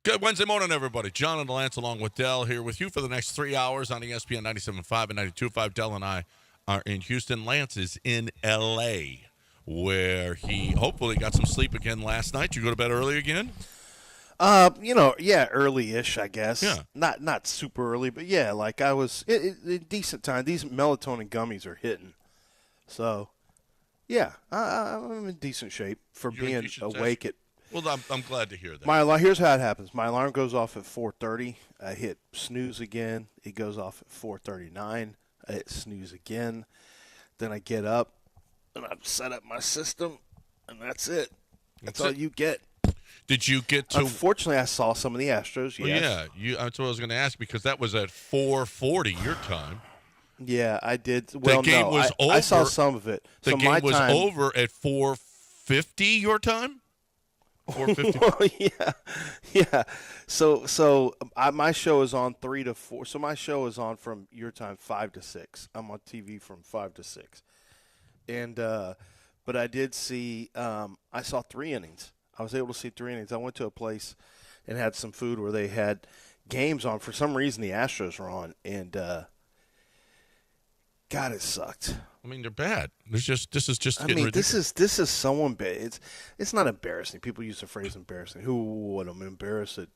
Good Wednesday morning, everybody. John and Lance along with Dell here with you for the next 3 hours on ESPN 97.5 and 92.5. Dell and I are in Houston. Lance is in L.A., where he hopefully got some sleep again last night. You go to bed early again? Early-ish, I guess. Yeah. Not super early, but yeah, like I was decent time. These melatonin gummies are hitting, so yeah, I'm in decent shape for You're in being decent awake at. Well, I'm glad to hear that. Here's how it happens. My alarm goes off at 4:30. I hit snooze again. It goes off at 4:39. I hit snooze again. Then I get up and I set up my system, and that's it. That's all it. you get. Did you get to? Unfortunately, I saw some of the Astros. Yes. Well, yeah, that's what I was going to ask because that was at 4:40 your time. Yeah, I did. Well, the game no, was over. I saw some of it. The so game my was time, over at 4:50 your time. 4:50. Well, yeah. So my show is on 3 to 4. So my show is on from your time 5 to 6. I'm on TV from 5 to 6, and but I did see. I saw 3 innings. I was able to see 3 innings. I went to a place and had some food where they had games on. For some reason, the Astros were on, and God, it sucked. I mean, they're bad. This is just. I Getting mean, ridiculous. this is so embarrassing. It's not embarrassing. People use the phrase embarrassing. What am I embarrassed at?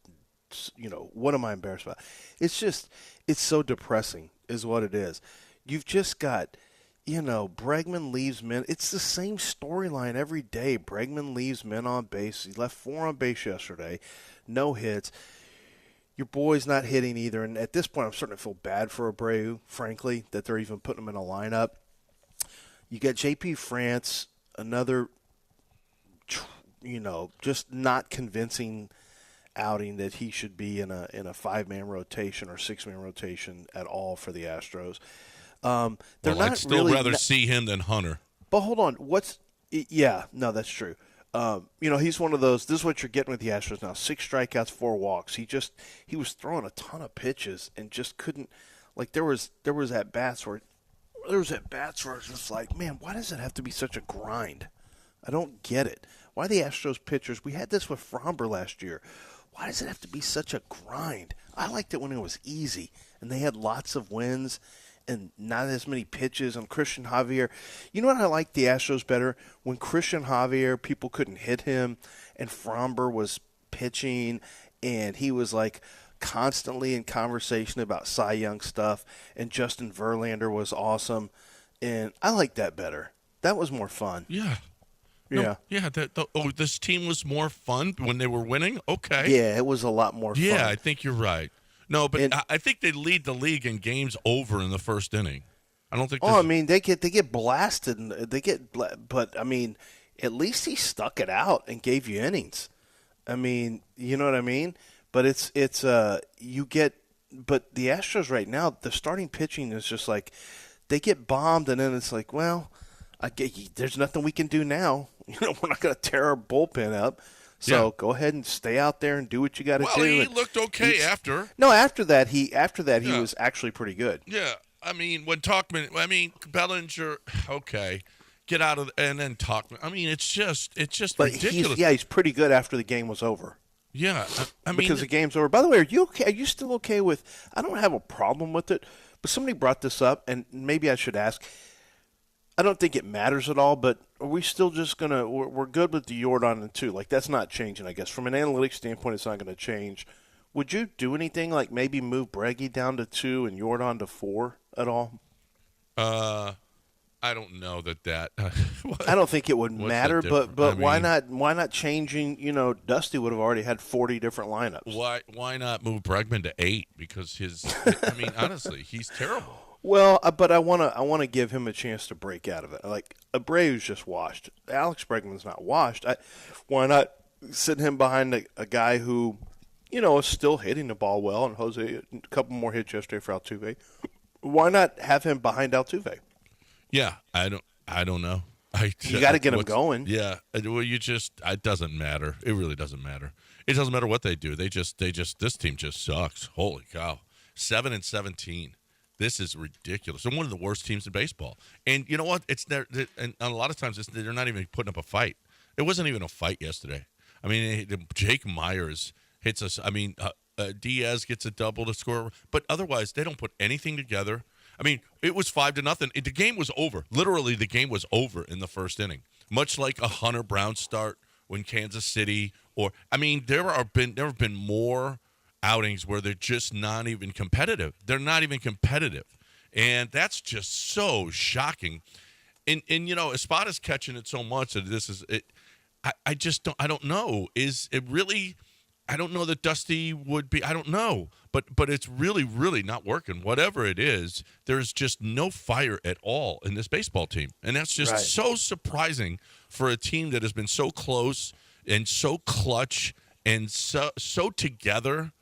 What am I embarrassed about? It's just, it's so depressing, is what it is. You've just got, Bregman leaves men. It's the same storyline every day. Bregman leaves men on base. He left 4 on base yesterday, no hits. Your boy's not hitting either, and at this point, I'm starting to feel bad for Abreu, frankly, that they're even putting him in a lineup. You got J.P. France, another, just not convincing outing that he should be in a 5-man rotation or 6-man rotation at all for the Astros. I'd still rather see him than Hunter. But hold on, that's true. He's one of those. This is what you're getting with the Astros now: 6 strikeouts, 4 walks. He was throwing a ton of pitches and just couldn't. Like there was at bats where. It's just like, man, why does it have to be such a grind? I don't get it. Why the Astros pitchers? We had this with Fromber last year. Why does it have to be such a grind? I liked it when it was easy and they had lots of wins and not as many pitches. And Christian Javier, you know what I liked the Astros better? When Christian Javier, people couldn't hit him, and Fromber was pitching, and he was like constantly in conversation about Cy Young stuff, and Justin Verlander was awesome, and I liked that better. That was more fun. Yeah. Yeah. This team was more fun when they were winning? Okay. Yeah, it was a lot more fun. Yeah, I think you're right. No, but I think they lead the league in games over in the first inning. I don't think. I mean, they get blasted, and but I mean, at least he stuck it out and gave you innings. I mean, you know what I mean? But but the Astros right now, the starting pitching is just like, they get bombed, and then it's like, well, there's nothing we can do now. We're not going to tear our bullpen up. So go ahead and stay out there and do what you got to do. Well, he looked okay after. No, after that he was actually pretty good. Yeah, I mean Bellinger, okay, get out of and then Talkman. I mean, it's just ridiculous. He's pretty good after the game was over. Yeah, I mean, because the game's over. By the way, are you okay? Are you still okay with? I don't have a problem with it, but somebody brought this up, and maybe I should ask. I don't think it matters at all, but are we still just we're good with the Jordan and 2? Like, that's not changing, I guess. From an analytics standpoint, it's not going to change. Would you do anything like maybe move Breggy down to 2 and Jordan to 4 at all? I don't know that. I don't think it would matter, but why not changing? Dusty would have already had 40 different lineups. Why not move Bregman to 8? Because honestly, he's terrible. Well, but I want to give him a chance to break out of it. Like, Abreu's just washed. Alex Bregman's not washed. Why not sit him behind a guy who, is still hitting the ball well, and Jose, a couple more hits yesterday for Altuve. Why not have him behind Altuve? Yeah, I don't know. You got to get him going. Yeah, well, it doesn't matter. It really doesn't matter. It doesn't matter what they do. This team just sucks. Holy cow, 7-17. This is ridiculous. They're one of the worst teams in baseball. And you know what? And a lot of times they're not even putting up a fight. It wasn't even a fight yesterday. I mean, Jake Myers hits us. I mean, Diaz gets a double to score, but otherwise they don't put anything together. I mean, it was 5-0. The game was over. Literally, the game was over in the first inning. Much like a Hunter Brown start when Kansas City, there have been more outings where they're just not even competitive. They're not even competitive, and that's just so shocking. And Espada's catching it so much that this is it. I just don't. I don't know. Is it really? I don't know that Dusty would be. I don't know, but it's really, really not working. Whatever it is, there's just no fire at all in this baseball team, and that's just so surprising for a team that has been so close and so clutch and so together.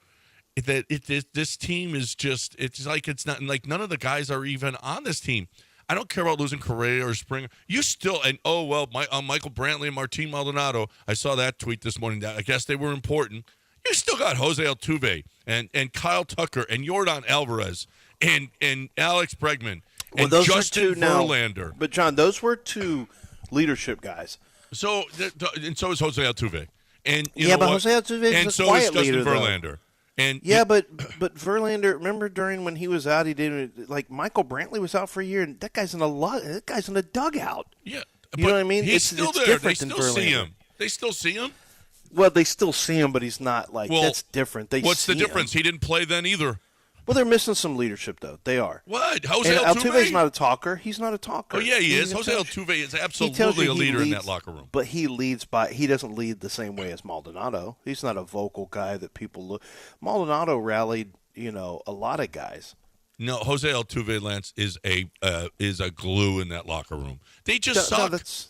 That this team is just. It's like it's not like none of the guys are even on this team. I don't care about losing Correa or Springer. You still Michael Brantley and Martin Maldonado. I saw that tweet this morning. That I guess they were important. You still got Jose Altuve and Kyle Tucker and Yordan Alvarez and Alex Bregman and Justin Verlander. But John, those were two leadership guys. So so is Jose Altuve. And but Jose Altuve is a quiet leader, Justin Verlander. And but Verlander, remember during when he was out, he did like Michael Brantley was out for a year, and that guy's in a dugout. Yeah, you know what I mean? He's still there. They still see him. They still see him. Well, they still see him, but he's not like that's different. What's the difference? He didn't play then either. Well, they're missing some leadership, though. They are. What? Jose Altuve's not a talker. He's not a talker. Oh, yeah, he is. Jose Altuve is absolutely a leader in that locker room. But he doesn't lead the same way as Maldonado. He's not a vocal guy that people look. Maldonado rallied, a lot of guys. No, Jose Altuve, Lance, is a glue in that locker room. They just suck. It's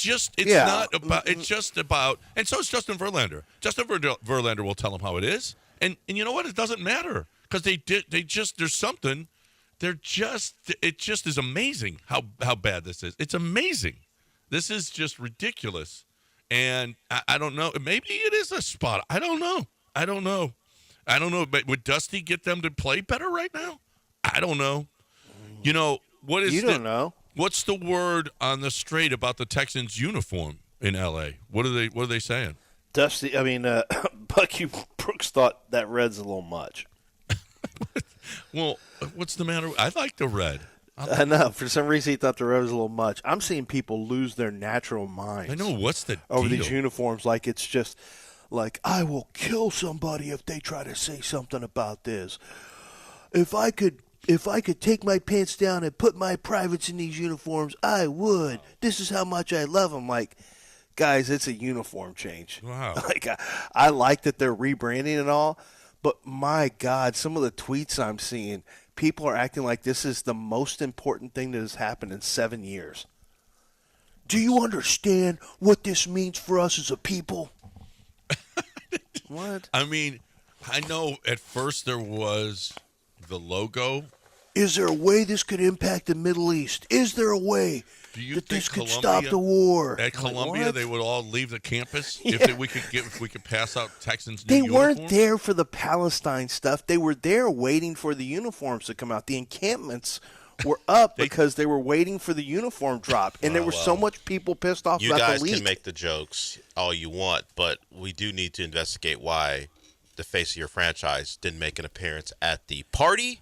just about, and so is Justin Verlander. Justin Verlander will tell him how it is, and you know what? It doesn't matter. Because there's something, it just is amazing how bad this is. It's amazing. This is just ridiculous. And I don't know. Maybe it is a spot. I don't know. But would Dusty get them to play better right now? I don't know. What is don't know. What's the word on the street about the Texans uniform in L.A.? What are they saying? Dusty, Bucky Brooks thought that red's a little much. Well, what's the matter? I like the red. I know. For some reason, he thought the red was a little much. I'm seeing people lose their natural minds. I know. What's the over deal? These uniforms? Like it's just like I will kill somebody if they try to say something about this. If I could take my pants down and put my privates in these uniforms, I would. This is how much I love them. Like, guys, it's a uniform change. Wow. Like I like that they're rebranding and all. But my God, some of the tweets I'm seeing, people are acting like this is the most important thing that has happened in 7 years. Do you understand what this means for us as a people? What? I mean, I know at first there was the logo. Is there a way this could impact the Middle East? Is there a way that this could stop the war? At Columbia, they would all leave the campus if we could pass out Texans' new uniforms? They weren't there for the Palestine stuff. They were there waiting for the uniforms to come out. The encampments were up because they were waiting for the uniform drop, and there were so much people pissed off about the leak. You guys can make the jokes all you want, but we do need to investigate why the face of your franchise didn't make an appearance at the party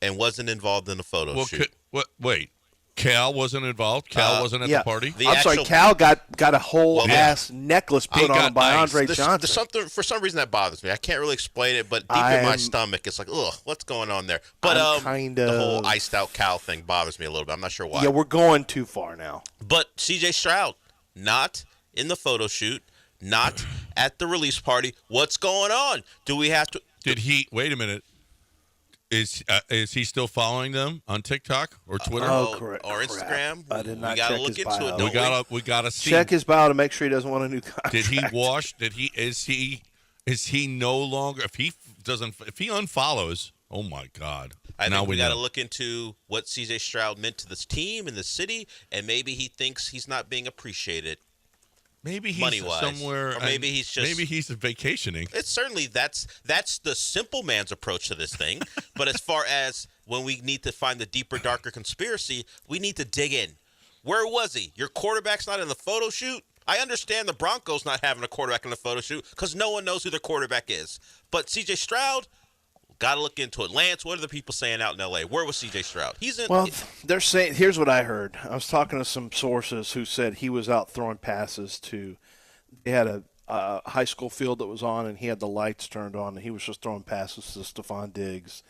and wasn't involved in the photo shoot. Wait. Cal wasn't involved? Cal wasn't at the party? Sorry, Cal got a whole ass necklace put on him by Andre Johnson. For some reason that bothers me. I can't really explain it, but deep in my stomach, it's like, ugh, what's going on there? But the whole iced out Cal thing bothers me a little bit. I'm not sure why. Yeah, we're going too far now. But C.J. Stroud, not in the photo shoot, not at the release party. What's going on? Do we have to? Wait a minute. Is he still following them on TikTok or Twitter correct. or Instagram? I did not we gotta check look his into bio. it. We gotta see. Check his bio to make sure he doesn't want a new contract. Did he wash? Is he no longer? If he unfollows, oh my God! I think we got to look into what C.J. Stroud meant to this team and the city, and maybe he thinks he's not being appreciated. Maybe he's money-wise. somewhere, or maybe he's vacationing. It's certainly that's the simple man's approach to this thing. But as far as when we need to find the deeper, darker conspiracy, we need to dig in. Where was he? Your quarterback's not in the photo shoot. I understand the Broncos not having a quarterback in the photo shoot because no one knows who their quarterback is. But C.J. Stroud, got to look into it. Lance, what are the people saying out in L.A.? Where was C.J. Stroud? He's in. Well, they're saying. Here's what I heard. I was talking to some sources who said he was out throwing passes to. They had a high school field that was on, and he had the lights turned on, and he was just throwing passes to Stephon Diggs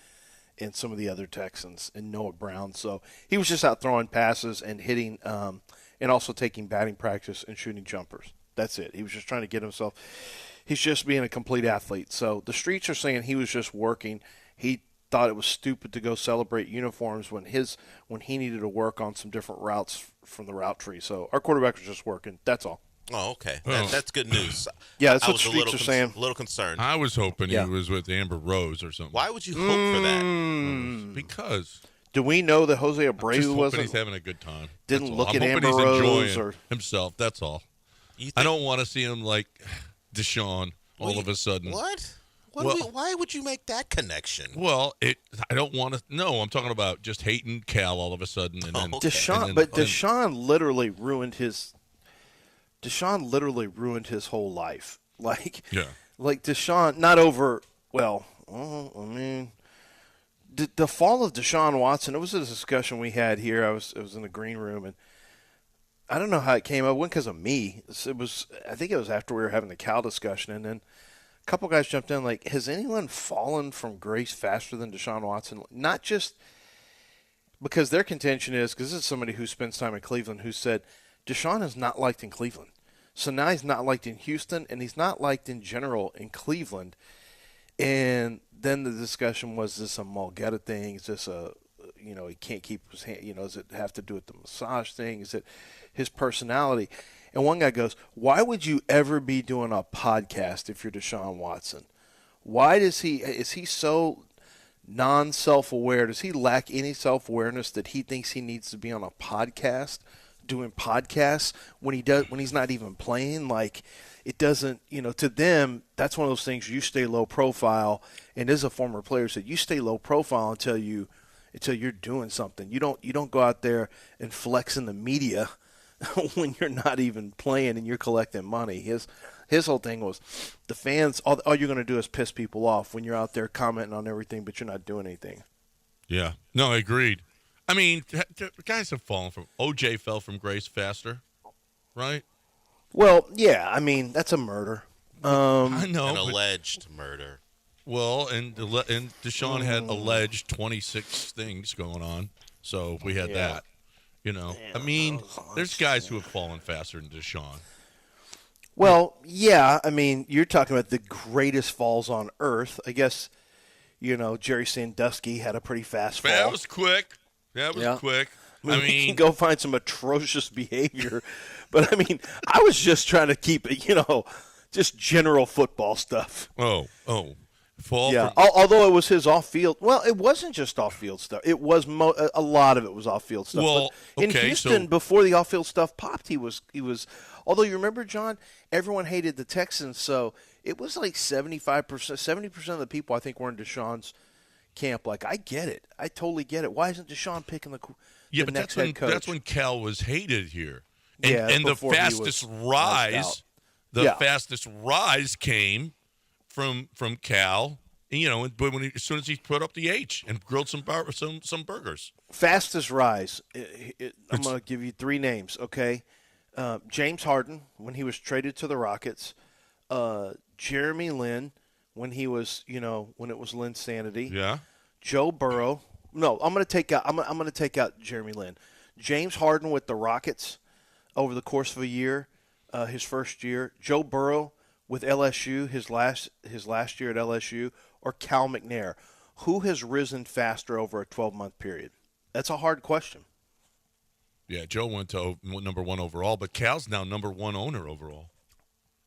and some of the other Texans and Noah Brown. So he was just out throwing passes and hitting, and also taking batting practice and shooting jumpers. That's it. He was just trying to get himself. He's just being a complete athlete. So the streets are saying he was just working. He thought it was stupid to go celebrate uniforms when he needed to work on some different routes from the route tree. So our quarterback was just working. That's all. Oh, okay. Oh. That's good news. Yeah, that's I what was streets are saying. A little concerned. I was hoping Yeah. he was with Amber Rose or something. Why would you hope for that? Because Do we know that Jose just Abreu hoping wasn't? he's having a good time. Didn't That's all. look I'm at hoping Amber he's Rose enjoying or- himself. That's all. You I think- don't want to see him like Deshaun all of a sudden. What? Well- Why would you make that connection? Well, I don't want to. No, I'm talking about just hating Cal all of a sudden. And then, Okay. Deshaun, and but then- Deshaun literally ruined his. Deshaun literally ruined his whole life. Yeah. Like Deshaun, not over. Well, I mean, the fall of Deshaun Watson. It was a discussion we had here. It was in the green room, and I don't know how it came up. It wasn't because of me. It was. I think it was after we were having the Cal discussion, and then a couple guys jumped in. Like, has anyone fallen from grace faster than Deshaun Watson? Not just because their contention is, because this is somebody who spends time in Cleveland, who said Deshaun is not liked in Cleveland. So now he's not liked in Houston, and he's not liked in general in Cleveland. And then the discussion was, is this a Mulgeta thing? Is this he can't keep his hand, does it have to do with the massage thing? Is it his personality? And one guy goes, why would you ever be doing a podcast if you're Deshaun Watson? Why is he so non-self-aware? Does he lack any self-awareness that he thinks he needs to be on a podcast, doing podcasts when he's not even playing? Like, it doesn't, to them, that's one of those things. You stay low profile, and as a former player said, you stay low profile until you're doing something. You don't go out there and flex in the media when you're not even playing and you're collecting money. His whole thing was, the fans, all you're going to do is piss people off when you're out there commenting on everything, but you're not doing anything. Yeah. No, I agreed. I mean, guys have fallen from. OJ fell from grace faster, right? Well, yeah, I mean, that's a murder. I know. An but- alleged murder. Well, and Deshaun had alleged 26 things going on, so we had that. I mean, there's guys who have fallen faster than Deshaun. Well, yeah, I mean, you're talking about the greatest falls on earth. I guess, Jerry Sandusky had a pretty fast fall. That was quick. That was Yeah. quick. I mean, you can go find some atrocious behavior. But, I mean, I was just trying to keep it, just general football stuff. Oh, fall. Yeah, From, although it was his off-field. Well, it wasn't just off-field stuff. It was a lot of it was off-field stuff. Well, but in okay, Houston, so- before the off-field stuff popped, he was. Although you remember, John, everyone hated the Texans, so it was like 75%, 70% of the people I think were in Deshaun's camp. Like, I get it, I totally get it. Why isn't Deshaun picking the yeah, but next that's when head coach? that's when Cal was hated here, and, Yeah, and the before he was fastest buzzed rise, out. the Yeah. fastest rise came from Cal. But as soon as he put up the H and grilled some burgers. Fastest rise. I'm going to give you three names, okay? James Harden, when he was traded to the Rockets. Jeremy Lin, when he was, when it was Linsanity. Yeah. Joe Burrow. No, I'm going to take out. I'm going to take out Jeremy Lin. James Harden with the Rockets over the course of a year, his first year. Joe Burrow with LSU, his last year at LSU, or Cal McNair. Who has risen faster over a 12-month period? That's a hard question. Yeah, Joe went to number one overall, but Cal's now number one owner overall.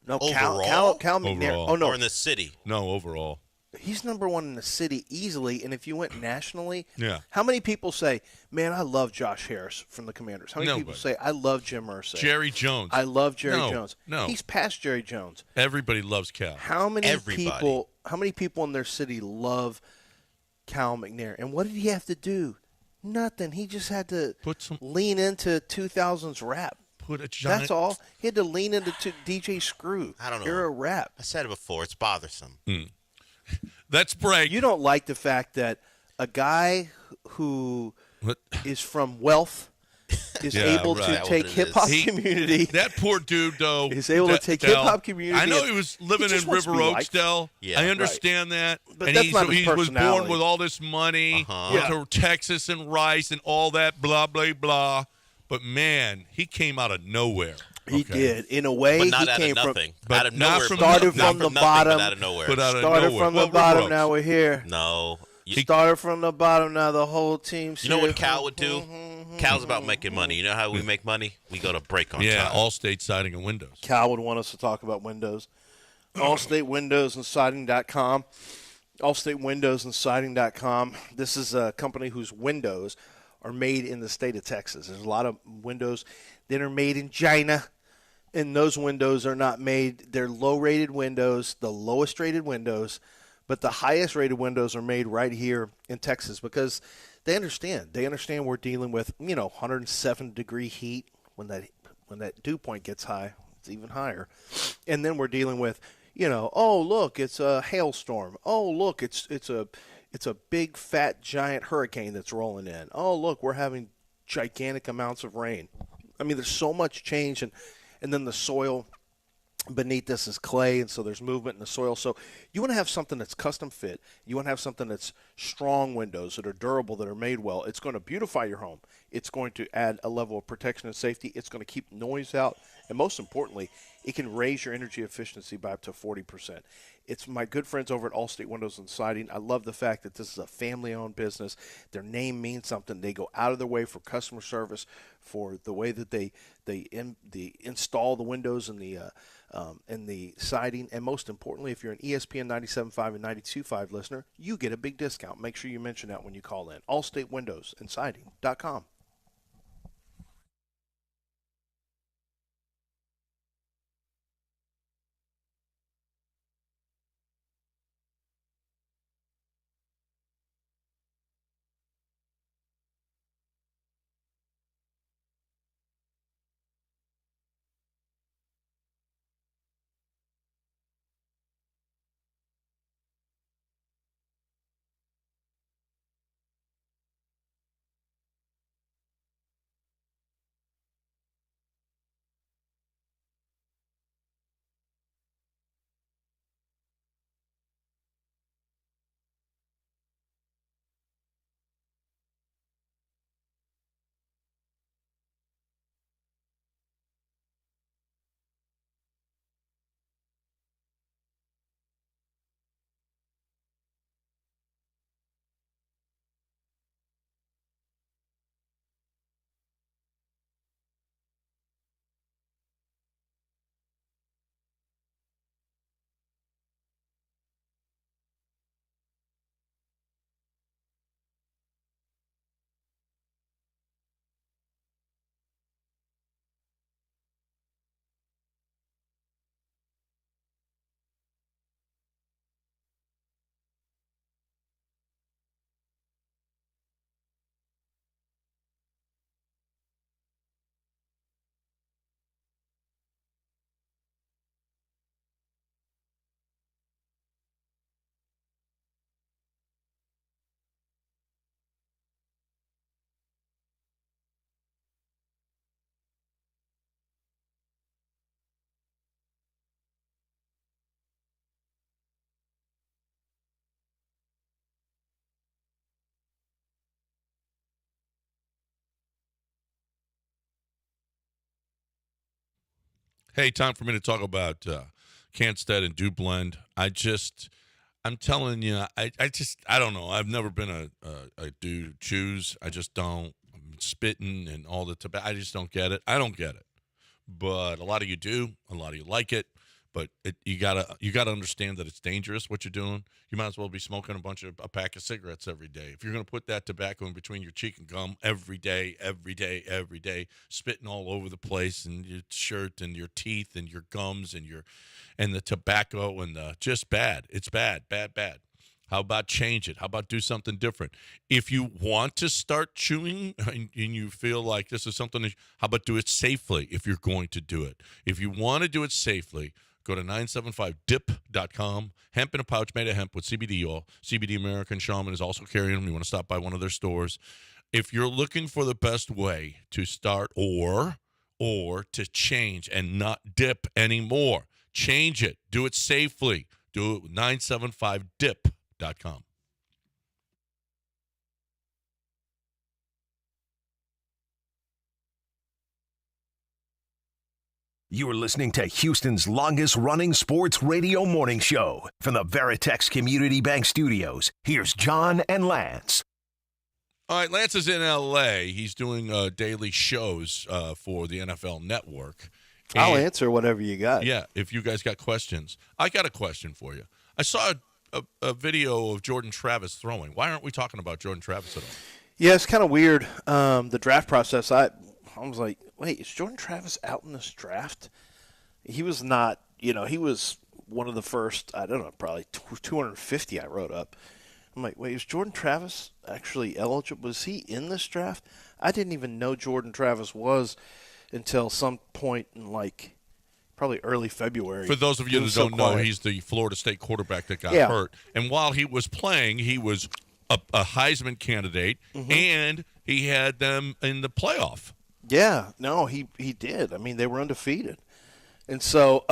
No, Overall? Cal McNair. Overall. Oh no, Or in the city. No, overall. he's number one in the city easily. And if you went nationally, Yeah. how many people say, "Man, I love Josh Harris from the Commanders"? How many people Nobody. say, "I love Jim Irsay"? Jerry Jones. I love Jerry No, Jones. no. He's past Jerry Jones. Everybody loves Cal. How many Everybody. people? How many people in their city love Cal McNair? And what did he have to do? Nothing. He just had to Put some- lean into 2000s rap. put a giant. That's all. He had to lean into DJ Screw. I don't know. You're a rap. I said it before. It's bothersome. Let's break. You don't like the fact that a guy who What? is from wealth is Yeah, able right. to That's take what it hip hop is. community. That poor dude, though. He's able to take hip-hop community I know and he was living he just in wants to River be Oaks, liked. Dell. Yeah, I understand that. But and that's not his he was born personality. with all this money, went to Texas and rice and all that, blah, blah, blah. But, man, he came out of nowhere. He did. In a way, But not he out came of from nothing. but out of not nowhere. from but Started not from the nothing, bottom. But out of nowhere. But out of started nowhere. from the Well, bottom. River Now Oaks. we're here. No. Started from the bottom. Now the whole team's You know here. what Cal would do? Cal's about making money. You know how we make money? We go to break on Yeah, time. Allstate Siding and Windows. Cal would want us to talk about windows. Allstate Windows and Siding.com. Allstate Windows and Siding.com. This is a company whose windows are made in the state of Texas. There's a lot of windows that are made in China, and those windows are not made. They're low-rated windows, the lowest-rated windows, but the highest-rated windows are made right here in Texas because they understand. They understand we're dealing with 107-degree heat when that dew point gets high. It's even higher, and then we're dealing with oh look, it's a hailstorm. Oh look, it's a big fat giant hurricane that's rolling in. Oh look, we're having gigantic amounts of rain. I mean, there's so much change, and then the soil beneath this is clay, and so there's movement in the soil. So you want to have something that's custom fit. You want to have something that's strong windows that are durable, that are made well. It's going to beautify your home. It's going to add a level of protection and safety. It's going to keep noise out. And most importantly, it can raise your energy efficiency by up to 40%. It's my good friends over at Allstate Windows and Siding. I love the fact that this is a family-owned business. Their name means something. They go out of their way for customer service, for the way that they install the windows and the siding. And most importantly, if you're an ESPN 97.5 and 92.5 listener, you get a big discount. Make sure you mention that when you call in. Allstate Windows and Siding.com. Hey, time for me to talk about Canstead and Dew Blend. I'm telling you, I don't know. I've never been a dude who chews. I just don't. I'm spitting and all the tobacco. I just don't get it. I don't get it. But a lot of you do. A lot of you like it. But you gotta understand that it's dangerous what you're doing. You might as well be smoking a pack of cigarettes every day. If you're gonna put that tobacco in between your cheek and gum every day, spitting all over the place and your shirt and your teeth and your gums and the tobacco and just bad. It's bad. How about change it? How about do something different? If you want to start chewing and you feel like this is something, how about do it safely if you're going to do it? If you want to do it safely, go to 975dip.com. Hemp in a pouch made of hemp with CBD oil. CBD American Shaman is also carrying them. You want to stop by one of their stores. If you're looking for the best way to start or to change and not dip anymore, change it. Do it safely. Do it with 975dip.com. You are listening to Houston's longest-running sports radio morning show. From the Veritex Community Bank Studios, here's John and Lance. All right, Lance is in L.A. He's doing daily shows for the NFL Network. I'll answer whatever you got. Yeah, if you guys got questions. I got a question for you. I saw a video of Jordan Travis throwing. Why aren't we talking about Jordan Travis at all? Yeah, it's kind of weird. The draft process, I was like, wait, is Jordan Travis out in this draft? He was not, he was one of the first, I don't know, probably 250 I wrote up. I'm like, wait, is Jordan Travis actually eligible? Was he in this draft? I didn't even know Jordan Travis was until some point in probably early February. For those of you that don't know, he's the Florida State quarterback that got hurt. And while he was playing, he was a Heisman candidate, and he had them in the playoff. Yeah, no, he did. I mean, they were undefeated. And so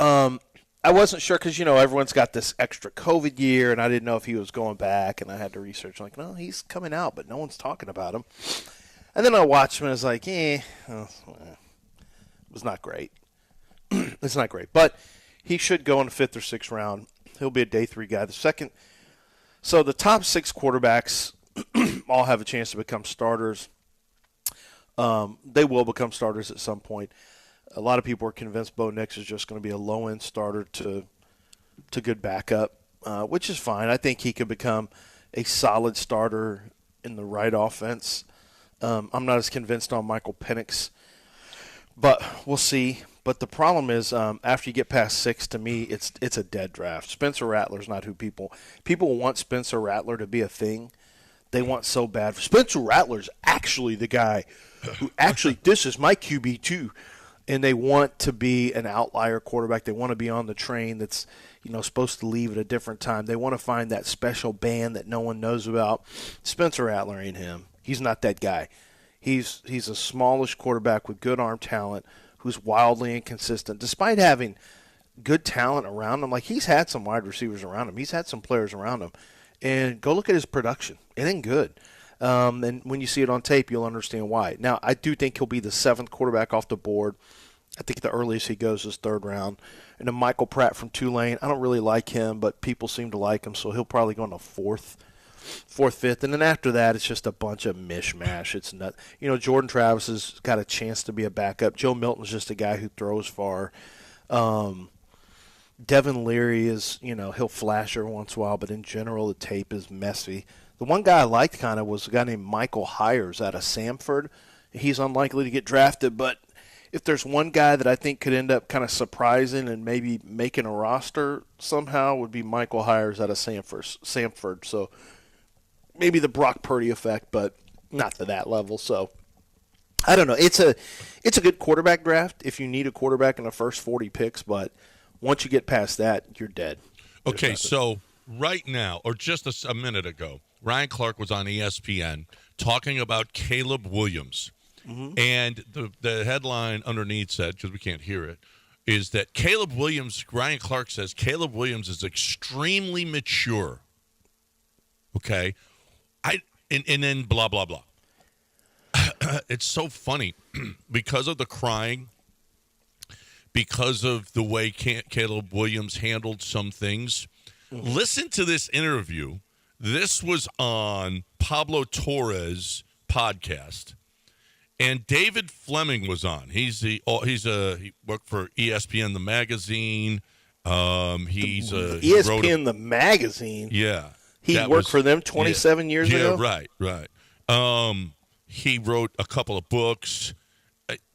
I wasn't sure because, everyone's got this extra COVID year, and I didn't know if he was going back, and I had to research. Like, no, he's coming out, but no one's talking about him. And then I watched him, and I was like, it was not great. It's not great. But he should go in the 5th or 6th round. He'll be a day 3 guy. So the top 6 quarterbacks all have a chance to become starters. They will become starters at some point. A lot of people are convinced Bo Nix is just going to be a low-end starter to good backup, which is fine. I think he could become a solid starter in the right offense. I'm not as convinced on Michael Penix, but we'll see. But the problem is, after you get past 6, to me, it's a dead draft. Spencer Rattler's not who people want Spencer Rattler to be a thing. They want so bad. Spencer Rattler's actually the guy who this is my QB too. And they want to be an outlier quarterback. They want to be on the train that's, supposed to leave at a different time. They want to find that special band that no one knows about. Spencer Rattler ain't him. He's not that guy. He's a smallish quarterback with good arm talent who's wildly inconsistent, despite having good talent around him. Like, he's had some wide receivers around him. He's had some players around him. And go look at his production. It ain't good. And when you see it on tape, you'll understand why. Now, I do think he'll be the 7th quarterback off the board. I think the earliest he goes is 3rd round. And then Michael Pratt from Tulane, I don't really like him, but people seem to like him, so he'll probably go in the 4th, 5th. And then after that, it's just a bunch of mishmash. It's not, Jordan Travis has got a chance to be a backup. Joe Milton's just a guy who throws far. Devin Leary is, he'll flash every once in a while, but in general, the tape is messy. The one guy I liked kind of was a guy named Michael Hires out of Samford. He's unlikely to get drafted, but if there's one guy that I think could end up kind of surprising and maybe making a roster somehow, would be Michael Hires out of Samford. So maybe the Brock Purdy effect, but not to that level. So I don't know. It's a good quarterback draft if you need a quarterback in the first 40 picks, but once you get past that, you're dead. Okay, so right now, or just a minute ago, Ryan Clark was on ESPN talking about Caleb Williams. And the headline underneath said, because we can't hear it, is that Ryan Clark says Caleb Williams is extremely mature. Okay? And then blah, blah, blah. It's so funny because of the crying, because of the way Caleb Williams handled some things. Listen to this interview. This was on Pablo Torres' podcast. And David Fleming was on. He worked for ESPN the magazine. ESPN the magazine. Yeah, he worked for them 27 years ago. Yeah, right. He wrote a couple of books.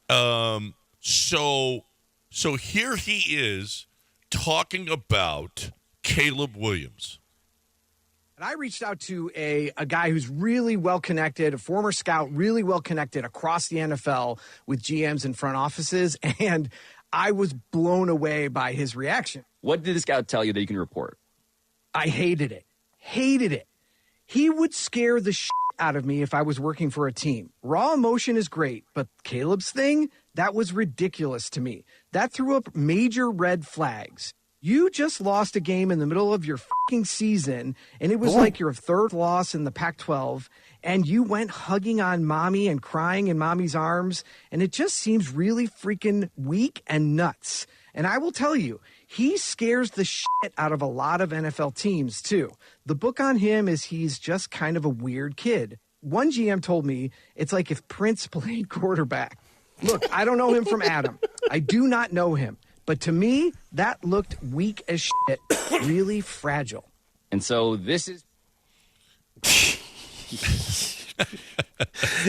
So here he is talking about Caleb Williams. I reached out to a guy who's really well-connected, a former scout, really well-connected across the NFL with GMs and front offices, and I was blown away by his reaction. What did the scout tell you that you can report? I hated it. Hated it. He would scare the shit out of me if I was working for a team. Raw emotion is great, but Caleb's thing, that was ridiculous to me. That threw up major red flags. You just lost a game in the middle of your fucking season, and it was like your third loss in the Pac-12, and you went hugging on mommy and crying in mommy's arms, and it just seems really freaking weak and nuts. And I will tell you, he scares the shit out of a lot of NFL teams, too. The book on him is he's just kind of a weird kid. One GM told me it's like if Prince played quarterback. Look, I don't know him from Adam. I do not know him. But to me, that looked weak as shit, really fragile. And so this is...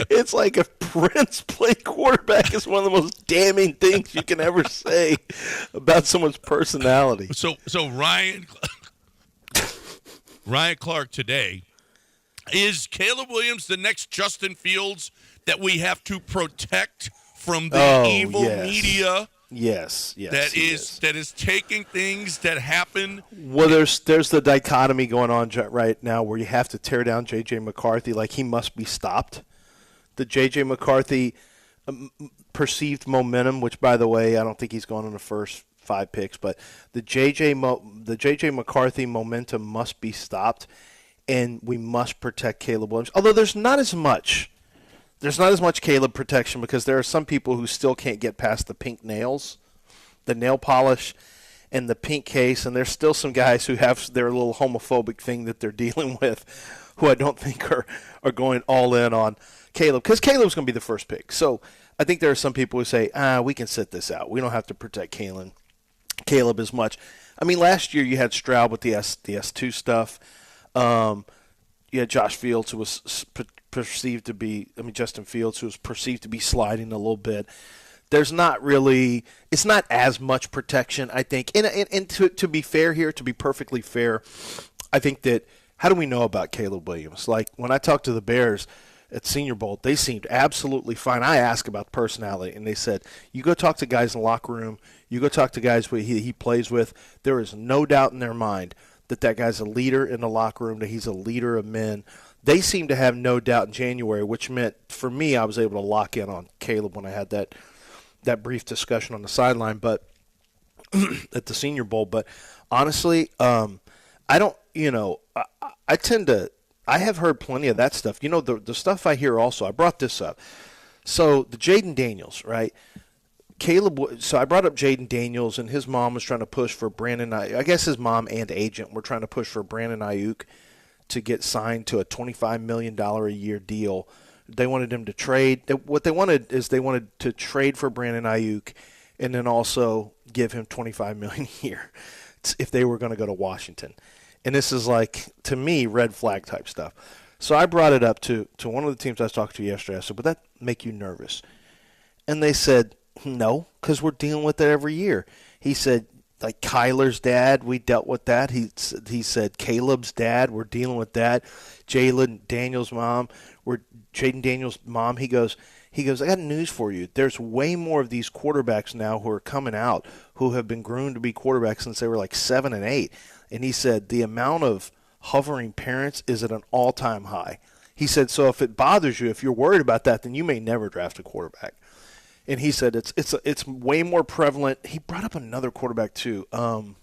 It's like if Prince played quarterback is one of the most damning things you can ever say about someone's personality. So Ryan Clark today, is Caleb Williams the next Justin Fields that we have to protect from the evil media? Yes. That is taking things that happen. Well, there's the dichotomy going on right now where you have to tear down J.J. McCarthy, like he must be stopped. The J.J. McCarthy perceived momentum, which, by the way, I don't think he's gone in the first 5 picks, but the J.J. McCarthy momentum must be stopped, and we must protect Caleb Williams. Although there's not as much Caleb protection because there are some people who still can't get past the pink nails, the nail polish, and the pink case, and there's still some guys who have their little homophobic thing that they're dealing with who I don't think are going all in on Caleb because Caleb's going to be the first pick. So I think there are some people who say, we can sit this out. We don't have to protect Caleb as much. I mean, last year you had Stroud with the S2 stuff. You had Josh Fields who was perceived to be, Justin Fields, who was perceived to be sliding a little bit. There's not really, it's not as much protection, I think. And to be fair here, to be perfectly fair, I think that, how do we know about Caleb Williams? Like, when I talked to the Bears at Senior Bowl, they seemed absolutely fine. I asked about personality, and they said, you go talk to guys in the locker room, you go talk to guys he plays with, there is no doubt in their mind that guy's a leader in the locker room, that he's a leader of men. They seemed to have no doubt in January, which meant for me I was able to lock in on Caleb when I had that brief discussion on the sideline, but at the Senior Bowl. But honestly, I don't, I have heard plenty of that stuff. The stuff I hear also, I brought this up. So the Jaden Daniels, right? So I brought up Jaden Daniels, and his mom was trying to push for Brandon. I guess his mom and agent were trying to push for Brandon Ayuk to get signed to a $25 million a year deal. They wanted him to trade. What they wanted to trade for Brandon Ayuk and then also give him $25 million a year if they were going to go to Washington. And this is like, to me, red flag type stuff. So I brought it up to one of the teams I was talking to yesterday. I said, would that make you nervous? And they said, no, because we're dealing with it every year. He said, like Kyler's dad, we dealt with that. He said Caleb's dad, we're dealing with that. Jaden Daniels' mom, he goes, I got news for you. There's way more of these quarterbacks now who are coming out who have been groomed to be quarterbacks since they were like 7 and 8. And he said the amount of hovering parents is at an all-time high. He said, so if it bothers you, if you're worried about that, then you may never draft a quarterback. And he said it's way more prevalent. He brought up another quarterback too. There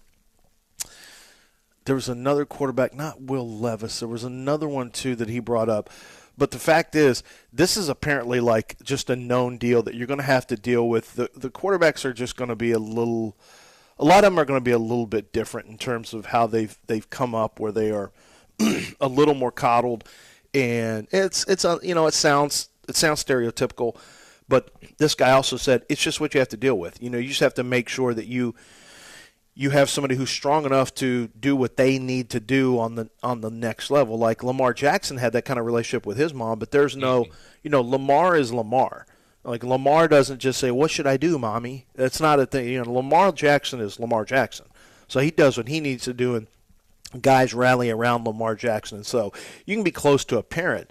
was another quarterback, not Will Levis. There was another one too that he brought up. But the fact is, this is apparently like just a known deal that you're going to have to deal with. The quarterbacks are just going to be a lot of them are going to be a little bit different in terms of how they've come up, where they are a little more coddled, and it sounds stereotypical. But this guy also said it's just what you have to deal with. You just have to make sure that you have somebody who's strong enough to do what they need to do on the next level. Like Lamar Jackson had that kind of relationship with his mom, but there's no, Lamar is Lamar. Like Lamar doesn't just say, "What should I do, mommy?" That's not a thing. Lamar Jackson is Lamar Jackson. So he does what he needs to do, and guys rally around Lamar Jackson. And so you can be close to a parent,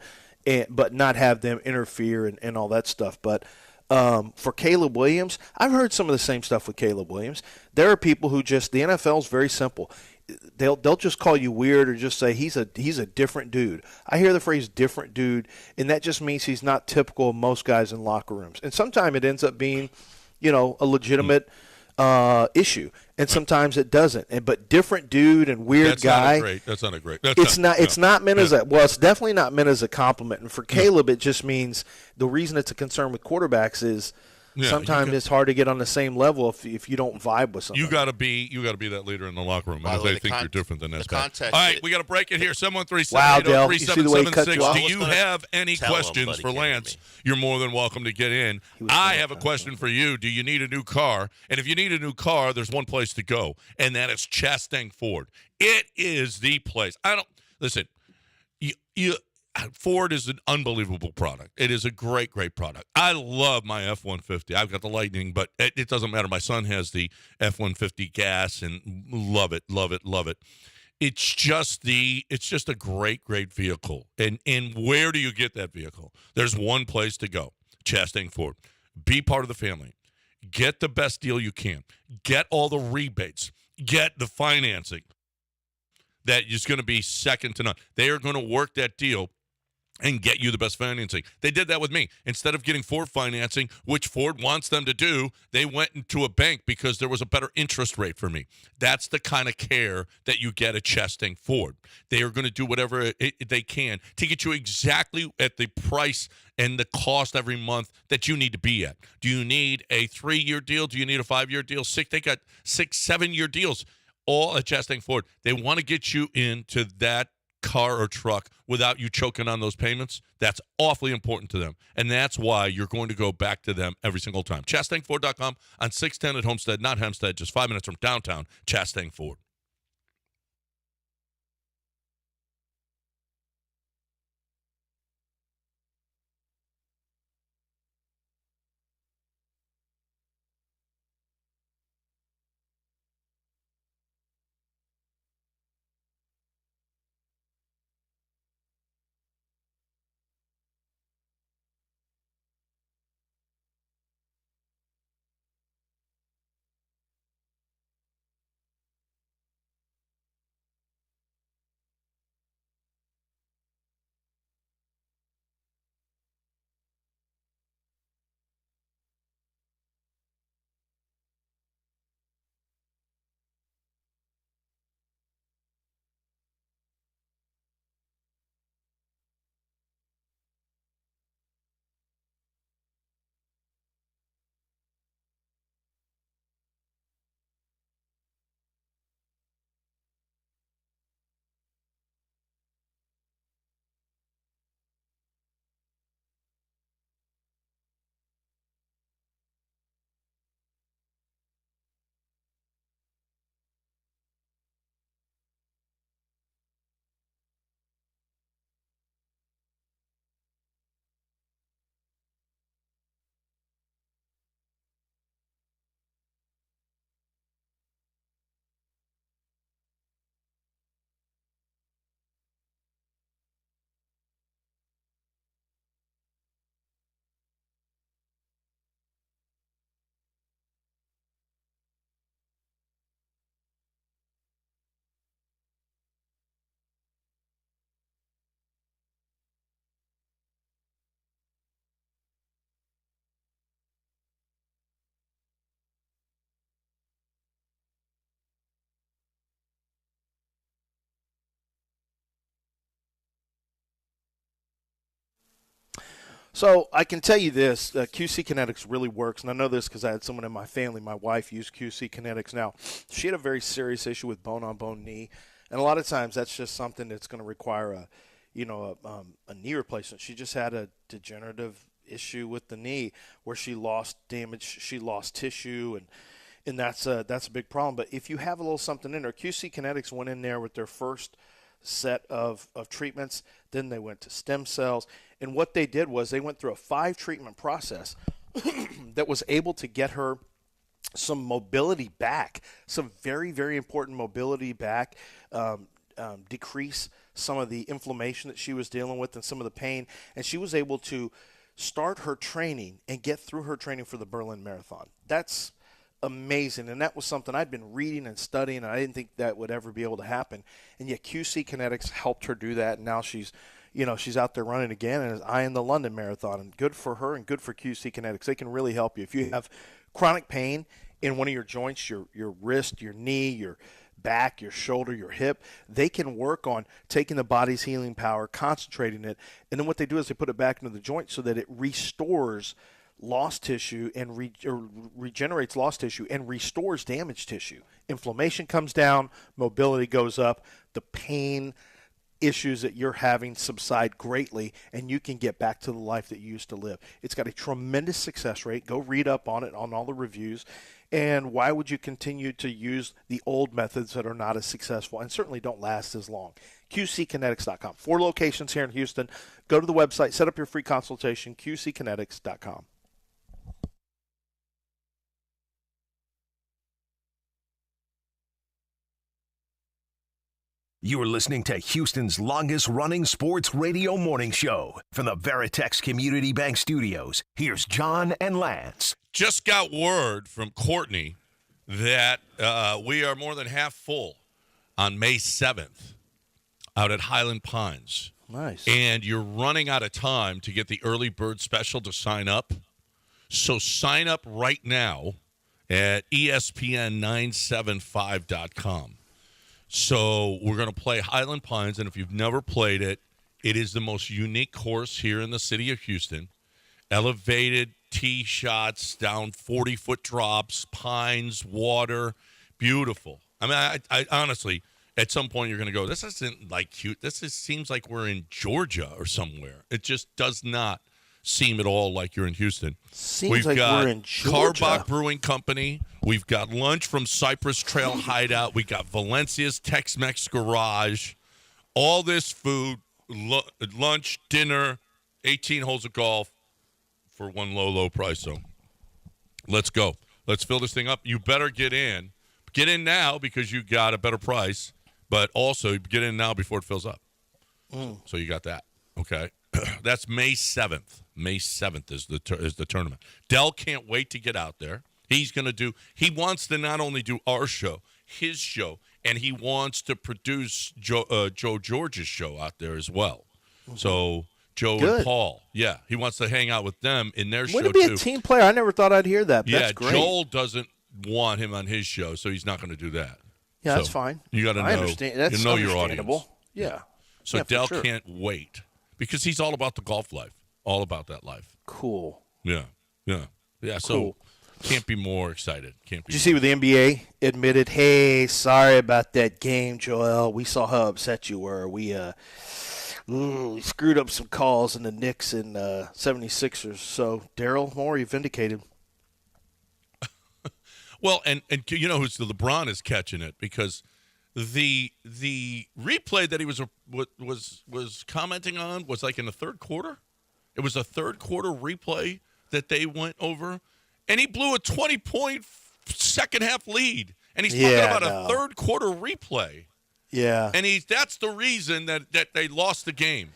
but not have them interfere and all that stuff. But for Caleb Williams, I've heard some of the same stuff with Caleb Williams. There are people who just – the NFL is very simple. They'll just call you weird or just say he's a different dude. I hear the phrase different dude, and that just means he's not typical of most guys in locker rooms. And sometimes it ends up being, a legitimate issue, and sometimes it doesn't. But different dude and weird guy. That's not a great. It's not meant as a. Well, it's definitely not meant as a compliment. And for Caleb, it just means the reason it's a concern with quarterbacks is. Yeah, sometimes it's hard to get on the same level if you don't vibe with somebody. You got to be that leader in the locker room. And they think you're different than that. All right, we got to break it here. 713-780-3776. Do you have any questions for Lance? You're more than welcome to get in. I have a question for you. Do you need a new car? And if you need a new car, there's one place to go, and that is Chastang Ford. It is the place. Listen. Ford is an unbelievable product. It is a great, great product. I love my F-150. I've got the Lightning, but it doesn't matter. My son has the F-150 gas, and love it, love it, love it. It's just a great, great vehicle. And where do you get that vehicle? There's one place to go, Chastang Ford. Be part of the family. Get the best deal you can. Get all the rebates. Get the financing. That is going to be second to none. They are going to work that deal and get you the best financing. They did that with me. Instead of getting Ford financing, which Ford wants them to do, they went into a bank because there was a better interest rate for me. That's the kind of care that you get at Chastang Ford. They are going to do whatever they can to get you exactly at the price and the cost every month that you need to be at. Do you need a 3-year deal? Do you need a 5-year deal? They got 6, 7-year deals all at Chastang Ford. They want to get you into that car or truck without you choking on those payments. That's awfully important to them, and that's why you're going to go back to them every single time. ChastangFord.com on 610 at Homestead, not Hempstead, just 5 minutes from downtown. Chastang Ford. So I can tell you this, QC Kinetics really works, and I know this because I had someone in my family, my wife, use QC Kinetics. Now, she had a very serious issue with bone-on-bone knee, and a lot of times that's just something that's going to require a knee replacement. She just had a degenerative issue with the knee where she lost tissue, and that's a big problem. But if you have a little something in there, QC Kinetics went in there with their first set of treatments. Then they went to stem cells. And what they did was they went through a 5-treatment process that was able to get her some mobility back, some very, very important mobility back, decrease some of the inflammation that she was dealing with and some of the pain, and she was able to start her training and get through her training for the Berlin Marathon. That's amazing, and that was something I'd been reading and studying, and I didn't think that would ever be able to happen. And yet QC Kinetics helped her do that, and now she's out there running again and is eyeing the London Marathon. And good for her and good for QC Kinetics. They can really help you if you have chronic pain in one of your joints, your wrist, your knee, your back, your shoulder, your hip. They can work on taking the body's healing power, concentrating it, and then what they do is they put it back into the joint so that it restores lost tissue and regenerates lost tissue and restores damaged tissue. Inflammation comes down, mobility goes up, the pain issues that you're having subside greatly, and you can get back to the life that you used to live. It's got a tremendous success rate. Go read up on it, on all the reviews. And why would you continue to use the old methods that are not as successful and certainly don't last as long? QCkinetics.com. 4 locations here in Houston. Go to the website, set up your free consultation, QCkinetics.com. You are listening to Houston's longest-running sports radio morning show. From the Veritex Community Bank Studios, here's John and Lance. Just got word from Courtney that we are more than half full on May 7th out at Highland Pines. Nice. And you're running out of time to get the early bird special to sign up. So sign up right now at ESPN975.com. So we're going to play Highland Pines, and if you've never played it, it is the most unique course here in the city of Houston. Elevated tee shots, down 40-foot drops, pines, water, beautiful. I mean, I honestly, at some point you're going to go, this isn't like cute. Seems like we're in Georgia or somewhere. It just does not seem at all like you're in Houston. We've got we're in Georgia. Carbach Brewing Company. We've got lunch from Cypress Trail Hideout. We got Valencia's Tex-Mex Garage. All this food, lunch, dinner, 18 holes of golf for one low price. So let's go. Let's fill this thing up. You better get in. Get in now because you got a better price, but also get in now before it fills up. So you got that. Okay. That's May 7th. May 7th is the tournament. Dell can't wait to get out there. He wants to not only do our show, his show, and he wants to produce Joe George's show out there as well. Mm-hmm. So Joe and Paul, yeah, he wants to hang out with them in their show too. Would it be a team player? I never thought I'd hear that. Yeah, that's great. Joel doesn't want him on his show, so he's not going to do that. Yeah, that's fine. You got to know. I understand. That's you know your understandable. audience. Yeah. So yeah, Dell sure. can't wait because he's all about the golf life, all about that life. Cool. Yeah. So can't be more excited. Can't be. Did you see what the NBA admitted? Hey, sorry about that game, Joel. We saw how upset you were. We screwed up some calls in the Knicks and 76ers. So Daryl Morey vindicated. Well, and you know who's LeBron is catching it because the replay that he was commenting on was like in the third quarter. It was a third quarter replay that they went over, and he blew a 20-point second half lead, and he's talking about a third quarter replay. Yeah, and that's the reason that they lost the game.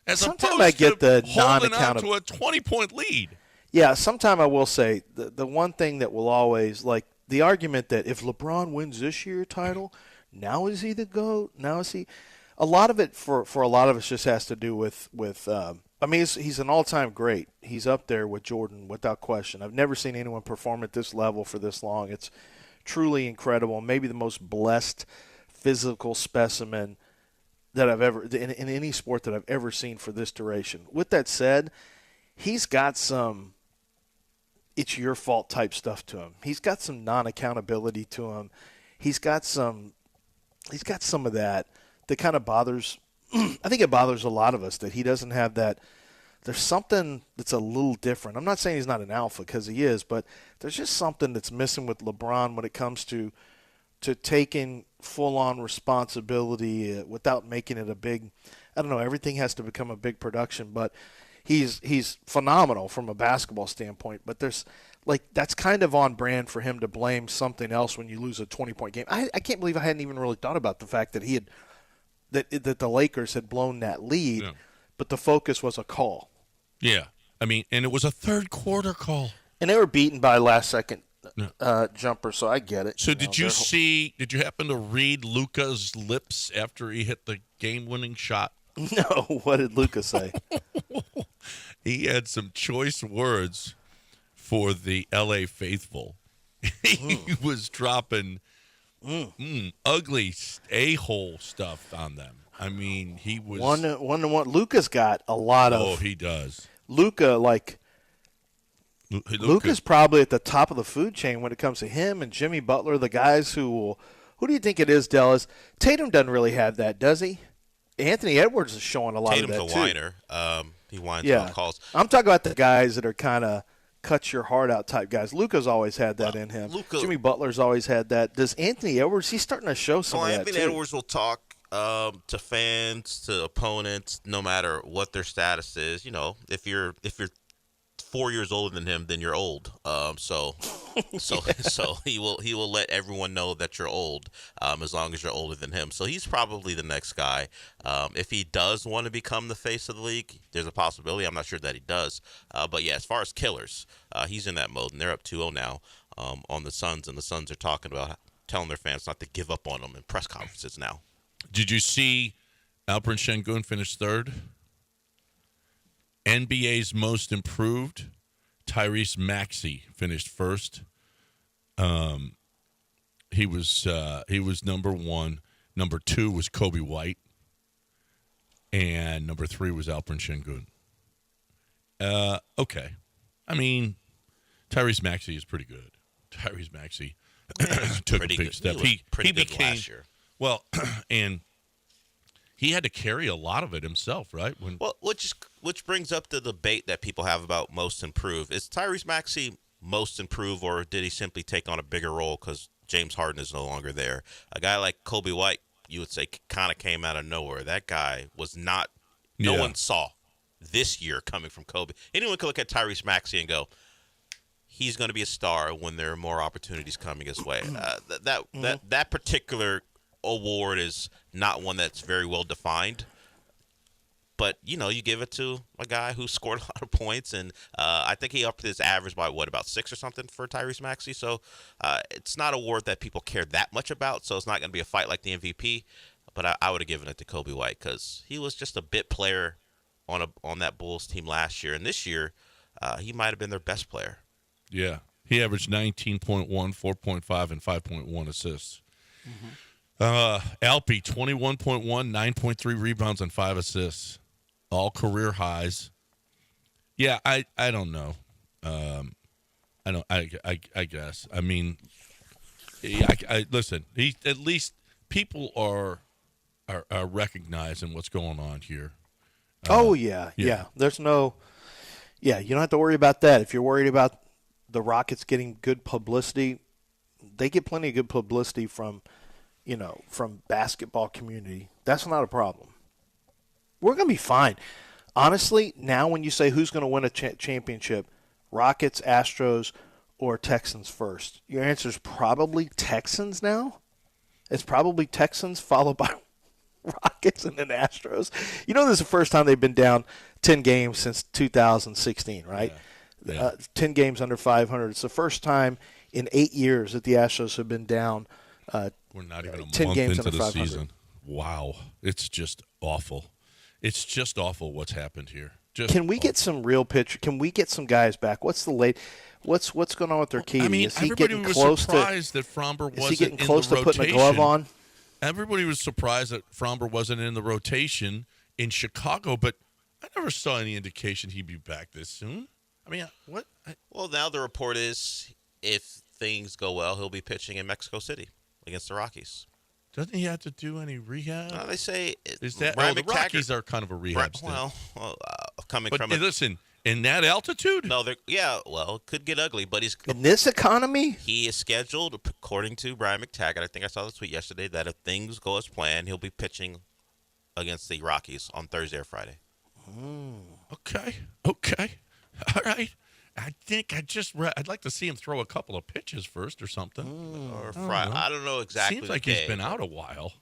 As sometimes I get the holding on to a 20-point lead. Yeah, sometime I will say the one thing that will always, like the argument that if LeBron wins this year's title, now is he the GOAT? Now is he? A lot of it for a lot of us just has to do with I mean, he's an all-time great. He's up there with Jordan without question. I've never seen anyone perform at this level for this long. It's truly incredible. Maybe the most blessed physical specimen that I've ever in any sport that I've ever seen for this duration. With that said, he's got some it's your fault type stuff to him. He's got some non-accountability to him. He's got some of that kind of bothers I think it bothers a lot of us that he doesn't have that. There's something that's a little different. I'm not saying he's not an alpha because he is, but there's just something that's missing with LeBron when it comes to taking full-on responsibility without making it a big – I don't know, everything has to become a big production, but he's phenomenal from a basketball standpoint. But there's – that's kind of on brand for him to blame something else when you lose a 20-point game. I can't believe I hadn't even really thought about the fact that he had that the Lakers had blown that lead, Yeah. but the focus was a call. Yeah. I mean, and it was a third quarter call. And they were beaten by last-second Yeah. jumper, so I get it. So did you happen to read Luka's lips after he hit the game-winning shot? No, what did Luka say? He had some choice words for the LA faithful. He was dropping ugly a-hole stuff on them. I mean, he was One to one. Luka's got a lot of. Oh, he does. Luka, Luka, Luka's probably at the top of the food chain when it comes to him and Jimmy Butler, the guys who will. Who do you think it is, Dallas? Tatum doesn't really have that, does he? Anthony Edwards is showing a lot Tatum's of that a whiner. He whines on calls. I'm talking about the guys that are kind of cut your heart out type guys. Luka's always had that in him. Jimmy Butler's always had that. Does Anthony Edwards? He's starting to show some of that Anthony too. Edwards will talk to fans, to opponents, no matter what their status is. You know, if you're 4 years older than him, then you're old. So he will let everyone know that you're old, as long as you're older than him. So he's probably the next guy. If he does want to become the face of the league, there's a possibility. I'm not sure that he does. But yeah, as far as killers, he's in that mode, and they're up 2-0 now on the Suns, and the Suns are talking about telling their fans not to give up on them in press conferences now. Did you see Alperen Şengün finish third? NBA's most improved, Tyrese Maxey finished first. He was number one. Number two was Kobe White, and number three was Alperen Şengün. Okay, I mean, Tyrese Maxey is pretty good. Tyrese Maxey took a big step. He became good last year. Well, and he had to carry a lot of it himself, right? Which brings up the debate that people have about most improved. Is Tyrese Maxey most improved, or did he simply take on a bigger role because James Harden is no longer there? A guy like Kobe White, you would say, kind of came out of nowhere. That guy was not – no one saw this year coming from Kobe. Anyone could look at Tyrese Maxey and go, he's going to be a star when there are more opportunities coming his way. That particular – award is not one that's very well defined, but you give it to a guy who scored a lot of points, and I think he upped his average by about 6 or something for Tyrese Maxey. So it's not a award that people care that much about, so it's not going to be a fight like the MVP, but I would have given it to Kobe White because he was just a bit player on that Bulls team last year, and this year he might have been their best player. Yeah, he averaged 19.1, 4.5, and 5.1 assists. Alpy, 21.1, 9.3 rebounds, and 5 assists. All career highs. Yeah, I don't know. I guess. I mean, listen, at least people are recognizing what's going on here. Yeah. There's no – you don't have to worry about that. If you're worried about the Rockets getting good publicity, they get plenty of good publicity from basketball community. That's not a problem. We're going to be fine. Honestly, now when you say who's going to win a championship, Rockets, Astros, or Texans first, your answer is probably Texans now. It's probably Texans followed by Rockets and then Astros. This is the first time they've been down 10 games since 2016, right? Yeah. 10 games under 500. It's the first time in 8 years that the Astros have been down we're not even a 10 month games into under the 500. season. Wow. It's just awful. It's just awful what's happened here. Can we get some real pitcher? Can we get some guys back? What's going on with their key? I mean, is he everybody getting was close surprised that Fromber wasn't is he getting in close the to rotation. putting a glove on? Everybody was surprised that Fromber wasn't in the rotation in Chicago, but I never saw any indication he'd be back this soon. I mean, what? Well, now the report is if things go well, he'll be pitching in Mexico City against the Rockies. Doesn't he have to do any rehab? No, they say the Rockies are kind of a rehab state. Coming but from listen, in that altitude? No, it could get ugly, but he's in this economy. He is scheduled, according to Brian McTaggart. I think I saw the tweet yesterday that if things go as planned, he'll be pitching against the Rockies on Thursday or Friday. Okay, all right. I think I'd like to see him throw a couple of pitches first or something. Or Friday. I don't know exactly. Seems like the he's day, been out a while.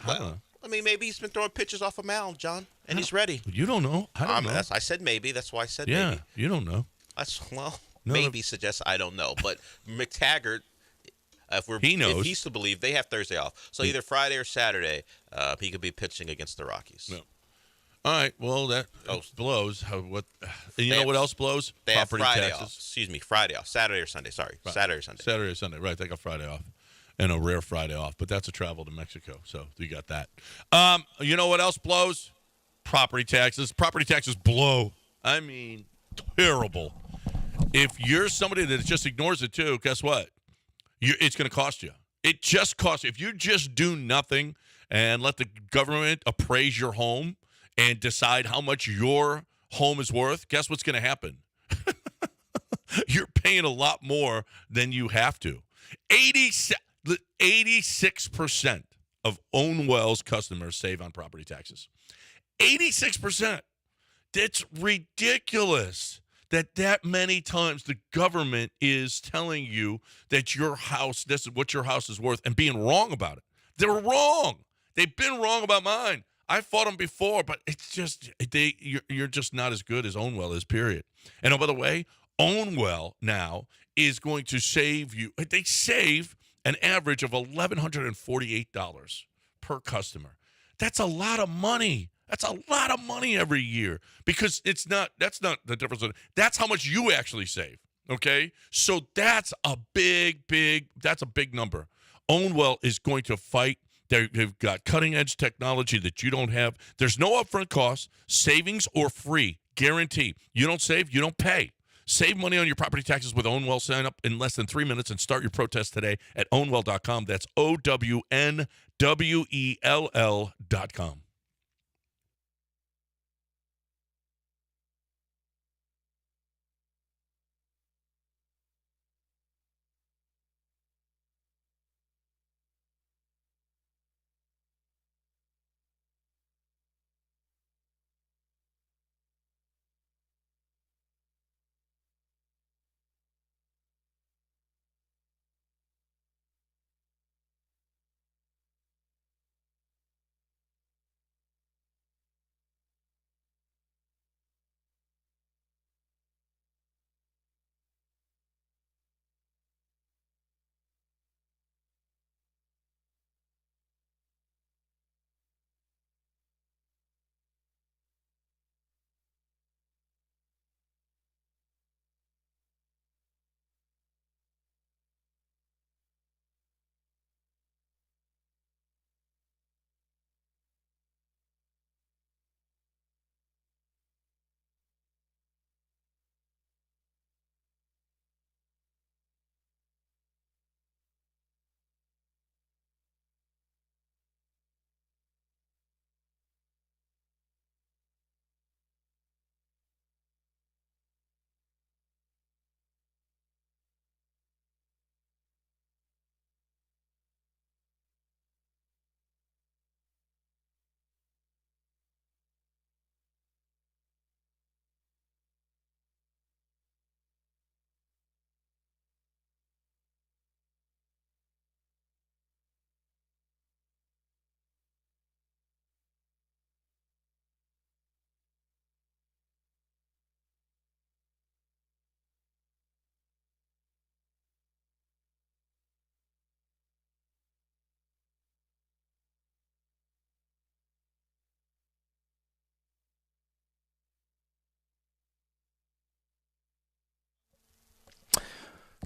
Well, I mean, maybe he's been throwing pitches off a mound, John, and he's ready. You don't know. I don't know. I said maybe. That's why I said Yeah, maybe. you don't know. Maybe suggests I don't know. But McTaggart, He knows. if he's to believe, they have Thursday off. So either Friday or Saturday, he could be pitching against the Rockies. No. All right. Well, that blows. What else blows? They have Property Friday taxes. off. Excuse me, Friday off. Saturday or Sunday. Sorry, Right. Saturday or Sunday. Saturday or Sunday. Right. They got Friday off. And a rare Friday off. But that's a travel to Mexico. So you got that. You know what else blows? Property taxes. Property taxes blow. I mean, terrible. If you're somebody that just ignores it too, guess what? It's going to cost you. It just costs you. If you just do nothing and let the government appraise your home and decide how much your home is worth, guess what's going to happen? You're paying a lot more than you have to. 86% of Ownwell's customers save on property taxes. 86%. That's ridiculous that many times the government is telling you that this is what your house is worth and being wrong about it. They're wrong. They've been wrong about mine. I fought them before, but it's just you're just not as good as Ownwell is, period. And oh, by the way, Ownwell now is going to save you. They save an average of $1,148 per customer. That's a lot of money. That's a lot of money every year because that's not the difference. That's how much you actually save. Okay. So that's a big number. Ownwell is going to fight. They've got cutting edge technology that you don't have. There's no upfront cost, savings or free guarantee. You don't save, you don't pay. Save money on your property taxes with Ownwell. Sign up in less than 3 minutes and start your protest today at ownwell.com. That's OWNWELL.com.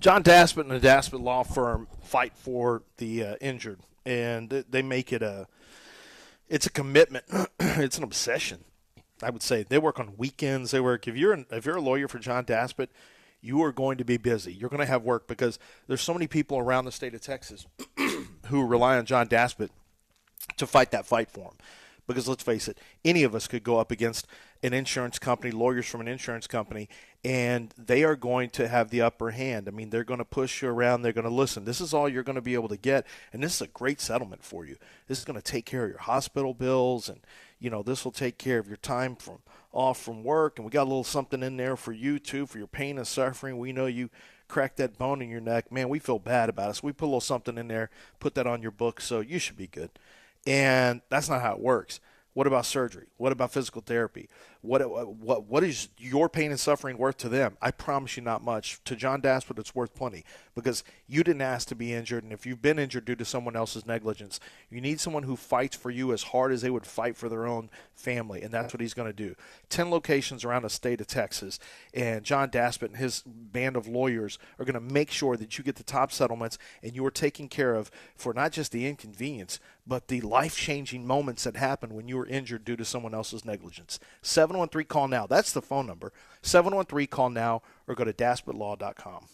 John Daspit and the Daspit Law Firm fight for the injured, and they make it it's a commitment. It's an obsession, I would say. They work on weekends. They work. If you're a lawyer for John Daspit, you are going to be busy. You're going to have work because there's so many people around the state of Texas who rely on John Daspit to fight that fight for him. Because let's face it, any of us could go up against an insurance company, lawyers from an insurance company, and they are going to have the upper hand. I mean, they're going to push you around. They're going to listen. This is all you're going to be able to get, and this is a great settlement for you. This is going to take care of your hospital bills, and this will take care of your time off from work. And we got a little something in there for you too, for your pain and suffering. We know you cracked that bone in your neck. Man, we feel bad about it. So we put a little something in there, put that on your book, so you should be good. And that's not how it works. What about surgery? What about physical therapy? What is your pain and suffering worth to them? I promise you not much. To John Daspit, it's worth plenty because you didn't ask to be injured, and if you've been injured due to someone else's negligence, you need someone who fights for you as hard as they would fight for their own family, and that's what he's going to do. 10 locations around the state of Texas, and John Daspit and his band of lawyers are going to make sure that you get the top settlements and you are taken care of for not just the inconvenience, but the life-changing moments that happen when you are injured due to someone else's negligence. 713-CALL-NOW. That's the phone number. 713-CALL-NOW or go to daspitlaw.com.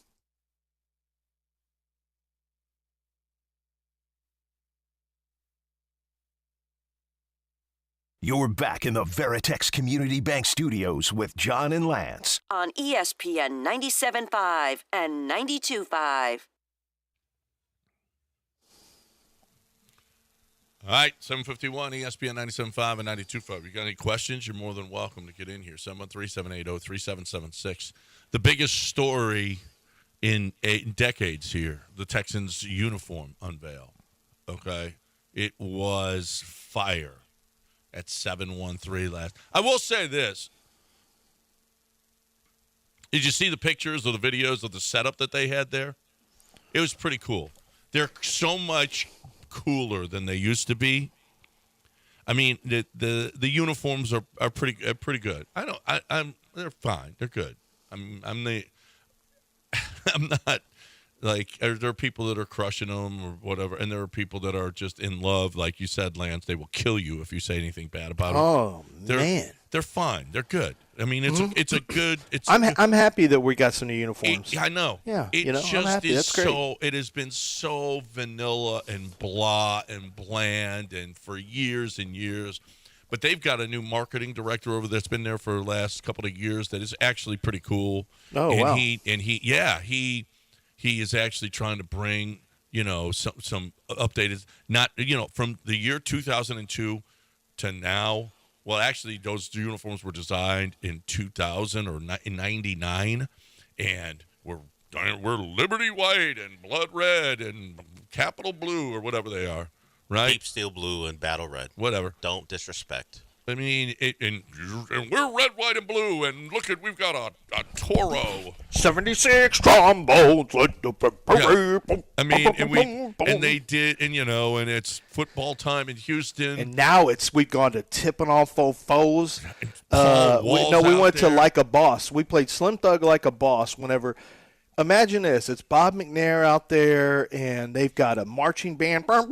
You're back in the Veritex Community Bank Studios with John and Lance. On ESPN 97.5 and 92.5. All right, 751 ESPN 97.5 and 92.5. You got any questions? You're more than welcome to get in here. 713-780-3776. The biggest story in decades here, the Texans uniform unveil. Okay? It was fire at 713 last. I will say this. Did you see the pictures or the videos of the setup that they had there? It was pretty cool. They're so much cooler than they used to be. I mean, the uniforms are pretty good. They're fine. They're good. I'm not like, there are people that are crushing them or whatever, and there are people that are just in love, like you said, Lance. They will kill you if you say anything bad about them. Oh, man. They're fine. They're good. I mean, it's a good. I'm happy that we got some new uniforms. I know. Yeah, it I'm just happy. is That's great. so. It has been so vanilla and blah and bland, and for years and years. But they've got a new marketing director over there that's been there for the last couple of years that is actually pretty cool. Oh, and wow. He is actually trying to bring, some updated, not, from the year 2002 to now. Well, actually, those uniforms were designed in 2000 or in 99, and we're Liberty White and Blood Red and Capital Blue or whatever they are, right? Deep Steel Blue and Battle Red. Whatever. Don't disrespect. I mean, and we're red, white, and blue, and look at, we've got a Toro. 76 trombones. Yeah. I mean, and they did, and and it's football time in Houston. And now we've gone to tipping off faux. We went to Like a Boss. We played Slim Thug Like a Boss whenever. Imagine this. It's Bob McNair out there, and they've got a marching band. Right.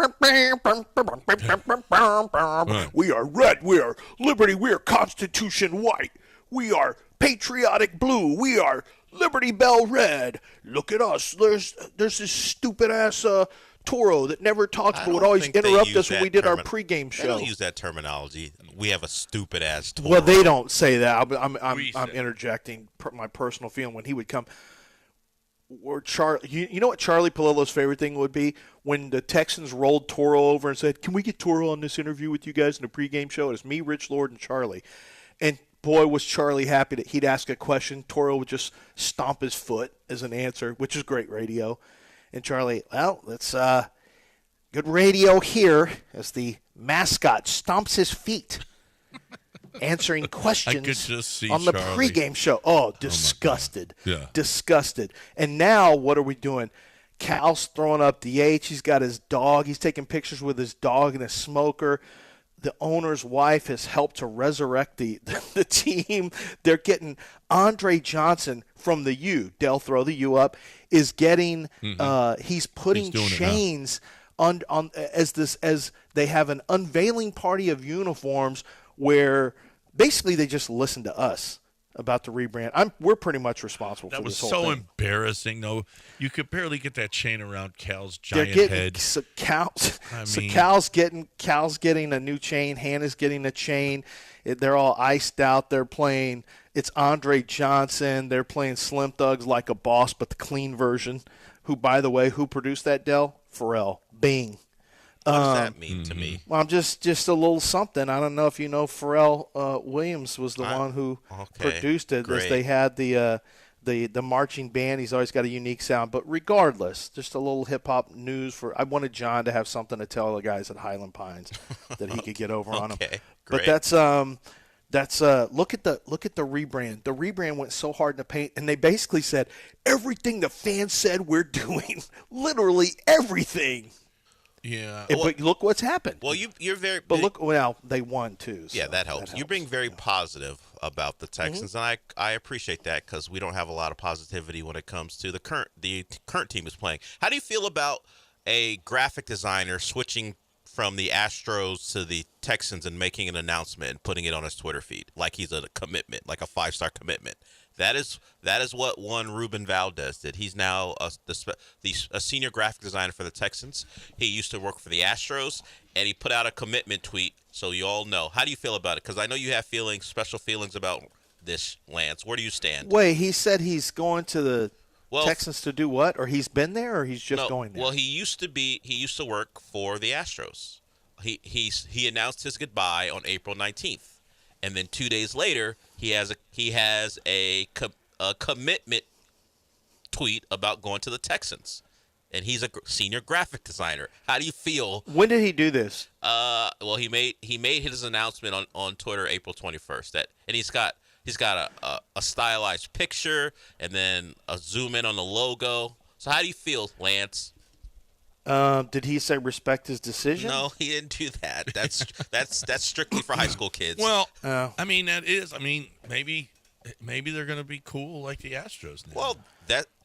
We are red. We are liberty. We are Constitution white. We are patriotic blue. We are Liberty Bell red. Look at us. There's this stupid-ass Toro that never talks but would always interrupt us when we did our pregame show. They don't use that terminology. We have a stupid-ass Toro. Well, they don't say that. I'm interjecting my personal feeling when he would come. Or you know what Charlie Palillo's favorite thing would be? When the Texans rolled Toro over and said, "Can we get Toro on this interview with you guys in the pregame show?" It's me, Rich Lord, and Charlie. And boy, was Charlie happy that he'd ask a question. Toro would just stomp his foot as an answer, which is great radio. And Charlie, well, that's good radio here as the mascot stomps his feet. Answering questions I could just see on the Charlie. pregame show. Oh, disgusted. Yeah. Disgusted. And now what are we doing? Cal's throwing up the H. He's got his dog. He's taking pictures with his dog and his smoker. The owner's wife has helped to resurrect the team. They're getting Andre Johnson from the U. Dell, throw the U up. Is getting. He's putting chains on as they have an unveiling party of uniforms where basically they just listen to us about the rebrand. We're pretty much responsible for this whole thing. That was so embarrassing, though. You could barely get that chain around Cal's giant head. So Cal's getting a new chain. Hannah's getting a chain. They're all iced out. They're playing. It's Andre Johnson. They're playing Slim Thugs Like a Boss, but the clean version. Who, by the way, who produced that, Dell? Pharrell. Bing. What does that mean to me? Well, I'm just a little something. I don't know if you know Pharrell Williams was the one who produced it. Great. As they had the the marching band. He's always got a unique sound. But regardless, just a little hip hop news I wanted John to have something to tell the guys at Highland Pines that he could get over on them. Great. But that's look at the rebrand. The rebrand went so hard in the paint, and they basically said everything the fans said we're doing, literally everything. Yeah. But look what's happened. Well, you're very. But look, well, they won too. So yeah, that helps. You're being very positive about the Texans, and I appreciate that because we don't have a lot of positivity when it comes to the current team is playing. How do you feel about a graphic designer switching from the Astros to the Texans and making an announcement and putting it on his Twitter feed like he's a commitment, like a 5-star commitment? That is what one Ruben Valdez did. He's now a senior graphic designer for the Texans. He used to work for the Astros, and he put out a commitment tweet so you all know. How do you feel about it? Because I know you have special feelings about this, Lance. Where do you stand? Wait, he said he's going to the Texans to do what? Or he's been there, or he's just going there? Well, he used to work for the Astros. He announced his goodbye on April 19th. And then 2 days later, he has a commitment tweet about going to the Texans, and he's a senior graphic designer. How do you feel? When did he do this? Well, he made his announcement on Twitter April 21st. And he's got a stylized picture and then a zoom in on the logo. So how do you feel, Lance? Did he say respect his decision? No, he didn't do that. That's strictly for high school kids. Well, I mean, maybe they're going to be cool like the Astros now. Well,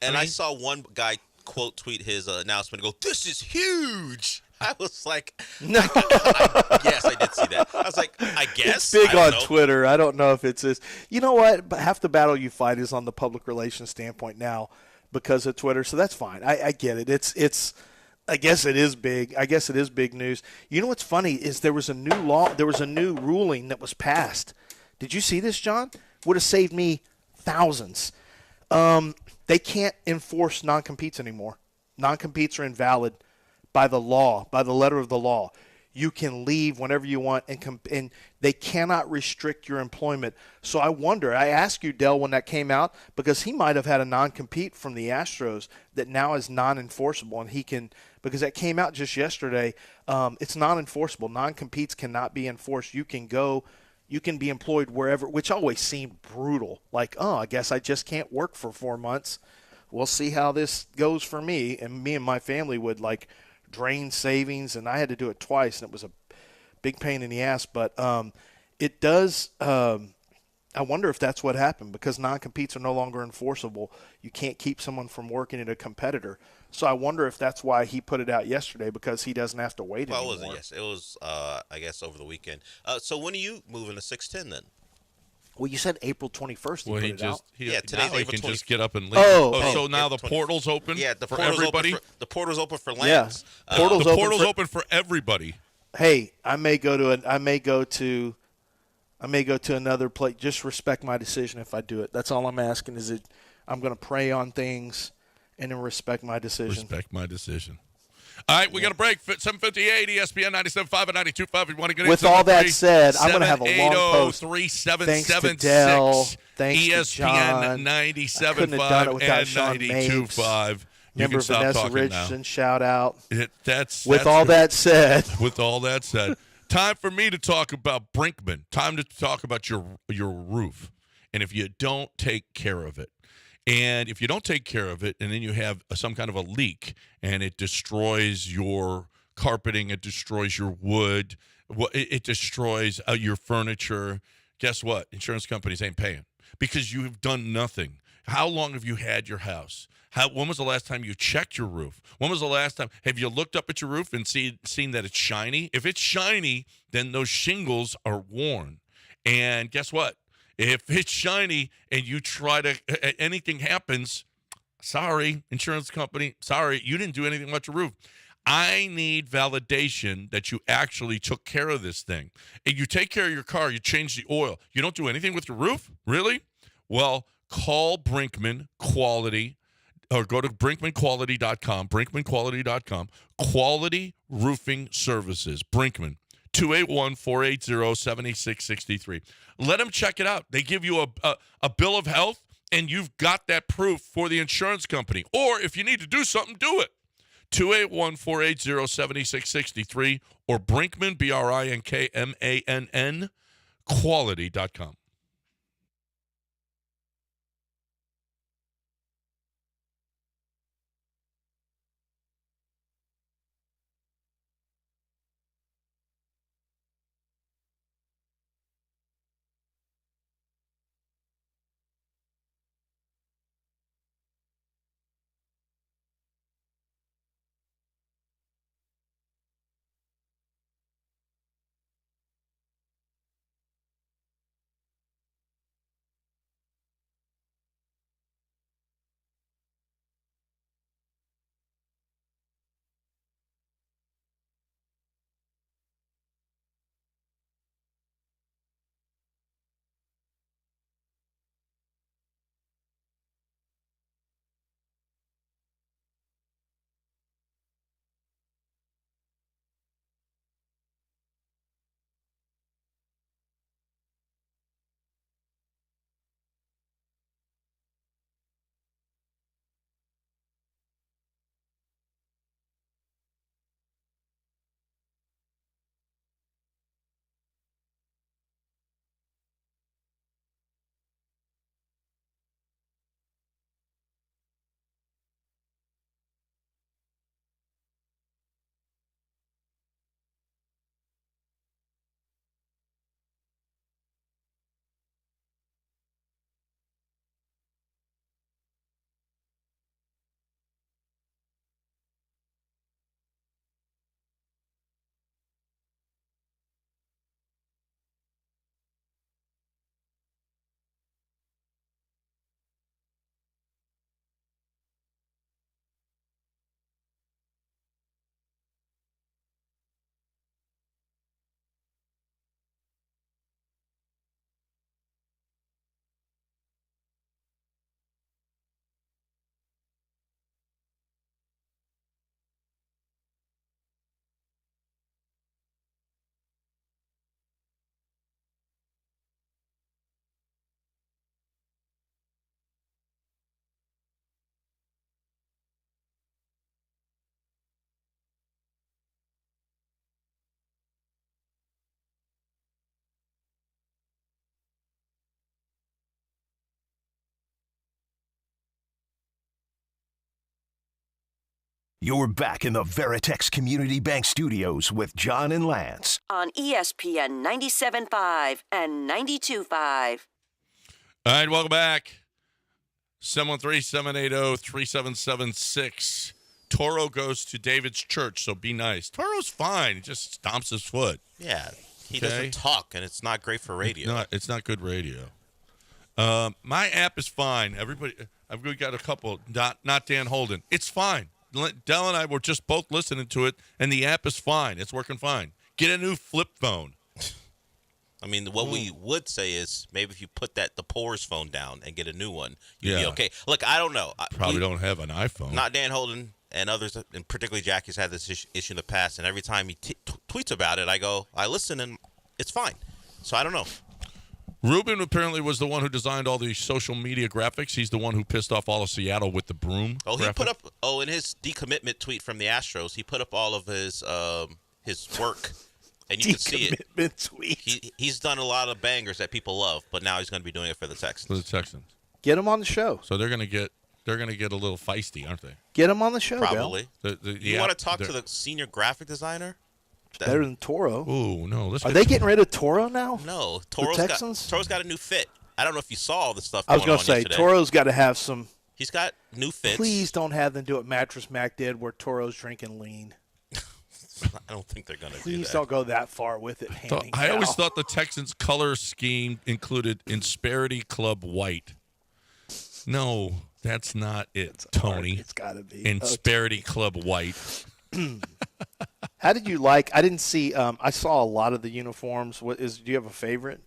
I saw one guy quote tweet his announcement and go, "This is huge." I was like, no. Yes, I did see that. I was like, I guess. It's big on Twitter. I don't know if it's this. You know what? But half the battle you fight is on the public relations standpoint now because of Twitter. So that's fine. I get it. It's. I guess it is big. I guess it is big news. You know what's funny is there was a new ruling that was passed. Did you see this, John? Would have saved me thousands. They can't enforce non-competes anymore. Non-competes are invalid by the law, by the letter of the law. You can leave whenever you want, and they cannot restrict your employment. So I wonder, I asked you, Dell, when that came out, because he might have had a non-compete from the Astros that now is non-enforceable, and he can, because that came out just yesterday, it's non-enforceable. Non-competes cannot be enforced. You can be employed wherever, which always seemed brutal. Like, I guess I just can't work for 4 months. We'll see how this goes for me. And me and my family would, drain savings, and I had to do it twice, and it was a big pain in the ass. But it does I wonder if that's what happened because non-competes are no longer enforceable. You can't keep someone from working at a competitor. So I wonder if that's why he put it out yesterday because he doesn't have to wait anymore. Well, it wasn't yes. It was, I guess, over the weekend. So when are you moving to 610 then? Well, you said April 21st. Well, he today's now he April can 20. just get up and leave. So now the portal's open for everybody? The portal's open for Lance. Yeah. The portal's open for everybody. Hey, I may go to another place. Just respect my decision if I do it. That's all I'm asking is I'm going to pray on things and then respect my decision. Respect my decision. All right, we got a break. 758 ESPN 97.5 and 92.5. If you want to get With all that said, I'm going to have a long post. 780-3776. Thanks to Dell. Thanks ESPN to John. 97.5 and 92.5. Remember Vanessa Richardson, shout out. With all that said, time for me to talk about Brinkman. Time to talk about your roof. And if you don't take care of it, and then you have some kind of a leak, and it destroys your carpeting, it destroys your wood, it destroys your furniture, guess what? Insurance companies ain't paying because you have done nothing. How long have you had your house? When was the last time you checked your roof? When was the last time? Have you looked up at your roof and seen that it's shiny? If it's shiny, then those shingles are worn. And guess what? If it's shiny and you try to, anything happens, sorry, insurance company, sorry, you didn't do anything about your roof. I need validation that you actually took care of this thing. And you take care of your car, you change the oil. You don't do anything with your roof? Really? Well, call Brinkman Quality or go to brinkmanquality.com, brinkmanquality.com, Quality Roofing Services, Brinkman. 281-480-7663. Let them check it out. They give you a bill of health. and you've got that proof for the insurance company. Or if you need to do something, do it. 281-480-7663 or Brinkman, BRINKMANN, quality.com. You're back in the Veritex Community Bank Studios with John and Lance. On ESPN 97.5 and 92.5. All right, welcome back. 713-780-3776. Toro goes to David's church, so be nice. Toro's fine. He just stomps his foot. Yeah, he doesn't talk, and it's not great for radio. It's not good radio. My app is fine. Everybody, I've got a couple. Not Dan Holden. It's fine. Dell and I were just both listening to it, and the app is fine. It's working fine. Get a new flip phone. I mean, what we would say is maybe if you put the Pores phone down and get a new one, you'd be okay. Look, I don't know. Probably don't have an iPhone. Not Dan Holden and others, and particularly Jackie's had this issue in the past, and every time he tweets about it, I listen, and it's fine. So I don't know. Ruben apparently was the one who designed all the social media graphics. He's the one who pissed off all of Seattle with the broom. Oh, he put up. Oh, in his decommitment tweet from the Astros, he put up all of his work, and you can see it. Decommitment tweet. He's done a lot of bangers that people love, but now he's going to be doing it for the Texans. For the Texans. Get him on the show. So they're going to get a little feisty, aren't they? Get him on the show. Probably. You want to talk to the senior graphic designer? Better than Toro. Oh no! Are they getting rid of Toro now? No, Toro's got a new fit. I don't know if you saw all the stuff. I was going to say yesterday. Toro's got to have some. He's got new fits. Please don't have them do what Mattress Mac did, where Toro's drinking lean. I don't think they're going to do that. Please don't go that far with it. I always thought the Texans' color scheme included Insperity Club White. No, that's not it, Tony. It's got to be Insperity Club White. How did you like? I didn't see. I saw a lot of the uniforms. Do you have a favorite?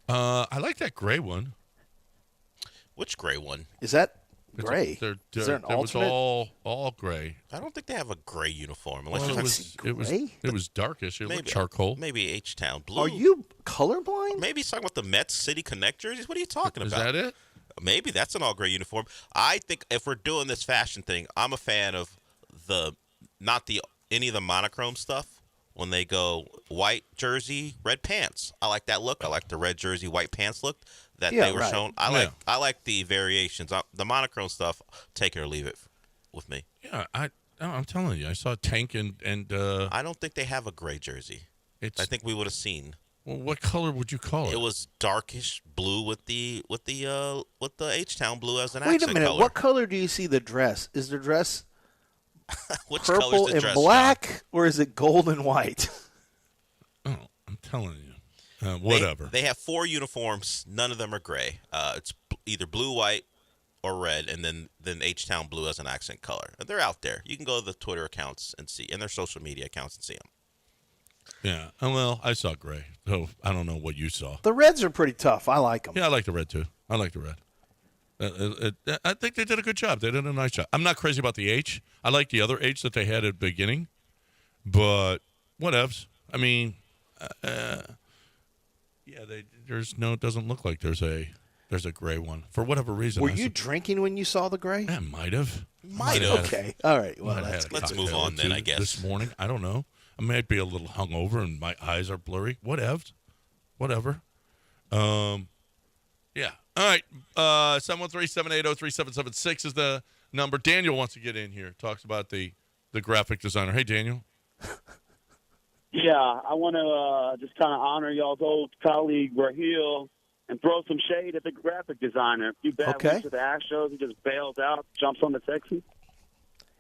I like that gray one. Which gray one? Is that gray? Is there an alternate? It was all gray. I don't think they have a gray uniform. Well, it was darkish. It looked charcoal. Maybe H-Town blue. Are you colorblind? Maybe he's talking about the Mets City Connectors. What are you talking about? Is that it? Maybe that's an all-gray uniform. I think if we're doing this fashion thing, I'm a fan of any of the monochrome stuff. When they go white jersey, red pants, I like that look. I like the red jersey, white pants look that they were shown. I like the variations. The monochrome stuff. Take it or leave it with me. Yeah, I'm telling you, I saw Tank and I don't think they have a gray jersey. I think we would have seen. Well, what color would you call it? It was darkish blue with the H-Town blue as an Wait accent a minute. color. What color do you see the dress? Is the dress Which purple color's the and dress, black, John? or is it gold and white? Oh, I'm telling you. Whatever. They have 4 uniforms. None of them are gray. It's either blue, white, or red, and then H-Town blue as an accent color. They're out there. You can go to the Twitter accounts and see, and their social media accounts and see them. Yeah. Well, I saw gray, so I don't know what you saw. The reds are pretty tough. I like them. Yeah, I like the red too. I like the red. I think they did a good job. They did a nice job. I'm not crazy about the H. I like the other H that they had at the beginning, but whatevs. I mean, it doesn't look like there's a gray one for whatever reason. Were you drinking when you saw the gray? I might have. Okay. All right. Well, Let's move on then, I guess. This morning, I don't know. I might be a little hungover and my eyes are blurry. Whatever. Yeah. All right. 713-780-3776 is the number. Daniel wants to get in here. Talks about the graphic designer. Hey, Daniel. Yeah, I want to just kind of honor y'all's old colleague, Raheel, and throw some shade at the graphic designer. A few bad weeks with the Astros, he just bails out, jumps on the Texans.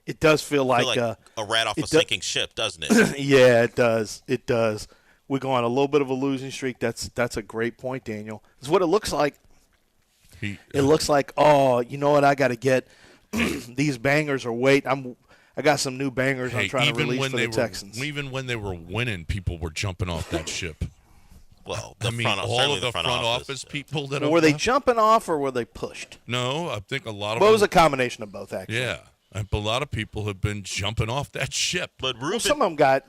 It does feel like a rat off a sinking ship, doesn't it? Yeah, it does. It does. We go on a little bit of a losing streak. That's a great point, Daniel. It's what it looks like. It looks like, oh, you know what? I got to get these bangers or wait. I got some new bangers I'm trying to release for the Texans. Even when they were winning, people were jumping off that ship. Well, all of the front office people that were they jumping off or were they pushed? No, I think a lot of them. It was a combination of both, actually. Yeah, a lot of people have been jumping off that ship. But Ruben, some of them got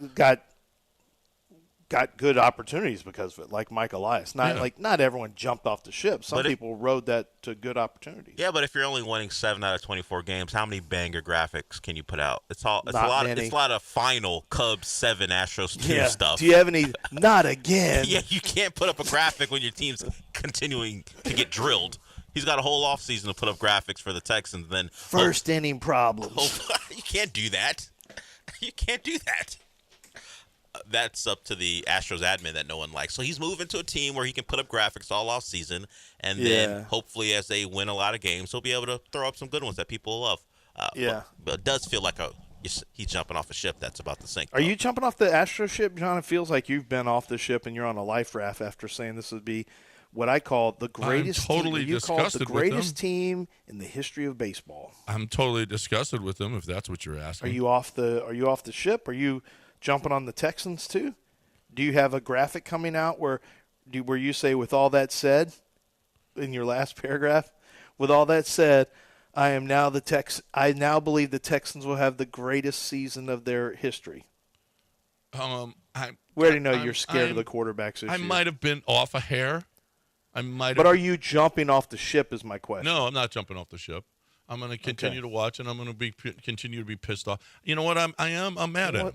good opportunities because of it, like Mike Elias. Not everyone jumped off the ship. Some people rode that to good opportunities. Yeah, but if you're only winning 7 out of 24 games, how many banger graphics can you put out? It's a lot of final Cubs 7, Astros 2 stuff. Do you have any? Not again. Yeah, you can't put up a graphic when your team's continuing to get drilled. He's got a whole offseason to put up graphics for the Texans. Then first inning problems. You can't do that. You can't do that. That's up to the Astros admin that no one likes. So he's moving to a team where he can put up graphics all off season, and then hopefully as they win a lot of games, he'll be able to throw up some good ones that people love. But it does feel like he's jumping off a ship that's about to sink. Are you jumping off the Astros ship, John? It feels like you've been off the ship and you're on a life raft after saying this would be what I call the greatest totally team. You call it the greatest team in the history of baseball. I'm totally disgusted with them if that's what you're asking. Are you off the ship? Are you jumping on the Texans too? Do you have a graphic coming out where you say, with all that said, in your last paragraph, with all that said, I now believe the Texans will have the greatest season of their history. We already know you're scared of the quarterbacks this year. I might have been off a hair. But are you jumping off the ship is my question. No, I'm not jumping off the ship. I'm going to continue to watch, and I'm going to continue to be pissed off. You know what? I'm mad at him.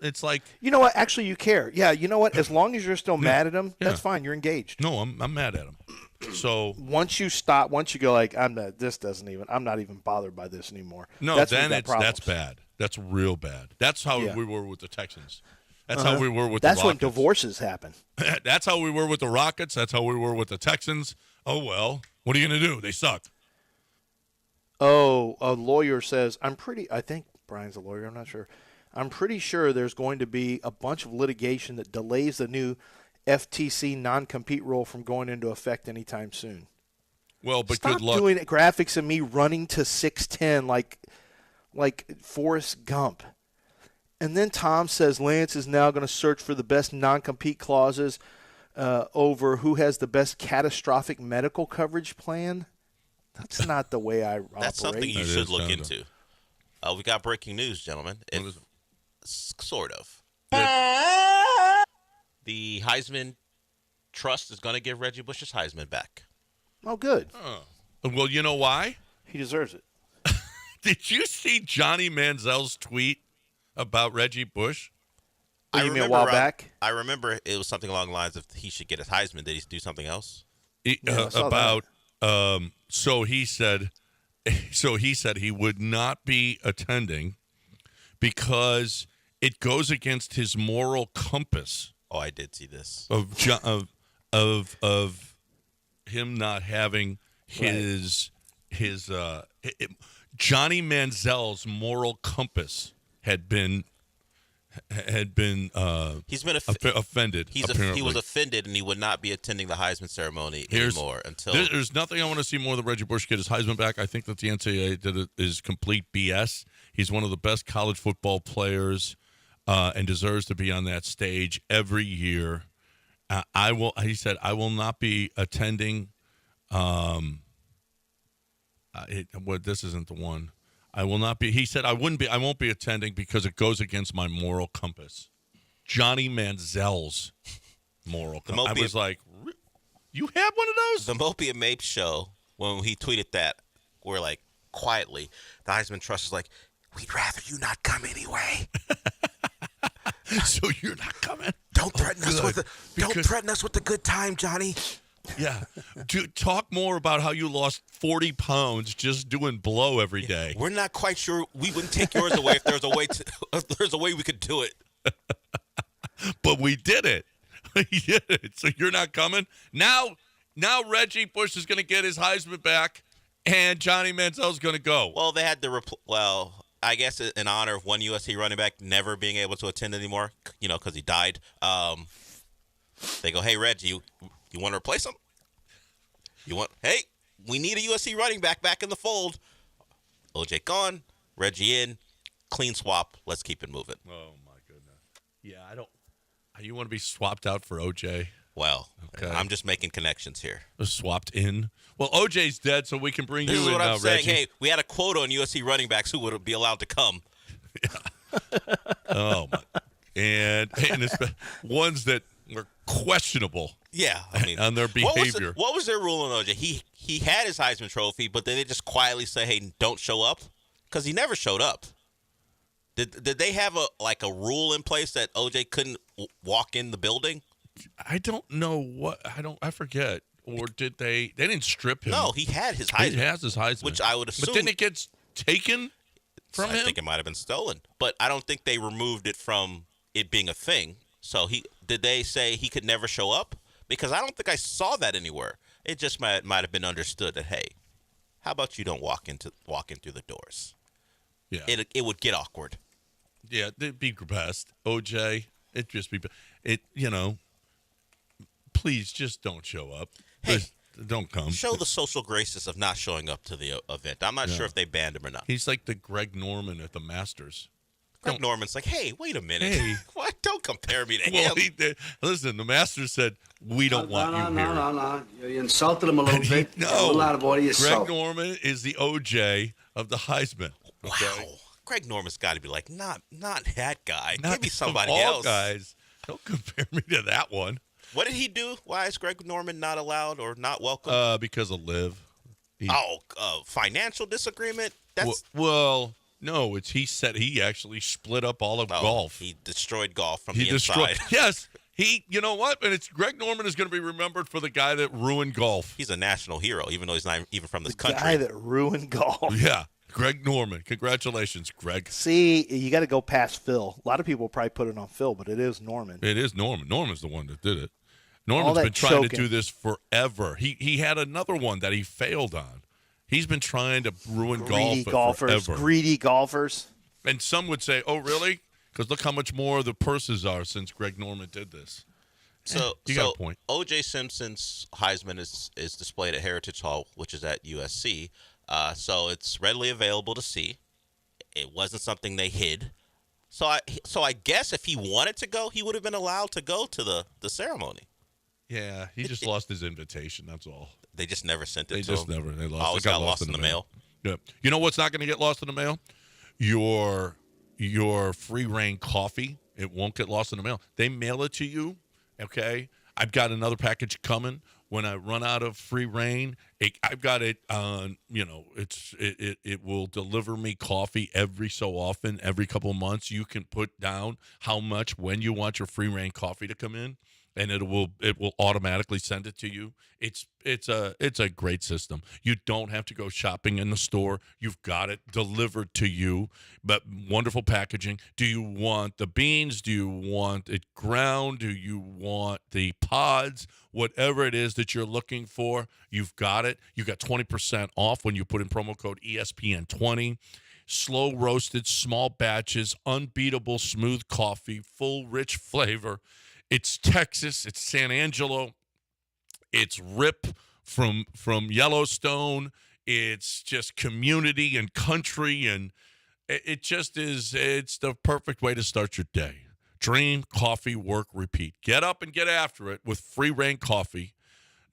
It's like, you know what? Actually, you care. Yeah. You know what? As long as you're still mad at him, that's fine. You're engaged. No, I'm mad at him. So once you go like, I'm not even bothered by this anymore. No, then that's bad. That's real bad. That's how we were with the Texans. That's how we were with the Rockets. That's when divorces happen. That's how we were with the Rockets. That's how we were with the Texans. Oh, well, what are you going to do? They suck. Oh, a lawyer says, I think Brian's a lawyer, I'm not sure. I'm pretty sure there's going to be a bunch of litigation that delays the new FTC non-compete rule from going into effect anytime soon. Well, but Stop good luck. doing graphics of me running to 6'10" like Forrest Gump. And then Tom says Lance is now going to search for the best non-compete clauses over who has the best catastrophic medical coverage plan. That's not the way I operate. That's something you should look into. We got breaking news, gentlemen. Sort of. The Heisman Trust is going to give Reggie Bush's Heisman back. Oh, good. Well, you know why? He deserves it. Did you see Johnny Manziel's tweet about Reggie Bush? You mean a while back? I remember it was something along the lines of he should get his Heisman. Did he do something else? So he said he would not be attending because it goes against his moral compass. Oh, I did see this. Of him not having his Johnny Manziel's moral compass had been he's been offended. He was offended, and he would not be attending the Heisman ceremony anymore until. There's nothing I want to see more than Reggie Bush get his Heisman back. I think that the NCAA did it is complete BS. He's one of the best college football players, and deserves to be on that stage every year. He said, I will not be attending. This isn't the one. I will not be. He said, I won't be attending because it goes against my moral compass. Johnny Manziel's moral compass. I was like, you had one of those? The Mopey and Mapes show, when he tweeted that, we're like, quietly, the Heisman Trust is like, we'd rather you not come anyway. So you're not coming? Don't threaten us with the good time, Johnny. Yeah. Talk more about how you lost 40 pounds just doing blow every day. We're not quite sure. We wouldn't take yours away if there's a way we could do it. But we did it. We did it. So you're not coming? Now Reggie Bush is going to get his Heisman back, and Johnny Manziel's going to go. Well, they had to I guess in honor of one USC running back never being able to attend anymore, because he died. They go, hey, Reggie, you want to replace him? Hey, we need a USC running back in the fold. OJ gone, Reggie in, clean swap. Let's keep it moving. Oh, my goodness. Yeah, you want to be swapped out for OJ? Well, okay. I'm just making connections here. Swapped in? Well, OJ's dead, so we can bring this you in now, Reggie. This is what I'm saying. Hey, we had a quota on USC running backs who would be allowed to come. Yeah. Oh, my. And ones that were questionable. Yeah, I mean, on their behavior. What was their rule on OJ? He had his Heisman Trophy, but then they just quietly say, "Hey, don't show up," because he never showed up. Did they have a rule in place that OJ couldn't walk in the building? I don't know I forget. Or did they? They didn't strip him. No, he had his Heisman. He has his Heisman, which I would assume. But then it gets taken from him. I think it might have been stolen, but I don't think they removed it from it being a thing. So did they say he could never show up? Because I don't think I saw that anywhere. It just might have been understood that, hey, how about you don't walk in through the doors? Yeah, it would get awkward. Yeah, it'd be best. OJ, it'd just be please just don't show up. Hey, just don't come. Show the social graces of not showing up to the event. I'm not sure if they banned him or not. He's like the Greg Norman at the Masters. Greg Norman's like, hey, wait a minute. Hey. What? Don't compare me to him. Listen, the Masters said, we don't want you here. No. You insulted him a little bit. No. A lot of what you Greg Norman is the OJ of the Heisman. Okay? Wow. Greg Norman's got to be like, not that guy. Not maybe somebody all else. Guys. Don't compare me to that one. What did he do? Why is Greg Norman not allowed or not welcome? Because of Liv. Financial disagreement? No, he said he actually split up all of golf. He destroyed golf from the inside. Yes. You know what? And it's Greg Norman is going to be remembered for the guy that ruined golf. He's a national hero, even though he's not even from this country. The guy that ruined golf. Yeah. Greg Norman. Congratulations, Greg. See, you got to go past Phil. A lot of people probably put it on Phil, but it is Norman. It is Norman. Norman's the one that did it. Norman's been trying to do this forever. He had another one that he failed on. He's been trying to ruin forever. Greedy golfers. And some would say, oh, really? Because look how much more the purses are since Greg Norman did this. So you got a point. O.J. Simpson's Heisman is displayed at Heritage Hall, which is at USC. So it's readily available to see. It wasn't something they hid. So I guess if he wanted to go, he would have been allowed to go to the ceremony. Yeah, he just lost his invitation. That's all. They just never sent it to him. They lost. Always got lost in the mail. Yeah. You know what's not going to get lost in the mail? Your free reign coffee. It won't get lost in the mail. They mail it to you. Okay. I've got another package coming when I run out of free reign, I've got it on, it will deliver me coffee every so often, every couple of months. You can put down how much when you want your free reign coffee to come in, and it will automatically send it to you. It's a great system. You don't have to go shopping in the store. You've got it delivered to you, but wonderful packaging. Do you want the beans? Do you want it ground? Do you want the pods? Whatever it is that you're looking for, you've got it. You got 20% off when you put in promo code ESPN20. Slow roasted, small batches, unbeatable smooth coffee, full rich flavor. It's Texas. It's San Angelo. It's Rip from Yellowstone. It's just community and country, and it just is. It's the perfect way to start your day. Dream, coffee, work, repeat. Get up and get after it with free reign coffee.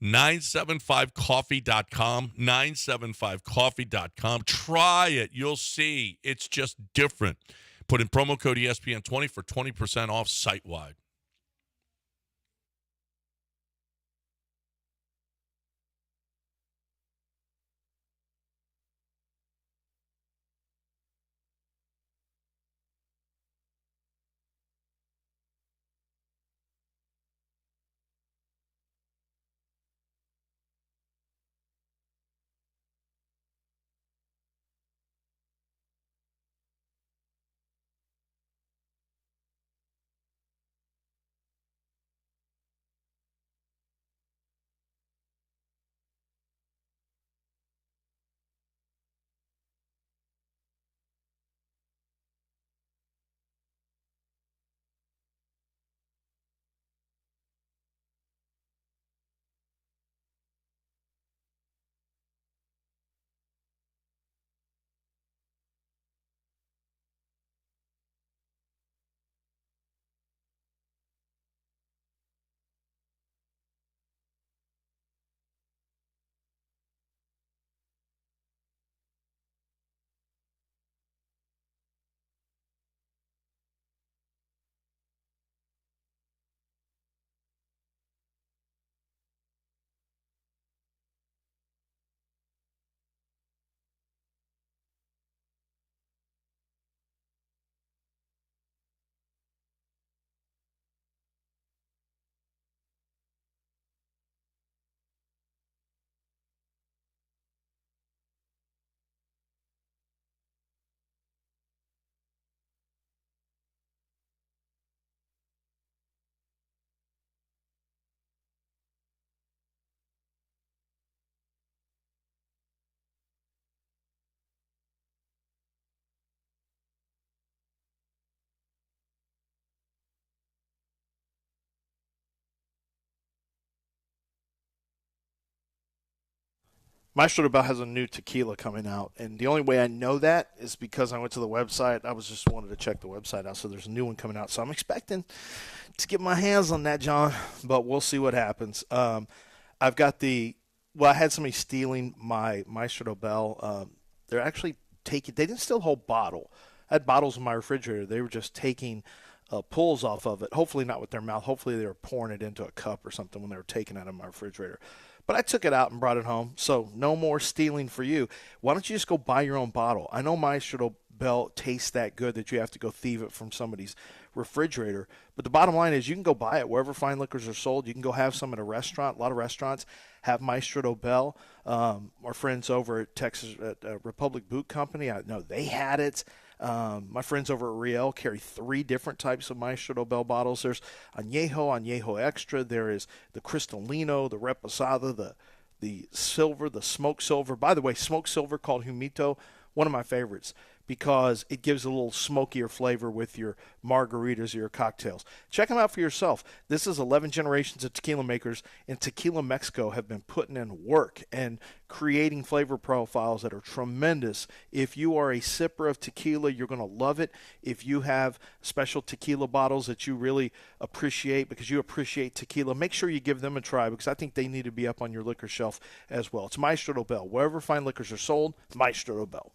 975coffee.com. 975coffee.com. Try it. You'll see. It's just different. Put in promo code ESPN20 for 20% off site-wide. Maestro Bell has a new tequila coming out, and the only way I know that is because I went to the website. I was just wanted to check the website out, so there's a new one coming out. So I'm expecting to get my hands on that, John, but we'll see what happens. I've got I had somebody stealing my Maestro Bell. They're actually taking – they didn't steal the whole bottle. I had bottles in my refrigerator. They were just taking pulls off of it, hopefully not with their mouth. Hopefully they were pouring it into a cup or something when they were taking it out of my refrigerator. But I took it out and brought it home, so no more stealing for you. Why don't you just go buy your own bottle? I know Maestro Bell tastes that good that you have to go thieve it from somebody's refrigerator. But the bottom line is you can go buy it wherever fine liquors are sold. You can go have some at a restaurant. A lot of restaurants have Maestro Bell. Our friends over at Texas Republic Boot Company, I know they had it. My friends over at Riel carry 3 different types of Maestro Bell bottles. There's Añejo Extra. There is the Cristalino, the Reposado, the Silver, the Smoked Silver. By the way, Smoked Silver called Humito, one of my favorites because it gives a little smokier flavor with your margaritas or your cocktails. Check them out for yourself. This is 11 generations of tequila makers in Tequila, Mexico have been putting in work and creating flavor profiles that are tremendous. If you are a sipper of tequila, you're going to love it. If you have special tequila bottles that you really appreciate because you appreciate tequila, make sure you give them a try because I think they need to be up on your liquor shelf as well. It's Maestro Bell. Wherever fine liquors are sold, Maestro Bell.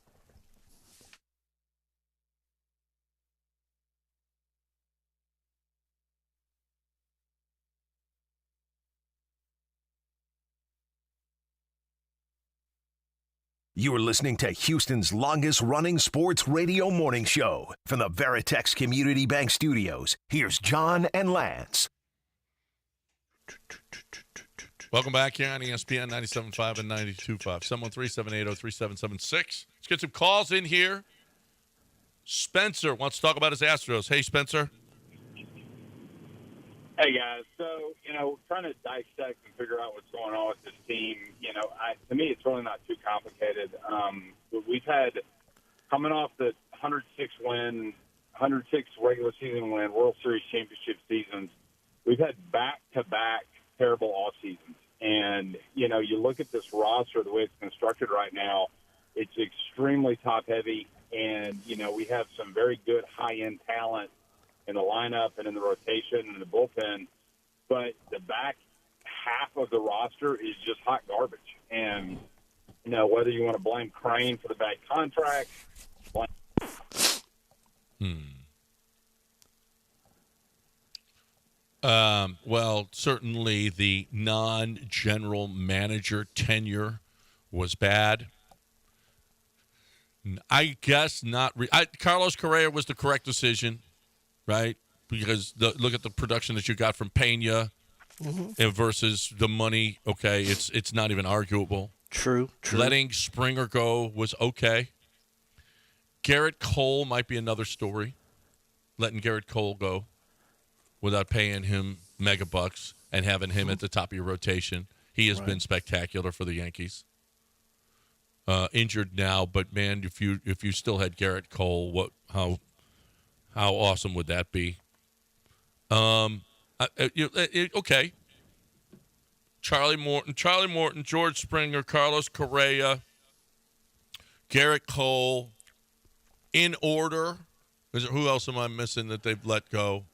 You are listening to Houston's longest-running sports radio morning show from the Veritex Community Bank Studios. Here's John and Lance. Welcome back here on ESPN 97.5 and 92.5. 713-780-3776. Let's get some calls in here. Spencer wants to talk about his Astros. Hey, Spencer. Hey, guys. So, trying to dissect and figure out what's going on with this team, to me, it's really not too complicated. We've had, coming off the 106 regular season win, World Series championship seasons, we've had back-to-back terrible off seasons. And, you look at this roster, the way it's constructed right now, it's extremely top-heavy. And, we have some very good high-end talent in the lineup and in the rotation and the bullpen. But the back half of the roster is just hot garbage. And, whether you want to blame Crane for the bad contract, Well, certainly the non-general manager tenure was bad. I guess not. Carlos Correa was the correct decision, right? Because look at the production that you got from Pena and versus the money. Okay, it's not even arguable. True. Letting Springer go was okay. Garrett Cole might be another story. Letting Garrett Cole go without paying him mega bucks and having him at the top of your rotation. He has been spectacular for the Yankees. Injured now, but man, if you still had Garrett Cole, how awesome would that be? Okay. Charlie Morton, George Springer, Carlos Correa, Garrett Cole, in order. Who else am I missing that they've let go?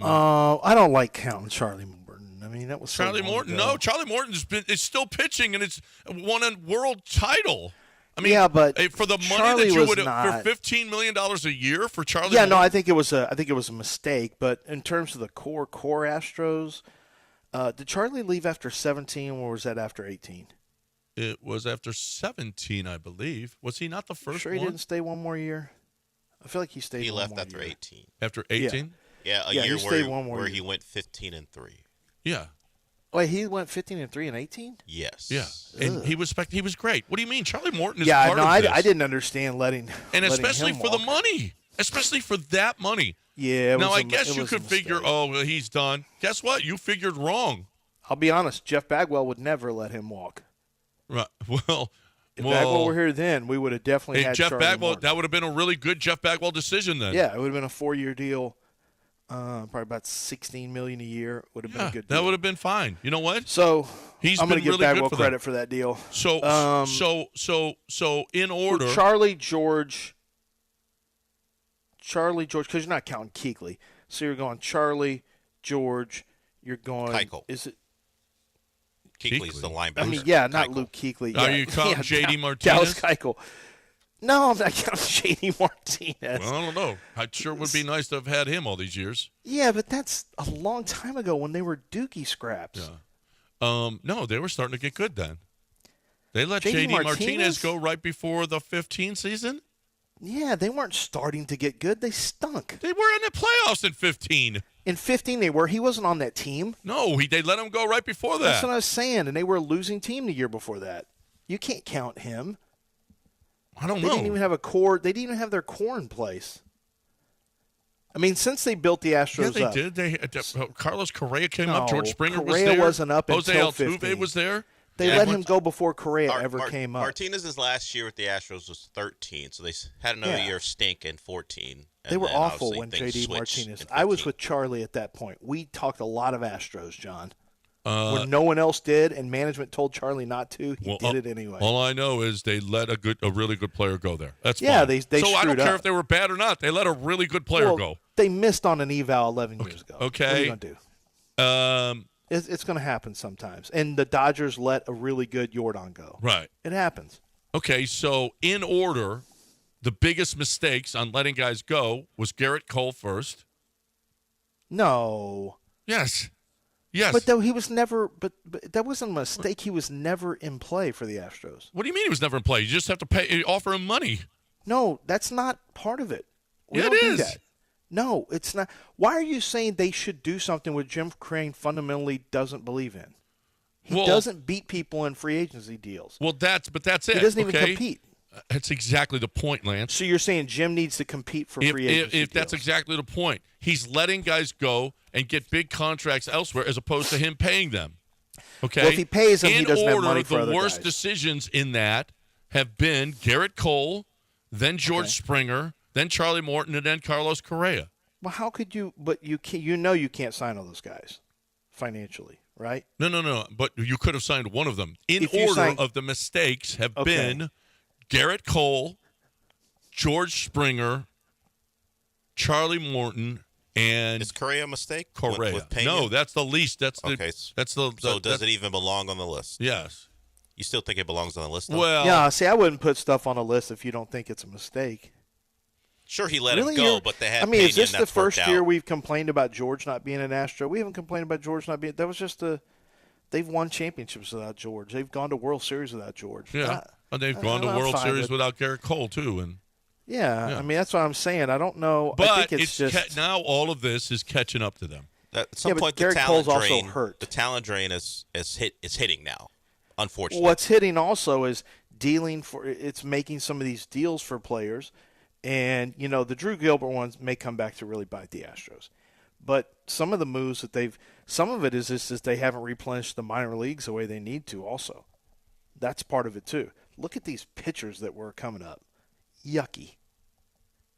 I don't like counting Charlie Morton. I mean, that was so Charlie long Morton. ago. No, Charlie Morton is still pitching, and it's won a world title. I mean, yeah, but for the money Charlie that you was would not, for $15 million a year for Charlie. Yeah, Morton? no, I think it was a mistake. But in terms of the core Astros, did Charlie leave after 17, or was that after 18? It was after 17, I believe. Was he not the first Sure, he one? didn't stay one more year. I feel like he stayed. He one left more after year. 18. After 18? Yeah, a he year stayed one more where year. he went 15-3. Yeah. Wait, he went 15-3 and 18? Yes. Yeah, and he was great. What do you mean, Charlie Morton is Yeah, part no, of this. I didn't understand letting especially him for the walk. money, especially for that money. Yeah. Now I guess you could figure, well, he's done. Guess what? You figured wrong. I'll be honest. Jeff Bagwell would never let him walk. Right. Well, if Bagwell were here then, we would have definitely had Jeff Charlie Bagwell. Morton. That would have been a really good Jeff Bagwell decision then. Yeah, it would have been a 4-year deal. Probably about $16 million a year would have been a good deal. That would have been fine. You know what? So I'm going to give Bagwell credit for that deal. So in order, Charlie George, because you're not counting Kuechly. So you're going Charlie, George. You're going. Keuchel. Is it? Kuechly's the linebacker. I mean, yeah, not Keuchel. Luke Kuechly. Are Yeah, you counting yeah, J.D. Martinez? Dallas Keuchel. No, I'm not counting J.D. Martinez. Well, I don't know. It sure would be nice to have had him all these years. Yeah, but that's a long time ago when they were Dookie scraps. Yeah. No, they were starting to get good then. They let J.D. J.D. Martinez Martinez go right before the 15 season. Yeah, they weren't starting to get good. They stunk. They were in the playoffs in 15. In 15, they were. He wasn't on that team. No, they let him go right before that. That's what I was saying, and they were a losing team the year before that. You can't count him. I don't They know. didn't even have a core. They didn't even have their core in place. I mean, since they built the Astros Yeah, up. they did. Carlos Correa came No, up. George Springer was Correa there. wasn't up Jose until Altuve 15. was there. They let him go before Correa ever came up. Martinez's last year with the Astros was 13, so they had another year of stink in 14. They were then awful obviously when things J.D. switched Martinez. in I was 15. with Charlie at that point. We talked a lot of Astros, John. When no one else did, and management told Charlie not to, he did it anyway. All I know is they let a really good player go there. That's Yeah, fine. they so I don't screwed care up. if they were bad or not. They let a really good player go. They missed on an eval 11 years ago. Okay. What are you going to do? It's going to happen sometimes. And the Dodgers let a really good Jordan go. Right. It happens. Okay, so in order, the biggest mistakes on letting guys go was Garrett Cole first. No. Yes. Yes. But though he was never. But that wasn't a mistake. He was never in play for the Astros. What do you mean he was never in play? You just have to offer him money. No, that's not part of it. We Yeah, don't it do is. that. No, it's not. Why are you saying they should do something which Jim Crane fundamentally doesn't believe in? He doesn't beat people in free agency deals. Well, that's it. He doesn't even okay? compete. That's exactly the point, Lance. So you're saying Jim needs to compete for free agency If that's deals. exactly the point. He's letting guys go and get big contracts elsewhere as opposed to him paying them. Okay? Well, if he pays them, he doesn't have order, money for the other worst guys. decisions in that have been Garrett Cole, then George Springer, then Charlie Morton, and then Carlos Correa. Well, how could you? But you can't sign all those guys financially, right? No. But you could have signed one of them. In If you order sign- of the mistakes have Okay. been Garrett Cole, George Springer, Charlie Morton, and Is Correa a mistake? Correa. With Pena? No, that's the least. That's the. Okay. That's the. So does it even belong on the list? Yes. You still think it belongs on the list? Though? Well, Yeah. See, I wouldn't put stuff on a list if you don't think it's a mistake. sure he let Really, him go, you're- but they had. I mean, is Pena, this and the that's worked first year out. we've complained about George not being an Astro? We haven't complained about George not being. That was just a. They've won championships without George. They've gone to World Series without George. Yeah. And they've gone to I'm World fine Series with- without Garrett Cole too, and Yeah, I mean that's what I'm saying. I don't know. but I think it's just now all of this is catching up to them. At some Yeah, but point, the Garrett talent Cole's also drain. hurt. The talent drain is hitting now. Unfortunately, what's hitting also is dealing for. It's making some of these deals for players, and the Drew Gilbert ones may come back to really bite the Astros. But some of the moves that some of it is just that they haven't replenished the minor leagues the way they need to. Also, that's part of it too. Look at these pitchers that were coming up. Yucky.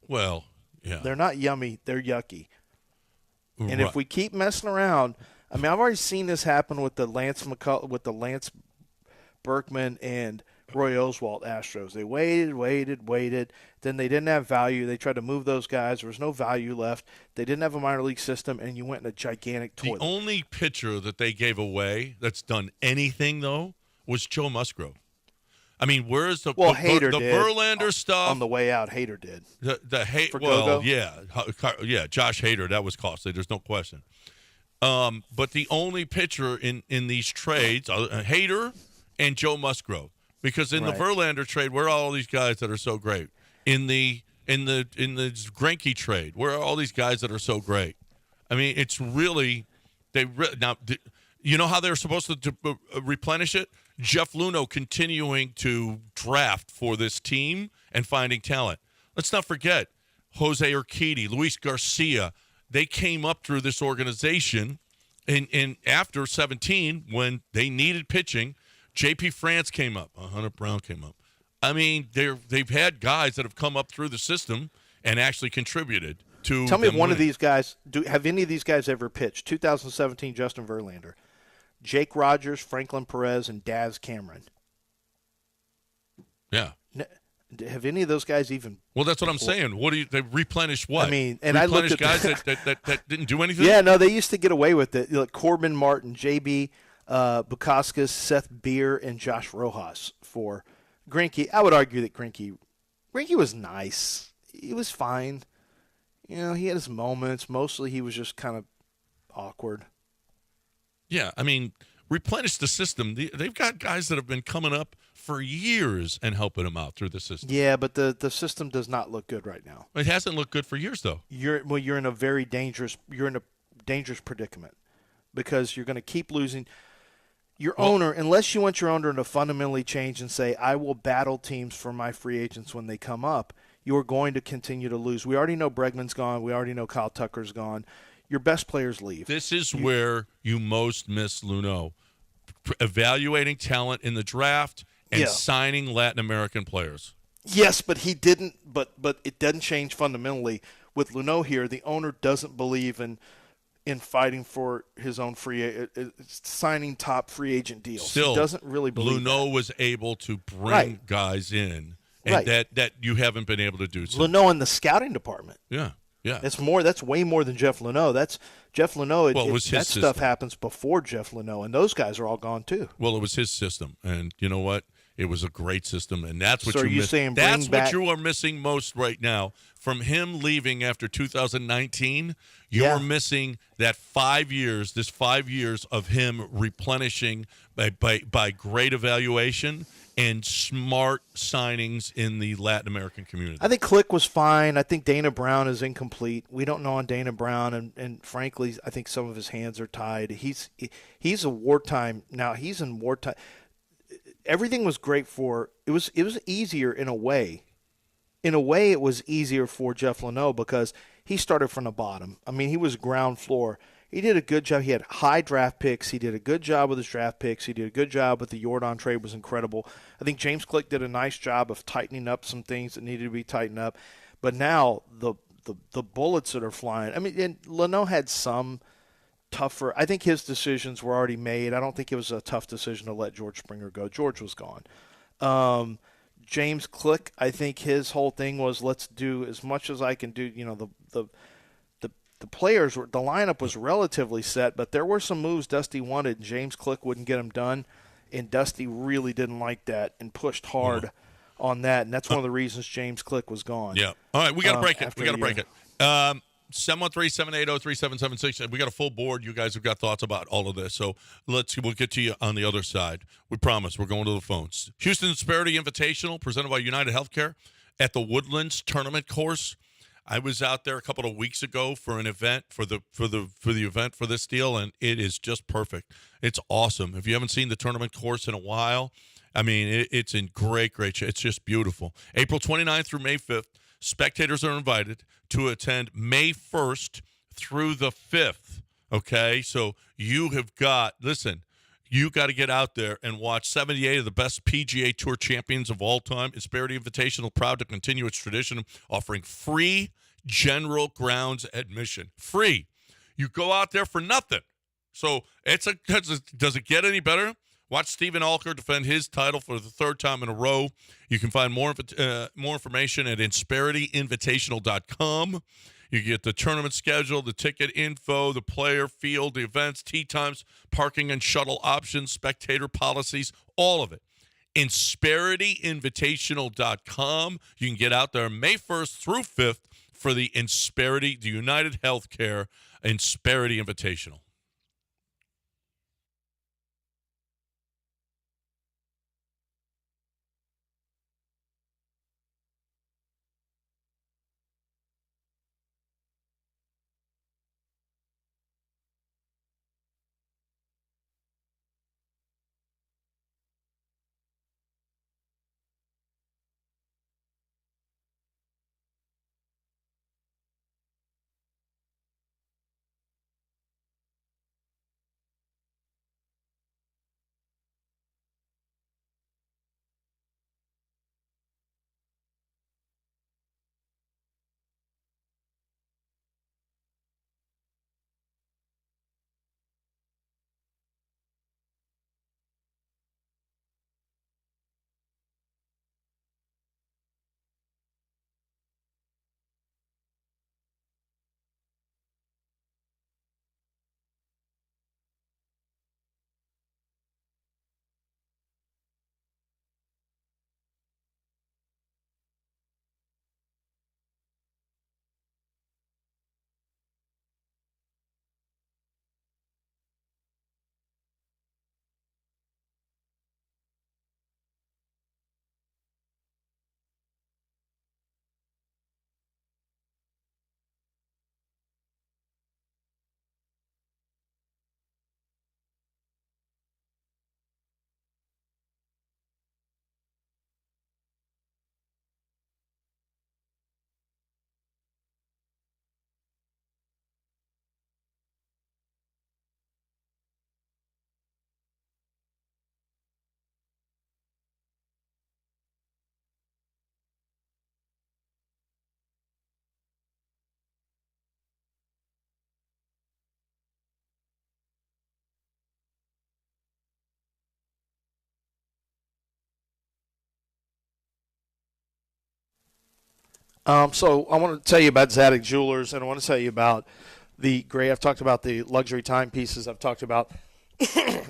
Well, yeah. They're not yummy. They're yucky. And Right. if we keep messing around, I mean, I've already seen this happen with the Lance Berkman and Roy Oswalt Astros. They waited. Then they didn't have value. They tried to move those guys. There was no value left. They didn't have a minor league system, and you went in a gigantic toilet. The only pitcher that they gave away that's done anything though was Joe Musgrove. I mean, where's the Hader the did. Verlander stuff On the way out, Hader did. For well, Gogo? yeah, Josh Hader, that was costly. There's no question. But the only pitcher in these trades, Hader and Joe Musgrove, because in the Right. Verlander trade, where are all these guys that are so great? In the Greinke trade, where are all these guys that are so great? I mean, it's really now. You know how they're supposed to replenish it? Jeff Luhnow continuing to draft for this team and finding talent. Let's not forget Jose Urquidy, Luis Garcia. They came up through this organization, and after 17, when they needed pitching, J.P. France came up. Hunter Brown came up. I mean, they've had guys that have come up through the system and actually contributed to. Tell me if them one of winning. these guys have any of these guys ever pitched? 2017 Justin Verlander, Jake Rogers, Franklin Perez, and Daz Cameron. Yeah. Have any of those guys even? Well, that's what I'm saying. What do they replenish? What I mean, and I looked replenish at guys that didn't do anything. Yeah, no, they used to get away with it. Like Corbin Martin, J.B. Bukowskis, Seth Beer, and Josh Rojas for Greinke. I would argue that Greinke was nice. He was fine. He had his moments. Mostly, he was just kind of awkward. Yeah, I mean, replenish the system. They've got guys that have been coming up for years and helping them out through the system. Yeah, but the system does not look good right now. It hasn't looked good for years, though. You're in a dangerous predicament because you're going to keep losing. Your owner, unless you want your owner to fundamentally change and say, I will battle teams for my free agents when they come up, you're going to continue to lose. We already know Bregman's gone. We already know Kyle Tucker's gone. Your best players leave. This is where you most miss Luhnow, evaluating talent in the draft and signing Latin American players. Yes, but he didn't. But it doesn't change fundamentally with Luhnow here. The owner doesn't believe in fighting for his own signing top free agent deals. Still, he doesn't really believe Luhnow that. was able to bring guys in, and that you haven't been able to do. So. Luhnow in the scouting department. Yeah. That's way more than Jeff Luhnow. That's Jeff Luhnow. Well, it was his that system. stuff happens before Jeff Luhnow, and those guys are all gone too. Well, it was his system, and you know what? It was a great system, and that's what So are you miss. saying bring That's back- what you are missing most right now. From him leaving after 2019, you're missing that 5 years, this 5 years of him replenishing by great evaluation and smart signings in the Latin American community. I think Click was fine. I think Dana Brown is incomplete. We don't know on Dana Brown, and frankly, I think some of his hands are tied. He's a wartime now. He's in wartime. Everything was great for it was easier in a way. In a way, it was easier for Jeff Leno because he started from the bottom. I mean, he was ground floor. He did a good job. He had high draft picks. He did a good job with his draft picks. He did a good job with the Jordan trade. Was incredible. I think James Click did a nice job of tightening up some things that needed to be tightened up. But now the bullets that are flying. I mean, and Leno had some tougher. I think his decisions were already made. I don't think it was a tough decision to let George Springer go. George was gone. James Click, I think his whole thing was let's do as much as I can do. You know, the players were, the lineup was relatively set, but there were some moves Dusty wanted, and James Click wouldn't get them done, and Dusty really didn't like that and pushed hard on that, and that's one of the reasons James Click was gone. Yeah. All right, we got to break it. 713-780-3776. We got a full board. You guys have got thoughts about all of this. So we'll get to you on the other side. We promise. We're going to the phones. Houston Disparity Invitational presented by United Healthcare at the Woodlands Tournament Course. I was out there a couple of weeks ago for an event for the event for this deal, and it is just perfect. It's awesome. If you haven't seen the tournament course in a while, I mean, it's in great shape. It's just beautiful. April 29th through May 5th. Spectators are invited to attend May 1st through the 5th, okay? So you got to get out there and watch 78 of the best PGA Tour champions of all time. Disparity Invitational, proud to continue its tradition of offering free general grounds admission. Free. You go out there for nothing. So does it get any better? Watch Stephen Alker defend his title for the third time in a row. You can find more information at inspirityinvitational.com. You get the tournament schedule, the ticket info, the player field, the events, tee times, parking and shuttle options, spectator policies, all of it. Inspirityinvitational.com. You can get out there May 1st through 5th for the United Healthcare Insperity Invitational. So I want to tell you about Zadig Jewelers, and I want to tell you about I've talked about the luxury timepieces. I've talked about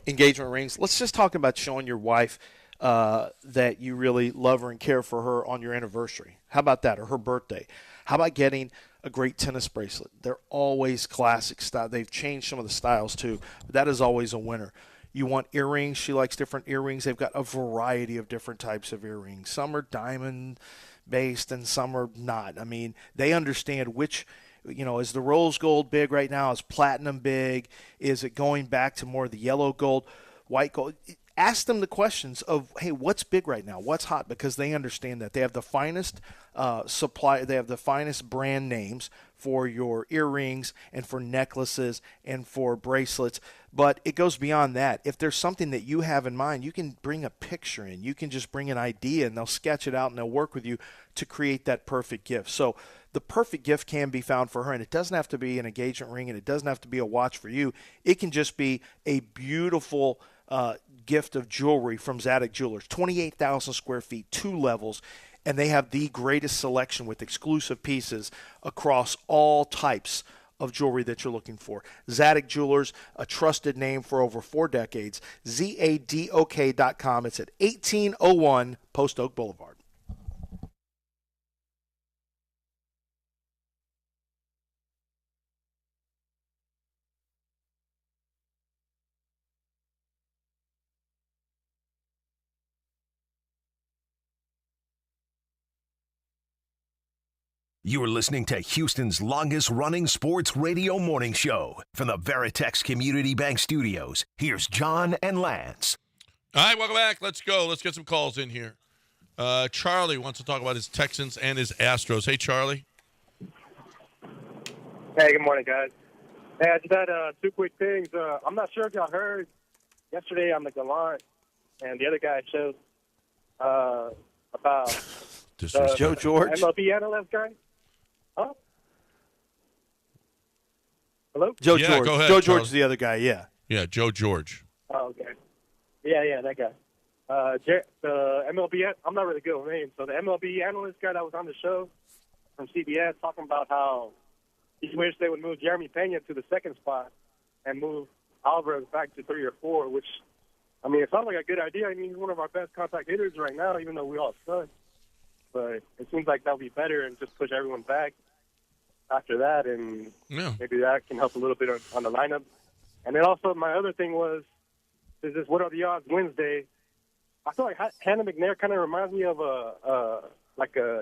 engagement rings. Let's just talk about showing your wife that you really love her and care for her on your anniversary? How about that, or her birthday? How about getting a great tennis bracelet? They're always classic style. They've changed some of the styles too, but that is always a winner. You want earrings? She likes different earrings. They've got a variety of different types of earrings. Some are diamond-based and some are not. I mean, they understand which, is the rose gold big right now? Is platinum big? Is it going back to more of the yellow gold, white gold? Ask them the questions of, hey, what's big right now? What's hot? Because they understand that. They have the finest supply. They have the finest brand names for your earrings and for necklaces and for bracelets. But it goes beyond that. If there's something that you have in mind, you can bring a picture in. You can just bring an idea, and they'll sketch it out, and they'll work with you to create that perfect gift. So the perfect gift can be found for her, and it doesn't have to be an engagement ring, and it doesn't have to be a watch for you. It can just be a beautiful gift of jewelry from Zadig Jewelers. 28,000 square feet, 2 levels, and they have the greatest selection with exclusive pieces across all types of jewelry that you're looking for. Zadig Jewelers, a trusted name for over 4 decades. ZADOK.com. It's at 1801 Post Oak Boulevard. You are listening to Houston's longest-running sports radio morning show from the Veritex Community Bank Studios. Here's John and Lance. All right, welcome back. Let's go. Let's get some calls in here. Charlie wants to talk about his Texans and his Astros. Hey, Charlie. Hey, good morning, guys. Hey, I just had 2 quick things. I'm not sure if y'all heard yesterday on the Gallant and the other guy showed about Joe George, MLB analyst guy. Huh? Hello? Joe Yeah, George. go ahead, Joe George Charlie. is the other guy, yeah. Yeah, Joe George. Oh, okay. Yeah, that guy. The MLB, I'm not really good with names, so the MLB analyst guy that was on the show from CBS talking about how he wished they would move Jeremy Pena to the second spot and move Alvarez back to 3 or 4, which, I mean, it sounds like a good idea. I mean, he's one of our best contact hitters right now, even though we all suck. But it seems like that would be better and just push everyone back after that, and maybe that can help a little bit on the lineup. And then also my other thing was, is this What Are the Odds Wednesday. I feel like Hannah McNair kind of reminds me of a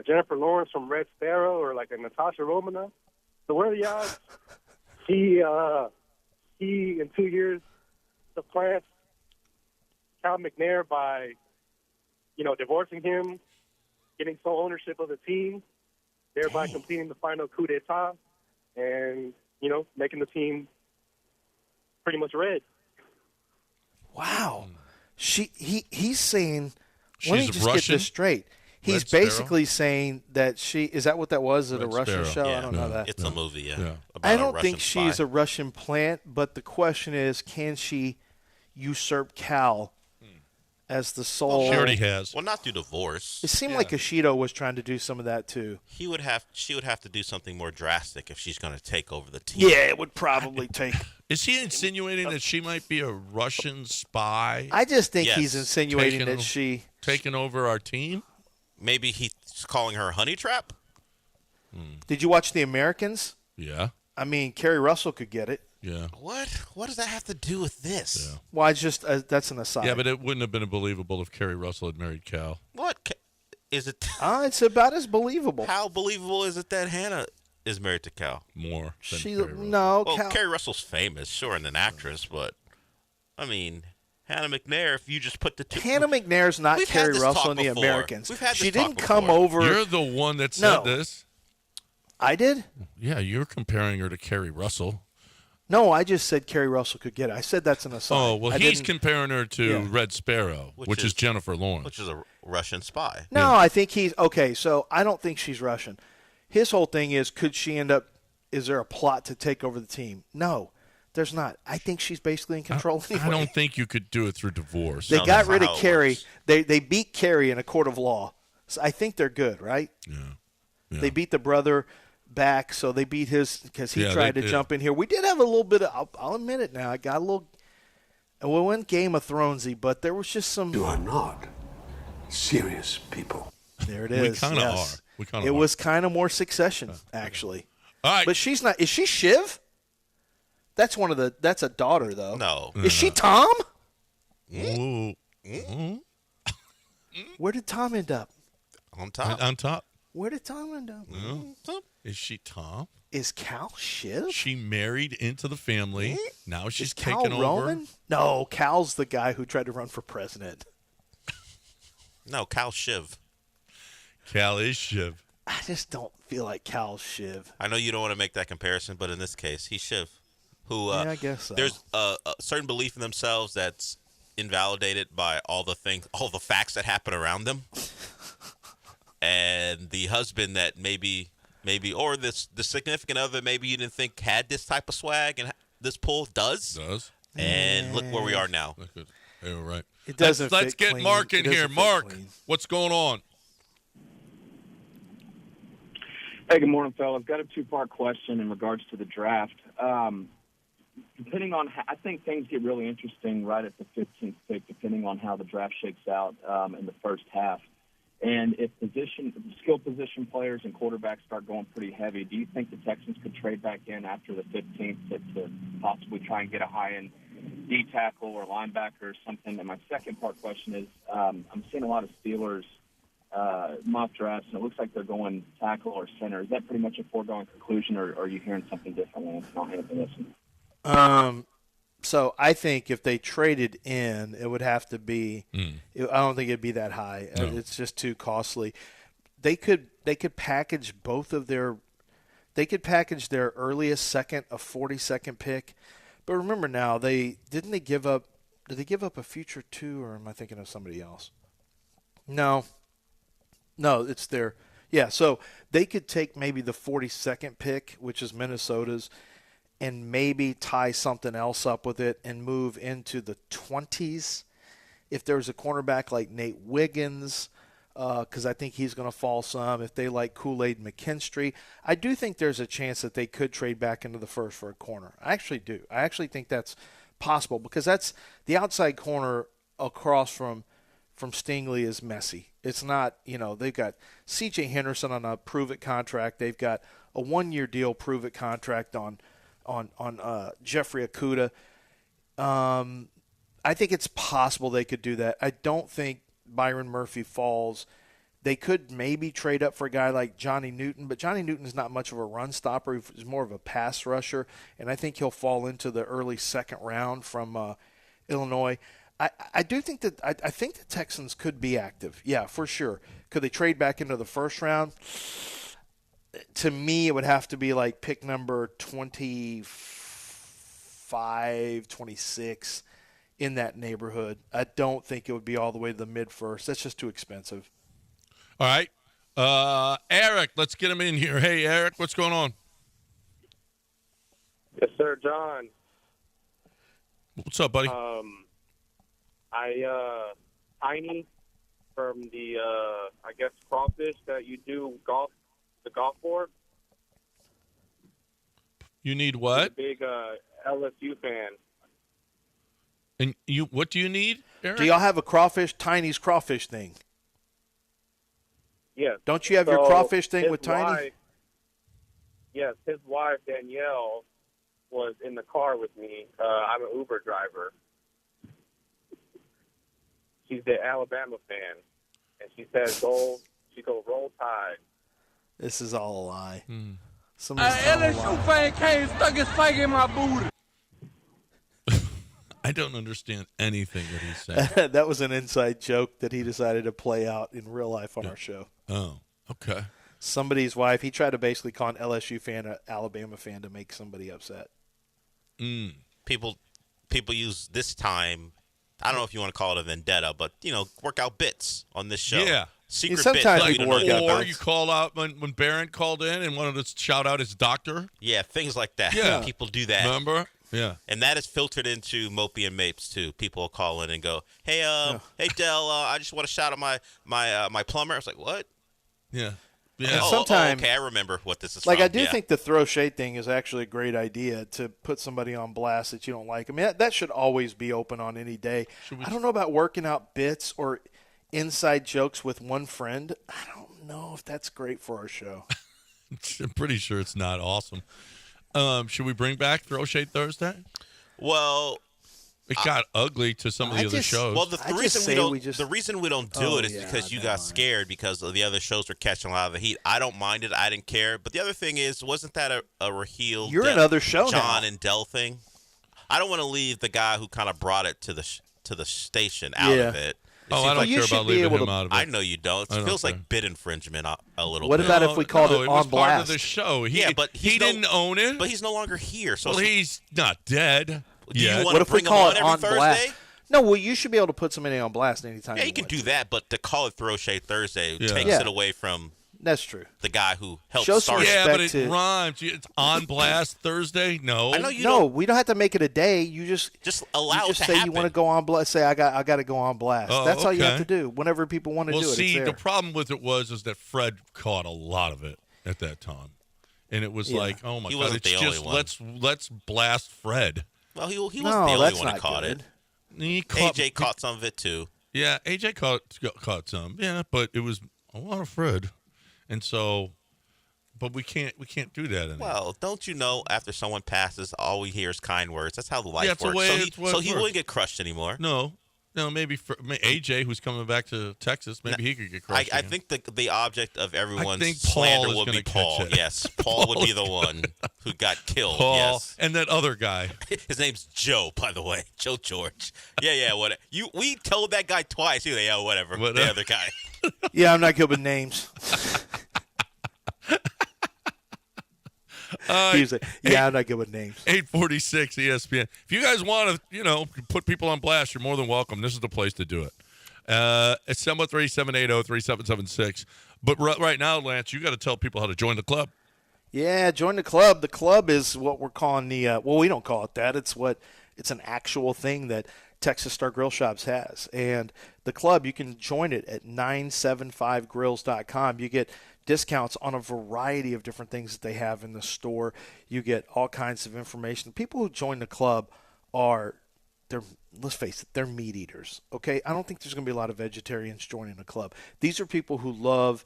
Jennifer Lawrence from Red Sparrow or like a Natasha Romanoff. So what are the odds he in 2 years supplants Cal McNair by, divorcing him, getting sole ownership of the team, thereby completing the final coup d'etat, and, making the team pretty much red. Wow. He's saying, let me She's just Russian? get this straight. He's Red Sparrow? basically saying that is that what that was? Is it a Red Russian Sparrow. show? Yeah, I don't know that. It's a movie, yeah. Yeah. About I a don't think Russian she's spy. a Russian plant, but the question is, can she usurp Cal as the sole? She already has. Well, not through divorce. It seemed like Ishido was trying to do some of that too. She would have to do something more drastic if she's going to take over the team. Yeah, it would probably take. Is he insinuating that she might be a Russian spy I just think Yes. he's insinuating Taking- that she. taking over our team? Maybe he's calling her a honey trap. Did you watch The Americans? Yeah. I mean, Kerry Russell could get it. Yeah. What? What does that have to do with this? Yeah. Well, I just that's an aside. Yeah, but it wouldn't have been believable if Kerry Russell had married Cal. What is it? It's about as believable. How believable is it that Hannah is married to Cal? More than She Kerry Russell. no. Well, Cal, Kerry Russell's famous, sure, and an actress, but I mean, Hannah McNair. If you just put the two, Hannah McNair's not We've had Kerry this Russell talk in The before. Americans. We've had she this talk didn't come before. over. You're the one that said No. this. I did? Yeah, you're comparing her to Kerry Russell. No, I just said Kerry Russell could get it. I said that's an aside. Oh, well, I he's didn't- comparing her to Yeah. Red Sparrow, which is Jennifer Lawrence. which is a Russian spy. No, I think he's okay. So I don't think she's Russian. His whole thing is, could she end up? Is there a plot to take over the team? No, there's not. I think she's basically in control. I don't think you could do it through divorce. They No, got that's rid not of how it Kerry. works. They beat Kerry in a court of law. So I think they're good, right? Yeah. They beat the brother back, so they beat his because he Yeah, tried they to did. jump in here. We did have a little bit of. I'll admit it now. I got a little. We went Game of Thronesy, but there was just some. You are not. serious people. There it is. We kind of yes. are. We kind of. It are. was kind of more Succession, actually. All right. But she's not. Is she Shiv? That's That's a daughter, though. No. Is she Tom? Ooh. Where did Tom end up? On top. On top. Where did Tom end up? Is she Tom? Is Cal Shiv? She married into the family. Now she's Is Cal taking over. Roman? No, Cal's the guy who tried to run for president. No, Cal Shiv. Cal is Shiv. I just don't feel like Cal's Shiv. I know you don't want to make that comparison, but in this case, he's Shiv. Who? Yeah, I guess so. There's a certain belief in themselves that's invalidated by all the facts that happen around them, and the husband that maybe, or the significant other maybe you didn't think had this type of swag and this pull does. And look where we are now. You're right. It doesn't. Let's get clean. Mark in It here. doesn't fit Mark, clean. what's going on? Hey, good morning, fellas. Got a two-part question in regards to the draft. Depending on, I think things get really interesting right at the 15th pick, depending on how the draft shakes out in the first half. And if skill position players and quarterbacks start going pretty heavy, do you think the Texans could trade back in after the 15th to possibly try and get a high-end D tackle or linebacker or something? And my second part question is, I'm seeing a lot of Steelers mock drafts, and it looks like they're going tackle or center. Is that pretty much a foregone conclusion, or are you hearing something different? I'll have to listen. So I think if they traded in, it would have to be. I don't think it'd be that high. No. It's just too costly. They could package both of their. They could package their earliest second, a 42nd pick, but remember now didn't they give up? Did they give up a future two, or am I thinking of somebody else? No, it's their. Yeah, so they could take maybe the 42nd pick, which is Minnesota's, and maybe tie something else up with it and move into the 20s. If there's a cornerback like Nate Wiggins, because I think he's going to fall some. If they like Kool-Aid McKinstry, I do think there's a chance that they could trade back into the first for a corner. I actually do. I actually think that's possible because that's the outside corner across from Stingley is messy. It's not, they've got C.J. Henderson on a prove-it contract. They've got a one-year deal prove-it contract on Jeffrey Okudah. I think it's possible they could do that. I don't think Byron Murphy falls. They could maybe trade up for a guy like Johnny Newton, but Johnny Newton is not much of a run stopper. He's more of a pass rusher, and I think he'll fall into the early second round from Illinois. I do think that I think the Texans could be active. Yeah, for sure. Could they trade back into the first round? To me, it would have to be like pick number 25, 26 in that neighborhood. I don't think it would be all the way to the mid-first. That's just too expensive. All right. Eric, let's get him in here. Hey, Eric, what's going on? Yes, sir, John. What's up, buddy? Tiny from the, crawfish that you do the golf for. You need what? I'm a big LSU fan. And what do you need, Eric? Do y'all have a Tiny's crawfish thing? Yes. Don't you have your crawfish thing with Tiny? Yes, his wife, Danielle, was in the car with me. I'm an Uber driver. She's the Alabama fan. And she says, roll Tide. This is all a lie. LSU fan came stuck his spike in my booty. I don't understand anything that he's saying. That was an inside joke that he decided to play out in real life on our show. Oh, okay. Somebody's wife, he tried to basically call an LSU fan an Alabama fan to make somebody upset. People use this time, I don't know if you want to call it a vendetta, but, work out bits on this show. Yeah. Secret sometimes bits. people work out Or bits. you call out when Barron called in and wanted to shout out his doctor. Yeah, things like that. Yeah. People do that. Remember? Yeah. And that is filtered into Mopey and Mapes, too. People will call in and go, hey, hey, Del, I just want to shout out my plumber. I was like, what? Yeah. Yeah. Sometimes, okay, I remember what this is like, from. I do think the throw shade thing is actually a great idea to put somebody on blast that you don't like. I mean, that should always be open on any day. I don't know about working out bits or inside jokes with one friend, I don't know if that's great for our show. I'm pretty sure it's not awesome. Should we bring back Throw Shade Thursday? Well, it got ugly to some of the other shows. Well, the reason we don't do it is because you got scared because the other shows were catching a lot of the heat. I don't mind it. I didn't care. But the other thing is, wasn't that a Raheel? You're another show John now. and Dell thing. I don't want to leave the guy who kind of brought it to the station out of it. I don't care about leaving him out of it. I know you don't. It feels like bid infringement a little what bit. What about if we called it on was blast? Part of the show. But he didn't own it. But he's no longer here. So he's not dead. Do you want what to if we bring call him it on on every blast? Thursday? No, well, you should be able to put somebody on blast anytime. Yeah, you can do that, but to call it Throw Shade Thursday takes it away from that's true. The guy who helped Show start it. Yeah, but it rhymes. It's on blast Thursday. No, I know you no, don't. we don't have to make it a day. You just allow you just it to say happen. you want to go on blast. Say I got to go on blast. Oh, That's all you have okay. to do. Whenever people want to do it, see, it's there. the problem with it is that Fred caught a lot of it at that time, and it was like, oh my He god, wasn't it's the only just one. let's blast Fred. Well, he wasn't No, the only that's one who not caught good. it. AJ caught some of it too. Yeah, AJ caught some. Yeah, but it was a lot of Fred, and so, but we can't do that anymore. Well, don't you know? After someone passes, all we hear is kind words. That's how the life Yeah, it's the works. way So it's what he works. wouldn't get crushed anymore. No, maybe AJ, who's coming back to Texas, maybe he could get crushed. I again. think the object of everyone's think Paul slander is would be gonna catch Paul. it. Yes, Paul would be the one who got killed. Paul Yes. and that other guy. His name's Joe, by the way. Joe George. Yeah, what? We told that guy twice. He was like, yeah, whatever. The other guy. Yeah, I'm not good with names. He was like, yeah, I'm not good with names. 846 ESPN. If you guys want to, put people on blast, you're more than welcome. This is the place to do it. It's 713-780-3776. But right now, Lance, you got to tell people how to join the club. Yeah, join the club. The club is what we're calling the we don't call it that. It's an actual thing that Texas Star Grill Shops has. And the club, you can join it at 975grills.com. You get discounts on a variety of different things that they have in the store. You get all kinds of information. The people who join the club let's face it, they're meat eaters, okay? I don't think there's going to be a lot of vegetarians joining the club. These are people who love,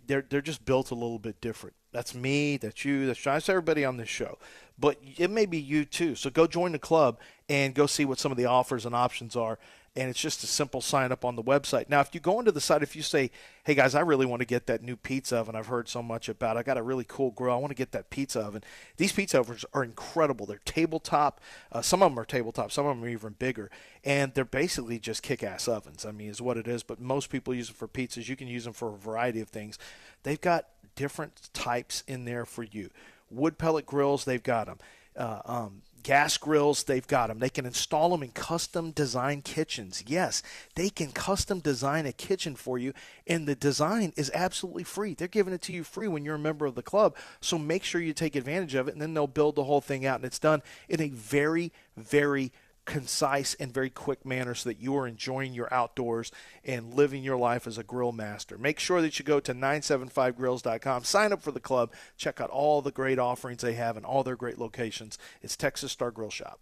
they're just built a little bit different. That's me, that's you, that's John, that's everybody on this show. But it may be you too. So go join the club and go see what some of the offers and options are. And it's just a simple sign up on the website. Now, if you go into the site, if you say, hey, guys, I really want to get that new pizza oven I've heard so much about. I got a really cool grill. I want to get that pizza oven. These pizza ovens are incredible. They're tabletop. Some of them are tabletop. Some of them are even bigger. And they're basically just kick-ass ovens, is what it is. But most people use them for pizzas. You can use them for a variety of things. They've got different types in there for you. Wood pellet grills, they've got them. Gas grills, they've got them. They can install them in custom design kitchens. Yes, they can custom design a kitchen for you, and the design is absolutely free. They're giving it to you free when you're a member of the club, so make sure you take advantage of it, and then they'll build the whole thing out, and it's done in a very, very concise and very quick manner so that you are enjoying your outdoors and living your life as a grill master. Make sure that you go to 975grills.com, sign up for the club, check out all the great offerings they have and all their great locations. It's Texas Star Grill Shop.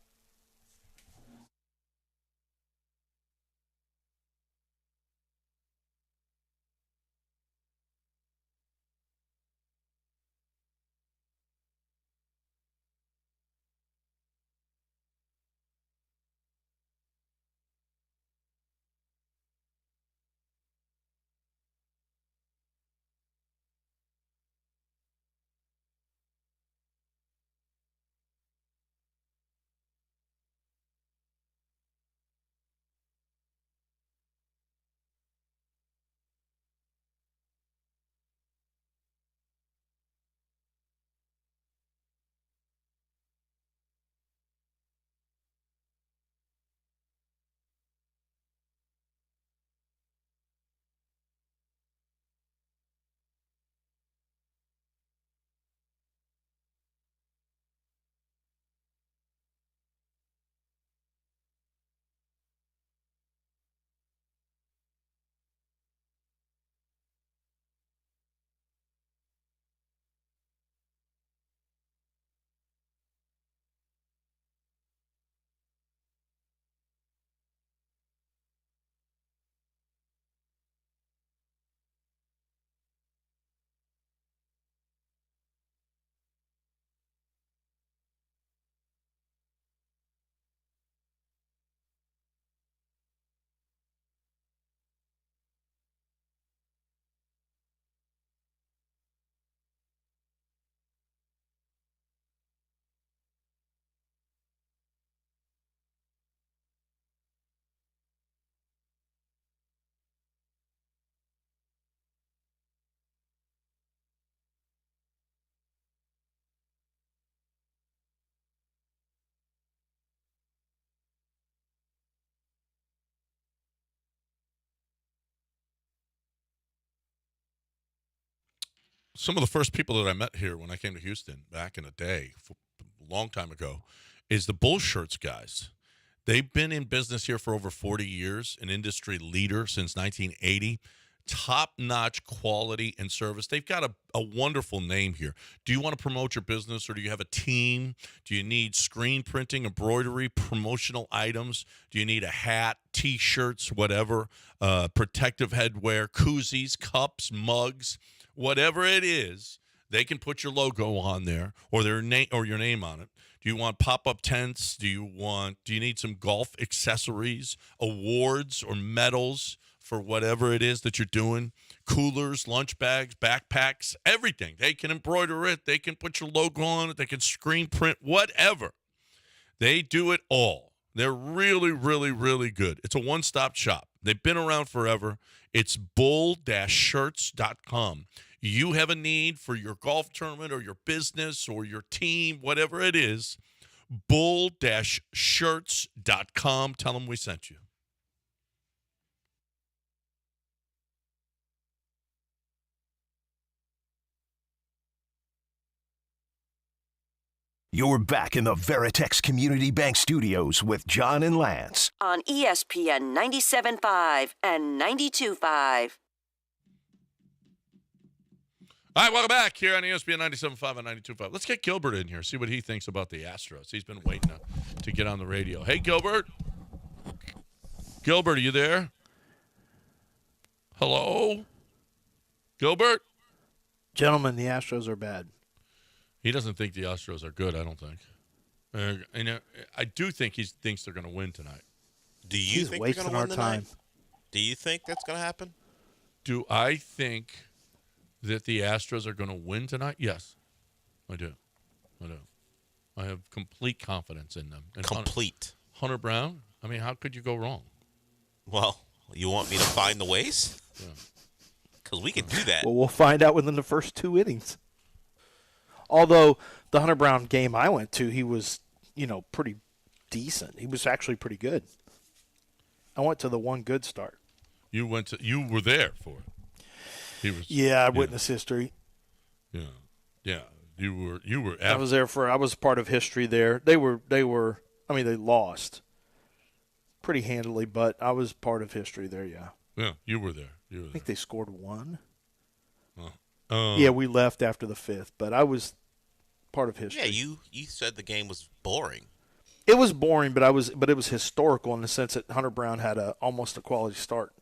some of the first people that I met here when I came to Houston back in the day, a long time ago, is the Bull Shirts guys. They've been in business here for over 40 years, an industry leader since 1980. Top-notch quality and service. They've got a wonderful name here. Do you want to promote your business, or do you have a team? Do you need screen printing, embroidery, promotional items? Do you need a hat, T-shirts, whatever, protective headwear, koozies, cups, mugs, whatever it is? They can put your logo on there or their name or your name on it. Do you want pop-up tents? Do you need some golf accessories, awards, or medals for whatever it is that you're doing? Coolers, lunch bags, backpacks, everything. They can embroider it. They can put your logo on it. They can screen print, whatever. They do it all. They're really, really, really good. It's a one-stop shop. They've been around forever. It's bull-shirts.com. You have a need for your golf tournament or your business or your team, whatever it is, bull-shirts.com. Tell them we sent you. You're back in the Veritex Community Bank Studios with John and Lance. On ESPN 97.5 and 92.5. All right, welcome back here on ESPN 97.5 and 92.5. Let's get Gilbert in here, see what he thinks about the Astros. He's been waiting to get on the radio. Hey, Gilbert. Gilbert, are you there? Hello? Gilbert? Gentlemen, the Astros are bad. He doesn't think the Astros are good, I don't think. I do think he thinks they're going to win tonight. Do you think they're going to win tonight? Do you think that's going to happen? Do I think that the Astros are going to win tonight? Yes, I do. I have complete confidence in them. And Complete. Hunter Brown, I mean, how could you go wrong? Well, you want me to find the ways? Yeah. Because we can do that. Well, we'll find out within the first 2 innings. Although the Hunter Brown game I went to, he was, pretty decent. He was actually pretty good. I went to the one good start. You were there for it. I witnessed history. Yeah. You were. I was there I was part of history there. They lost pretty handily, but I was part of history there. Yeah. Yeah, you were there. I think they scored one. Oh. Yeah, we left after the 5th, but I was part of history. Yeah, you said the game was boring. It was boring, but it was historical in the sense that Hunter Brown had almost a quality start.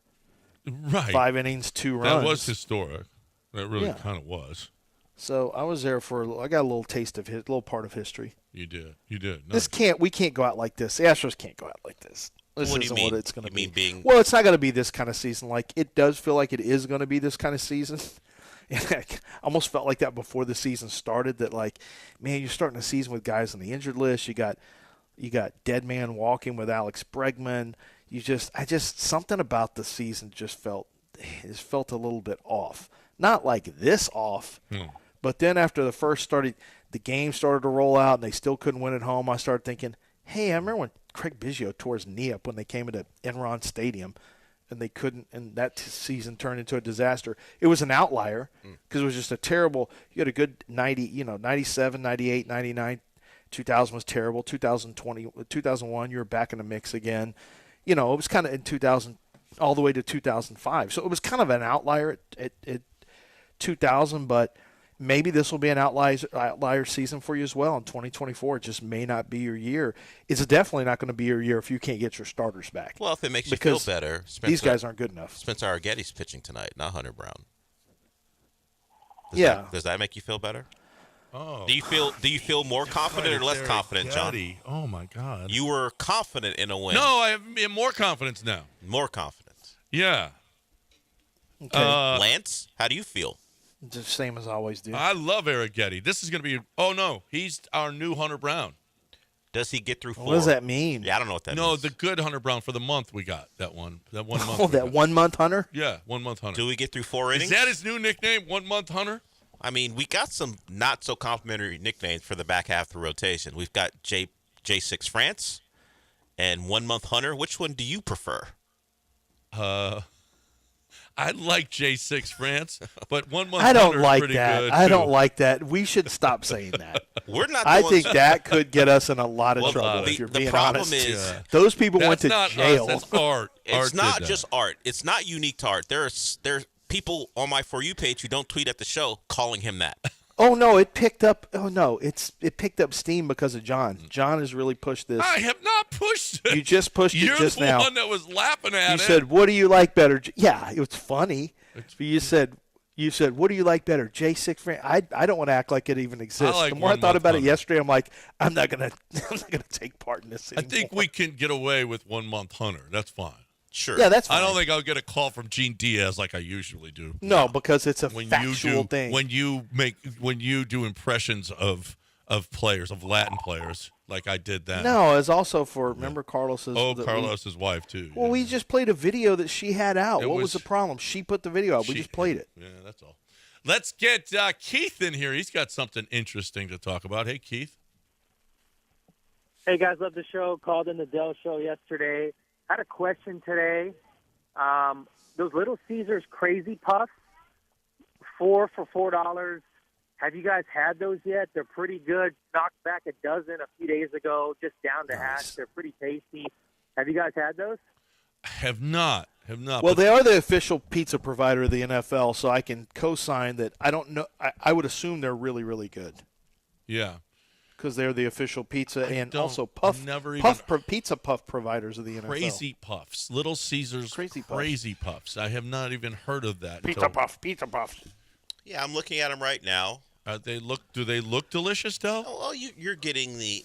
Right. 5 innings, 2 runs. That was historic. That really kind of was. So I was there I got a little taste of a little part of history. You did. Nice. We can't go out like this. The Astros can't go out like this. This what do isn't you mean? what it's going to be. Well, it's not going to be this kind of season. Like, it does feel like it is going to be this kind of season. And I almost felt like that before the season started, that, like, man, you're starting a season with guys on the injured list. You got dead man walking with Alex Bregman. Something about the season just felt a little bit off. Not like this off, but then after the game started to roll out and they still couldn't win at home, I started thinking, hey, I remember when Craig Biggio tore his knee up when they came into Enron Stadium and they couldn't, and that season turned into a disaster. It was an outlier because it was just a terrible – you had a good 97, 98, 99. 2000 was terrible. 2001, you were back in the mix again. It was kind of in 2000 all the way to 2005. So it was kind of an outlier at 2000, but maybe this will be an outlier season for you as well in 2024. It just may not be your year. It's definitely not going to be your year if you can't get your starters back. Well, if it makes you feel better, these guys aren't good enough. Spencer Arguetti's pitching tonight, not Hunter Brown. Does that make you feel better? Oh. Do you feel more confident or less confident, John? Oh my God! You were confident in a win. No, I have more confidence now. More confidence. Yeah. Okay. Lance, how do you feel? The same as always, dude. I love Arrighetti. This is going to be. Oh no, he's our new Hunter Brown. Does he get through 4? What does that mean? Yeah, I don't know what that means. No, the good Hunter Brown for the month we got. That one month. Oh, that 1 month Hunter? Yeah, 1 month Hunter. Do we get through 4 innings? Is that his new nickname, 1 month Hunter? I mean, we got some not so complimentary nicknames for the back half of the rotation. We've got J6 France and 1 month Hunter. Which one do you prefer? I like J6 France, but 1 month I don't Hunter is like pretty that. good, I too. don't like that. We should stop saying that. We're not. I think that could get us in a lot of Well, trouble. the- if you're the being problem honest, is- those people went That's to not jail. Us, that's art. It's Art not did that. just art. It's not unique to art. There's people on my For You page who don't tweet at the show calling him that. Oh no, it picked up. Oh no, it picked up steam because of John. John has really pushed this. I have not pushed it. You just pushed You're it just the now. one that was laughing at You it. said, "What do you like better?" Yeah, it was funny. But you said, "What do you like better?" J6 France. I don't want to act like it even exists. like the more I 1 thought month about it Hunter. yesterday, I'm like, I'm not gonna take part in this I anymore. think we can get away with 1 month Hunter. That's fine. Sure. Yeah, that's I don't fine. think I'll get a call from Gene Diaz like I usually do. No, because it's a When factual you do, thing. when you do impressions of players, of Latin players, like I did that. No, it's also for remember Carlos's. Carlos's wife too. Well, we just played a video that she had out. It What was was- the problem? She put the video out. We just played it. Yeah, that's all. Let's get Keith in here. He's got something interesting to talk about. Hey, Keith. Hey, guys, love the show. Called in the Dell show yesterday. Had a question today. Those Little Caesars Crazy Puffs, 4 for $4. Have you guys had those yet? They're pretty good. Knocked back a dozen a few days ago, just down to hash. They're pretty tasty. Have you guys had those? Have not. Well, but they are the official pizza provider of the NFL, so I can co-sign that. I don't know. I would assume they're really, really good yeah. because they're the official pizza and don't- also pizza puff providers of the NFL. Crazy Puffs. Little Caesars Crazy Puffs. I have not even heard of that. Pizza puff. Yeah, I'm looking at them right now. Do they look delicious, Del? Oh, well, you're getting the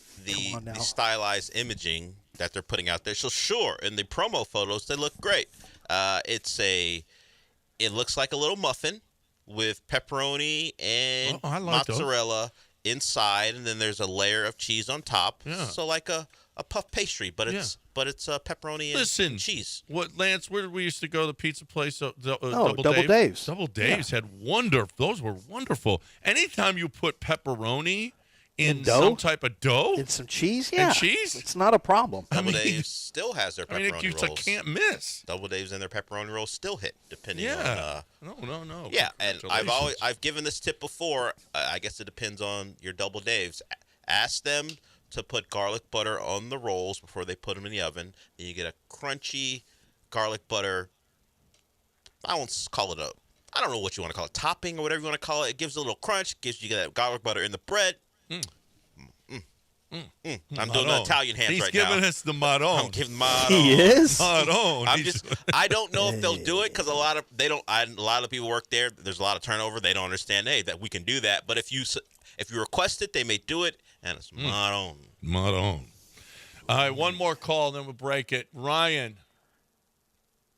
stylized imaging that they're putting out there. So sure, in the promo photos, they look great. It looks like a little muffin with pepperoni and I like those. mozzarella inside, and then there's a layer of cheese on top. Yeah. So like a puff pastry, but it's pepperoni and cheese. What, Lance? Where did we used to go? The pizza place, Double Double Dave's. Double Dave's had those were wonderful. Anytime you put pepperoni in dough? some type of dough And some cheese, yeah. and cheese, It's not a problem. Double Dave's still has their I mean, pepperoni I rolls. can't miss. Double Dave's and their pepperoni rolls still hit, depending Yeah. on. No. Yeah, and Congratulations. I've given this tip before. I guess it depends on your Double Dave's. Ask them to put garlic butter on the rolls before they put them in the oven. Then you get a crunchy garlic butter. I won't call it I don't know what you want to call it, topping or whatever you want to call it. It gives a little crunch, gives you that garlic butter in the bread. I'm doing the Italian hands right now. He's giving us the Maron. I'm giving Maron. He is? Maron. I don't know if they'll do it because a lot of people work there. There's a lot of turnover. They don't understand that we can do that. But if you request it, they may do it, and it's Maron. Maron. All right, one more call, then we'll break it. Ryan.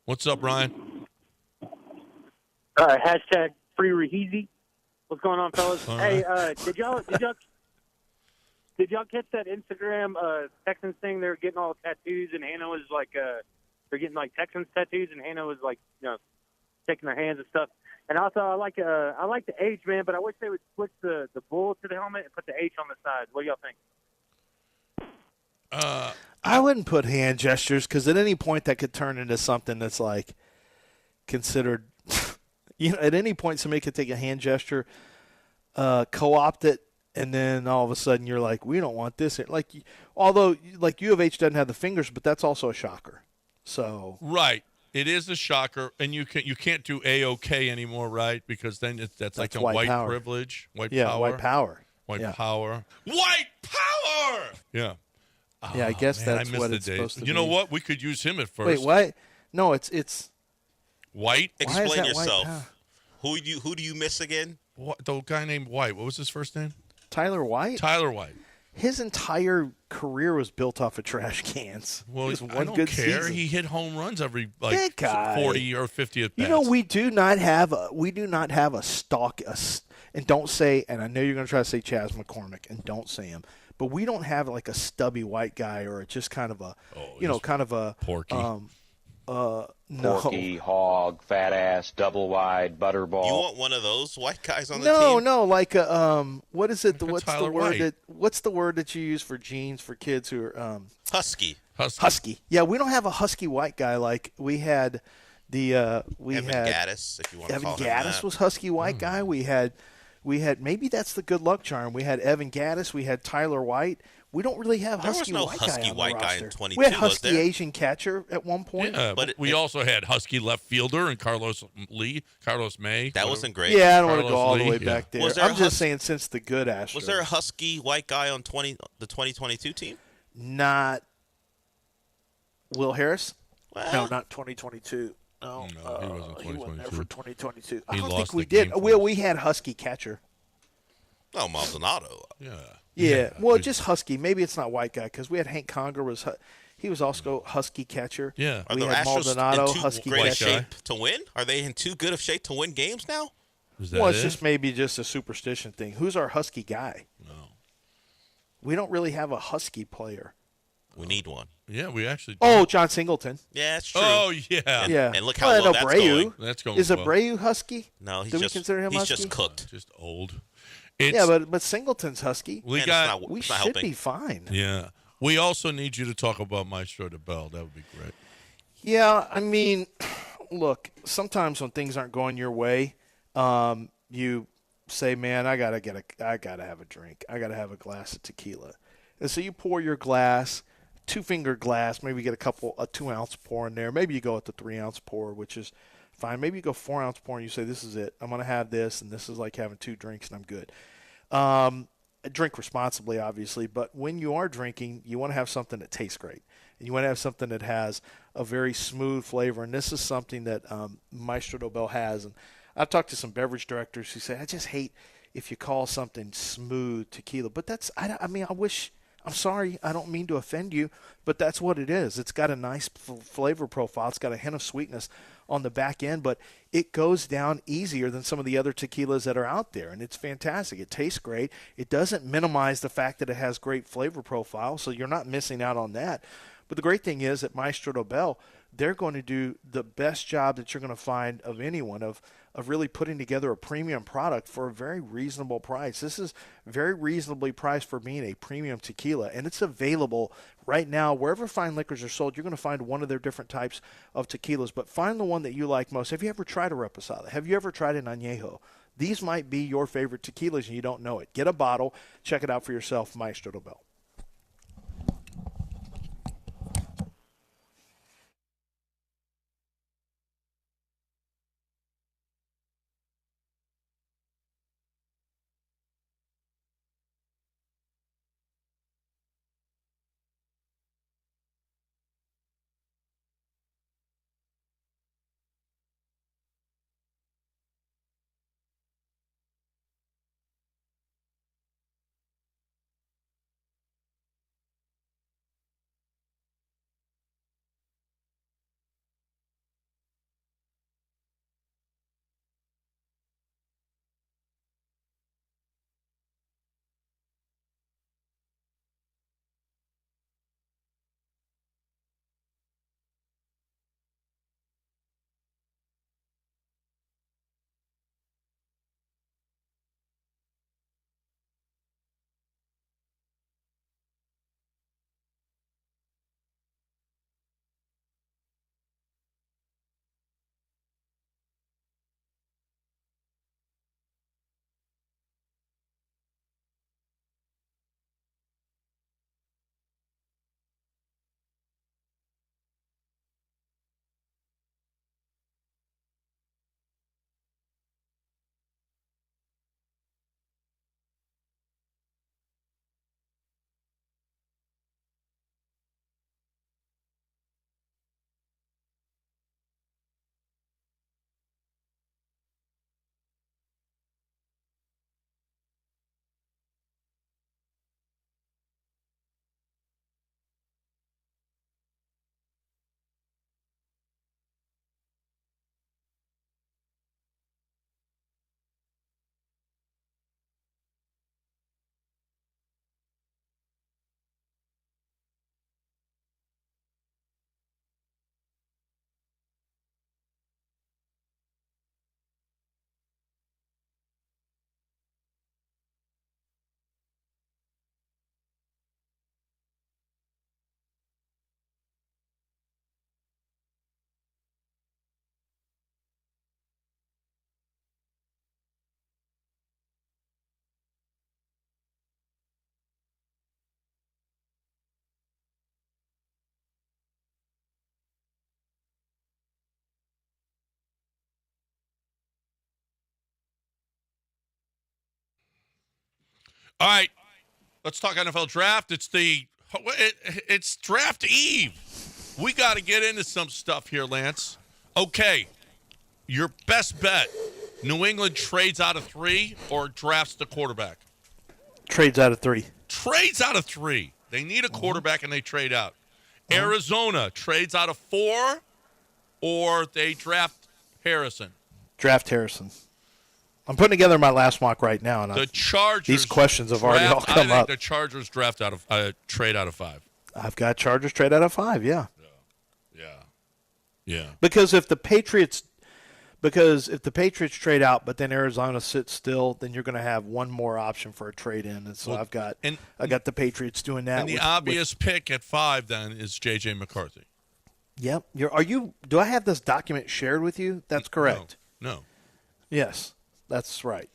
What's up, Ryan? Hashtag free Raheezy. What's going on, fellas? All Hey, did y'all catch that Instagram Texans thing? They're getting all tattoos, and Hannah was like, they're getting like Texans tattoos, and Hannah was like, shaking their hands and stuff. And also, I like the H, man, but I wish they would switch the bull to the helmet and put the H on the side. What do y'all think? I wouldn't put hand gestures because at any point that could turn into something that's like considered. At any point somebody could take a hand gesture, co-opt it, and then all of a sudden you're like, we don't want this. Although U of H doesn't have the fingers, but that's also a shocker. So right, it is a shocker, and you can't do A-OK anymore, right? Because then that's like a white power. privilege, white yeah, power, white power, white yeah. power, white power. Yeah. Yeah, I guess Man, that's I miss what the it's days. supposed to be. You know what? We could use him at first. Wait, what? No, it's White. Explain that yourself. White Who do you miss again? What, the guy named White. What was his first name? Tyler White. Tyler White. His entire career was built off of trash cans. Well, It was I one don't good care. season. He hit home runs every That guy. 40 or 50 at bats. You know, we do not have a stock. And don't say. And I know you're going to try to say Chaz McCormick, and don't say him. But we don't have like a stubby white guy or just kind of a, kind of a Porky. No. Porky, hog, fat ass, double wide, butterball. You want one of those white guys on the team? No, like a what is it? What's Tyler the word White. what's the word that you use for jeans for kids who are Husky. husky? Yeah, we don't have a husky white guy like we had We Evan had Gaddis, if you want to Evan call him Gaddis that. was Husky white guy. We had maybe that's the good luck charm. We had Evan Gaddis. We had Tyler White. We don't really have There Husky was no white Husky guy on white the guy in roster. 22, We had was Husky there? Asian catcher at one point. Yeah, but we also had Husky left fielder and Carlos May. That wasn't great. Yeah, I don't want to go Carlos all the Lee, way yeah. back there. Was there I'm a just saying since the good Astros. Was there a Husky white guy on the 2022 team? Not Will Harris? Well, No, not 2022. No, he wasn't he wasn't there 2022. for 2022. I He don't lost think we the game did. for Well, us. we had Husky catcher. No, Maldonado. Yeah. Well, just Husky. Maybe it's not white guy because we had Hank Conger he was also Husky catcher. Yeah. Are We the had Astros Maldonado, in too Husky great a catcher. shape to win? Are they in too good of shape to win games now? Well, it's just maybe just a superstition thing. Who's our Husky guy? No. We don't really have a Husky player. We need one. Yeah, we actually. Oh, John Singleton. Yeah, that's true. Oh, yeah. And, Yeah. and look how Well, well no, that's Abreu. going. That's going Is well. Abreu Husky? No, Do we consider him he's Husky? just cooked. Just old. Yeah, but Singleton's Husky. We And got. We it's not should helping. be fine. Yeah. We also need you to talk about Maestro de Bell. That would be great. Yeah, I mean, look, sometimes when things aren't going your way, you say, "Man, I gotta have a drink. I gotta have a glass of tequila." And so you pour your glass, 2-finger glass, maybe get a 2-ounce pour in there. Maybe you go with the 3-ounce pour, which is fine. Maybe you go 4-ounce pour and you say, "This is it. I'm gonna have this, and this is like having 2 drinks, and I'm good." Drink responsibly, obviously, but when you are drinking, you want to have something that tastes great. And you want to have something that has a very smooth flavor, and this is something that Maestro de Bell has. And I've talked to some beverage directors who say, I just hate if you call something smooth tequila. But that's, I'm sorry, I don't mean to offend you, but that's what it is. It's got a nice flavor profile. It's got a hint of sweetness on the back end, but it goes down easier than some of the other tequilas that are out there, and it's fantastic. It tastes great. It doesn't minimize the fact that it has great flavor profile, so you're not missing out on that. But the great thing is at Maestro de Bell, they're going to do the best job that you're going to find of anyone of really putting together a premium product for a very reasonable price. This is very reasonably priced for being a premium tequila, and it's available right now wherever fine liquors are sold. You're going to find one of their different types of tequilas, but find the one that you like most. Have you ever tried a reposado? Have you ever tried an añejo? These might be your favorite tequilas and you don't know it. Get a bottle, check it out for yourself, Maestro de Bell. All right, let's talk NFL draft. It's draft eve. We got to get into some stuff here, Lance. Okay, your best bet: New England trades out of 3 or drafts the quarterback. Trades out of 3. Trades out of 3. They need a quarterback and they trade out. Arizona trades out of 4 or they draft Harrison. Draft Harrison. I'm putting together my last mock right now, and the Chargers. These questions have already all come up. The Chargers trade out of 5. I've got Chargers trade out of 5. Yeah. Because if the Patriots trade out, but then Arizona sits still, then you're going to have one more option for a trade in, and so I got the Patriots doing that. And the obvious pick at 5 then is J.J. McCarthy. Yep. Do I have this document shared with you? That's correct. No. Yes, that's right.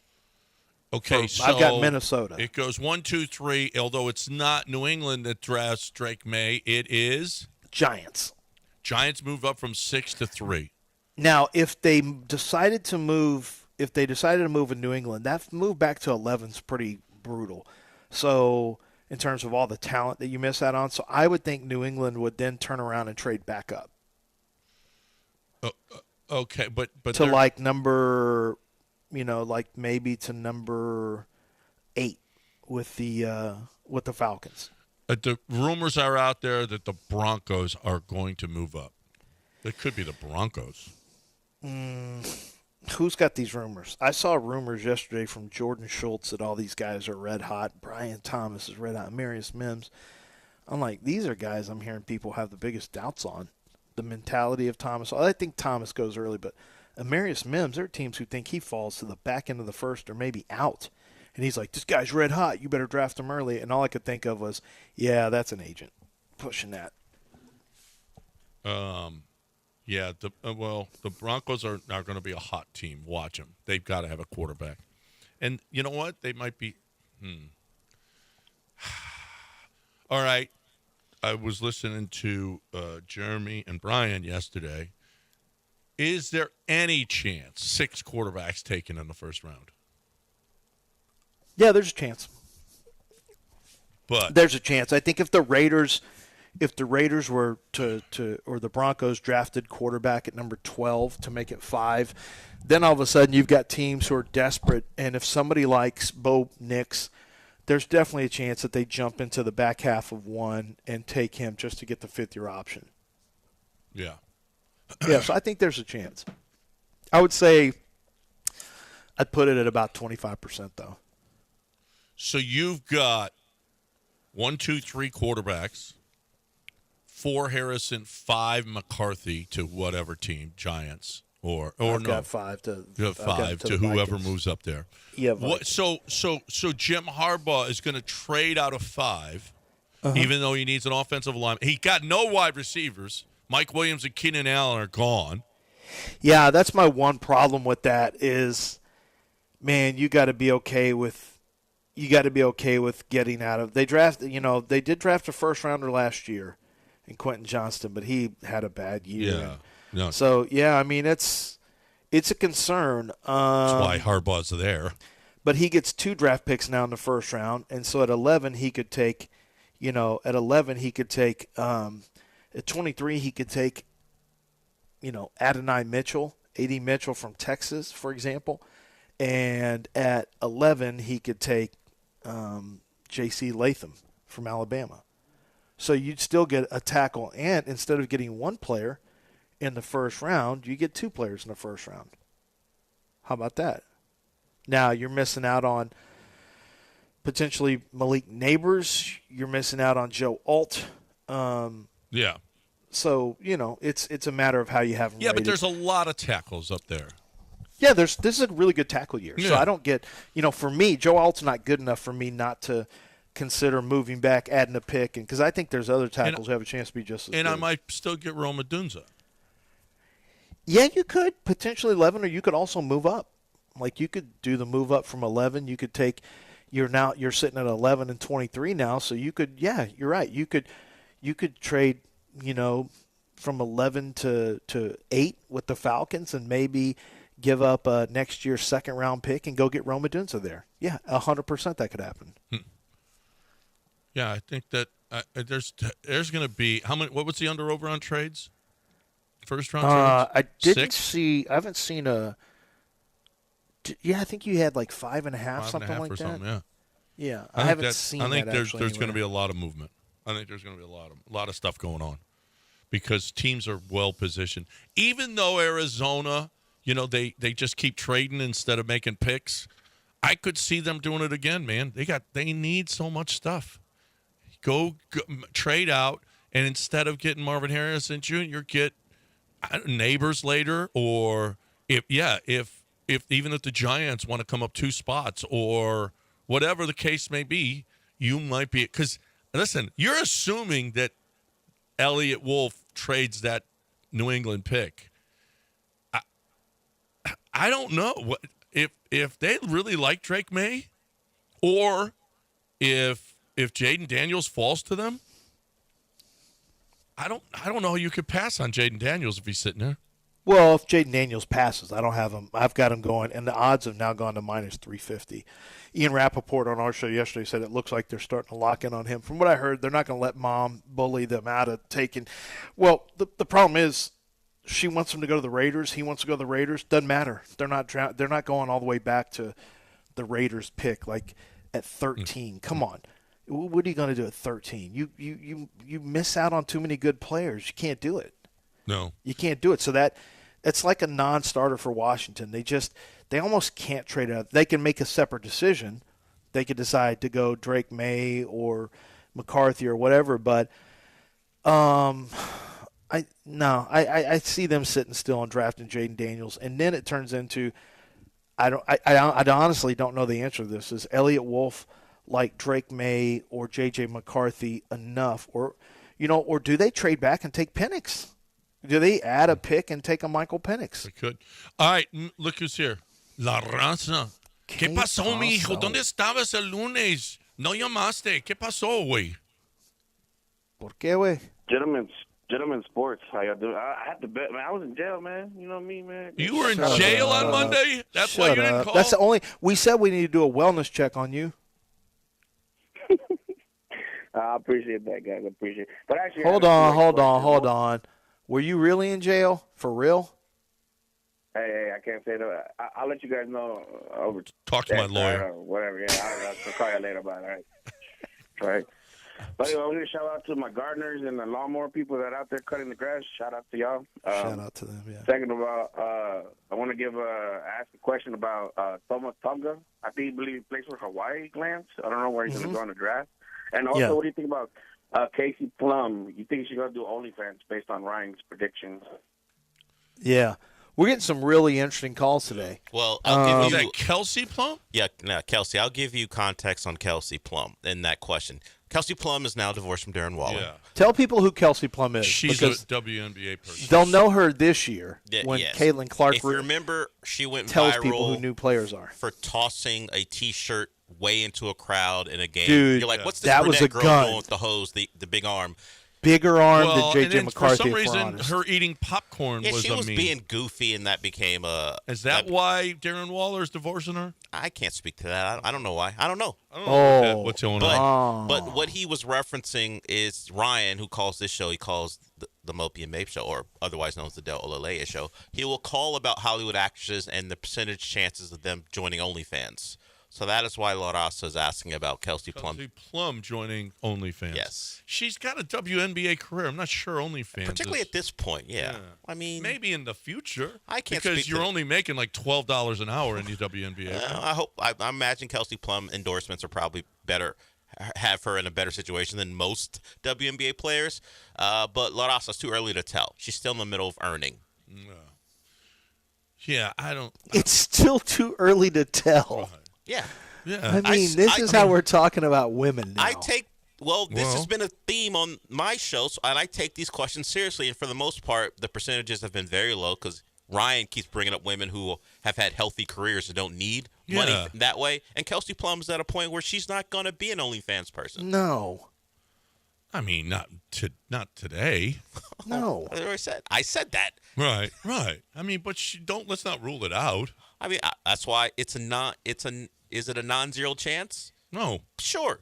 Okay, so I've got Minnesota. It goes 1, 2, 3. Although it's not New England that drafts Drake May, it is Giants. Giants move up from 6 to 3. Now, if they decided to move in New England, that move back to 11 is pretty brutal. So, in terms of all the talent that you miss out on, so I would think New England would then turn around and trade back up. Okay, but to like number, maybe to number 8 with the Falcons. The rumors are out there that the Broncos are going to move up. It could be the Broncos. Who's got these rumors? I saw rumors yesterday from Jordan Schultz that all these guys are red hot. Brian Thomas is red hot. Marius Mims. I'm like, these are guys I'm hearing people have the biggest doubts on. The mentality of Thomas. I think Thomas goes early, but Marius Mims, there are teams who think he falls to the back end of the first or maybe out. And he's like, this guy's red hot. You better draft him early. And all I could think of was, yeah, that's an agent pushing that. Yeah. The Broncos are going to be a hot team. Watch them. They've got to have a quarterback. And you know what? They might be. All right. I was listening to Jeremy and Brian yesterday. Is there any chance 6 quarterbacks taken in the first round? Yeah, there's a chance. But there's a chance. I think if the Raiders were or the Broncos drafted quarterback at number 12 to make it 5, then all of a sudden you've got teams who are desperate. And if somebody likes Bo Nix, there's definitely a chance that they jump into the back half of 1 and take him just to get the 5th-year option. Yeah. Yeah, so I think there's a chance. I would say I'd put it at about 25%, though. So you've got 1, 2, 3 quarterbacks, 4 Harrison, 5 McCarthy to whatever team, Giants or I've no, got 5 to whoever Vikings. moves up there. Yeah. So Jim Harbaugh is going to trade out of 5, even though he needs an offensive line. He got no wide receivers. Mike Williams and Keenan Allen are gone. Yeah, that's my one problem with that is, man, you got to be okay with getting out of. They did draft a first rounder last year in Quentin Johnston, but he had a bad year. Yeah. No. So yeah, I mean it's a concern. That's why Harbaugh's there. But he gets 2 draft picks now in the first round, and so at 11 he could take, at 23 he could take, Adonai Mitchell, A.D. Mitchell from Texas, for example, and at 11 he could take J.C. Latham from Alabama. So you'd still get a tackle, and instead of getting 1 player in the first round, you get 2 players in the first round. How about that? Now you're missing out on potentially Malik Neighbors. You're missing out on Joe Alt. Yeah. So, it's a matter of how you have them rated. But there's a lot of tackles up there. Yeah, this is a really good tackle year. Yeah. So I don't get, for me, Joe Alt's not good enough for me not to consider moving back, adding a pick, because I think there's other tackles who have a chance to be just as good. And I might still get Roma Dunza. Yeah, you could potentially 11, or you could also move up. Like you could do the move up from 11. You could take you're sitting at 11 and 23 now, so you could. Yeah, you're right. You could trade from 11 to 8 with the Falcons and maybe give up next year's second round pick and go get Roma Dunza there. Yeah, 100% that could happen. Yeah, I think that there's going to be how many? What was the under over on trades? First round trades. I didn't 6? see. I haven't seen a. Yeah, I think you had like 5.5, something like or that. Something, yeah. Yeah, I haven't seen. I think that there's actually going to be a lot of movement. I think there's going to be a lot of stuff going on because teams are well positioned. Even though Arizona, they just keep trading instead of making picks. I could see them doing it again, man. They need so much stuff. Go trade out, and instead of getting Marvin Harrison Jr., get Neighbors later, or if even if the Giants want to come up 2 spots or whatever the case may be, you might be because listen, you're assuming that Elliott Wolf trades that New England pick. I don't know what if they really like Drake May, or if Jaden Daniels falls to them. I don't know how you could pass on Jaden Daniels if he's sitting there. Well, if Jaden Daniels passes, I don't have him. I've got him going, and the odds have now gone to minus 350. Ian Rappaport on our show yesterday said it looks like they're starting to lock in on him. From what I heard, they're not going to let Mom bully them out of taking. Well, the problem is she wants him to go to the Raiders. He wants to go to the Raiders. Doesn't matter. They're not going all the way back to the Raiders pick like at 13. Come on. What are you going to do at 13? You miss out on too many good players. You can't do it. No. You can't do it. So it's like a non-starter for Washington. They almost can't trade out. They can make a separate decision. They could decide to go Drake May or McCarthy or whatever, but I see them sitting still and drafting Jaden Daniels, and then it turns into I honestly don't know the answer to this. Is Elliott Wolf like Drake May or J.J. McCarthy enough, or do they trade back and take Penix? Do they add a pick and take a Michael Penix? They could. All right, look who's here. La Raza. ¿Qué pasó, mijo? ¿Dónde estabas el lunes? No llamaste. ¿Qué pasó, güey? ¿Por qué, güey? Gentlemen Sports, how y'all doing? I had to bet, man. I was in jail, man. You know me, man. You were in jail on Monday? That's why you didn't call? That's the only – we said we need to do a wellness check on you. I appreciate that, guys. I appreciate it. But actually, hold on. Were you really in jail? For real? Hey, I can't say that. I'll let you guys know over. Talk to my lawyer. Or whatever. Yeah, I'll call you later about it. All right. But anyway, I want to shout out to my gardeners and the lawnmower people that are out there cutting the grass. Shout out to y'all. Shout out to them, yeah. Second of all, I want to ask a question about Thomas Tonga. I think he plays for Hawaii Glance. I don't know where he's going to go in the draft. And also, what do you think about Casey Plum? You think she's going to do OnlyFans based on Ryan's predictions? Yeah. We're getting some really interesting calls today. Well, I'll give you – is that Kelsey Plum? Yeah, no, Kelsey. I'll give you context on Kelsey Plum in that question. Kelsey Plum is now divorced from Darren Waller. Yeah. Tell people who Kelsey Plum is. She's a WNBA person. They'll know her this year when yes. Caitlin Clark if you remember, she went tells viral people who new players are. For tossing a T-shirt way into a crowd in a game. Dude, you're like, what's this that was a girl gun. doing with the hose, the big arm? Bigger arm than and J.J. then McCarthy, for some if we're reason, honest. her eating popcorn was she was a meme. being goofy, and that became a. Is that why Darren Waller's divorcing her? I can't speak to that. I don't know why. I don't know. What's going on. But what he was referencing is Ryan, who calls this show, he calls the Mopey and Mape Show, or otherwise known as the Del Olaleye Show. He will call about Hollywood actresses and the percentage chances of them joining OnlyFans. So that is why Larasa is asking about Kelsey Plum. Kelsey Plum joining OnlyFans. Yes. She's got a WNBA career. I'm not sure OnlyFans Particularly at this point, yeah. I mean, maybe in the future. I can't because speak you're to only making like $12 an hour in the WNBA. I imagine Kelsey Plum endorsements are probably better, have her in a better situation than most WNBA players. But Larasa's too early to tell. She's still in the middle of earning. Yeah, I don't. It's still too early to tell. Right. Yeah. I mean, this is how we're talking about women now. This has been a theme on my show, and I take these questions seriously. And for the most part, the percentages have been very low because Ryan keeps bringing up women who have had healthy careers and don't need money that way. And Kelsey Plum's at a point where she's not going to be an OnlyFans person. No. I mean, not today. No. I said that. Right. I mean, but let's not rule it out. I mean, that's why it's Is it a non-zero chance? No. Sure.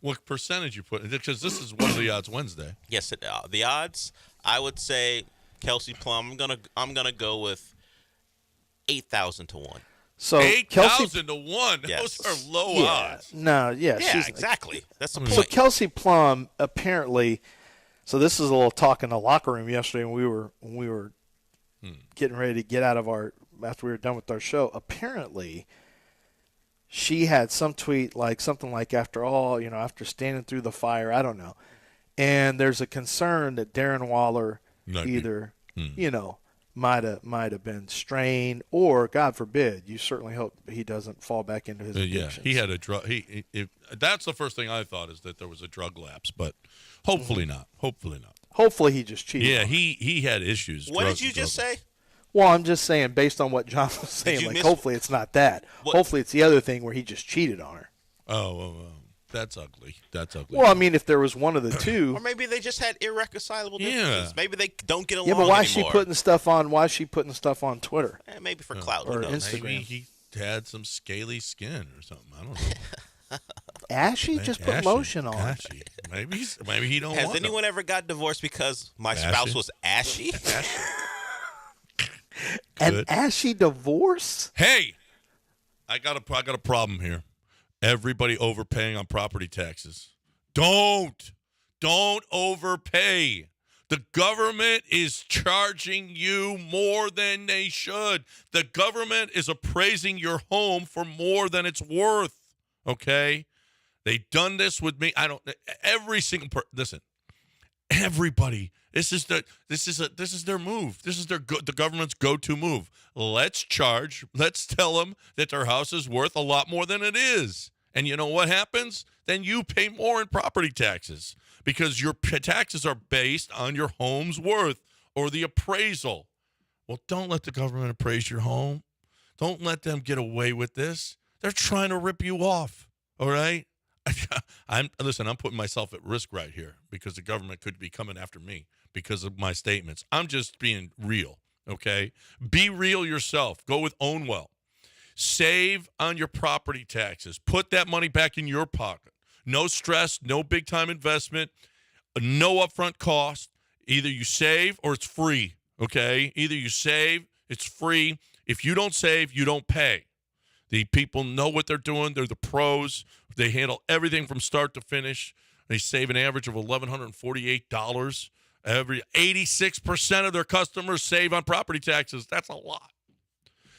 What percentage you put? Because this is one of the odds Wednesday. Yes, the odds. I would say Kelsey Plum. I'm gonna go with 8,000 to 1. So 8,000 to 1. Yes. Those are low odds. No, Yeah, she's exactly. That's the So point. Kelsey Plum apparently. So this is a little talk in the locker room yesterday when we were getting ready to get out of after we were done with our show. Apparently, she had some tweet something like after standing through the fire, I don't know. And there's a concern that Darren Waller might have been strained, or God forbid, you certainly hope he doesn't fall back into his addictions. He had a drug. That's the first thing I thought, is that there was a drug lapse, but hopefully not. Hopefully not. Hopefully he just cheated. Yeah, he had issues. What did you just say? Well, I'm just saying, based on what John was saying, hopefully it's not that. What? Hopefully it's the other thing where he just cheated on her. Oh, that's ugly. That's ugly. Well, I mean, if there was one of the two. Or maybe they just had irreconcilable differences. Yeah. Maybe they don't get along Yeah, but why anymore. is she putting stuff on? Why is she putting stuff on Twitter? Maybe for clout or who knows? Instagram? Maybe he had some scaly skin or something. I don't know. Ashy just put lotion on. Ashy. Maybe he don't. Has want anyone ever got divorced because my spouse was ashy? An ashy divorce? Hey, I got a problem here. Everybody overpaying on property taxes. Don't overpay. The government is charging you more than they should. The government is appraising your home for more than it's worth. Okay? They've done this with me. Every single person. Listen, everybody. This is their move. This is the government's go-to move. Let's tell them that their house is worth a lot more than it is. And you know what happens? Then you pay more in property taxes because your taxes are based on your home's worth or the appraisal. Well, don't let the government appraise your home. Don't let them get away with this. They're trying to rip you off. All right? I'm putting myself at risk right here because the government could be coming after me because of my statements. I'm just being real, okay? Be real yourself. Go with Own Well. Save on your property taxes. Put that money back in your pocket. No stress, no big-time investment, no upfront cost. Either you save or it's free, okay? Either you save, it's free. If you don't save, you don't pay. The people know what they're doing. They're the pros. They handle everything from start to finish. They save an average of $1,148. 86% of their customers save on property taxes. That's a lot.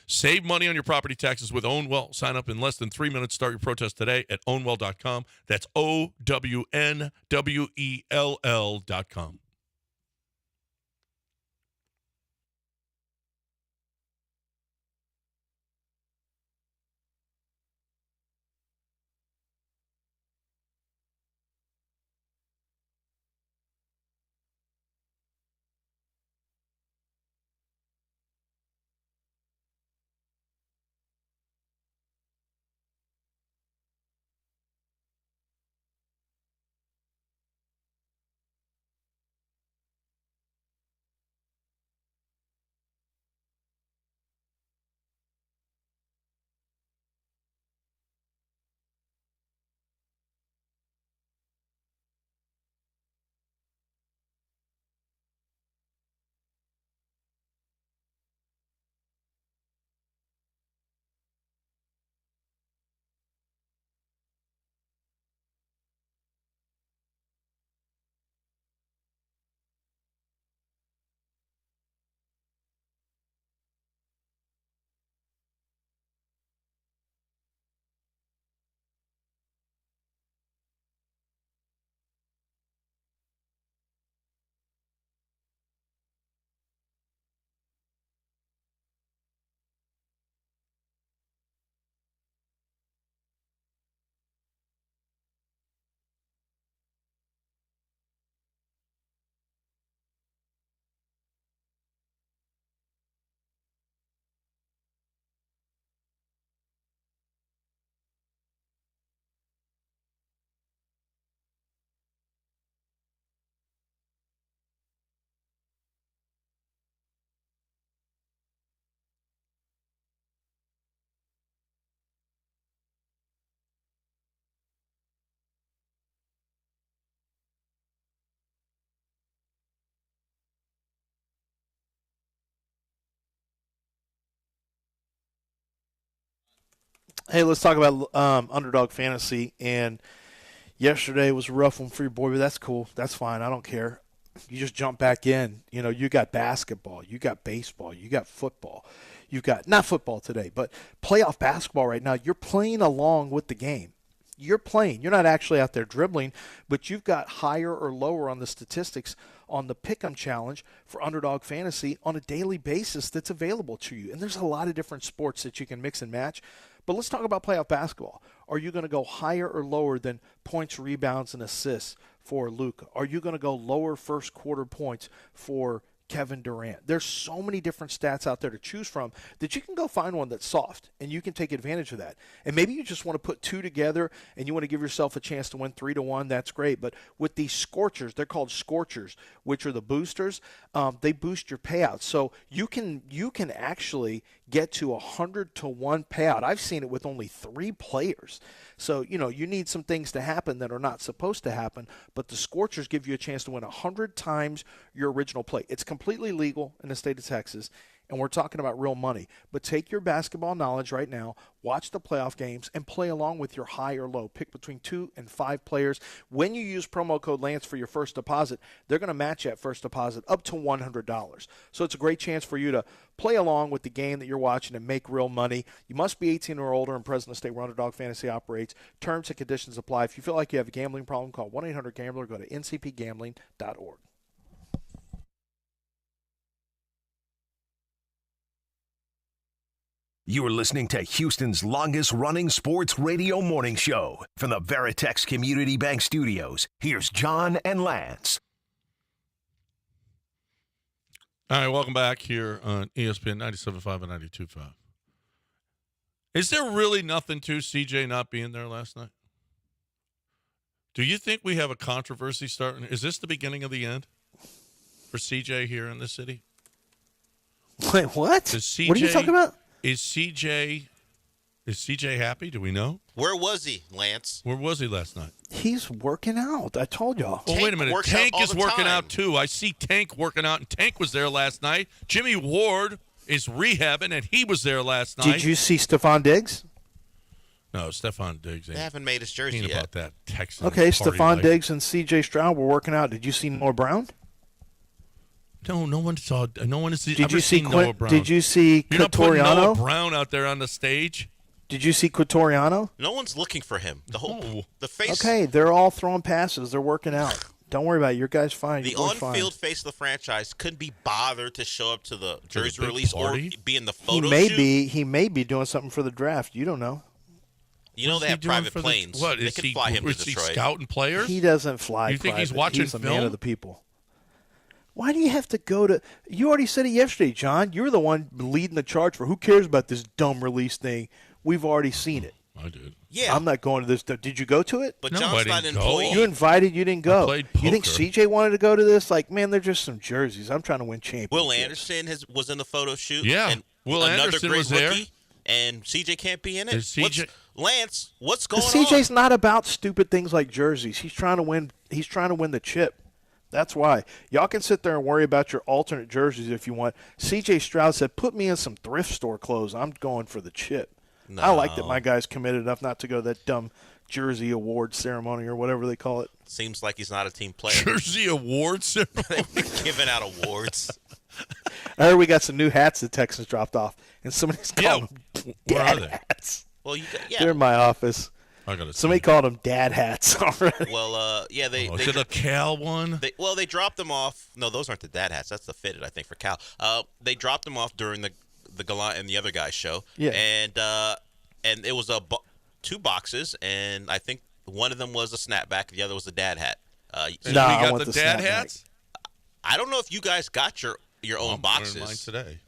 Save money on your property taxes with Own Well. Sign up in less than 3 minutes. Start your protest today at ownwell.com. That's OWNWELL.com. Hey, let's talk about Underdog Fantasy. And yesterday was a rough one for your boy, but that's cool. That's fine. I don't care. You just jump back in. You know, you got basketball, you got baseball, you got football. You've got, not football today, but playoff basketball right now. You're playing along with the game. You're playing. You're not actually out there dribbling, but you've got higher or lower on the statistics on the Pick'em Challenge for Underdog Fantasy on a daily basis that's available to you. And there's a lot of different sports that you can mix and match. But let's talk about playoff basketball. Are you going to go higher or lower than points, rebounds, and assists for Luka? Are you going to go lower first quarter points for Kevin Durant? There's so many different stats out there to choose from that you can go find one that's soft, and you can take advantage of that. And maybe you just want to put two together and you want to give yourself a chance to win 3-1. That's great. But with these scorchers, they're called scorchers, which are the boosters. They boost your payouts, so you can actually get to 100-1 payout. I've seen it with only 3 players. So, you know, you need some things to happen that are not supposed to happen, but the Scorchers give you a chance to win 100 times your original play. It's completely legal in the state of Texas, and we're talking about real money. But take your basketball knowledge right now, watch the playoff games, and play along with your high or low. Pick between 2 and 5 players. When you use promo code Lance for your first deposit, they're going to match that first deposit up to $100. So it's a great chance for you to play along with the game that you're watching and make real money. You must be 18 or older and present in the state where Underdog Fantasy operates. Terms and conditions apply. If you feel like you have a gambling problem, call 1-800-GAMBLER. Go to ncpgambling.org. You are listening to Houston's longest-running sports radio morning show from the Veritex Community Bank Studios. Here's John and Lance. All right, welcome back here on ESPN 97.5 and 92.5. Is there really nothing to CJ not being there last night? Do you think we have a controversy starting? Is this the beginning of the end for CJ here in the city? Wait, what? What are you talking about? Is CJ happy? Do we know? Where was he, Lance? Where was he last night? He's working out. I told y'all. Well, wait a minute. Tank is working out, too. I see Tank working out, and Tank was there last night. Jimmy Ward is rehabbing, and he was there last night. Did you see Stephon Diggs? No, Stephon Diggs ain't. They haven't made his jersey yet. About that Texan Okay, party Stephon life. Diggs and C.J. Stroud were working out. Did you see Noah Brown? No, no one saw. No one has Did you ever see seen Noah Brown. Did you see You're not putting Quatoriano? Noah Brown out there on the stage. Did you see Quatoriano? No one's looking for him. The face. Okay, they're all throwing passes. They're working out. Don't worry about it. Your guy's fine. The Your boy's on-field fine. face of the franchise couldn't be bothered to show up to the jersey big release party? or be in the photo He may be doing something for the draft. You don't know. You know What's they he have doing private for the- planes. What They is can he? fly him to Is he Detroit. scouting players? He doesn't fly. You think he's private. watching He's a film? man of the people. Why do you have to go to? You already said it yesterday, John. You're the one leading the charge for. Who cares about this dumb release thing? We've already seen it. I did. Yeah. I'm not going to this. Did you go to it? But No, I John's not didn't an go. employee. You invited. You didn't go. I played You think poker. CJ wanted to go to this? Like, man, they're just some jerseys. I'm trying to win championships. Will Anderson was in the photo shoot. Yeah, and Will another Anderson great was there. rookie, and CJ can't be in it. Is CJ Lance, what's going Because CJ's on? not about stupid things like jerseys. He's trying to win. He's trying to win the chip. That's why. Y'all can sit there and worry about your alternate jerseys if you want. C.J. Stroud said, put me in some thrift store clothes. I'm going for the chip. No. I like that my guy's committed enough not to go to that dumb jersey award ceremony or whatever they call it. Seems like he's not a team player. Jersey awards ceremony. Giving out awards. I heard we got some new hats the Texans dropped off, and somebody's calling them where dad are they? hats. Well, They're in my office. I gotta Somebody called them dad hats already. Well, yeah, they. Is it a Cal one? They dropped them off. No, those aren't the dad hats. That's the fitted, I think, for Cal. They dropped them off during the Gallant and the other guy's show. Yeah. And it was two boxes, and I think one of them was a snapback, the other was a dad hat. We got the dad hats. I don't know if you guys got your own boxes. Mine today.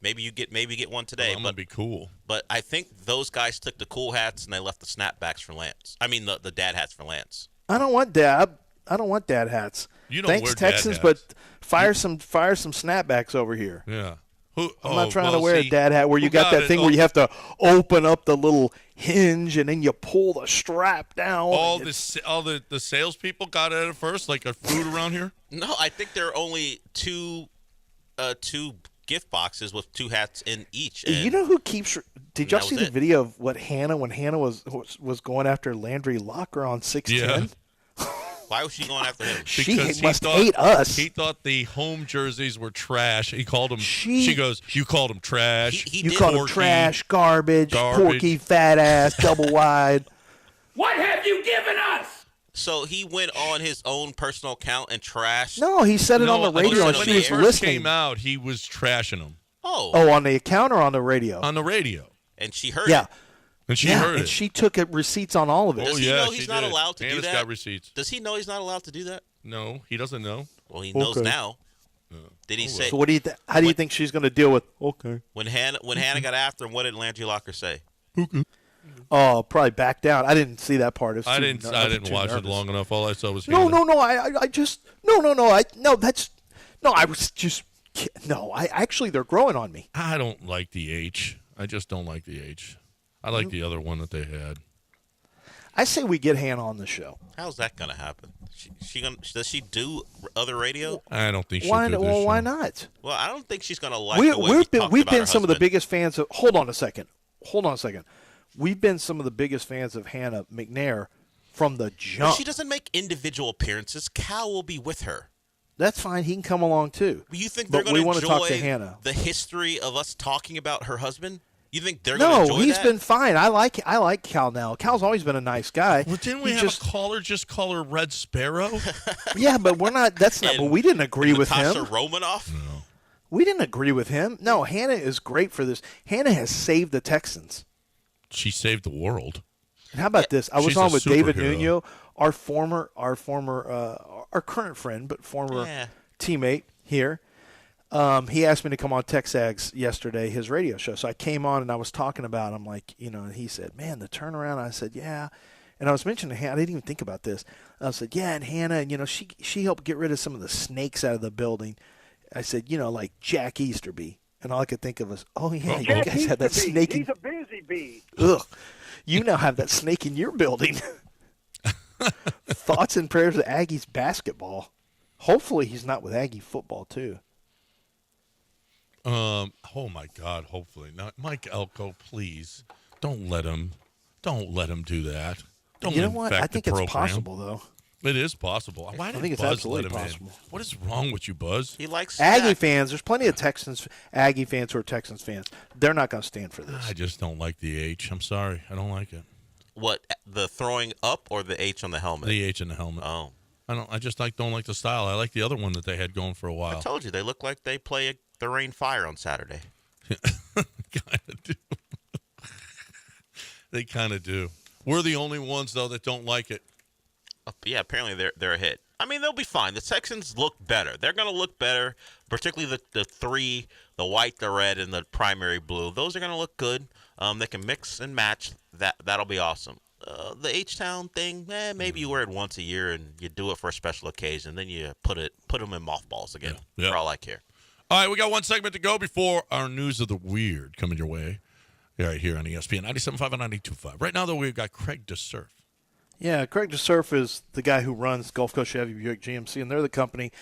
Maybe you get one today. Well, I'm gonna be cool. But I think those guys took the cool hats and they left the snapbacks for Lance. I mean the dad hats for Lance. I don't want dad hats. You don't Thanks, wear dad Texans, hats. but fire some snapbacks over here. Yeah. I'm not trying to wear a dad hat where you got that thing where you have to open up the little hinge and then you pull the strap down. All the salespeople got at it first, like a food around here. No, I think there are only two gift boxes with 2 hats in each. You know who keeps? Did y'all see the it. video of what when Hannah was going after Landry Locker on 610? Yeah. Why was she going after him? She must hate us. He thought the home jerseys were trash. He called them. She goes, "You called them trash. You called them trash, garbage, porky, fat ass, double wide." What have you given us? So he went on his own personal account and trashed. No, he said it on the radio, and when she he was first listening. came out, he was trashing them. Oh, on the account or on the radio? On the radio. And she heard Yeah. it. And she heard and it. she took receipts on all of it. Does he know he's not allowed to do Hannah's that? got receipts. Does he know he's not allowed to do that? No, he doesn't know. Well, he knows Okay. now. Did he say? So what do you? How do you think she's going to deal with? Okay. When Hannah got after him, what did Landry Locker say? Oh, probably back down. I didn't see that part. I didn't watch it long enough. All I saw was No. Hannah. Actually, they're growing on me. I don't like the H. I just don't like the H. I like the other one that they had. I say we get Hannah on the show. How's that gonna happen? Does she do other radio? I don't think she'll Why? do this Well, show. why not? Well, I don't think she's gonna like the way We've been her some of the husband. biggest fans of. Hold on a second. We've been some of the biggest fans of Hannah McNair from the But jump. she doesn't make individual appearances. Cal will be with her. That's fine. He can come along too. You think But they're we going want to to talk to enjoy Hannah. the history of us talking about her husband? You think they're going to enjoy No, he's that? been fine. I like Cal now. Cal's always been a nice guy. Well, didn't we He have a caller just call her Red Sparrow? Yeah, but we're not. That's not. But we didn't agree with Natasha him. Romanoff? We didn't agree with him. No, Hannah is great for this. Hannah has saved the Texans. She saved the world. And how about this? I was She's on a with David superhero. Nuno, our current friend, but former teammate here. He asked me to come on Texags yesterday, his radio show. So I came on and I was talking about him, and he said, "Man, the turnaround." I said, "Yeah." And I was mentioning Hannah. I didn't even think about this. I said, "Yeah," and Hannah, and she helped get rid of some of the snakes out of the building. I said, like Jack Easterby. And all I could think of was, oh, yeah, you guys had that snake. He's a busy bee. Ugh. You now have that snake in your building. Thoughts and prayers to Aggies basketball. Hopefully he's not with Aggie football, too. Oh, my God, hopefully not. Mike Elko, please, don't let him do that. Don't You know what? infect I think the it's program. possible, though. It is possible. Why did think it's Buzz let absolutely him possible. in? What is wrong with you, Buzz? He likes Aggie fans, there's plenty of Aggie fans who are Texans fans. They're not going to stand for this. I just don't like the H. I'm sorry. I don't like it. What, the throwing up or the H on the helmet? The H in the helmet. Oh. I just don't like the style. I like the other one that they had going for a while. I told you, they look like they play the Rain Fire on Saturday. Kind of do. They kind of do. We're the only ones, though, that don't like it. Yeah, apparently they're a hit. I mean, they'll be fine. The Texans look better. They're going to look better, particularly the three, the white, the red, and the primary blue. Those are going to look good. They can mix and match. That'll be awesome. The H-Town thing, maybe you wear it once a year and you do it for a special occasion. Then you put them in mothballs again, for all I care. All right, we got one segment to go before our News of the Weird coming your way. Right here on ESPN 97.5 and 92.5. Right now, though, we've got Craig DeSurf. Yeah, Craig DeSurf is the guy who runs Gulf Coast Chevy Buick GMC, and they're the company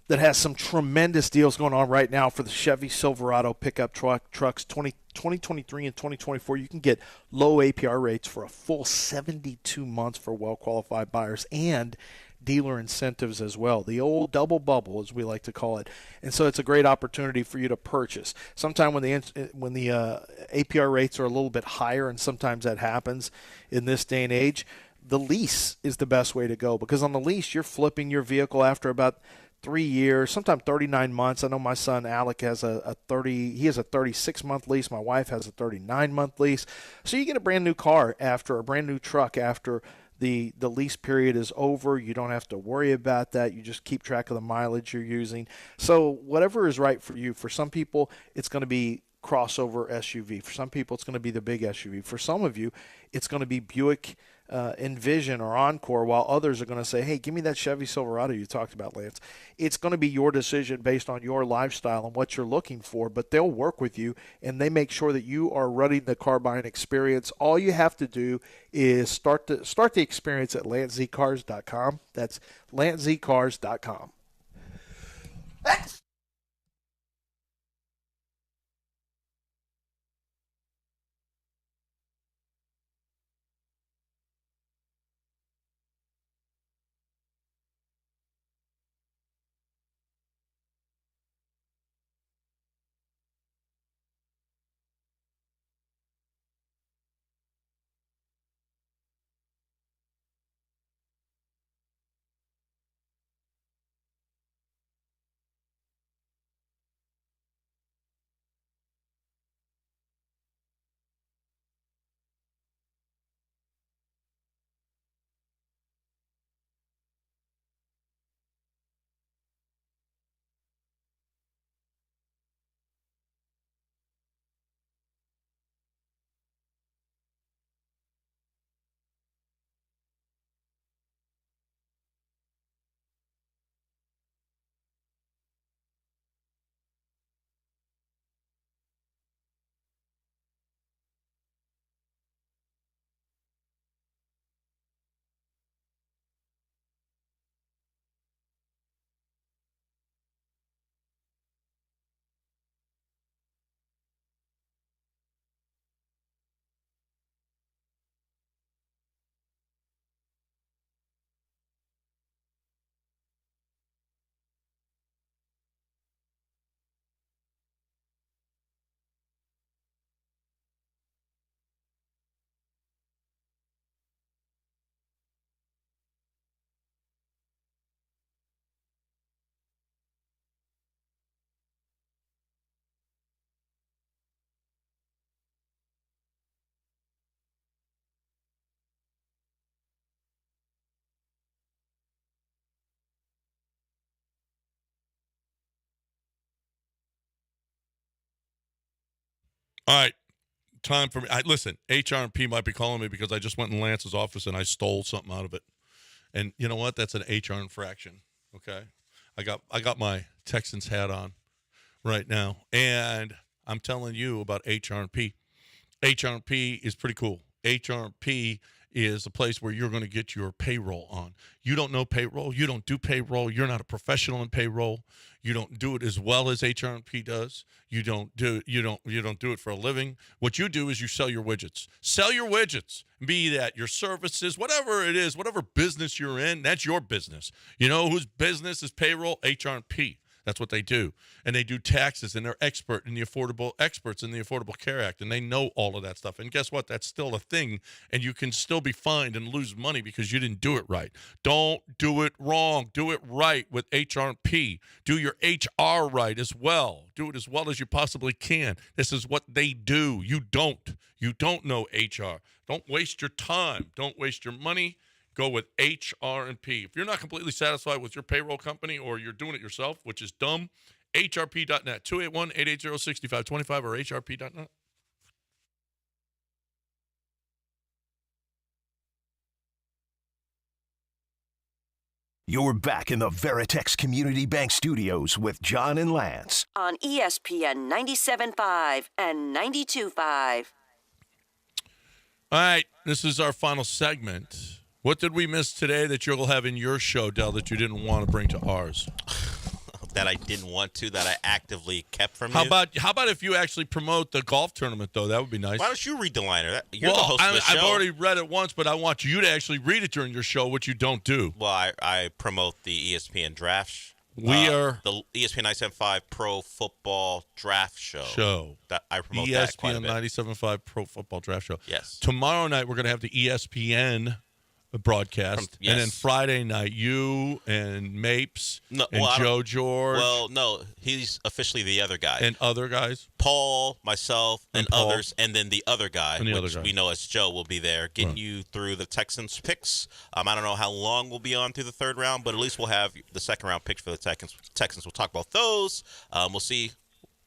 that has some tremendous deals going on right now for the Chevy Silverado pickup trucks 2023 and 2024. You can get low APR rates for a full 72 months for well-qualified buyers and dealer incentives as well, the old double bubble as we like to call it. And so it's a great opportunity for you to purchase. Sometimes when the APR rates are a little bit higher, and sometimes that happens in this day and age, the lease is the best way to go, because on the lease you're flipping your vehicle after about 3 years, sometimes 39 months. I know my son Alec has a 36-month lease. My wife has a 39-month lease. So you get a brand new car after a brand new truck after the lease period is over. You don't have to worry about that. You just keep track of the mileage you're using. So whatever is right for you. For some people, it's going to be crossover SUV. For some people, it's going to be the big SUV. For some of you, it's going to be Buick Envision or Encore, while others are going to say, hey, give me that Chevy Silverado you talked about, Lance. It's going to be your decision based on your lifestyle and what you're looking for, but they'll work with you, and they make sure that you are running the car buying experience. All you have to do is start the experience at lancezcars.com. That's lancezcars.com. All right. Time for me. Listen, HR&P might be calling me because I just went in Lance's office and I stole something out of it. And you know what? That's an HR infraction. Okay. I got my Texans hat on right now. And I'm telling you about HR&P. HR&P is pretty cool. HR&P is a place where you're going to get your payroll on. You don't know payroll. You don't do payroll. You're not a professional in payroll. You don't do it as well as HR&P does. You don't do it for a living. What you do is you sell your widgets. Sell your widgets. Be that your services, whatever it is, whatever business you're in, that's your business. You know whose business is payroll? HR&P. That's what they do. And they do taxes, and they're experts in the Affordable Care Act, and they know all of that stuff. And guess what? That's still a thing, and you can still be fined and lose money because you didn't do it right. Don't do it wrong. Do it right with HR&P. Do your HR right as well. Do it as well as you possibly can. This is what they do. You don't. You don't know HR. Don't waste your time. Don't waste your money. Go with HR&P. If you're not completely satisfied with your payroll company or you're doing it yourself, which is dumb, hrp.net, 281-880-6525 or hrp.net. You're back in the Veritex Community Bank Studios with John and Lance. On ESPN 97.5 and 92.5. All right, this is our final segment. What did we miss today that you'll have in your show, Del, that you didn't want to bring to ours? That I didn't want to, that I actively kept from How you? about if you actually promote the golf tournament, though? That would be nice. Why don't you read the liner? You're the host of the show. I've already read it once, but I want you to actually read it during your show, which you don't do. Well, I promote the ESPN draft. We are the ESPN 97.5 Pro Football Draft Show. That I promote that quite a bit. ESPN 97.5 Pro Football Draft Show. Yes. Tomorrow night we're going to have the ESPN broadcast, yes. And then Friday night you and Mapes and Joe George. Well, no, he's officially the other guy. And other guys? Paul, myself, and others, and then the other guy, which we know as Joe, will be there getting you through the Texans picks. I don't know how long we'll be on through the third round, but at least we'll have the second round picks for the Texans. We'll talk about those. We'll see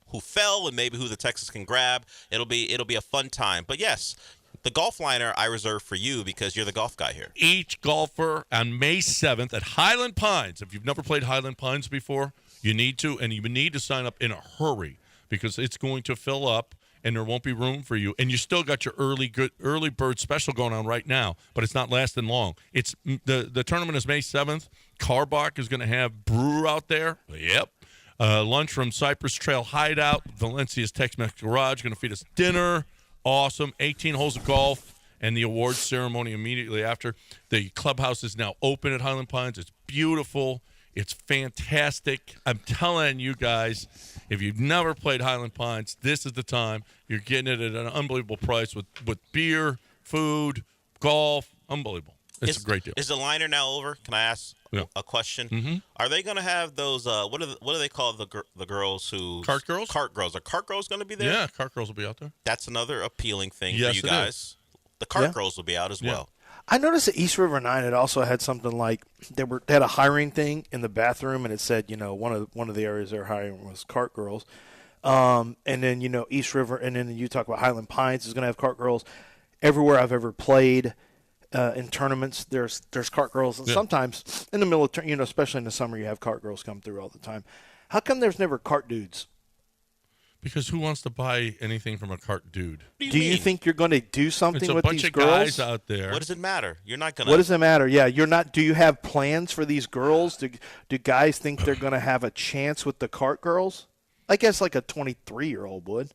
who fell and maybe who the Texans can grab. It'll be a fun time. But yes, the golf liner I reserve for you because you're the golf guy here. Each golfer on May 7th at Highland Pines. If you've never played Highland Pines before, you need to, and you need to sign up in a hurry because it's going to fill up and there won't be room for you. And you still got your early bird special going on right now, but it's not lasting long. It's the tournament is May 7th. Carbach is going to have brew out there. Yep. Lunch from Cypress Trail Hideout. Valencia's Tex-Mex Garage going to feed us dinner. Awesome. 18 holes of golf and the awards ceremony immediately after. The clubhouse is now open at Highland Pines. It's beautiful. It's fantastic. I'm telling you guys, if you've never played Highland Pines, this is the time. You're getting it at an unbelievable price with beer, food, golf. Unbelievable. It's a great deal. Is the liner now over? Can I ask a question? Mm-hmm. Are they going to have those? What do they call the girls who cart girls? Cart girls. Are cart girls going to be there? Yeah, cart girls will be out there. That's another appealing thing for you guys. Is. The cart girls will be out as well. I noticed at East River 9 it also had something like they had a hiring thing in the bathroom, and it said one of the areas they're hiring was cart girls, and then East River, and then you talk about Highland Pines is going to have cart girls. Everywhere I've ever played. In tournaments, there's cart girls, and sometimes in the military, especially in the summer, you have cart girls come through all the time. How come there's never cart dudes? Because who wants to buy anything from a cart dude? Do you think you're going to do something with these girls? It's a bunch of guys out there. What does it matter? You're not going to. What does it matter? Yeah, you're not. Do you have plans for these girls? Do guys think they're going to have a chance with the cart girls? I guess like a 23-year-old would.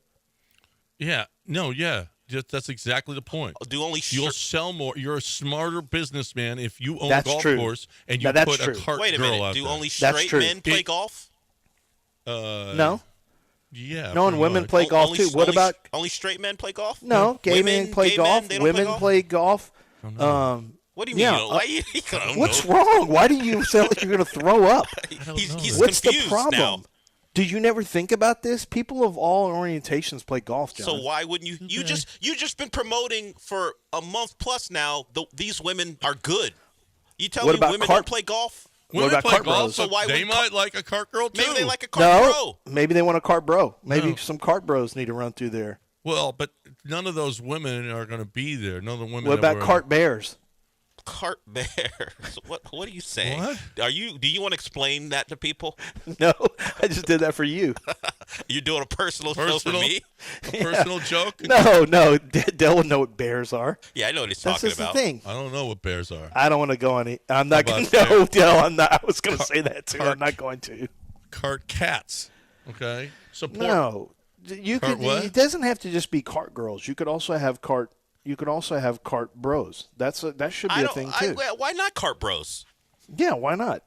Yeah. No. Yeah. That's exactly the point. You'll sell more. You're a smarter businessman if you own a golf course and you put a cart Wait a girl minute. out Do there. only straight men play golf? No. Yeah. No, and women play golf too. What about only straight men play golf? No, gay men play golf. Women play golf. What do you mean? What's wrong? Why do you sound like you're going to throw up? He's What's the confused problem? now. Do you never think about this? People of all orientations play golf, John. So why wouldn't you? You just been promoting for a month plus now. These women are good. You tell me women don't play golf? Women play golf, bros? so why they might like a cart girl too. Maybe they like a cart bro. Maybe they want a cart bro. Maybe some cart bros need to run through there. Well, but none of those women are going to be there. None of the women. What about Cart Bears? Cart Bears. What are you saying? What? Do you want to explain that to people? No, I just did that for you. You're doing a personal show for me? A personal joke? No. Dell would know what bears are. Yeah, I know what he's That's talking just about. the thing. I don't know what bears are. I don't want to go on it. I'm not going to. No, Dell, I'm not. I was going to say that too. I'm not going to. Cart cats. Okay. Support. No, you Cart could. what? It doesn't have to just be cart girls. You could also have cart. You could also have cart bros. That should be a thing too. Why not cart bros? Yeah, why not?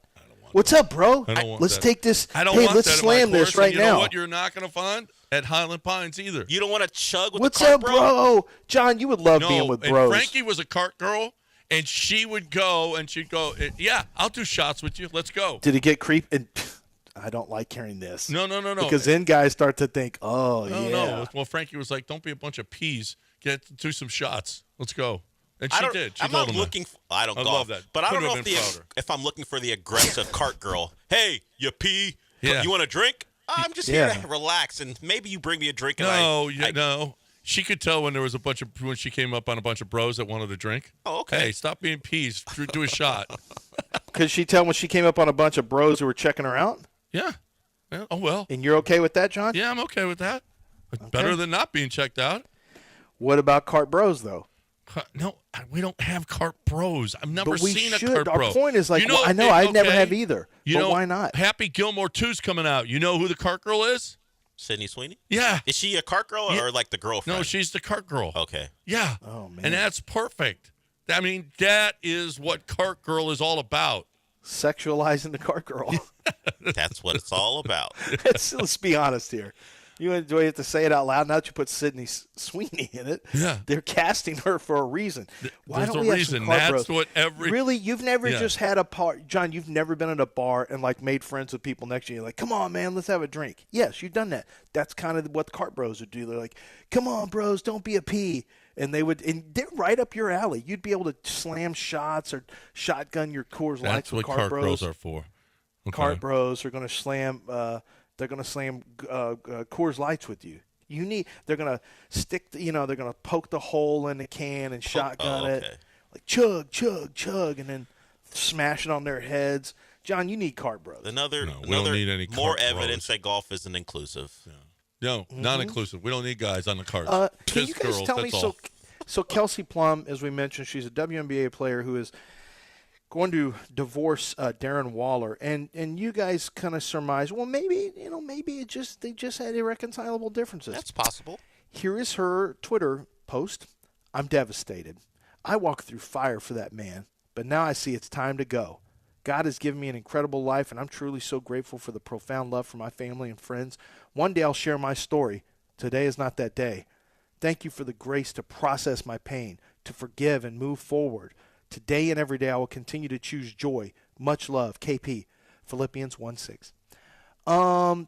What's up, bro? I don't want Let's that. take this. I don't hey, want let's that in slam my this course, right and you now. know what you're not going to find at Highland Pines either. You don't want to chug with What's the cart up, bro? John, you would love No, being with and bros. Frankie was a cart girl, and she would go, and she'd go, yeah, I'll do shots with you. Let's go. Did it get creep? And I don't like hearing this. No. Because then guys start to think, oh, yeah. No. Well, Frankie was like, don't be a bunch of peas. Do some shots. Let's go. And she did. She I'm told not him looking. I don't I golf, love that. but I don't Couldn't know have been prouder. if I'm looking for the aggressive cart girl. Hey, you pee? Yeah. You want a drink? I'm just here to relax, and maybe you bring me a drink. And No. She could tell when when she came up on a bunch of bros that wanted a drink. Oh, okay. Hey, stop being peas. Do a shot. Could she tell when she came up on a bunch of bros who were checking her out? Yeah. Oh, well. And you're okay with that, John? Yeah, I'm okay with that. Better than not being checked out. What about cart bros, though? No, we don't have cart bros. I've never But we seen should. a cart bro. Our point is like, You I know, I never have either. You but know, why not? Happy Gilmore 2's coming out. You know who the cart girl is? Sydney Sweeney? Yeah. Is she a cart girl or like the girlfriend? No, she's the cart girl. Okay. Yeah. Oh, man. And that's perfect. I mean, that is what cart girl is all about. Sexualizing the cart girl. That's what it's all about. Let's be honest here. You have to say it out loud. Now that you put Sydney Sweeney in it, yeah, they're casting her for a reason. Why don't we have some cart That's bros? what Really, you've never just had a part, John. You've never been at a bar and like made friends with people next to you. You're like, come on, man, let's have a drink. Yes, you've done that. That's kind of what the cart bros would do. They're like, come on, bros, don't be a pee. And they're right up your alley. You'd be able to slam shots or shotgun your Coors Lights. That's what cart bros are for. Okay. Cart bros are going to slam. They're going to slam Coors Lights with you. They're going to stick. They're going to poke the hole in the can and shotgun it, like chug, chug, chug, and then smash it on their heads. John, you need cart bros. We don't need any more cart evidence bros. that golf isn't inclusive. Yeah. No, not inclusive. We don't need guys on the carts. Can you guys girls, tell me? that's all. So Kelsey Plum, as we mentioned, she's a WNBA player who is going to divorce Darren Waller, and you guys kind of surmise, well, maybe they just had irreconcilable differences. That's possible. Here is her Twitter post. I'm devastated. I walked through fire for that man, but now I see it's time to go. God has given me an incredible life, and I'm truly so grateful for the profound love for my family and friends. One day I'll share my story. Today is not that day. Thank you for the grace to process my pain, to forgive and move forward. Today and every day I will continue to choose joy. Much love, KP. Philippians 1:6.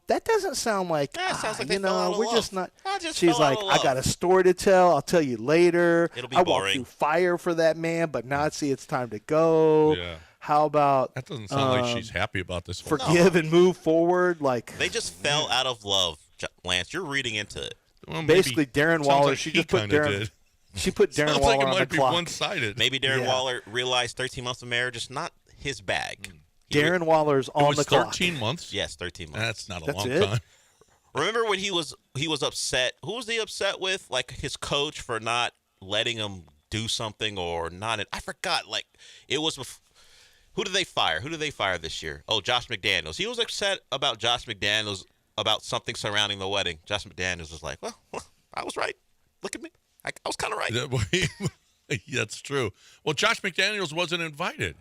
That doesn't sound like, sounds like they fell out of we're love. just not. I just She's fell out like, of I love. got a story to tell. I'll tell you later. It'll be I walked boring. through fire for that man, but now I see it's time to go. Yeah. How about That doesn't sound like she's happy about this. whole forgive and move forward? Like They just fell out of love, Lance. You're reading into it. Well, maybe- basically Darren sounds Waller. like she he just put kinda Darren. did. She put Darren Sounds Waller like it on might the be clock. one-sided. Maybe Darren Yeah. Waller realized 13 months of marriage is not his bag. Darren Waller's It on was the clock. 13 months? Yes, 13 months. That's not a That's long it? time. Remember when he was upset? Who was he upset with? Like his coach for not letting him do something or not? I forgot. Like it was. Who did they fire? Who did they fire this year? Oh, Josh McDaniels. He was upset about Josh McDaniels about something surrounding the wedding. Josh McDaniels was like, well I was right. Look at me. I was kind of right. That's true. Well, Josh McDaniels wasn't invited.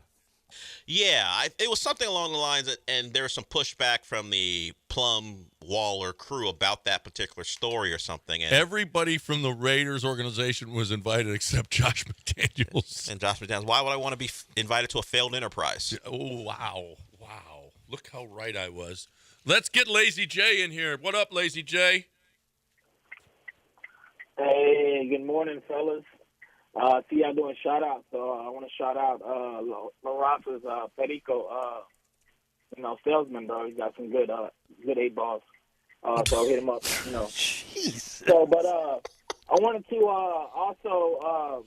Yeah, it was something along the lines, and there was some pushback from the Plum Waller crew about that particular story or something. And Everybody from the Raiders organization was invited except Josh McDaniels. And Josh McDaniels, why would I want to be invited to a failed enterprise? Oh, wow. Look how right I was. Let's get Lazy J in here. What up, Lazy J? Hey, good morning, fellas. See y'all doing shout-outs. So I want to shout out Laurent's Perico, salesman, bro. He's got some good 8 balls. So I'll hit him up, Jeez. So, but I wanted to also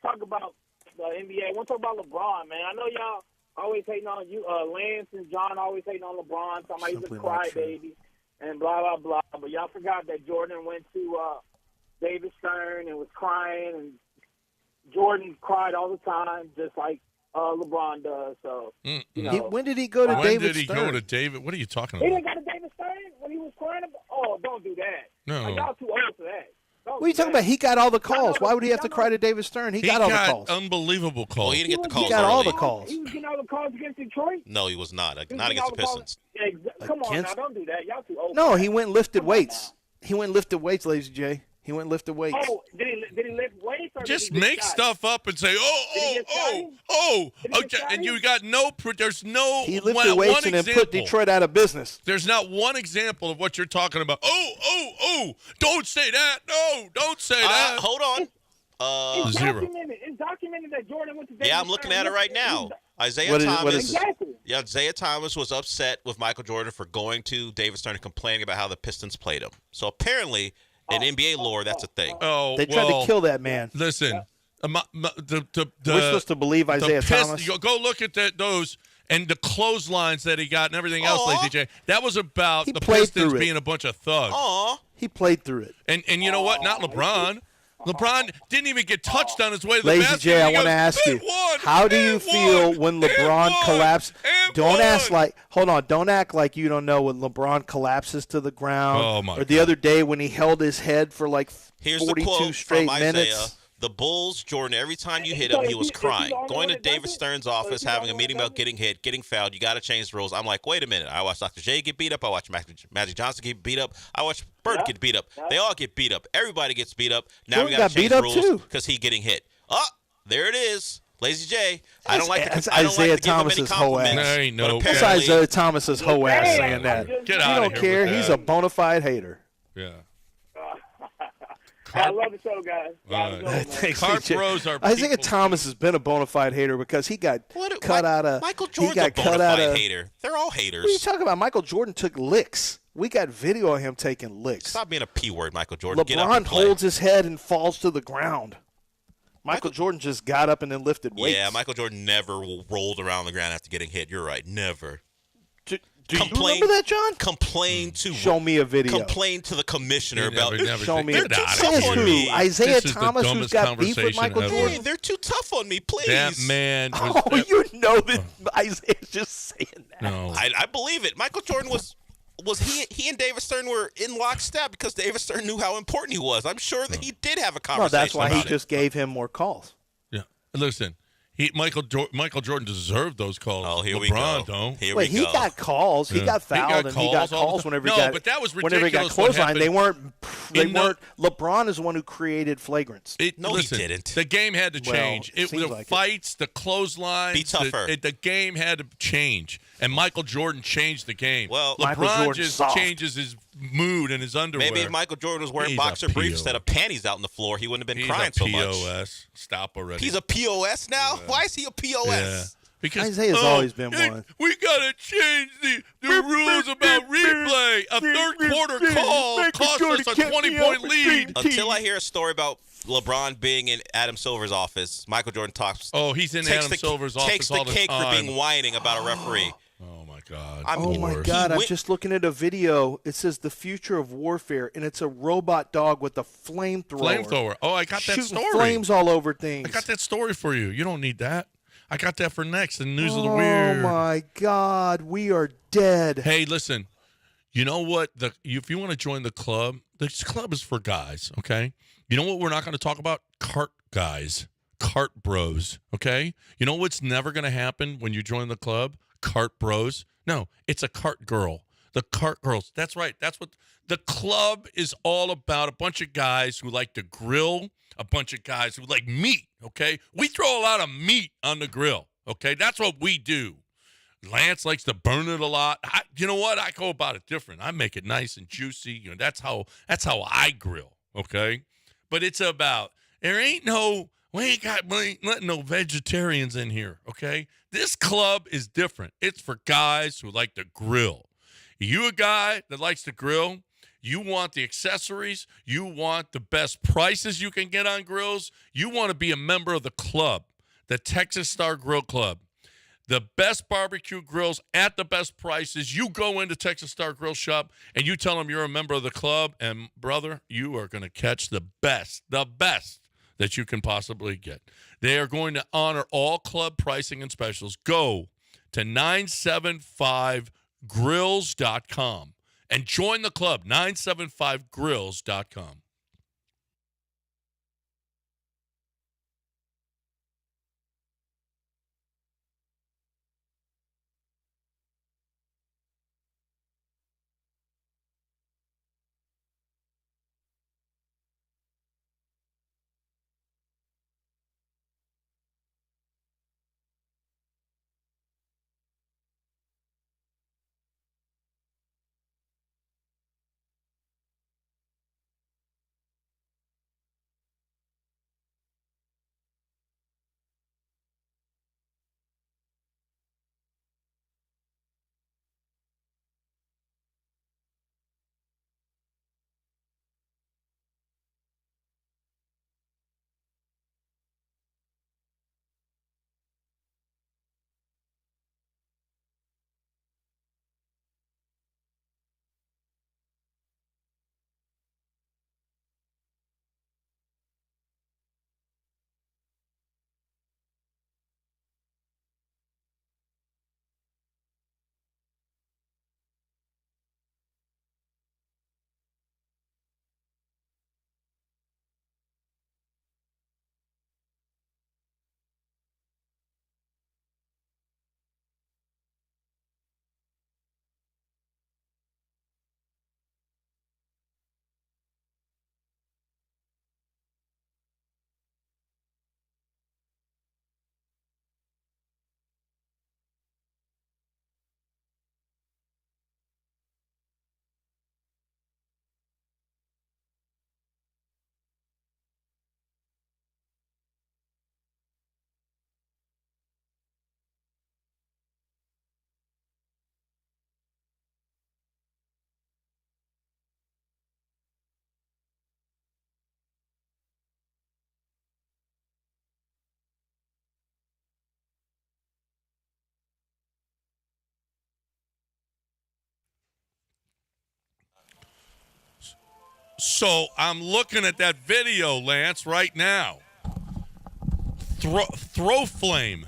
talk about the NBA. I want to talk about LeBron, man. I know y'all always hating on you, Lance and John always hating on LeBron. Somebody's a crybaby and blah, blah, blah. But y'all forgot that Jordan went to David Stern and was crying, and Jordan cried all the time, just like LeBron does. So, you know. When did he go to David Stern? When did he go to David? What are you talking He about? didn't go to David Stern when he was crying about. Oh, don't do that. No. Like, y'all too old for that. What are you talking about? He got all the calls. Why would he have to cry to David Stern? He got all the calls. Unbelievable calls. Well, he didn't get the calls. He got early. all the calls. He was getting all the calls against Detroit. No, he was not. Not against the Pistons. Come on now, don't do that. Y'all too old. No, he went and lifted weights. He went and lifted weights, Lazy J. He went and lifted weights. Oh, did he lift weights? Or Just did he make get stuff up and say, okay, and you got there's no He lifted weights and then put Detroit out of business. There's not one example of what you're talking about. Don't say that. No, don't say that. Hold on. It's Zero. It's documented that Jordan went to David Yeah, I'm looking at it right now. Isaiah What Thomas. is it? Exactly. Yeah, Isaiah Thomas was upset with Michael Jordan for going to David Stern and complaining about how the Pistons played him. So apparently, in NBA lore, that's a thing. They tried to kill that man. Listen, We're supposed to believe Isaiah Thomas. Go look at those and the clotheslines that he got and everything else, Lazy J. That was about the Pistons being a bunch of thugs. He played through it. And you know what? Not LeBron. LeBron didn't even get touched on his way to the Lazy basket. J, I want to ask you, how do you feel when LeBron collapsed? Don't act like you don't know when LeBron collapses to the ground. Oh, my or the other day when he held his head for like Here's 42 the quote straight from minutes. Isaiah. The Bulls, Jordan, every time you hit him, he was crying. Going to David Stern's office, having a meeting about getting hit, getting fouled. You got to change the rules. I'm like, wait a minute. I watched Dr. J get beat up. I watched Magic Johnson get beat up. I watched Bird get beat up. They all get beat up. Everybody gets beat up. Now we got to change the rules because he's getting hit. There it is. Lazy J. I don't like to give him any compliments. That's Isaiah Thomas's hoe ass saying that. Get you out don't of care. here with He's that. a bona fide hater. Yeah. I love the show, guys. Thanks, Carp DJ. bros are Isaiah people. Thomas has been a bona fide hater because he got cut out of. Michael he Jordan's got a bona cut out fide of. hater. They're all haters. What are you talking about? Michael Jordan took licks. We got video of him taking licks. Stop being a P word, Michael Jordan. Get up LeBron and play. holds his head and falls to the ground. Michael Jordan just got up and then lifted weights. Yeah, Michael Jordan never rolled around the ground after getting hit. You're right. Never. Do you remember that, John? Show me a video. Complain to the commissioner about. Show me. They're too Says tough on who? me. Isaiah This is the Thomas, who's dumbest got beef with conversation Michael ever. Jordan. Hey, they're too tough on me, please. That man was. Oh, you know that Isaiah's just saying that. No. I believe it. Michael Jordan was he and David Stern were in lockstep because David Stern knew how important he was. I'm sure that he did have a No, conversation. that's why he about it. just gave him more calls. Yeah. Listen, Michael Jordan deserved those calls. Oh, here we LeBron go. don't. Here Wait, we go. he got calls. He got fouled, and he got all the calls time. whenever No, he got. but that was whenever he got ridiculous what clothesline, they happened. weren't. LeBron is the one who created flagrants. Listen, he didn't. The game had to Well, change. it seems The like it. fights, the clotheslines. Be tougher. The game had to change, and Michael Jordan changed the game. Well, Michael LeBron Jordan's just soft. changes his mood and his underwear. Maybe if Michael Jordan was wearing He's boxer a briefs PO. instead of panties out on the floor, he wouldn't have been He's crying a so much. POS. Stop already. He's a POS now? Why is he a POS? Yeah. Because Isaiah's always been one. We gotta change the rules about replay. A third quarter call cost us a 20-point lead. Until I hear a story about LeBron being in Adam Silver's office, Michael Jordan talks. Oh, he's in Adam Silver's office takes all the the cake time. for being whining about a referee. Oh my God! Oh my God! I'm just looking at a video. It says the future of warfare, and it's a robot dog with a flamethrower. Flamethrower. Oh, I got that shooting story. flames all over things. I got that story for you. You don't need that. I got that for next. The news of the Oh weird. my God! We are dead. Hey, listen. You know what? If you want to join the club, this club is for guys. Okay. You know what? We're not going to talk about cart guys, cart bros. Okay. You know what's never going to happen when you join the club? Cart bros. No, it's a cart girl. The cart girls. That's right. That's what the club is all about. A bunch of guys who like to grill. A bunch of guys who like meat. Okay. We throw a lot of meat on the grill. Okay. That's what we do. Lance likes to burn it a lot. You know what? I go about it different. I make it nice and juicy. You know, that's how I grill. Okay. But it's about we ain't letting no vegetarians in here. Okay. This club is different. It's for guys who like to grill. You a guy that likes to grill, You want the accessories. You want the best prices you can get on grills. You want to be a member of the club, the Texas Star Grill Club. The best barbecue grills at the best prices. You go into Texas Star Grill Shop and you tell them you're a member of the club, and brother, you are going to catch the best that you can possibly get. They are going to honor all club pricing and specials. Go to 975grills.com and join the club, 975grills.com. So I'm looking at that video, Lance, right now. Throw Flame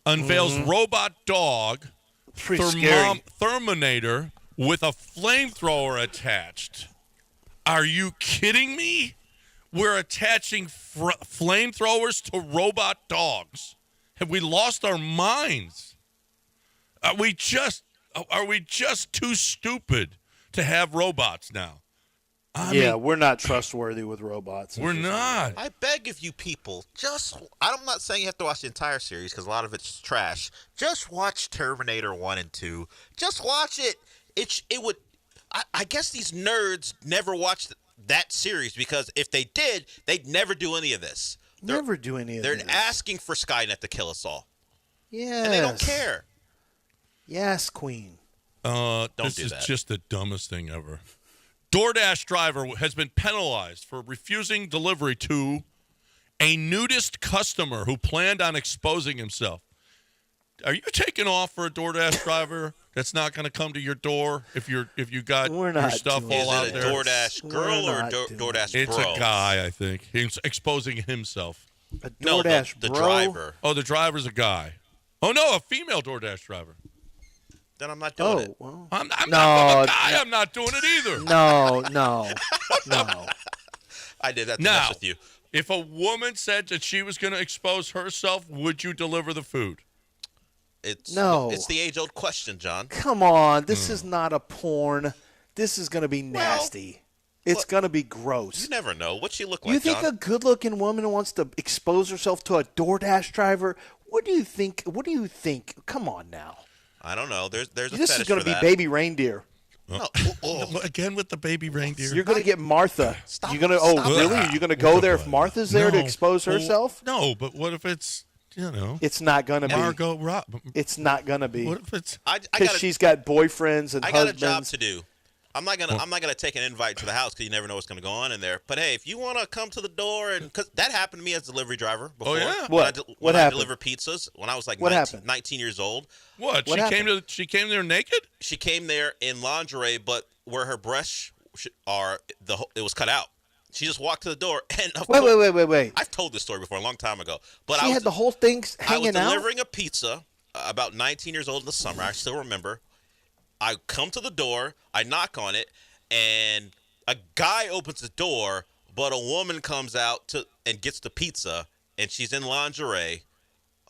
unveils robot dog Terminator with a flamethrower attached. Are you kidding me? We're attaching flamethrowers to robot dogs. Have we lost our minds? Are we just too stupid to have robots now? I mean, we're not trustworthy with robots. We're not. I beg of you people, I'm not saying you have to watch the entire series because a lot of it's trash. Just watch Terminator 1 and 2. Just watch it. It would. I guess these nerds never watched that series because if they did, they'd never do any of this. They're asking for Skynet to kill us all. Yeah. And they don't care. Yes, Queen. This is just the dumbest thing ever. DoorDash driver has been penalized for refusing delivery to a nudist customer who planned on exposing himself. Are you taking off for a DoorDash driver that's not going to come to your door if you got your stuff all out there? Is it a DoorDash girl or a DoorDash bro? It's a guy, I think. He's exposing himself. A DoorDash the bro? driver. Oh, the driver's a guy. Oh, no, a female DoorDash driver. Then I'm not doing it. Well, I'm a guy. I'm not doing it either. No. I did that to mess with you. If a woman said that she was going to expose herself, would you deliver the food? It's the age-old question, John. Come on. This is not a porn. This is going to be nasty. It's going to be gross. You never know. What's she look like, You think John? a good-looking woman wants to expose herself to a DoorDash driver? What do you think? Come on now. I don't know. There's a This fetish is going for to be that. baby reindeer. Again with the baby reindeer. You're going to get Martha. Stop. You're going to. Oh, really? Are you going to go there if Martha's there to expose herself? No, but what if it's It's not going to be. Margot Rob. It's not going to be. What if it's? Because she's got boyfriends and I got husbands. a job to do. I'm not gonna take an invite to the house because you never know what's gonna go on in there. But hey, if you want to come to the door, and because that happened to me as a delivery driver before. Oh yeah. What I happened? delivered pizzas when I was like What 19 years old. What? She came there naked? She came there in lingerie, but where her breasts are, it was cut out. She just walked to the door and Wait. I've told this story before a long time ago. But She had the whole thing hanging I was out? delivering a pizza about 19 years old in the summer. I still remember. I come to the door, I knock on it, and a guy opens the door, but a woman comes out and gets the pizza, and she's in lingerie,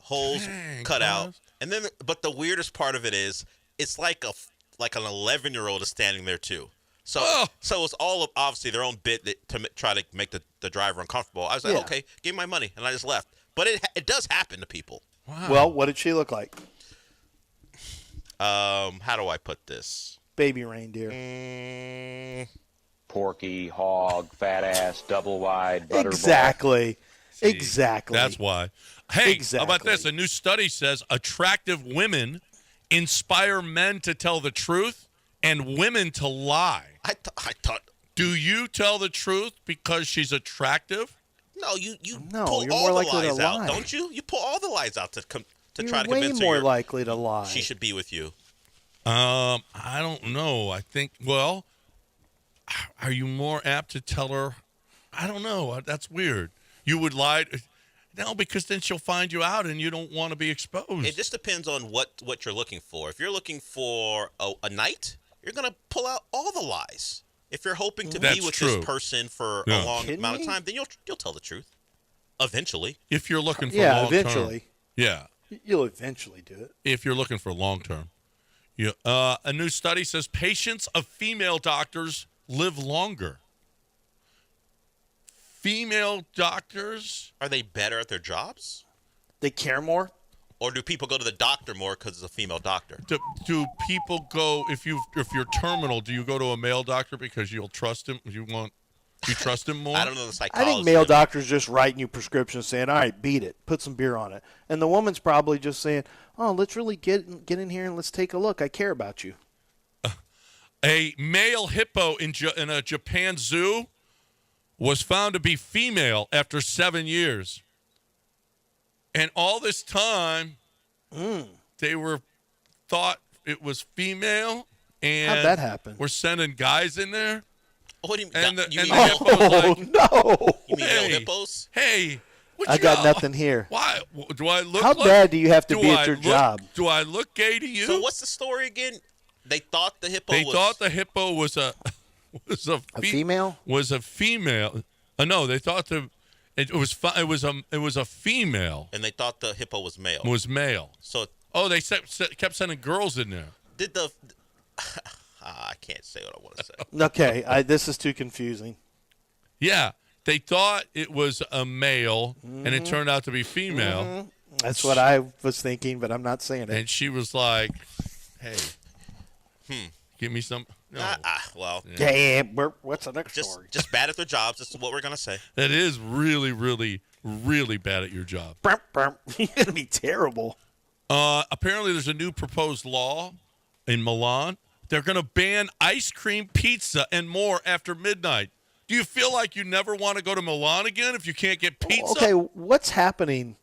holes cut out. And then, but the weirdest part of it is, it's like an 11-year-old is standing there too. So it's all of obviously their own bit to try to make the driver uncomfortable. I was like, okay, give me my money, and I just left. But it does happen to people. Wow. Well, what did she look like? How do I put this? Baby reindeer. Porky, hog, fat ass, double wide, butterball. Exactly. See, exactly. That's why. Hey, how about this? A new study says attractive women inspire men to tell the truth and women to lie. I thought. Do you tell the truth because she's attractive? No, you No, pull you're all more the likely to lies out, lie. don't you? You pull all the lies out to You're try to way convince her more likely to lie. she should be with you. I don't know. I think, well, are you more apt to tell her? I don't know. That's weird. You would lie. No, because then she'll find you out and you don't want to be exposed. It just depends on what you're looking for. If you're looking for a night, you're going to pull out all the lies. If you're hoping to be with this person for a long amount of time, then you'll tell the truth. Eventually. If you're looking for long eventually. term. Yeah. You'll eventually do it. If you're looking for long term. Yeah. A new study says patients of female doctors live longer. Female doctors? Are they better at their jobs? They care more? Or do people go to the doctor more because it's a female doctor? Do people go, if you're terminal, do you go to a male doctor because you'll trust him? You trust him more? I don't know the psychology. I think male doctors just writing you prescriptions saying, all right, beat it. Put some beer on it. And the woman's probably just saying, oh, let's really get in here and let's take a look. I care about you. A male hippo in a Japan zoo was found to be female after 7 years. And all this time, they were thought it was female. And how'd that happen? We're sending guys in there. What do you mean? no! You mean male hippos? Hey, I got nothing here. Why do I look? How bad do you have to be at your job? Do I look gay to you? So what's the story again? They thought the hippo. They thought the hippo was a female. Was a female. No, they thought it was a female. And they thought the hippo was male. Was male. So they kept sending girls in there. Did the I can't say what I want to say. Okay, this is too confusing. Yeah, they thought it was a male, and it turned out to be female. That's what I was thinking, but I'm not saying it. And she was like, "Hey, give me some." No. Well, what's the next story? Just bad at their jobs. This is what we're gonna say. That is really, really, really bad at your job. You're gonna be terrible. Apparently, there's a new proposed law in Milan. They're going to ban ice cream, pizza, and more after midnight. Do you feel like you never want to go to Milan again if you can't get pizza? Okay, what's happening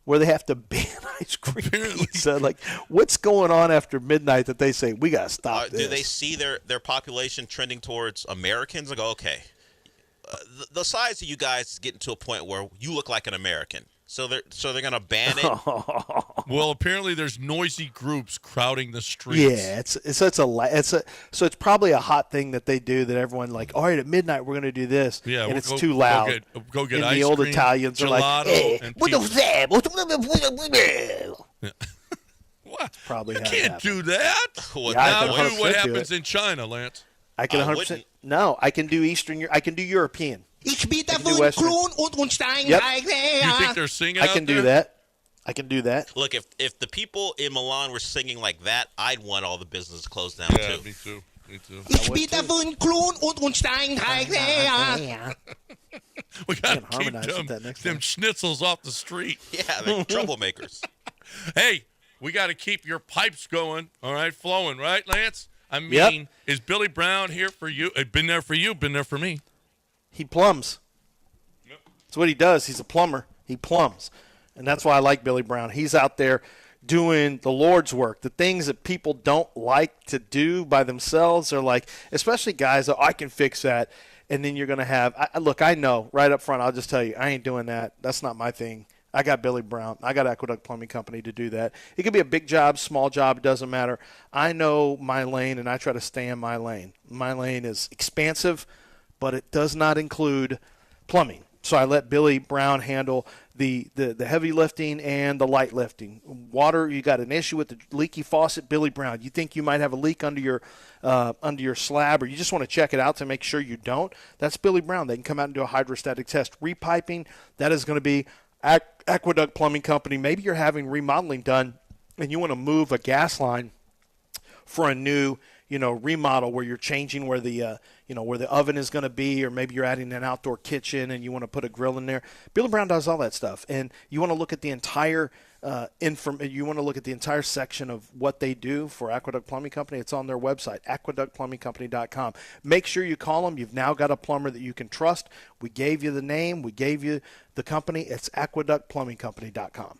where they have to ban ice cream, pizza? Like, what's going on after midnight that they say, we got to stop this? Do they see their population trending towards Americans and go, okay, the size of you guys is getting to a point where you look like an American. So they're going to ban it. Well, apparently there's noisy groups crowding the streets. Yeah, so it's probably a hot thing that they do that everyone like. All right, at midnight we're going to do this. Yeah, and it's too loud. Go get and ice the old cream, Italians are like, hey, what the that? What? Probably you can't do that. Now do what happens in China, Lance. I can 100%. No, I can do Eastern. I can do European. Ich bin davon klon und steigen. You think they're singing? I can do that. I can do that. Look, if the people in Milan were singing like that, I'd want all the business closed down too. Me too. Ich bin davon klon und steigen. We got to keep them schnitzels off the street. Yeah, they're troublemakers. Hey, we got to keep your pipes going, all right, flowing, right, Lance? I mean, is Billy Brown here for you? Been there for you, been there for me. He plumbs. Yep. That's what he does. He's a plumber. He plumbs. And that's why I like Billy Brown. He's out there doing the Lord's work, the things that people don't like to do by themselves. Are like, especially guys, I can fix that. And then you're going to have, look, I know right up front, I'll just tell you, I ain't doing that. That's not my thing. I got Billy Brown. I got Aqueduct Plumbing Company to do that. It could be a big job, small job, it doesn't matter. I know my lane, and I try to stay in my lane. My lane is expansive, but it does not include plumbing. So I let Billy Brown handle the heavy lifting and the light lifting. Water, you got an issue with the leaky faucet, Billy Brown. You think you might have a leak under your slab, or you just want to check it out to make sure you don't, that's Billy Brown. They can come out and do a hydrostatic test. Repiping, that is going to be Aqueduct Plumbing Company. Maybe you're having remodeling done and you want to move a gas line for a new, remodel where you're changing where the oven is going to be, or maybe you're adding an outdoor kitchen and you want to put a grill in there. Billy Brown does all that stuff, and you want to look at the entire you want to look at the entire section of what they do for Aqueduct Plumbing Company. It's on their website, aqueductplumbingcompany.com. Make sure you call them. You've now got a plumber that you can trust. We gave you the name. We gave you the company. It's aqueductplumbingcompany.com.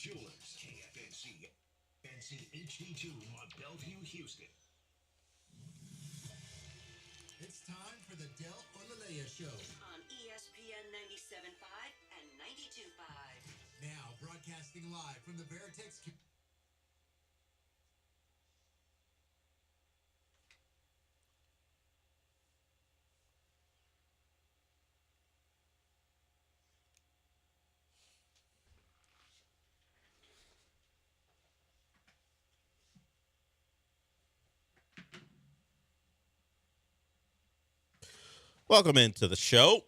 Jewelers, KFNC, HD2 on Bellevue, Houston. It's time for the Olaleye Show on ESPN 97.5 and 92.5. Now broadcasting live from the Veritex. Welcome into the show.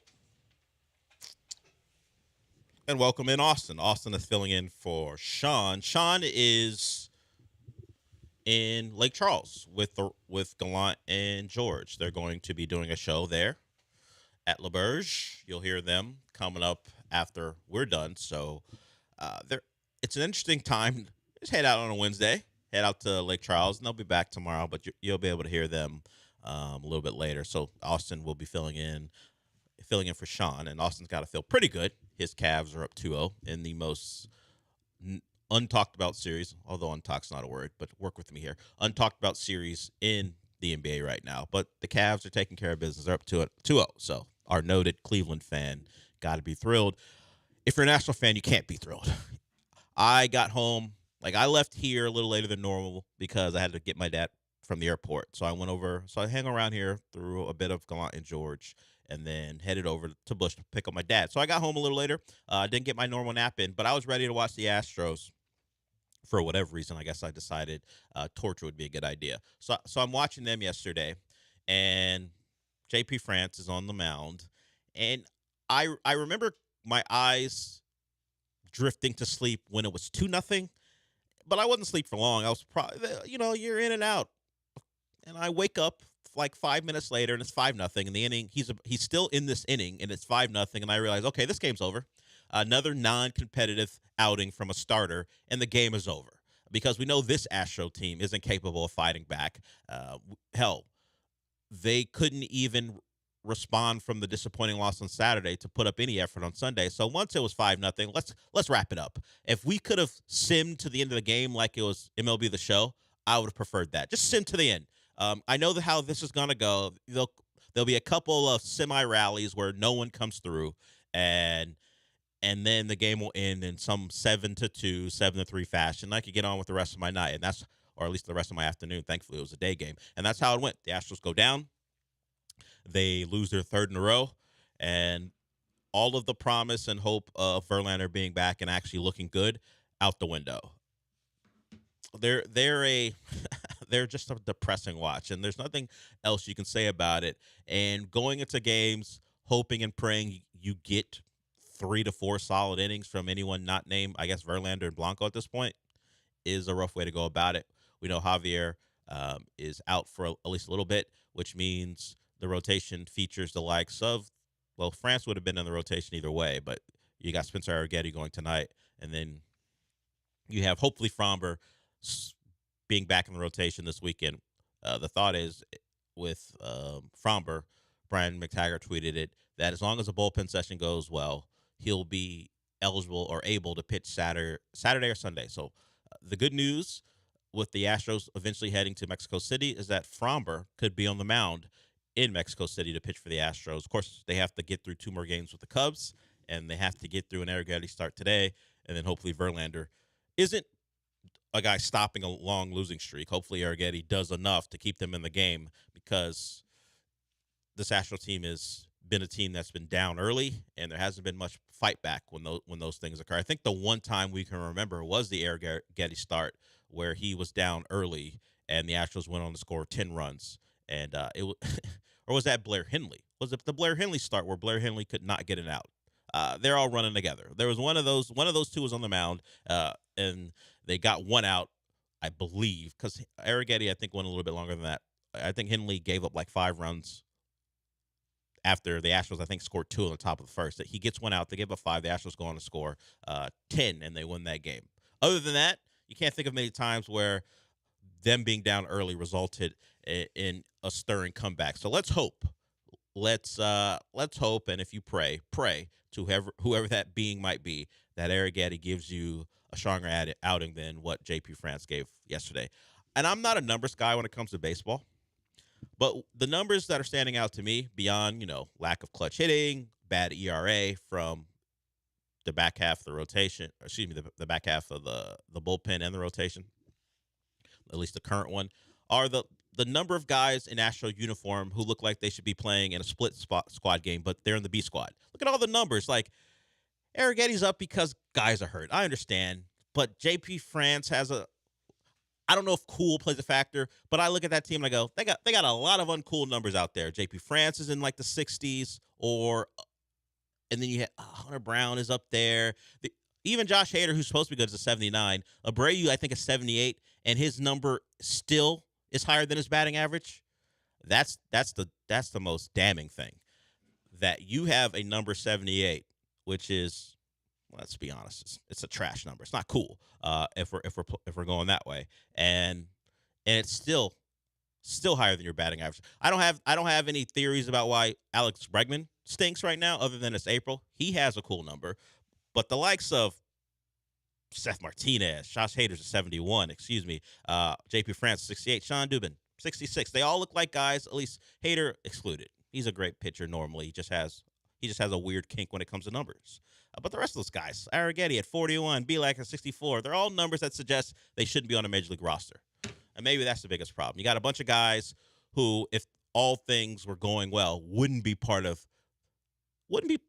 And welcome in Austin. Austin is filling in for Sean. Sean is in Lake Charles with Gallant and George. They're going to be doing a show there at LaBerge. You'll hear them coming up after we're done. So it's an interesting time. Just head out on a Wednesday. Head out to Lake Charles, and they'll be back tomorrow, but you'll be able to hear them a little bit later. So Austin will be filling in for Sean, and Austin's got to feel pretty good. His Cavs are up 2-0 in the most untalked about series, although untalked's not a word, but work with me here. Untalked about series in the NBA right now, but the Cavs are taking care of business. They're up to it 2-0. So our noted Cleveland fan got to be thrilled. If you're a National fan, you can't be thrilled. I got home, I left here a little later than normal because I had to get my dad from the airport. So I went over, I hang around here through a bit of Gallant and George, and then headed over to Bush to pick up my dad. So I got home a little later. Didn't get my normal nap in, but I was ready to watch the Astros. For whatever reason, I guess I decided torture would be a good idea. So I'm watching them yesterday, and JP France is on the mound, and I remember my eyes drifting to sleep when it was 2-0, but I wasn't asleep for long. I was probably, you're in and out, and I wake up like 5 minutes later, and it's 5-0 in the inning. He's still in this inning, and it's 5-0, and I realize, okay, this game's over. Another non-competitive outing from a starter, and the game is over because we know this Astro team isn't capable of fighting back. Hell, they couldn't even respond from the disappointing loss on Saturday to put up any effort on Sunday. So once it was 5-0, let's wrap it up. If we could have simmed to the end of the game like it was MLB The Show, I would have preferred that. Just sim to the end. I know how this is going to go. There'll be a couple of semi-rallies where no one comes through, and then the game will end in some 7-2, 7-3 fashion. I could get on with the rest of my night, or at least the rest of my afternoon. Thankfully, it was a day game, and that's how it went. The Astros go down. They lose their third in a row, and all of the promise and hope of Verlander being back and actually looking good out the window. They're just a depressing watch, and there's nothing else you can say about it. And going into games, hoping and praying you get 3 to 4 solid innings from anyone not named, I guess, Verlander and Blanco at this point, is a rough way to go about it. We know Javier is out for at least a little bit, which means the rotation features the likes of, well, France would have been in the rotation either way, but you got Spencer Arrighetti going tonight, and then you have hopefully Fromber being back in the rotation this weekend. The thought is with Fromber, Brian McTaggart tweeted it, that as long as the bullpen session goes well, he'll be eligible or able to pitch Saturday or Sunday. So the good news with the Astros eventually heading to Mexico City is that Fromber could be on the mound in Mexico City to pitch for the Astros. Of course, they have to get through 2 more games with the Cubs, and they have to get through an Arrighetti start today, and then hopefully Verlander isn't a guy stopping a long losing streak. Hopefully Arrighetti does enough to keep them in the game, because this Astros team has been a team that's been down early, and there hasn't been much fight back when those things occur. I think the one time we can remember was the Arrighetti start where he was down early and the Astros went on to score 10 runs. And or was that Blair Henley? Was it the Blair Henley start where Blair Henley could not get it out? They're all running together. There was one of those two was on the mound, and they got one out, I believe, because Arrighetti, I think, went a little bit longer than that. I think Henley gave up like 5 runs after the Astros, I think, scored 2 on the top of the first. He gets one out, they give up 5, the Astros go on to score 10, and they win that game. Other than that, you can't think of many times where them being down early resulted in a stirring comeback. So let's hope. Let's hope, and if you pray to whoever that being might be, that Arrighetti gives you a stronger outing than what JP France gave yesterday. And I'm not a numbers guy when it comes to baseball, but the numbers that are standing out to me beyond, lack of clutch hitting, bad ERA from the back half of the rotation, the back half of the bullpen and the rotation, at least the current one, are the number of guys in Astro uniform who look like they should be playing in a split squad game, but they're in the B squad. Look at all the numbers. Like, Arrighetti's up because guys are hurt. I understand, but JP France has I don't know if cool plays a factor, but I look at that team and I go, they got a lot of uncool numbers out there. JP France is in like the 60s, and then you have Hunter Brown is up there. Even Josh Hader, who's supposed to be good, is a 79. Abreu, I think, is 78, and his number still is higher than his batting average. That's the most damning thing, that you have a number 78, which is, let's be honest, it's a trash number. It's not cool if we're going that way, and it's still higher than your batting average. I don't have any theories about why Alex Bregman stinks right now, other than it's April. He has a cool number, but the likes of Seth Martinez, Josh Hader's a 71, JP France 68, Sean Dubin 66. They all look like guys, at least Hader excluded. He's a great pitcher normally. He just has a weird kink when it comes to numbers. But the rest of those guys, Arrighetti at 41, Belak at 64, they're all numbers that suggest they shouldn't be on a major league roster. And maybe that's the biggest problem. You got a bunch of guys who, if all things were going well, wouldn't be part of the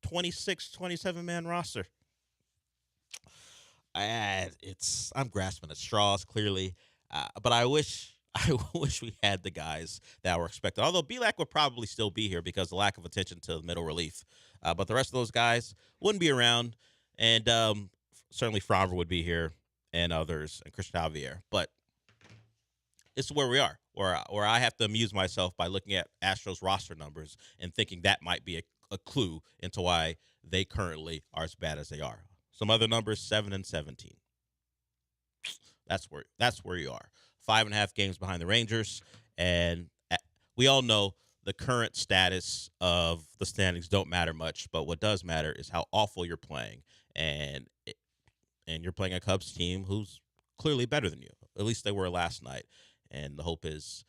26, 27-man roster. I'm grasping at straws, clearly, but I wish we had the guys that were expected. Although Belak would probably still be here because of the lack of attention to the middle relief. But the rest of those guys wouldn't be around, and certainly Framber would be here, and others, and Christian Javier. But it's where we are, where I have to amuse myself by looking at Astros roster numbers and thinking that might be a clue into why they currently are as bad as they are. Some other numbers, 7 and 17. That's where you are. 5.5 games behind the Rangers, and we all know the current status of the standings don't matter much, but what does matter is how awful you're playing, and you're playing a Cubs team who's clearly better than you. At least they were last night, and the hope is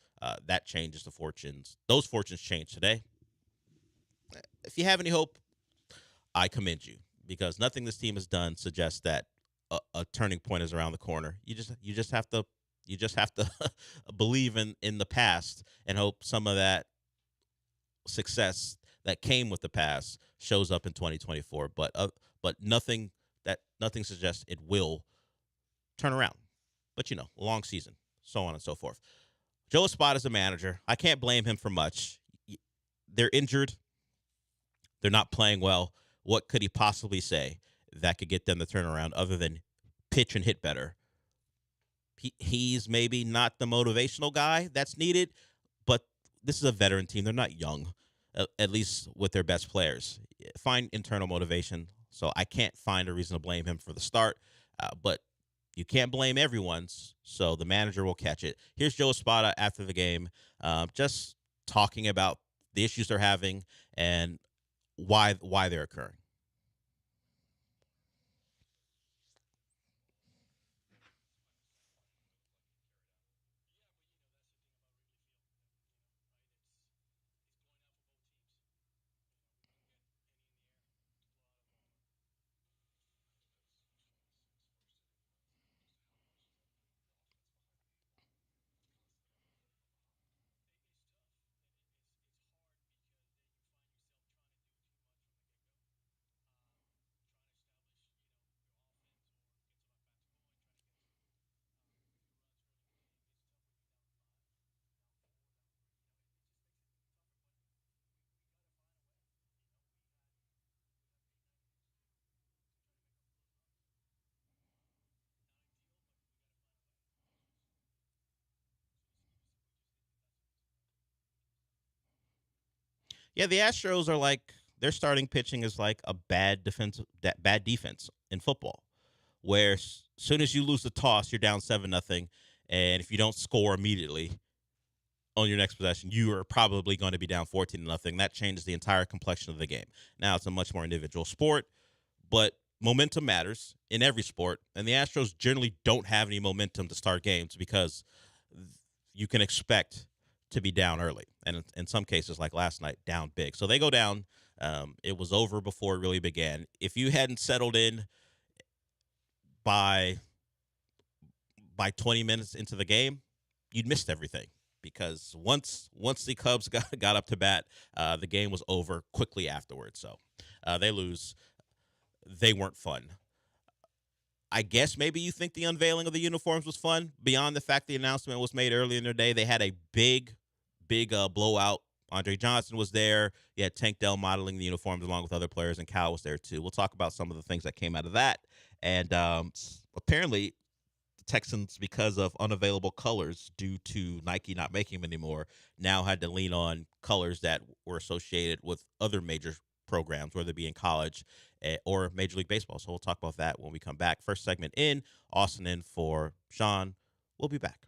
that changes the fortunes. Those fortunes change today. If you have any hope, I commend you, because nothing this team has done suggests that a turning point is around the corner. You just have to believe in the past and hope some of that success that came with the past shows up in 2024. But nothing suggests it will turn around. But long season, so on and so forth. Joe Espada's a manager. I can't blame him for much. They're injured. They're not playing well. What could he possibly say that could get them to turn around other than pitch and hit better? He's maybe not the motivational guy that's needed, but this is a veteran team. They're not young, at least with their best players. Find internal motivation. So I can't find a reason to blame him for the start, but you can't blame everyone's, so the manager will catch it. Here's Joe Espada after the game, just talking about the issues they're having and why they're occurring. Yeah, the Astros are like, their starting pitching is like a bad defense in football, where as soon as you lose the toss, you're down 7-0, and if you don't score immediately on your next possession, you are probably going to be down 14-0. That changes the entire complexion of the game. Now it's a much more individual sport, but momentum matters in every sport, and the Astros generally don't have any momentum to start games because you can expect to be down early, and in some cases, like last night, down big. So they go down. It was over before it really began. If you hadn't settled in by 20 minutes into the game, you'd missed everything, because once the Cubs got up to bat, the game was over quickly afterwards. So they lose. They weren't fun. I guess maybe you think the unveiling of the uniforms was fun. Beyond the fact the announcement was made earlier in the day, they had a big blowout. Andre Johnson was there. You had Tank Dell modeling the uniforms along with other players, and Cal was there too. We'll talk about some of the things that came out of that. And apparently the Texans, because of unavailable colors due to Nike not making them anymore, now had to lean on colors that were associated with other major programs, whether it be in college or Major League Baseball. So we'll talk about that when we come back. First segment in, Austin in for Sean. We'll be back.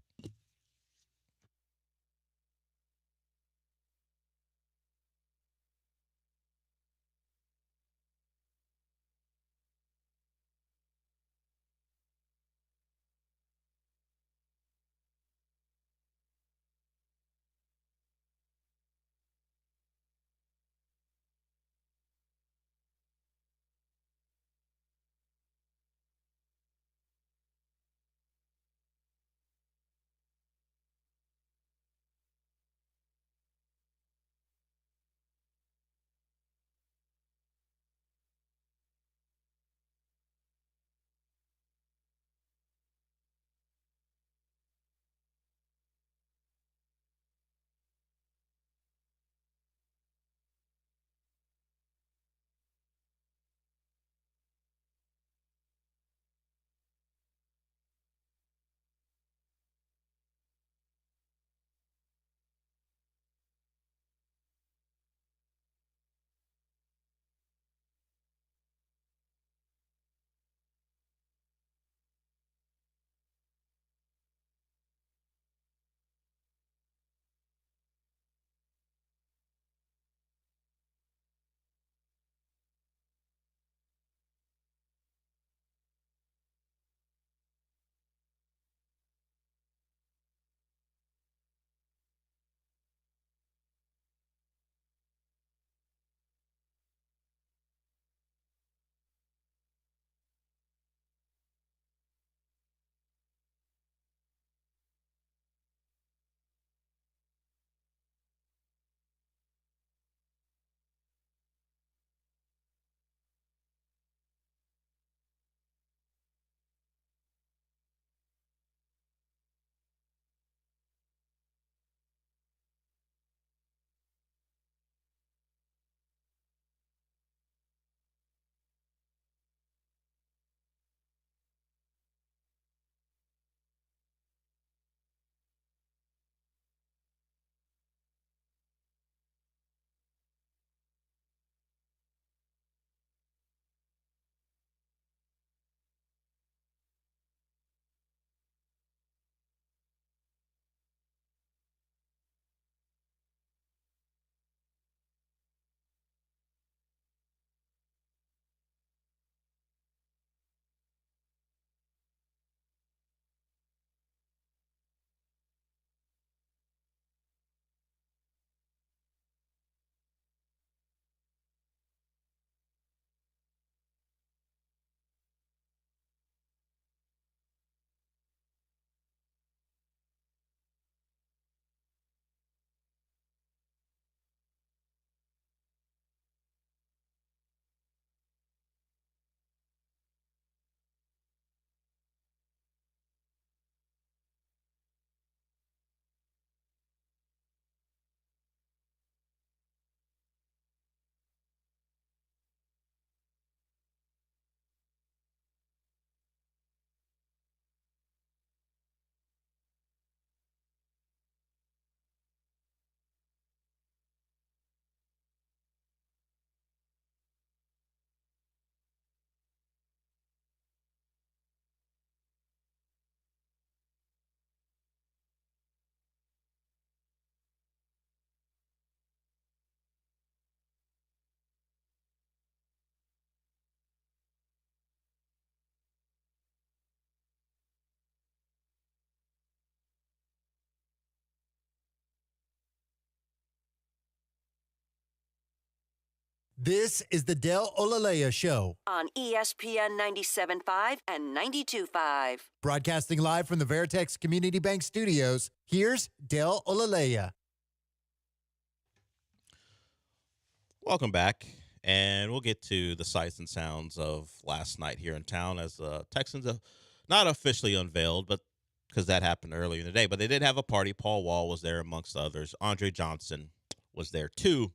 This is the Del Olaleye Show. On ESPN 97.5 and 92.5. Broadcasting live from the Veritex Community Bank Studios, here's Del Olaleye. Welcome back. and we'll get to the sights and sounds of last night here in town as the Texans have not officially unveiled, but because that happened earlier in the day. But they did have a party. Paul Wall was there amongst others. Andre Johnson was there too.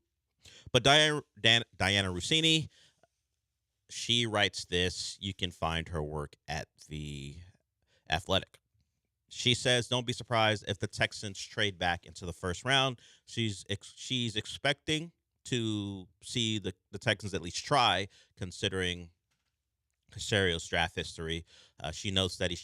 But Diana Rossini, she writes this. You can find her work at The Athletic. She says, don't be surprised if the Texans trade back into the first round. She's expecting to see the Texans at least try, considering Casario's draft history. She notes that he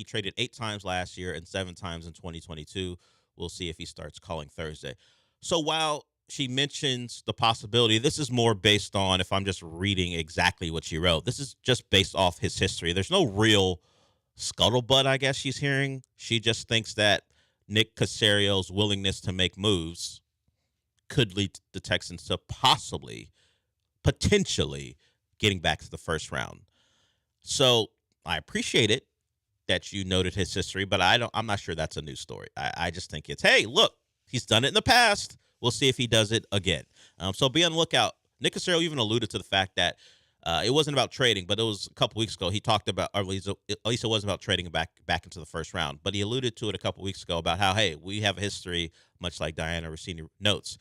traded 8 times last year and 7 times in 2022. We'll see if he starts calling Thursday. So while she mentions the possibility, this is more based on, if I'm just reading exactly what she wrote, this is just based off his history. There's no real scuttlebutt, I guess she's hearing. She just thinks that Nick Casario's willingness to make moves could lead the Texans to potentially getting back to the first round. So I appreciate it that you noted his history, but I'm not sure that's a news story. I just think it's, hey, look, he's done it in the past. We'll see if he does it again. So be on the lookout. Nick Caserio even alluded to the fact that it wasn't about trading, but it was a couple weeks ago. He talked about, or at least it wasn't about trading back into the first round. But he alluded to it a couple weeks ago about how, hey, we have a history, much like Diana Rossini notes,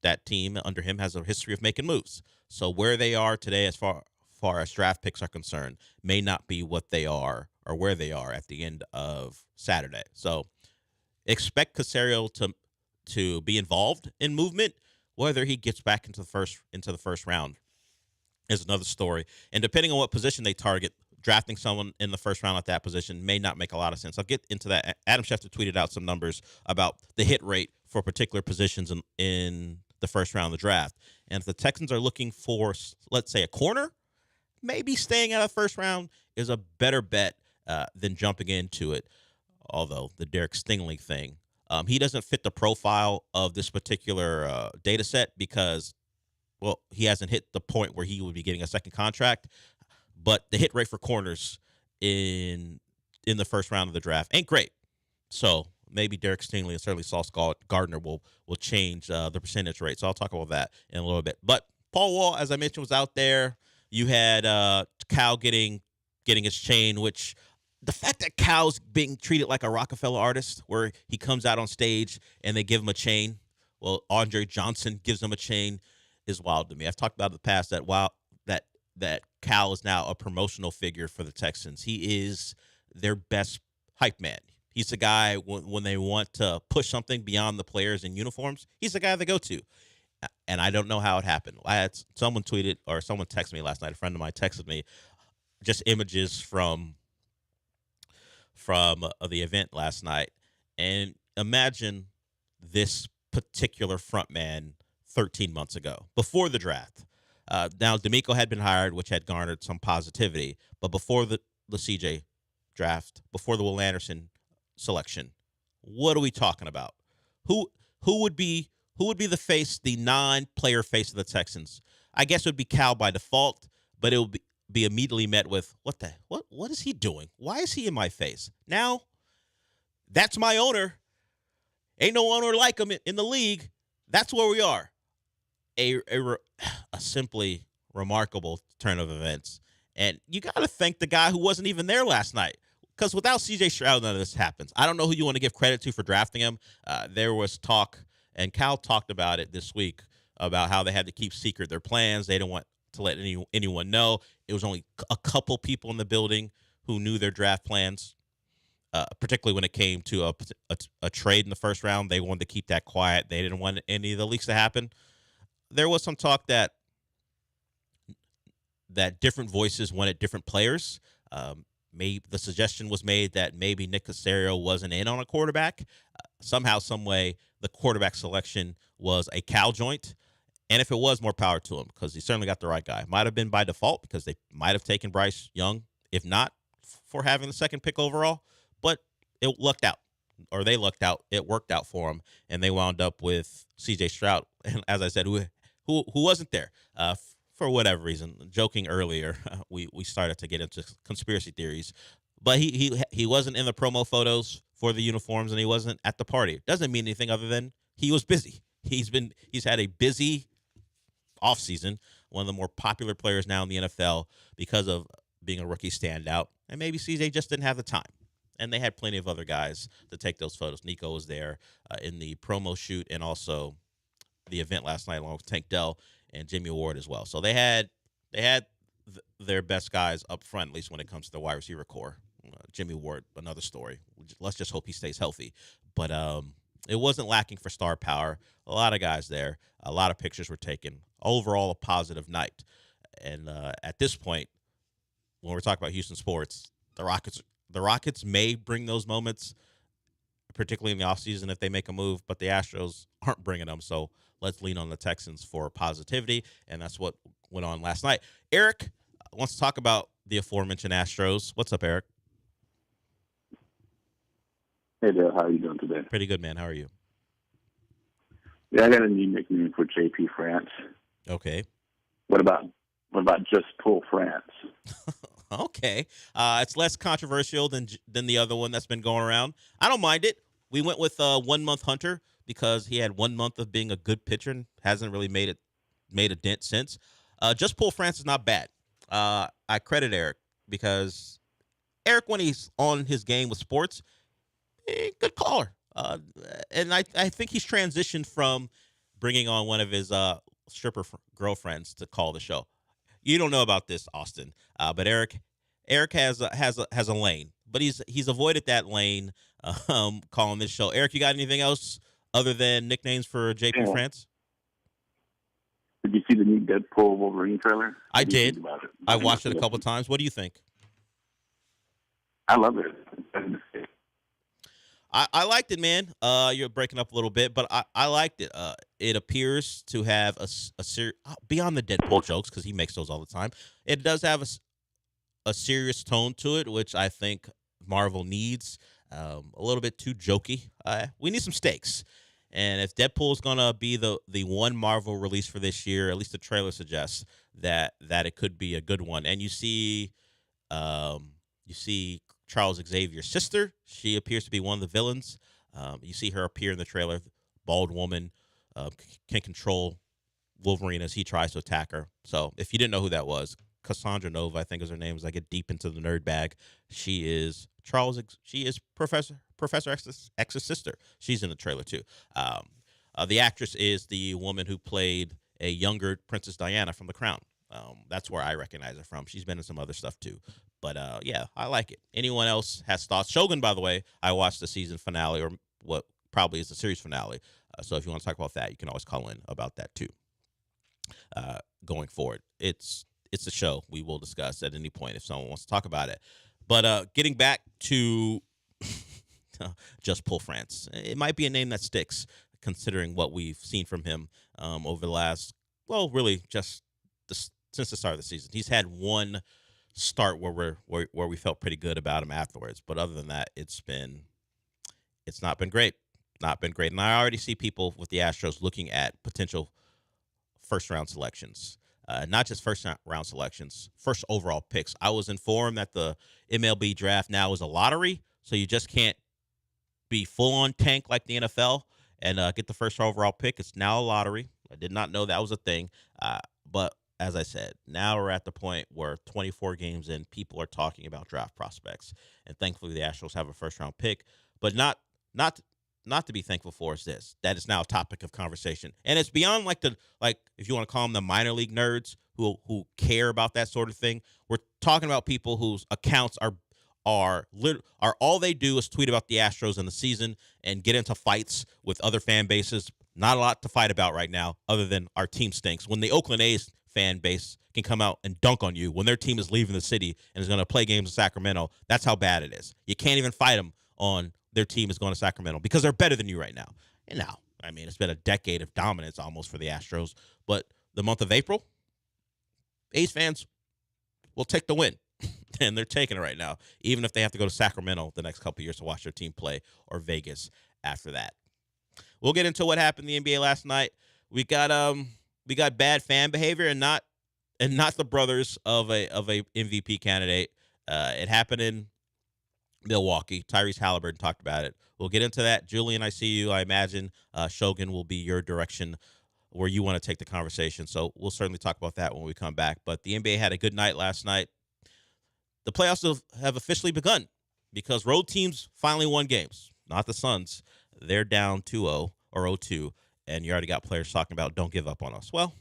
that team under him has a history of making moves. So where they are today as far as draft picks are concerned may not be what they are or where they are at the end of Saturday. So expect Caserio to be involved in movement. Whether he gets back into the first round is another story. And depending on what position they target, drafting someone in the first round at that position may not make a lot of sense. I'll get into that. Adam Schefter tweeted out some numbers about the hit rate for particular positions in the first round of the draft. And if the Texans are looking for, let's say, a corner, maybe staying out of the first round is a better bet than jumping into it. Although the Derek Stingley thing, he doesn't fit the profile of this particular data set because, well, he hasn't hit the point where he would be getting a second contract. But the hit rate for corners in the first round of the draft ain't great. So maybe Derek Stingley and certainly Sauce Gardner will change the percentage rate. So I'll talk about that in a little bit. But Paul Wall, as I mentioned, was out there. You had Cal getting his chain, which the fact that Cal's being treated like a Rockefeller artist, where he comes out on stage and they give him a chain. Well, Andre Johnson gives him a chain, is wild to me. I've talked about in the past that Cal is now a promotional figure for the Texans. He is their best hype man. He's the guy when they want to push something beyond the players in uniforms, he's the guy they go to. And I don't know how it happened. I had someone tweeted or someone texted me last night. A friend of mine texted me just images from the event last night. And imagine this particular front man 13 months ago, before the draft. Now, D'Amico had been hired, which had garnered some positivity. But before the CJ draft, before the Will Anderson selection, what are we talking about? Who would be the face, the non-player face of the Texans? I guess it would be Cal by default, but it would be immediately met with, what is he doing? Why is he in my face? Now, that's my owner. Ain't no owner like him in the league. That's where we are. A simply remarkable turn of events. And you got to thank the guy who wasn't even there last night. Because without C.J. Stroud, none of this happens. I don't know who you want to give credit to for drafting him. There was talk, and Cal talked about it this week, about how they had to keep secret their plans. They didn't want to let anyone know. It was only a couple people in the building who knew their draft plans, particularly when it came to a trade in the first round. They wanted to keep that quiet. They didn't want any of the leaks to happen. There was some talk that different voices wanted different players. Maybe the suggestion was made that maybe Nick Caserio wasn't in on a quarterback. Somehow, some way, the quarterback selection was a Cal joint. And if it was, more power to him, because he certainly got the right guy. Might have been by default because they might have taken Bryce Young, if not for having the second pick overall. But it lucked out, or they lucked out. It worked out for them, and they wound up with C.J. Stroud. And as I said, who wasn't there for whatever reason. Joking earlier, we started to get into conspiracy theories, but he wasn't in the promo photos for the uniforms, and he wasn't at the party. Doesn't mean anything other than he was busy. He's had a busy offseason, one of the more popular players now in the NFL because of being a rookie standout. And maybe CJ just didn't have the time. And they had plenty of other guys to take those photos. Nico was there in the promo shoot and also the event last night along with Tank Dell and Jimmy Ward as well. So they had their best guys up front, at least when it comes to the wide receiver core. Jimmy Ward, another story. Let's just hope he stays healthy. But it wasn't lacking for star power. A lot of guys there. A lot of pictures were taken. Overall, a positive night. And at this point, when we're talking about Houston sports, the Rockets may bring those moments, particularly in the offseason if they make a move, but the Astros aren't bringing them. So let's lean on the Texans for positivity, and that's what went on last night. Eric wants to talk about the aforementioned Astros. What's up, Eric? Hey there, how are you doing today? Pretty good, man. How are you? Yeah, I got a new nickname for JP France. Okay. What about Just Pull France? Okay. It's less controversial than the other one that's been going around. I don't mind it. We went with 1 month Hunter because he had 1 month of being a good pitcher and hasn't really made a dent since. Just Pull France is not bad. I credit Eric because Eric, when he's on his game with sports, good caller. And I think he's transitioned from bringing on one of his stripper girlfriends to call the show. You don't know about this, Austin, but Eric has a lane, but he's avoided that lane calling this show. Eric, you got anything else other than nicknames for JP France? Did you see the new Deadpool Wolverine trailer? I did. I watched it a couple of times. What do you think? I love it. I liked it, man. You're breaking up a little bit, but I liked it. It appears to have a beyond the Deadpool jokes, because he makes those all the time. It does have a serious tone to it, which I think Marvel needs. A little bit too jokey. We need some stakes. And if Deadpool is gonna be the one Marvel release for this year, at least the trailer suggests that it could be a good one. And you see Charles Xavier's sister. She appears to be one of the villains. You see her appear in the trailer. Bald woman can control Wolverine as he tries to attack her. So if you didn't know who that was, Cassandra Nova, I think is her name. As I get deep into the nerd bag, she is Professor X's sister. She's in the trailer too. The actress is the woman who played a younger Princess Diana from The Crown. That's where I recognize her from. She's been in some other stuff too. But, yeah, I like it. Anyone else has thoughts? Shogun, by the way, I watched the season finale, or what probably is the series finale. So if you want to talk about that, you can always call in about that too. Going forward, it's a show we will discuss at any point if someone wants to talk about it. But getting back to Just Pull France, it might be a name that sticks, considering what we've seen from him over the last, really just since the start of the season. He's had one start where we felt pretty good about him afterwards, but other than that, it's not been great. And I already see people with the Astros looking at potential first round selections, not just first round selections, first overall picks. I was informed that the MLB draft now is a lottery, so you just can't be full on tank like the NFL and get the first overall pick. It's now a lottery. I did not know that was a thing, but as I said, now we're at the point where 24 games in, people are talking about draft prospects, and thankfully the Astros have a first-round pick. But not to be thankful for is this: that is now a topic of conversation, and it's beyond if you want to call them the minor league nerds who care about that sort of thing. We're talking about people whose accounts are all they do is tweet about the Astros in the season and get into fights with other fan bases. Not a lot to fight about right now, other than our team stinks. When the Oakland A's fan base can come out and dunk on you when their team is leaving the city and is going to play games in Sacramento, that's how bad it is. You can't even fight them on their team is going to Sacramento because they're better than you right now. And now, I mean, it's been a decade of dominance almost for the Astros, but the month of April, A's fans will take the win, and they're taking it right now, even if they have to go to Sacramento the next couple of years to watch their team play, or Vegas after that. We'll get into what happened in the NBA last night. We got bad fan behavior and not the brothers of a MVP candidate. It happened in Milwaukee. Tyrese Halliburton talked about it. We'll get into that. Julian, I see you. I imagine Shogun will be your direction where you want to take the conversation. So we'll certainly talk about that when we come back. But the NBA had a good night last night. The playoffs have officially begun because road teams finally won games, not the Suns. They're down 2-0 or 0-2, and you already got players talking about don't give up on us. Well,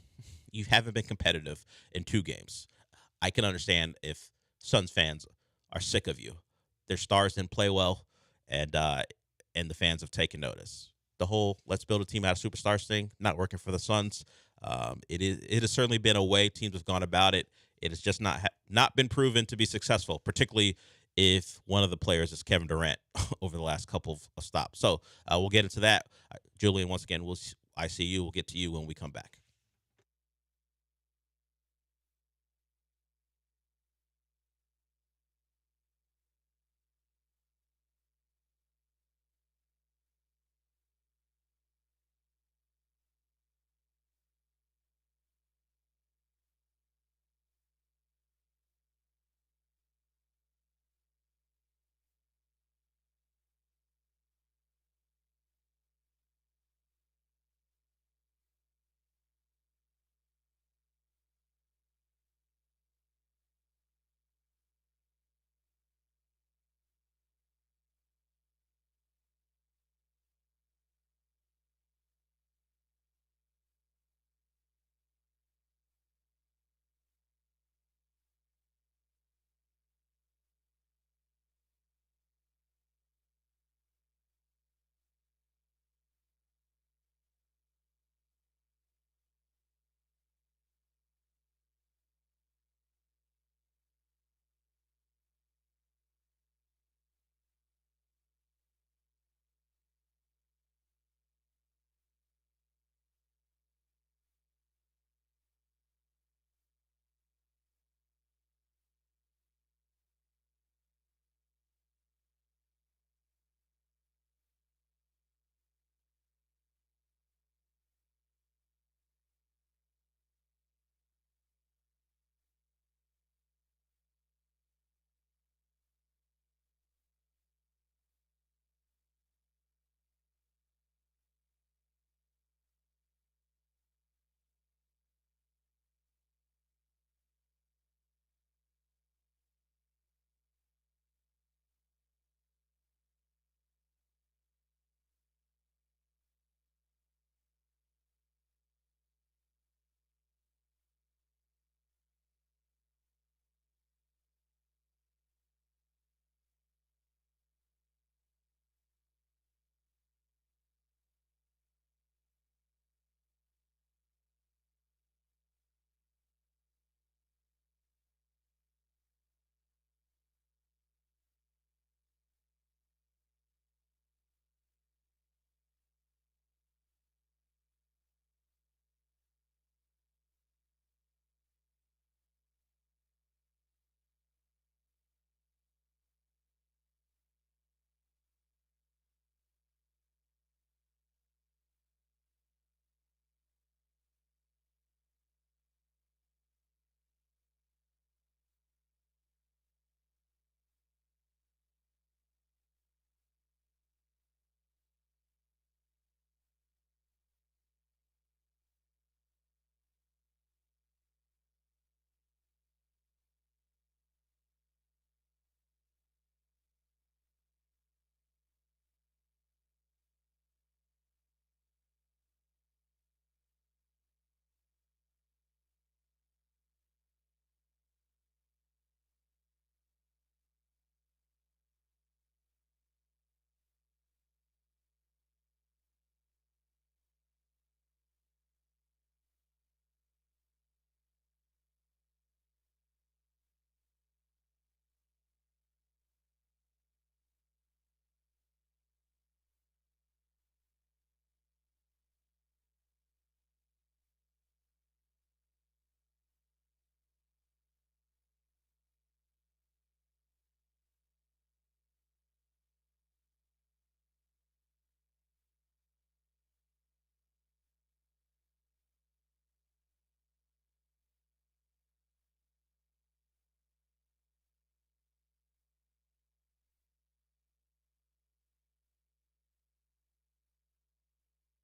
you haven't been competitive in 2 games. I can understand if Suns fans are sick of you. Their stars didn't play well, and the fans have taken notice. The whole let's build a team out of superstars thing, not working for the Suns. It has certainly been a way teams have gone about it. It has just not been proven to be successful, particularly if one of the players is Kevin Durant over the last couple of stops. So we'll get into that. Julian, once again, I see you. We'll get to you when we come back.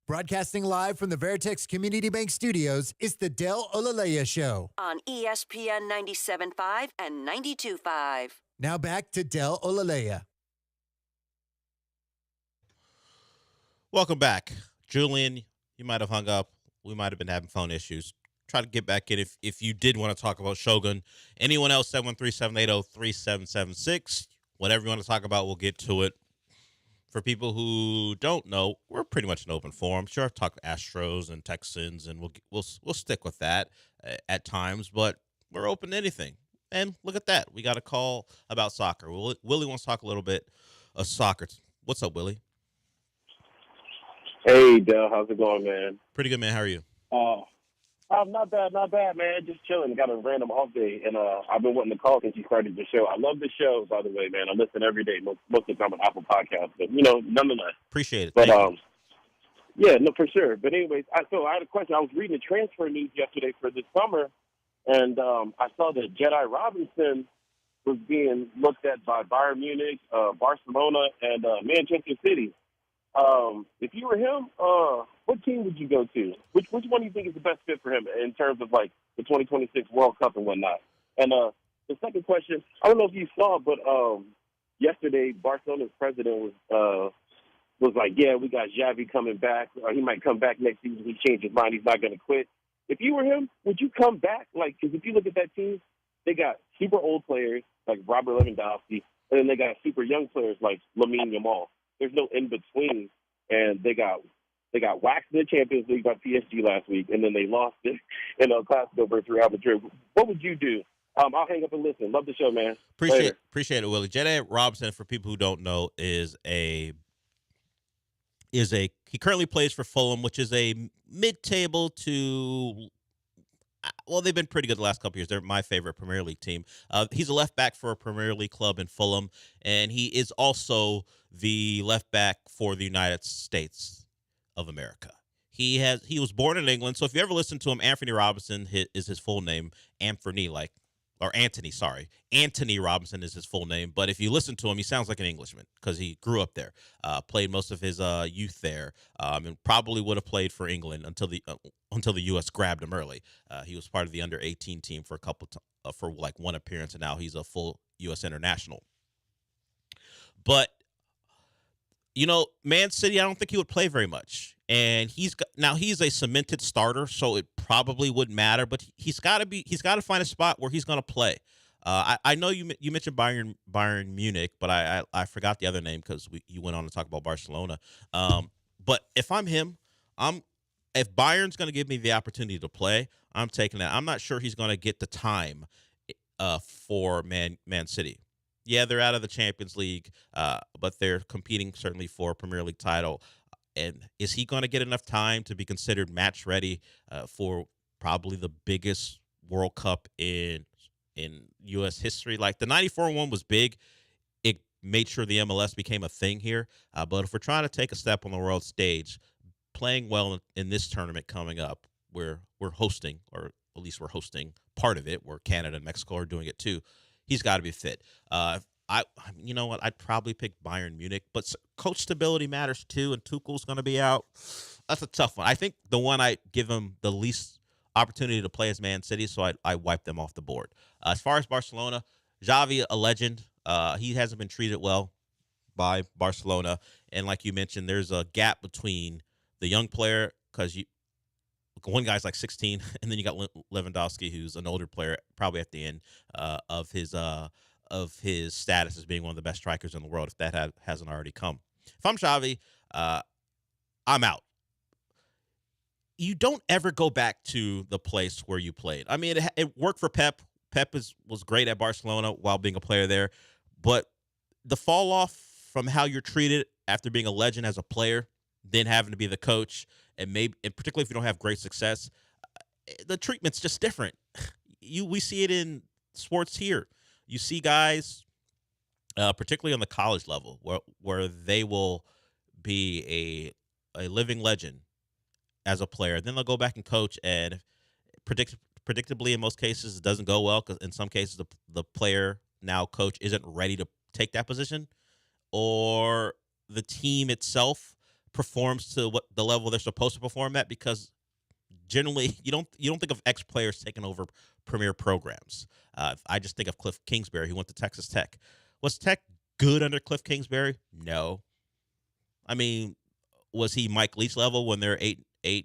Broadcasting live from the Veritex Community Bank Studios, it's the Del Olaleye Show. On ESPN 97.5 and 92.5. Now back to Del Olaleye. Welcome back. Julian, you might have hung up. We might have been having phone issues. Try to get back in if you did want to talk about Shogun. Anyone else, 713-780-3776. Whatever you want to talk about, we'll get to it. For people who don't know, we're pretty much an open forum. Sure, I've talked Astros and Texans, and we'll stick with that at times, but we're open to anything. And look at that. We got a call about soccer. Willie wants to talk a little bit of soccer. What's up, Willie? Hey, Del. How's it going, man? Pretty good, man. How are you? Not bad, man. Just chilling. Got a random off day, and I've been wanting to call since you started the show. I love the show, by the way, man. I listen every day, most of the time on Apple Podcasts, but, nonetheless. Appreciate it. But, Thank you. yeah, no, for sure. But anyways, I had a question. I was reading the transfer news yesterday for this summer, and I saw that Jedi Robinson was being looked at by Bayern Munich, Barcelona, and Manchester City. If you were him, what team would you go to? Which one do you think is the best fit for him in terms of, like, the 2026 World Cup and whatnot? And the second question, I don't know if you saw, but yesterday Barcelona's president was like, yeah, we got Xavi coming back. He might come back next season. He changed his mind. He's not going to quit. If you were him, would you come back? Like, because if you look at that team, they got super old players like Robert Lewandowski, and then they got super young players like Lamine Yamal. There's no in-between, and they got waxed in the Champions League by PSG last week, and then they lost it in a Clasico versus Real Madrid. What would you do? I'll hang up and listen. Love the show, man. Appreciate it, Willie. Jedi Robinson, for people who don't know, is he currently plays for Fulham, which is a mid-table to, well, they've been pretty good the last couple years. They're my favorite Premier League team. He's a left back for a Premier League club in Fulham, and he is also the left back for the United States of America. He was born in England, so if you ever listen to him, Anthony Robinson is his full name. Anthony Robinson is his full name. But if you listen to him, he sounds like an Englishman because he grew up there, played most of his youth there, and probably would have played for England until the U.S. grabbed him early. He was part of the under-18 team for for one appearance, and now he's a full U.S. international. But Man City, I don't think he would play very much. And he's a cemented starter, so it probably wouldn't matter. But he's got to find a spot where he's going to play. I know you mentioned Bayern Munich, but I forgot the other name because you went on to talk about Barcelona. But if I'm him, if Bayern's going to give me the opportunity to play, I'm taking that. I'm not sure he's going to get the time for Man City. Yeah, they're out of the Champions League, but they're competing certainly for a Premier League title. And is he going to get enough time to be considered match ready for probably the biggest World Cup in U.S. history? Like the '94 one was big. It made sure the MLS became a thing here. But if we're trying to take a step on the world stage, playing well in this tournament coming up, where we're hosting, or at least we're hosting part of it, where Canada and Mexico are doing it too, he's got to be fit. You know what? I'd probably pick Bayern Munich, but coach stability matters too, and Tuchel's going to be out. That's a tough one. I think the one I give him the least opportunity to play is Man City, so I wipe them off the board. As far as Barcelona, Xavi, a legend. He hasn't been treated well by Barcelona, and like you mentioned, there's a gap between the young player, because one guy's like 16, and then you got Lewandowski, who's an older player, probably at the end of his status as being one of the best strikers in the world, if that hasn't already come. If I'm Xavi, I'm out. You don't ever go back to the place where you played. I mean, it worked for Pep. Pep was great at Barcelona while being a player there, but the fall off from how you're treated after being a legend as a player, then having to be the coach, and particularly if you don't have great success, the treatment's just different. We see it in sports here. You see guys, particularly on the college level, where they will be a living legend as a player. Then they'll go back and coach, and predictably, in most cases, it doesn't go well, because in some cases, the player, now coach, isn't ready to take that position, or the team itself performs to what the level they're supposed to perform at, because generally you don't think of ex players taking over premier programs. I just think of Cliff Kingsbury, who went to Texas Tech. Was Tech good under Cliff Kingsbury? No. I mean, was he Mike Leach level when they're 8-9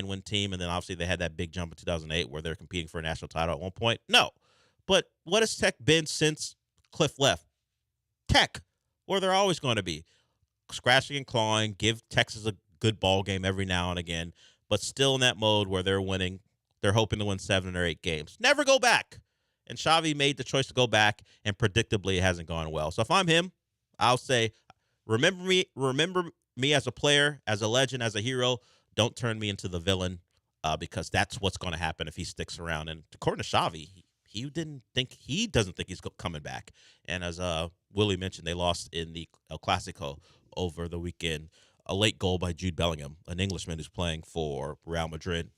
win team, and then obviously they had that big jump in 2008 where they're competing for a national title at one point? No. But what has Tech been since Cliff left? Tech, where they're always going to be. Scratching and clawing, give Texas a good ball game every now and again, but still in that mode where they're winning. They're hoping to win 7 or 8 games. Never go back. And Xavi made the choice to go back, and predictably it hasn't gone well. So if I'm him, I'll say, remember me as a player, as a legend, as a hero. Don't turn me into the villain, because that's what's going to happen if he sticks around. And according to Xavi, he doesn't think he's coming back. And as Willie mentioned, they lost in the El Clasico over the weekend. A late goal by Jude Bellingham, an Englishman who's playing for Real Madrid.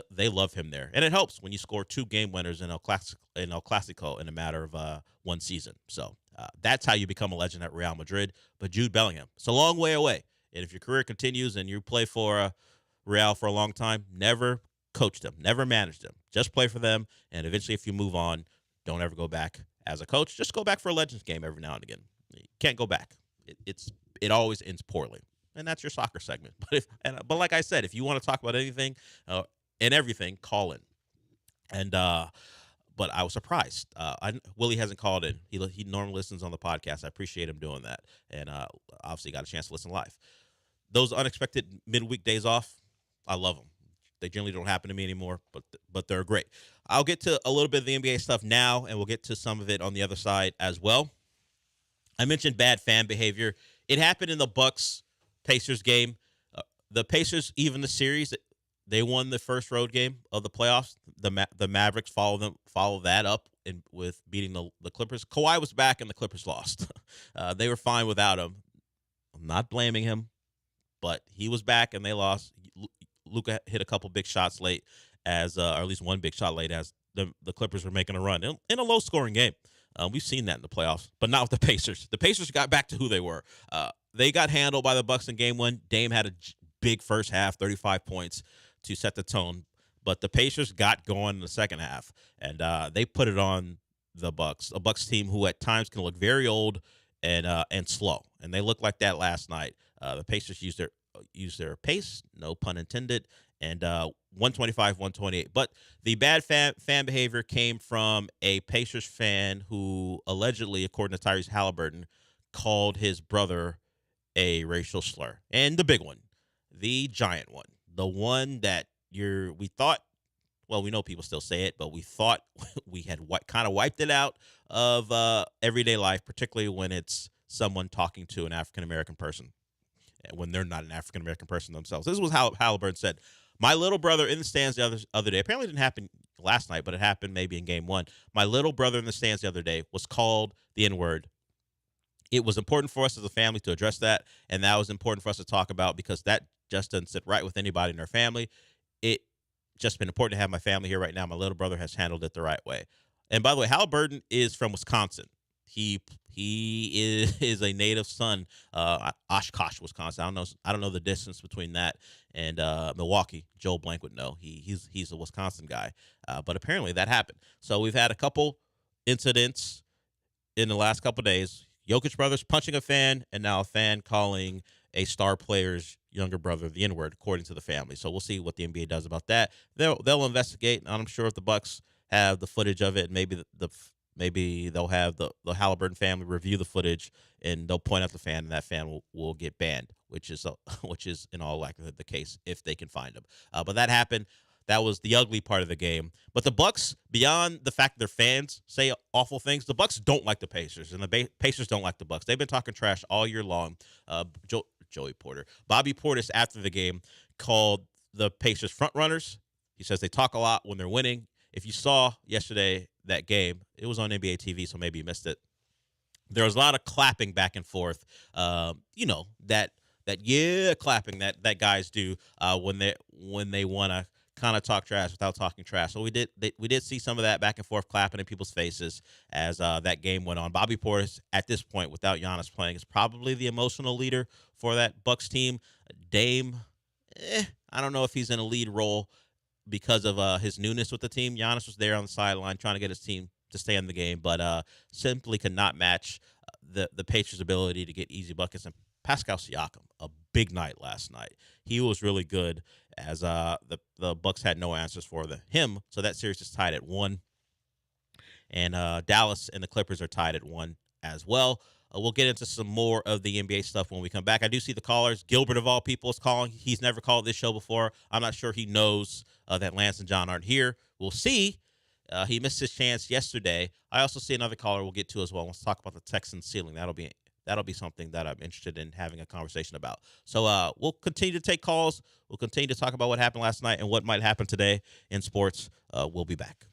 They love him there. And it helps when you score 2 game winners in El Clasico in a matter of one season. So that's how you become a legend at Real Madrid. But Jude Bellingham, it's a long way away. And if your career continues and you play for Real for a long time, never coach them, never manage them. Just play for them. And eventually, if you move on, don't ever go back as a coach. Just go back for a Legends game every now and again. You can't go back. It always ends poorly. And that's your soccer segment. But like I said, if you want to talk about anything and everything, call in. And but I was surprised. Willie hasn't called in. He normally listens on the podcast. I appreciate him doing that. And obviously got a chance to listen live. Those unexpected midweek days off, I love them. They generally don't happen to me anymore, but they're great. I'll get to a little bit of the NBA stuff now, and we'll get to some of it on the other side as well. I mentioned bad fan behavior. It happened in the Bucks-Pacers game. The Pacers, even the series, they won the first road game of the playoffs. The Mavericks follow that up with beating the Clippers. Kawhi was back, and the Clippers lost. They were fine without him. I'm not blaming him, but he was back, and they lost. Luka hit a couple big shots late, or at least one big shot late, as the Clippers were making a run in a low-scoring game. We've seen that in the playoffs, but not with the Pacers. The Pacers got back to who they were. They got handled by the Bucks in game 1. Dame had a big first half, 35 points to set the tone, but the Pacers got going in the second half, and they put it on the Bucks, a Bucks team who at times can look very old and slow, and they looked like that last night. The Pacers used their pace, no pun intended, and 125-128. But the bad fan behavior came from a Pacers fan who allegedly, according to Tyrese Halliburton, called his brother a racial slur. And the big one, the giant one, the one that we thought, well, we know people still say it, but we thought we had kind of wiped it out of everyday life, particularly when it's someone talking to an African-American person, when they're not an African-American person themselves. This was how Halliburton said, my little brother in the stands the other day, apparently it didn't happen last night, but it happened maybe in game 1. My little brother in the stands the other day was called the N-word. It was important for us as a family to address that, and that was important for us to talk about because that just doesn't sit right with anybody in our family. It just been important to have my family here right now. My little brother has handled it the right way. And by the way, Halliburton is from Wisconsin. He is a native son, Oshkosh, Wisconsin. I don't know the distance between that and Milwaukee. Joel Blank would know. He's a Wisconsin guy, but apparently that happened. So we've had a couple incidents in the last couple days. Jokic brothers punching a fan, and now a fan calling a star player's younger brother the N-word, according to the family. So we'll see what the NBA does about that. They'll investigate, and I'm sure if the Bucks have the footage of it, maybe they'll have the Halliburton family review the footage, and they'll point out the fan, and that fan will get banned, which is in all likelihood the case if they can find him. But that happened. That was the ugly part of the game. But the Bucks, beyond the fact that their fans say awful things, the Bucks don't like the Pacers, and the Pacers don't like the Bucks. They've been talking trash all year long. Joey Porter, Bobby Portis, after the game, called the Pacers front runners. He says they talk a lot when they're winning. If you saw yesterday that game, it was on NBA TV, so maybe you missed it. There was a lot of clapping back and forth. That clapping that guys do when they want to kind of talk trash without talking trash. So we did see some of that back and forth clapping in people's faces as that game went on. Bobby Portis, at this point, without Giannis playing, is probably the emotional leader for that Bucks team. Dame, I don't know if he's in a lead role because of his newness with the team. Giannis was there on the sideline trying to get his team to stay in the game, but simply could not match the Pacers' ability to get easy buckets. And Pascal Siakam, a big night last night. He was really good as the Bucks had no answers for him. So that series is tied at 1. And Dallas and the Clippers are tied at 1 as well. We'll get into some more of the NBA stuff when we come back. I do see the callers. Gilbert, of all people, is calling. He's never called this show before. I'm not sure he knows that Lance and John aren't here. We'll see. He missed his chance yesterday. I also see another caller we'll get to as well. Let's talk about the Texans ceiling. That'll be something that I'm interested in having a conversation about. So we'll continue to take calls. We'll continue to talk about what happened last night and what might happen today in sports. We'll be back.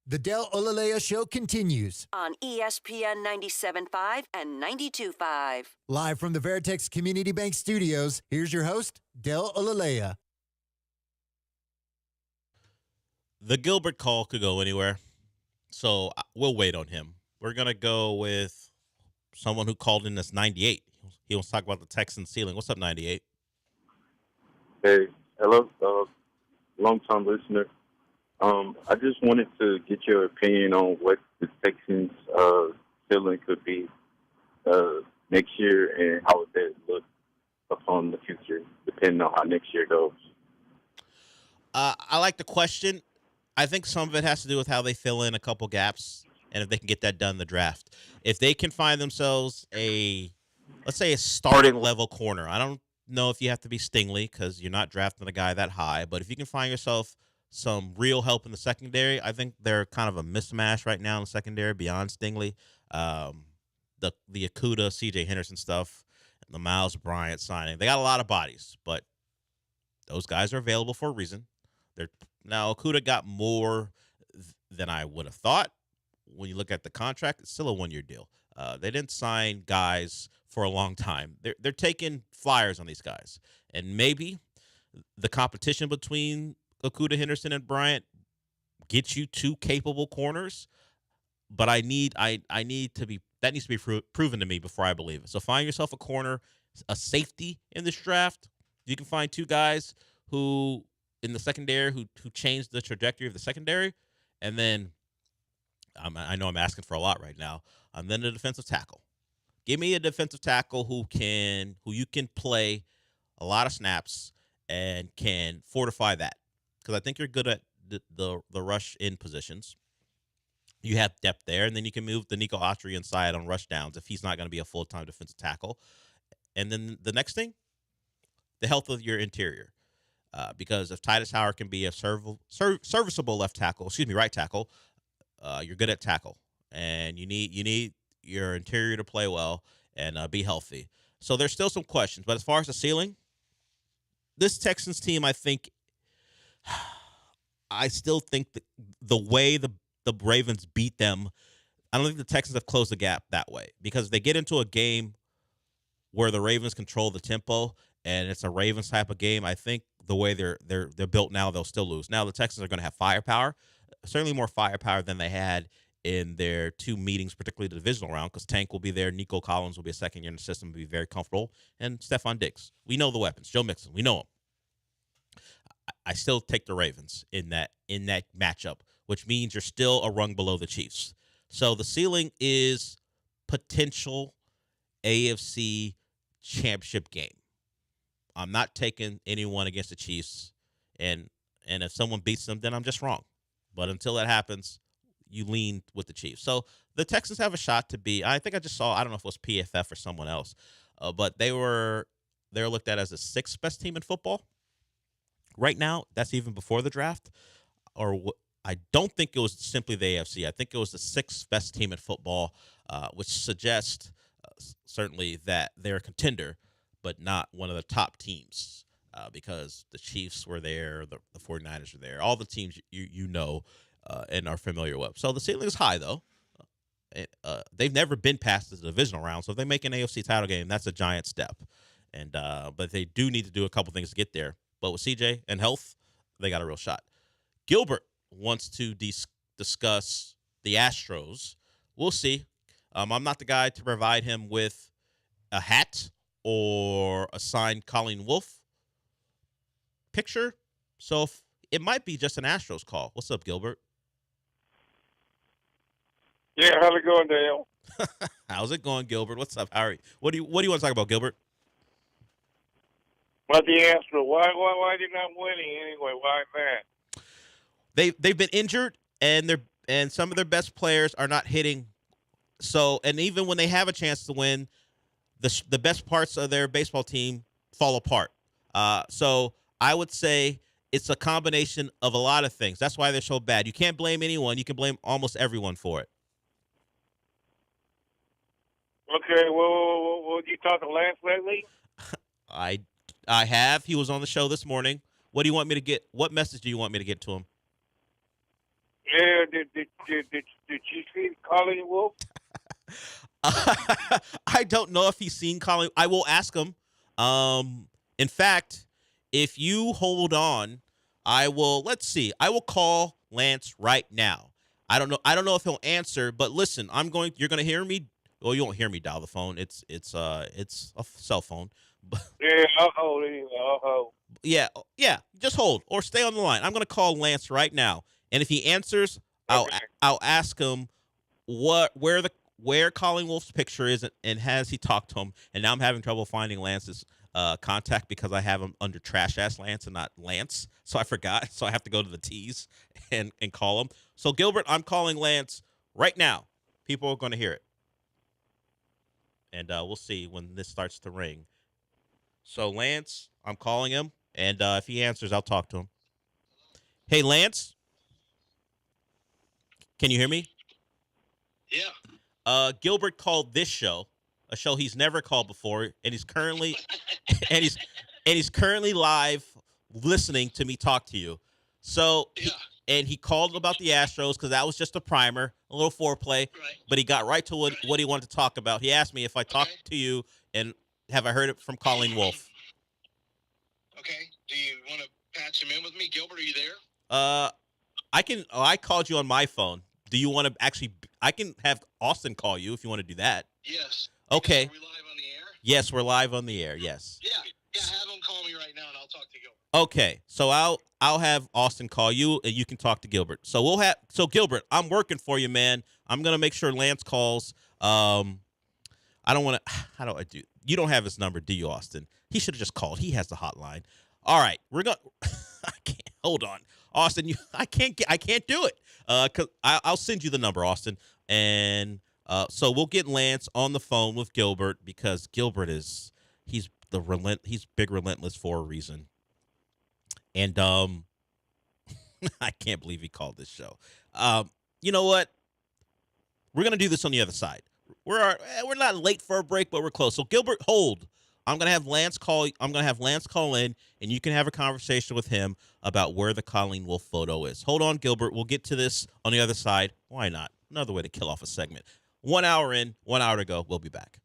The Del Olaleye Show continues. On ESPN 97.5 and 92.5. Live from the Veritex Community Bank Studios, here's your host, Del Olaleye. The Gilbert call could go anywhere, so we'll wait on him. We're going to go with someone who called in as 98. He wants to talk about the Texans ceiling. What's up, 98? Hey, hello, long-time listener. I just wanted to get your opinion on what the Texans' ceiling could be next year, and how would that look upon the future, depending on how next year goes. I like the question. I think some of it has to do with how they fill in a couple gaps, and if they can get that done in the draft. If they can find themselves let's say a starting level corner. I don't know if you have to be Stingley because you're not drafting a guy that high, but if you can find yourself some real help in the secondary, I think they're kind of a mismatch right now in the secondary beyond Stingley. The Okudah, C.J. Henderson stuff, and the Miles Bryant signing. They got a lot of bodies, but those guys are available for a reason. Now, Okudah got more than I would have thought. When you look at the contract, it's still a one-year deal. They didn't sign guys for a long time. They're taking flyers on these guys. And maybe the competition between Okudah, Henderson, and Bryant gets you two capable corners. But I need to be that needs to be proven to me before I believe it. So find yourself a corner, a safety in this draft. You can find two guys who in the secondary who changed the trajectory of the secondary, and then I know I'm asking for a lot right now. And then a defensive tackle. Give me a defensive tackle who you can play a lot of snaps and can fortify that, because I think you're good at the rush in positions. You have depth there, and then you can move the Nico Autry inside on rush downs if he's not going to be a full-time defensive tackle. And then the next thing, the health of your interior. Because if Titus Howard can be a serviceable right tackle, you're good at tackle, and you need your interior to play well and be healthy. So there's still some questions, but as far as the ceiling, this Texans team, I still think that the way the Ravens beat them, I don't think the Texans have closed the gap that way, because if they get into a game where the Ravens control the tempo and it's a Ravens type of game, I think the way they're built now, they'll still lose. Now the Texans are going to have firepower, certainly more firepower than they had in their two meetings, particularly the divisional round, because Tank will be there, Nico Collins will be a second year in the system, will be very comfortable, and Stephon Diggs. We know the weapons. Joe Mixon, we know him. I still take the Ravens in that matchup, which means you're still a rung below the Chiefs. So the ceiling is potential AFC championship game. I'm not taking anyone against the Chiefs, and if someone beats them, then I'm just wrong. But until that happens, you lean with the Chiefs. So the Texans have a shot to be. I think I just saw. I don't know if it was PFF or someone else, but they were looked at as the sixth best team in football right now. That's even before the draft. I don't think it was simply the AFC. I think it was the sixth best team in football, which suggests certainly that they're a contender, but not one of the top teams, because the Chiefs were there, the 49ers were there, all the teams you know and are familiar with. So the ceiling is high, though. They've never been past the divisional round, so if they make an AFC title game, that's a giant step. And but they do need to do a couple things to get there. But with CJ and health, they got a real shot. Gilbert wants to discuss the Astros. We'll see. I'm not the guy to provide him with a hat or a signed Colleen Wolfe picture. So it might be just an Astros call. What's up, Gilbert? Yeah, how's it going, Dale? How's it going, Gilbert? What's up, Harry? What do you want to talk about, Gilbert? What the Astros? Why they're not winning anyway? Why that? They've been injured, and some of their best players are not hitting. So, and even when they have a chance to win, the best parts of their baseball team fall apart. So I would say it's a combination of a lot of things. That's why they're so bad. You can't blame anyone. You can blame almost everyone for it. Okay, well, you talked to Lance lately? I have. He was on the show this morning. What do you want me to get? What message do you want me to get to him? Yeah, did you see Colin Wolf? I don't know if he's seen Colin. I will ask him. In fact, if you hold on, I will. Let's see. I will call Lance right now. I don't know. I don't know if he'll answer. But listen, I'm going. You're going to hear me. Well, you won't hear me dial the phone. It's a cell phone. Yeah. Uh-oh. Yeah. Just hold or stay on the line. I'm going to call Lance right now, and if he answers, I'll ask him where Colin Wolf's picture is and has he talked to him. And now I'm having trouble finding Lance's contact because I have him under Trash Ass Lance and not Lance. So I forgot. So I have to go to the T's and call him. So Gilbert, I'm calling Lance right now. People are going to hear it. And we'll see when this starts to ring. So Lance, I'm calling him. And if he answers, I'll talk to him. Hey, Lance. Can you hear me? Yeah. Gilbert called this show, a show he's never called before, and he's currently and he's currently live listening to me talk to you. So he called about the Astros because that was just a primer, a little foreplay, but he got right to what he wanted to talk about. He asked me if I talked to you and have I heard it from Colin Wolf. Okay. Do you want to patch him in with me, Gilbert? Are you there? I can. Oh, I called you on my phone. Do you want to actually? I can have Austin call you if you want to do that. Yes. Okay. Are we live on the air? Yes, we're live on the air. Yes. Yeah. Have him call me right now, and I'll talk to Gilbert. Okay. So I'll have Austin call you, and you can talk to Gilbert. So Gilbert, I'm working for you, man. I'm gonna make sure Lance calls. I don't want to. How do I do? You don't have his number, do you, Austin? He should have just called. He has the hotline. All right, we're gonna. I can't. Hold on, Austin. I can't do it. Cause I'll send you the number, Austin, and so we'll get Lance on the phone with Gilbert because Gilbert he's big relentless for a reason, and I can't believe he called this show. You know what? We're gonna do this on the other side. We're not late for a break, but we're close. So Gilbert, hold. I'm gonna have Lance call in, and you can have a conversation with him about where the Colleen Wolf photo is. Hold on, Gilbert. We'll get to this on the other side. Why not? Another way to kill off a segment. 1 hour in, 1 hour to go. We'll be back.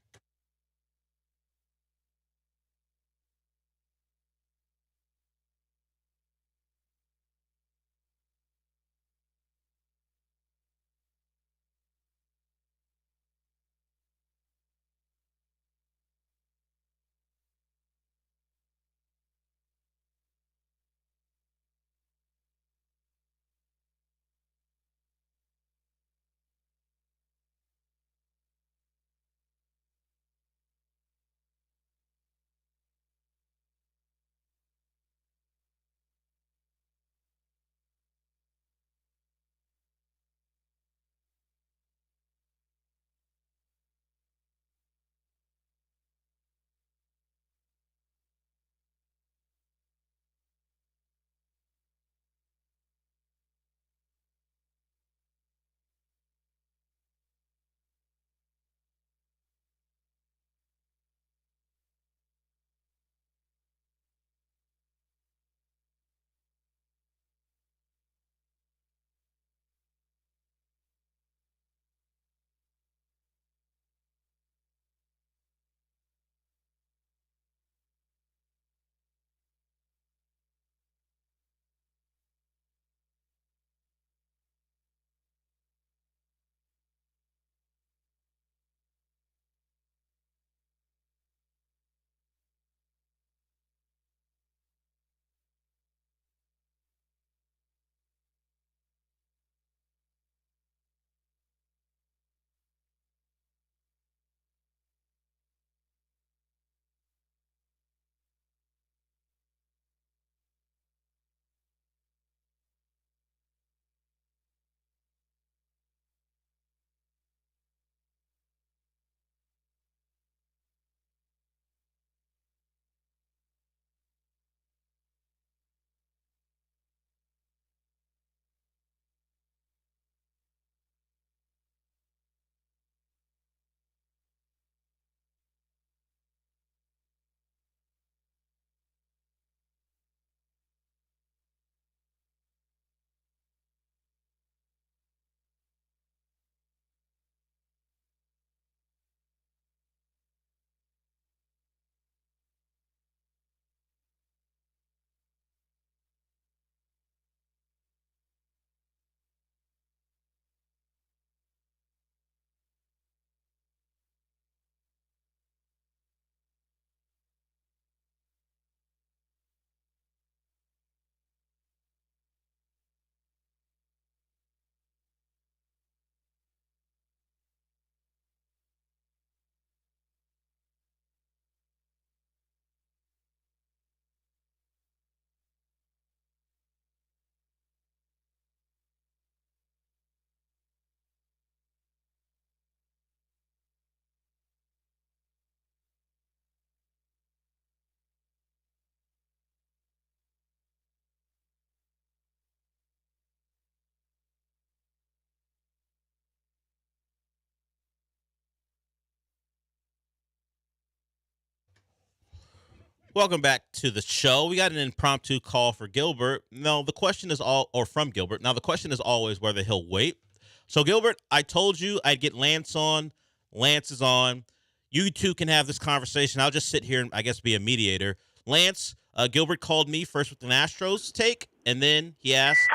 Welcome back to the show. We got an impromptu call for Gilbert. No, the question is from Gilbert. Now, the question is always whether he'll wait. So, Gilbert, I told you I'd get Lance on. Lance is on. You two can have this conversation. I'll just sit here and, I guess, be a mediator. Lance, Gilbert called me first with an Astros take, and then he asked,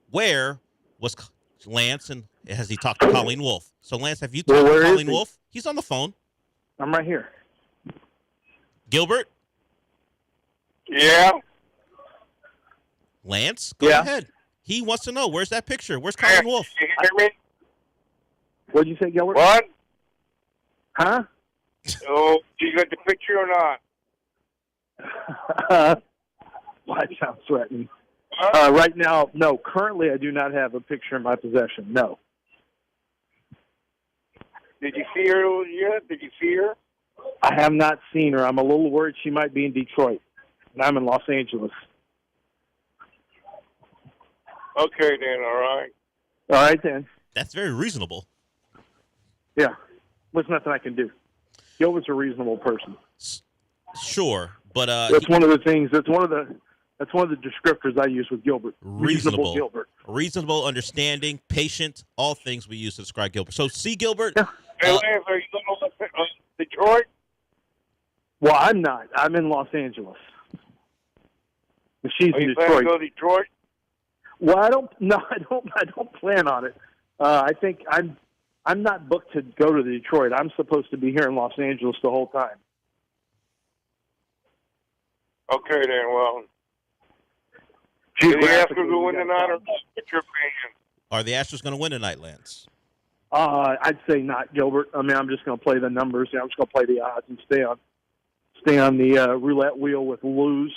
where was Lance, and has he talked to Colleen Wolfe? So, Lance, have you talked to Colleen Wolfe? He's on the phone. I'm right here. Gilbert? Yeah. Lance, go ahead. He wants to know, where's that picture? Where's Colleen Wolfe? You hear me? What'd you say, Gilbert? What? Huh? Oh, did you get the picture or not? Well, that sounds threatening. Right now, no. Currently, I do not have a picture in my possession. No. Did you see her yet? Did you see her? I have not seen her. I'm a little worried she might be in Detroit, and I'm in Los Angeles. Okay, then, all right. All right, then. That's very reasonable. Yeah. There's nothing I can do. Gilbert's a reasonable person. Sure, but that's one of the things. That's one of the descriptors I use with Gilbert. Reasonable Gilbert. Reasonable, understanding, patient, all things we use to describe Gilbert. So, see, Gilbert. Yeah. Hey, Lance, are you going to Detroit? Well, I'm not. I'm in Los Angeles. She's in Detroit. Are you planning to go to Detroit? Well, I don't. No, I don't plan on it. I think I'm not booked to go to Detroit. I'm supposed to be here in Los Angeles the whole time. Okay, then. Well, did the Astros going to win tonight or not? What's your opinion? Are the Astros going to win tonight, Lance? I'd say not, Gilbert. I mean, I'm just going to play the numbers. I'm just going to play the odds and stay on the roulette wheel with lose.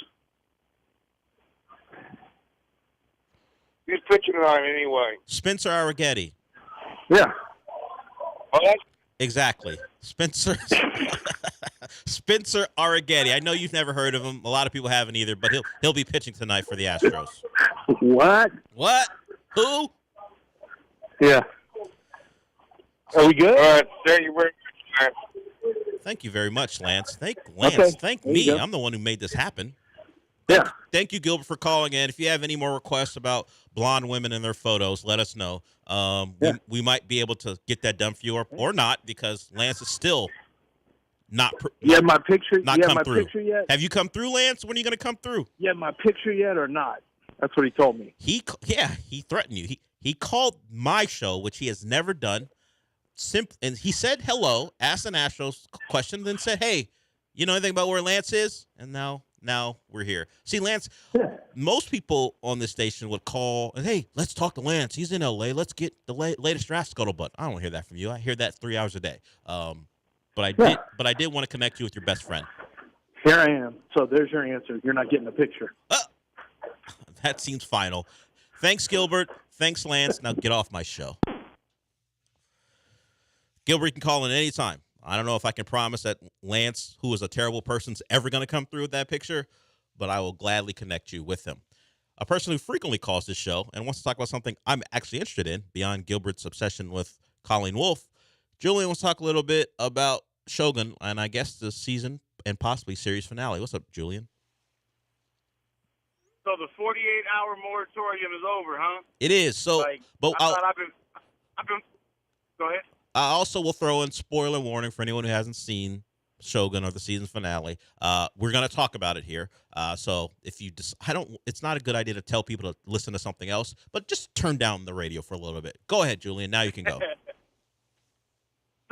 Who's pitching tonight anyway? Spencer Arrighetti. Yeah. What? Exactly. Spencer Arrighetti. I know you've never heard of him. A lot of people haven't either, but he'll be pitching tonight for the Astros. What? Who? Yeah. Are we good? All right. Thank you very much, man. Thank you very much, Lance. Thank Lance. Okay. Thank me. I'm the one who made this happen. Yeah. Thank you, Gilbert, for calling in. If you have any more requests about blonde women and their photos, let us know. We might be able to get that done for you or not, because Lance is still not my picture. Not come my through. Picture yet? Have you come through, Lance? When are you going to come through? Yeah, my picture yet or not? That's what he told me. He threatened you. He called my show, which he has never done. And he said hello, asked an Astros question, then said, "Hey, you know anything about where Lance is?" And now we're here. See, Lance, most people on this station would call and, "Hey, let's talk to Lance. He's in L.A. Let's get the latest draft scuttlebutt." I don't hear that from you. I hear that 3 hours a day. But I did want to connect you with your best friend. Here I am. So there's your answer. You're not getting a picture. That seems final. Thanks, Gilbert. Thanks, Lance. Now get off my show. Gilbert, you can call in any time. I don't know if I can promise that Lance, who is a terrible person, is ever going to come through with that picture, but I will gladly connect you with him. A person who frequently calls this show and wants to talk about something I'm actually interested in beyond Gilbert's obsession with Colleen Wolfe, Julian wants to talk a little bit about Shogun and I guess the season and possibly series finale. What's up, Julian? So the 48-hour moratorium is over, huh? It is. So, but I've been. Go ahead. I also will throw in spoiler warning for anyone who hasn't seen Shogun or the season finale. We're going to talk about it here. So if you it's not a good idea to tell people to listen to something else, but just turn down the radio for a little bit. Go ahead, Julian. Now you can go.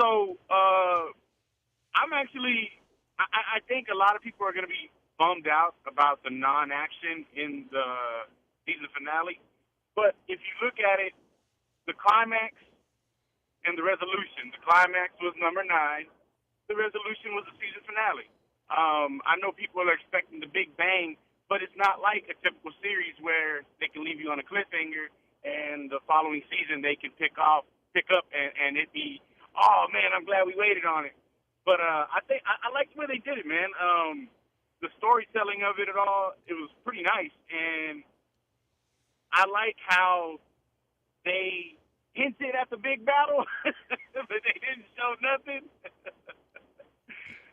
So I'm actually, I think a lot of people are going to be bummed out about the non-action in the season finale. But if you look at it, the climax and the resolution. The climax was number 9. The resolution was the season finale. I know people are expecting the big bang, but it's not like a typical series where they can leave you on a cliffhanger and the following season they can pick up and it be, oh man, I'm glad we waited on it. But I think I like the way they did it, man. The storytelling of it all, it was pretty nice, and I like how they hinted at the big battle, but they didn't show nothing.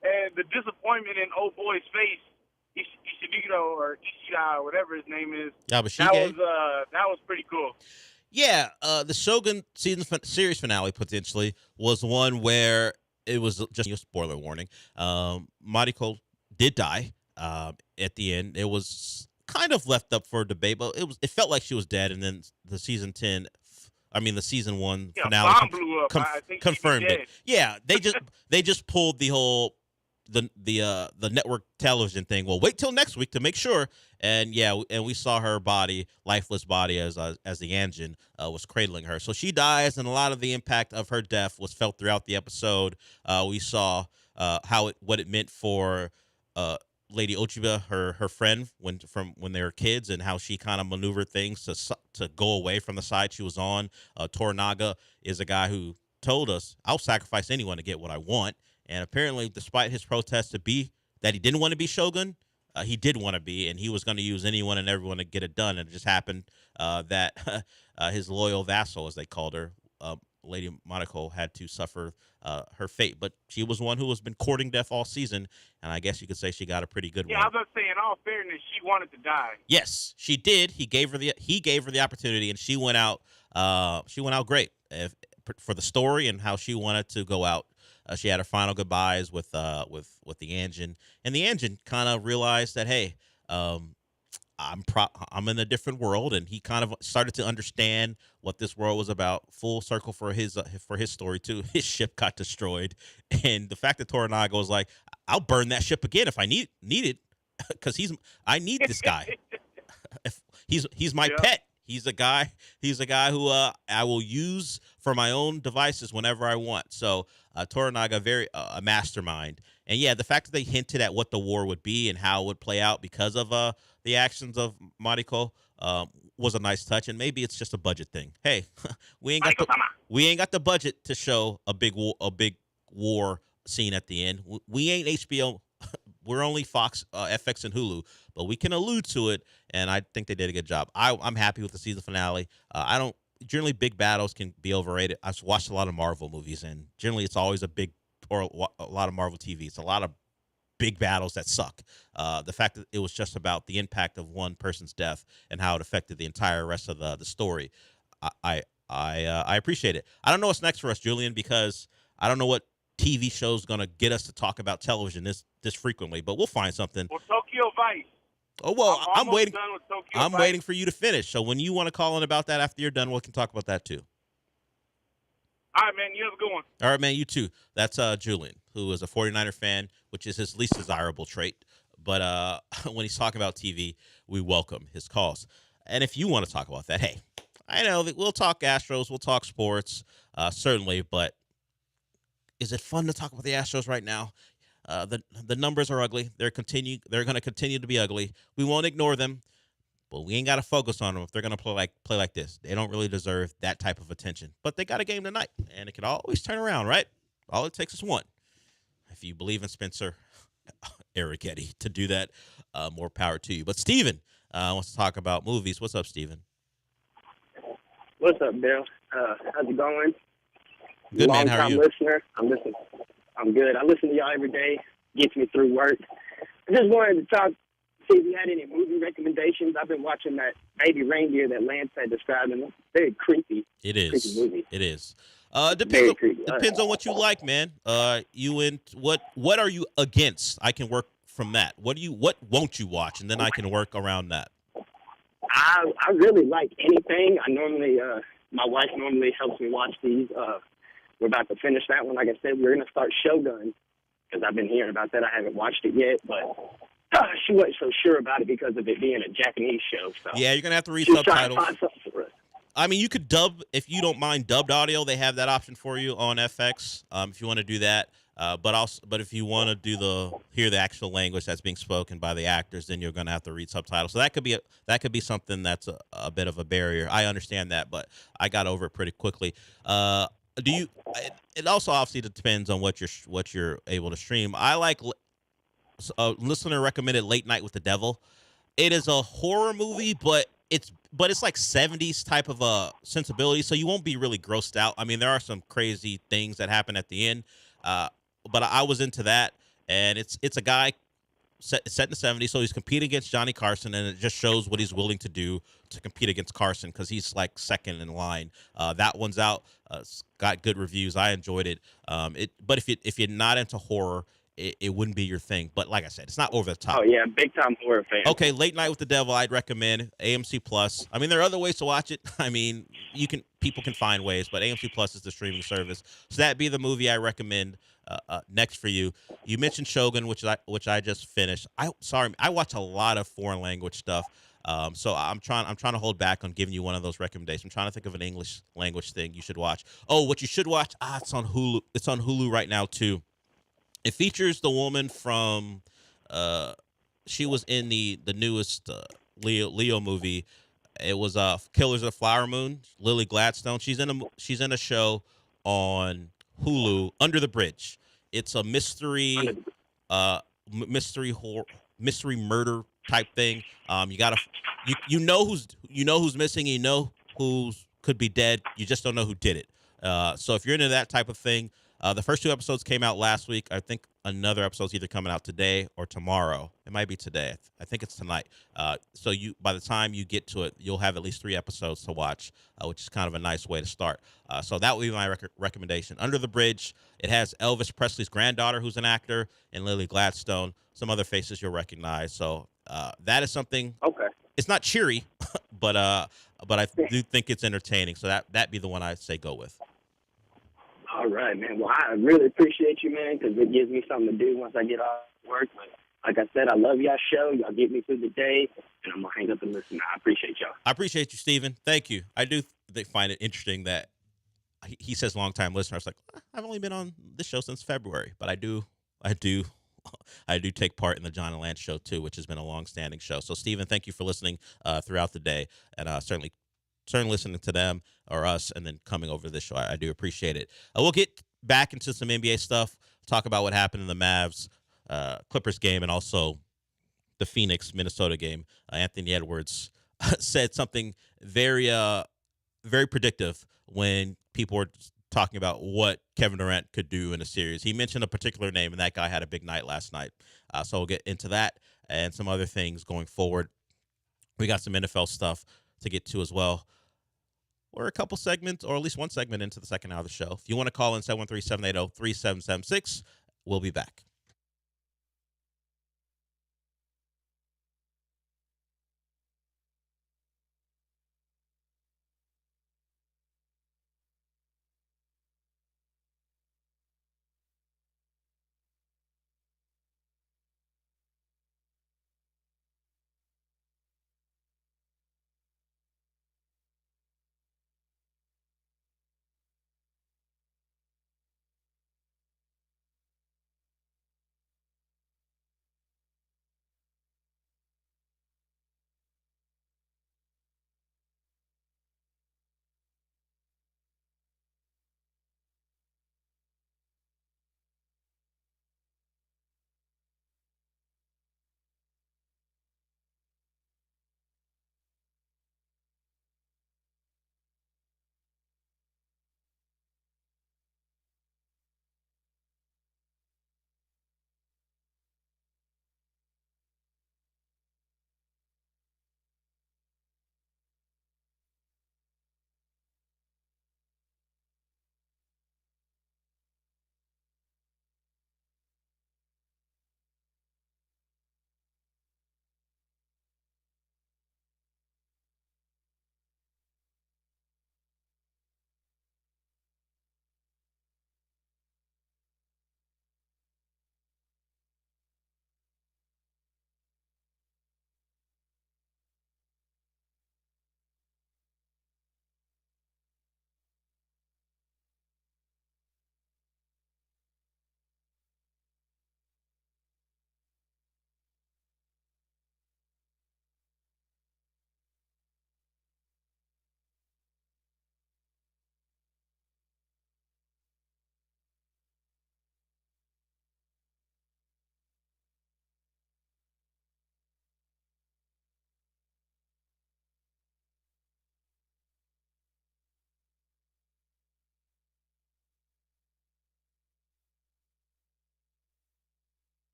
And the disappointment in old boy's face Ishiguro or Ishida or whatever his name is. Yabashige? That was pretty cool. Yeah, the Shogun series finale potentially was one where it was just a spoiler warning. Mariko did die at the end. It was kind of left up for debate, but it felt like she was dead. And then the season 1 finale bomb blew up. I think confirmed she'd be it. dead. Yeah, they just pulled the whole the network television thing. Well, wait till next week to make sure. And we saw her body, lifeless body, as the engine was cradling her. So she dies, and a lot of the impact of her death was felt throughout the episode. We saw what it meant for Lady Ochiba, her friend, when they were kids, and how she kind of maneuvered things to go away from the side she was on. Toranaga is a guy who told us, "I'll sacrifice anyone to get what I want." And apparently, despite his protest that he didn't want to be Shogun, he did want to be, and he was going to use anyone and everyone to get it done. And it just happened that his loyal vassal, as they called her, Lady Mariko, had to suffer her fate. But she was one who has been courting death all season, and I guess you could say she got a pretty good one. Yeah, I was about to say, in all fairness, she wanted to die. Yes, she did. He gave her the opportunity, and she went out. She went out great for the story and how she wanted to go out. She had her final goodbyes with the engine, and the engine kind of realized that, hey, I'm in a different world, and he kind of started to understand what this world was about. Full circle for his story too. His ship got destroyed, and the fact that Toranaga was like, "I'll burn that ship again if I need it, because I need this guy. He's my pet. He's a guy who I will use for my own devices whenever I want." So Toranaga, very a mastermind. And yeah, the fact that they hinted at what the war would be and how it would play out because of the actions of Mariko was a nice touch. And maybe it's just a budget thing. Hey, we ain't got the budget to show a big war scene at the end. We ain't HBO. We're only Fox, FX, and Hulu, but we can allude to it, and I think they did a good job. I'm happy with the season finale. Generally big battles can be overrated. I've watched a lot of Marvel movies, and generally it's always a lot of Marvel TV. It's a lot of big battles that suck. The fact that it was just about the impact of one person's death and how it affected the entire rest of the story, I appreciate it. I don't know what's next for us, Julian, because I don't know what TV show's going to get us to talk about television this frequently, but we'll find something. Well, Tokyo Vice. Oh, well, I'm waiting. Done with Tokyo I'm Vice. waiting for you to finish. So when you want to call in about that after you're done, we can talk about that too. All right, man. You have a good one. All right, man. You too. That's Julian, who is a 49er fan, which is his least desirable trait. But when he's talking about TV, we welcome his calls. And if you want to talk about that, hey, I know that we'll talk Astros, we'll talk sports, certainly. But is it fun to talk about the Astros right now? The numbers are ugly. They're going to continue to be ugly. We won't ignore them, but we ain't got to focus on them if they're going to play like this. They don't really deserve that type of attention. But they got a game tonight, and it can always turn around, right? All it takes is one. If you believe in Spencer Arrighetti to do that, more power to you. But Steven wants to talk about movies. What's up, Steven? What's up, Bill? How's it going? Good, man. How are you? Listener. I'm good. I listen to y'all every day. Gets me through work. I just wanted to see if you had any movie recommendations. I've been watching that Baby Reindeer that Lance had described, and it's very creepy. It is. Creepy movie. It is. Depends on what you like, man. What are you against? I can work from that. What won't you watch, and then I can work around that. I really like anything. I normally my wife normally helps me watch these. We're about to finish that one. Like I said, we're going to start Shogun because I've been hearing about that. I haven't watched it yet, but she wasn't so sure about it because of it being a Japanese show. So yeah, you're going to have to read she's trying subtitles. to find something for us. I mean, you could dub if you don't mind dubbed audio. They have that option for you on FX if you want to do that. But if you want to hear the actual language that's being spoken by the actors, then you're going to have to read subtitles. So that could be something that's a bit of a barrier. I understand that, but I got over it pretty quickly. It also obviously depends on what you're able to stream. I like a listener recommended Late Night with the Devil. It is a horror movie, but it's like 70s type of a sensibility, so you won't be really grossed out. I mean, there are some crazy things that happen at the end, but I was into that. And it's a guy set in the 70s, so he's competing against Johnny Carson, and it just shows what he's willing to do to compete against Carson because he's like second in line. That one's out. It's got good reviews. I enjoyed it. But if you're not into horror, it wouldn't be your thing. But like I said, it's not over the top. Oh yeah, big time horror fan. Okay, Late Night with the Devil, I'd recommend AMC Plus. I mean, there are other ways to watch it. I mean, people can find ways, but AMC Plus is the streaming service. So that'd be the movie I recommend. Next for you, you mentioned Shogun, which I just finished. I watch a lot of foreign language stuff. So I'm trying to hold back on giving you one of those recommendations. I'm trying to think of an English language thing you should watch. Oh, what you should watch? It's on Hulu. It's on Hulu right now too. It features the woman from she was in the newest Leo movie. It was Killers of the Flower Moon. Lily Gladstone. She's in a show on Hulu, Under the Bridge. It's a mystery mystery murder type thing. You know who's missing. You know who could be dead. You just don't know who did it. So if you're into that type of thing, the first 2 episodes came out last week. I think another episode's either coming out today or tomorrow. It might be today. I think it's tonight. So by the time you get to it, you'll have at least 3 episodes to watch, which is kind of a nice way to start. So that would be my recommendation. Under the Bridge. It has Elvis Presley's granddaughter, who's an actor, and Lily Gladstone. Some other faces you'll recognize. So that is something. Okay. It's not cheery, but I do think it's entertaining. So that'd be the one I'd say go with. All right, man. Well, I really appreciate you, man, because it gives me something to do once I get off work. But like I said, I love y'all show. Y'all get me through the day, and I'm going to hang up and listen. I appreciate y'all. I appreciate you, Steven. Thank you. I do find it interesting that he says long-time listener. I was like, I've only been on this show since February, but I do take part in the John and Lance show, too, which has been a long-standing show. So, Steven, thank you for listening throughout the day, and certainly listening to them or us and then coming over to this show. I do appreciate it. We'll get back into some NBA stuff, talk about what happened in the Mavs Clippers game and also the Phoenix Minnesota game. Anthony Edwards said something very very predictive when people were talking about what Kevin Durant could do in a series. He mentioned a particular name, and that guy had a big night last night. So we'll get into that and some other things going forward. We got some NFL stuff to get to as well. We're a couple segments, or at least one segment into the second hour of the show. If you want to call in 713-780-3776, we'll be back.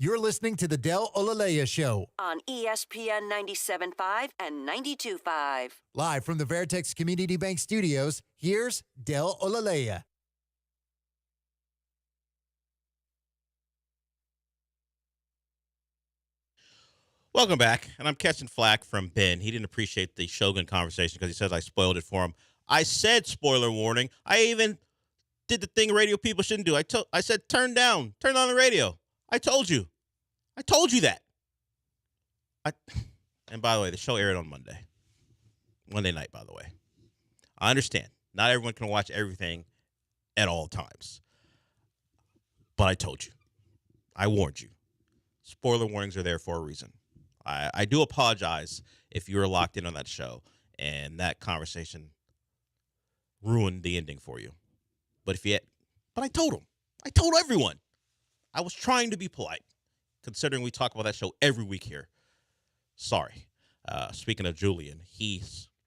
You're listening to the Del Olaleye Show on ESPN 97.5 and 92.5. Live from the Veritex Community Bank Studios, here's Del Olaleye. Welcome back, and I'm catching flack from Ben. He didn't appreciate the Shogun conversation because he says I spoiled it for him. I said spoiler warning. I even did the thing radio people shouldn't do. I said turn on the radio. I told you that. And by the way, the show aired on Monday night, by the way. I understand. Not everyone can watch everything at all times. But I told you. I warned you. Spoiler warnings are there for a reason. I do apologize if you were locked in on that show and that conversation ruined the ending for you. But I told him. I told everyone. I was trying to be polite, considering we talk about that show every week here. Sorry. Speaking of Julian,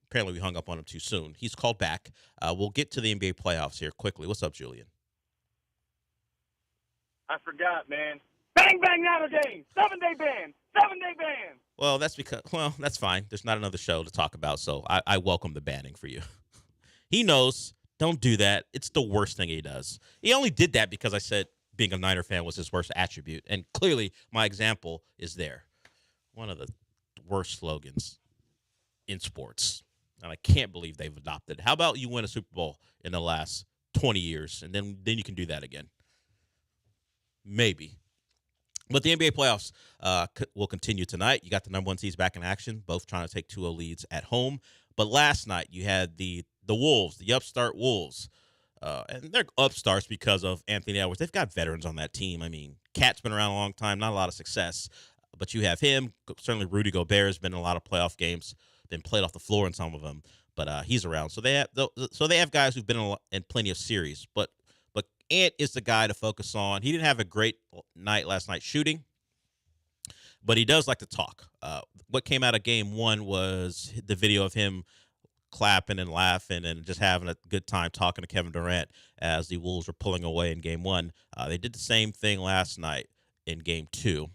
apparently we hung up on him too soon. He's called back. We'll get to the NBA playoffs here quickly. What's up, Julian? I forgot, man. Bang, bang, Notre Dame. 7-day ban. 7-day ban. Well, that's fine. There's not another show to talk about, so I welcome the banning for you. He knows. Don't do that. It's the worst thing he does. He only did that because I said being a Niner fan was his worst attribute, and clearly my example is there. One of the worst slogans in sports, and I can't believe they've adopted. How about you win a Super Bowl in the last 20 years, and then you can do that again? Maybe. But the NBA playoffs will continue tonight. You got the number one seeds back in action, both trying to take 2-0 leads at home. But last night you had the Wolves, the upstart Wolves. And they're upstarts because of Anthony Edwards. They've got veterans on that team. I mean, Cat's been around a long time, not a lot of success. But you have him. Certainly Rudy Gobert has been in a lot of playoff games, been played off the floor in some of them. But he's around. So they have guys who've been in plenty of series. But Ant is the guy to focus on. He didn't have a great night last night shooting, but he does like to talk. What came out of game one was the video of him clapping and laughing and just having a good time talking to Kevin Durant as the Wolves were pulling away in game one. They did the same thing last night in game two.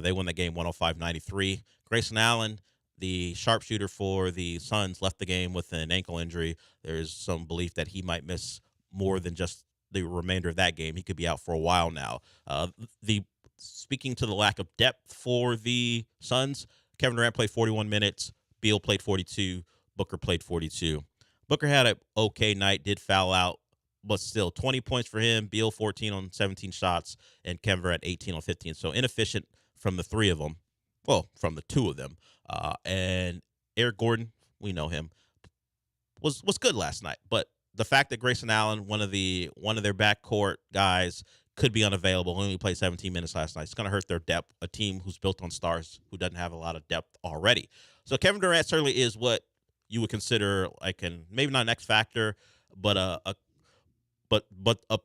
They won the game 105-93. Grayson Allen, the sharpshooter for the Suns, left the game with an ankle injury. There's some belief that he might miss more than just the remainder of that game. He could be out for a while now. Speaking to the lack of depth for the Suns, Kevin Durant played 41 minutes. Beal played 42. Booker played 42. Booker had an okay night, did foul out, but still 20 points for him. Beal 14 on 17 shots, and Kevin Durant 18 on 15. So inefficient from the three of them. Well, from the two of them. And Eric Gordon, we know him, was good last night, but the fact that Grayson Allen, one of their backcourt guys, could be unavailable, only played 17 minutes last night, it's going to hurt their depth, a team who's built on stars who doesn't have a lot of depth already. So Kevin Durant certainly is what you would consider maybe not an X factor, but a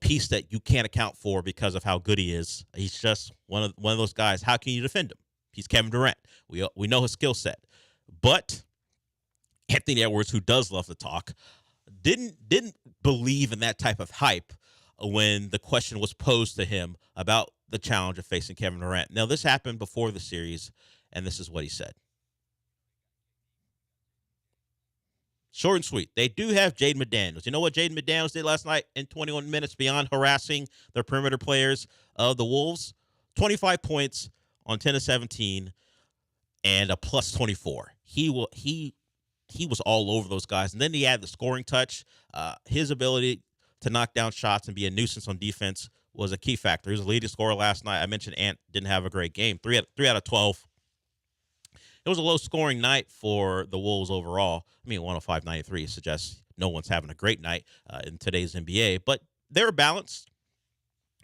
piece that you can't account for because of how good he is. He's just one of those guys. How can you defend him? He's Kevin Durant. We know his skill set, but Anthony Edwards, who does love to talk, didn't believe in that type of hype when the question was posed to him about the challenge of facing Kevin Durant. Now, this happened before the series, and this is what he said. Short and sweet. They do have Jaden McDaniels. You know what Jaden McDaniels did last night in 21 minutes beyond harassing their perimeter players of the Wolves? 25 points on 10 of 17 and a plus 24. He was all over those guys. And then he had the scoring touch. His ability to knock down shots and be a nuisance on defense was a key factor. He was the leading scorer last night. I mentioned Ant didn't have a great game. 3 out of 12. It was a low-scoring night for the Wolves overall. I mean, 105-93 suggests no one's having a great night in today's NBA. But they were balanced.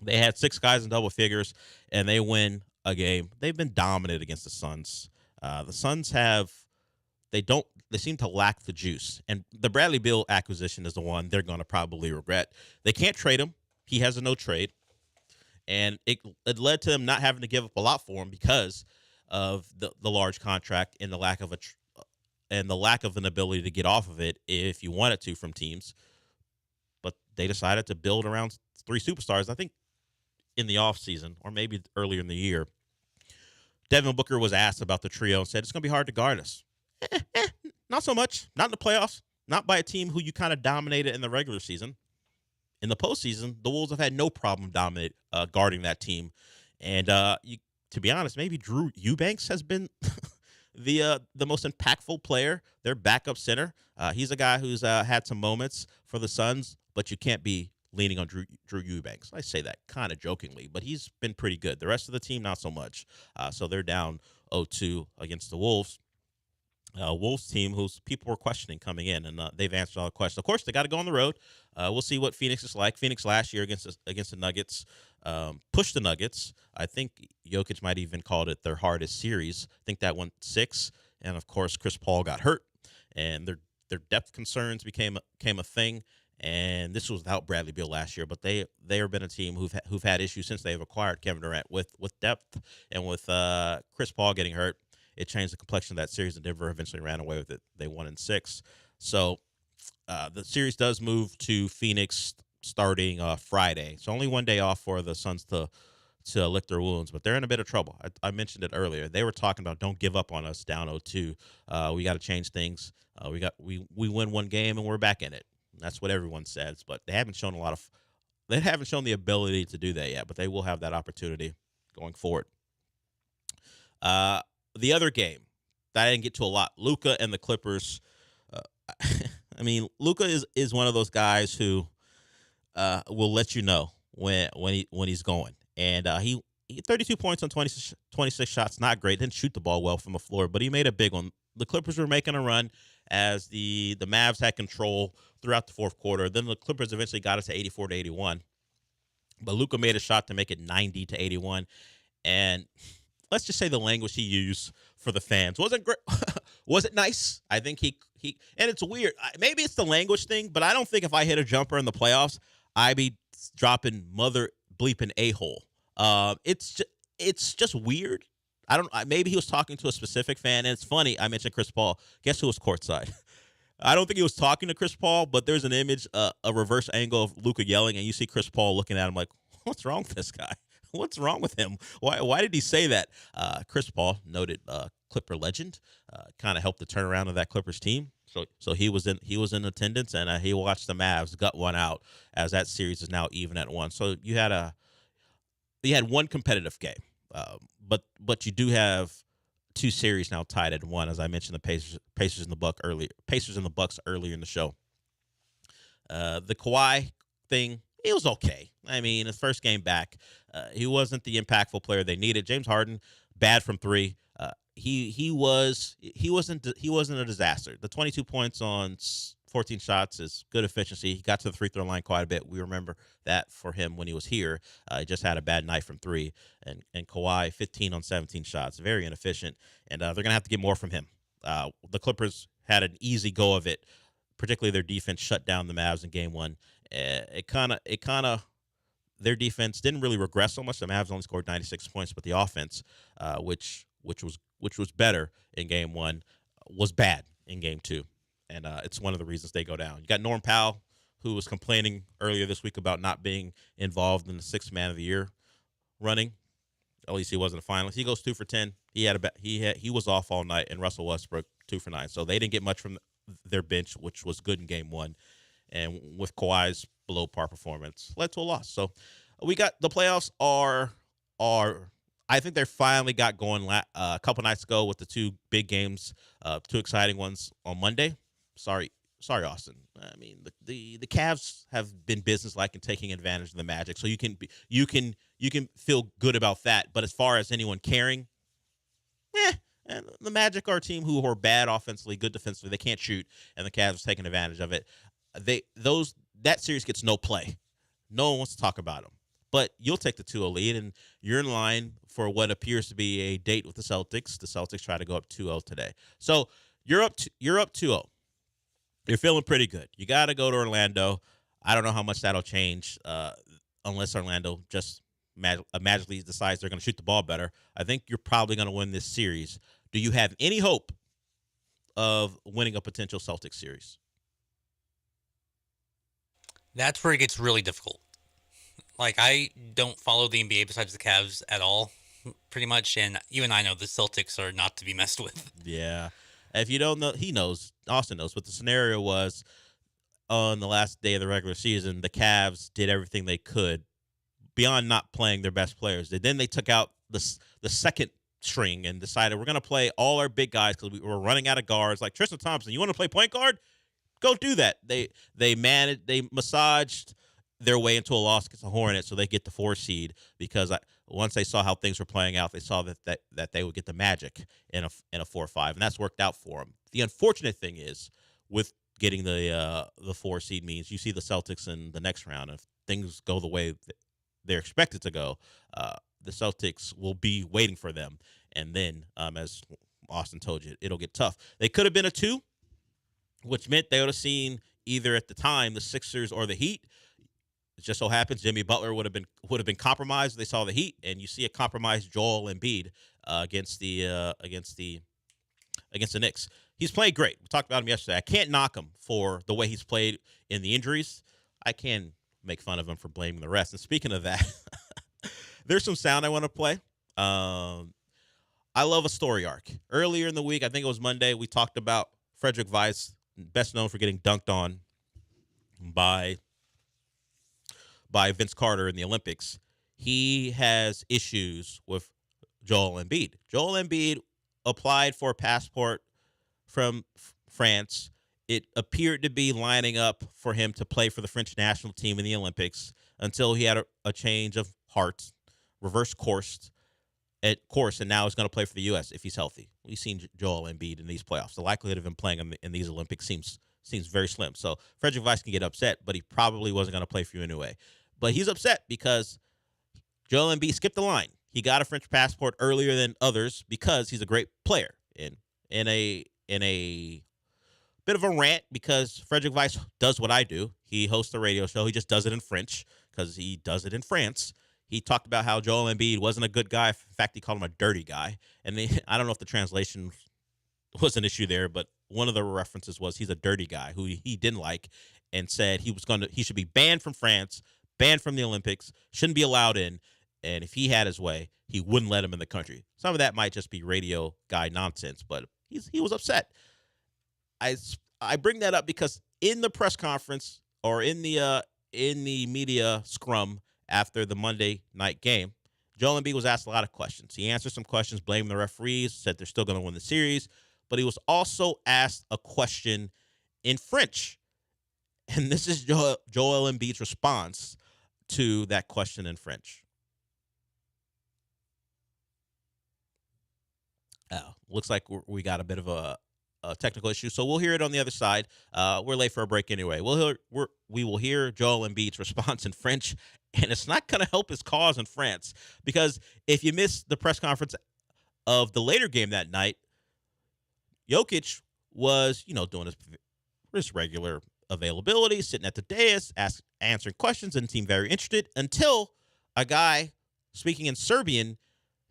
They had 6 guys in double figures, and they win a game. They've been dominant against the Suns. The Suns they seem to lack the juice. And the Bradley Beal acquisition is the one they're going to probably regret. They can't trade him. He has a no trade. And it led to them not having to give up a lot for him because of the large contract and the lack of an ability to get off of it if you wanted to from teams. But they decided to build around 3 superstars, I think, in the offseason or maybe earlier in the year. Devin Booker was asked about the trio and said it's going to be hard to guard us. Not so much. Not in the playoffs. Not by a team who you kind of dominated in the regular season. In the postseason, the Wolves have had no problem guarding that team. And to be honest, maybe Drew Eubanks has been the most impactful player, their backup center. He's a guy who's had some moments for the Suns, but you can't be leaning on Drew Eubanks. I say that kind of jokingly, but he's been pretty good. The rest of the team, not so much. So they're down 0-2 against the Wolves. Wolves team whose people were questioning coming in, and they've answered all the questions. Of course, they got to go on the road. We'll see what Phoenix is like. Phoenix last year against the Nuggets pushed the Nuggets. I think Jokic might even called it their hardest series. I think that went 6, and of course Chris Paul got hurt, and their depth concerns became a thing. And this was without Bradley Beal last year, but they have been a team who've had issues since they've acquired Kevin Durant with depth, and with Chris Paul getting hurt. It changed the complexion of that series, and Denver eventually ran away with it. They won in 6. So the series does move to Phoenix starting Friday. So only one day off for the Suns to lick their wounds, but they're in a bit of trouble. I mentioned it earlier. They were talking about don't give up on us down 0-2. We got to change things. We win one game and we're back in it. That's what everyone says, but they haven't shown the ability to do that yet, but they will have that opportunity going forward. The other game that I didn't get to a lot, Luka and the Clippers. I mean, Luka is one of those guys who will let you know when he's going. And he 32 points on 26 shots, not great. Didn't shoot the ball well from the floor, but he made a big one. The Clippers were making a run as the Mavs had control throughout the fourth quarter. Then the Clippers eventually got it to 84-81. But Luka made a shot to make it 90-81. And let's just say the language he used for the fans wasn't great. Was it nice? I think he and it's weird. Maybe it's the language thing, but I don't think if I hit a jumper in the playoffs, I'd be dropping mother bleeping a-hole. It's just weird. Maybe he was talking to a specific fan, and it's funny. I mentioned Chris Paul. Guess who was courtside? I don't think he was talking to Chris Paul, but there's an image, a reverse angle of Luka yelling, and you see Chris Paul looking at him like, what's wrong with this guy? What's wrong with him? Why did he say that? Chris Paul, noted Clipper legend, kind of helped the turnaround of that Clippers team. So he was in attendance, and he watched the Mavs gut one out as that series is now even at 1. So you had one competitive game, but you do have 2 series now tied at 1, as I mentioned the Pacers and the Bucks earlier in the show. The Kawhi thing, it was okay. I mean, his first game back, he wasn't the impactful player they needed. James Harden, bad from 3. He wasn't a disaster. The 22 points on 14 shots is good efficiency. He got to the free throw line quite a bit. We remember that for him when he was here. He just had a bad night from 3. And Kawhi, 15 on 17 shots, very inefficient. And they're gonna have to get more from him. The Clippers had an easy go of it, particularly their defense shut down the Mavs in Game 1. It kind of their defense didn't really regress so much. The Mavs only scored 96 points, but the offense, which was better in Game 1, was bad in Game 2, and it's one of the reasons they go down. You got Norm Powell, who was complaining earlier this week about not being involved in the 6th Man of the Year running. At least he wasn't a finalist. He goes 2 for 10. He was off all night, and Russell Westbrook 2 for 9. So they didn't get much from their bench, which was good in Game 1. And with Kawhi's below par performance, led to a loss. So we got the playoffs are I think they finally got going a couple nights ago with the 2 big games, 2 exciting ones on Monday. Sorry, Austin. I mean, the Cavs have been businesslike in taking advantage of the Magic, so you can feel good about that. But as far as anyone caring, and the Magic are a team who are bad offensively, good defensively. They can't shoot, and the Cavs are taking advantage of it. That series gets no play. No one wants to talk about them. But you'll take the 2-0 lead, and you're in line for what appears to be a date with the Celtics. The Celtics try to go up 2-0 today. So you're up 2-0. You're feeling pretty good. You got to go to Orlando. I don't know how much that'll change unless Orlando just magically decides they're going to shoot the ball better. I think you're probably going to win this series. Do you have any hope of winning a potential Celtics series? That's where it gets really difficult. Like, I don't follow the NBA besides the Cavs at all. pretty much. And even I know the Celtics are not to be messed with. Yeah. If you don't know, he knows. Austin knows what the scenario was on the last day of the regular season. The Cavs did everything they could beyond not playing their best players. Then they took out the second string and decided we're going to play all our big guys because we were running out of guards. Like Tristan Thompson, you want to play point guard? Go do that. They massaged their way into a loss against the Hornets so they get the 4 seed because once they saw how things were playing out, they saw that they would get the Magic in a 4-5, and that's worked out for them. The unfortunate thing is with getting the 4 seed means you see the Celtics in the next round. If things go the way they're expected to go, the Celtics will be waiting for them, and then as Austin told you, it'll get tough. They could have been a 2, which meant they would have seen either at the time the Sixers or the Heat. It just so happens Jimmy Butler would have been compromised. They saw the Heat, and you see a compromised Joel Embiid against the Knicks. He's played great. We talked about him yesterday. I can't knock him for the way he's played in the injuries. I can make fun of him for blaming the rest. And speaking of that, there's some sound I want to play. I love a story arc. Earlier in the week, I think it was Monday, we talked about Frederick Weiss, best known for getting dunked on by Vince Carter in the Olympics. He has issues with Joel Embiid. Joel Embiid applied for a passport from France. It appeared to be lining up for him to play for the French national team in the Olympics until he had a change of heart, reverse course, and now he's going to play for the U.S. if he's healthy. We've seen Joel Embiid in these playoffs. The likelihood of him playing in these Olympics seems very slim. So Frederick Weiss can get upset, but he probably wasn't going to play for you anyway. But he's upset because Joel Embiid skipped the line. He got a French passport earlier than others because he's a great player. In a bit of a rant because Frederick Weiss does what I do. He hosts a radio show. He just does it in French because he does it in France. He talked about how Joel Embiid wasn't a good guy. In fact, he called him a dirty guy. And I don't know if the translation was an issue there, but one of the references was he's a dirty guy who he didn't like and said he should be banned from France, banned from the Olympics, shouldn't be allowed in. And if he had his way, he wouldn't let him in the country. Some of that might just be radio guy nonsense, but he was upset. I bring that up because in the press conference or in the media scrum after the Monday night game, Joel Embiid was asked a lot of questions. He answered some questions, blamed the referees, said they're still going to win the series, but he was also asked a question in French. And this is Joel Embiid's response to that question in French. Looks like we got a bit of a technical issue, so we'll hear it on the other side. We're late for a break anyway. We will hear Joel Embiid's response in French, and it's not going to help his cause in France because if you missed the press conference of the later game that night, Jokic was, doing his regular availability, sitting at the dais, answering questions, and seemed very interested until a guy speaking in Serbian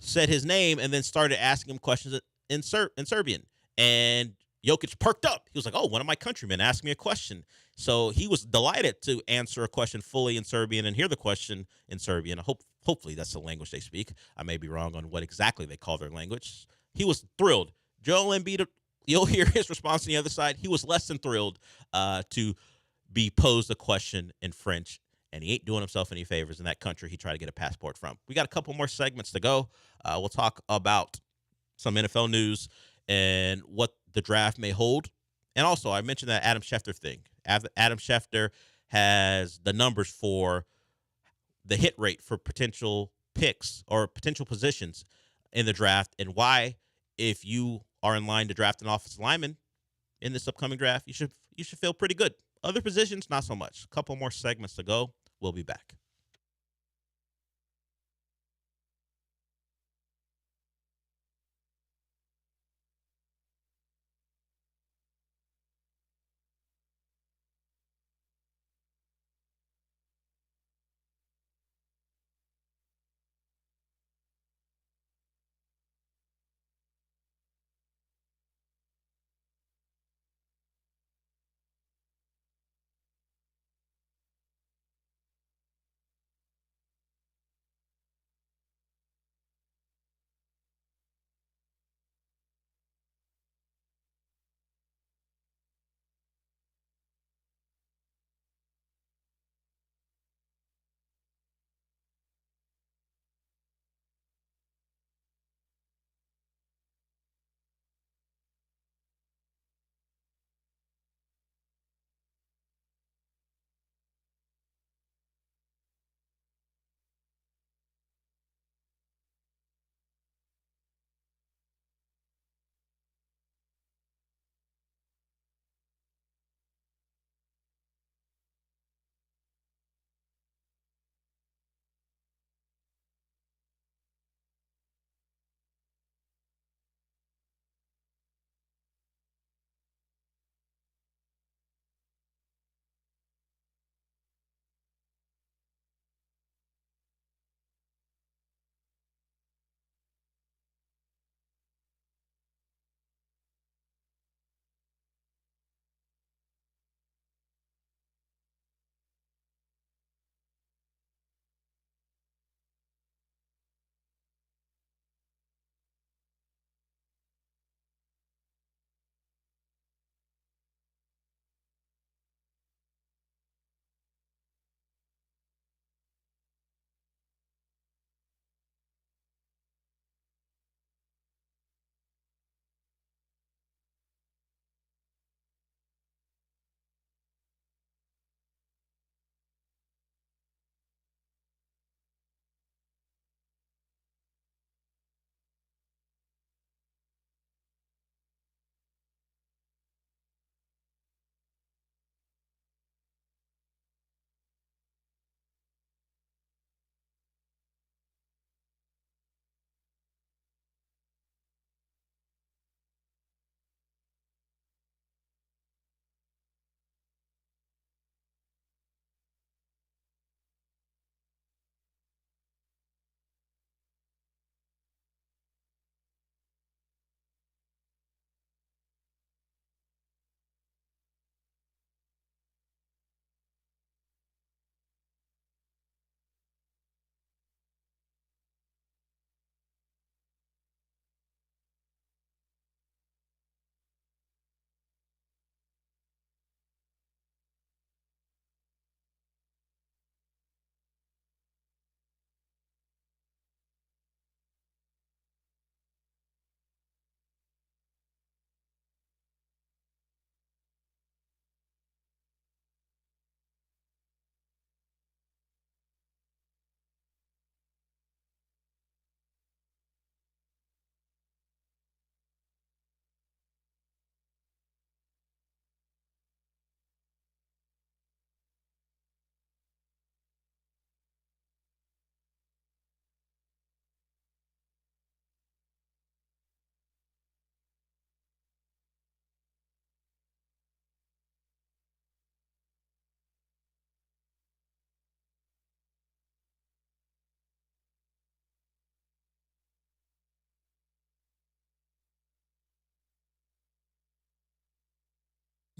said his name and then started asking him questions in Serbian. And Jokic perked up. He was like, oh, one of my countrymen asked me a question. So he was delighted to answer a question fully in Serbian and hear the question in Serbian. Hopefully that's the language they speak. I may be wrong on what exactly they call their language. He was thrilled. Joel Embiid, you'll hear his response on the other side. He was less than thrilled to be posed a question in French, and he ain't doing himself any favors in that country he tried to get a passport from. We got a couple more segments to go. We'll talk about some NFL news and what the draft may hold. And also, I mentioned that Adam Schefter thing. Adam Schefter has the numbers for the hit rate for potential picks or potential positions in the draft and why, if you are in line to draft an offensive lineman in this upcoming draft, you should feel pretty good. Other positions, not so much. A couple more segments to go. We'll be back.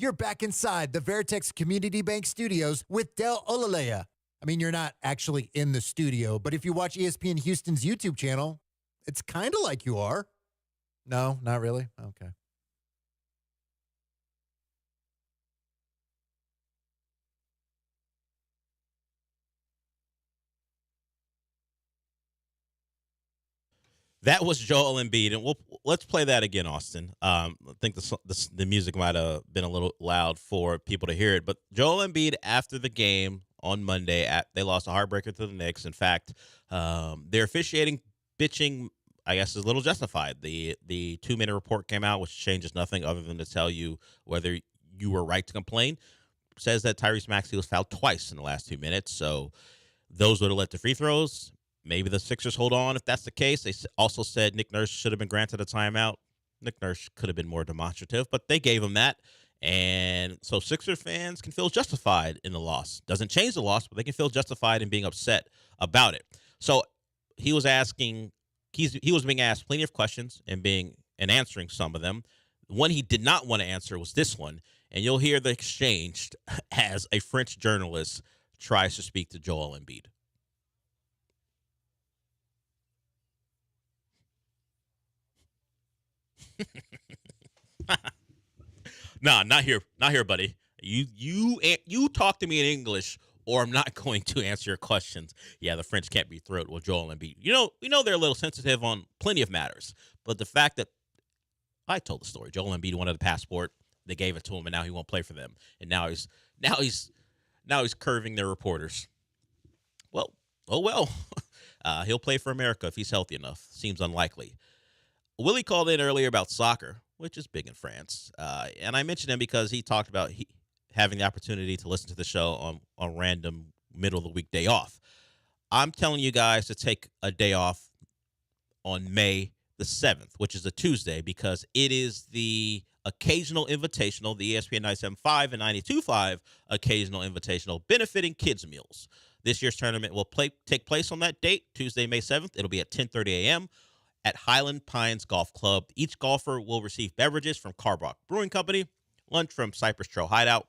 You're back inside the Veritex Community Bank Studios with Del Olaleye. I mean, you're not actually in the studio, but if you watch ESPN Houston's YouTube channel, it's kind of like you are. No, not really? Okay. That was Joel Embiid, and let's play that again, Austin. I think the music might have been a little loud for people to hear it, but Joel Embiid after the game on Monday, they lost a heartbreaker to the Knicks. In fact, their officiating bitching, I guess, is a little justified. The 2-minute report came out, which changes nothing other than to tell you whether you were right to complain. Says that Tyrese Maxey was fouled twice in the last 2 minutes, so those would have led to free throws. Maybe the Sixers hold on if that's the case. They also said Nick Nurse should have been granted a timeout. Nick Nurse could have been more demonstrative, but they gave him that. And so Sixer fans can feel justified in the loss. Doesn't change the loss, but they can feel justified in being upset about it. So he was being asked plenty of questions and answering some of them. The one he did not want to answer was this one, and you'll hear the exchange as a French journalist tries to speak to Joel Embiid. No, not here, buddy. You talk to me in English, or I'm not going to answer your questions. Yeah, the French can't be thrilled with Joel Embiid. We know they're a little sensitive on plenty of matters, but the fact that I told the story, Joel Embiid wanted a passport, they gave it to him, and now he won't play for them, and now he's curving their reporters. Well, he'll play for America if he's healthy enough. Seems unlikely. Willie called in earlier about soccer, which is big in France. And I mentioned him because he talked about having the opportunity to listen to the show on random middle-of-the-week day off. I'm telling you guys to take a day off on May the 7th, which is a Tuesday, because it is the occasional invitational, the ESPN 97.5 and 92.5 occasional invitational benefiting kids' meals. This year's tournament will take place on that date, Tuesday, May 7th. It'll be at 10:30 a.m. at Highland Pines Golf Club. Each golfer will receive beverages from Carbach Brewing Company, lunch from Cypress Trail Hideout,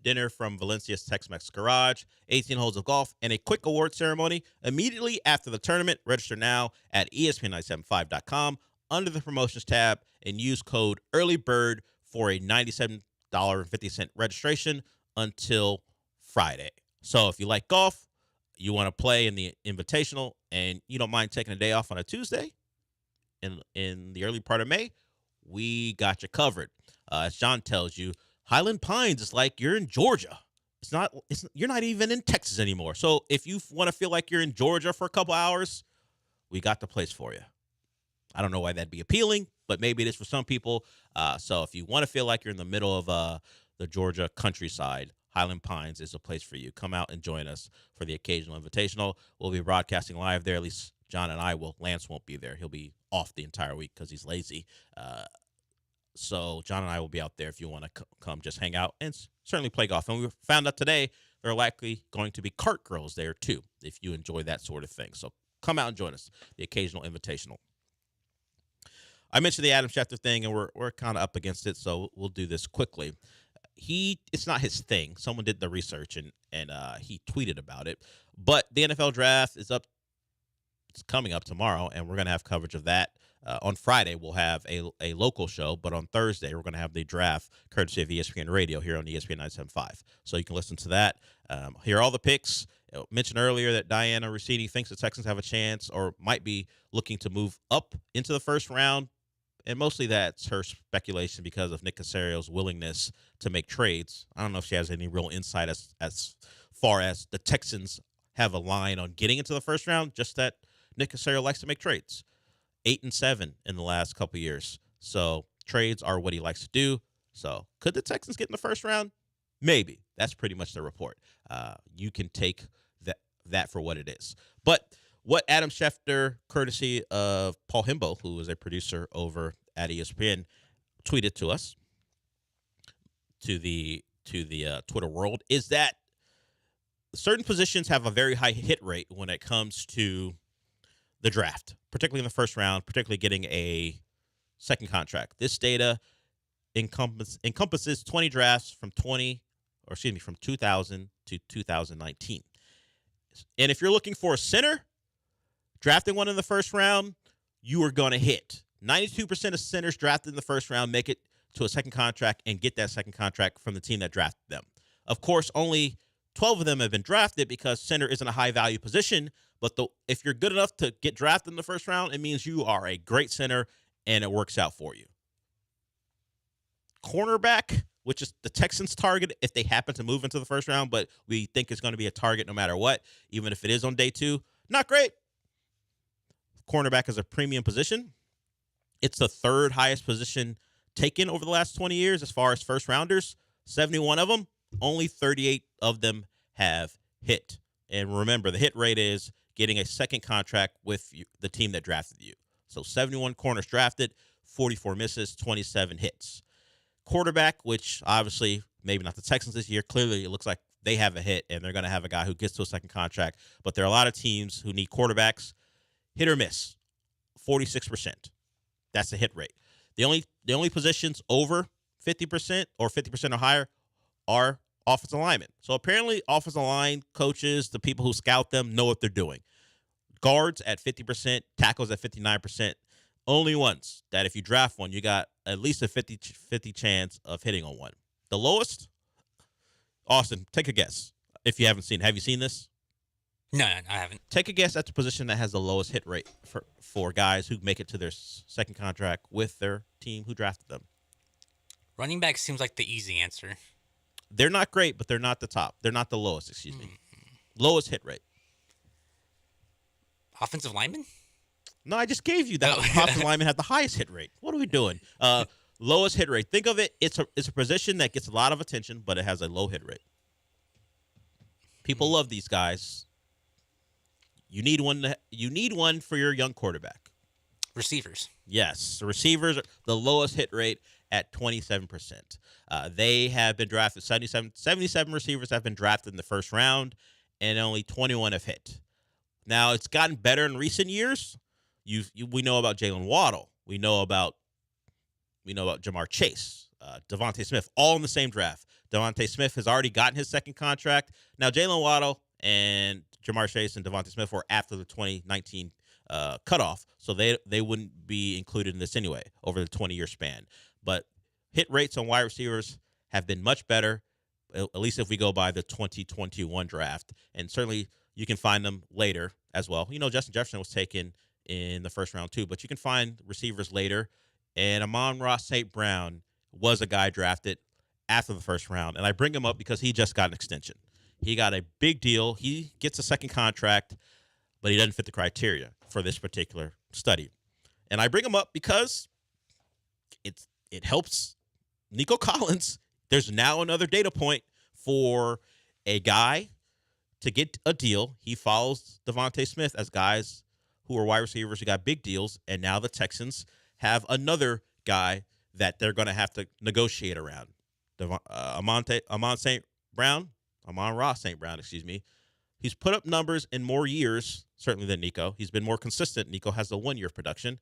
dinner from Valencia's Tex-Mex Garage, 18 holes of golf, and a quick award ceremony immediately after the tournament. Register now at ESPN975.com under the promotions tab and use code EARLYBIRD for a $97.50 registration until Friday. So if you like golf, you want to play in the invitational, and you don't mind taking a day off on a Tuesday, in the early part of May, we got you covered. As John tells you, Highland Pines is like you're in Georgia. You're not even in Texas anymore. So if you want to feel like you're in Georgia for a couple hours, we got the place for you. I don't know why that'd be appealing, but maybe it is for some people. So if you want to feel like you're in the middle of the Georgia countryside, Highland Pines is a place for you. Come out and join us for the occasional invitational. We'll be broadcasting live there. At least John and I will. Lance won't be there. He'll be off the entire week because he's lazy. So John and I will be out there if you want to come just hang out and certainly play golf. And we found out today there are likely going to be cart girls there too, if you enjoy that sort of thing. So come out and join us, the occasional invitational. I mentioned the Adam Schefter thing, and we're kind of up against it, so we'll do this quickly. It's not his thing. Someone did the research, and he tweeted about it. But the NFL draft is up. It's coming up tomorrow, and we're going to have coverage of that. On Friday, we'll have a local show, but on Thursday, we're going to have the draft courtesy of ESPN Radio here on ESPN 975. So you can listen to that. Hear all the picks. I mentioned earlier that Diana Rossini thinks the Texans have a chance or might be looking to move up into the first round. And mostly that's her speculation because of Nick Casario's willingness to make trades. I don't know if she has any real insight as far as the Texans have a line on getting into the first round, just that Nick Casario likes to make trades. 8-7 in the last couple of years. So trades are what he likes to do. So could the Texans get in the first round? Maybe. That's pretty much the report. You can take that for what it is. But what Adam Schefter, courtesy of Paul Himbo, who is a producer over at ESPN, tweeted to us, to the Twitter world, is that certain positions have a very high hit rate when it comes to the draft, particularly in the first round, particularly getting a second contract. This data encompasses 20 drafts from 2000 to 2019. And if you're looking for a center, drafting one in the first round, you are going to hit. 92% of centers drafted in the first round make it to a second contract and get that second contract from the team that drafted them. Of course, only 12 of them have been drafted because center isn't a high-value position, but if you're good enough to get drafted in the first round, it means you are a great center, and it works out for you. Cornerback, which is the Texans' target if they happen to move into the first round, but we think it's going to be a target no matter what, even if it is on day 2. Not great. Cornerback is a premium position. It's the third highest position taken over the last 20 years as far as first rounders. 71 of them, only 38 of them have hit. And remember, the hit rate is getting a second contract with the team that drafted you. So 71 corners drafted, 44 misses, 27 hits. Quarterback, which obviously maybe not the Texans this year. Clearly, it looks like they have a hit, and they're going to have a guy who gets to a second contract. But there are a lot of teams who need quarterbacks. Hit or miss, 46%. That's the hit rate. The only positions over 50% or 50% or higher are offensive linemen. So apparently offensive line coaches, the people who scout them, know what they're doing. Guards at 50%, tackles at 59%. Only ones that if you draft one, you got at least a 50 chance of hitting on one. The lowest, Austin, take a guess if you haven't seen it. Have you seen this? No, I haven't. Take a guess at the position that has the lowest hit rate for guys who make it to their second contract with their team who drafted them. Running back seems like the easy answer. They're not great, but they're not the top. They're not the lowest, excuse me. Lowest hit rate. Offensive lineman? No, I just gave you that. Offensive lineman had the highest hit rate. What are we doing? Lowest hit rate. Think of it. It's a position that gets a lot of attention, but it has a low hit rate. People love these guys. You need one for your young quarterback. Receivers. Yes, the receivers are the lowest hit rate at 27%. They have been drafted. 77 receivers have been drafted in the first round, and only 21 have hit. Now it's gotten better in recent years. We know about Jalen Waddle. We know about Jamar Chase, Devontae Smith, all in the same draft. Devontae Smith has already gotten his second contract. Now Jalen Waddle and Jamar Chase and Devontae Smith were after the 2019 cutoff, so they wouldn't be included in this anyway over the 20-year span. But hit rates on wide receivers have been much better, at least if we go by the 2021 draft. And certainly you can find them later as well. Justin Jefferson was taken in the first round too, but you can find receivers later. And Amon-Ra St. Brown was a guy drafted after the first round. And I bring him up because he just got an extension. He got a big deal. He gets a second contract, but he doesn't fit the criteria for this particular study. And I bring him up because it helps Nico Collins. There's now another data point for a guy to get a deal. He follows Devontae Smith as guys who are wide receivers who got big deals, and now the Texans have another guy that they're going to have to negotiate around. Amon-Ra St. Brown, he's put up numbers in more years, certainly than Nico. He's been more consistent. Nico has a 1 year of production,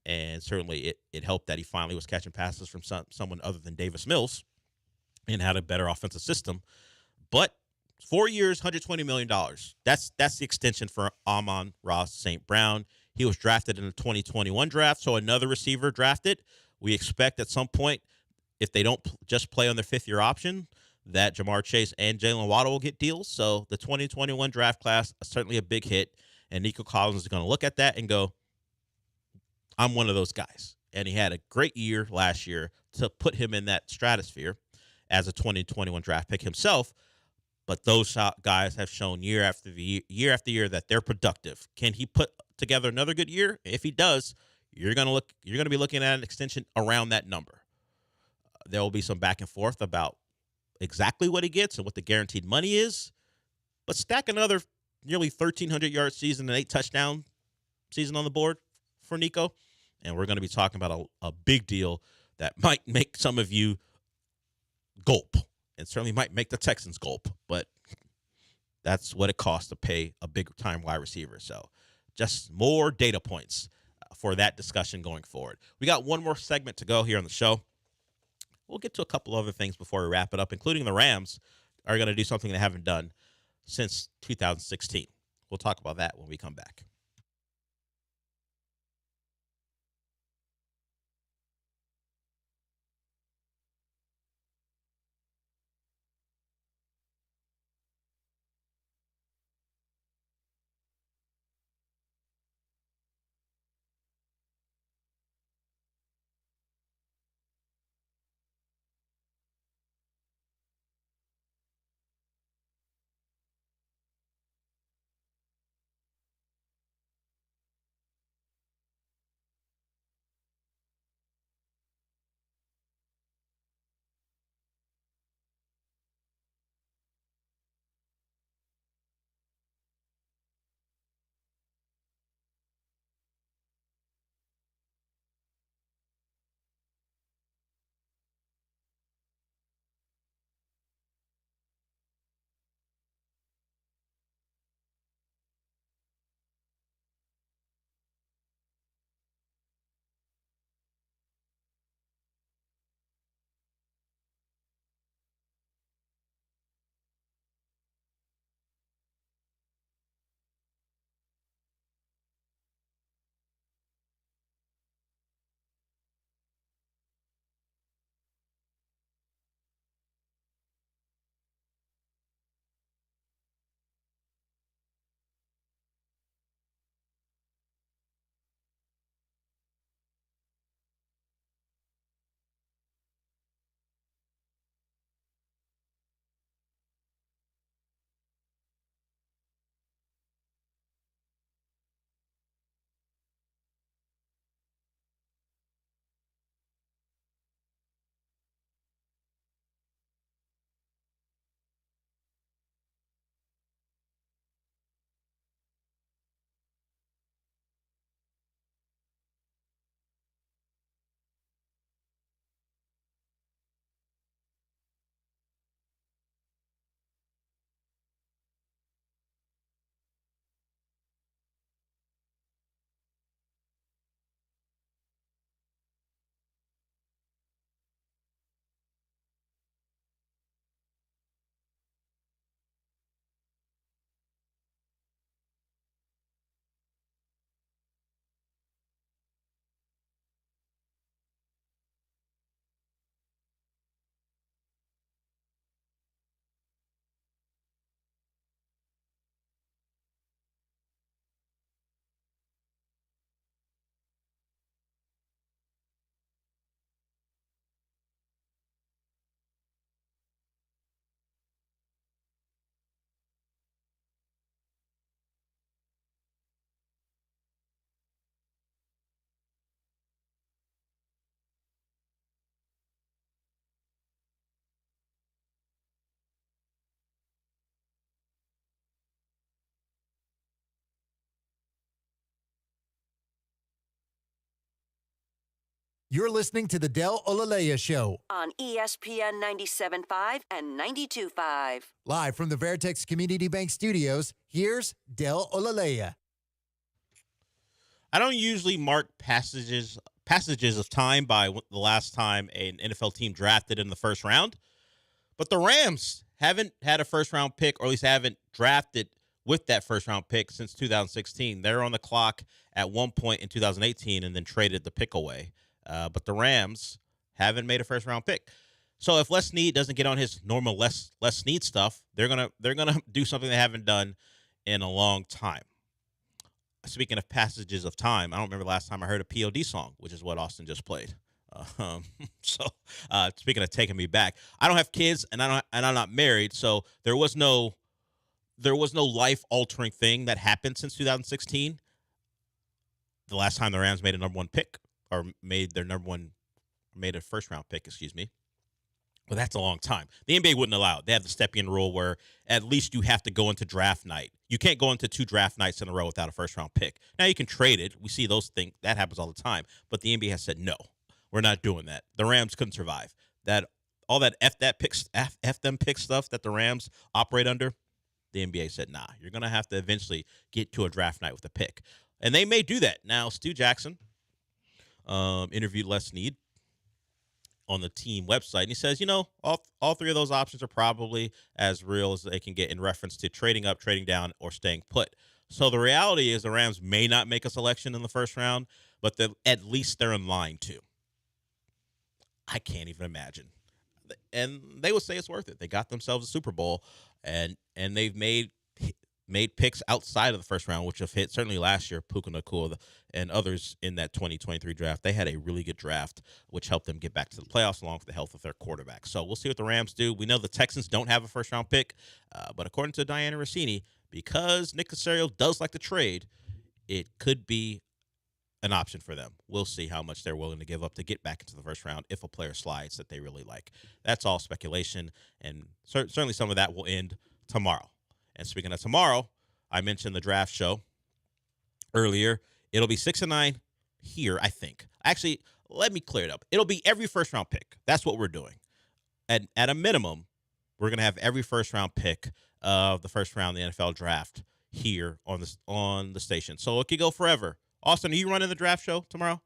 and certainly it helped that he finally was catching passes from someone other than Davis Mills and had a better offensive system. But 4 years, $120 million. That's the extension for Amon-Ra St. Brown. He was drafted in the 2021 draft, so another receiver drafted. We expect at some point, if they don't just play on their fifth-year option, that Jamar Chase and Jalen Waddle will get deals. So the 2021 draft class is certainly a big hit, and Nico Collins is going to look at that and go, I'm one of those guys. And he had a great year last year to put him in that stratosphere as a 2021 draft pick himself. But those guys have shown year after year that they're productive. Can he put together another good year? If he does, you're going to be looking at an extension around that number. There will be some back and forth about exactly what he gets and what the guaranteed money is. But stack another nearly 1,300-yard season and 8 touchdown season on the board for Nico, and we're going to be talking about a big deal that might make some of you gulp. And certainly might make the Texans gulp, but that's what it costs to pay a big-time wide receiver. So just more data points for that discussion going forward. We got one more segment to go here on the show. we'll get to a couple other things before we wrap it up, including the Rams are going to do something they haven't done since 2016. We'll talk about that when we come back. You're listening to the Del Olaleye Show. On ESPN 97.5 and 92.5. Live from the Veritex Community Bank Studios, here's Del Olaleye. I don't usually mark passages of time by the last time an NFL team drafted in the first round, but the Rams haven't had a first-round pick, or at least haven't drafted with that first-round pick since 2016. They're on the clock at one point in 2018 and then traded the pick away. But the Rams haven't made a first-round pick. So if Les Snead doesn't get on his normal Les Snead stuff, they're gonna do something they haven't done in a long time. Speaking of passages of time, I don't remember the last time I heard a POD song, which is what Austin just played. Speaking of taking me back, I don't have kids and I'm not married, so there was no life-altering thing that happened since 2016. The last time the Rams made a number one pick, or made a first-round pick, excuse me. Well, that's a long time. The NBA wouldn't allow it. They have the step-in rule where at least you have to go into draft night. You can't go into 2 draft nights in a row without a first-round pick. Now, you can trade it. We see those things. That happens all the time. But the NBA has said, no, we're not doing that. The Rams couldn't survive. All that F them pick stuff that the Rams operate under, the NBA said, nah, you're going to have to eventually get to a draft night with a pick. And they may do that. Now, Stu Jackson interviewed Les Snead on the team website, and he says, all three of those options are probably as real as they can get in reference to trading up, trading down, or staying put. So the reality is the Rams may not make a selection in the first round, but at least they're in line to. I can't even imagine. And they would say it's worth it. They got themselves a Super Bowl, and they've made picks outside of the first round, which have hit certainly last year. Puka Nacua and others in that 2023 draft. They had a really good draft, which helped them get back to the playoffs along with the health of their quarterback. So we'll see what the Rams do. We know the Texans don't have a first-round pick, but according to Diana Rossini, because Nick Caserio does like to trade, it could be an option for them. We'll see how much they're willing to give up to get back into the first round if a player slides that they really like. That's all speculation, and certainly some of that will end tomorrow. And speaking of tomorrow, I mentioned the draft show earlier. It'll be 6 and 9 here, I think. Actually, let me clear it up. It'll be every first-round pick. That's what we're doing. And at a minimum, we're going to have every first-round pick of the first round of the NFL draft here on the station. So it could go forever. Austin, are you running the draft show tomorrow?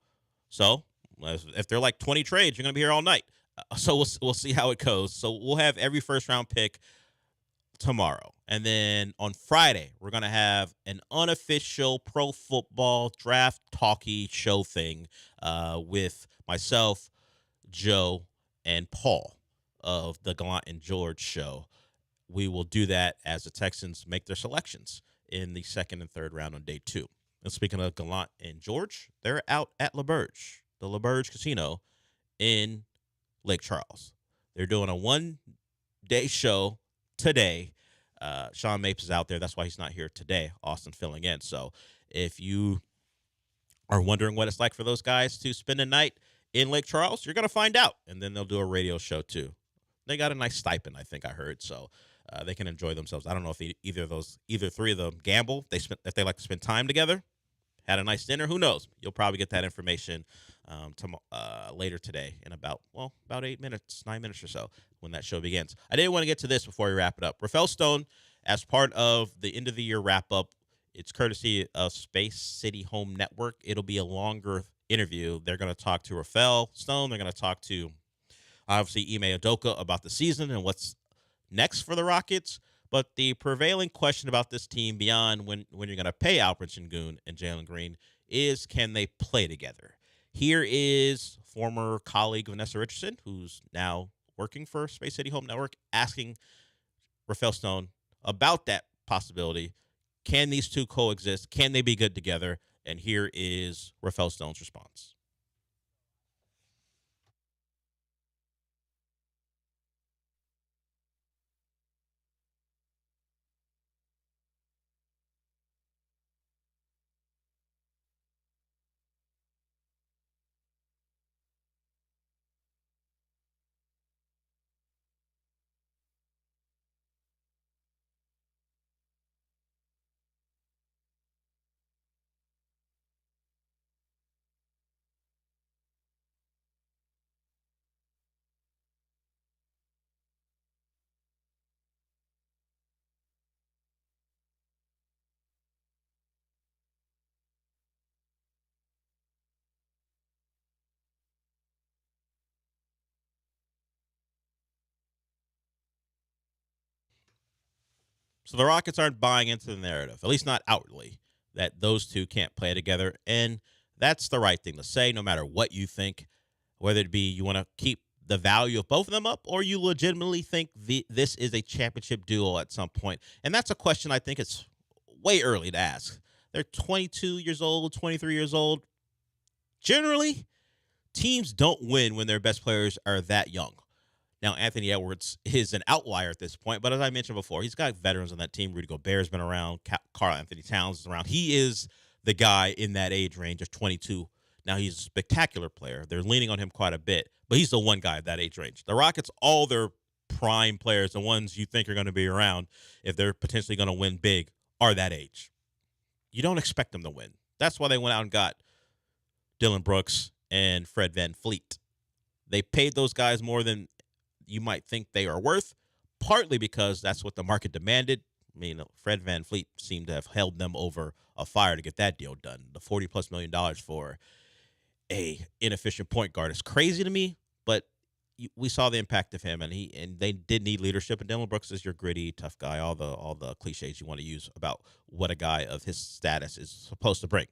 So if they're like 20 trades, you're going to be here all night. So we'll see how it goes. So we'll have every first-round pick tomorrow. And then on Friday, we're going to have an unofficial pro football draft talkie show thing with myself, Joe, and Paul of the Gallant George show. We will do that as the Texans make their selections in the second and third round on day 2. And speaking of Gallant and George, they're out at LaBerge, the LaBerge Casino in Lake Charles. They're doing a one-day show today. Sean Mapes is out there. That's why he's not here today. Austin filling in. So if you are wondering what it's like for those guys to spend a night in Lake Charles, you're going to find out. And then they'll do a radio show too. They got a nice stipend, I think I heard. So they can enjoy themselves. I don't know if either three of them gamble. If they like to spend time together, had a nice dinner. Who knows? You'll probably get that information later today in about 9 minutes or so when that show begins. I didn't want to get to this before we wrap it up. Rafael Stone, as part of the end of the year wrap up, it's courtesy of Space City Home Network. It'll be a longer interview. They're going to talk to Rafael Stone. They're going to talk to obviously Ime Udoka about the season and what's next for the Rockets. But the prevailing question about this team beyond when you're going to pay Alperen Sengun and Jalen Green is, can they play together? Here is former colleague Vanessa Richardson, who's now working for Space City Home Network, asking Rafael Stone about that possibility. Can these two coexist? Can they be good together? And here is Rafael Stone's response. So the Rockets aren't buying into the narrative, at least not outwardly, that those two can't play together. And that's the right thing to say, no matter what you think, whether it be you want to keep the value of both of them up or you legitimately think this is a championship duo at some point. And that's a question I think it's way early to ask. They're 22 years old, 23 years old. Generally, teams don't win when their best players are that young. Now, Anthony Edwards is an outlier at this point, but as I mentioned before, he's got veterans on that team. Rudy Gobert's been around. Karl Anthony Towns is around. He is the guy in that age range of 22. Now, he's a spectacular player. They're leaning on him quite a bit, but he's the one guy at that age range. The Rockets, all their prime players, the ones you think are going to be around if they're potentially going to win big, are that age. You don't expect them to win. That's why they went out and got Dylan Brooks and Fred VanVleet. They paid those guys more than you might think they are worth, partly because that's what the market demanded. I mean, Fred VanVleet seemed to have held them over a fire to get that deal done. The $40+ million for a inefficient point guard is crazy to me, but we saw the impact of him, and they did need leadership. And Dylan Brooks is your gritty, tough guy. All the cliches you want to use about what a guy of his status is supposed to bring.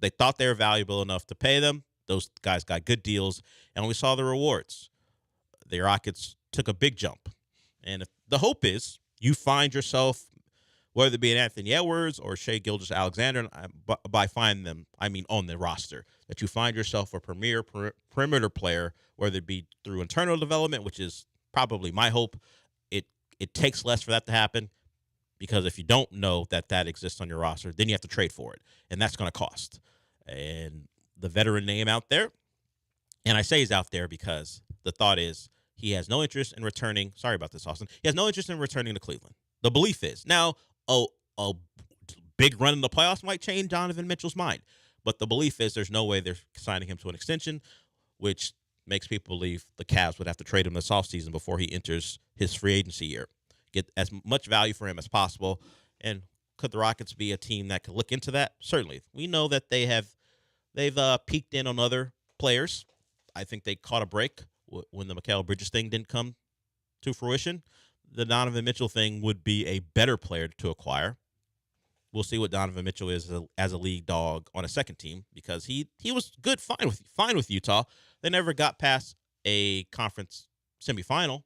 They thought they were valuable enough to pay them. Those guys got good deals, and we saw the rewards. The Rockets took a big jump, and the hope is you find yourself, whether it be an Anthony Edwards or Shai Gilgeous-Alexander, by finding them, I mean on the roster, that you find yourself a premier perimeter player, whether it be through internal development, which is probably my hope. It takes less for that to happen, because if you don't know that exists on your roster, then you have to trade for it, and that's going to cost. And the veteran name out there, and I say he's out there because the thought is he has no interest in returning. Sorry about this, Austin. He has no interest in returning to Cleveland. The belief is now a big run in the playoffs might change Donovan Mitchell's mind, but the belief is there's no way they're signing him to an extension, which makes people believe the Cavs would have to trade him this offseason before he enters his free agency year. Get as much value for him as possible. And could the Rockets be a team that could look into that? Certainly. We know that they've peeked in on other players. I think they caught a break when the Mikal Bridges thing didn't come to fruition. The Donovan Mitchell thing would be a better player to acquire. We'll see what Donovan Mitchell is as a league dog on a second team, because he was good, fine with Utah. They never got past a conference semifinal.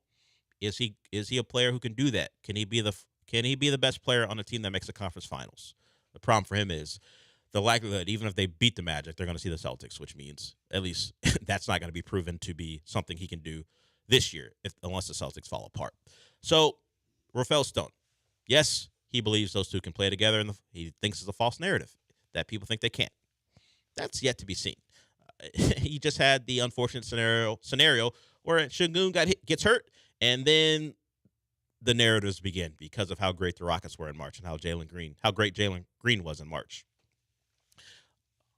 Is he a player who can do that? Can he be the best player on a team that makes the conference finals? The problem for him is the likelihood, even if they beat the Magic, they're going to see the Celtics, which means at least that's not going to be proven to be something he can do this year, unless the Celtics fall apart. So, Rafael Stone, yes, he believes those two can play together, and he thinks it's a false narrative that people think they can't. That's yet to be seen. He just had the unfortunate scenario where Şengün gets hurt, and then the narratives begin because of how great the Rockets were in March and how great Jalen Green was in March.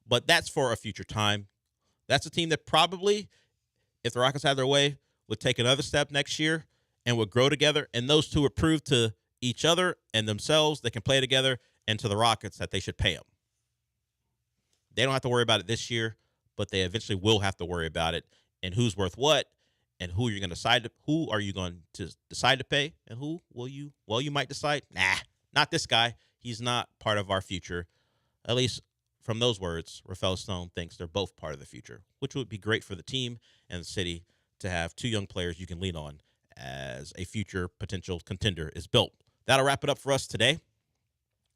But that's for a future time. That's a team that probably, if the Rockets had their way, would take another step next year and would grow together. And those two would prove to each other and themselves they can play together, and to the Rockets that they should pay them. They don't have to worry about it this year, but they eventually will have to worry about it, and who's worth what, and who are you going to decide to pay, and who you might decide, nah, not this guy. He's not part of our future. At least from those words, Rafael Stone thinks they're both part of the future, which would be great for the team and the city to have two young players you can lean on as a future potential contender is built. That'll wrap it up for us today.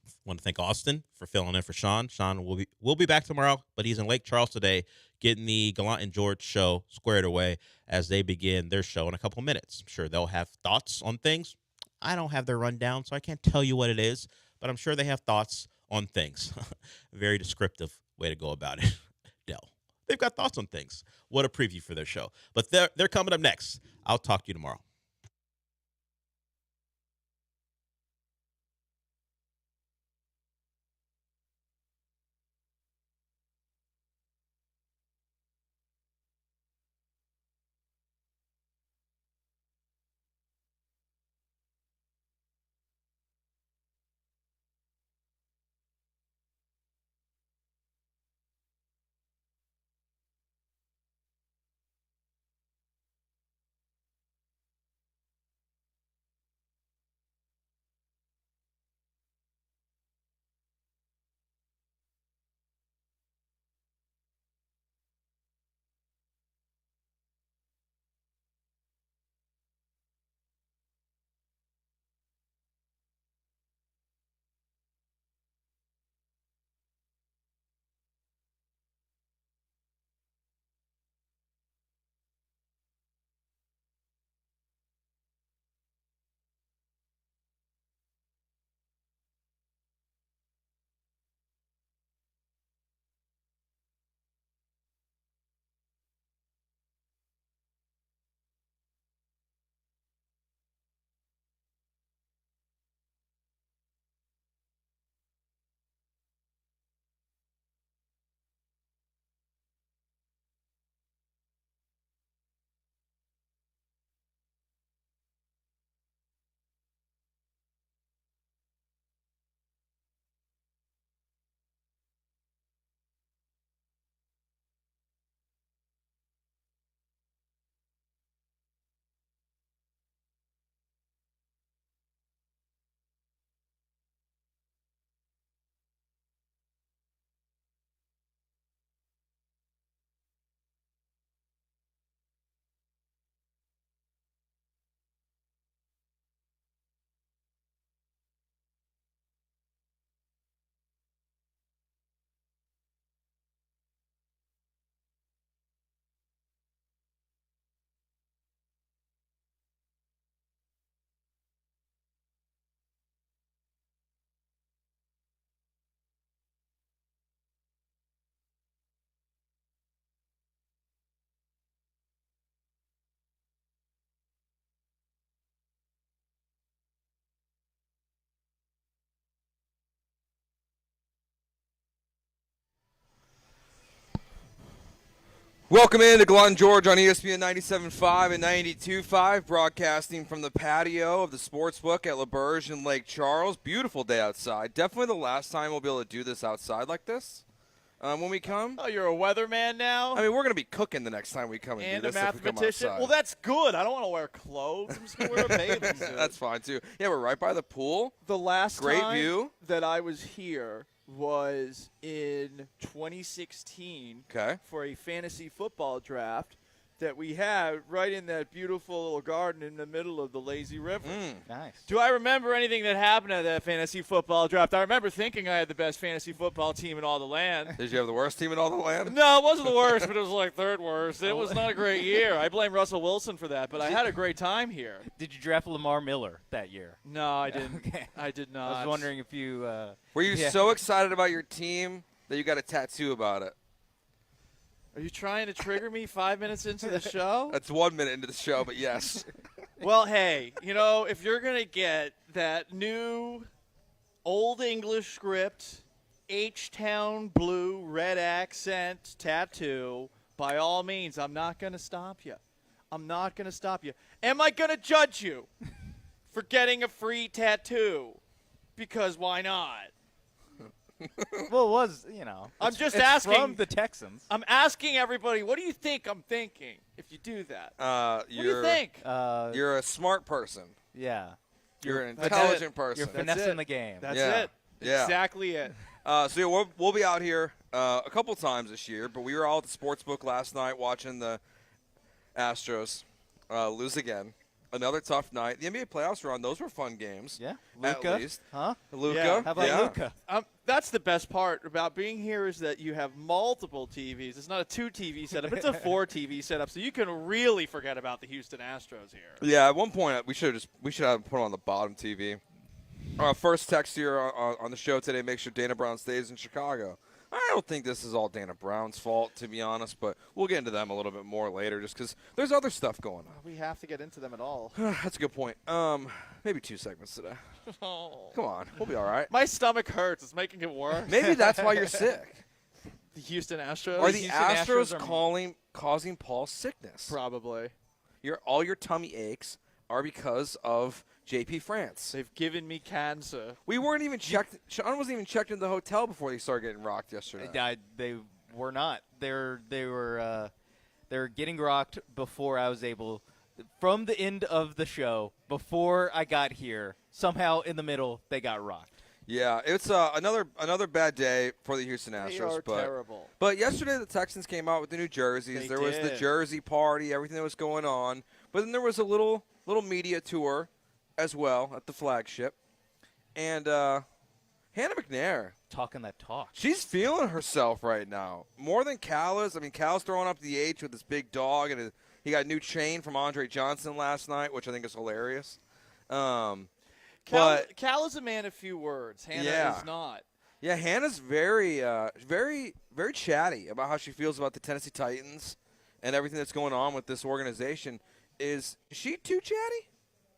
I want to thank Austin for filling in for Sean. Sean will be back tomorrow, but he's in Lake Charles today getting the Gallant George show squared away as they begin their show in a couple minutes. I'm sure they'll have thoughts on things. I don't have their rundown, so I can't tell you what it is, but I'm sure they have thoughts on things. Very descriptive way to go about it, Dell. They've got thoughts on things. What a preview for their show. But they're coming up next. I'll talk to you tomorrow. Welcome in to Gallant George on ESPN 97.5 and 92.5, broadcasting from the patio of the Sportsbook at LaBerge in Lake Charles. Beautiful day outside. Definitely the last time we'll be able to do this outside like this when we come. Oh, you're a weatherman now? I mean, we're going to be cooking the next time we come and do this. And a mathematician? Well, that's good. I don't want to wear clothes. I'm just going to wear a bathing suit. That's fine, too. Yeah, we're right by the pool. The last Great time view. that I was here was in 2016 for a fantasy football draft that we had right in that beautiful little garden in the middle of the lazy river. Nice. Do I remember anything that happened at that fantasy football draft? I remember thinking I had the best fantasy football team in all the land. Did you have the worst team in all the land? No, it wasn't the worst, but it was like third worst. It was not a great year. I blame Russell Wilson for that, but I had a great time here. Did you draft Lamar Miller that year? No, I didn't. Okay. I did not. I was wondering if you Were you so excited about your team that you got a tattoo about it? Are you trying to trigger me 5 minutes into the show? That's 1 minute into the show, but yes. Well, hey, if you're going to get that new Old English script, H-Town blue, red accent tattoo, by all means, I'm not going to stop you. I'm not going to stop you. Am I going to judge you for getting a free tattoo? Because why not? Well, it was, I'm just it's asking. from the Texans. I'm asking everybody, what do you think I'm thinking if you do that? What do you think? You're a smart person. Yeah. You're an intelligent person. You're finessing the game. That's it. Yeah. Exactly it. So we'll be out here a couple times this year, but we were all at the Sportsbook last night watching the Astros lose again. Another tough night. The NBA playoffs were on. Those were fun games. Yeah. Luka. At least. Huh? Luka. Yeah. How about Luka? That's the best part about being here is that you have multiple TVs. It's not a 2 TV setup. It's a 4 TV setup, so you can really forget about the Houston Astros here. Yeah, at one point we should have put on the bottom TV. First text here on the show today, make sure Dana Brown stays in Chicago. I don't think this is all Dana Brown's fault, to be honest, but we'll get into them a little bit more later just because there's other stuff going on. We have to get into them at all. That's a good point. Maybe 2 segments today. Oh. Come on. We'll be all right. My stomach hurts. It's making it worse. Maybe that's why you're sick. The Houston Astros? Are the Astros causing Paul's sickness? Probably. All your tummy aches are because of JP France. They've given me cancer. We weren't even checked. Sean wasn't even checked into the hotel before they started getting rocked yesterday. They were not. They were getting rocked before I was able. From the end of the show, before I got here, somehow in the middle they got rocked. Yeah, it's another bad day for the Houston Astros. They are terrible. But yesterday the Texans came out with the new jerseys. There was the jersey party, everything that was going on. But then there was a little media tour as well at the flagship. And Hannah McNair. Talking that talk. She's feeling herself right now. More than Cal is. I mean, Cal's throwing up the H with this big dog, and he got a new chain from Andre Johnson last night, which I think is hilarious. Cal is a man of few words. Hannah is not. Yeah, Hannah's very, very, very chatty about how she feels about the Tennessee Titans and everything that's going on with this organization. Is she too chatty?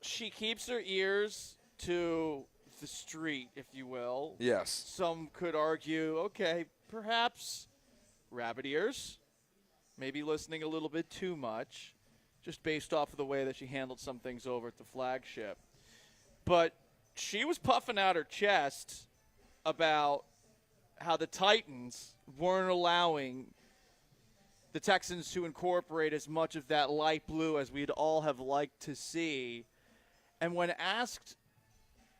She keeps her ears to the street, if you will. Yes. Some could argue, okay, perhaps rabbit ears, maybe listening a little bit too much, just based off of the way that she handled some things over at the flagship. But she was puffing out her chest about how the Titans weren't allowing the Texans to incorporate as much of that light blue as we'd all have liked to see. And when asked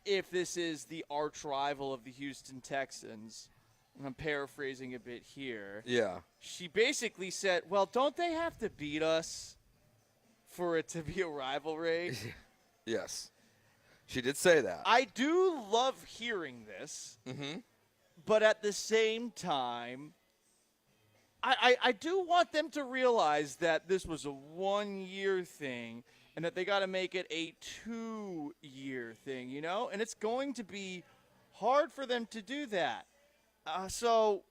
if this is the arch rival of the Houston Texans, and I'm paraphrasing a bit here. Yeah. She basically said, well, don't they have to beat us for it to be a rivalry? Yes. She did say that. I do love hearing this, but at the same time, I do want them to realize that this was a 1-year thing and that they got to make it a 2-year thing, And it's going to be hard for them to do that. So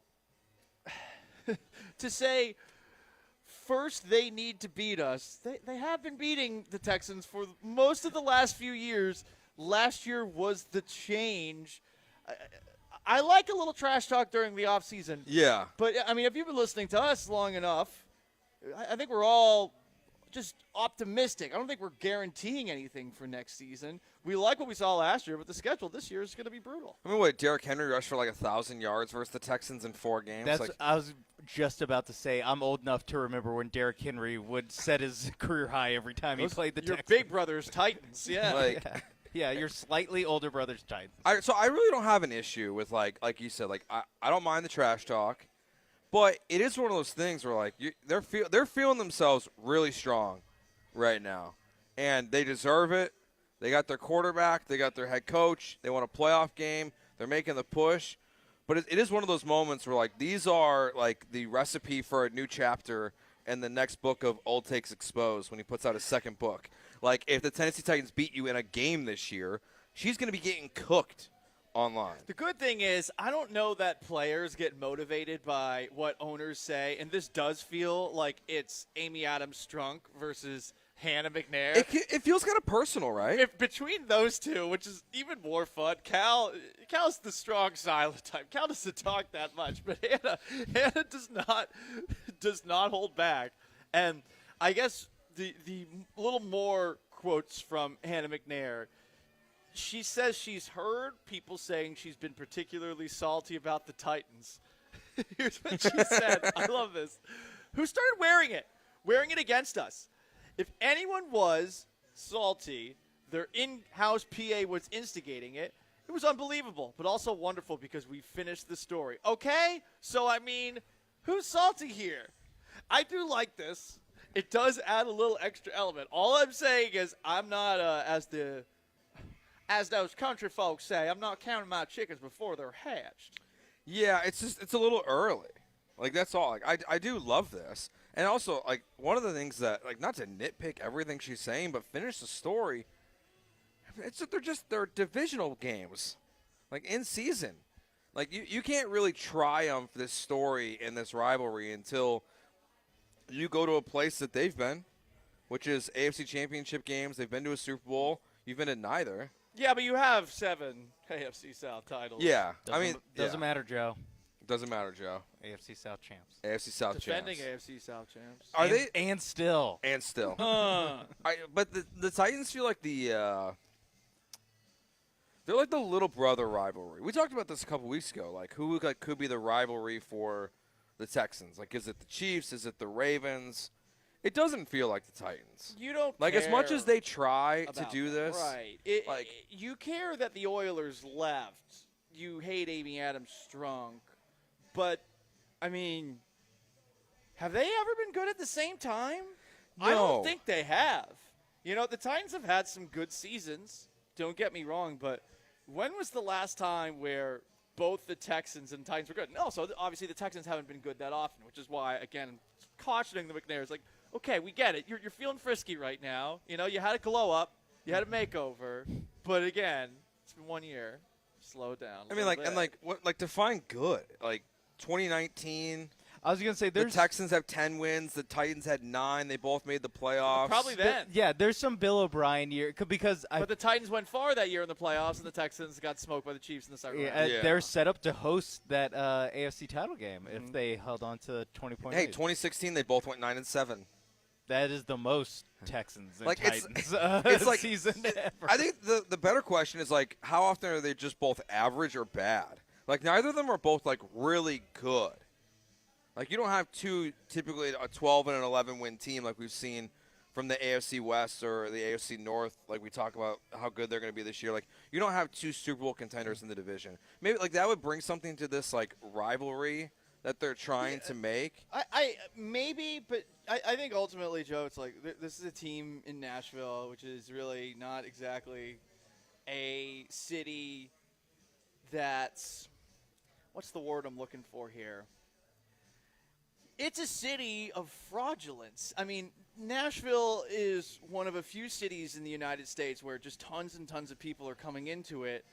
to say first they need to beat us, they have been beating the Texans for most of the last few years. Last year was the change. I like a little trash talk during the offseason. Yeah. But, I mean, if you've been listening to us long enough, I think we're all just optimistic. I don't think we're guaranteeing anything for next season. We like what we saw last year, but the schedule this year is going to be brutal. I mean, what, Derrick Henry rushed for like 1,000 yards versus the Texans in 4 games? I was just about to say, I'm old enough to remember when Derrick Henry would set his career high every time he played the Texans. Your big brother's Titans, yeah. Yeah, your slightly older brother's Titans. So I really don't have an issue with, like you said, like I don't mind the trash talk. But it is one of those things where, like, they're feeling themselves really strong right now. And they deserve it. They got their quarterback. They got their head coach. They want a playoff game. They're making the push. But it is one of those moments where, like, these are, like, the recipe for a new chapter in the next book of Old Takes Exposed when he puts out his second book. Like, if the Tennessee Titans beat you in a game this year, she's going to be getting cooked online. The good thing is, I don't know that players get motivated by what owners say, and this does feel like it's Amy Adams Strunk versus Hannah McNair. It feels kind of personal, right? If between those two, which is even more fun, Cal's the strong silent type. Cal doesn't talk that much, but Hannah does not hold back. And I guess the little more quotes from Hannah McNair. She says she's heard people saying she's been particularly salty about the Titans. Here's what she said. I love this. Who started wearing it against us. If anyone was salty, their in-house PA was instigating it. It was unbelievable, but also wonderful because we finished the story. Okay? So, I mean, who's salty here? I do like this. It does add a little extra element. All I'm saying is I'm not, as those country folks say, I'm not counting my chickens before they're hatched. Yeah, it's a little early. Like, that's all. Like, I do love this. And also, like, one of the things that, like, not to nitpick everything she's saying, but finish the story, they're divisional games. Like, in season. Like, you can't really triumph this story and this rivalry until you go to a place that they've been, which is AFC Championship games. They've been to a Super Bowl. You've been to neither. Yeah, but you have 7 AFC South titles. Yeah. Doesn't matter, Joe. Doesn't matter, Joe. AFC South champs. AFC South Defending champs. AFC South champs. Are they? And still. But the Titans feel like they're like the little brother rivalry. We talked about this a couple weeks ago. Like, who could be the rivalry for the Texans? Like, is it the Chiefs? Is it the Ravens? It doesn't feel like the Titans. You don't like care as much as they try to do this. Right. You care that the Oilers left. You hate Amy Adams Strunk. But, I mean, have they ever been good at the same time? No. I don't think they have. You know, the Titans have had some good seasons. Don't get me wrong, but when was the last time where both the Texans and Titans were good? No, so obviously the Texans haven't been good that often, which is why, again, cautioning the McNairs, like, okay, we get it. You're feeling frisky right now. You know, you had a glow up. You had a makeover. But, again, it's been 1 year. Slow down. I mean, define good. Like, 2019. I was going to say, the Texans have 10 wins. The Titans had 9. They both made the playoffs. Probably then. There's some Bill O'Brien year because but the Titans went far that year in the playoffs, and the Texans got smoked by the Chiefs in the second round. They're set up to host that AFC title game if they held on to 20 Hey, 2016 they both went 9-7. That is the most Texans and Titans it's like season ever. I think the better question is, like, how often are they just both average or bad? Like, neither of them are both, like, really good. Like, you don't have two, typically a 12 and an 11 win team like we've seen from the AFC West or the AFC North. Like, we talk about how good they're going to be this year. Like, you don't have 2 Super Bowl contenders in the division. Maybe, like, that would bring something to this, like, rivalry that they're trying to make. Maybe, but I think ultimately, Joe, it's like this is a team in Nashville, which is really not exactly a city that's – what's the word I'm looking for here? It's a city of fraudulence. I mean, Nashville is one of a few cities in the United States where just tons and tons of people are coming into it.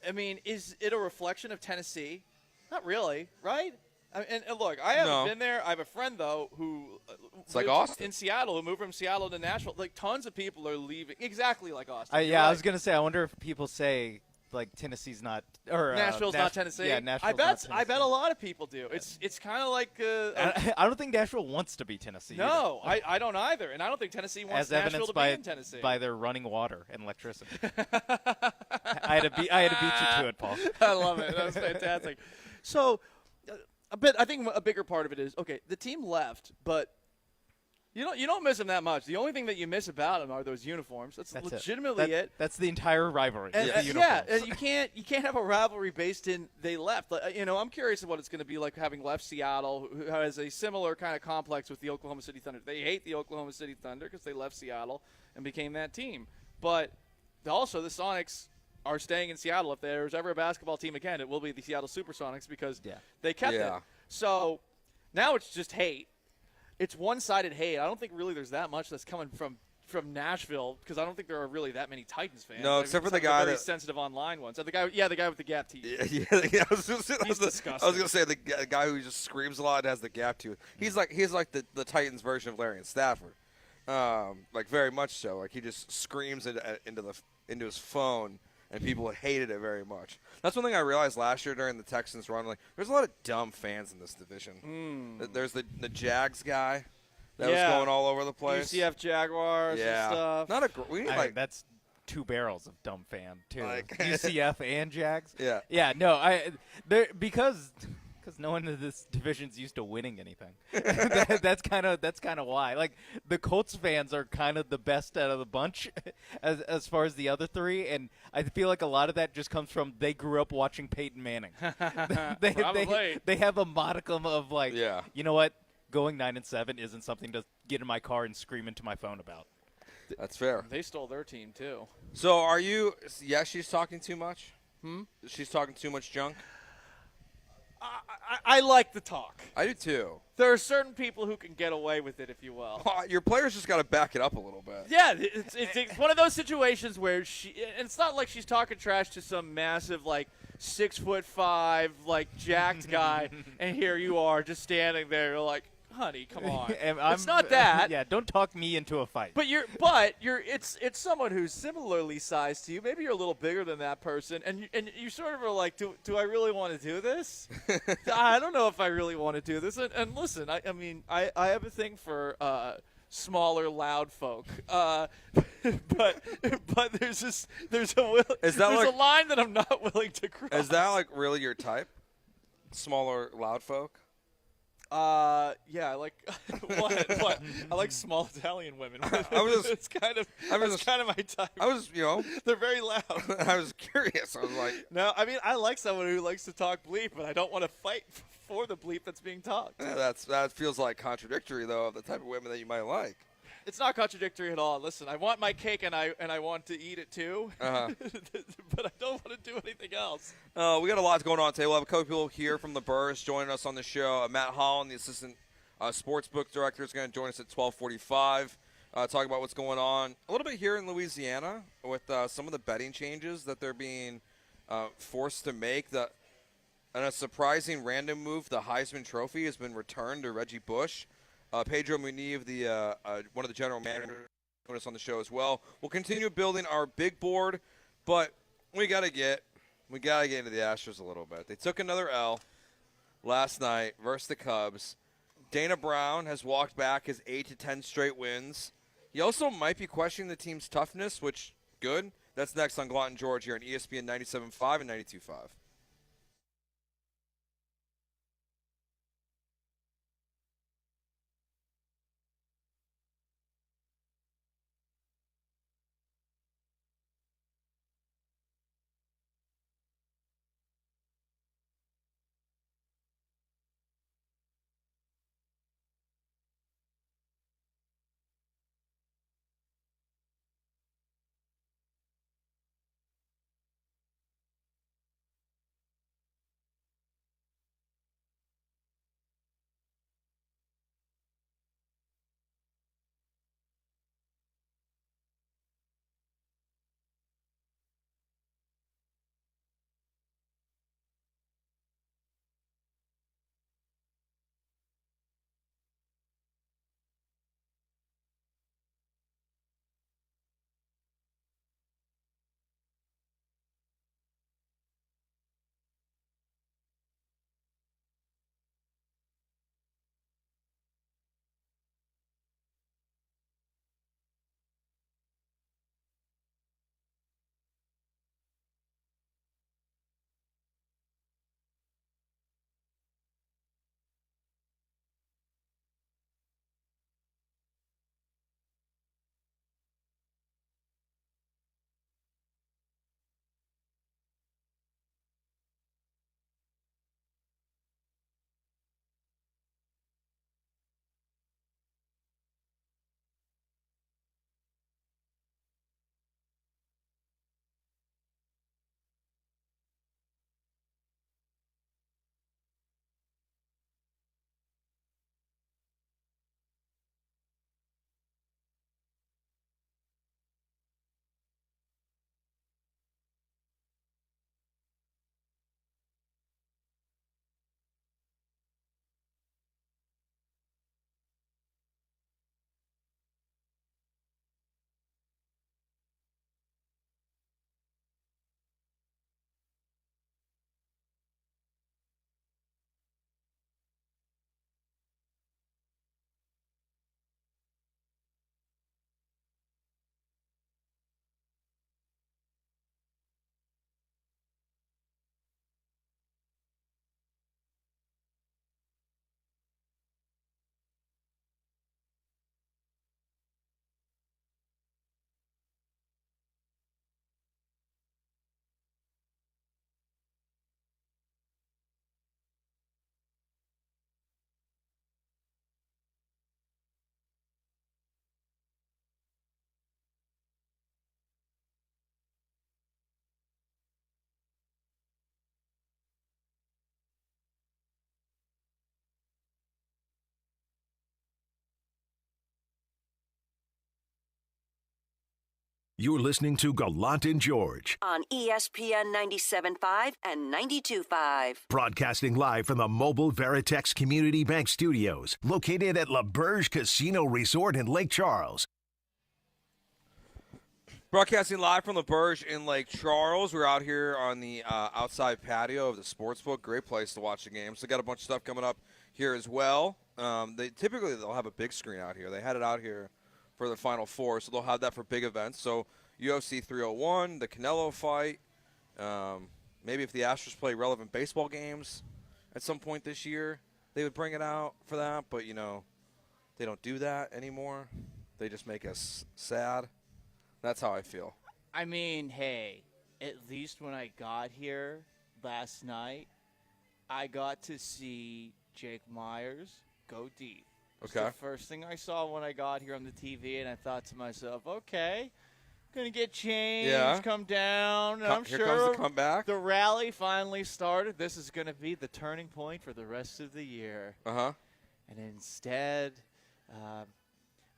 I mean, is it a reflection of Tennessee? Not really, right? And look, I haven't been there. I have a friend, though, who it's like Austin. In Seattle, who moved from Seattle to Nashville. Like, tons of people are leaving. Exactly like Austin. I was going to say, I wonder if people say like Tennessee's not or Nashville's not Tennessee. Yeah, Nashville's I bet. not Tennessee. I bet a lot of people do. It's kind of like. I don't think Nashville wants to be Tennessee. No, I don't either, and I don't think Tennessee wants As Nashville evidenced to by, be in Tennessee. by their running water and electricity. I had to beat you to it, Paul. I love it. That was fantastic. So, I think a bigger part of it is the team left, but. You don't miss them that much. The only thing that you miss about them are those uniforms. That's legitimately it. That's the entire rivalry. And, the and you can't have a rivalry based in they left. I'm curious of what it's going to be like having left Seattle, who has a similar kind of complex with the Oklahoma City Thunder. They hate the Oklahoma City Thunder because they left Seattle and became that team. But also the Sonics are staying in Seattle. If there's ever a basketball team again, it will be the Seattle Supersonics because they kept it. So now it's just hate. It's one-sided hate. I don't think really there's that much that's coming from Nashville because I don't think there are really that many Titans fans. No, except for the guy very sensitive online ones. The guy with the gap teeth. Yeah. I was disgusting. I was gonna say the guy who just screams a lot and has the gap tooth. He's like the Titans version of Larry and Stafford, like very much so. Like he just screams into his phone. And people hated it very much. That's one thing I realized last year during the Texans run. Like, there's a lot of dumb fans in this division. There's the Jags guy that was going all over the place. UCF Jaguars and stuff. Not that's two barrels of dumb fan too. UCF and Jags. Yeah. Yeah. No, because no one in this division's used to winning anything. That's kind of why. Like the Colts fans are kind of the best out of the bunch, as far as the other three, and I feel like a lot of that just comes from they grew up watching Peyton Manning. they have a modicum of you know what, going 9-7 isn't something to get in my car and scream into my phone about. That's fair. They stole their team too. So are you? Yeah, she's talking too much. She's talking too much junk. I like the talk. I do too. There are certain people who can get away with it, if you will. Your players just got to back it up a little bit. Yeah, it's one of those situations where it's not like she's talking trash to some massive 6'5" jacked guy, and here you are just standing there like, honey, come on. It's not that. Yeah, don't talk me into a fight. But it's someone who's similarly sized to you. Maybe you're a little bigger than that person, and you sort of are like, do I really want to do this? I don't know if I really want to do this. And listen, I mean, I have a thing for smaller, loud folk. But there's a line that I'm not willing to cross. Is that really your type? Smaller, loud folk? Yeah, I like what? I like small Italian women. It's kind of my type. They're very loud. I was curious. I was like, no, I mean I like someone who likes to talk bleep, but I don't want to fight for the bleep that's being talked. Yeah, that feels like contradictory though of the type of women that you might like. It's not contradictory at all. Listen, I want my cake and I want to eat it too, but I don't want to do anything else. We got a lot going on today. We'll have a couple people here from the Burrs joining us on the show. Matt Holland, the assistant sportsbook director, is going to join us at 12:45. Talk about what's going on a little bit here in Louisiana with some of the betting changes that they're being forced to make. And a surprising random move, the Heisman Trophy has been returned to Reggie Bush. Pedro Muniz, one of the general managers, join us on the show as well. We'll continue building our big board, but we gotta get into the Astros a little bit. They took another L last night versus the Cubs. Dana Brown has walked back his 8 to 10 straight wins. He also might be questioning the team's toughness, which good. That's next on Gallant George here on ESPN 97.5 and 92.5. You're listening to Gallant and George, on ESPN 97.5 and 92.5. broadcasting live from the mobile Veritex Community Bank Studios, located at La Berge Casino Resort in Lake Charles. Broadcasting live from La Berge in Lake Charles. We're out here on the outside patio of the Sportsbook. Great place to watch the games. They got a bunch of stuff coming up here as well. They'll have a big screen out here. They had it out here for the Final Four, so they'll have that for big events. So UFC 301, the Canelo fight, maybe if the Astros play relevant baseball games at some point this year, they would bring it out for that. But, you know, they don't do that anymore. They just make us sad. That's how I feel. I mean, hey, at least when I got here last night, I got to see Jake Myers go deep. It's Okay. the first thing I saw when I got here on the TV, and I thought to myself, okay, going to get changed, Yeah. come down, and I'm Here sure comes the comeback. the rally finally started. This is going to be the turning point for the rest of the year. Uh-huh. And instead,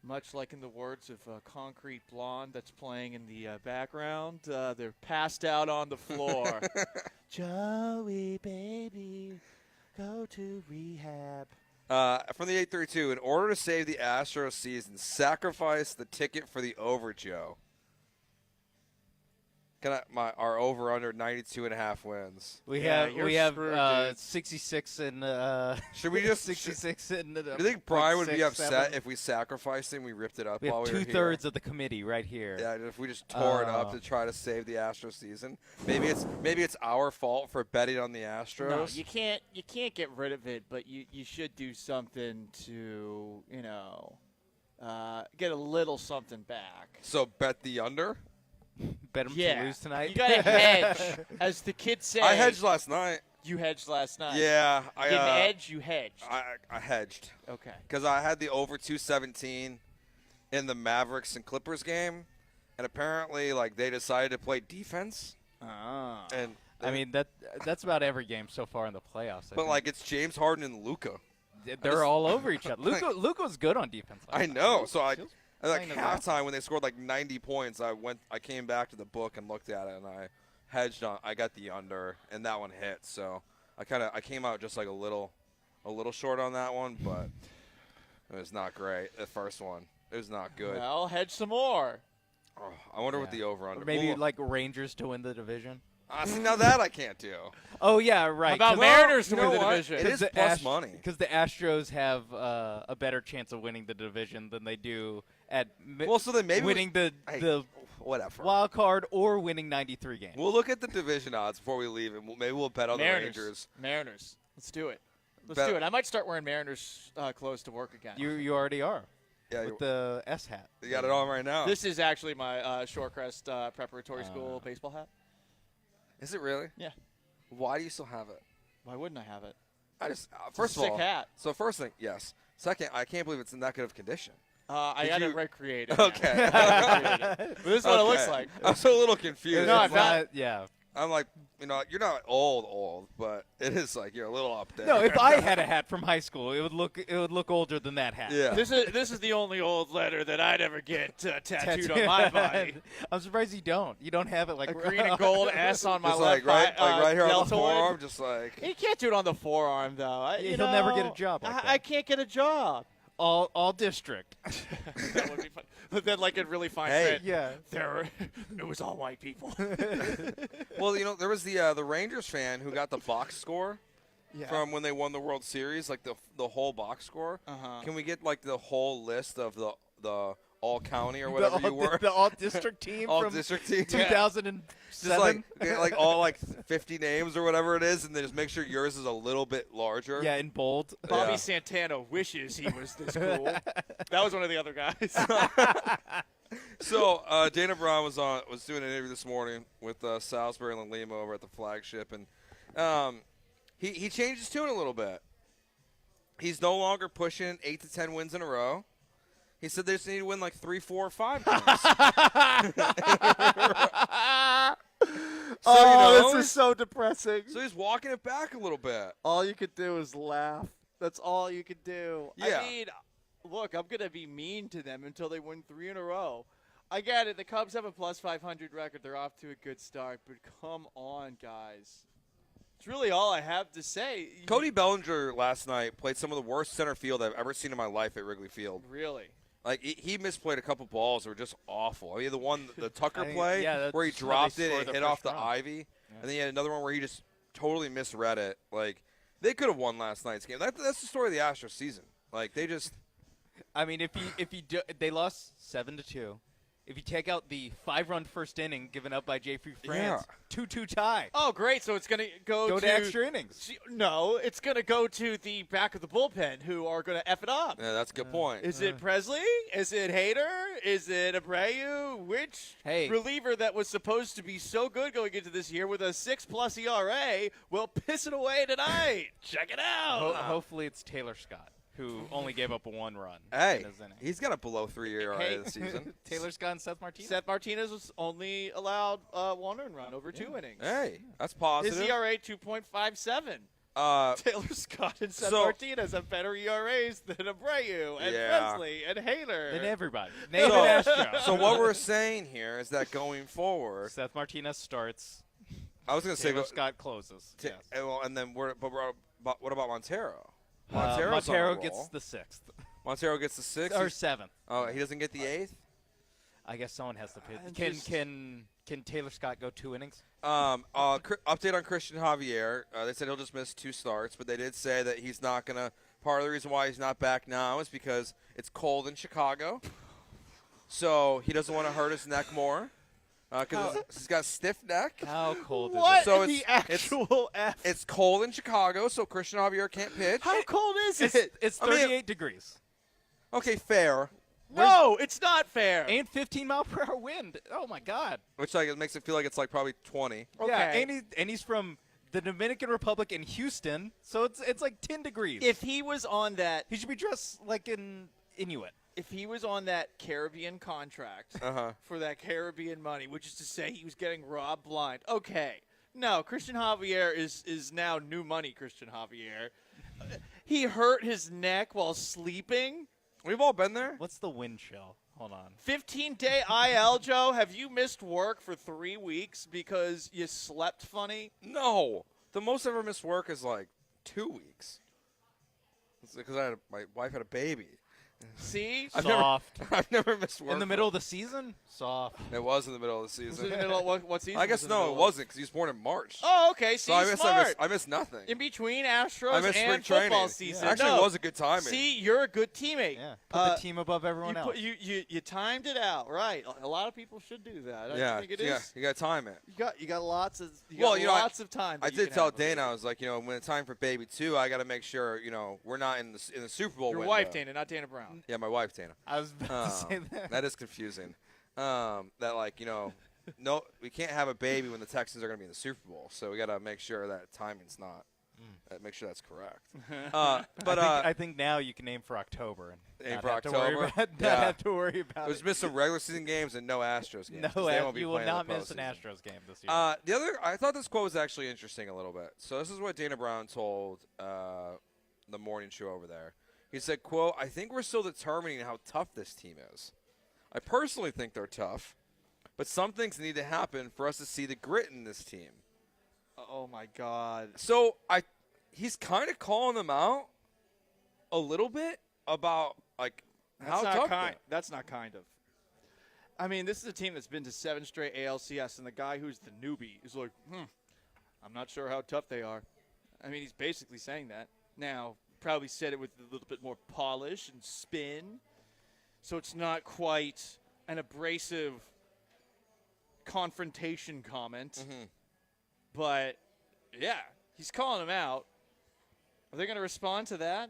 much like in the words of Concrete Blonde that's playing in the background, they're passed out on the floor. Joey, baby, go to rehab. From the 832, in order to save the Astros season, sacrifice the ticket for the over, Joe. Our over under 92.5 wins. We have 66 and should we just 66 and do you think Brian would be upset if we sacrificed him? We ripped it up We while have we were here. 2/3 of the committee right here. Yeah, if we just tore it up to try to save the Astros season. Maybe it's our fault for betting on the Astros. No, you can't get rid of it, but you should do something to get a little something back. So bet the under. Bet them to lose tonight. You got to hedge, as the kids say. I hedged last night. You hedged last night. Yeah, You didn't edge, you hedged. I hedged. Okay. Because I had the over 217 in the Mavericks and Clippers game, and apparently, they decided to play defense. Ah. And I mean that's about every game so far in the playoffs. I but think. it's James Harden and Luka. They're all over each other. Luka was good on defense. I know. So at playing it well. halftime when they scored 90 points, I came back to the book and looked at it, and I hedged on. I got the under, and that one hit. So I came out just a little short on that one, but it was not great. The first one, it was not good. Well, hedge some more. Oh, I wonder what the over under. Maybe Rangers to win the division. See, now that I can't do. Oh yeah, right. How about Mariners to win the division? It is plus money because the Astros have a better chance of winning the division than they do at so then maybe winning the whatever wild card or winning 93 games. We'll look at the division odds before we leave, and maybe we'll bet on the Rangers. Mariners. Let's do it. Let's do it. I might start wearing Mariners clothes to work again. You already are. Yeah, with the S hat. You got it on right now. This is actually my Shorecrest Preparatory School baseball hat. Is it really? Yeah. Why do you still have it? Why wouldn't I have it? I just It's first a of sick all, hat. So first thing, yes. Second, I can't believe it's in that good of condition. I got it recreated. Okay. This is what it looks like. I'm so a little confused. No, I found yeah. I'm like, you're not old, but it is you're a little up there. No, if I had a hat from high school, it would look older than that hat. Yeah. This is the only old letter that I'd ever get tattooed on my body. I'm surprised you don't. You don't have it a green and gold S on my left right here on the deltoid. forearm, just You can't do it on the forearm though. He'll never get a job. I can't get a job. All district. That would be fun. But then, in really fine print, it was all white people. Well, there was the Rangers fan who got the box score from when they won the World Series, the whole box score. Uh-huh. Can we get the whole list of the all county or whatever you were? The all district team all from district team. 2007. Just all 50 names or whatever it is, and then just make sure yours is a little bit larger. Yeah, in bold. Bobby Santana wishes he was this cool. That was one of the other guys. So Dana Brown was doing an interview this morning with Salisbury and Lima over at the Flagship, and he changed his tune a little bit. He's no longer pushing 8 to 10 wins in a row. He said they just need to win 3, 4, or 5 games. This is so depressing. So he's walking it back a little bit. All you could do is laugh. That's all you could do. Yeah. I mean, look, I'm going to be mean to them until they win 3 in a row. I get it. The Cubs have a plus 500 record. They're off to a good start. But come on, guys. It's really all I have to say. Cody Bellinger last night played some of the worst center field I've ever seen in my life at Wrigley Field. Really? Like, he misplayed a couple balls that were just awful. I mean, the Tucker think, play yeah, where he that's how dropped they it scored and the hit off first the run. ivy. Yeah. And then he had another one where he just totally misread it. Like, they could have won last night's game. That's the story of the Astros season. Like, they just – I mean, they lost 7-2. If you take out the 5-run first inning given up by J. Free France, 2-2 tie. Oh, great. So it's going to go to extra innings. No, it's going to go to the back of the bullpen who are going to F it up. Yeah, that's a good point. Is it Presley? Is it Hader? Is it Abreu? Which reliever that was supposed to be so good going into this year with a 6+ ERA will piss it away tonight? Check it out. Hopefully it's Taylor Scott, who only gave up 1 run. Hey, in his inning. he's got a below 3 ERA this season. Taylor Scott and Seth Martinez. Seth Martinez was only allowed 1 earned run over 2 innings. Hey, that's positive. His ERA 2.57. Taylor Scott and Seth Martinez have better ERAs than Abreu and Presley and Hader. Than everybody. Name an Astro. So what we're saying here is that going forward, Seth Martinez starts. I was going to say Scott closes. Yes. Well, and then what about Montero? Montero gets the 6th. Montero gets the 6th or 7th. Oh, he doesn't get the 8th. I guess someone has to pitch. Can Taylor Scott go 2 innings? Update on Christian Javier. They said he'll just miss 2 starts, but they did say that he's not going to. Part of the reason why he's not back now is because it's cold in Chicago, so he doesn't want to hurt his neck more. Because he's got a stiff neck. How cold is what it? So in the actual F? It's cold in Chicago, so Christian Javier can't pitch. How cold is it? It's 38 degrees. Okay, fair. No, it's not fair. And 15-mile-per-hour wind. Oh, my God. Which it makes it feel like it's like probably 20. Okay. Yeah, and he's from the Dominican Republic in Houston, so it's like 10 degrees. If he was on that, he should be dressed like an Inuit. If he was on that Caribbean contract for that Caribbean money, which is to say he was getting robbed blind, okay. No, Christian Javier is now new money Christian Javier. He hurt his neck while sleeping. We've all been there. What's the wind chill? Hold on. 15-day IL, Joe. Have you missed work for 3 weeks because you slept funny? No. The most I ever missed work is like 2 weeks. It's because my wife had a baby. See? Soft. I've never missed work. In the middle of the season? Soft. It was in the middle of the season. Was it in the middle of what season? I guess no, it wasn't because he was born in March. Oh, okay. See, so smart. I missed nothing. In between Astros I missed and spring football training. season. Yeah. Actually, it was a good timing. See, you're a good teammate. Yeah. Put the team above everyone else. You timed it out right. A lot of people should do that. I think it is. Yeah, you got to time it. You got lots of of time. I did tell Dana, I was like, when it's time for baby 2, I got to make sure we're not in the Super Bowl. Your window. wife Dana, not Dana Brown. Yeah, my wife Dana. I was about to say that. That is confusing. No, we can't have a baby when the Texans are going to be in the Super Bowl. So we got to make sure that timing's not. Make sure that's correct. But I think now you can aim for October and aim not for have October. not have to worry about Let's it. miss some regular season games and no Astros games. No, you will not miss an Astros game this year. I thought this quote was actually interesting a little bit. So this is what Dana Brown told the morning show over there. He said, quote, "I think we're still determining how tough this team is. I personally think they're tough, but some things need to happen for us to see the grit in this team." Oh, my God. So he's kind of calling them out a little bit about, how tough they are. That's not kind of. I mean, this is a team that's been to 7 straight ALCS, and the guy who's the newbie is like, I'm not sure how tough they are. I mean, he's basically saying that. Now, probably said it with a little bit more polish and spin, so it's not quite an abrasive confrontation comment. But, yeah, he's calling them out. Are they going to respond to that?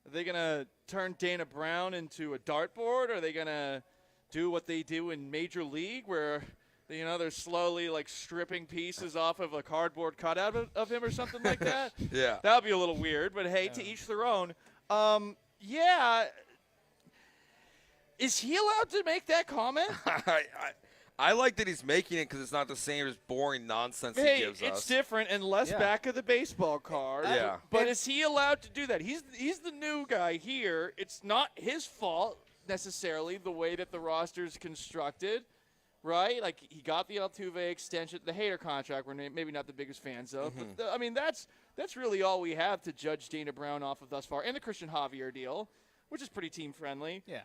Are they going to turn Dana Brown into a dartboard? Are they going to do what they do in Major League where, they're slowly, stripping pieces off of a cardboard cutout of him or something like that? Yeah. That would be a little weird, but, hey, to each their own. Yeah. Is he allowed to make that comment? I like that he's making it because it's not the same as boring nonsense he gives us. It's different and less back of the baseball card. Yeah. But is he allowed to do that? He's the new guy here. It's not his fault. necessarily the way that the roster is constructed, right? Like, he got the Altuve extension, the Hader contract, we're maybe not the biggest fans of. Mm-hmm. But, I mean, that's really all we have to judge Dana Brown off of thus far. And the Christian Javier deal, which is pretty team-friendly. Yeah.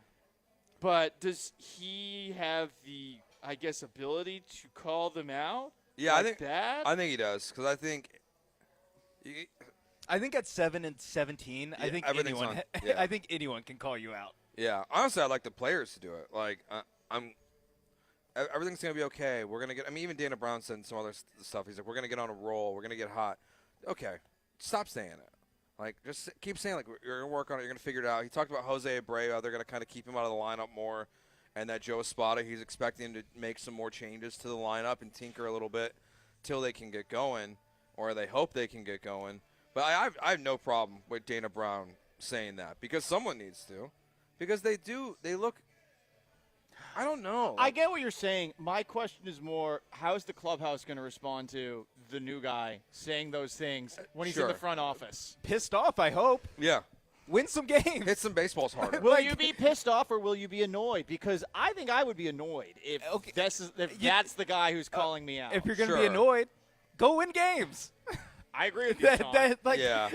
But does he have the, I guess, ability to call them out? Yeah, like that? I think he does because I think at 7 and 17, Yeah, I think everything's anyone, on- yeah. I think anyone can call you out. Yeah, honestly, I'd like the players to do it. Like, everything's gonna be okay. We're gonna get. I mean, even Dana Brown said some other stuff. He's like, we're gonna get on a roll. We're gonna get hot. Okay, stop saying it. Like, just keep saying like you're gonna work on it. You're gonna figure it out. He talked about Jose Abreu. They're gonna kind of keep him out of the lineup more, and that Joe Espada. He's expecting to make some more changes to the lineup and tinker a little bit till they can get going, or they hope they can get going. But I have no problem with Dana Brown saying that because someone needs to. Because they look, I don't know. I get what you're saying. My question is more, how is the clubhouse going to respond to the new guy saying those things when he's in the front office? Pissed off, I hope. Yeah. Win some games. Hit some baseballs harder. Will you be pissed off or will you be annoyed? Because I think I would be annoyed if that's the guy who's calling me out. If you're going to be annoyed, go win games. I agree with you, Sean. Yeah.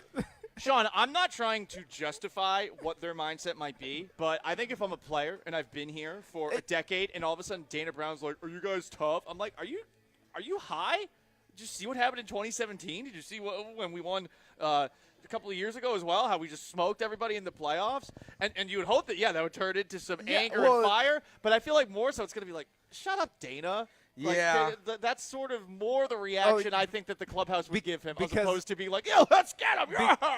Sean, I'm not trying to justify what their mindset might be, but I think if I'm a player and I've been here for a decade and all of a sudden Dana Brown's like, "Are you guys tough?" I'm like, "Are you high? Did you see what happened in 2017? Did you see when we won a couple of years ago as well, how we just smoked everybody in the playoffs?" And you would hope that, that would turn into some anger and fire, but I feel like more so it's going to be like, "Shut up, Dana." Yeah. That's sort of more the reaction I think that the clubhouse would give him, as opposed to being like, "Yo, let's get him!"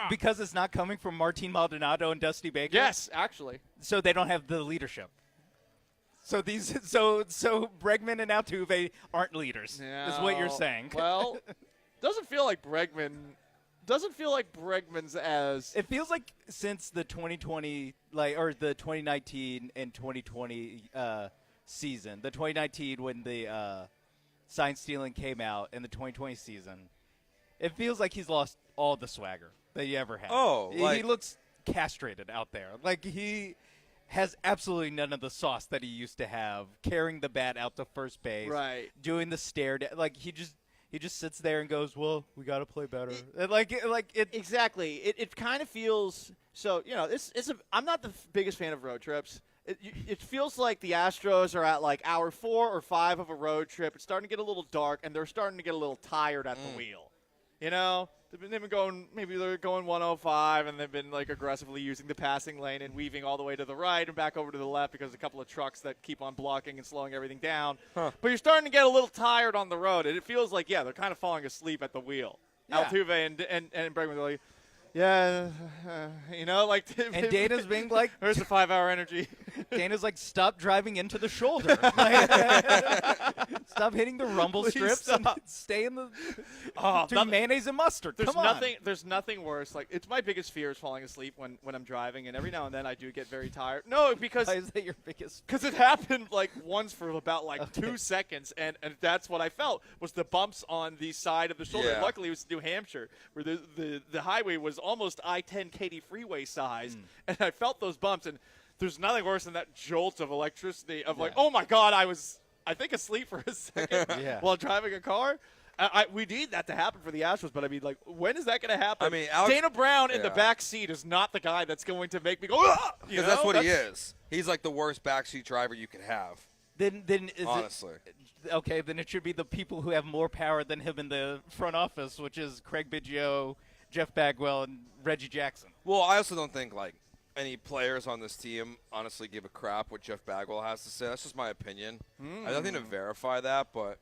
Because it's not coming from Martin Maldonado and Dusty Baker. Yes, actually. So they don't have the leadership. So so Bregman and Altuve aren't leaders. Yeah. Is what you're saying. Well, doesn't feel like Bregman's as. It feels like since the 2020, or the 2019 and 2020 season, the 2019 when the sign stealing came out, and the 2020 season, it feels like he's lost all the swagger that he ever had. Oh, he looks castrated out there. Like he has absolutely none of the sauce that he used to have, carrying the bat out to first base, right? Doing the stare, like he just sits there and goes, "Well, we got to play better." Exactly. It kind of feels so. I'm not the biggest fan of road trips. It feels like the Astros are at like hour 4 or 5 of a road trip. It's starting to get a little dark, and they're starting to get a little tired at the wheel. They've been going, maybe they're going 105, and they've been like aggressively using the passing lane and weaving all the way to the right and back over to the left because a couple of trucks that keep on blocking and slowing everything down. But you're starting to get a little tired on the road, and it feels like, they're kind of falling asleep at the wheel. Yeah. Altuve and Bregman are like, and Dana's being like, "There's the 5-hour energy." Dana's like, "Stop driving into the shoulder. Stop hitting the rumble strips and stay in the mayonnaise and mustard." Come on. There's nothing worse. Like, it's my biggest fear is falling asleep when I'm driving, and every now and then I do get very tired. No, because why is that your biggest? Because it happened like once for about 2 seconds, and that's what I felt was the bumps on the side of the shoulder. Yeah. Luckily, it was New Hampshire where the highway was almost I-10 Katy freeway size, and I felt those bumps. And there's nothing worse than that jolt of electricity of like, oh my God, I think asleep for a second while driving a car. We need that to happen for the Astros, but I mean, like, when is that going to happen? I mean, Dana Brown in the back seat is not the guy that's going to make me go, because that's what he is. He's like the worst backseat driver you could have. Then is honestly. Okay, then it should be the people who have more power than him in the front office, which is Craig Biggio, Jeff Bagwell, and Reggie Jackson. Well, I also don't think any players on this team honestly give a crap what Jeff Bagwell has to say. That's just my opinion. I have nothing to verify that, but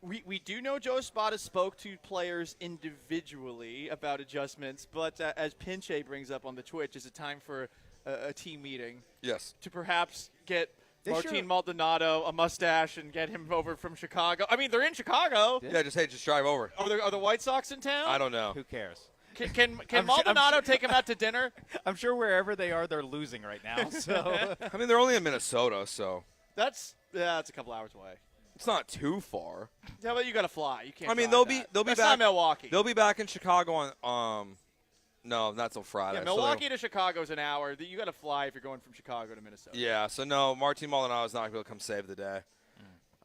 we do know Joe Espada spoke to players individually about adjustments, but as Pinche brings up on the Twitch, is it time for a team meeting? Yes. To perhaps get Martin Maldonado a mustache and get him over from Chicago. I mean, they're in Chicago. Yeah, just drive over. Are the White Sox in town? I don't know. Who cares? Can Maldonado take him out to dinner? I'm sure wherever they are, they're losing right now. So I mean, they're only in Minnesota, so that's a couple hours away. It's not too far. Yeah, but you got to fly. You can't. I mean, they'll be that's back. Not Milwaukee. They'll be back in Chicago on No, not till Friday. Yeah, Milwaukee to Chicago is an hour. You got to fly if you're going from Chicago to Minnesota. Yeah, so no, Martin Maldonado is not going to be able to come save the day.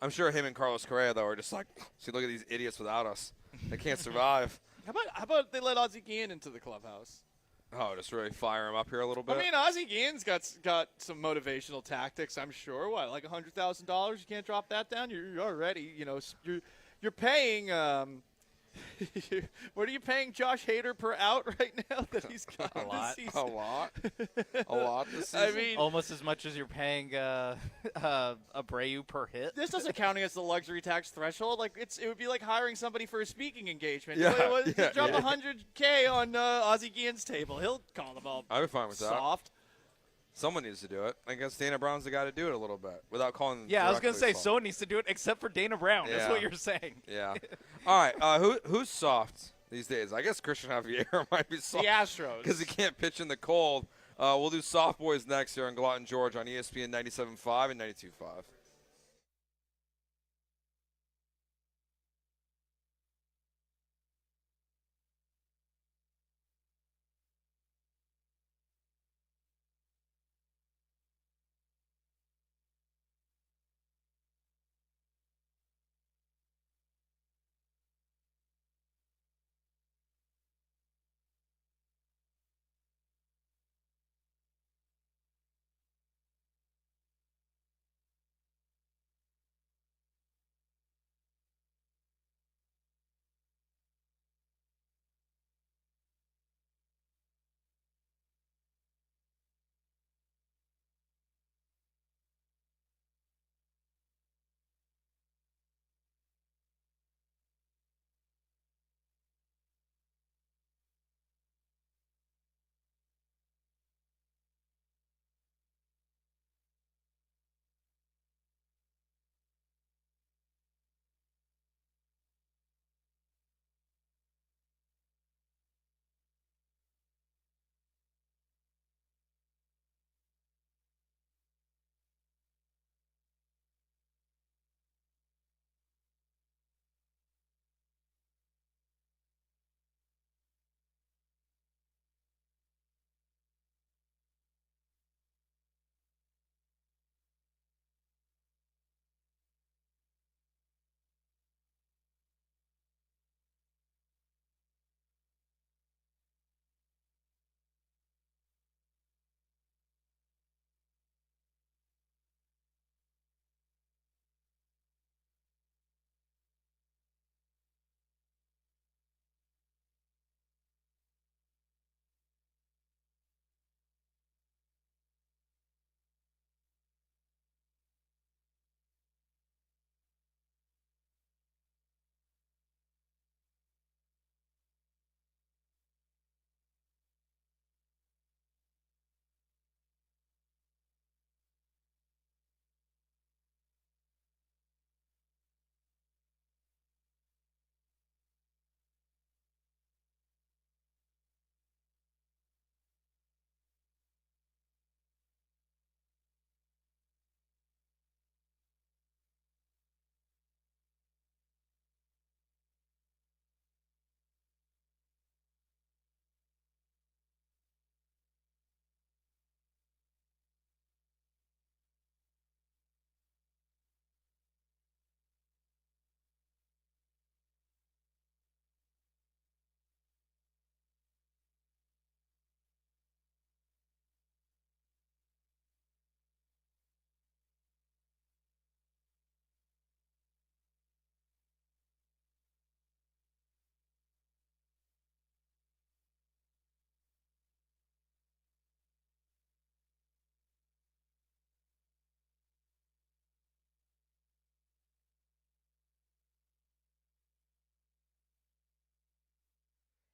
I'm sure him and Carlos Correa, though, are just like, see, look at these idiots without us. They can't survive. How about they let Ozzie Guillen into the clubhouse? Oh, just really fire him up here a little bit? I mean, Ozzie Guillen's got some motivational tactics, I'm sure. What, like $100,000? You can't drop that down? You're already, you're paying what are you paying Josh Hader per out right now that he's got a lot. this season? A lot this season? I mean, almost as much as you're paying Abreu per hit. This doesn't count against the luxury tax threshold. Like it would be like hiring somebody for a speaking engagement. Yeah, Drop $100K on Ozzie Guillen's table. He'll call them all I'd be fine with that. soft. Someone needs to do it. I guess Dana Brown's the guy to do it a little bit without calling them. Yeah, I was going to say someone needs to do it except for Dana Brown. That's what you're saying. Yeah. All right. Who's soft these days? I guess Christian Javier might be soft. The Astros. Because he can't pitch in the cold. We'll do Soft Boys next here on Gallant George on ESPN 97.5 and 92.5.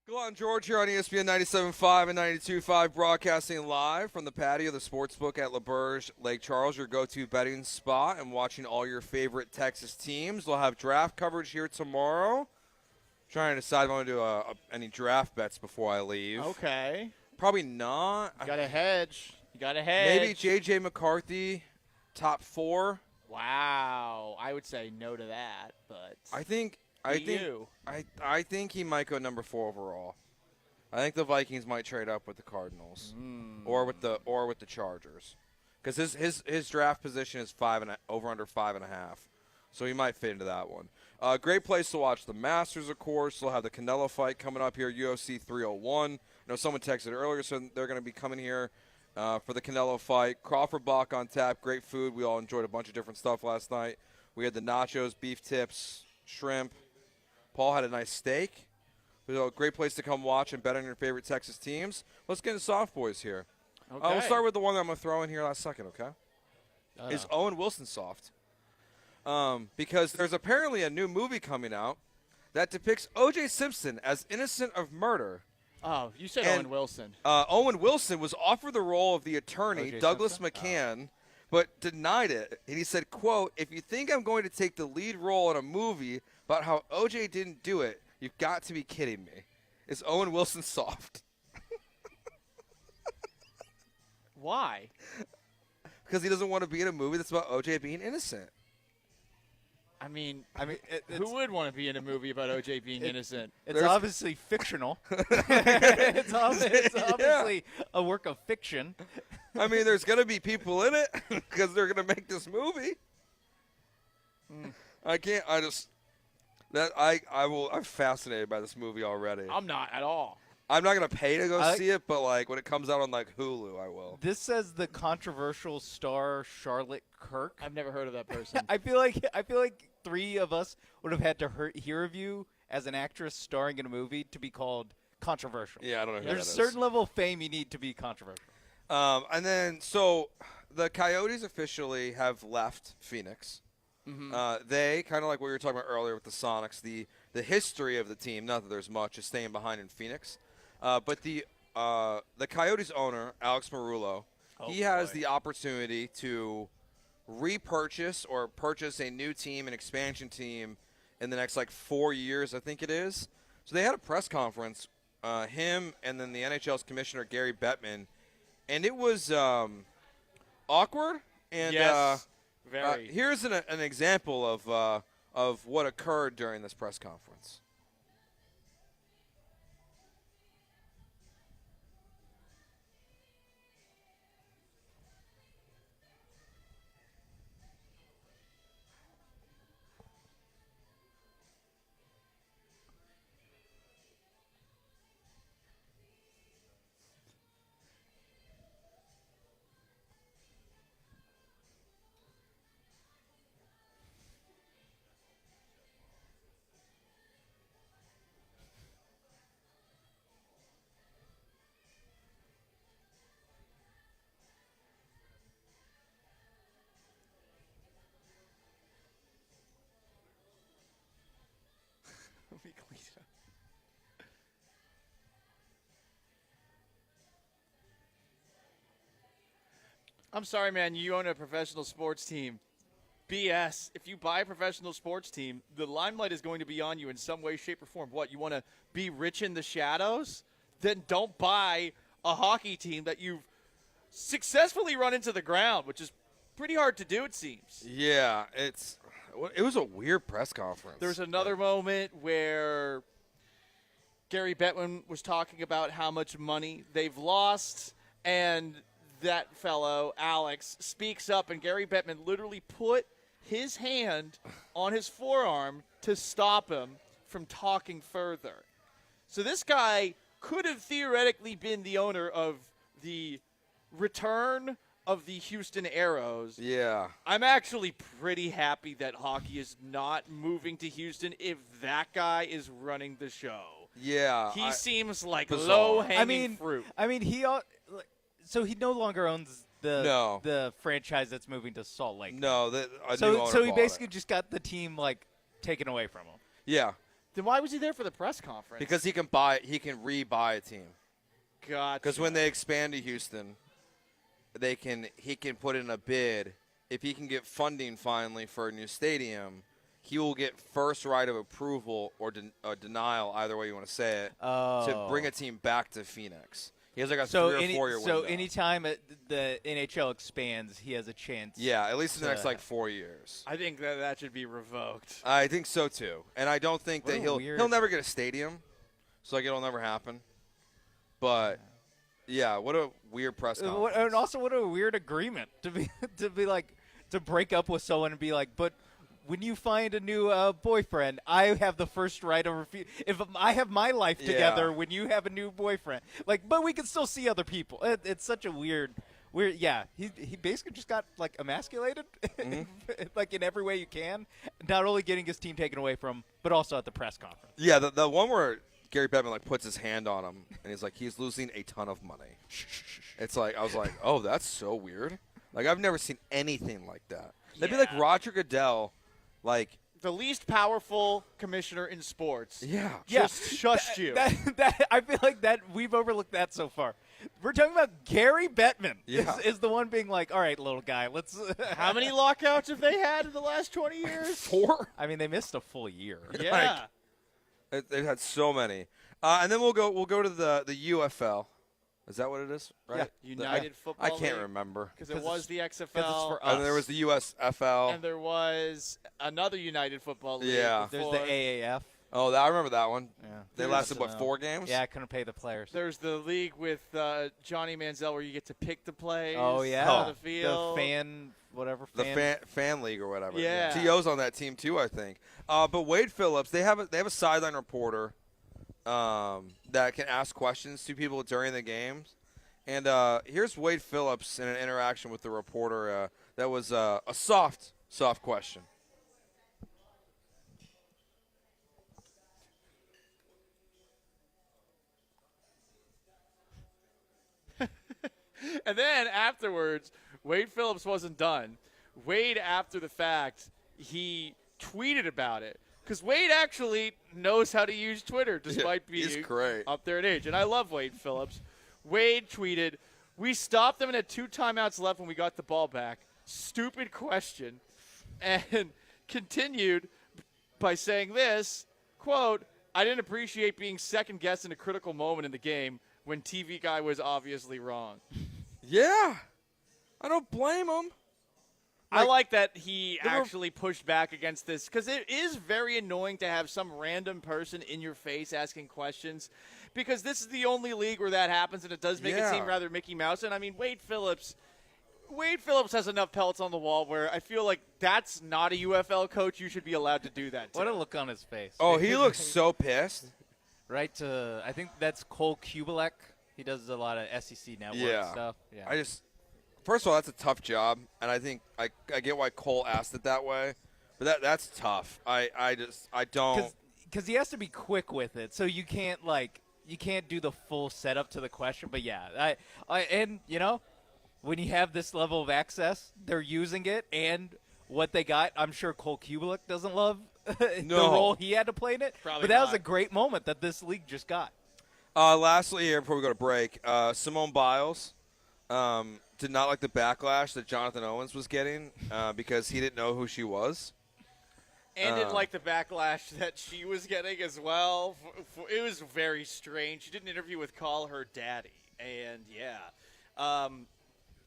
Gallant George here on ESPN 97.5 and 92.5, broadcasting live from the patio of the Sportsbook at LaBerge Lake Charles, your go-to betting spot, and watching all your favorite Texas teams. We'll have draft coverage here tomorrow. Trying to decide if I want to do any draft bets before I leave. Okay. Probably not. You got to hedge. Maybe J.J. McCarthy, top 4. Wow. I would say no to that, but I think he might go number 4 overall. I think the Vikings might trade up with the Cardinals or with the Chargers, because his draft position is over under 5.5, so he might fit into that one. Great place to watch the Masters, of course. They'll have the Canelo fight coming up here, UFC 301. I know someone texted earlier, so they're going to be coming here for the Canelo fight. Crawford Bach on tap, great food. We all enjoyed a bunch of different stuff last night. We had the nachos, beef tips, shrimp. Paul had a nice steak. A great place to come watch and bet on your favorite Texas teams. Let's get into soft boys here. Okay. We'll start with the one that I'm going to throw in here last second, okay? Is Owen Wilson soft? Because there's apparently a new movie coming out that depicts O.J. Simpson as innocent of murder. Oh, you said Owen Wilson. Owen Wilson was offered the role of the attorney, Douglas Simpson? McCann, but denied it. And he said, quote, "If you think I'm going to take the lead role in a movie about how O.J. didn't do it, you've got to be kidding me." Is Owen Wilson soft? Why? Because he doesn't want to be in a movie that's about O.J. being innocent. I mean, who would want to be in a movie about O.J. being innocent? It's obviously fictional. it's obviously a work of fiction. I mean, there's going to be people in it because they're going to make this movie. I'm fascinated by this movie already. I'm not at all. I'm not going to pay to go see it, but like when it comes out on like Hulu, I will. This says the controversial star Charlotte Kirk. I've never heard of that person. I feel like three of us would have had to hear of you as an actress starring in a movie to be called controversial. Yeah, I don't know who There's that a certain level of fame you need to be controversial. And then, so the Coyotes officially have left Phoenix. They, kind of like what we were talking about earlier with the Sonics, the history of the team, not that there's much, is staying behind in Phoenix. But the Coyotes owner, Alex Marullo, he has the opportunity to repurchase or purchase a new team, an expansion team, in the next, 4 years, I think it is. So they had a press conference, him and then the NHL's commissioner, Gary Bettman, and it was awkward. And yes, very. Here's an example of what occurred during this press conference. I'm sorry, man. You own a professional sports team. BS. If you buy a professional sports team, the limelight is going to be on you in some way, shape, or form. What, you want to be rich in the shadows? Then don't buy a hockey team that you've successfully run into the ground, which is pretty hard to do, it seems. Yeah, it was a weird press conference. There's another moment where Gary Bettman was talking about how much money they've lost, and that fellow, Alex, speaks up, and Gary Bettman literally put his hand on his forearm to stop him from talking further. So this guy could have theoretically been the owner of the return of the Houston Aeros. Yeah. I'm actually pretty happy that hockey is not moving to Houston if that guy is running the show. Yeah. He seems like bizarre. low-hanging fruit. I mean, so he no longer owns the franchise that's moving to Salt Lake. No, so he basically just got the team taken away from him. Yeah. Then why was he there for the press conference? Because he can rebuy a team. Gotcha. Because when they expand to Houston, he can put in a bid. If he can get funding finally for a new stadium, he will get first right of approval or denial, either way you want to say it, to bring a team back to Phoenix. He has a 3 or 4 year window. So anytime the NHL expands, he has a chance. Yeah, at least in the next 4 years. I think that should be revoked. I think so too, and I don't think that he'll never get a stadium, so it'll never happen. But yeah, what a weird press conference. And also, what a weird agreement to be like to break up with someone and be like, but when you find a new boyfriend, I have the first right of refusal. If I have my life together, when you have a new boyfriend, like, but we can still see other people. It's such a weird. Yeah, he basically just got like emasculated, like in every way you can. Not only getting his team taken away from, but also at the press conference. Yeah, the one where Gary Bettman like puts his hand on him and he's like, he's losing a ton of money. It's like I was like, oh, that's so weird. Like I've never seen anything like that. They'd be like Roger Goodell, like the least powerful commissioner in sports. Yeah, just shushed you. I feel like that we've overlooked that so far. We're talking about Gary Bettman is the one being like, all right, little guy, let's. How many lockouts have they had in the last 20 years? 4. I mean, they missed a full year. Yeah, they've had so many. And then we'll go to the UFL. Is that what it is? Right. Yeah. United Football I can't League. remember Because it was the XFL. Because it's for us. And there was the USFL. And there was another United Football League. Yeah. There's the AAF. Oh, I remember that one. Yeah. They lasted, 4 games? Yeah, I couldn't pay the players. There's the league with Johnny Manziel where you get to pick the plays. Oh, yeah. On the field. The fan, whatever. The fan league or whatever. Yeah. T.O.'s on that team, too, I think. But Wade Phillips, they have a sideline reporter that can ask questions to people during the games. And here's Wade Phillips in an interaction with the reporter that was a soft question. And then afterwards, Wade Phillips wasn't done. Wade, after the fact, he tweeted about it. Because Wade actually knows how to use Twitter despite being up there in age. And I love Wade Phillips. Wade tweeted, "We stopped them and had 2 timeouts left when we got the ball back. Stupid question." And continued by saying this, quote, "I didn't appreciate being second-guessed in a critical moment in the game when TV guy was obviously wrong." Yeah. I don't blame him. I like that he actually pushed back against this because it is very annoying to have some random person in your face asking questions because this is the only league where that happens, and it does make it seem rather Mickey Mouse. And, I mean, Wade Phillips has enough pelts on the wall where I feel like that's not a UFL coach. You should be allowed to do that. What a look on his face. Oh, he looks so pissed. Right to, I think that's Cole Kubelek. He does a lot of SEC network stuff. Yeah. First of all, that's a tough job, and I think I get why Cole asked it that way, but that's tough. I don't because he has to be quick with it, so you can't do the full setup to the question. But yeah, and you know, when you have this level of access, they're using it, and what they got, I'm sure Cole Kubelek doesn't love the role he had to play in it. Probably but that not. was a great moment that this league just got. Lastly, here before we go to break, Simone Biles did not like the backlash that Jonathan Owens was getting because he didn't know who she was. And didn't like the backlash that she was getting as well. It was very strange. She did an interview with Call Her Daddy. And,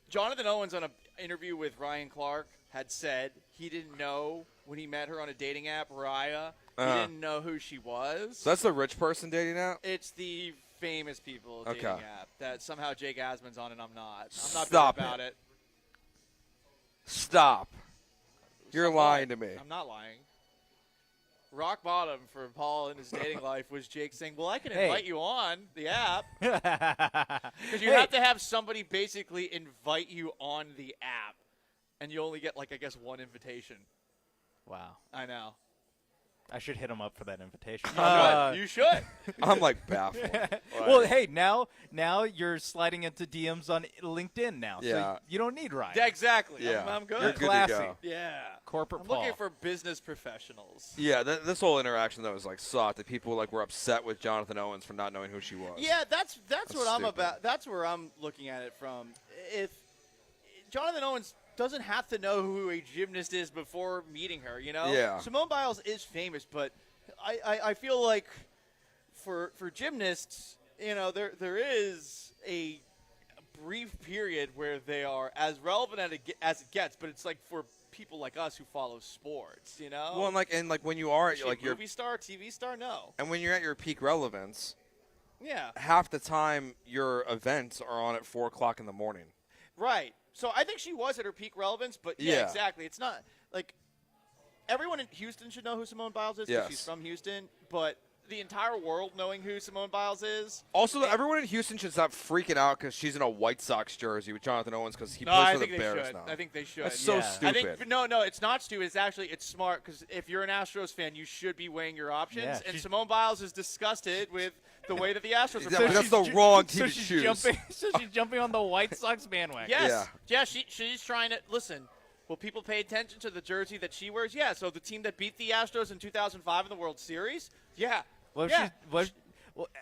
Jonathan Owens on an interview with Ryan Clark had said he didn't know when he met her on a dating app, Raya. He didn't know who she was. So that's the rich person dating app? It's the famous people dating app that somehow Jake Asman's on and I'm not. I'm not Stop bitter about it. Stop. You're lying to me. I'm not lying. Rock bottom for Paul in his dating life was Jake saying, well, I can invite you on the app. Because you have to have somebody basically invite you on the app. And you only get, like, I guess, one invitation. Wow. I know. I should hit him up for that invitation. You should. I'm like baffled. Well, hey, now you're sliding into DMs on LinkedIn now, Yeah. so you don't need Ryan. Yeah, exactly. Yeah. I'm good. You're good to Classy. go. Yeah. Corporate I'm Paul. looking for business professionals. Yeah, this whole interaction that was like sought that people were upset with Jonathan Owens for not knowing who she was. Yeah, that's what I'm stupid. about. That's where I'm looking at it from. If Jonathan Owens doesn't have to know who a gymnast is before meeting her, you know? Yeah. Simone Biles is famous, but I feel like for gymnasts, you know, there is a brief period where they are as relevant as it gets, but it's like for people like us who follow sports, you know? Well, and when you are at Is she a your movie star, TV star, no. and when you're at your peak relevance, Yeah. half the time your events are on at 4 o'clock in the morning. Right. So I think she was at her peak relevance, but Yeah. exactly. It's not like everyone in Houston should know who Simone Biles is because Yes. she's from Houston, but the entire world knowing who Simone Biles is. Also, everyone in Houston should stop freaking out because she's in a White Sox jersey with Jonathan Owens because he No, plays I for think the they Bears should. now. I think they should. That's so I stupid. think no, it's not stupid. It's smart because if you're an Astros fan, you should be weighing your options. Yeah, and Simone Biles is disgusted with the way that the Astros are Yeah, playing. but that's the wrong team So to she's choose. jumping on the White Sox bandwagon. Yes. Yeah. She's trying to listen. Will people pay attention to the jersey that she wears? Yeah. So the team that beat the Astros in 2005 in the World Series? Yeah. Well, yeah.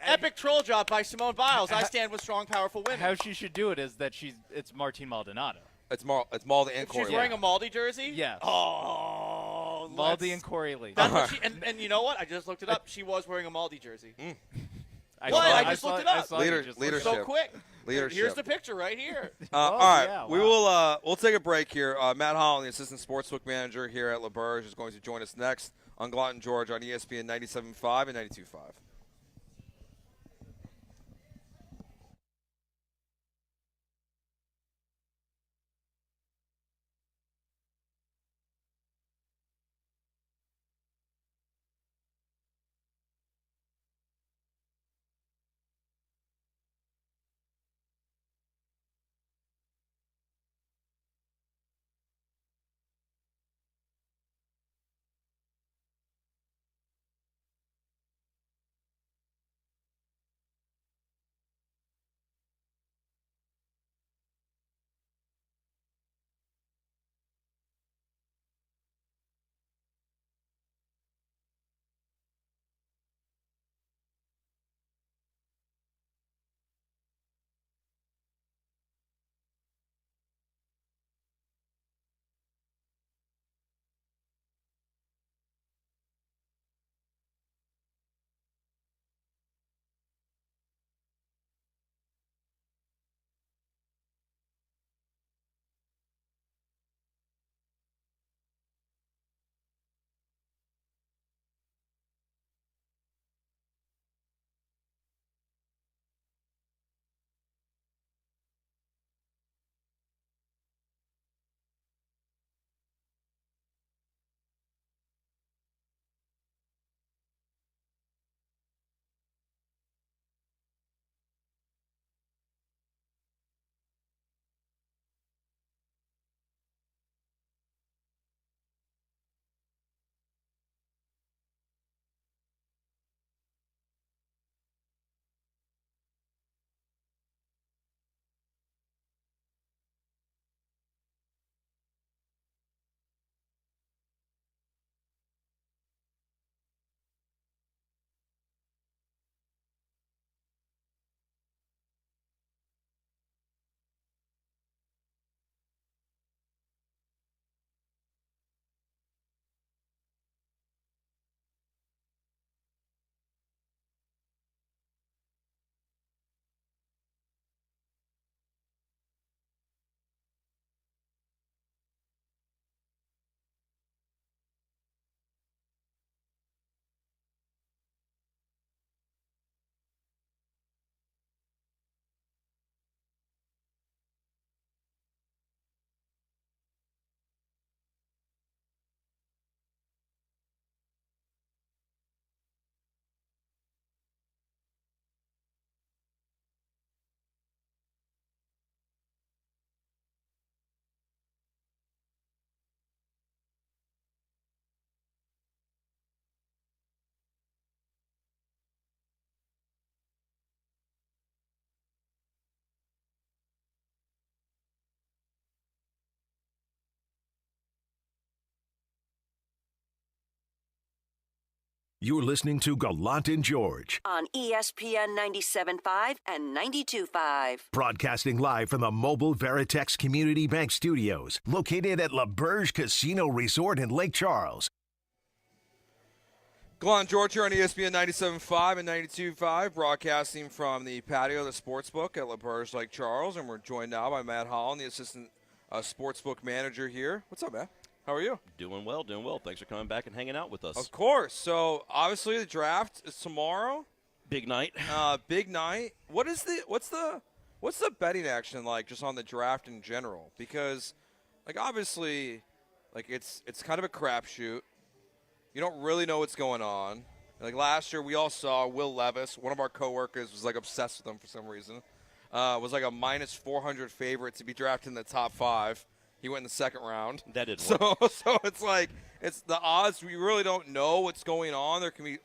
Epic troll job by Simone Biles. I stand with strong, powerful women. How she should do it is that it's Martine Maldonado. It's Maldi and Corey. She's wearing a Maldi jersey? Yeah. Oh, Maldi and Corey Lee. That's what she, and you know what? I just looked it up. She was wearing a Maldi jersey. I just looked it up. Leadership. So quick. Leadership. Here's the picture right here. All right, we will. We'll take a break here. Matt Holland, the assistant sportsbook manager here at LaBerge, is going to join us next on Gallant George on ESPN 97.5 and 92.5. You're listening to Gallant and George, on ESPN 97.5 and 92.5. broadcasting live from the mobile Veritex Community Bank Studios, located at LaBerge Casino Resort in Lake Charles. Gallant George here on ESPN 97.5 and 92.5, broadcasting from the patio of the Sportsbook at LaBerge Lake Charles, and we're joined now by Matt Holland, the assistant sportsbook manager here. What's up, Matt? How are you? Doing well, doing well. Thanks for coming back and hanging out with us. Of course. So, obviously, the draft is tomorrow. Big night. Big night. What's the betting action like just on the draft in general? Because like obviously, like it's kind of a crapshoot. You don't really know what's going on. Like last year, we all saw Will Levis. One of our coworkers was like obsessed with him for some reason. Was like a minus 400 favorite to be drafted in the top 5. He went in the second round. That didn't work. So it's like it's the odds. We really don't know what's going on. There can be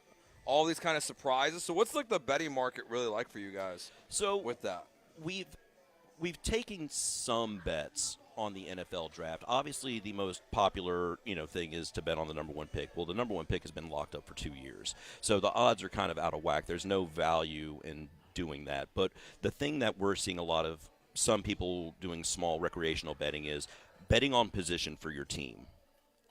all these kind of surprises. So what's like the betting market really like for you guys? So with that, we've taken some bets on the NFL draft. Obviously, the most popular, thing is to bet on the number 1 pick. Well, the number 1 pick has been locked up for 2 years. So the odds are kind of out of whack. There's no value in doing that. But the thing that we're seeing a lot of some people doing small recreational betting is betting on position for your team.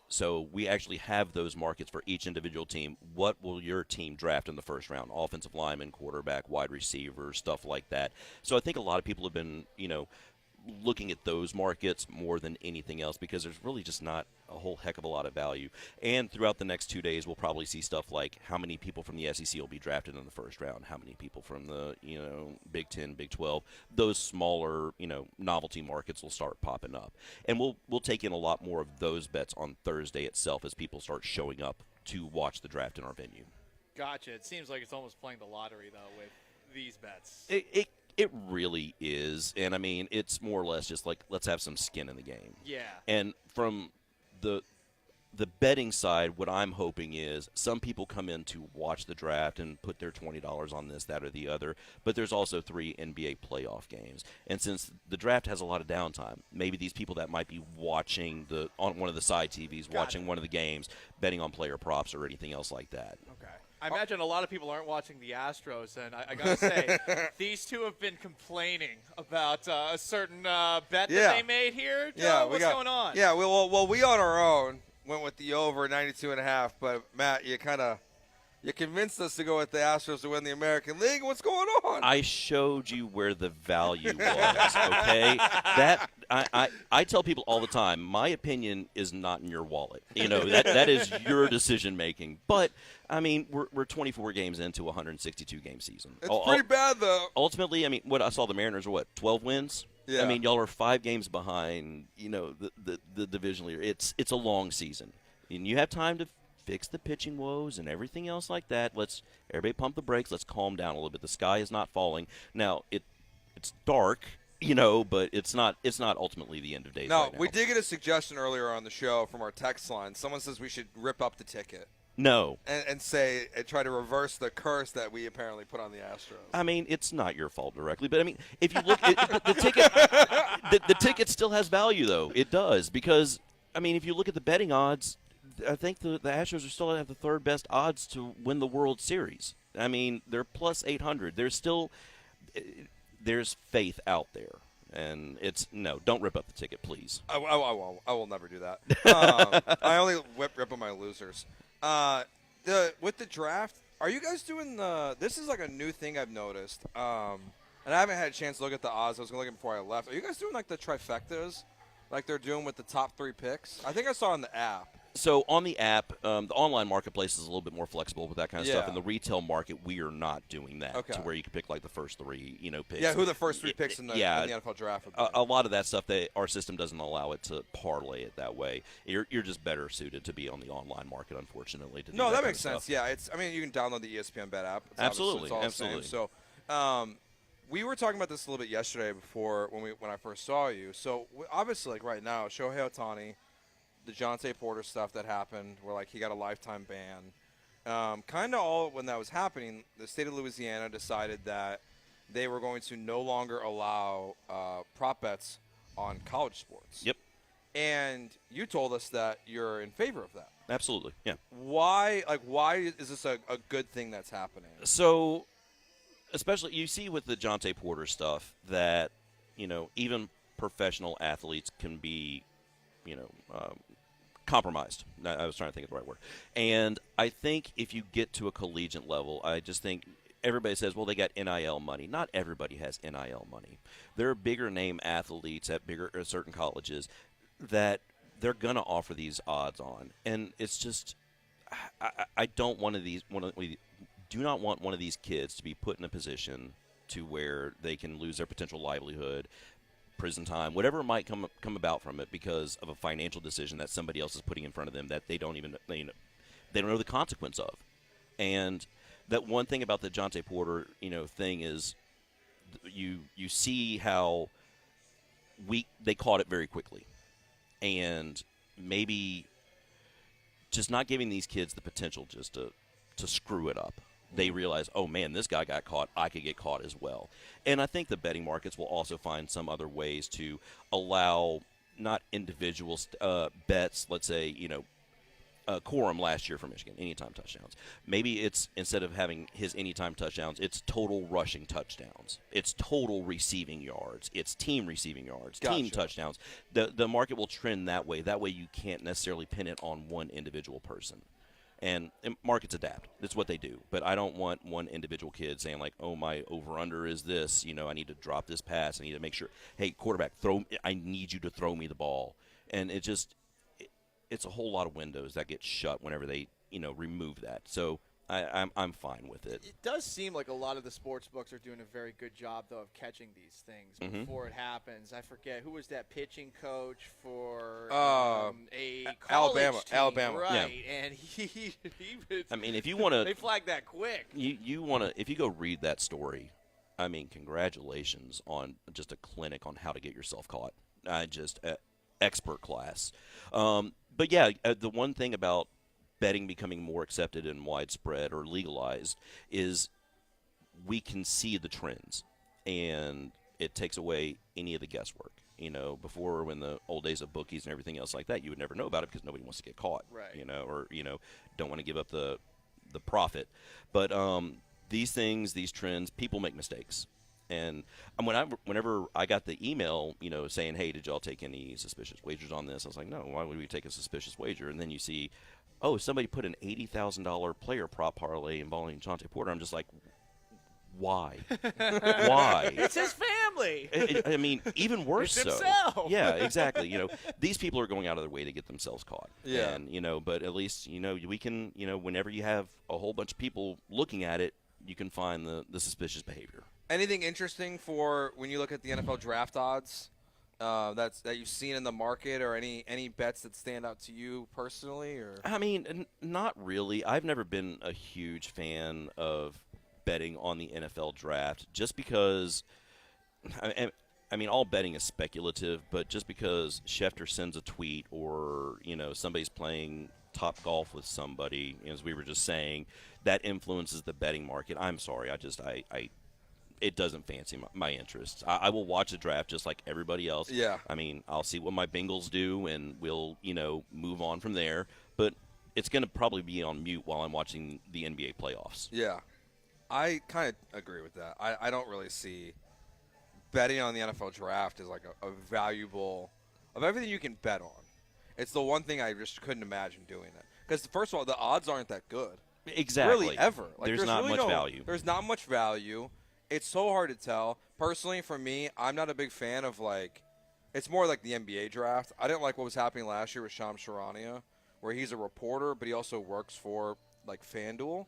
So we actually have those markets for each individual team. What will your team draft in the first round? Offensive lineman, quarterback, wide receiver, stuff like that. So I think a lot of people have been, looking at those markets more than anything else because there's really just not a whole heck of a lot of value. And throughout the next 2 days, we'll probably see stuff like how many people from the SEC will be drafted in the first round, how many people from the, Big 10, Big 12. Those smaller, novelty markets will start popping up. And we'll take in a lot more of those bets on Thursday itself as people start showing up to watch the draft in our venue. Gotcha. It seems like it's almost playing the lottery, though, with these bets. It really is, and I mean, it's more or less just like let's have some skin in the game. Yeah. And from the betting side, what I'm hoping is some people come in to watch the draft and put their $20 on this, that, or the other. But there's also 3 NBA playoff games, and since the draft has a lot of downtime, maybe these people that might be watching on one of the side TVs, watching one of the games, betting on player props or anything else like that. Okay. I imagine a lot of people aren't watching the Astros, and I got to say, these two have been complaining about a certain bet that they made here. Joe, what's going on? Yeah, well, we on our own went with the over 92.5, but Matt, you convinced us to go with the Astros to win the American League. What's going on? I showed you where the value was, okay? That I tell people all the time, my opinion is not in your wallet. That is your decision making. But I mean, we're 24 games into a 162-game season. It's pretty bad, though. Ultimately, I mean, what I saw the Mariners are 12 wins. Yeah. I mean, y'all are 5 games behind. The division leader. It's a long season, and you have time to fix the pitching woes and everything else like that. Let's everybody pump the brakes. Let's calm down a little bit. The sky is not falling. Now it's dark, but it's not ultimately the end of days. No, right now. we did get a suggestion earlier on the show from our text line. Someone says we should rip up the ticket. No. And try to reverse the curse that we apparently put on the Astros. I mean, it's not your fault directly, but I mean, if you look at the ticket, the ticket still has value though. It does because I mean, if you look at the betting odds. I think the Astros are still have the 3rd best odds to win the World Series. I mean, they're plus 800. There's faith out there, and don't rip up the ticket, please. I will never do that. I only rip on my losers. With the draft, are you guys doing this is like a new thing I've noticed, and I haven't had a chance to look at the odds. I was going to look at before I left. Are you guys doing like the trifectas, like they're doing with the top 3 picks? I think I saw on the app. So on the app, the online marketplace is a little bit more flexible with that kind of stuff. Yeah. In the retail market, we are not doing that Okay. to where you can pick like the first 3, picks. Yeah, who the first 3 picks in the NFL draft would be. A lot of that stuff, our system doesn't allow it to parlay it that way. You're just better suited to be on the online market, unfortunately. To do that makes kind of sense. stuff. Yeah, you can download the ESPN Bet app. Absolutely. It's all the same. So, we were talking about this a little bit yesterday before when I first saw you. So obviously, like right now, Shohei Ohtani, the Jonte Porter stuff that happened, where like he got a lifetime ban. Kind of all when that was happening, the state of Louisiana decided that they were going to no longer allow prop bets on college sports. Yep. And you told us that you're in favor of that. Absolutely. Yeah. Why is this a good thing that's happening? So, especially you see with the Jonte Porter stuff that even professional athletes can be compromised. I was trying to think of the right word. And I think if you get to a collegiate level, I just think everybody says, well, they got NIL money. Not everybody has NIL money. There are bigger name athletes at certain colleges that they're going to offer these odds on. And it's just I don't want to do not want one of these kids to be put in a position to where they can lose their potential livelihood, prison time, whatever might come about from it because of a financial decision that somebody else is putting in front of them that they don't even they don't know the consequence of. And that one thing about the Jonte Porter thing is you see how they caught it very quickly, and maybe just not giving these kids the potential just to screw it up. They realize, oh, man, this guy got caught. I could get caught as well. And I think the betting markets will also find some other ways to allow not individual bets, let's say, Corum last year for Michigan, anytime touchdowns. Maybe it's, instead of having his anytime touchdowns, it's total rushing touchdowns. It's total receiving yards. It's team receiving yards, team touchdowns. The market will trend that way. That way you can't necessarily pin it on one individual person. And markets adapt. That's what they do. But I don't want one individual kid saying, like, oh, my over-under is this. I need to drop this pass. I need to make sure, hey, quarterback, I need you to throw me the ball. And it's a whole lot of windows that get shut whenever they, remove that. So I'm fine with it. It does seem like a lot of the sports books are doing a very good job, though, of catching these things before it happens. I forget who was that pitching coach for a college team, Alabama, right? Yeah. And he was, I mean, if you want to, they flagged that quick. You want to, if you go read that story, I mean, congratulations on just a clinic on how to get yourself caught. Expert class. But yeah, the one thing about betting becoming more accepted and widespread or legalized is we can see the trends, and it takes away any of the guesswork. Before, when the old days of bookies and everything else like that, you would never know about it because nobody wants to get caught, right? Or don't want to give up the profit. But these things, these trends, people make mistakes. And whenever I got the email, saying, hey, did y'all take any suspicious wagers on this? I was like, no, why would we take a suspicious wager? And then you see, oh, somebody put an $80,000 player prop parlay involving Jonte Porter. I'm just like, why? Why? It's his family. I mean, even worse it's so. Himself. Yeah, exactly. These people are going out of their way to get themselves caught. Yeah. And, but at least, we can, whenever you have a whole bunch of people looking at it, you can find the suspicious behavior. Anything interesting for when you look at the NFL draft odds that you've seen in the market, or any bets that stand out to you personally? Or I mean, not really. I've never been a huge fan of betting on the NFL draft, just because. I mean, all betting is speculative, but just because Schefter sends a tweet, or somebody's playing top golf with somebody, as we were just saying, that influences the betting market. I'm sorry, it doesn't fancy my interests. I will watch the draft just like everybody else. Yeah. I mean, I'll see what my Bengals do, and we'll, move on from there. But it's going to probably be on mute while I'm watching the NBA playoffs. Yeah. I kind of agree with that. I don't really see betting on the NFL draft as like a valuable – of everything you can bet on. It's the one thing I just couldn't imagine doing it. Because, first of all, the odds aren't that good. Exactly. Really, ever. Like, there's not really much value. There's not much value. It's so hard to tell. Personally, for me, I'm not a big fan of, it's more like the NBA draft. I didn't like what was happening last year with Shams Charania, where he's a reporter, but he also works for, FanDuel.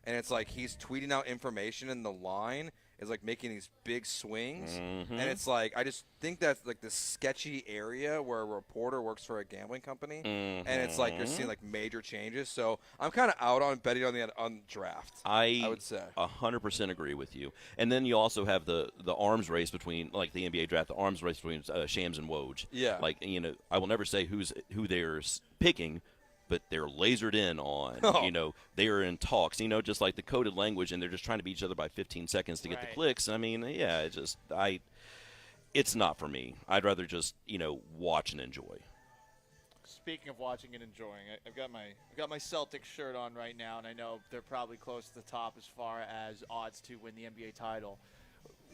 And it's like he's tweeting out information, and the line is, making these big swings. Mm-hmm. And it's like, I just think that's, this sketchy area where a reporter works for a gambling company. Mm-hmm. And it's like you're seeing, major changes. So I'm kind of out on betting on the draft, I would say. 100% agree with you. And then you also have the arms race between, the NBA draft, the arms race between Shams and Woj. Yeah. I will never say who they're picking, but they're lasered in on, they are in talks, just like the coded language, and they're just trying to beat each other by 15 seconds to get the clicks. I mean, yeah, it's not for me. I'd rather just, watch and enjoy. Speaking of watching and enjoying, I've got my Celtics shirt on right now, and I know they're probably close to the top as far as odds to win the NBA title.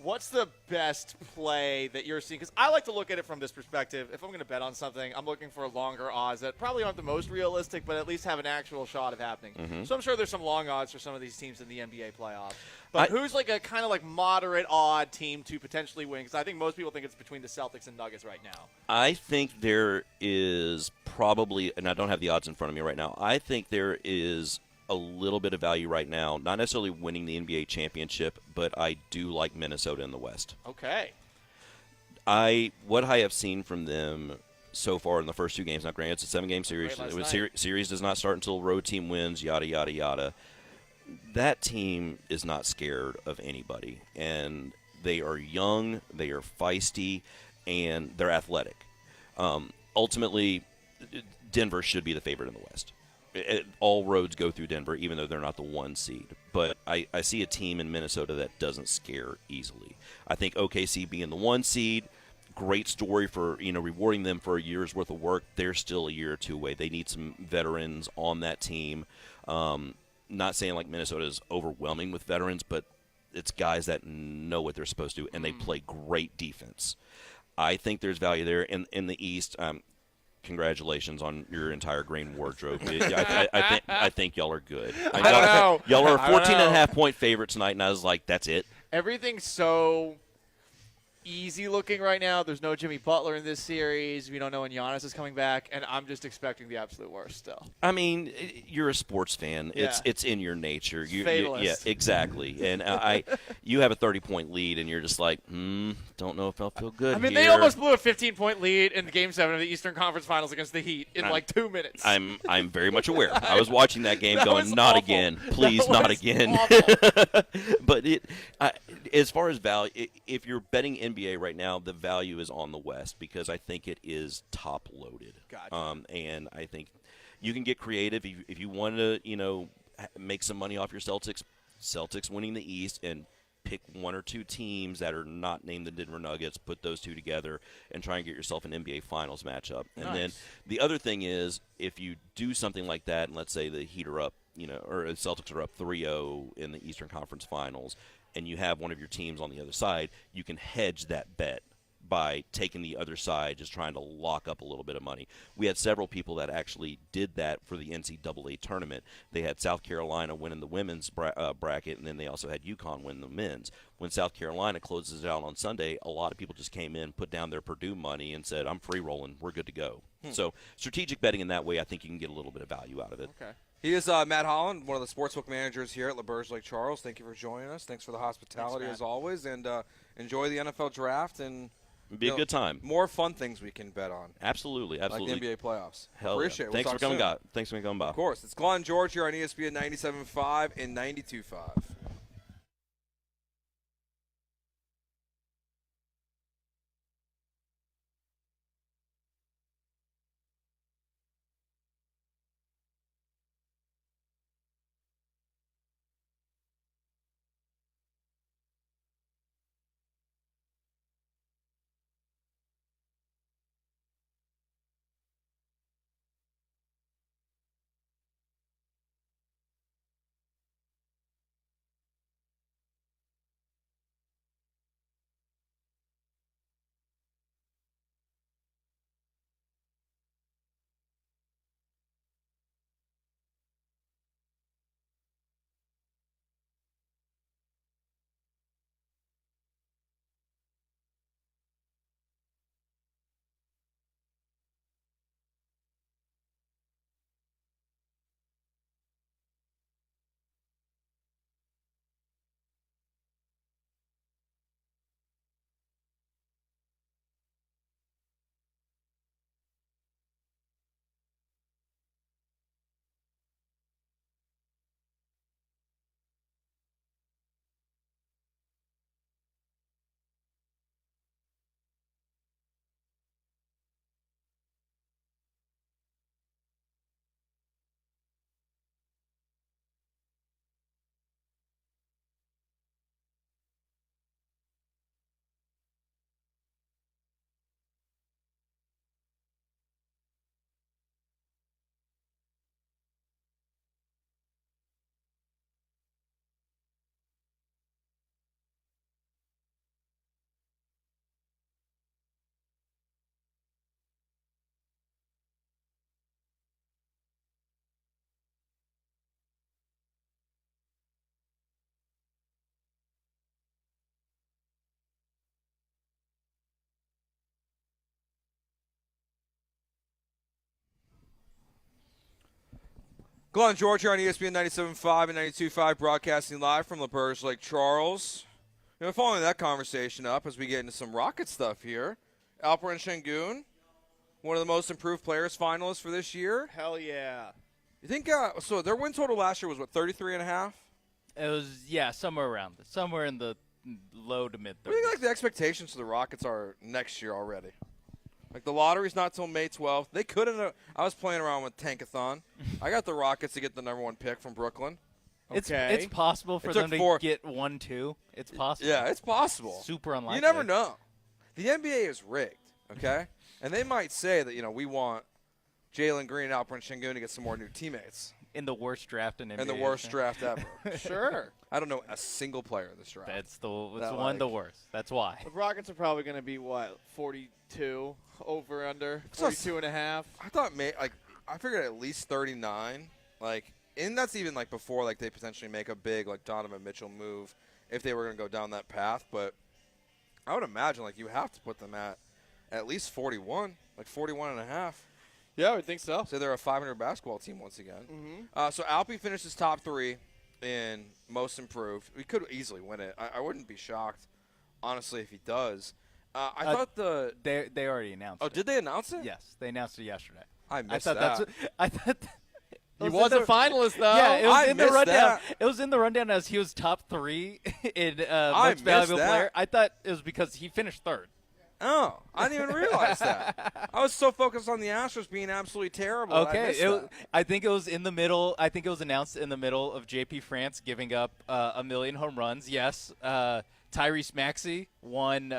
What's the best play that you're seeing? Because I like to look at it from this perspective. If I'm going to bet on something, I'm looking for longer odds that probably aren't the most realistic, but at least have an actual shot of happening. Mm-hmm. So I'm sure there's some long odds for some of these teams in the NBA playoffs. But who's a kind of moderate odd team to potentially win? Because I think most people think it's between the Celtics and Nuggets right now. I think there is probably, and I don't have the odds in front of me right now, I think there is a little bit of value right now, not necessarily winning the NBA championship, but I do like Minnesota in the West. Okay. What I have seen from them so far in the first 2 games, now granted it's a 7-game series. Series does not start until road team wins, yada, yada, yada. That team is not scared of anybody, and they are young, they are feisty, and they're athletic. Ultimately, Denver should be the favorite in the West. All roads go through Denver, even though they're not the 1 seed. But I see a team in Minnesota that doesn't scare easily. I think OKC being the 1 seed, great story for rewarding them for a year's worth of work. They're still a year or 2 away. They need some veterans on that team. Not saying like Minnesota is overwhelming with veterans, but it's guys that know what they're supposed to, and they play great defense. I think there's value there. In the East, congratulations on your entire green wardrobe. I think y'all are good. I don't know. Y'all are a 14.5-point favorite tonight, and I was like, that's it. Everything's so easy looking right now. There's no Jimmy Butler in this series. We don't know when Giannis is coming back, and I'm just expecting the absolute worst still. I mean, you're a sports fan. Yeah. It's in your nature. Fatalist. Yeah, exactly. And you have a 30-point lead, and you're just like, don't know if I'll feel good. I mean, here. they almost blew a 15-point lead in the Game 7 of the Eastern Conference Finals against the Heat in like 2 minutes. I'm very much aware. I was watching that game going, not awful. again. Please, not again. But as far as value, if you're betting NBA right now, the value is on the West because I think it is top loaded. Gotcha. And I think you can get creative if you want to, make some money off your Celtics winning the East and pick 1 or 2 teams that are not named the Denver Nuggets, put those 2 together, and try and get yourself an NBA Finals matchup. And then the other thing is, if you do something like that, and let's say the Heat are up, or the Celtics are up 3-0 in the Eastern Conference Finals, and you have one of your teams on the other side, you can hedge that bet by taking the other side, just trying to lock up a little bit of money. We had several people that actually did that for the NCAA tournament. They had South Carolina winning the women's bracket, and then they also had UConn win the men's. When South Carolina closes it out on Sunday, a lot of people just came in, put down their Purdue money, and said, I'm free rolling, we're good to go. So strategic betting in that way, I think you can get a little bit of value out of it. Okay. He is Matt Holland, one of the sportsbook managers here at LaBerge Lake Charles. Thank you for joining us. Thanks for the hospitality as always, and enjoy the NFL draft and be a good time. More fun things we can bet on. Absolutely. Like the NBA playoffs. Hell Appreciate yeah. it. Thanks for coming by. Of course. It's Gallant George here on ESPN 97.5 and 92.5. Gallant George here on ESPN 97.5 and 92.5, broadcasting live from LaBerge Lake Charles. Following that conversation up as we get into some Rocket stuff here. Alperen Şengün, one of the most improved players finalists for this year. Hell yeah. You think so their win total last year was, 33.5? It was, somewhere around this. Somewhere in the low to mid 30s. What do you think the expectations for the Rockets are next year already? Like, the lottery's not till May 12th. They couldn't. I was playing around with Tankathon. I got the Rockets to get the number 1 pick from Brooklyn. It's possible for them to get 1-2. It's possible. Yeah, it's possible. Super unlikely. You never know. The NBA is rigged, okay? And they might say that, we want Jalen Green and Alperen Şengün to get some more new teammates. In the worst draft in NBA. In the worst draft ever. Sure. I don't know a single player in this draft. That's the worst. That's why. The Rockets are probably going to be, 42 over under, 42 and a half. I thought, I figured at least 39. And that's even, before, they potentially make a big, Donovan Mitchell move if they were going to go down that path. But I would imagine, you have to put them at least 41, 41 and a half. Yeah, I would think so. So they're a 500 basketball team once again. Mm-hmm. So Alpi finishes top 3 in most improved. We could easily win it. I wouldn't be shocked, honestly, if he does. I thought they already announced it. Oh, did they announce it? Yes, they announced it yesterday. I missed that. I thought he was a finalist, though. Yeah, it was in the rundown. That. It was in the rundown as he was top 3 in most valuable player. I thought it was because he finished 3rd. Oh, I didn't even realize that. I was so focused on the Astros being absolutely terrible. Okay, I think it was in the middle. I think it was announced in the middle of JP France giving up 1 million home runs. Yes, Tyrese Maxey won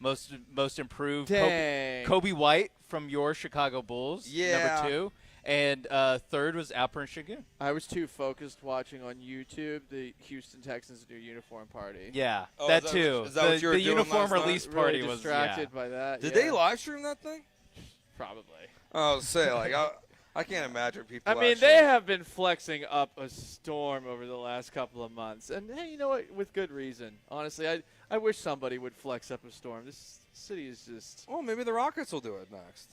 most improved. Kobe White from your Chicago Bulls, number 2. And 3rd was Alperen Şengün. I was too focused watching on YouTube the Houston Texans new uniform party. Yeah, that too. Is that what you were the doing uniform last release night? party Really was distracted by that. Did they live stream that thing? Probably. I was saying, I can't imagine people. I mean, they have been flexing up a storm over the last couple of months, and hey, you know what? With good reason. Honestly, I wish somebody would flex up a storm. This city is just. Well, maybe the Rockets will do it next.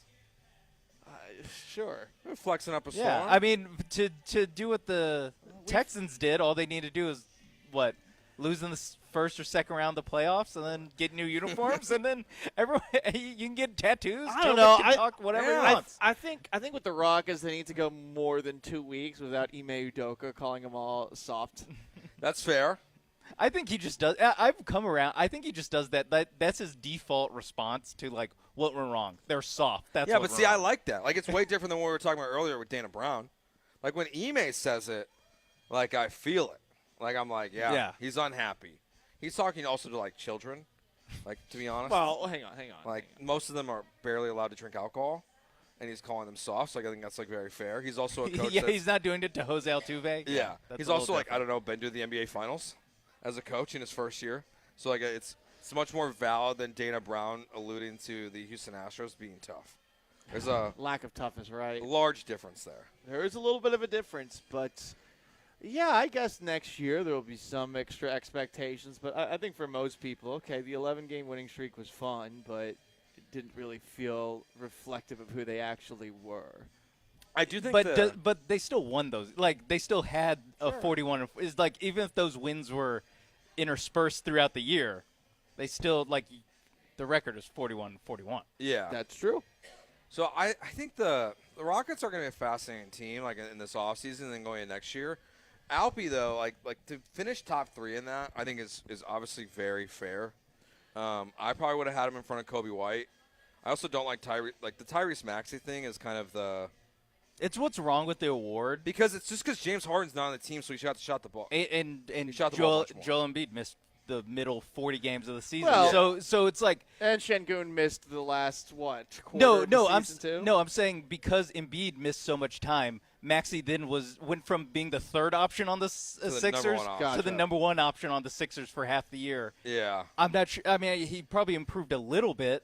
Sure. They're flexing up a storm. Yeah, I mean, to do what the Texans did, all they need to do is, lose in the first or second round of the playoffs and then get new uniforms, and then everyone you can get tattoos. I don't know. Can talk whatever he wants. I think with the Rockets, they need to go more than 2 weeks without Ime Udoka calling them all soft. That's fair. I think he just does. I've come around. I think he just does that. That's his default response to what went wrong. They're soft. That's but see, I like that. It's way different than what we were talking about earlier with Dana Brown. When Ime says it, I feel it. I'm yeah, he's unhappy. He's talking also to children. To be honest. Well, hang on. Most of them are barely allowed to drink alcohol, and he's calling them soft. So I think that's very fair. He's also a coach. Yeah, he's not doing it to Jose Altuve. Yeah, he's also I don't know, been to the NBA Finals as a coach in his first year. So it's much more valid than Dana Brown alluding to the Houston Astros being tough. There's a lack of toughness, right? Large difference there. There is a little bit of a difference, but yeah, I guess next year there will be some extra expectations. But I think for most people, okay, the 11-game winning streak was fun, but it didn't really feel reflective of who they actually were. I do think, but they still won those. They still had a 41. Is even if those wins were interspersed throughout the year, they still the record is 41-41. Yeah, that's true. So I think the Rockets are going to be a fascinating team in this offseason and then going into next year. Alpi though, to finish top 3 in that, I think is obviously very fair. I probably would have had him in front of Kobe White. I also don't like Tyrese. The Tyrese Maxey thing is kind of the. It's what's wrong with the award. Because it's just because James Harden's not on the team, so he shot the ball. And Joel Embiid missed the middle 40 games of the season. Well, so it's and Şengün missed the last quarter of the season too? I'm saying because Embiid missed so much time, Maxey then went from being the 3rd option on the Sixers to the number 1 option on the Sixers for half the year. Yeah. I'm not sure. I mean, he probably improved a little bit.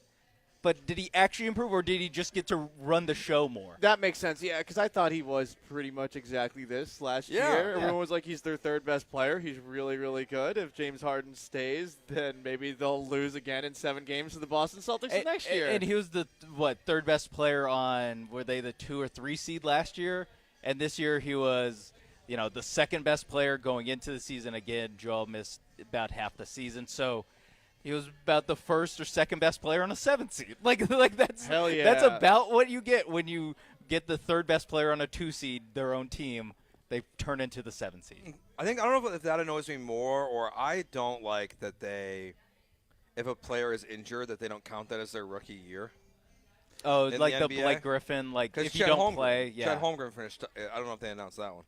But did he actually improve, or did he just get to run the show more? That makes sense, yeah, because I thought he was pretty much exactly this last year. Everyone was like, he's their 3rd best player. He's really, really good. If James Harden stays, then maybe they'll lose again in 7 games to the Boston Celtics next year. And he was the, 3rd best player on, were they the 2 or 3 seed last year? And this year he was, the second best player going into the season. Again, Joel missed about half the season, so he was about the first or second best player on a 7th seed. Like that's Hell yeah. That's about what you get when you get the third best player on a 2 seed, their own team. They turn into the 7th seed. I don't know if that annoys me more, or I don't like that if a player is injured, that they don't count that as their rookie year. Oh, like the Blake Griffin, if you don't play, yeah. Chet Holmgren finished. I don't know if they announced that one.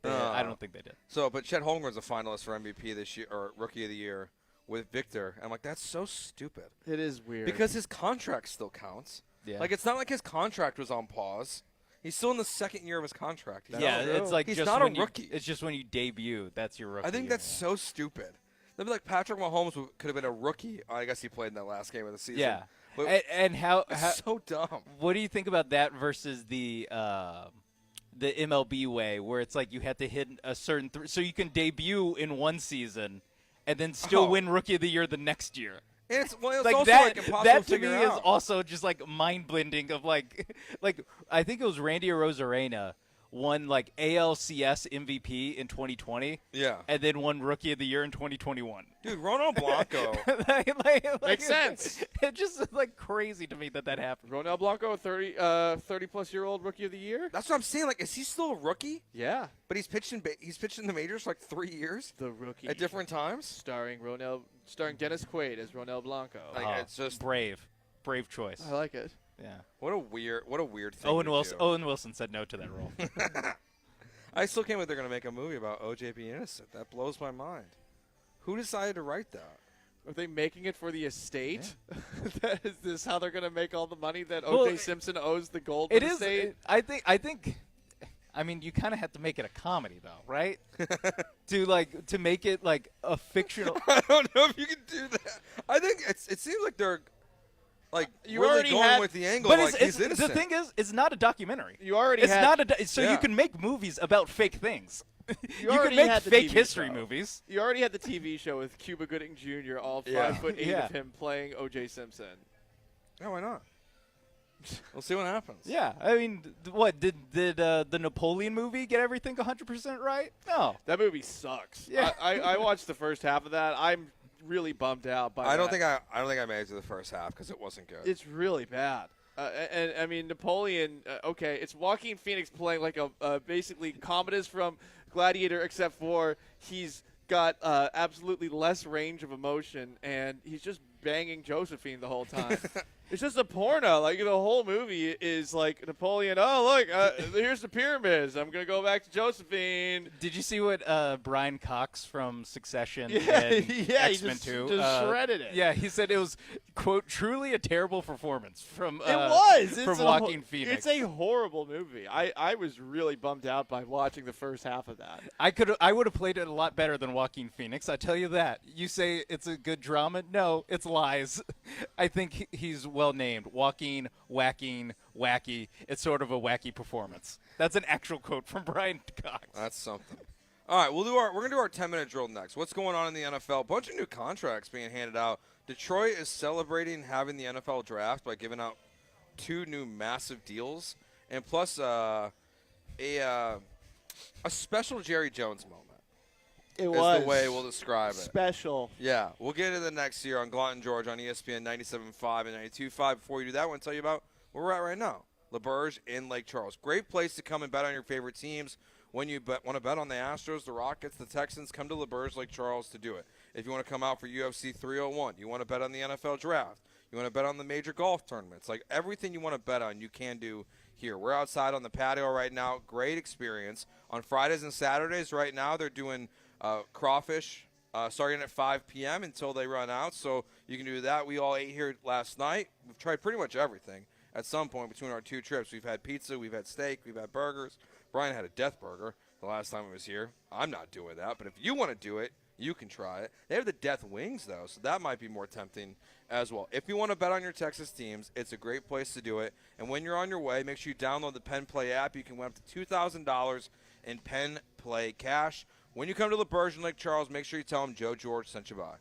I don't think they did. So, but Chet Holmgren's a finalist for MVP this year, or Rookie of the Year, with Victor. I'm like, that's so stupid. It is weird. Because his contract still counts. Yeah. Like, it's not like his contract was on pause. He's still in the 2nd year of his contract. It's like he's just not a when rookie. It's just when you debut, that's your rookie. I think that's so stupid. That'd be like Patrick Mahomes could have been a rookie. I guess he played in that last game of the season. Yeah. But and how so dumb. What do you think about that versus the MLB way, where it's like you have to hit a certain so you can debut in one season and then still win Rookie of the Year the next year? It's like also that, impossible that to to figure me out. is also just like mind blending of like I think it was Randy Arozarena won like ALCS MVP in 2020. Yeah. And then won Rookie of the Year in 2021. Dude, Ronald Blanco. Makes sense. It's just like crazy to me that happened. Ronald Blanco, 30-plus-year-old Rookie of the Year. That's what I'm saying. Like, is he still a rookie? Yeah. But he's pitched in the majors for like 3 years. The Rookie. At different times. Starring Dennis Quaid as Ronald Blanco. It's just brave choice. I like it. Yeah. What a weird thing. Owen Wilson said no to that role. I still can't believe they're going to make a movie about OJ being innocent. That blows my mind. Who decided to write that? Are they making it for the estate? Yeah. Is this how they're going to make all the money that Well, O.J. Simpson owes the Gold estate? I think. I mean, you kind of have to make it a comedy, though, right? to make it like a fictional. I don't know if you can do that. I think it seems like they're like you really already going had, with the angle. But like he's innocent. the thing is, it's not a documentary. You already it's had, not a. So you can make movies about fake things. You can already make had the fake TV history show. movies. You already had the TV show with Cuba Gooding Jr. all 5'8" of him playing O.J. Simpson. Yeah, why not? We'll see what happens. Yeah, I mean, what did the Napoleon movie get everything 100% right? No, that movie sucks. Yeah, I watched the first half of that. I'm really bummed out by. I don't think I made it to the first half because it wasn't good. It's really bad. And I mean, Napoleon. Okay, it's Joaquin Phoenix playing like a basically Commodus from Gladiator, except for he's got absolutely less range of emotion, and he's just banging Josephine the whole time. It's just a porno. Like, the whole movie is like Napoleon, oh, look, here's the pyramids. I'm going to go back to Josephine. Did you see what Brian Cox from Succession yeah, and X-Men 2? Just shredded it. Yeah, he said it was, quote, truly a terrible performance from from Joaquin Phoenix. It's a horrible movie. I was really bummed out by watching the first half of that. I would have played it a lot better than Joaquin Phoenix, I tell you that. You say it's a good drama? No, it's lies. I think he's well named. Joaquin, whacking, wacky. It's sort of a wacky performance. That's an actual quote from Brian Cox. That's something. All right, we're gonna do our 10-minute drill next. What's going on in the NFL? A bunch of new contracts being handed out. Detroit is celebrating having the NFL draft by giving out 2 new massive deals, and plus a special Jerry Jones moment. It was the way we'll describe it. Special. Yeah, we'll get into the next year on Gallant George on ESPN 97.5 and 92.5. Before you do that, I want to tell you about where we're at right now. LaBerge in Lake Charles. Great place to come and bet on your favorite teams. When you want to bet on the Astros, the Rockets, the Texans, come to LaBerge Lake Charles to do it. If you want to come out for UFC 301, you want to bet on the NFL draft, you want to bet on the major golf tournaments, like everything you want to bet on, you can do here. We're outside on the patio right now. Great experience. On Fridays and Saturdays right now, they're doing crawfish starting at 5 p.m. until they run out, so you can do that. We all ate here last night. We've tried pretty much everything at some point between our 2 trips. We've had pizza, we've had steak, we've had burgers. Brian had a death burger the last time he was here. I'm not doing that, but if you want to do it, you can try it. They have the death wings, though, so that might be more tempting as well. If you want to bet on your Texas teams, it's a great place to do it. And when you're on your way, make sure you download the Penn Play app. You can win up to $2,000 in Penn Play cash. When you come to LaBerge in Lake Charles, make sure you tell them Joe George sent you by.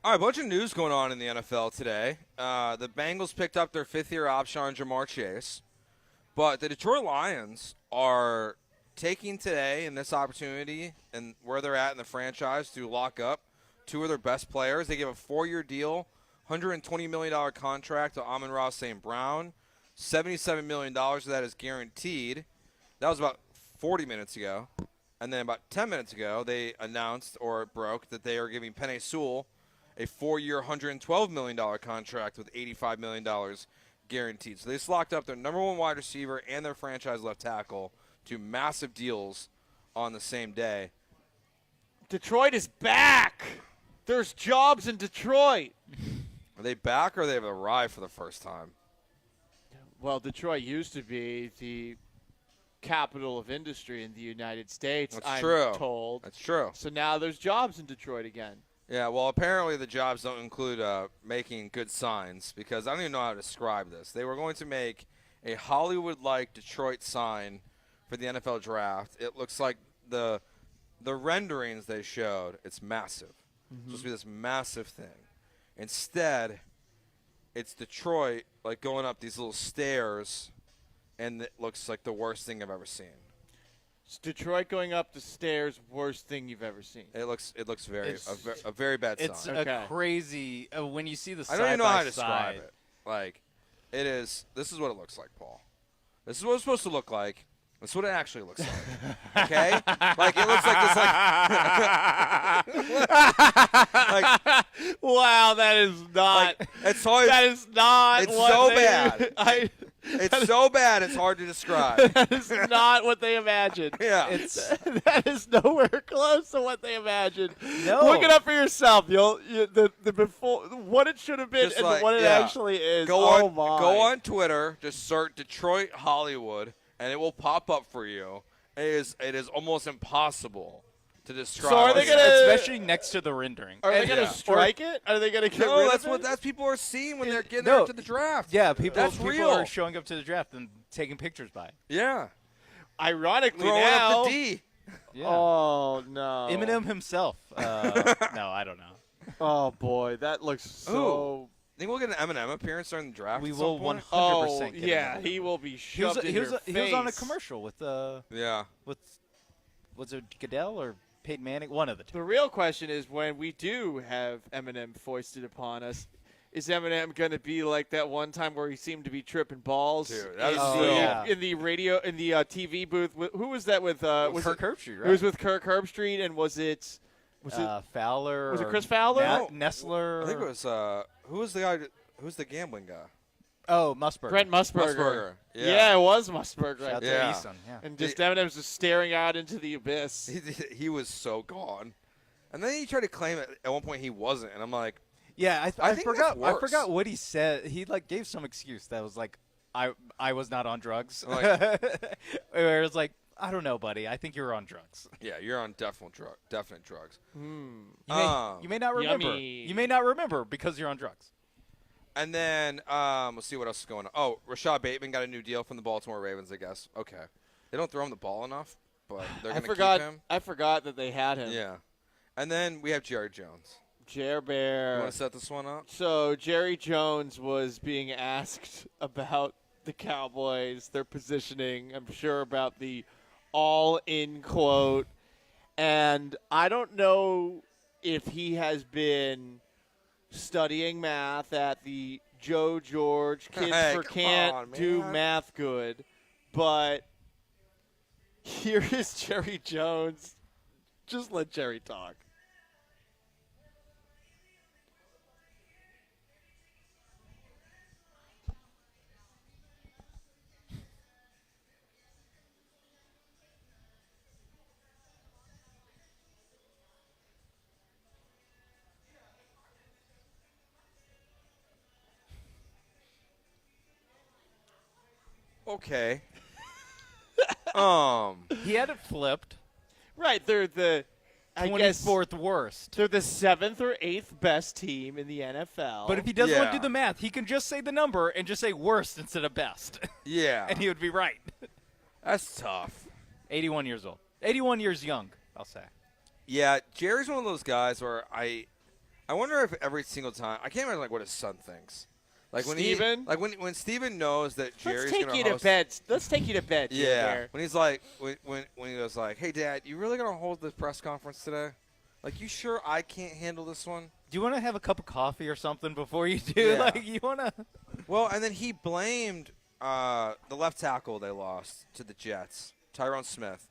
All right, a bunch of news going on in the NFL today. The Bengals picked up their fifth-year option on Jamar Chase, but the Detroit Lions are taking today and this opportunity and where they're at in the franchise to lock up two of their best players. They give a 4-year deal, $120 million contract to Amon-Ra St. Brown. $77 million of that is guaranteed. That was about 40 minutes ago. And then about 10 minutes ago, they announced, or it broke, that they are giving Penei Sewell a 4-year, $112 million contract with $85 million guaranteed. So they just locked up their number one wide receiver and their franchise left tackle to massive deals on the same day. Detroit is back. There's jobs in Detroit. Are they back or they have arrived for the first time? Well, Detroit used to be the capital of industry in the United States, That's I'm true. told. That's true. So now there's jobs in Detroit again. Yeah, well, apparently the jobs don't include making good signs because I don't even know how to describe this. They were going to make a Hollywood-like Detroit sign for the NFL draft. It looks like the renderings they showed, it's massive. It's supposed to be this massive thing. Instead, it's Detroit like going up these little stairs, and it looks like the worst thing I've ever seen. It's Detroit going up the stairs, worst thing you've ever seen. It looks very a very bad sign. It's a crazy when you see the I don't even know how to side-by-side. describe it. Like, it is. This is what it looks like, Paul. This is what it's supposed to look like. This is what it actually looks like. Okay? Like, it looks like this, wow, that is not. Like, it's hard. That is not. It's what so they- bad. It's so bad, it's hard to describe. That is not what they imagined. Yeah. That is nowhere close to what they imagined. No. Look it up for yourself. The before what it should have been Just and like, what it yeah. actually is. Go my. on Twitter, just search Detroit Hollywood, and it will pop up for you. It is almost impossible to describe. So are they gonna, especially next to the rendering? Are they going to strike it? Are they going to get No, rid that's of what it? that's people are seeing when they're getting No. into the draft. Yeah, people real. are showing up to the draft and taking pictures by it. Yeah. Ironically, Throwing now. up the D. Yeah. Oh no. Eminem himself. No, I don't know. Oh boy, that looks so. Think we'll get an Eminem appearance during the draft? We at will some point? 100% Oh get yeah, Eminem. he will be He was, shoved in he was, your he was on a face. commercial with Yeah. with was it Goodell or Peyton Manning? One of the two. The real question is when we do have Eminem foisted upon us, is Eminem going to be like that one time where he seemed to be tripping balls Dude, that is in the radio in the TV booth? Who was that with? Was Kirk it, Herbstreit, right? It was with Kirk Herbstreit, and was it Fowler? Was it or Chris Fowler? Nestler? I think it was who was the guy? Who's the gambling guy? Oh, Musburger. Brent Musburger. Musburger. Yeah, it was Musburger. Shout out to Yeah. Easton, yeah. And just Eminem's just staring out into the abyss. He was so gone. And then he tried to claim it at one point he wasn't, and I'm like, Yeah, I I think forgot. that's I worse. forgot what he said. He gave some excuse that was like, I was not on drugs. Like- Where it was like, I don't know, buddy. I think you're on drugs. yeah, you're on definite drugs. You may not remember. Yummy. You may not remember because you're on drugs. And then let's see what else is going on. Oh, Rashad Bateman got a new deal from the Baltimore Ravens, I guess. Okay, they don't throw him the ball enough, but they're I going to forgot. keep him. I forgot that they had him. Yeah, and then we have Jerry Jones. Jer Bear. You want to set this one up? So Jerry Jones was being asked about the Cowboys, their positioning. I'm sure about the all-in quote, and I don't know if he has been studying math at the Joe George Kids Hey, for come Can't on, Do man. Math Good, but here is Jerry Jones. Just let Jerry talk. Okay. He had it flipped. Right, they're the I guess 24th worst. they're the 7th or 8th best team in the NFL. But if he doesn't want to Yeah. do the math, he can just say the number and just say worst instead of best. Yeah, and he would be right. that's tough. 81 years old. 81 years young, I'll say. Yeah, Jerry's one of those guys where I I wonder if every single time I can't imagine like what his son thinks. Like when Steven? when Steven knows that Jerry's Let's take gonna you host, to bed. Let's take you to bed. Yeah. Jer. When he's like when he goes like, "Hey Dad, you really gonna hold this press conference today? Like, you sure I can't handle this one?" Do you want to have a cup of coffee or something before you do? Yeah. Like, you want to? Well, and then he blamed the left tackle they lost to the Jets, Tyrone Smith.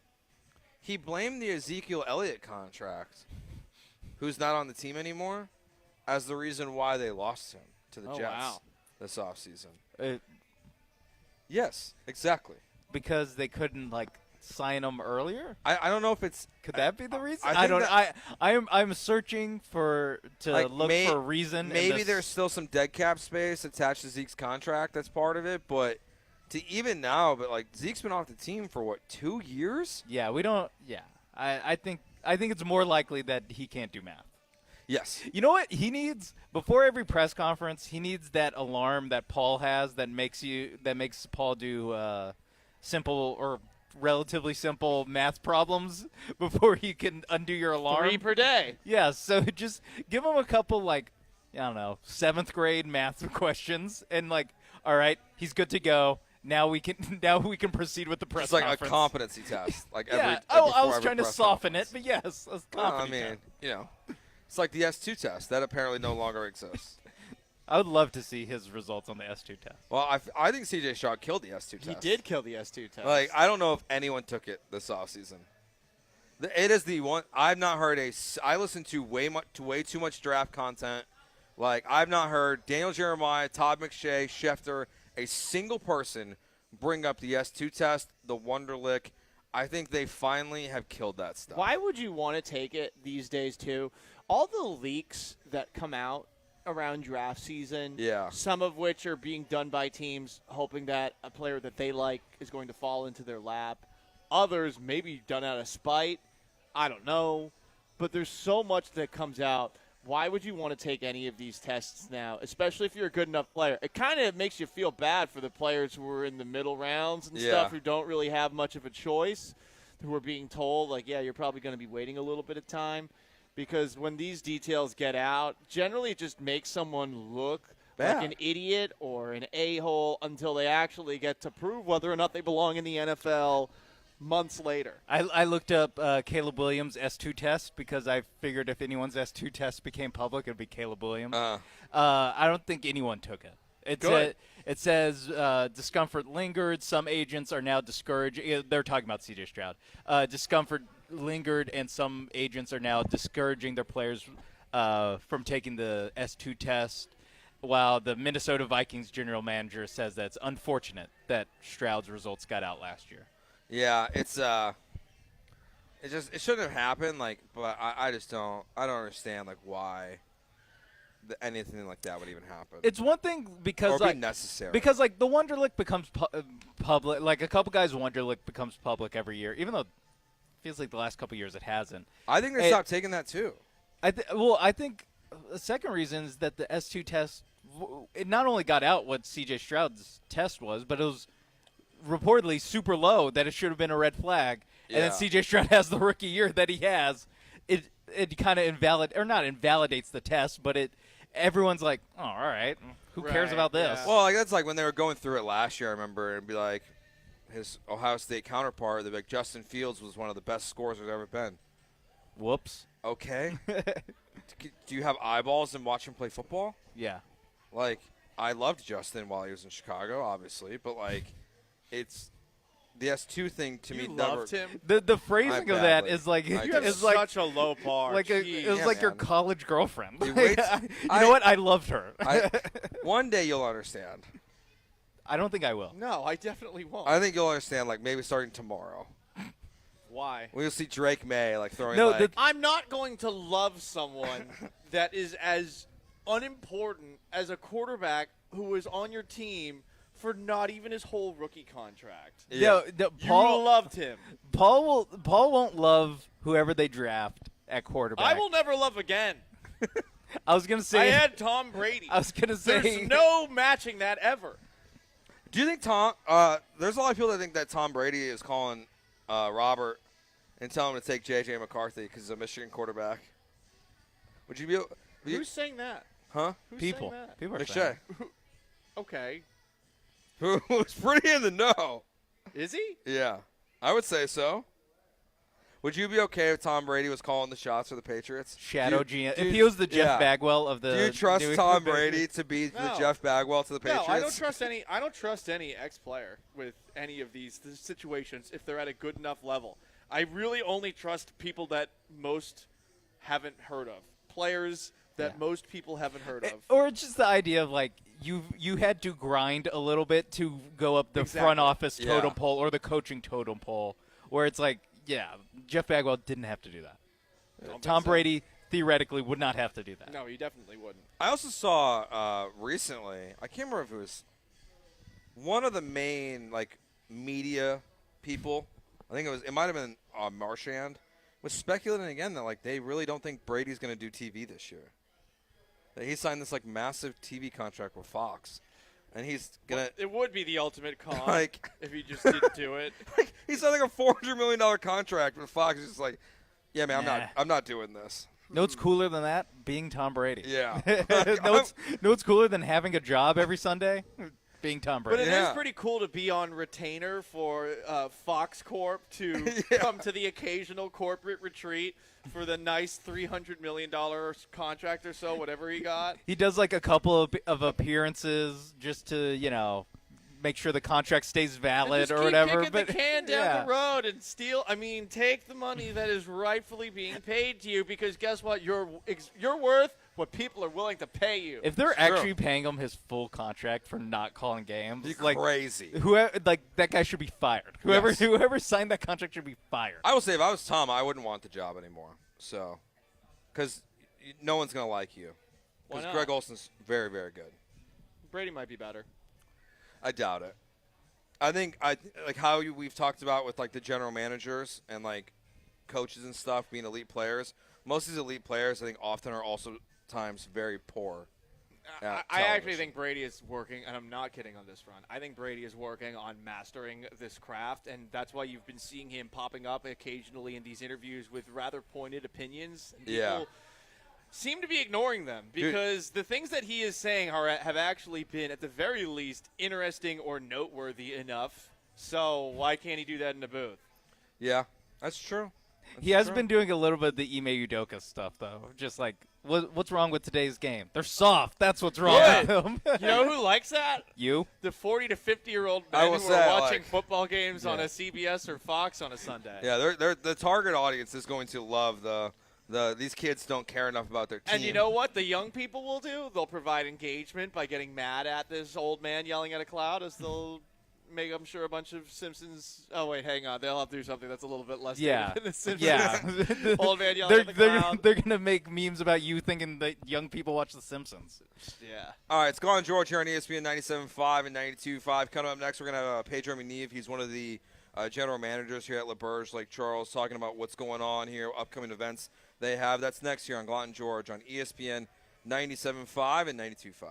He blamed the Ezekiel Elliott contract, who's not on the team anymore, as the reason why they lost him to the Jets this offseason. Yes, exactly. Because they couldn't sign him earlier. I don't know if it's. Could that be the reason? I don't. I'm searching for a reason. Maybe there's still some dead cap space attached to Zeke's contract. That's part of it, but. To even now, but Zeke's been off the team for what, 2 years? Yeah, we don't. Yeah, I think it's more likely that he can't do math. Yes. You know what he needs before every press conference? He needs that alarm that Paul has that makes Paul do simple or relatively simple math problems before you can undo your alarm. 3 per day. Yeah. So just give him a couple I don't know, 7th grade math questions and all right, he's good to go. Now we can proceed with the press conference. It's like a competency test. Yeah. I was trying to soften it, but yes, a competency test. It's like the S2 test. That apparently no longer exists. I would love to see his results on the S2 test. Well, I think C.J. Stroud killed the S2 test. He did kill the S2 test. I don't know if anyone took it this offseason. It is the one I've not heard I listen to way too much draft content. I've not heard Daniel Jeremiah, Todd McShay, Schefter, a single person bring up the S2 test, the Wonderlic. I think they finally have killed that stuff. Why would you want to take it these days, too? All the leaks that come out around draft season, some of which are being done by teams hoping that a player that they like is going to fall into their lap. Others maybe done out of spite. I don't know. But there's so much that comes out. Why would you want to take any of these tests now, especially if you're a good enough player? It kind of makes you feel bad for the players who are in the middle rounds and stuff who don't really have much of a choice, who are being told, you're probably going to be waiting a little bit of time. Because when these details get out, generally it just makes someone look like an idiot or an a-hole until they actually get to prove whether or not they belong in the NFL months later. I looked up Caleb Williams' S2 test because I figured if anyone's S2 test became public, it would be Caleb Williams. I don't think anyone took it. It says discomfort lingered. Some agents are now discouraged. They're talking about C.J. Stroud. Discomfort lingered, and some agents are now discouraging their players from taking the S2 test, while the Minnesota Vikings general manager says that it's unfortunate that Stroud's results got out last year. Yeah, it shouldn't have happened. But I don't understand why anything like that would even happen. It's one thing because be necessary. Because the Wonderlic becomes public. A couple guys' Wonderlic becomes public every year, even though it feels like the last couple years it hasn't. I think they stopped taking that too. I think the second reason is that the S2 test, it not only got out what C.J. Stroud's test was, but it was reportedly super low that it should have been a red flag. And then C.J. Stroud has the rookie year that he has. It kind of not invalidates the test, but everyone's like, oh, all right, who cares about this? Yeah. Well, that's when they were going through it last year, I remember, and be like, his Ohio State counterpart, they'd be like, Justin Fields was one of the best scorers there's ever been. Whoops. Okay. Do you have eyeballs and watch him play football? Yeah. I loved Justin while he was in Chicago, obviously, but it's the S2 thing to me. Loved him. The phrasing of that is you have such a low bar. It's your college girlfriend. You know what? I loved her. One day you'll understand. I don't think I will. No, I definitely won't. I think you'll understand. Maybe starting tomorrow. Why? We'll see Drake May throwing. I'm not going to love someone that is as unimportant as a quarterback who was on your team for not even his whole rookie contract. Yeah. Paul you loved him. Paul won't love whoever they draft at quarterback. I will never love again. I was gonna say I had Tom Brady. I was gonna say there's no matching that ever. Do you think there's a lot of people that think that Tom Brady is calling Robert and telling him to take J.J. McCarthy because he's a Michigan quarterback? Would you Who's saying that? Huh? Who's People. saying that? People are McShay. saying Okay. Who's pretty in the know. Is he? Yeah. I would say so. Would you be okay if Tom Brady was calling the shots for the Patriots? Shadow GM. If he was the Jeff Bagwell of the Do you trust New Tom England Brady Patriots? to be the No. Jeff Bagwell to the Patriots? No, I don't trust any ex-player with any of these situations if they're at a good enough level. I really only trust people that most haven't heard of. Players that most people haven't heard of. Or it's just the idea of like you had to grind a little bit to go up the Exactly. front office totem Yeah. pole or the coaching totem pole, where it's like, yeah, Jeff Bagwell didn't have to do that. Don't Tom think so. Brady theoretically would not have to do that. No, he definitely wouldn't. I also saw recently, I can't remember if it was one of the main like media people. I think it might have been Marchand, was speculating again that like they really don't think Brady's going to do TV this year. That he signed this like massive TV contract with Fox, and he's gonna. It would be the ultimate con Like- if he just didn't do it. He signed like a $400 million contract with Fox. He's just like, yeah, man, Nah. I'm not doing this. Know what's cooler than that? Being Tom Brady. Yeah. know what's cooler than having a job every Sunday? Being Tom But Brady. it is pretty cool to be on retainer for Fox Corp to come to the occasional corporate retreat for the nice $300 million contract or so, whatever he got. He does like a couple of appearances just to, make sure the contract stays valid Just or keep whatever. kicking But the can down yeah. the road and steal. I mean, take the money that is rightfully being paid to you because guess what? You're worth what people are willing to pay you. If they're It's true. actually paying him his full contract for not calling games, You're like crazy. Whoever, like that guy should be fired. Whoever signed that contract should be fired. I will say, if I was Tom, I wouldn't want the job anymore. So, because no one's gonna like you. Why Because not? Greg Olson's very, very good. Brady might be better. I doubt it. I think like how we've talked about with like the general managers and like coaches and stuff being elite players. Most of these elite players, I think, often are also times very poor. I actually think Brady is working, and I'm not kidding on this front. I think Brady is working on mastering this craft, and that's why you've been seeing him popping up occasionally in these interviews with rather pointed opinions. And people seem to be ignoring them because the things that he is saying have actually been, at the very least, interesting or noteworthy enough. So why can't he do that in the booth? Yeah, that's true. He has been doing a little bit of the Ime Udoka stuff, though. Just like, what's wrong with today's game? They're soft. That's what's wrong with them. You know who likes that? You? The 40 to 50-year-old I men will who say, are watching like- football games on a CBS or Fox on a Sunday. Yeah, they're the target audience is going to love these kids don't care enough about their team. And you know what the young people will do? They'll provide engagement by getting mad at this old man yelling at a cloud as they'll make, I'm sure, a bunch of Simpsons. Oh, wait, hang on. They'll have to do something that's a little bit less Yeah. than the Simpsons. Yeah. Old man yelling at the cloud. They're going to make memes about you thinking that young people watch The Simpsons. Yeah. All right, it's Gallant George here on ESPN 97.5 and 92.5. Coming up next, we're going to have Pedro Meneve. He's one of the general managers here at LaBerge, Lake Charles, talking about what's going on here, upcoming events they have. That's next here on Gallant George on ESPN 97.5 and 92.5.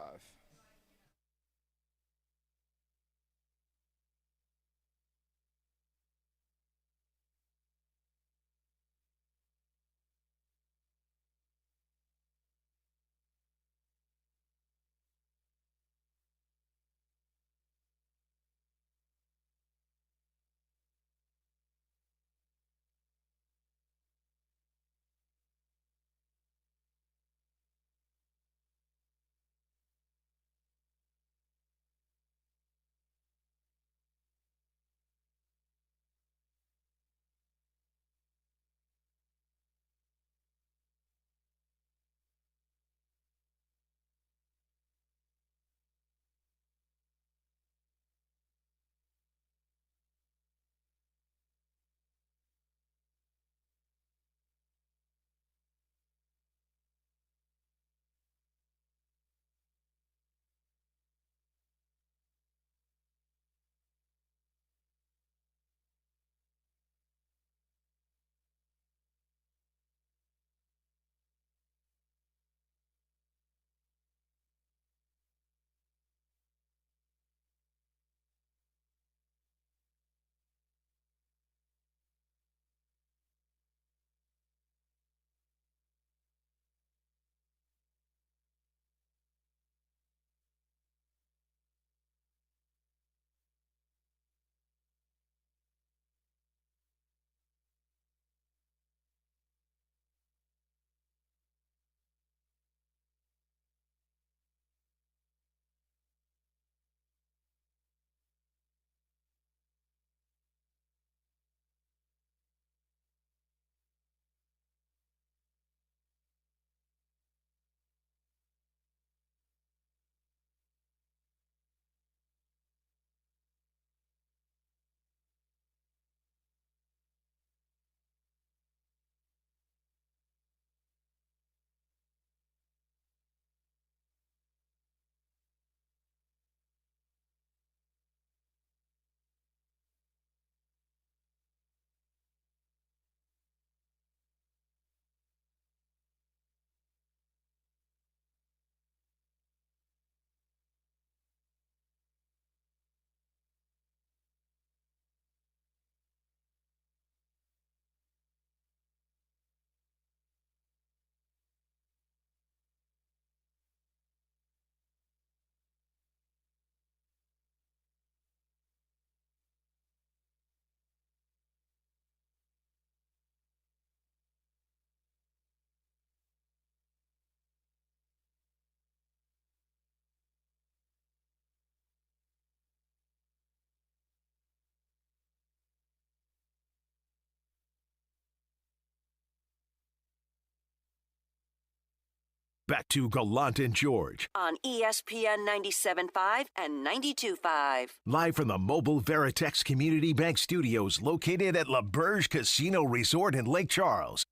Back to Gallant and George. On ESPN 97.5 and 92.5. Live from the mobile Veritex Community Bank Studios located at La Berge Casino Resort in Lake Charles.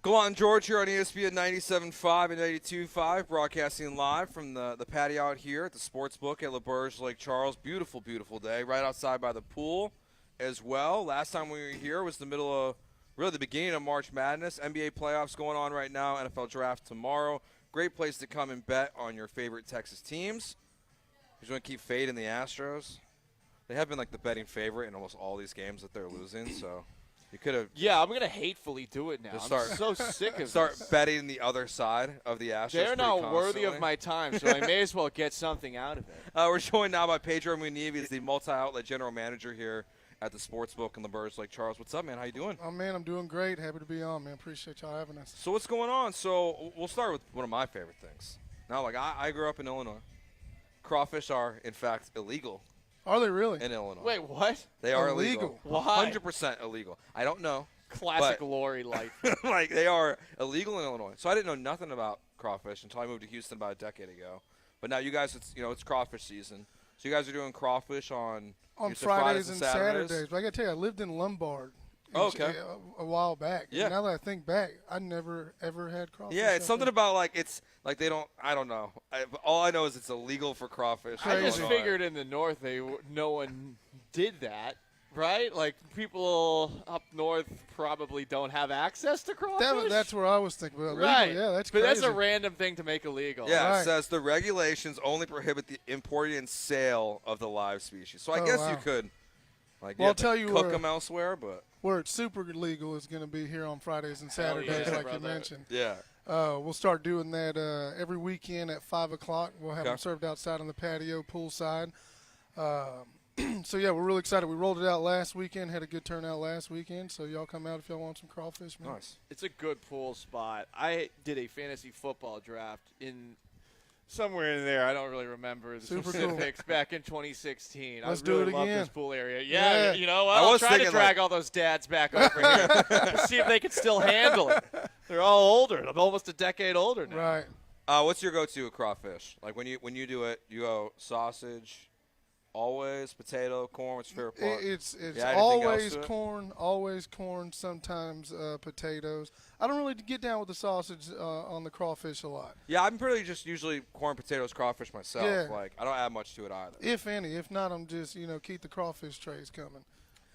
Gallant George here on ESPN 97.5 and 92.5, broadcasting live from the patio out here at the Sportsbook at La Berge, Lake Charles. Beautiful, beautiful day, right outside by the pool as well. Last time we were here was the middle of, really the beginning of March Madness. NBA playoffs going on right now, NFL draft tomorrow. Great place to come and bet on your favorite Texas teams. You just want to keep fading the Astros. They have been like the betting favorite in almost all these games that they're losing, so you could have. Yeah, I'm gonna hatefully do it now. I'm so sick of start this. betting the other side of the Astros. They're not worthy of my time, so I may as well get something out of it. We're joined now by Pedro Muniv. He's the multi-outlet general manager here at the Sportsbook in La Berge, Lake Charles. What's up, man? How you doing? Oh, man, I'm doing great. Happy to be on, man. Appreciate y'all having us. So what's going on? So we'll start with one of my favorite things. Now, like I grew up in Illinois. Crawfish are, in fact, illegal. Are they really? In Illinois. Wait, what? They are illegal. Why? 100% illegal. I don't know. Classic Lori life. Like, they are illegal in Illinois. So I didn't know nothing about crawfish until I moved to Houston about a decade ago. But now you guys, it's crawfish season. So you guys are doing crawfish on Fridays and Saturdays. But I got to tell you, I lived in Lombard. A while back. Yeah. And now that I think back, I never ever had crawfish. Yeah, it's something about they don't. I don't know. All I know is it's illegal for crawfish. I just figured in the north no one did that, right? Like people up north probably don't have access to crawfish. That's where I was thinking. Well, right? Yeah, that's but crazy. that's a random thing to make illegal. Yeah, Right. It says the regulations only prohibit the importing and sale of the live species. So I guess you could, I'll tell you cook them elsewhere, but. Where it's super legal is going to be here on Fridays and Saturdays, like you mentioned. Yeah. We'll start doing that every weekend at 5 o'clock. We'll have them served outside on the patio, poolside. So, yeah, we're really excited. We rolled it out last weekend, had a good turnout last weekend. So, y'all come out if y'all want some crawfish, man. Nice. It's a good pool spot. I did a fantasy football draft in somewhere in there. I don't really remember the specifics. Back in 2016. Let's I really do it love again. this pool area. Yeah. You know what? I I'll was try to thinking, drag all those dads back over here to see if they can still handle it. They're all older. I'm almost a decade older now. Right. What's your go-to with crawfish? Like when you do it, you go sausage, always potato, corn. What's your favorite part? It's Yeah, always corn, sometimes potatoes. I don't really get down with the sausage on the crawfish a lot. Yeah, I'm pretty just usually corn, potatoes, crawfish myself. Yeah. Like I don't add much to it either. If any. If not, I'm just, keep the crawfish trays coming.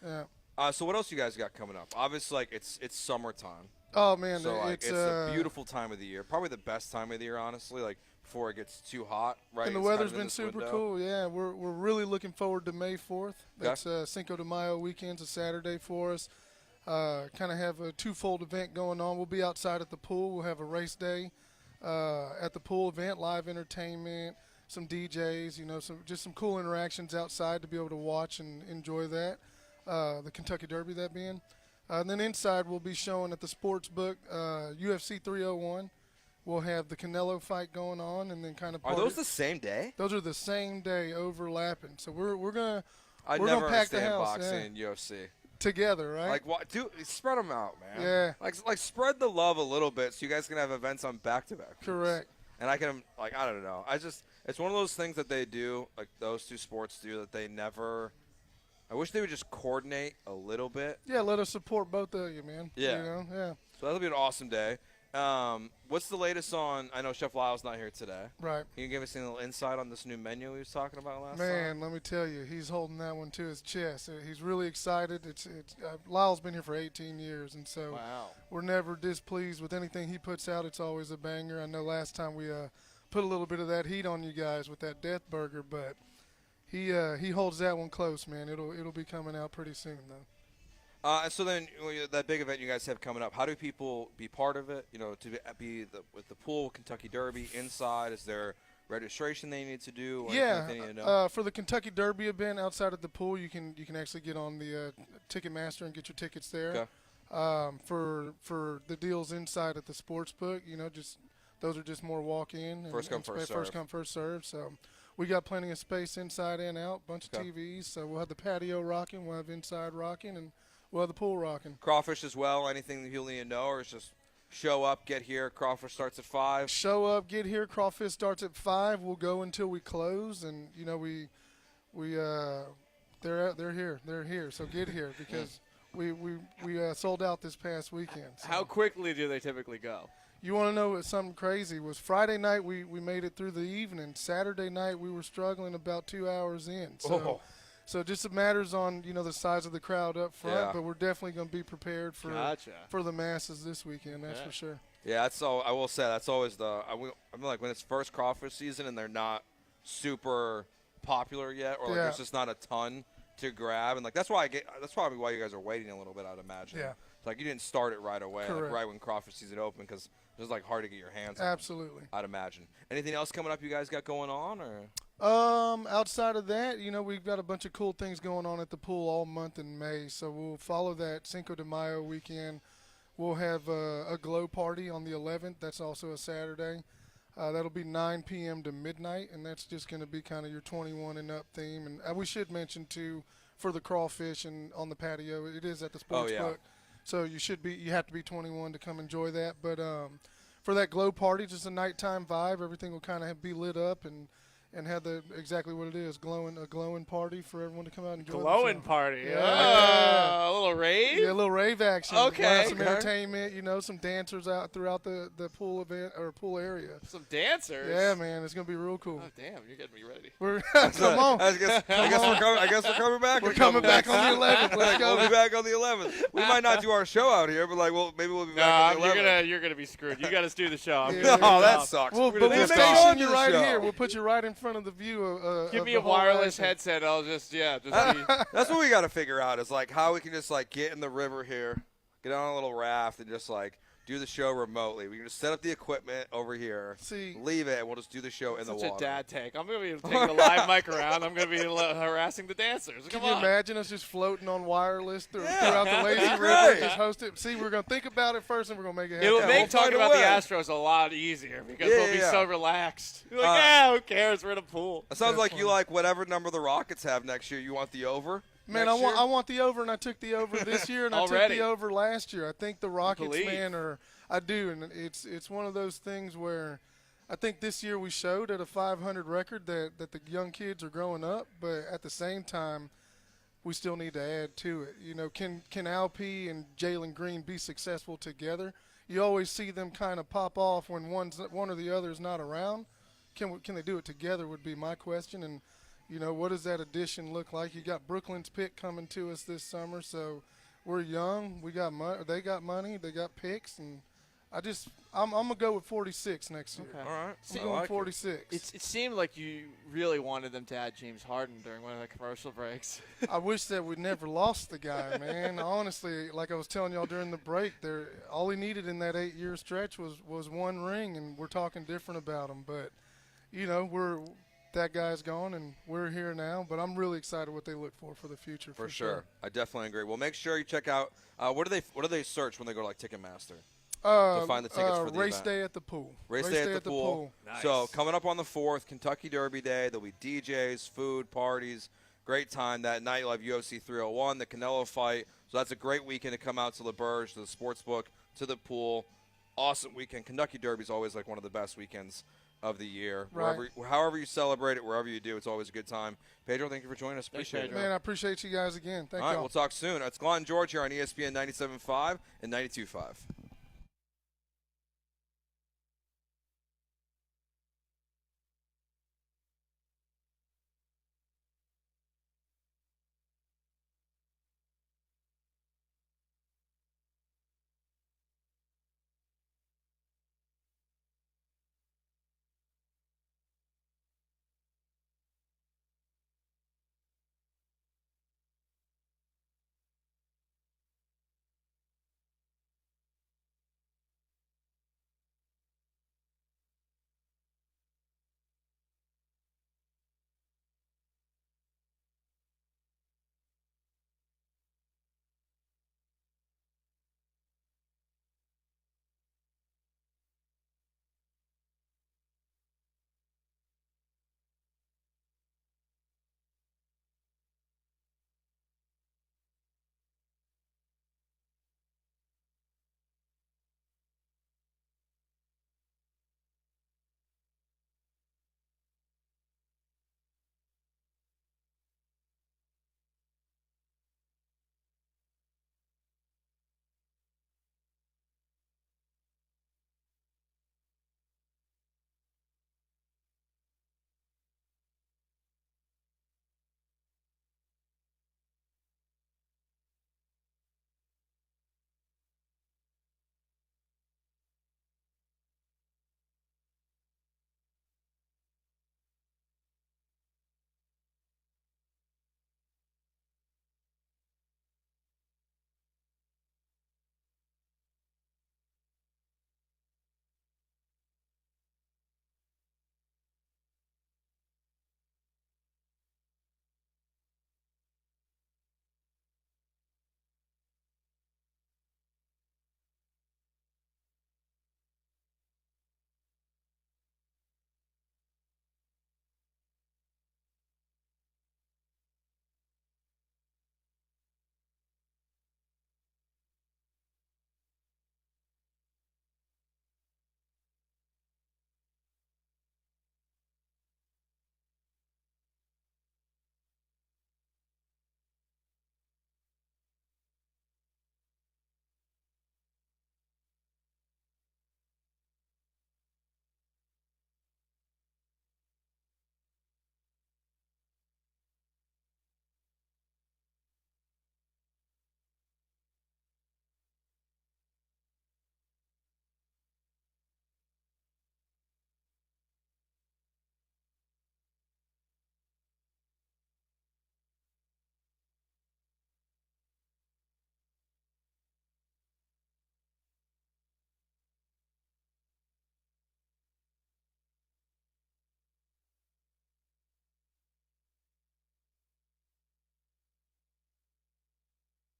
Yeah. So what else you guys got coming up? Obviously, like it's summertime. Oh, man. So like it's a beautiful time of the year. Probably the best time of the year, honestly. Like before it gets too hot, right? And the It's weather's kind of in been this super window. cool. Yeah, we're really looking forward to May 4th. That's Cinco de Mayo weekend's a Saturday for us. Kind of have a twofold event going on. We'll be outside at the pool. We'll have a race day at the pool event, live entertainment, some DJs, some cool interactions outside to be able to watch and enjoy that. The Kentucky Derby, that being. And then inside we'll be showing at the Sportsbook UFC 301. We'll have the Canelo fight going on, and then kind of. Are those the same day? Those are the same day, overlapping. So we're gonna. I we're never gonna pack the understand house, boxing and UFC. Together, right? Like what? Dude, spread them out, man. Yeah. Like spread the love a little bit, so you guys can have events on back-to-back. Correct. And I can I don't know. It's one of those things that they do, like those two sports do, that they never. I wish they would just coordinate a little bit. Yeah, let us support both of you, man. Yeah. Yeah. So that'll be an awesome day. What's the latest on? I know Chef Lyle's not here today. Right. Can you give us a little insight on this new menu he was talking about last time? Man, let me tell you, he's holding that one to his chest. He's really excited. Lyle's been here for 18 years, and so we're never displeased with anything he puts out. It's always a banger. I know last time we put a little bit of that heat on you guys with that Death Burger, but he holds that one close, man. It'll be coming out pretty soon, though. And so then that big event you guys have coming up, how do people be part of it? To be with the pool, Kentucky Derby inside, is there registration they need to do? Or anything they need to know? For the Kentucky Derby event outside at the pool, you can actually get on the Ticketmaster and get your tickets there. Okay. For the deals inside at the Sportsbook, those are just more walk-in. First come, first serve. First come, first serve. So we got plenty of space inside and out, bunch of TVs. So we'll have the patio rocking, we'll have inside rocking, and we'll have the pool rocking. Crawfish as well, anything that you'll need to know, or it's just show up, get here. Crawfish starts at 5. Show up, get here. Crawfish starts at 5. We'll go until we close, and they're here. They're here. So get here because we sold out this past weekend. So. How quickly do they typically go? You want to know what something crazy was? Friday night we made it through the evening. Saturday night we were struggling about 2 hours in. So just matters on the size of the crowd up front, but we're definitely going to be prepared for the masses this weekend. That's for sure. Yeah, that's all. I will say that's always I mean, like when it's first crawfish season and they're not super popular yet, or like there's just not a ton to grab, and like that's probably why you guys are waiting a little bit. I'd imagine. Yeah. It's like you didn't start it right away, like right when crawfish season opened, because it was like hard to get your hands on. Absolutely. I'd imagine. Anything else coming up you guys got going on, or? Outside of that, we've got a bunch of cool things going on at the pool all month in May. So we'll follow that Cinco de Mayo weekend. We'll have a glow party on the 11th. That's also a Saturday. That'll be 9 p.m. to midnight, and that's just going to be kind of your 21 and up theme. And we should mention too, for the crawfish and on the patio, it is at the sports book. So you have to be 21 to come enjoy that. But for that glow party, just a nighttime vibe. Everything will kind of be lit up and have exactly what it is, a glowing party for everyone to come out and enjoy. Glowing party. Yeah. A little rave? Yeah, a little rave action. Okay. We'll have some entertainment, some dancers out throughout the pool event or pool area. Some dancers? Yeah, man, it's going to be real cool. Oh, damn, you're getting me ready. Come on. I guess we're coming back. We're coming back on the 11th. Let's go. We'll be back on the 11th. We might not do our show out here, but maybe we'll be back on the 11th. You're gonna be screwed. You got to do the show. That sucks. We'll station you right here. We'll put you right in front of the view of give me a wireless headset. I'll just That's what we got to figure out is like how we can just like get in the river here, get on a little raft, and just like do the show remotely. We can just set up the equipment over here, leave it, and we'll just do the show in the water. Such a dad take. I'm going to be taking a live mic around. I'm going to be harassing the dancers. Can you imagine us just floating on wireless throughout the lazy river? Just host it. See, we're going to think about it first, and we're going to make it happen. It will make talking about the Astros a lot easier because we'll be so relaxed. You're like, who cares? We're in a pool. It sounds like you like whatever number the Rockets have next year. You want the over? Man, I want the over, and I took the over this year, and I took the over last year. I think the Rockets, I do, and it's one of those things where I think this year we showed at a 500 record that the young kids are growing up, but at the same time, we still need to add to it. Can Alp and Jalen Green be successful together? You always see them kind of pop off when one or the other is not around. Can they do it together would be my question, and what does that addition look like? You got Brooklyn's pick coming to us this summer, so we're young. We got money. They got money. They got picks, and I'm gonna go with 46 next year. Okay. All right. I'm going 46. It seemed like you really wanted them to add James Harden during one of the commercial breaks. I wish that we'd never lost the guy, man. Honestly, like I was telling y'all during the break, all he needed in that 8-year stretch was one ring, and we're talking different about him. But that guy's gone, and we're here now. But I'm really excited what they look for the future. For sure. I definitely agree. Well, make sure you check out what do they search when they go to like Ticketmaster to find the tickets for the race event? day at the pool. Race day at the pool. Nice. So coming up on the 4th, Kentucky Derby Day. There'll be DJs, food, parties. Great time that night. You'll have UFC 301, the Canelo fight. So that's a great weekend to come out to LaBerge, to the sports book, to the pool. Awesome weekend. Kentucky Derby is always like one of the best weekends of the year. Right. However you celebrate it, wherever you do, it's always a good time. Pedro, thank you for joining us. Appreciate it. Man, I appreciate you guys again. Thank you. All right, we'll talk soon. It's Gallant George here on ESPN 97.5 and 92.5.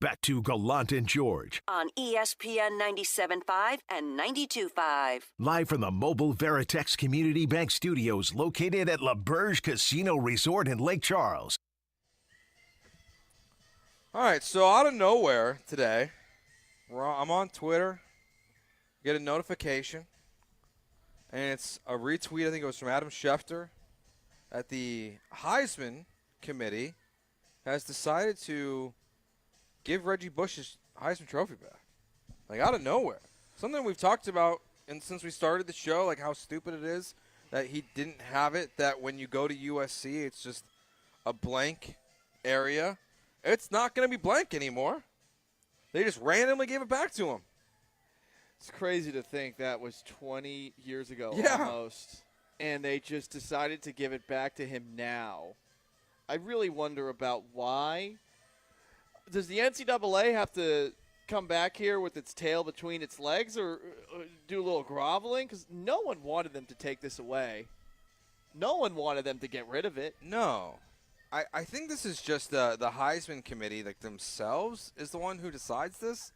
back to Gallant and George. On ESPN 97.5 and 92.5. Live from the mobile Veritex Community Bank Studios located at La Berge Casino Resort in Lake Charles. All right, so out of nowhere today, I'm on Twitter, get a notification, and it's a retweet, I think it was from Adam Schefter, that the Heisman Committee has decided to give Reggie Bush his Heisman Trophy back. Like, out of nowhere. Something we've talked about and since we started the show, like how stupid it is that he didn't have it, that when you go to USC, it's just a blank area. It's not going to be blank anymore. They just randomly gave it back to him. It's crazy to think that was 20 years ago almost, and they just decided to give it back to him now. I really wonder about why. Does the NCAA have to come back here with its tail between its legs or do a little groveling? Because no one wanted them to take this away. No one wanted them to get rid of it. No. I think this is just the Heisman Committee, like themselves, is the one who decides this,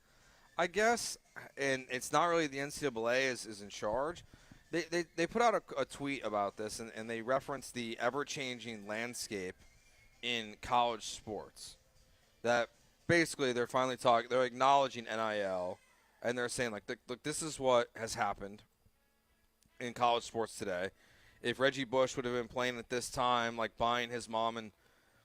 I guess. And it's not really the NCAA is in charge. They put out a tweet about this, and they reference the ever-changing landscape in college sports. That basically they're finally talking, they're acknowledging NIL, and they're saying, like, look, this is what has happened in college sports today. If Reggie Bush would have been playing at this time, like buying his mom and,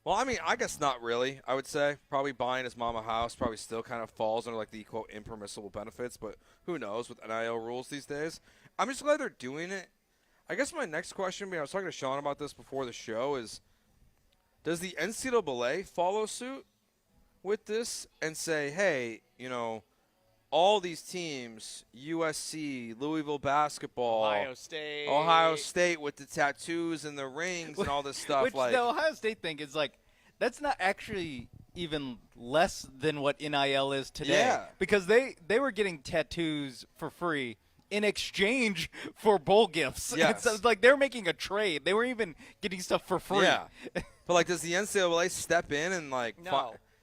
well, I mean, I guess not really, I would say. Probably buying his mom a house probably still kind of falls under, like, the, quote, impermissible benefits, but who knows with NIL rules these days. I'm just glad they're doing it. I guess my next question, I was talking to Sean about this before the show, is does the NCAA follow suit with this and say, hey, you know, all these teams, USC, Louisville basketball, Ohio State with the tattoos and the rings and all this stuff. Which the Ohio State thing is like, that's not actually even less than what NIL is today. Yeah. Because they were getting tattoos for free in exchange for bowl gifts. Yes. So it's like they're making a trade. They were even getting stuff for free. Yeah. But, like, does the NCAA step in and, like,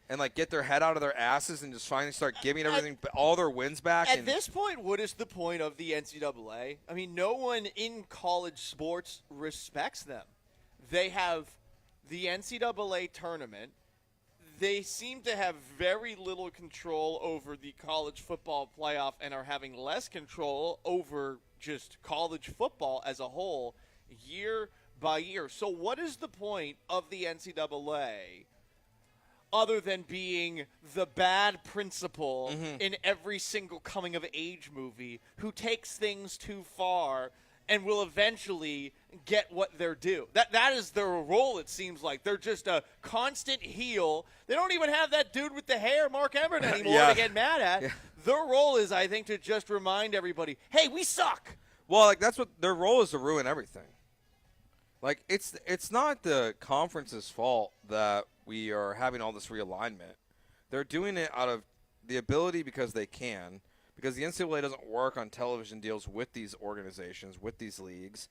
and like get their head out of their asses and just finally start giving everything, all their wins back? At this point, what is the point of the NCAA? I mean, no one in college sports respects them. They have the NCAA tournament. They seem to have very little control over the college football playoff and are having less control over just college football as a whole year by year. So what is the point of the NCAA other than being the bad principal in every single coming-of-age movie who takes things too far and will eventually get what they're due? That is their role, it seems like. They're just a constant heel. They don't even have that dude with the hair, Mark Emmert, anymore to get mad at. Yeah. Their role is, I think, to just remind everybody, hey, we suck. Well, like, that's what their role is, to ruin everything. Like, it's not the conference's fault that we are having all this realignment. They're doing it out of the ability because they can, because the NCAA doesn't work on television deals with these organizations, with these leagues,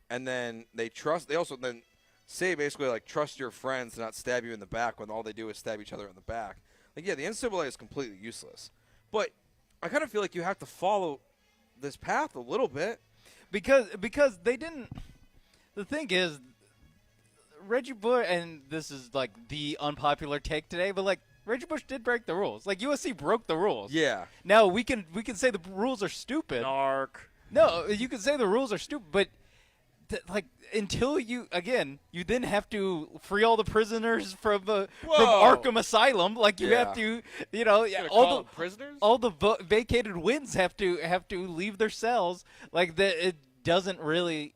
and then they also then say basically, like, trust your friends to not stab you in the back when all they do is stab each other in the back. Like, yeah, the NCAA is completely useless. But I kind of feel like you have to follow this path a little bit. Because they didn't – the thing is – Reggie Bush, and this is like the unpopular take today, but like Reggie Bush did break the rules. Like USC broke the rules. Yeah. Now we can say the rules are stupid. Dark. No, you can say the rules are stupid, but like until you then have to free all the prisoners from Arkham Asylum. Like you have to, you know, all the vacated wins have to leave their cells. Like it doesn't really.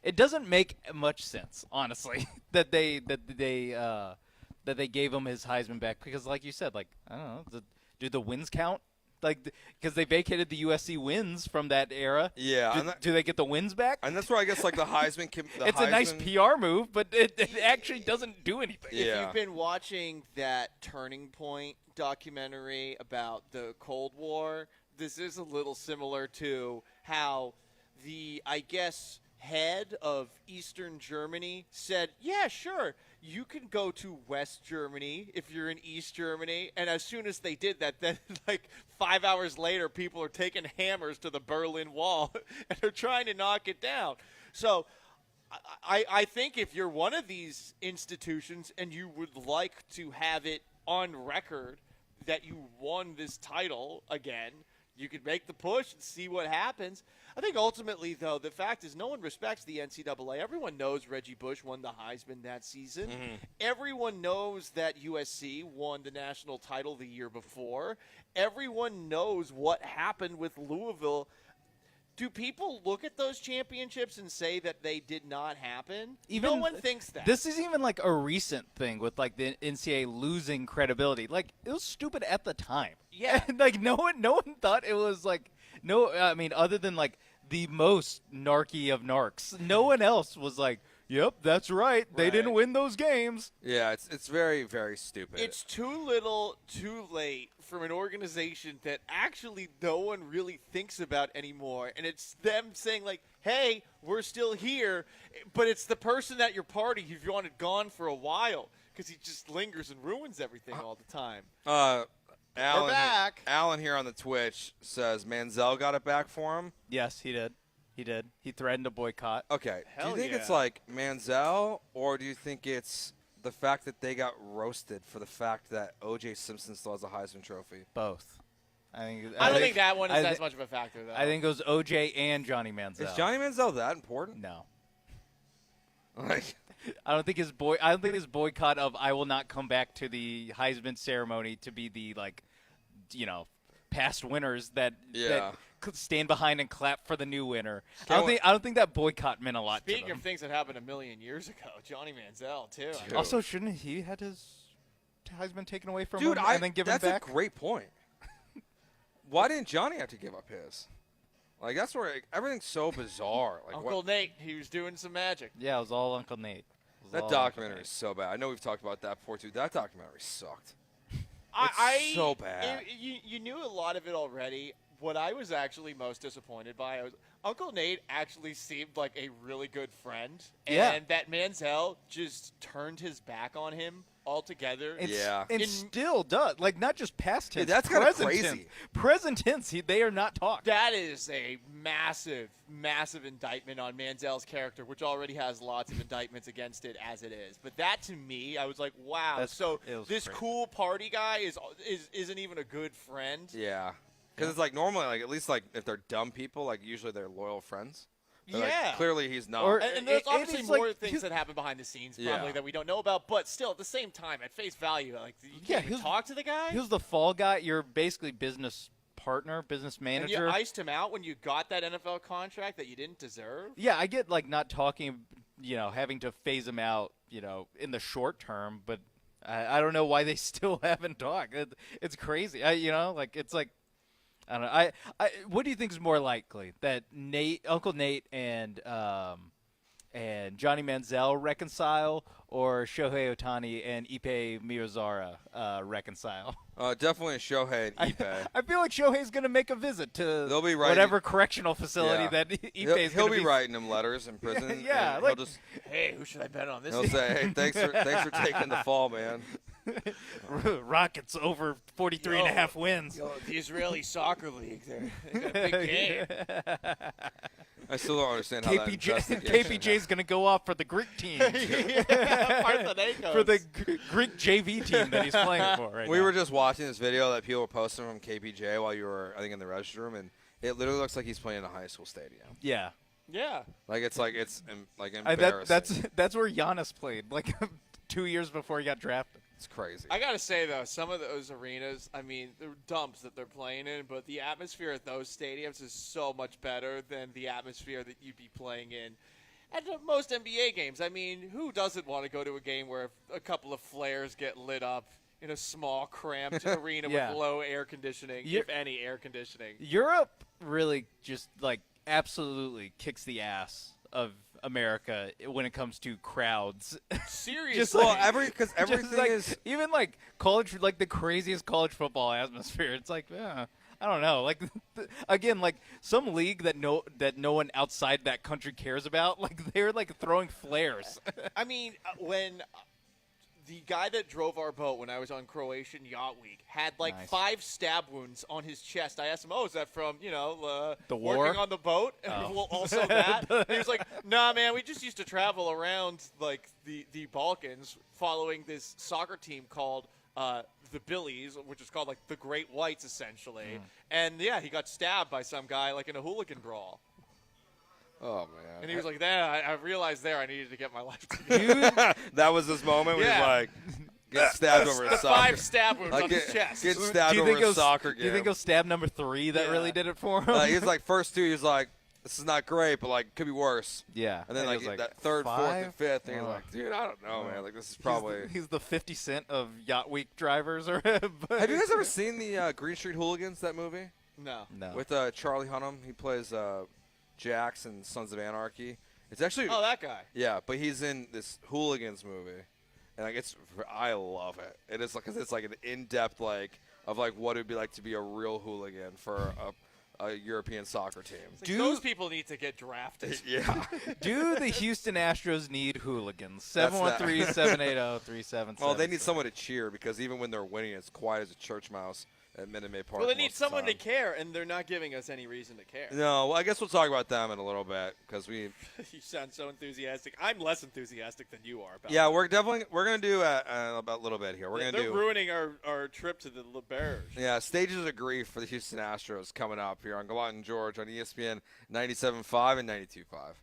It doesn't make much sense, honestly, that they gave him his Heisman back because, like you said, like I don't know, do the wins count? Like because they vacated the USC wins from that era. Yeah, do they get the wins back? And that's where I guess like the Heisman. It's a nice PR move, but it actually doesn't do anything. Yeah. If you've been watching that Turning Point documentary about the Cold War, this is a little similar to how the head of Eastern Germany said, yeah, sure, you can go to West Germany if you're in East Germany, and as soon as they did that, then like 5 hours later, people are taking hammers to the Berlin Wall and they're trying to knock it down. So I think if you're one of these institutions and you would like to have it on record that you won this title again, you could make the push and see what happens. I think ultimately, though, the fact is no one respects the NCAA. Everyone knows Reggie Bush won the Heisman that season. Mm-hmm. Everyone knows that USC won the national title the year before. Everyone knows what happened with Louisville. Do people look at those championships and say that they did not happen? No one thinks that. This is even like a recent thing with like the NCAA losing credibility. Like it was stupid at the time. Yeah. And, like no one thought it was like other than like the most narky of narcs. No one else was like, "Yep, that's right. They didn't win those games." Yeah, it's very, very stupid. It's too little, too late from an organization that actually no one really thinks about anymore. And it's them saying, like, hey, we're still here. But it's the person at your party who you wanted gone for a while because he just lingers and ruins everything all the time. Alan, We're back. Alan here on the Twitch says Manziel got it back for him. Yes, he did. He threatened a boycott. Okay. Hell do you think yeah. it's like Manziel, or do you think it's the fact that they got roasted for the fact that O.J. Simpson still has a Heisman Trophy? Both. I don't think that one is as much of a factor, though. I think it was O.J. and Johnny Manziel. Is Johnny Manziel that important? No. Like, I don't think his boycott of I will not come back to the Heisman ceremony to be the past winners that could stand behind and clap for the new winner. I don't think that boycott meant a lot to Speaking them. of things that happened a million years ago, Johnny Manziel, too. Also, shouldn't he had his Heisman taken away from dude, him and then given that's back? a great point. Why didn't Johnny have to give up his? Like, that's where everything's so bizarre. Like, Uncle Nate, he was doing some magic. Yeah, it was all Uncle Nate. That documentary is so bad. I know we've talked about that before, too. That documentary sucked. So bad. You knew a lot of it already. What I was actually most disappointed by was Uncle Nate actually seemed like a really good friend. Yeah. And that Manziel just turned his back on him altogether. And still does. Like, not just past tense. that's kinda present crazy. tense. Present tense, they are not talked. That is a massive, massive indictment on Manziel's character, which already has lots of indictments against it as it is. But that, to me, I was like, wow. So this crazy. cool party guy isn't even a good friend. Yeah. Because it's like normally, like at least like if they're dumb people, like usually they're loyal friends. But, like, Yeah. clearly he's not. And there's obviously it's more like- things that happen behind the scenes Yeah. probably that we don't know about, but still at the same time, at face value, like you can't even talk to the guy. He was the fall guy. You're basically business partner, business And manager. you iced him out when you got that NFL contract that you didn't deserve. Yeah, I get like not talking, having to phase him out, in the short term, but I don't know why they still haven't talked. It's crazy. It's like I don't know. What do you think is more likely, that Uncle Nate and Johnny Manziel reconcile, or Shohei Ohtani and Ippei Miyazara reconcile? Definitely Shohei and Ippei. I feel like Shohei's going to make a visit to They'll be writing, whatever correctional facility yeah. that Ippei's He'll going to be writing him letters in prison. Yeah, and like, he'll just, hey, who should I bet on this? He'll say, hey, thanks for taking the fall, man. Rockets over 43 and a half wins. The Israeli soccer league, they got a big game. I still don't understand how that KPJ's going to go off for the Greek team. For the Greek JV team that he's playing for right now. We were just watching this video that people were posting from KPJ while you were, I think, in the restroom, and it literally looks like he's playing in a high school stadium. Yeah. Yeah. Like it's embarrassing. That's where Giannis played, like 2 years before he got drafted. It's crazy. I got to say, though, some of those arenas, I mean, they're dumps that they're playing in, but the atmosphere at those stadiums is so much better than the atmosphere that you'd be playing in at most NBA games. I mean, who doesn't want to go to a game where a couple of flares get lit up in a small, cramped arena Yeah. with low air conditioning, if any air conditioning? Europe really just, like, absolutely kicks the ass of America when it comes to crowds. Seriously. Just because everything is even like college, like the craziest college football atmosphere. It's like, I don't know. Like again, like some league that no one outside that country cares about. Like they're like throwing flares. I mean, when The guy that drove our boat when I was on Croatian Yacht Week had like 5 stab wounds on his chest. I asked him, is that from, The war? working on the boat? And well, also that. And he was like, nah, man, we just used to travel around like the Balkans following this soccer team called the Billies, which is called like the Great Whites, essentially. And yeah, he got stabbed by some guy like in a hooligan brawl. Oh, man. And he was like, I realized there I needed to get my life together. That was his moment where he's like, get stabbed over a soccer. 5 stab wounds on his chest. Get stabbed over a soccer game. Do you think it was stab number 3 that really did it for him? He's like, first 2, he's like, this is not great, but like, could be worse. Yeah. And then like that 3rd, 4th, and 5th, and you're like, dude, I don't know, man. Like, this is probably. He's the 50 Cent of Yacht Week drivers. Have you guys ever seen the Green Street Hooligans, that movie? No. With Charlie Hunnam. He plays Jax in Sons of Anarchy. It's actually that guy. Yeah, but he's in this Hooligans movie, and like I love it. It is like, 'cause it's like an in-depth of what it would be like to be a real hooligan for a European soccer team. Those people need to get drafted. Yeah. Do the Houston Astros need hooligans? 713-780-3777. Well, they need someone to cheer, because even when they're winning, it's quiet as a church mouse at Minute Maid Park. Well, they need most of the someone to time. care, and they're not giving us any reason to care. No, well, I guess we'll talk about them in a little bit, because we. You sound so enthusiastic. I'm less enthusiastic than you are. About Yeah, it. we're gonna do about a little bit here. They're ruining our trip to the Bears. Yeah, Stages of Grief for the Houston Astros coming up here on Gallant George on ESPN 97.5 and 92.5.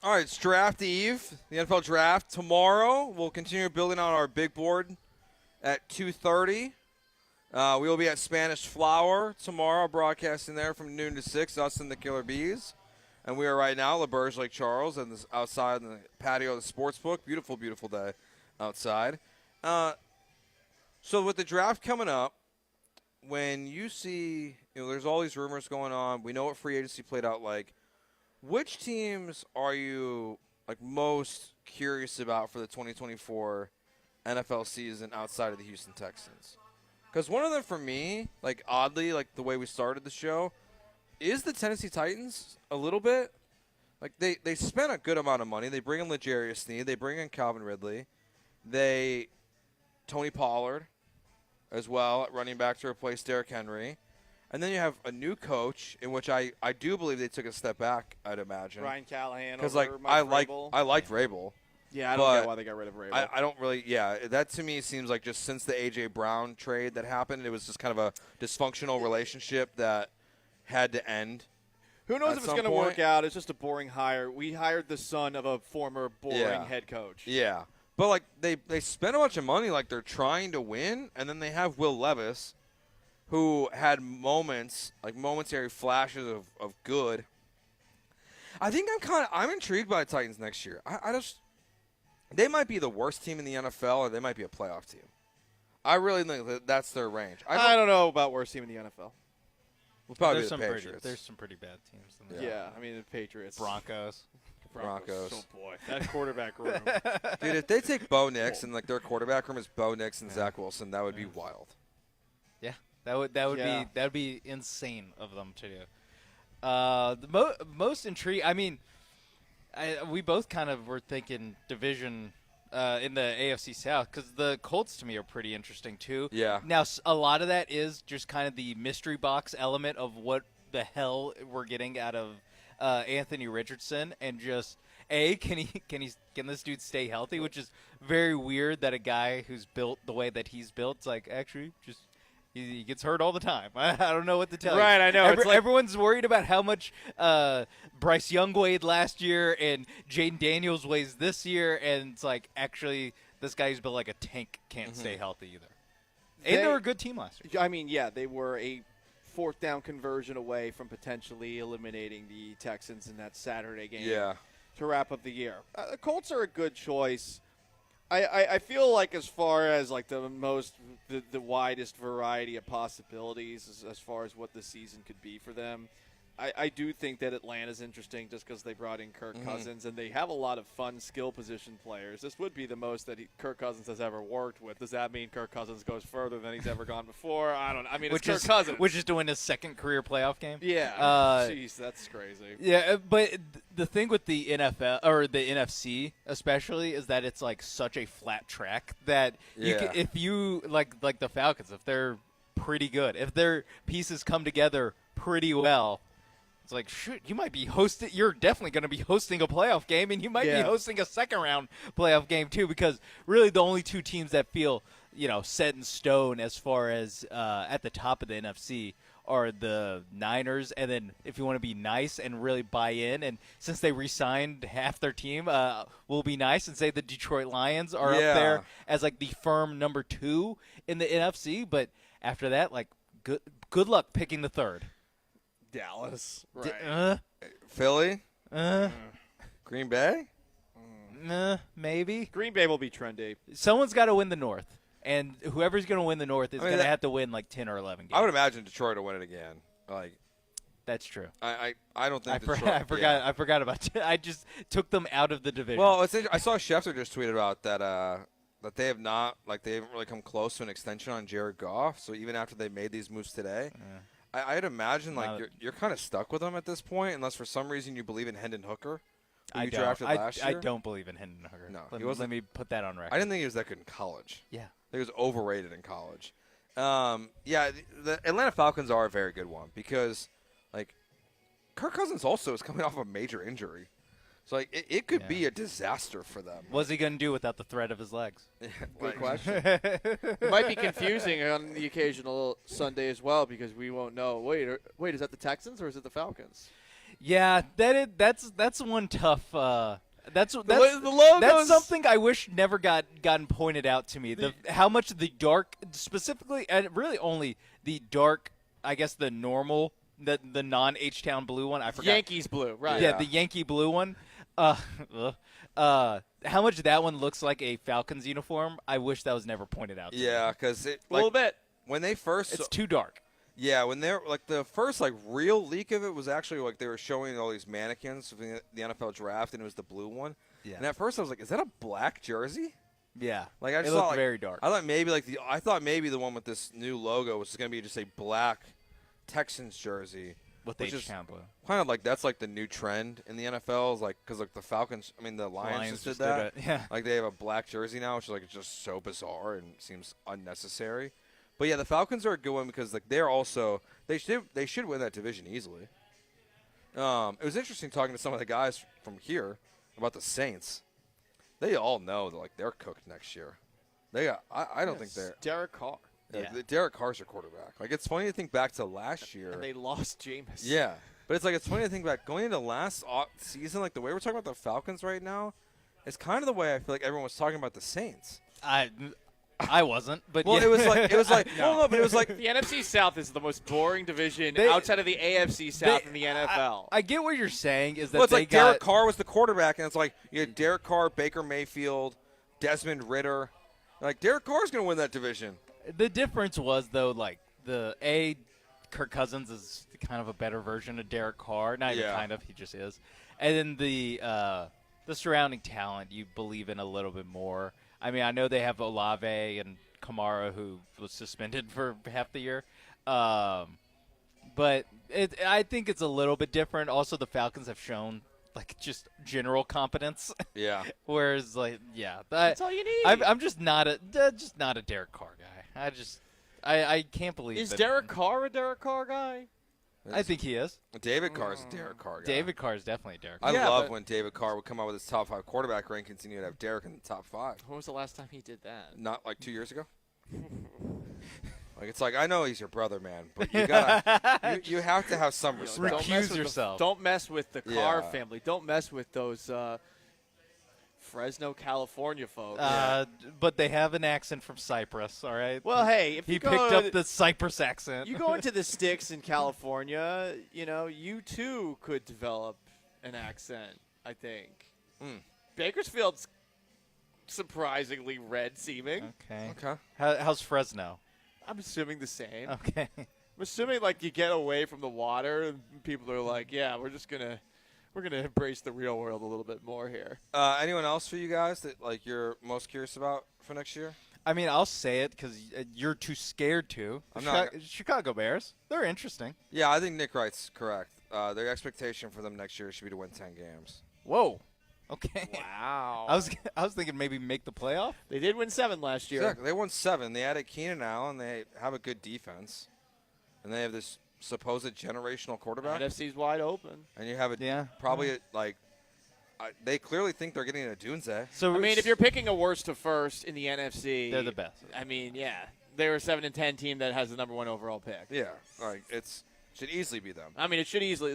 All right, it's draft eve, the NFL draft. Tomorrow, we'll continue building on our big board at 2:30. We will be at Spanish Flower tomorrow, broadcasting there from noon to 6, us and the Killer Bees. And we are right now at LaBerge Lake Charles and this outside in the patio of the Sportsbook. Beautiful, beautiful day outside. So with the draft coming up, when you see, there's all these rumors going on. We know what free agency played out like. Which teams are you most curious about for the 2024 NFL season outside of the Houston Texans? Because one of them, for me, like oddly, like the way we started the show, is the Tennessee Titans a little bit. Like they spent a good amount of money. They bring in L'Jarius Sneed. They bring in Calvin Ridley. Tony Pollard as well at running back to replace Derrick Henry. And then you have a new coach, in which I do believe they took a step back, I'd imagine. Ryan Callahan Because over I Mike Vrabel. liked Vrabel. Yeah, I don't get why they got rid of Vrabel. I don't really, that to me seems like just since the A.J. Brown trade that happened, it was just kind of a dysfunctional relationship that had to end. Who knows if it's going to work out? It's just a boring hire. We hired the son of a former boring head coach. Yeah. But, like, they spent a bunch of money like they're trying to win, and then they have Will Levis, who had moments, like momentary flashes of good. I think I'm intrigued by the Titans next year. They might be the worst team in the NFL, or they might be a playoff team. I really think that's their range. I don't know about worst team in the NFL. We'll probably be the Patriots. There's some pretty bad teams. In there. Yeah, I mean the Patriots. Broncos. Oh boy, that quarterback room. Dude, if they take Bo Nix and like their quarterback room is Bo Nix and Zach Wilson, that would be wild. Yeah, that would be insane of them to do. The most intriguing. I mean, we both kind of were thinking division in the AFC South because the Colts to me are pretty interesting too. Yeah. Now a lot of that is just kind of the mystery box element of what the hell we're getting out of Anthony Richardson, and just can this dude stay healthy? Which is very weird that a guy who's built the way that he's built, it's like actually just. He gets hurt all the time. I don't know what to tell you. Right, I know. Everyone's worried about how much Bryce Young weighed last year and Jaden Daniels weighs this year, and it's like, actually, this guy who's built like a tank can't stay healthy either. And they were a good team last year. I mean, yeah, they were a fourth down conversion away from potentially eliminating the Texans in that Saturday game to wrap up the year. The Colts are a good choice. I feel like as far as like the widest variety of possibilities as far as what the season could be for them, I do think that Atlanta's interesting just because they brought in Kirk Cousins and they have a lot of fun skill position players. This would be the most that Kirk Cousins has ever worked with. Does that mean Kirk Cousins goes further than he's ever gone before? I don't know. I mean, it's Kirk Cousins. Which is to win his second career playoff game. Yeah. Jeez, that's crazy. Yeah, but the thing with the NFL or the NFC especially is that it's like such a flat track that if you like the Falcons, if they're pretty good, if their pieces come together pretty well, it's like, shoot, you might be you're definitely going to be hosting a playoff game, and you might be hosting a second-round playoff game, too, because really the only two teams that feel, set in stone as far as at the top of the NFC are the Niners, and then if you want to be nice and really buy in, and since they re-signed half their team, we'll be nice and say the Detroit Lions are up there as, like, the firm number 2 in the NFC, but after that, like, good luck picking the third. Dallas, right? Philly, Green Bay, maybe. Green Bay will be trendy. Someone's got to win the North, and whoever's going to win the North is going to have to win like 10 or 11 games. I would imagine Detroit will win it again. Like, that's true. I don't think Detroit. I forgot about. I just took them out of the division. Well, I saw Schefter just tweeted about that. That they have not, like, they haven't really come close to an extension on Jared Goff. So even after they made these moves today. I'd imagine like you're kind of stuck with them at this point, unless for some reason you believe in Hendon Hooker, who you drafted last year. I don't believe in Hendon Hooker. No, let me put that on record. I didn't think he was that good in college. Yeah, I think he was overrated in college. The Atlanta Falcons are a very good one because, like, Kirk Cousins also is coming off a major injury. So, like, it could be a disaster for them. What's he going to do without the threat of his legs? Good question. It might be confusing on the occasional Sunday as well because we won't know. Wait, is that the Texans or is it the Falcons? Yeah, that's one tough. That's something I wish never gotten pointed out to me. How much the dark, specifically, and really only the dark, I guess the normal, the non H-Town blue one. I forgot. Yankees blue, right? Yeah, the Yankee blue one. How much that one looks like a Falcons uniform, I wish that was never pointed out to me. Yeah, because a little bit. When they first... It's too dark. Yeah, when they're... Like, the first, like, real leak of it was actually, like, they were showing all these mannequins from the NFL draft, and it was the blue one. Yeah. And at first I was like, is that a black jersey? Yeah, Like I it just looked thought, very dark. I thought maybe the one with this new logo was going to be just a black Texans jersey, with which H is Tampa. kind of like that's like the new trend in the NFL. Is like because like the Falcons, the Lions just did that. Yeah, like they have a black jersey now, which is like it's just so bizarre and seems unnecessary. But yeah, the Falcons are a good one because like they're also they should win that division easily. It was interesting talking to some of the guys from here about the Saints. They all know that like they're cooked next year. They got I don't think they're Derek Carr. Yeah, Derek Carr's their quarterback. Like it's funny to think back to last year. And they lost Jameis. Yeah, but it's funny to think back going into last season. Like the way we're talking about the Falcons right now, it's kind of the way I feel like everyone was talking about the Saints. I wasn't, but well, yeah. it was like no, but it was like the NFC South is the most boring division outside of the AFC South in the NFL. I get what you're saying is that well, it's like Derek Carr was the quarterback, and it's like you had Derek Carr, Baker Mayfield, Desmond Ridder. Like Derek Carr's going to win that division. The difference was though, like Kirk Cousins is kind of a better version of Derek Carr. Not even kind of, he just is. And then the surrounding talent you believe in a little bit more. I mean, I know they have Olave and Kamara, who was suspended for half the year. But I think it's a little bit different. Also, the Falcons have shown, like, just general competence. Yeah. Whereas, like, that's all you need. I'm just not a Derek Carr guy. I can't believe Is that. Derek Carr a Derek Carr guy? I think he is. David Carr's a Derek Carr guy. David Carr is definitely a Derek Carr. I love when David Carr would come out with his top 5 quarterback rankings and you'd have Derek in the top 5. When was the last time he did that? Not like 2 years ago. Like it's like I know he's your brother, man, but you gotta you have to have some respect. Recuse yourself. Don't mess with the Carr family. Don't mess with those Fresno, California folks. But they have an accent from Cyprus, all right? Well, hey, if he you picked up the Cyprus accent. You go into the sticks in California, you too could develop an accent, I think. Bakersfield's surprisingly red-seeming. Okay. How's Fresno? I'm assuming the same. Okay. I'm assuming, like, you get away from the water, and people are like, yeah, we're gonna embrace the real world a little bit more here. Anyone else for you guys that like you're most curious about for next year? I mean, I'll say it because you're too scared to. Chicago Bears, they're interesting. Yeah, I think Nick Wright's correct. Their expectation for them next year should be to win 10 games. Whoa. Okay. Wow. I was thinking maybe make the playoff. They did win 7 last year. Exactly. They won 7. They added Keenan Allen. They have a good defense, and they have this supposed generational quarterback. NFC's wide open. And you have probably like they clearly think they're getting a Dunze. So I mean, if you're picking a worst to first in the NFC, they're the best. I mean, they're a 7-10 team that has the number 1 overall pick. Yeah, like should easily be them. I mean, it should easily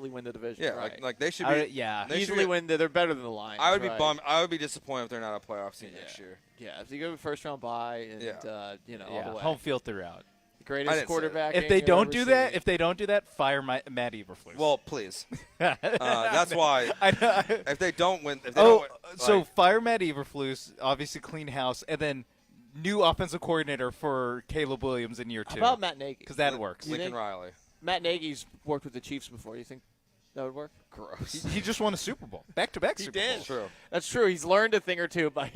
win the division. Yeah, right. like they should be. They easily win. They're better than the Lions. I would be bummed. I would be disappointed if they're not a playoff team next year. Yeah, if you go first round bye and all the way. Home field throughout. Greatest quarterback. If they don't do that, fire Matt Eberflus. Well, please. That's why. If they don't win, so fire Matt Eberflus, obviously clean house, and then new offensive coordinator for Caleb Williams in year 2. How about Matt Nagy? Because that works. Lincoln Riley. Matt Nagy's worked with the Chiefs before. You think that would work? Gross. He just won a Super Bowl, back-to-back Super did. Bowls. True. That's true. He's learned a thing or two by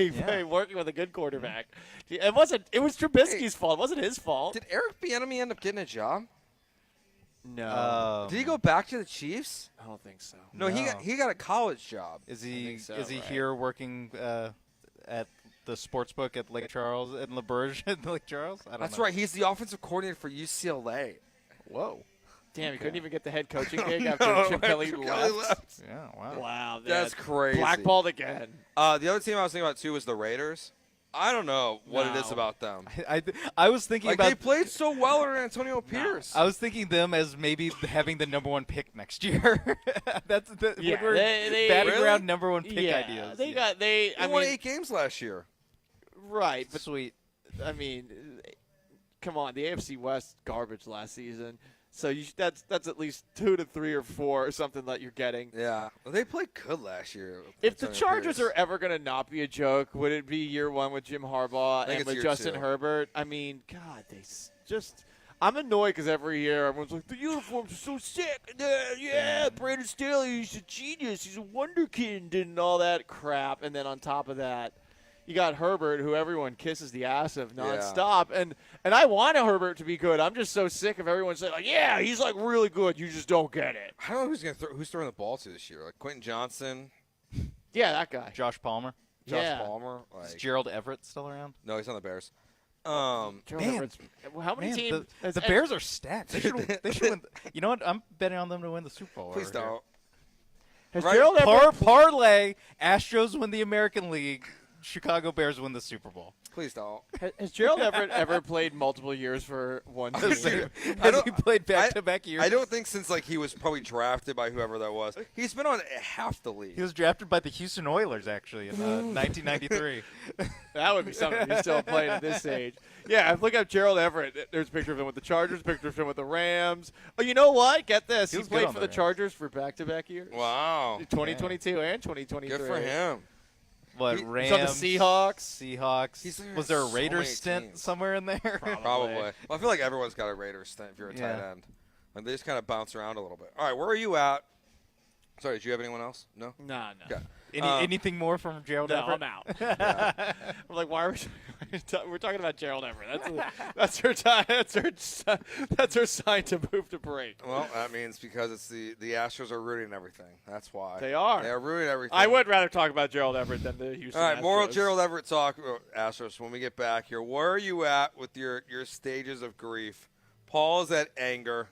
working with a good quarterback. It was Trubisky's fault. It wasn't his fault. Did Eric Bieniemy end up getting a job? No. Did he go back to the Chiefs? I don't think so. No, he got a college job. Is he right. here working at the sports book at Lake Charles and LaBerge at Lake Charles? I don't That's know. right. He's the offensive coordinator for UCLA. Whoa. Damn, he couldn't even get the head coaching gig after Chip Kelly left. Yeah, wow. Wow, that's crazy. Blackballed again. The other team I was thinking about too was the Raiders. I don't know what it is about them. I was thinking about they played so well under Antonio Pierce. I was thinking them as maybe having the number 1 pick next year. That's batting around number 1 pick ideas. They won 8 games last year. Right, but sweet. I mean, come on, the AFC West garbage last season. So that's at least 2 to 3 or 4 or something that you're getting. Yeah, well, they played good last year. If the Chargers are ever going to not be a joke, would it be year 1 with Jim Harbaugh and with Justin Herbert? I mean, God, they just. I'm annoyed because every year everyone's like, the uniforms are so sick. Brandon Staley, he's a genius. He's a wonderkind and all that crap. And then on top of that, you got Herbert, who everyone kisses the ass of nonstop, and I want Herbert to be good. I'm just so sick of everyone saying like, yeah, he's like really good. You just don't get it. I don't know who's throwing the ball to this year. Like Quentin Johnson. Yeah, that guy. Josh Palmer. Palmer. Is Gerald Everett still around? No, he's on the Bears. How many teams? The Bears are stacked. They should win. You know what? I'm betting on them to win the Super Bowl. Please don't. Has Gerald Everett parlay? Astros win the American League. Chicago Bears win the Super Bowl. Please don't. Has Gerald Everett ever played multiple years for one team? Has he played back-to-back years? I don't think since he was probably drafted by whoever that was. He's been on half the league. He was drafted by the Houston Oilers actually in 1993. That would be something. He's still playing at this age. Yeah, look up Gerald Everett. There's a picture of him with the Chargers, picture of him with the Rams. Oh, you know what? Get this. He played for the Chargers for back-to-back years. Wow. 2022 and 2023. Good for him. What, Rams? He's on the Seahawks. Was there a Raiders stint somewhere in there? Probably. Well, I feel like everyone's got a Raiders stint if you're a tight end. Like they just kind of bounce around a little bit. All right, where are you at? Sorry, did you have anyone else? No? No. Okay. Anything more from Gerald Everett? I'm out. I'm like, why are we're talking about Gerald Everett? That's her time. That's her sign to move to break. Well, that means because it's the Astros are rooting everything. That's why they are. They are rooting everything. I would rather talk about Gerald Everett than the Houston. All right, Astros. more Gerald Everett talk. Astros. When we get back here, where are you at with your stages of grief? Paul is at anger.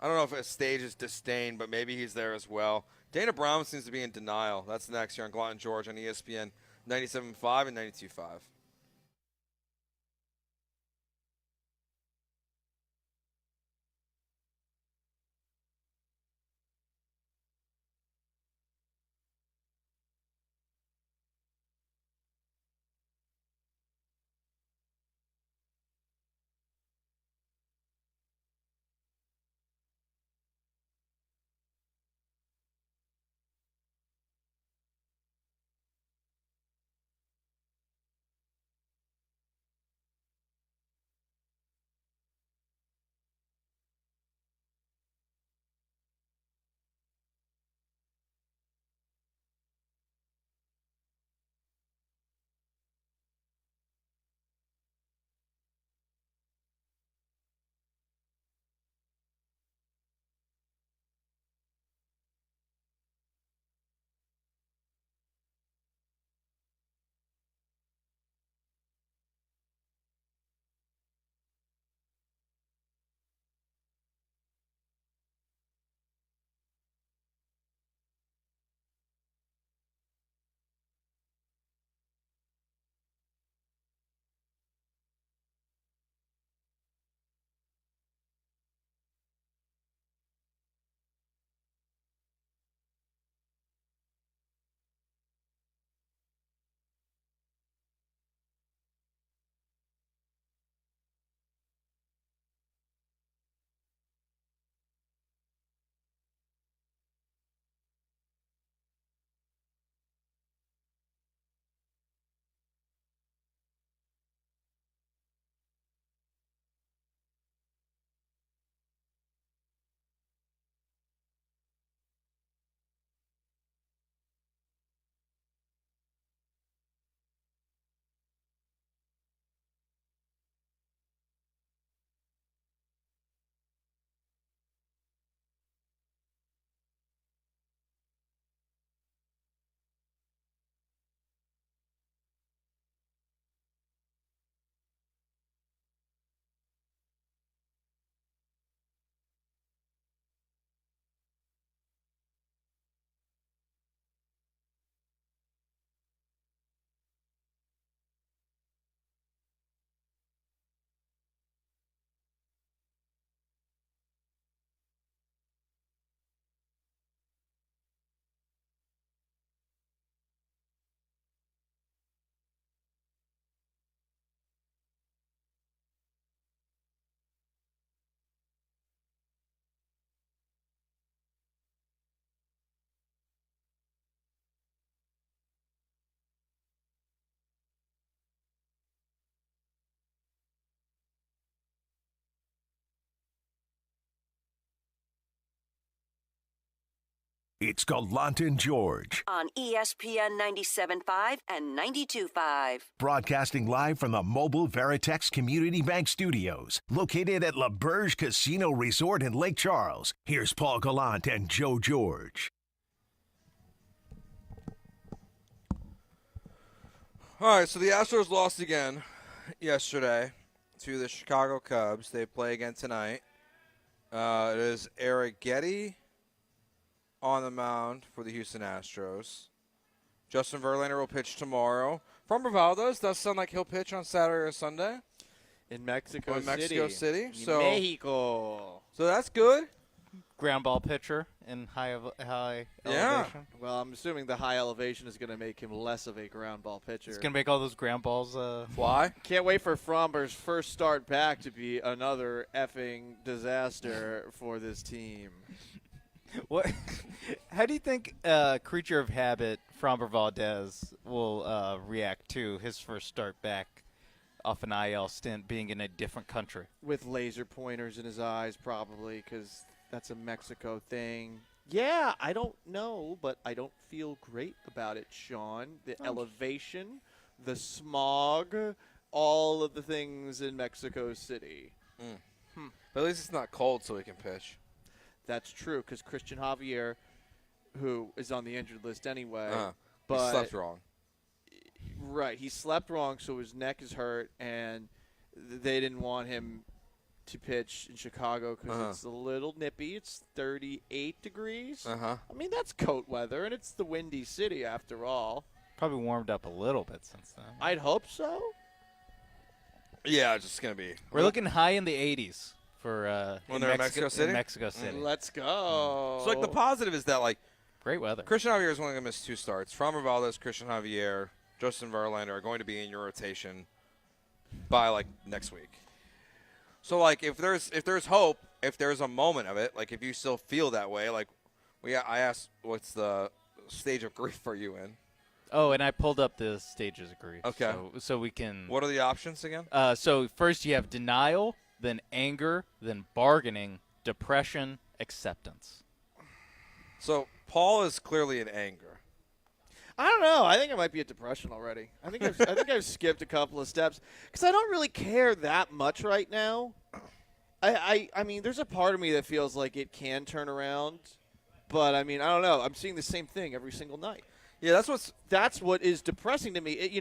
I don't know if a stage is disdain, but maybe he's there as well. Dana Brown seems to be in denial. That's next here on Gallant George on ESPN 97.5 and 92.5. It's Gallant and George. On ESPN 97.5 and 92.5. Broadcasting live from the mobile Veritex Community Bank Studios, located at La Berge Casino Resort in Lake Charles. Here's Paul Gallant and Joe George. All right, so the Astros lost again yesterday to the Chicago Cubs. They play again tonight. It is Eric Getty on the mound for the Houston Astros. Justin Verlander will pitch tomorrow. Framber Valdez does sound like he'll pitch on Saturday or Sunday. In Mexico City. Mexico City. In Mexico. So that's good. Ground ball pitcher in high Yeah. elevation. Well, I'm assuming the high elevation is going to make him less of a ground ball pitcher. It's going to make all those ground balls fly. Can't wait for Fromber's first start back to be another effing disaster for this team. What? How do you think creature of habit Framber Valdez will react to his first start back off an IL stint being in a different country? With laser pointers in his eyes, probably, because that's a Mexico thing. Yeah, I don't know, but I don't feel great about it, Sean. The elevation, the smog, all of the things in Mexico City. But at least it's not cold, so he can pitch. That's true, because Christian Javier, who is on the injured list anyway, he slept wrong. Right, he slept wrong, so his neck is hurt, and they didn't want him to pitch in Chicago because it's a little nippy. It's 38 degrees. I mean, that's coat weather, and it's the windy city after all. Probably warmed up a little bit since then. I'd hope so. Yeah, it's just going to be. We're looking high in the 80s for when they're in Mexico City? In Mexico City. Let's go. So, like, the positive is that, like, great weather. Christian Javier is only going to miss 2 starts. Framber Valdez, Christian Javier, Justin Verlander are going to be in your rotation by, like, next week. So, like, if there's hope, if there's a moment of it, like, if you still feel that way, like, I asked, what's the stage of grief are you in? Oh, and I pulled up the stages of grief. Okay. So we can. What are the options again? So first you have denial, then anger, then bargaining, depression, acceptance. So Paul is clearly in anger. I don't know. I think I might be at depression already. I think I've skipped a couple of steps because I don't really care that much right now. I mean, there's a part of me that feels like it can turn around, but I mean, I don't know. I'm seeing the same thing every single night. Yeah, that's what is depressing to me.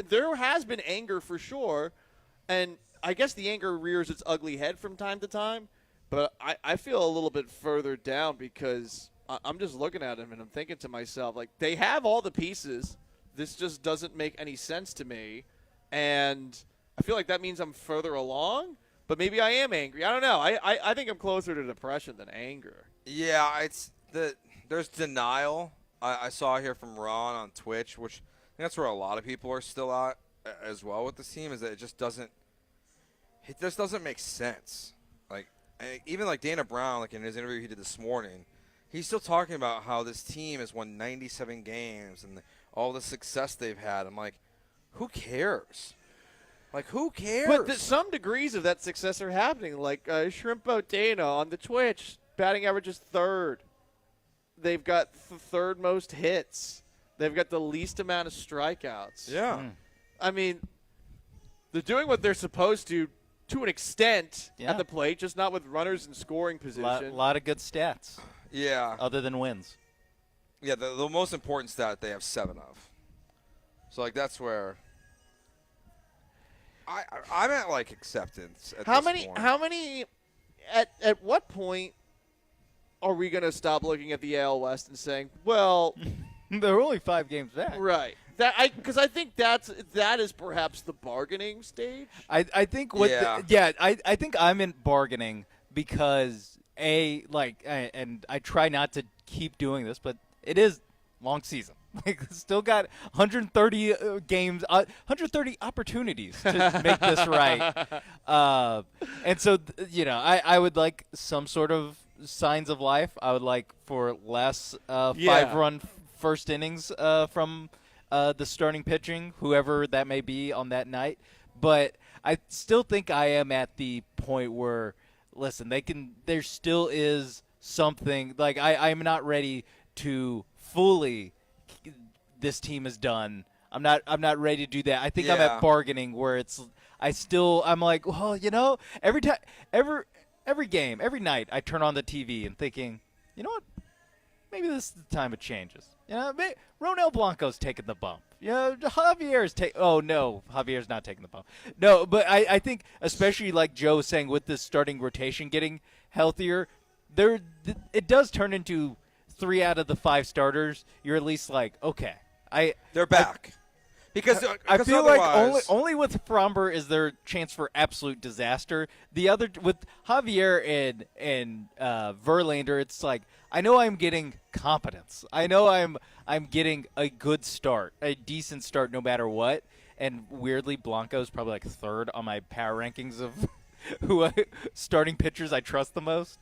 There has been anger for sure, and I guess the anger rears its ugly head from time to time. But I feel a little bit further down because I'm just looking at him and I'm thinking to myself, like, they have all the pieces. This just doesn't make any sense to me. And I feel like that means I'm further along, but maybe I am angry. I don't know. I think I'm closer to depression than anger. Yeah, there's denial. I saw here from Ron on Twitch, which I think that's where a lot of people are still at as well with this team, is that it just doesn't make sense. Like, even like Dana Brown, like in his interview he did this morning, he's still talking about how this team has won 97 games and all the success they've had. I'm like, who cares? Like, who cares? But some degrees of that success are happening. Like Shrimpo Dana on the Twitch, batting average is 3rd. They've got the 3rd most hits. They've got the least amount of strikeouts. Yeah. I mean, they're doing what they're supposed to an extent at the plate, just not with runners in scoring position. A lot of good stats. Yeah. Other than wins. Yeah, the most important stat they have 7 of. So, like, that's where I'm at, like, acceptance at this point. How many at what point are we going to stop looking at the AL West and saying, well, they're only 5 games back. Right. Because I think that is perhaps the bargaining stage. I think I think I'm in bargaining because and I try not to keep doing this, but it is long season. Like, still got 130 games, 130 opportunities to make this right. And so, I would like some sort of signs of life. I would like for less 5-run first innings from the starting pitching, whoever that may be on that night. But I still think I am at the point where, listen, there still is something. Like, I'm not ready to fully this team is done. I'm not ready to do that. I think I'm at bargaining where I'm like, well, every game, every night I turn on the TV and thinking, you know what? Maybe this is the time it changes. Ronel Blanco's taking the bump. Oh no, Javier's not taking the bump. No, but I think especially like Joe was saying with this starting rotation getting healthier, it does turn into 3 out of the 5 starters. You're at least like, okay, they're back. Because I feel like only with Fromber is there a chance for absolute disaster. The other with Javier and Verlander, it's like I know I'm getting competence. I know I'm getting a good start, a decent start, no matter what. And weirdly, Blanco's probably like 3rd on my power rankings of starting pitchers I trust the most.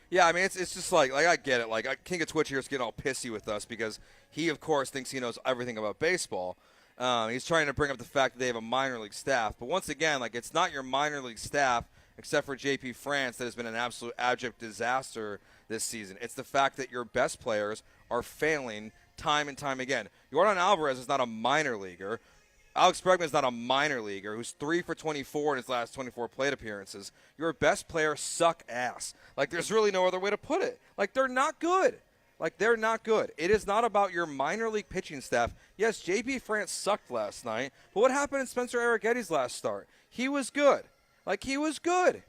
Yeah, I mean it's just like I get it. Like King of Twitch here is getting all pissy with us because he of course thinks he knows everything about baseball. He's trying to bring up the fact that they have a minor league staff. But once again, like it's not your minor league staff, except for J.P. France, that has been an absolute abject disaster this season. It's the fact that your best players are failing time and time again. Yordan Alvarez is not a minor leaguer. Alex Bregman is not a minor leaguer who's 3 for 24 in his last 24 plate appearances. Your best players suck ass. Like there's really no other way to put it. Like they're not good. They're not good. It is not about your minor league pitching staff. Yes, J.P. France sucked last night, but what happened in Spencer Arrighetti's last start? He was good. He was good.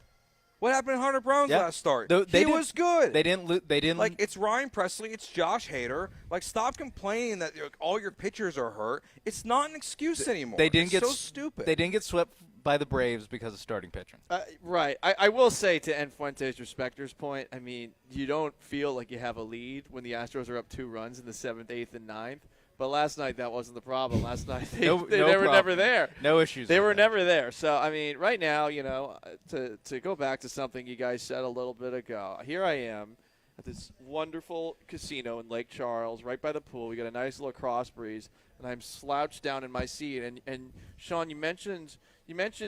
What happened in Hunter Brown's last start? He was good. They didn't. Like, it's Ryan Presley. It's Josh Hader. Like, stop complaining that all your pitchers are hurt. It's not an excuse anymore. It's so stupid. They didn't get swept by the Braves because of starting pitching. Right. I will say to N. Fuentes' respecter's point, I mean, you don't feel like you have a lead when the Astros are up 2 runs in the 7th, 8th, and 9th. But last night, that wasn't the problem. Last night, they were never there. No issues. They were never there. So, I mean, right now, to go back to something you guys said a little bit ago, here I am at this wonderful casino in Lake Charles, right by the pool. We got a nice little cross breeze, and I'm slouched down in my seat. And Sean, you mentioned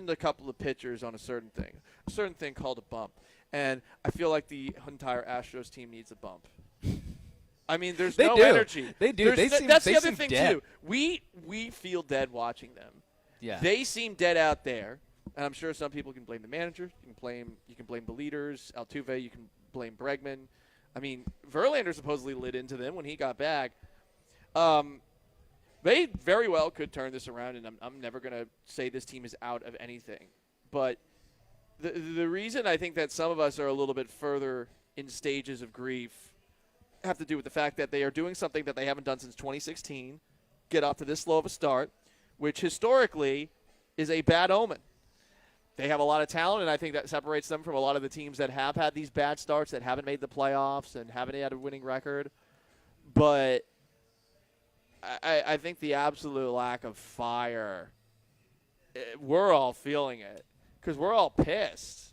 a couple of pitchers on a certain thing called a bump. And I feel like the entire Astros team needs a bump. I mean, there's no energy. They do. That's the other thing, dead. too. We feel dead watching them. Yeah. They seem dead out there. And I'm sure some people can blame the manager. You can blame the leaders. Altuve, you can blame Bregman. I mean, Verlander supposedly lit into them when he got back. They very well could turn this around, and I'm never going to say this team is out of anything. But the reason I think that some of us are a little bit further in stages of grief have to do with the fact that they are doing something that they haven't done since 2016, get off to this slow of a start, which historically is a bad omen. They have a lot of talent, and I think that separates them from a lot of the teams that have had these bad starts, that haven't made the playoffs and haven't had a winning record. But I think the absolute lack of fire, we're all feeling it because we're all pissed.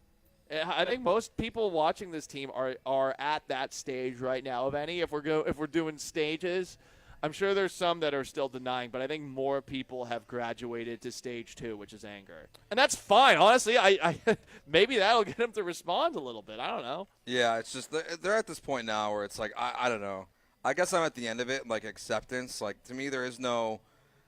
I think most people watching this team are at that stage right now. Of any, if we're doing stages, I'm sure there's some that are still denying, but I think more people have graduated to stage 2, which is anger, and that's fine. Honestly, I maybe that'll get them to respond a little bit. I don't know. Yeah, it's just they're at this point now where it's like I don't know. I guess I'm at the end of it, like acceptance. Like to me, there is no,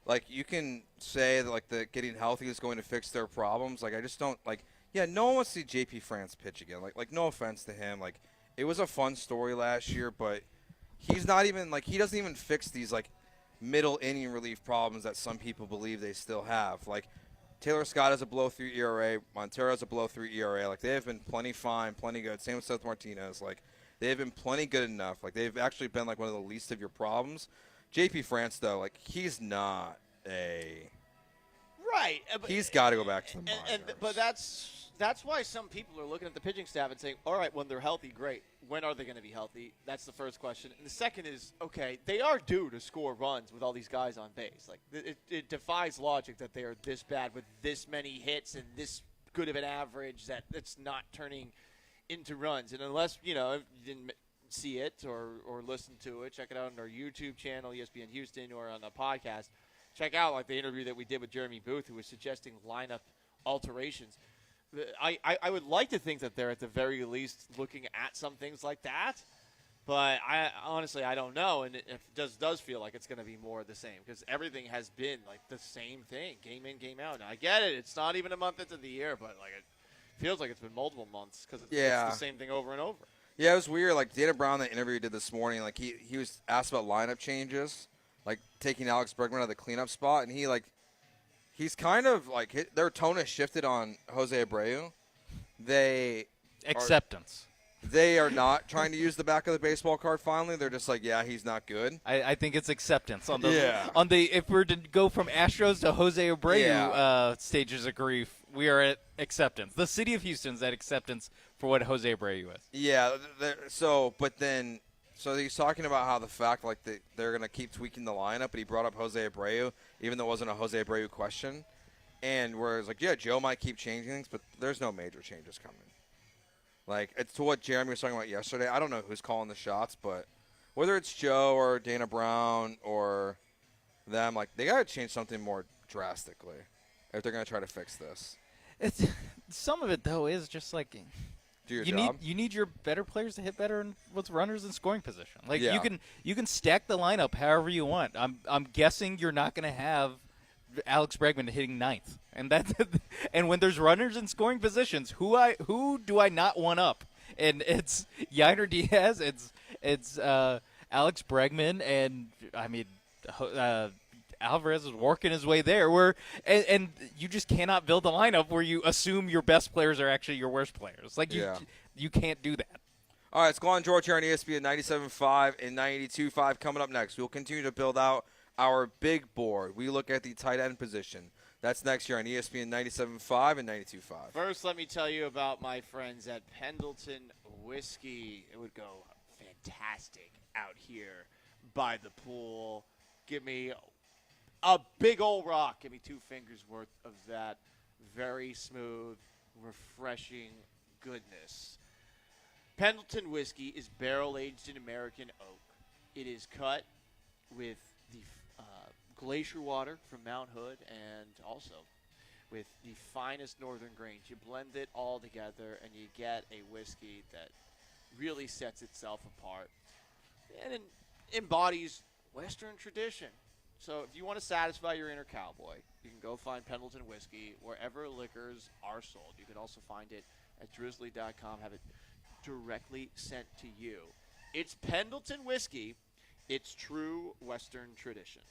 like you can say that like the getting healthy is going to fix their problems. Like I just don't like. Yeah, no one wants to see J.P. France pitch again. Like no offense to him. Like, it was a fun story last year, but he's not even, like, he doesn't even fix these, like, middle inning relief problems that some people believe they still have. Like, Taylor Scott has a below-3 ERA. Montero has a below-3 ERA. Like, they have been plenty fine, plenty good. Same with Seth Martinez. Like, they have been plenty good enough. Like, they've actually been, like, one of the least of your problems. J.P. France, though, like, he's not a... Right. He's got to go back to the minors. But that's why some people are looking at the pitching staff and saying, all right, when they're healthy, great. When are they going to be healthy? That's the first question. And the second is, okay, they are due to score runs with all these guys on base. Like it defies logic that they are this bad with this many hits and this good of an average that it's not turning into runs. And unless, you didn't see it or listen to it, check it out on our YouTube channel, ESPN Houston, or on the podcast. Check out like the interview that we did with Jeremy Booth, who was suggesting lineup alterations. I would like to think that they're at the very least looking at some things like that. But I honestly I don't know, and it does feel like it's going to be more of the same because everything has been like the same thing, game in, game out. Now I get it; it's not even a month into the year, but like it feels like it's been multiple months because it's the same thing over and over. Yeah, it was weird. Like Dana Brown, the interview he did this morning, like he was asked about lineup changes, like taking Alex Bregman out of the cleanup spot, and he's kind of like their tone has shifted on Jose Abreu. They are not trying to use the back of the baseball card. Finally, they're just like, yeah, he's not good. I think it's acceptance on the if we're to go from Astros to Jose Abreu stages of grief, we are at acceptance. The city of Houston's at acceptance for what Jose Abreu is. Yeah. So he's talking about how the fact like they're gonna keep tweaking the lineup, but he brought up Jose Abreu, even though it wasn't a Jose Abreu question, and whereas like Joe might keep changing things, but there's no major changes coming. Like, it's to what Jeremy was talking about yesterday. I don't know who's calling the shots, but whether it's Joe or Dana Brown or them, like, they got to change something more drastically if they're going to try to fix this. Some of it, though, is just like do your job. You need your better players to hit better with runners in scoring position. Like, Yeah. you can stack the lineup however you want. I'm guessing you're not going to have Alex Bregman hitting ninth, and when there's runners in scoring positions, who do I not want up? And it's Yainer Diaz, it's Alex Bregman, and I mean Alvarez is working his way there. And you just cannot build a lineup where you assume your best players are actually your worst players. Like you can't do that. All right, it's Gallant George here on ESPN 97.5 and 92.5 coming up next. We'll continue to build out our big board. We look at the tight end position. That's next year on ESPN 97.5 and 92.5. First, let me tell you about my friends at Pendleton Whiskey. It would go fantastic out here by the pool. Give me a big old rock. Give me 2 fingers worth of that very smooth, refreshing goodness. Pendleton Whiskey is barrel-aged in American oak. It is cut with the glacier water from Mount Hood and also with the finest northern grains. You blend it all together and you get a whiskey that really sets itself apart and it embodies Western tradition. So if you want to satisfy your inner cowboy, you can go find Pendleton Whiskey wherever liquors are sold. You can also find it at drizzly.com, have it directly sent to you. It's Pendleton Whiskey. It's true Western tradition.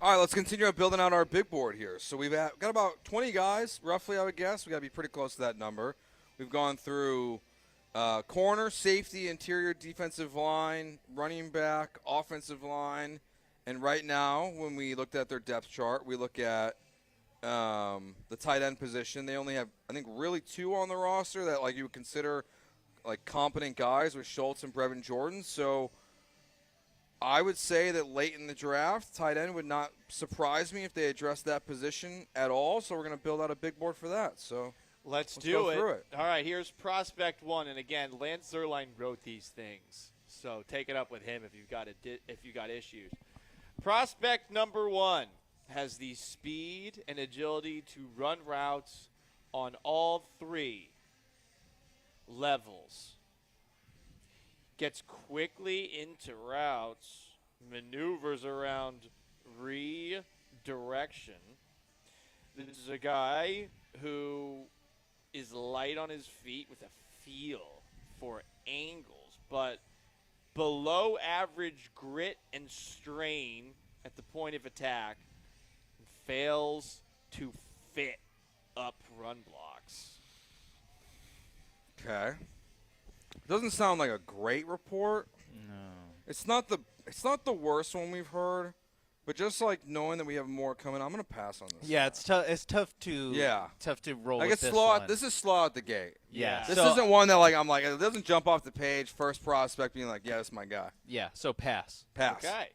All right, let's continue on building out our big board here. So we've got about 20 guys, roughly, I would guess. We got to be pretty close to that number. We've gone through corner, safety, interior defensive line, running back, offensive line. And right now, when we looked at their depth chart, we look at the tight end position. They only have, I think, really 2 on the roster that like you would consider like competent guys with Schultz and Brevin Jordan. So I would say that late in the draft, tight end would not surprise me if they addressed that position at all. So we're going to build out a big board for that. So let's go do through it. All right, here's prospect 1, and again, Lance Zierlein wrote these things, so take it up with him if you've got issues. Prospect number 1 has the speed and agility to run routes on all 3 levels. Gets quickly into routes, maneuvers around redirection. This is a guy who is light on his feet with a feel for angles, but below average grit and strain at the point of attack, and fails to fit up run blocks. Okay. Doesn't sound like a great report. No. It's not the worst one we've heard, but just like knowing that we have more coming, I'm gonna pass on this. Yeah, it's tough. It's tough to roll. Like with it's this slow. one. This is slow out the gate. Yeah. This So- isn't one that like I'm like it doesn't jump off the page. First prospect being like, yeah, that's my guy. Yeah. So pass. Pass. Okay.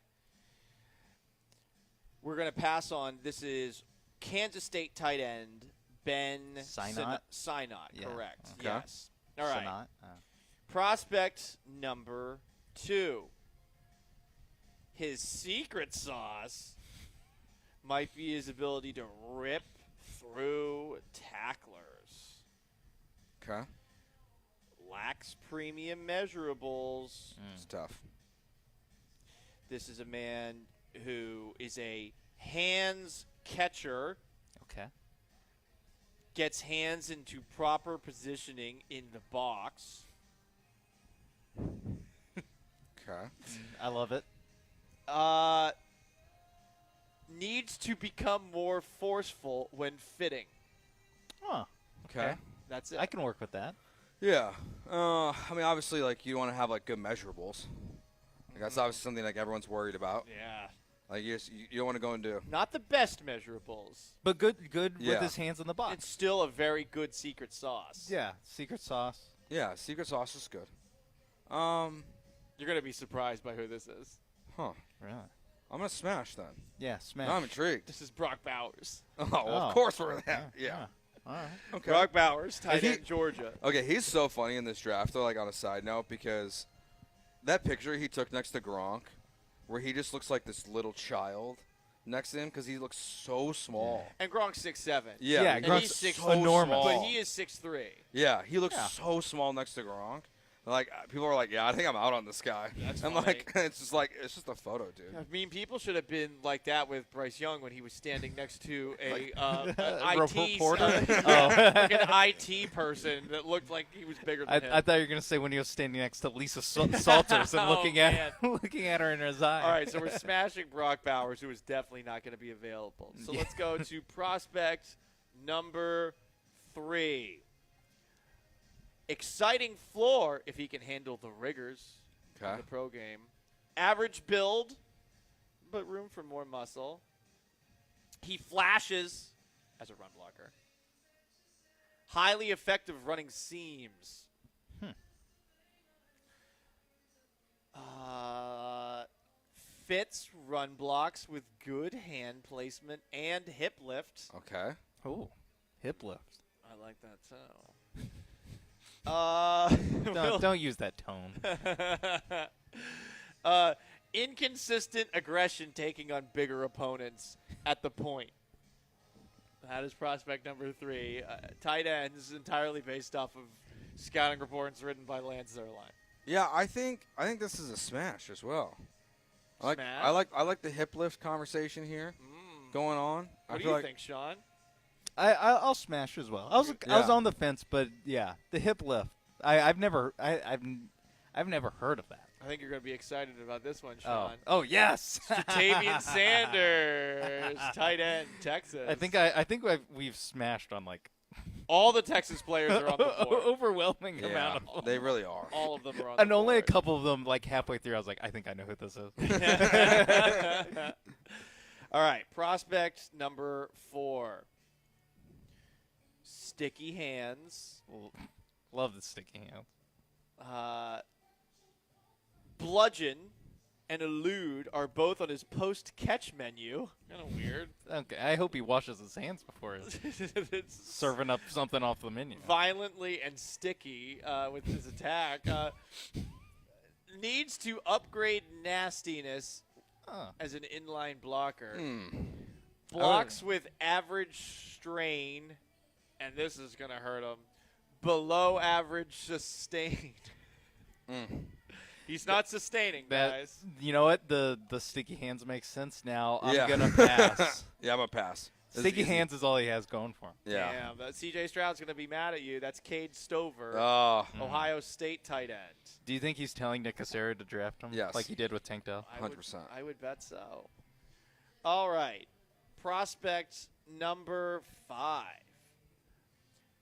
We're going to pass on. This is Kansas State tight end Ben Sinot? Sinot, Yeah. correct. Okay. Yes. All right. Sinot, Prospect number 2. His secret sauce might be his ability to rip through tacklers. Okay. Lacks premium measurables. It's tough. This is a man who is a hands catcher. Okay. Gets hands into proper positioning in the box. Okay. I love it. Needs to become more forceful when fitting. Huh. Okay. That's it. I can work with that. Yeah. I mean, obviously, like you want to have like good measurables. Like, that's obviously something like everyone's worried about. Yeah. Like you don't want to go and do. Not the best measurables. But good with Yeah. his hands in the box. It's still a very good secret sauce. Yeah, secret sauce. Yeah, secret sauce is good. You're going to be surprised by who this is. Huh. Really? I'm gonna smash then. Yeah, smash. Now I'm intrigued. This is Brock Bowers. Oh, well, of course we're that. Yeah. All right. Okay. Brock Bowers, tight He- end, Georgia. Okay, he's so funny in this draft, though, like on a side note, because that picture he took next to Gronk, where he just looks like this little child next to him because he looks so small. And Gronk's 6'7". Yeah, and Gronk's he's 6'3". so enormous. But he is 6'3". Yeah, he looks so small next to Gronk. Like people are like, yeah, I think I'm out on this guy. That's I'm funny. like, it's just a photo, dude. I mean, people should have been like that with Bryce Young when he was standing next to a A IT reporter? like an IT person that looked like he was bigger than him. I thought you were gonna say when he was standing next to Lisa Salters and Oh, looking at her in his eye. All right, so we're smashing Brock Bowers, who is definitely not going to be available. So let's go to prospect number 3. Exciting floor if he can handle the rigors of the pro game. Average build, but room for more muscle. He flashes as a run blocker. Highly effective running seams. Fits run blocks with good hand placement and hip lift. Okay. Oh, hip lift. I like that too. Don't use that tone. Inconsistent aggression taking on bigger opponents at the point. That is prospect number 3. Tight ends entirely based off of scouting reports written by Lance Zierlein. Yeah, I think this is a smash as well. I like the hip lift conversation here going on. What do you think, Sean? I'll smash as well. I was on the fence, but yeah, the hip lift. I've never heard of that. I think you're going to be excited about this one, Sean. Oh yes, Tavian Sanders, tight end, Texas. I think we've smashed on like all the Texas players are on the board. Overwhelming amount of them. They really are. All of them are on and the only a board. couple of them, like halfway through, I was like, I think I know who this is. All right, prospect number 4. Sticky hands. Love the sticky hands. Bludgeon and elude are both on his post-catch menu. Kind of weird. Okay, I hope he washes his hands before serving up something off the menu. Violently and sticky with his attack. Needs to upgrade nastiness as an inline blocker. Blocks with average strain, and this is going to hurt him, below average sustained. He's not sustaining, guys. You know what? The sticky hands makes sense now. I'm Yeah. going to pass. Yeah, I'm going to pass. Sticky hands is all he has going for him. Yeah. Damn, CJ Stroud's going to be mad at you. That's Cade Stover, Oh. Ohio State tight end. Do you think he's telling Nick Cassera to draft him? Yes. Like he did with Tank Dell? 100%. I would bet so. All right. Prospect number 5.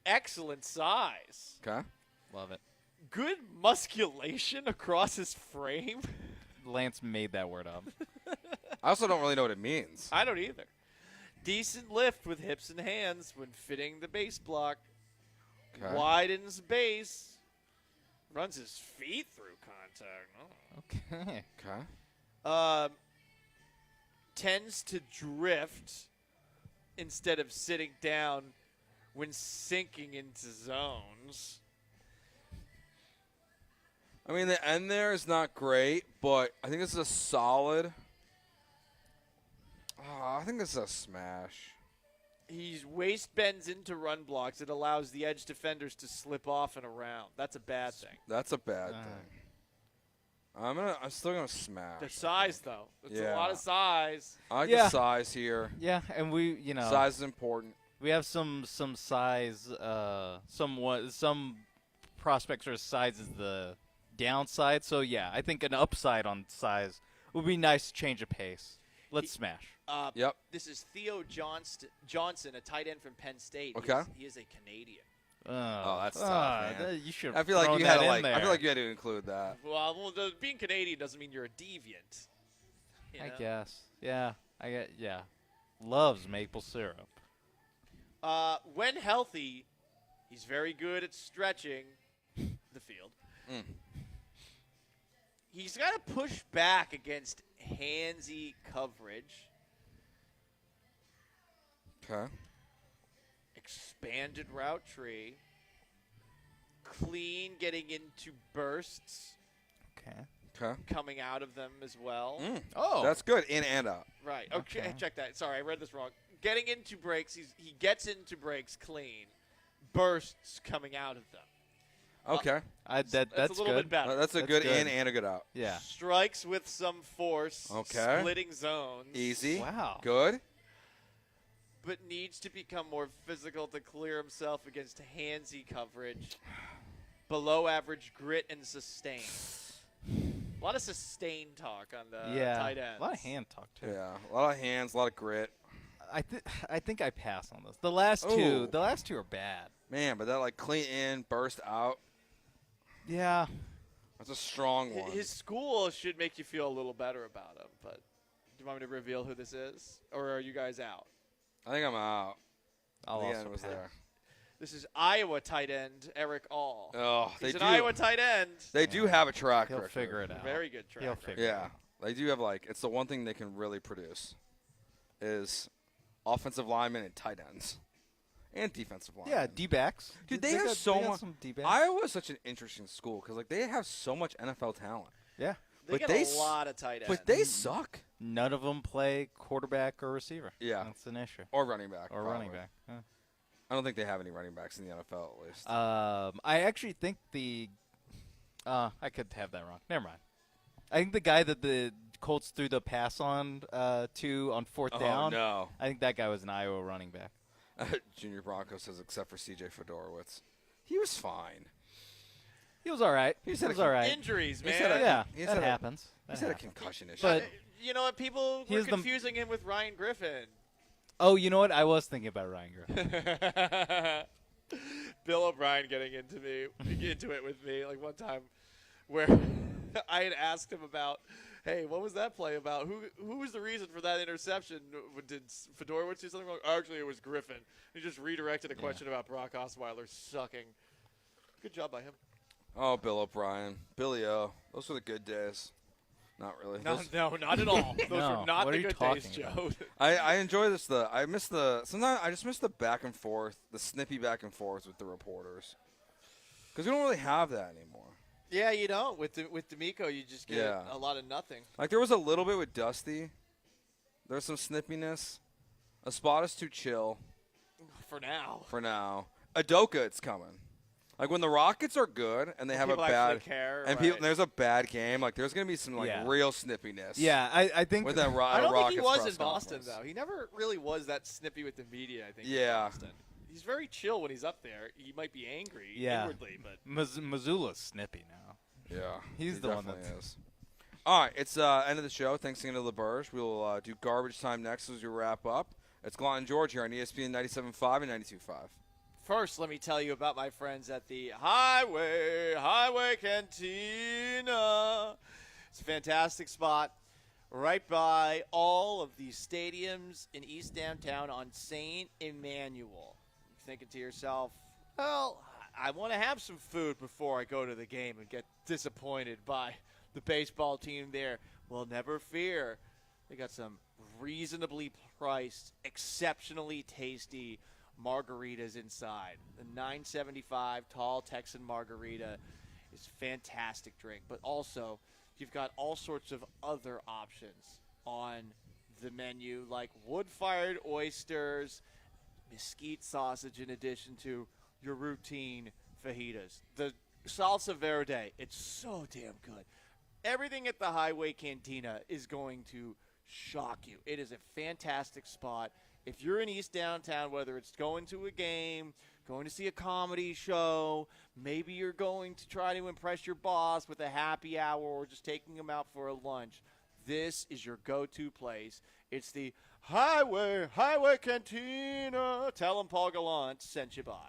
Excellent size. Okay. Love it. Good musculation across his frame. Lance made that word up. I also don't really know what it means. I don't either. Decent lift with hips and hands when fitting the base block. Okay. Widens base. Runs his feet through contact. Oh. Okay. Okay. Tends to drift instead of sitting down when sinking into zones. I mean, the end there is not great, but I think this is a solid. I think this is a smash. He's waist bends into run blocks. It allows the edge defenders to slip off and around. That's a bad thing. That's a bad thing. I'm still gonna smash. The size, though. It's a Yeah. lot of size. I like the size here. Yeah, and we, size is important. We have some size. Some prospects are size is the downside. So yeah, I think an upside on size would be nice. Change of pace. Let's smash. Yep. This is Theo Johnson, a tight end from Penn State. Okay. He is a Canadian. Oh, that's tough, man. You should. I feel like you had to I feel like you had to include that. Well, being Canadian doesn't mean you're a deviant. You I know? guess. Yeah. Loves maple syrup. When healthy, he's very good at stretching the field. He's got to push back against handsy coverage. Okay. Expanded route tree. Clean getting into bursts. Okay. Coming out of them as well. That's good. In and out. Right. Okay. Check that. Sorry, I read this wrong. Getting into breaks. He gets into breaks clean. Bursts coming out of them. Okay. That's a little bit better. That's a good in and a good out. Yeah. Strikes with some force. Okay. Splitting zones. Easy. Wow. Good. But needs to become more physical to clear himself against handsy coverage. Below average grit and sustain. A lot of sustain talk on the tight ends. A lot of hand talk too. Yeah. A lot of hands. A lot of grit. I think I pass on this. The last two are bad. Man, but that like clean in, burst out. Yeah. That's a strong one. His school should make you feel a little better about him. But do you want me to reveal who this is, or are you guys out? I think I'm out. I'll the also end was pass. there. This is Iowa tight end Eric All. Oh, He's they an do. Iowa tight end. They do have a track He'll record. figure it out. Very good track He'll record. figure it out. Yeah, they do have it's the one thing they can really produce is offensive linemen and tight ends and defensive linemen. Yeah, D-backs. Dude, they have so much. Some D-backs. Iowa is such an interesting school because they have so much NFL talent. Yeah. They get a lot of tight ends. But they suck. None of them play quarterback or receiver. Yeah. That's an issue. Or running back. Or running back. Yeah. I don't think they have any running backs in the NFL at least. I actually think I could have that wrong. Never mind. I think the guy that the Colts threw the pass on on fourth down. No. I think that guy was an Iowa running back. Junior Bronco says except for C.J. Fedorowicz. He was fine. He was all right. He He said was all right. Injuries, man. Yeah, He's that had happens. He's That had a happens. concussion issue. But You know what? People were He's the- confusing him with Ryan Griffin. oh, you know what? I was thinking about Ryan Griffin. Bill O'Brien getting into it with me like one time where I had asked him about, hey, what was that play about? Who was the reason for that interception? Did Fedorowicz do something wrong? Actually, it was Griffin. He just redirected a question about Brock Osweiler sucking. Good job by him. Oh, Bill O'Brien, Billy O. Those were the good days. Not really. No, not at all. Those No, were not what the are you good talking days, Joe. about? I enjoy this. Sometimes I just miss the back and forth, the snippy back and forth with the reporters, because we don't really have that anymore. Yeah, you don't. With D'Amico, you just get a lot of nothing. Like there was a little bit with Dusty. There's some snippiness. A spot is too chill. For now. For now, Adoka, it's coming. Like when the Rockets are good and they have a People bad actually care, and right. there's a bad game, like there's gonna be some Yeah. real snippiness. Yeah, I think with that I don't think he Rockets was press in Boston, conference. though. He never really was that snippy with the media, I think, Yeah. in Boston. He's very chill when he's up there. He might be angry yeah. inwardly, but Missoula's snippy now. Yeah, He's he the one definitely that's. is. All right, it's end of the show. Thanks again to LeBurge. We'll do garbage time next as we wrap up. It's Gallant George here on ESPN 97.5 and 92.5. first, let me tell you about my friends at the Highway Cantina. It's a fantastic spot right by all of these stadiums in East Downtown on St. Emmanuel. You're thinking to yourself, well, I want to have some food before I go to the game and get disappointed by the baseball team there. Well, never fear. They got some reasonably priced, exceptionally tasty margaritas inside. The $9.75 tall Texan margarita is a fantastic drink, but also you've got all sorts of other options on the menu, like wood-fired oysters, mesquite sausage, in addition to your routine fajitas. The salsa verde, it's so damn good. Everything at the Highway Cantina is going to shock you. It is a fantastic spot. If you're in East Downtown, whether it's going to a game, going to see a comedy show, maybe you're going to try to impress your boss with a happy hour or just taking him out for a lunch, this is your go-to place. It's the Highway Cantina. Tell them Paul Gallant sent you by.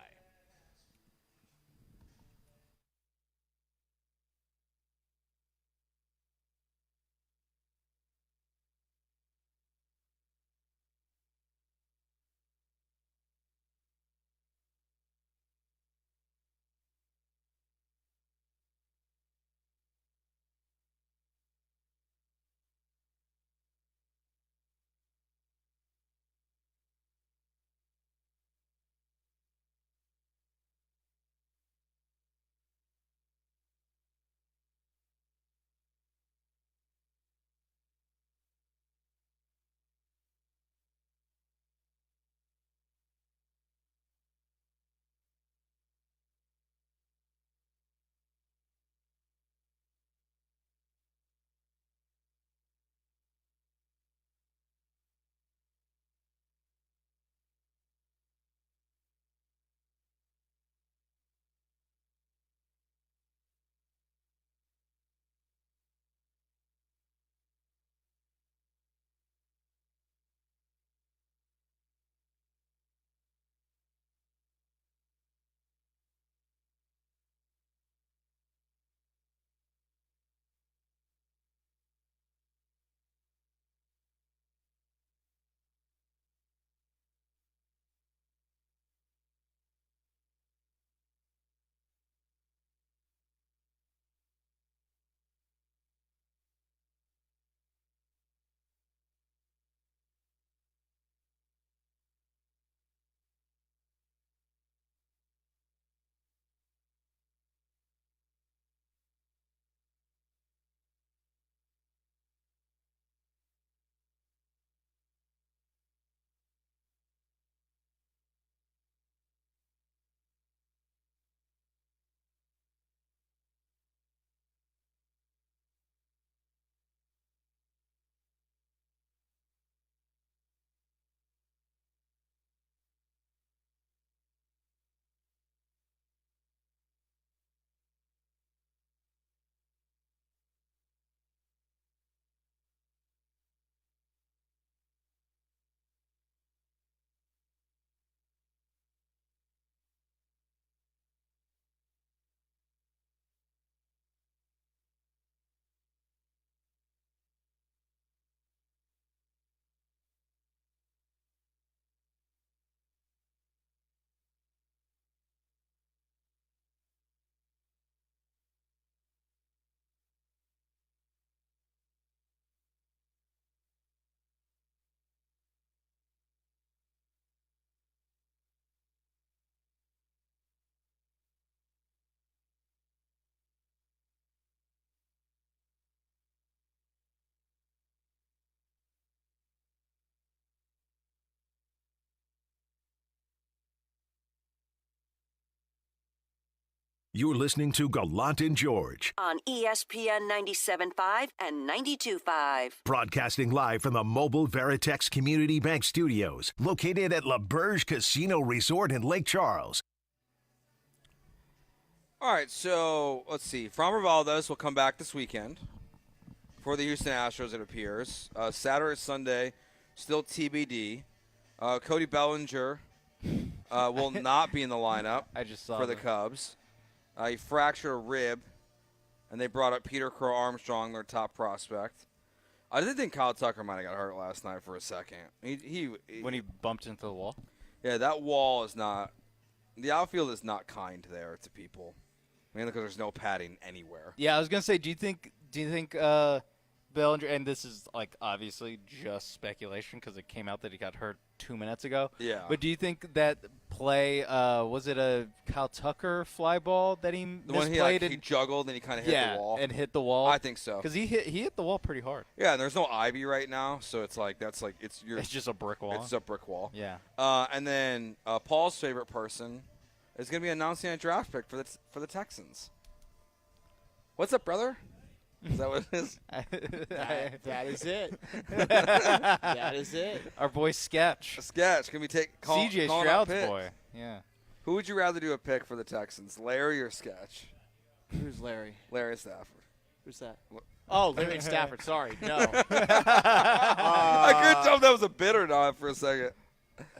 You're listening to Gallant and George, on ESPN 97.5 and 92.5. broadcasting live from the mobile Veritex Community Bank Studios, located at La Berge Casino Resort in Lake Charles. All right, so let's see. Framber Valdez will come back this weekend for the Houston Astros, it appears. Saturday, Sunday, still TBD. Cody Bellinger will not be in the lineup for the Cubs. He fractured a rib, and they brought up Peter Crow Armstrong, their top prospect. I did think Kyle Tucker might have got hurt last night for a second. When he bumped into the wall? Yeah, that wall is not – the outfield is not kind there to people, mainly because there's no padding anywhere. Yeah, I was going to say, do you think Bellinger, and this is like obviously just speculation because it came out that he got hurt 2 minutes ago. Yeah. But do you think that play was it a Kyle Tucker fly ball that he The one he juggled and he kind of hit the wall. and hit the wall? I think so. Because he hit the wall pretty hard. Yeah, and there's no ivy right now, so it's just a brick wall. It's a brick wall. Yeah. And then Paul's favorite person is going to be announcing a draft pick for the Texans. What's up, brother? Is that what it is? That is it. That is it. Our boy Sketch. Sketch. Can we take CJ Stroud's boy? Yeah. Who would you rather do a pick for the Texans, Larry or Sketch? Who's Larry? Larry Stafford. Who's that? Oh, Larry Stafford. Sorry. No. I couldn't tell if that was a bit or not for a second.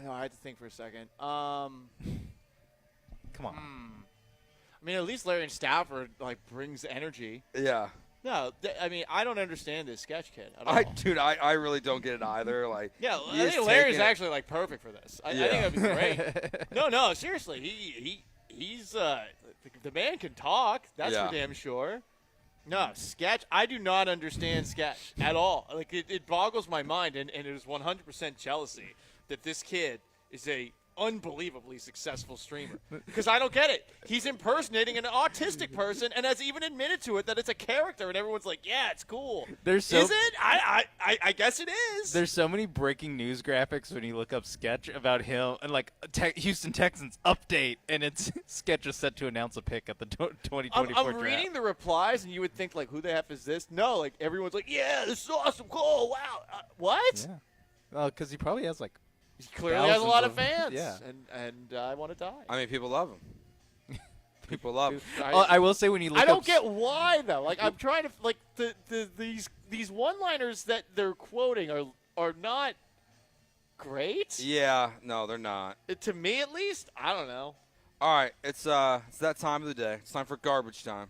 No, I had to think for a second. Come on. I mean, at least Larry and Stafford brings energy. Yeah. No, I don't understand this Sketch kid at all. I really don't get it either. Yeah, I think Larry's actually perfect for this. I think that'd be great. No, seriously, he's the man can talk. That's for damn sure. No, Sketch. I do not understand Sketch at all. It boggles my mind, and it is 100% jealousy that this kid is a unbelievably successful streamer, because I don't get it. He's impersonating an autistic person and has even admitted to it that it's a character, and everyone's like, yeah, it's cool. Is it? I guess it is. There's so many breaking news graphics when you look up Sketch about him, and Houston Texans update, and it's Sketch is set to announce a pick at the 2024 draft. I'm reading the replies, and you would think, who the F is this? No, everyone's like, yeah, this is awesome, cool, wow. What? Yeah. Well, because he probably has he clearly has a lot of fans. Yeah. And I want to die. I mean, people love him. People love him. I will say when you look I don't get why, though. I'm trying to, these one-liners that they're quoting are not great. Yeah, no, they're not. To me, at least, I don't know. All right, it's that time of the day. It's time for garbage time.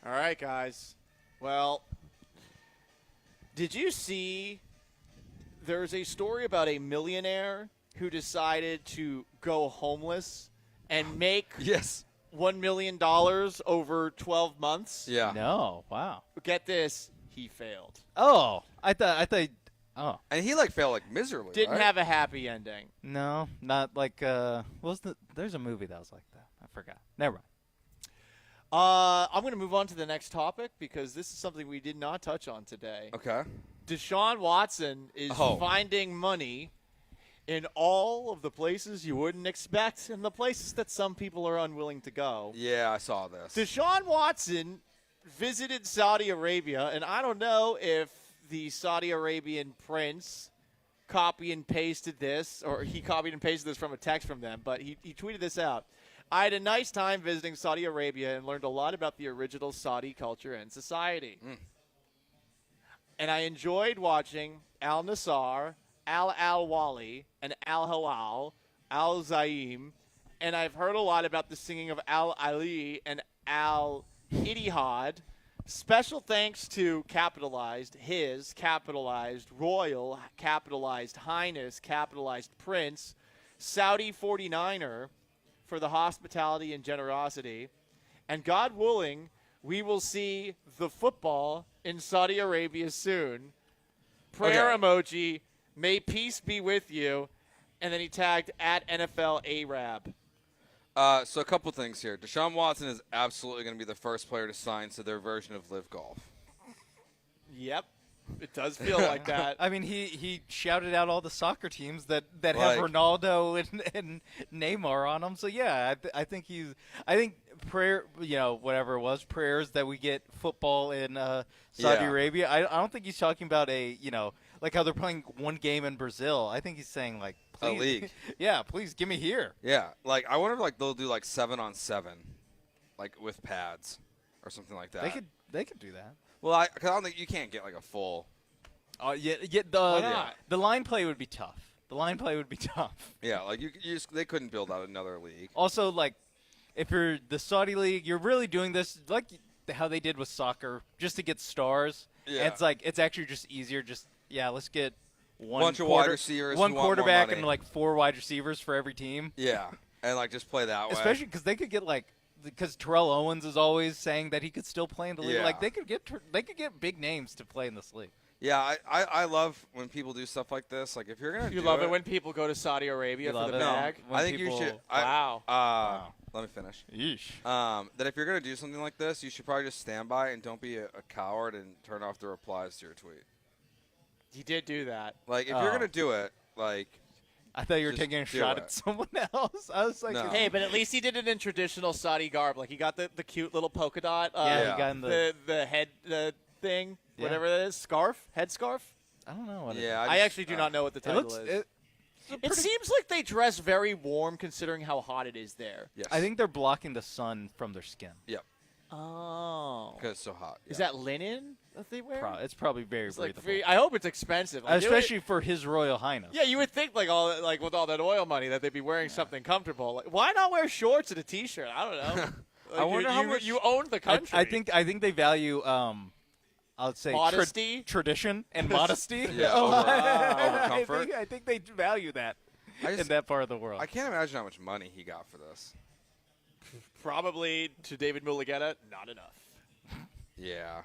All right, guys. Well, did you see there's a story about a millionaire who decided to go homeless and make $1 million over 12 months? Yeah. No. Wow. Get this. He failed. Oh. I thought. Oh. And he failed miserably. Didn't right? have a happy ending. No. Not there's a movie that was like that. I forgot. Never mind. I'm going to move on to the next topic because this is something we did not touch on today. Okay. Deshaun Watson is finding money in all of the places you wouldn't expect and the places that some people are unwilling to go. Yeah, I saw this. Deshaun Watson visited Saudi Arabia, and I don't know if the Saudi Arabian prince copy and pasted this, or he copied and pasted this from a text from them, but he tweeted this out. I had a nice time visiting Saudi Arabia and learned a lot about the original Saudi culture and society. And I enjoyed watching Al Nassr, Al Wali, and Al Hilal, Al Zaim, and I've heard a lot about the singing of Al Ali and Al Ittihad. Special thanks to capitalized his, capitalized royal, capitalized highness, capitalized prince, Saudi 49er, for the hospitality and generosity. And God willing, we will see the football in Saudi Arabia soon. Prayer emoji, may peace be with you. And then he tagged at NFL Arab. So a couple things here. Deshaun Watson is absolutely going to be the first player to sign to their version of Live Golf. Yep. It does feel like that. I mean, he shouted out all the soccer teams that have Ronaldo and Neymar on them. So yeah, I think prayer, whatever it was, prayers that we get football in Saudi Arabia. I don't think he's talking about like how they're playing one game in Brazil. I think he's saying like please, a league. Yeah, please give me here. Yeah, like I wonder if they'll do 7-on-7, like with pads or something like that. They could do that. Well, I don't think you can't get a full. Oh yeah. The line play would be tough. Yeah, like they couldn't build out another league. Also, like if you're the Saudi league, you're really doing this like how they did with soccer, just to get stars. Yeah. And it's actually just easier. Let's get bunch of wide receivers, one quarterback, and 4 wide receivers for every team. Yeah, and just play that way. Especially because they could get because Terrell Owens is always saying that he could still play in the league. Yeah. Like they could get big names to play in this league. Yeah, I love when people do stuff like this. Like if you're gonna, you love it when people go to Saudi Arabia for the bag. I think you should. Wow. Let me finish. Yeesh. That if you're gonna do something like this, you should probably just stand by and don't be a coward and turn off the replies to your tweet. He did do that. Like if you're gonna do it, I thought you were taking a shot at someone else. I was like, no. Hey, but at least he did it in traditional Saudi garb. Like he got the cute little polka dot. He got in the head thing, whatever that is, head scarf. I don't know what it is. I actually do not know what the title is. It seems like they dress very warm considering how hot it is there. Yes. I think they're blocking the sun from their skin. Yep. Oh. Because it's so hot. Is that linen that they wear? It's probably very breathable. I hope it's expensive. Especially for His Royal Highness. Yeah, you would think with all that oil money that they'd be wearing something comfortable. Like, why not wear shorts and a T-shirt? I don't know. I wonder how much you own the country. I think they value I'll say modesty, tradition, and modesty. Yeah, over comfort. I think they value that in that part of the world. I can't imagine how much money he got for this. Probably to David Mulligeta, not enough. Yeah.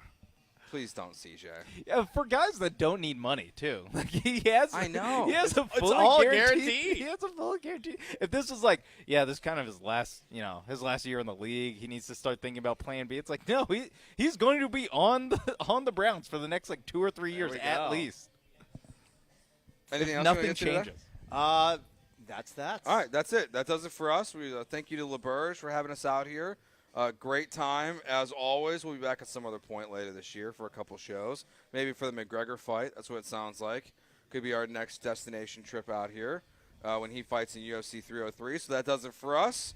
Please don't, CJ. Yeah, for guys that don't need money too. Like he has. I know. He has a full all guarantee. He has a full guarantee. If this was this is kind of his last year in the league, he needs to start thinking about Plan B. It's like no, he's going to be on the Browns for the next 2 or 3 years at least. Anything else? Nothing changes. That's that. All right, that's it. That does it for us. We thank you to LeBurge for having us out here. Great time, as always. We'll be back at some other point later this year for a couple shows. Maybe for the McGregor fight. That's what it sounds like. Could be our next destination trip out here when he fights in UFC 303. So that does it for us.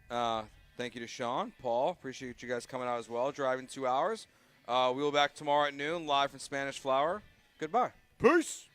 Thank you to Sean, Paul. Appreciate you guys coming out as well, driving 2 hours. We will be back tomorrow at noon, live from Spanish Flower. Goodbye. Peace.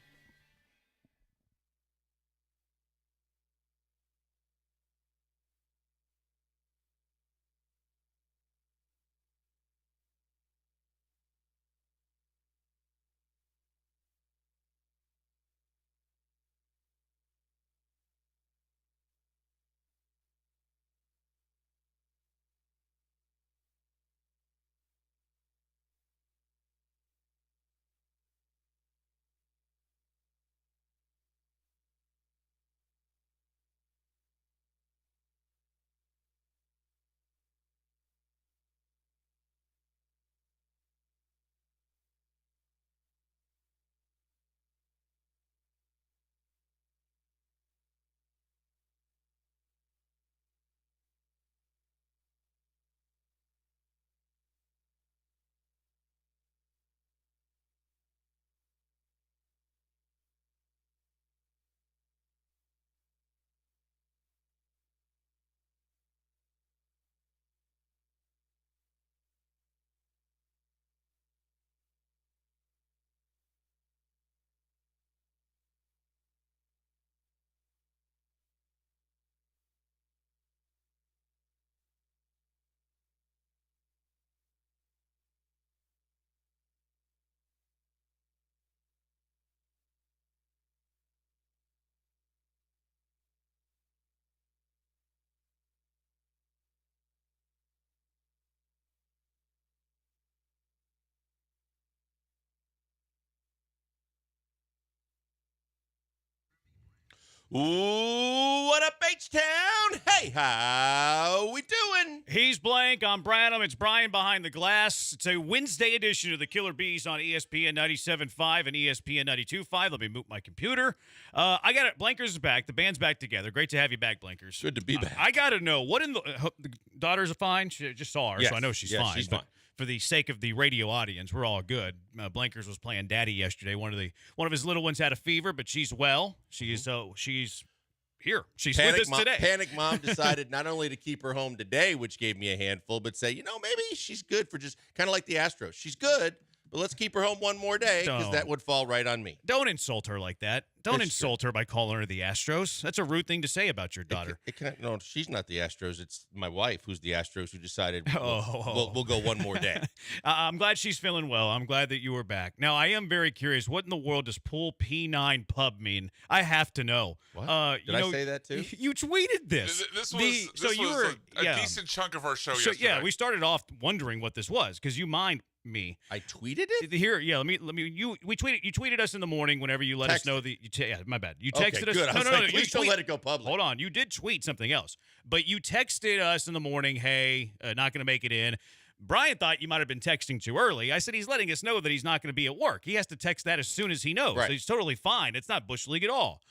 Ooh, what up, H-Town? Hey, how we doing? He's Blank. I'm Branham. It's Brian behind the glass. It's a Wednesday edition of the Killer Bees on ESPN 97.5 and ESPN 92.5. Let me move my computer. I got it. Blankers is back. The band's back together. Great to have you back, Blankers. Good to be back. I got to know, what in the daughters are fine? She just saw her, Yes. so I know she's Yes, fine. she's but fine. For the sake of the radio audience, we're all good. Blankers was playing daddy yesterday. One of his little ones had a fever, but she's well. She's here. She's with us today. Panic Mom decided not only to keep her home today, which gave me a handful, but say, maybe she's good for just kind of like the Astros. She's good, but let's keep her home one more day because that would fall right on me. Don't insult her like that. Don't insult her by calling her the Astros. That's a rude thing to say about your daughter. No, she's not the Astros. It's my wife who's the Astros who decided we'll go one more day. I'm glad she's feeling well. I'm glad that you were back. Now, I am very curious. What in the world does Pool P9 Pub mean? I have to know. What? Did I say that too? You tweeted this. This was a decent chunk of our show yesterday. Yeah, we started off wondering what this was because you mind me. I tweeted it? Here, yeah, let me you tweeted us in the morning whenever you let us know my bad. You texted us. Good. No, please don't let it go public. Hold on. You did tweet something else. But you texted us in the morning, hey, not going to make it in. Brian thought you might have been texting too early. I said he's letting us know that he's not going to be at work. He has to text that as soon as he knows. Right. So he's totally fine. It's not Bush League at all.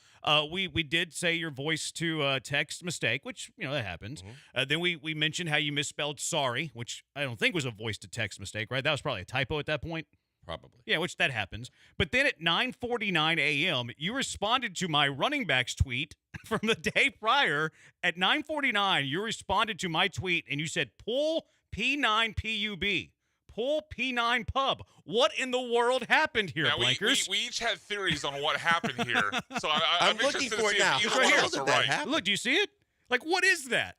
We did say your voice to text mistake, which, that happens. Mm-hmm. Then we mentioned how you misspelled sorry, which I don't think was a voice to text mistake, right? That was probably a typo at that point. Probably. Yeah, which that happens. But then at 9:49 a.m., you responded to my running backs tweet from the day prior. At 9:49, you responded to my tweet and you said, Pull P9 PUB. Pull P9 Pub. What in the world happened here, now, Blankers? We each had theories on what happened here. So I'm looking interested for to it see now. if It's either right one here. of us are right. Happened? Look, do you see it? Like, what is that?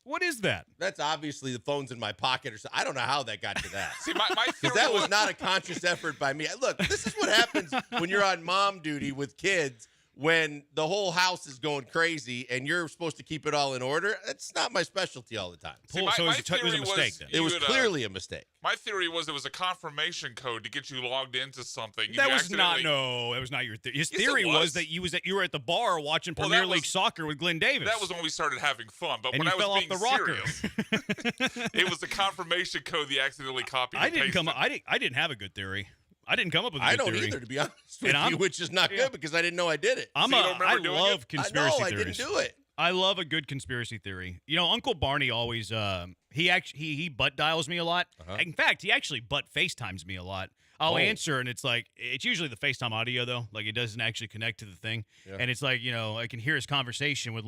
What is that? That's obviously the phone's in my pocket or something. I don't know how that got to that. See, my theory Because that was not a conscious effort by me. Look, this is what happens when you're on mom duty with kids, when the whole house is going crazy and you're supposed to keep it all in order. It's not my specialty all the time. See, So it was a mistake then. It was clearly a mistake. My theory was it was a confirmation code to get you logged into something. That was not your theory. His theory was that you were at the bar watching Premier League soccer with Glenn Davis. That was when we started having fun. But and when you I was fell being off the rocker. serious, it was the confirmation code he accidentally copied. I didn't have a good theory. I didn't come up with a I good don't theory. either, to be honest with you, which is not good because I didn't know I did it. I love conspiracy theories. I didn't do it. I love a good conspiracy theory. Uncle Barney always he butt dials me a lot. In fact, he actually butt FaceTimes me a lot. I'll answer and it's usually the FaceTime audio though. Like it doesn't actually connect to the thing. Yeah. And it's like, I can hear his conversation with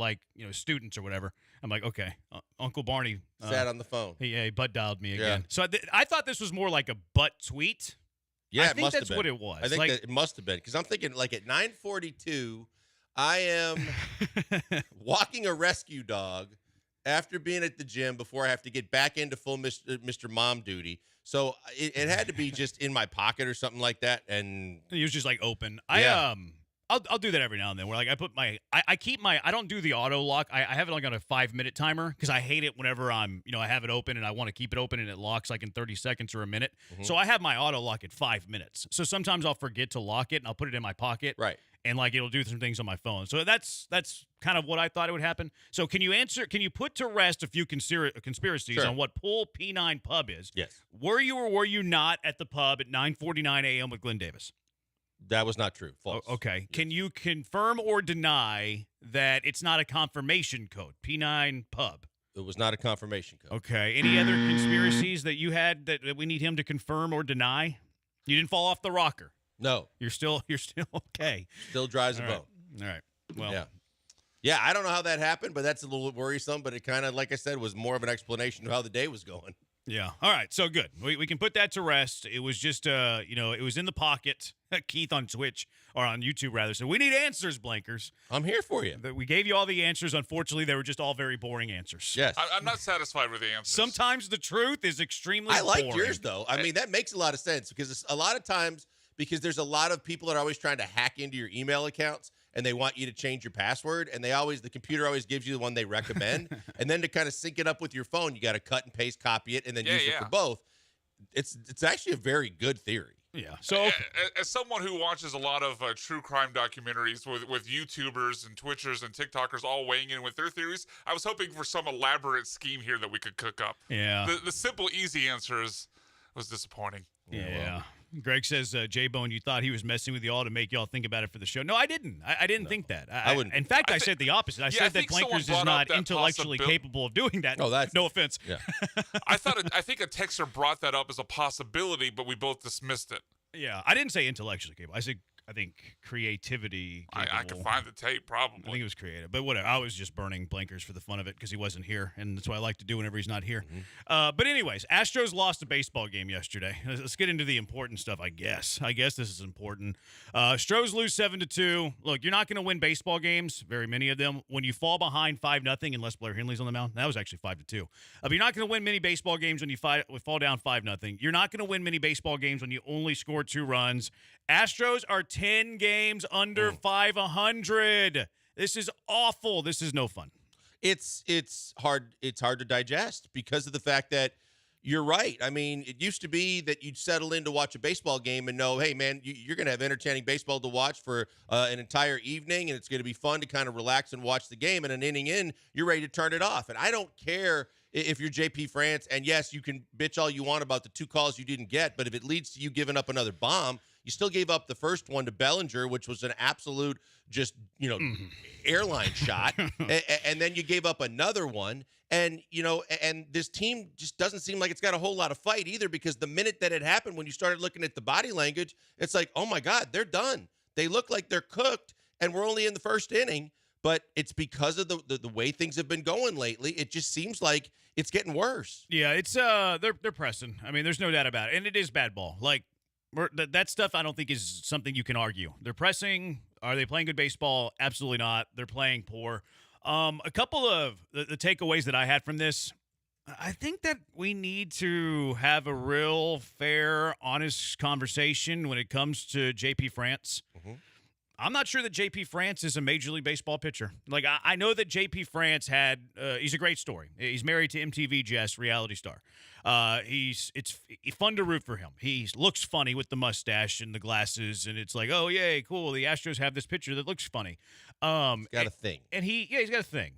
students or whatever. I'm like, okay, Uncle Barney sat on the phone. He butt dialed me again. So I thought this was more like a butt tweet. Yeah, I think that's what it was. I think that it must have been because I'm thinking like at 9:42, I am walking a rescue dog after being at the gym before I have to get back into full Mr. Mom duty. So it had to be just in my pocket or something like that. And he was just like open. Yeah. I'll do that every now and then where like I put I don't do the auto lock. I have it like on a 5-minute timer because I hate it whenever I have it open and I want to keep it open and it locks like in 30 seconds or a minute. Mm-hmm. So I have my auto lock at 5 minutes. So sometimes I'll forget to lock it and I'll put it in my pocket. Right. And like it'll do some things on my phone. So that's kind of what I thought it would happen. So can you put to rest a few conspiracies on what Pull P9 Pub is? Yes. Were you or were you not at the pub at 9:49 a.m. with Glenn Davis? That was not true. False. Okay. Yes. Can you confirm or deny that it's not a confirmation code? P9 Pub. It was not a confirmation code. Okay. Any other conspiracies that you had that we need him to confirm or deny? You didn't fall off the rocker. No. You're still okay. Still dry as a bone. All right. Well. Yeah, I don't know how that happened, but that's a little worrisome. But it kind of, like I said, was more of an explanation of how the day was going. Yeah. All right. So good. We can put that to rest. It was just, it was in the pocket. Keith on Twitch or on YouTube rather. So we need answers, Blankers. I'm here for you. We gave you all the answers. Unfortunately, they were just all very boring answers. Yes. I'm not satisfied with the answers. Sometimes the truth is extremely boring. I liked yours, though. I mean, that makes a lot of sense because it's a lot of times because there's a lot of people that are always trying to hack into your email accounts and they want you to change your password. And the computer always gives you the one they recommend. And then to kind of sync it up with your phone, you got to cut and paste, copy it, and then use it for both. It's actually a very good theory. Yeah. So as someone who watches a lot of true crime documentaries with YouTubers and Twitchers and TikTokers all weighing in with their theories, I was hoping for some elaborate scheme here that we could cook up. Yeah. The simple, easy answer was disappointing. Yeah. Greg says, J-Bone, you thought he was messing with y'all to make y'all think about it for the show. No, I didn't. I didn't think that. I wouldn't. In fact, I said the opposite. I said that Blankers is not intellectually capable of doing that. Oh, that's no offense. Yeah. I think a texter brought that up as a possibility, but we both dismissed it. Yeah, I didn't say intellectually capable. I said, I think creativity. I could find the tape, probably. I think it was creative, but whatever. I was just burning Blankers for the fun of it because he wasn't here, and that's what I like to do whenever he's not here. But anyways, Astros lost a baseball game yesterday. Let's get into the important stuff, I guess. I guess this is important. Stros lose 7-2. Look, you're not going to win baseball games, very many of them, when you fall behind 5-0 unless Blair Henley's on the mound. That was actually 5-2. But you're not going to win many baseball games when you fall down 5-0. You're not going to win many baseball games when you only score 2 runs. Astros are 10 games under 500. This is awful. This is no fun. It's hard to digest because of the fact that you're right. I mean, it used to be that you'd settle in to watch a baseball game and know, hey, man, you're going to have entertaining baseball to watch for an entire evening, and it's going to be fun to kind of relax and watch the game. And an inning in, you're ready to turn it off. And I don't care if you're JP France, and yes, you can bitch all you want about the 2 calls you didn't get, but if it leads to you giving up another bomb, you still gave up the first one to Bellinger, which was an absolute just, airline shot. And then you gave up another one. And, and this team just doesn't seem like it's got a whole lot of fight either, because the minute that it happened, when you started looking at the body language, it's like, oh, my God, they're done. They look like they're cooked, and we're only in the first inning. But it's because of the way things have been going lately. It just seems like it's getting worse. Yeah, it's they're pressing. I mean, there's no doubt about it. And it is bad ball. Like, that stuff I don't think is something you can argue. They're pressing. Are they playing good baseball? Absolutely not. They're playing poor. A couple of the takeaways that I had from this, I think that we need to have a real fair, honest conversation when it comes to JP France. Mm-hmm. I'm not sure that JP France is a Major League Baseball pitcher. Like, I know that JP France he's a great story. He's married to MTV Jess, reality star. It's fun to root for him. He looks funny with the mustache and the glasses, and it's like, oh, yay, cool. The Astros have this pitcher that looks funny. He's got a thing. And he's got a thing.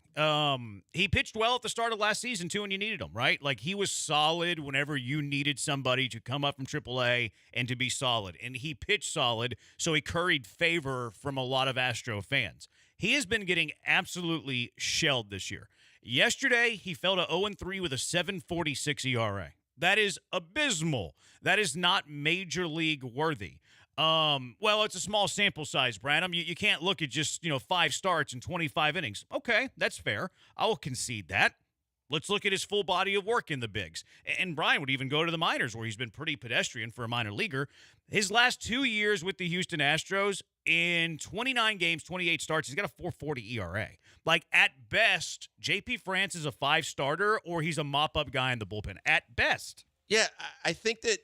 He pitched well at the start of last season, too, when you needed him, right? Like, he was solid whenever you needed somebody to come up from AAA and to be solid. And he pitched solid, so he curried favor from a lot of Astro fans. He has been getting absolutely shelled this year. Yesterday, he fell to 0-3 with a 7.46 ERA. That is abysmal. That is not Major League worthy. Well, it's a small sample size, Branham. You can't look at just, 5 starts and 25 innings. Okay, that's fair. I will concede that. Let's look at his full body of work in the bigs. And Brian would even go to the minors, where he's been pretty pedestrian for a minor leaguer. His last 2 years with the Houston Astros, in 29 games, 28 starts, he's got a 4.40 ERA. Like, at best, JP France is a 5-starter, or he's a mop-up guy in the bullpen. At best. Yeah, I think that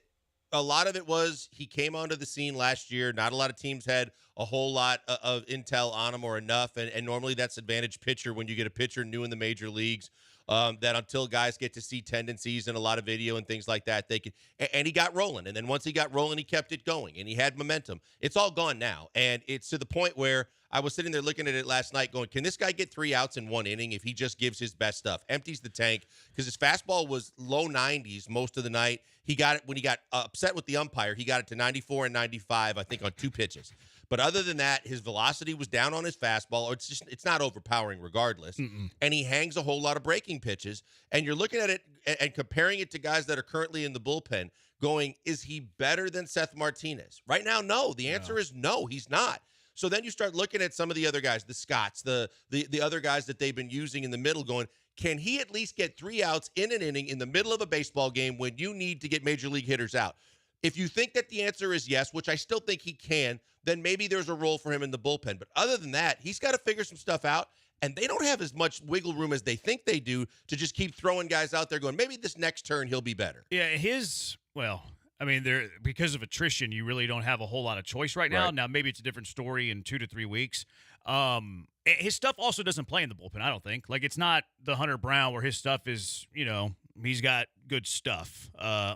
a lot of it was he came onto the scene last year. Not a lot of teams had a whole lot of intel on him or enough, and normally that's advantage pitcher when you get a pitcher new in the major leagues. That until guys get to see tendencies and a lot of video and things like that, they can. And he got rolling, and then once he got rolling, he kept it going, and he had momentum. It's all gone now, and it's to the point where I was sitting there looking at it last night, going, "Can this guy get 3 outs in 1 inning if he just gives his best stuff, empties the tank?" Because his fastball was low 90s most of the night. He got it when he got upset with the umpire. He got it to 94 and 95, I think, on 2 pitches. But other than that, his velocity was down on his fastball, or it's not overpowering regardless. And he hangs a whole lot of breaking pitches. And you're looking at it and comparing it to guys that are currently in the bullpen, going, is he better than Seth Martinez? Right now, no. The answer is no, he's not. So then you start looking at some of the other guys, the Scotts, the other guys that they've been using in the middle, going, can he at least get 3 outs in an inning in the middle of a baseball game when you need to get major league hitters out? If you think that the answer is yes, which I still think he can, then maybe there's a role for him in the bullpen. But other than that, he's got to figure some stuff out, and they don't have as much wiggle room as they think they do to just keep throwing guys out there going, maybe this next turn he'll be better. Yeah, because of attrition, you really don't have a whole lot of choice right now. Right. Now, maybe it's a different story in 2 to 3 weeks. His stuff also doesn't play in the bullpen, I don't think. Like, it's not the Hunter Brown where his stuff is, He's got good stuff,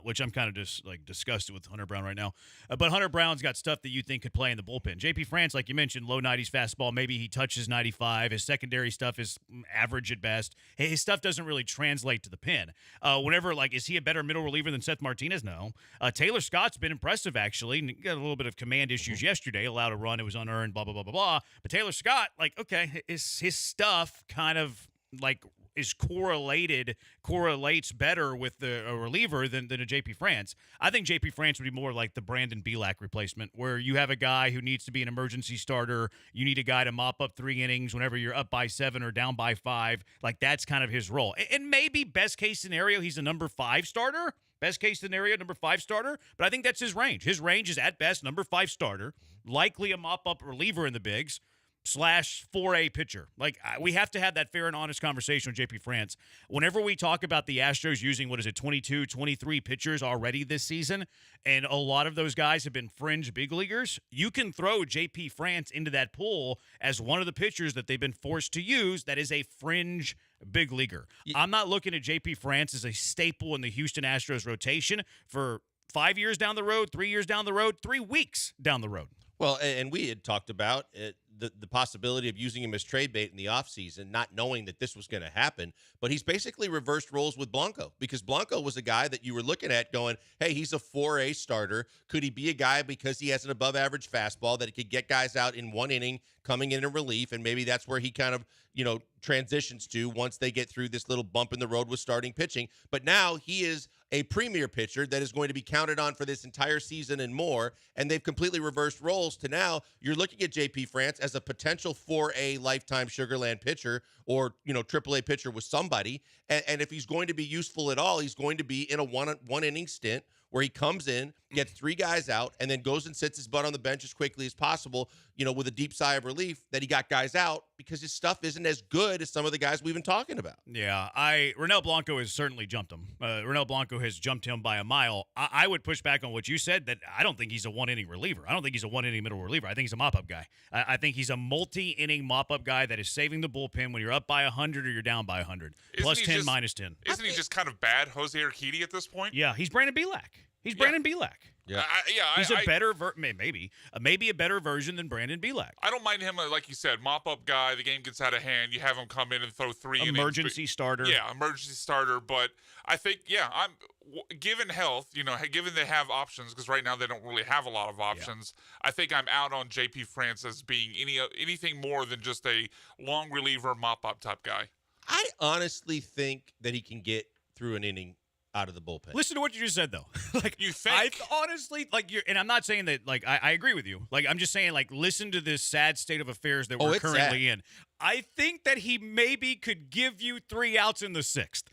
which I'm kind of just like disgusted with Hunter Brown right now. But Hunter Brown's got stuff that you think could play in the bullpen. JP France, like you mentioned, low 90s fastball. Maybe he touches 95. His secondary stuff is average at best. His stuff doesn't really translate to the pen. Is he a better middle reliever than Seth Martinez? No. Taylor Scott's been impressive, actually. Got a little bit of command issues yesterday. Allowed a run. It was unearned, blah, blah, blah, blah, blah. But Taylor Scott, his stuff kind of correlates better with a reliever than a JP France. I think JP France would be more like the Brandon Bielak replacement, where you have a guy who needs to be an emergency starter. You need a guy to mop up 3 innings whenever you're up by 7 or down by 5. Like, that's kind of his role. And maybe best case scenario, he's a number 5 starter. Best case scenario, number 5 starter. But I think that's his range. His range is at best number 5 starter, likely a mop-up reliever in the bigs, / 4A pitcher. We have to have that fair and honest conversation with JP France. Whenever we talk about the Astros using, 22, 23 pitchers already this season, and a lot of those guys have been fringe big leaguers, you can throw JP France into that pool as one of the pitchers that they've been forced to use that is a fringe big leaguer. I'm not looking at JP France as a staple in the Houston Astros rotation for 5 years down the road, 3 years down the road, 3 weeks down the road. Well, and we had talked about the possibility of using him as trade bait in the offseason, not knowing that this was going to happen. But he's basically reversed roles with Blanco, because Blanco was a guy that you were looking at going, hey, he's a 4A starter. Could he be a guy because he has an above-average fastball that could get guys out in 1 inning coming in relief? And maybe that's where he kind of, transitions to once they get through this little bump in the road with starting pitching. But now he is a premier pitcher that is going to be counted on for this entire season and more, and they've completely reversed roles to now you're looking at JP France as a potential 4A lifetime Sugarland pitcher or, AAA pitcher with somebody, and if he's going to be useful at all, he's going to be in a one inning stint where he comes in, gets 3 guys out, and then goes and sits his butt on the bench as quickly as possible, with a deep sigh of relief that he got guys out because his stuff isn't as good as some of the guys we've been talking about. Yeah, Ronel Blanco has certainly jumped him. Ronel Blanco has jumped him by a mile. I would push back on what you said, that I don't think he's a 1-inning reliever. I don't think he's a 1-inning middle reliever. I think he's a mop-up guy. I think he's a multi-inning mop-up guy that is saving the bullpen when you're up by 100 or you're down by 100. Plus 10, minus 10. Isn't he just kind of bad Jose Urquidy at this point? Yeah, he's Brandon Bielak. Brandon Bielak. Yeah, he's a better maybe a better version than Brandon Bielak. I don't mind him, like you said, mop-up guy. The game gets out of hand. You have him come in and throw 3 innings. Emergency starter. Yeah, emergency starter. But I think, I'm given health, given they have options, because right now they don't really have a lot of options. Yeah. I think I'm out on JP France as being anything more than just a long reliever mop-up type guy. I honestly think that he can get through an inning out of the bullpen. Listen to what you just said, though. You think? I honestly, and I'm not saying that, I agree with you. I'm just saying, listen to this sad state of affairs that we're currently in. I think that he maybe could give you 3 outs in the 6th.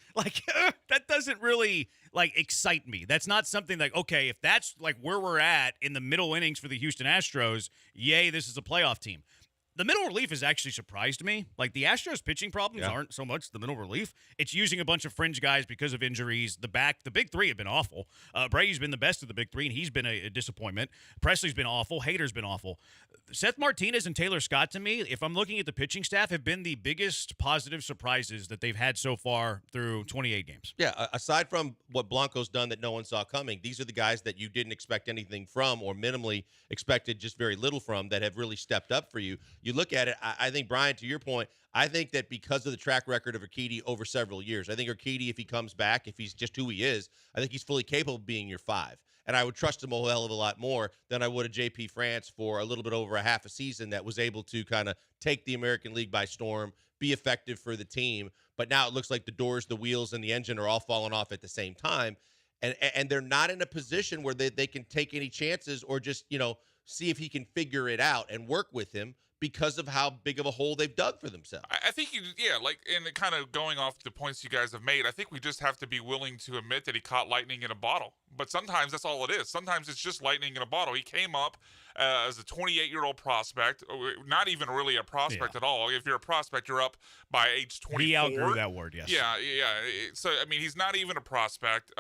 That doesn't really, excite me. That's not something okay, if that's, where we're at in the middle innings for the Houston Astros, yay, this is a playoff team. The middle relief has actually surprised me. The Astros pitching problems aren't so much the middle relief. It's using a bunch of fringe guys because of injuries. The big 3 have been awful. Brady's been the best of the big 3, and he's been a disappointment. Presley's been awful. Hader's been awful. Seth Martinez and Taylor Scott, to me, if I'm looking at the pitching staff, have been the biggest positive surprises that they've had so far through 28 games. Yeah, aside from what Blanco's done that no one saw coming, these are the guys that you didn't expect anything from or minimally expected just very little from that have really stepped up for you. You look at it, I think, Brian, to your point, I think that because of the track record of Urquidy over several years, I think Urquidy, if he comes back, if he's just who he is, I think he's fully capable of being your 5. And I would trust him a hell of a lot more than I would a JP France for a little bit over a half a season that was able to kind of take the American League by storm, be effective for the team. But now it looks like the doors, the wheels, and the engine are all falling off at the same time. And they're not in a position where they can take any chances or just, see if he can figure it out and work with him because of how big of a hole they've dug for themselves. I think, and kind of going off the points you guys have made, I think we just have to be willing to admit that he caught lightning in a bottle. But sometimes that's all it is. Sometimes it's just lightning in a bottle. He came up as a 28-year-old prospect, not even really a prospect at all. If you're a prospect, you're up by age 24. He outgrew that word, yes. Yeah. So, he's not even a prospect.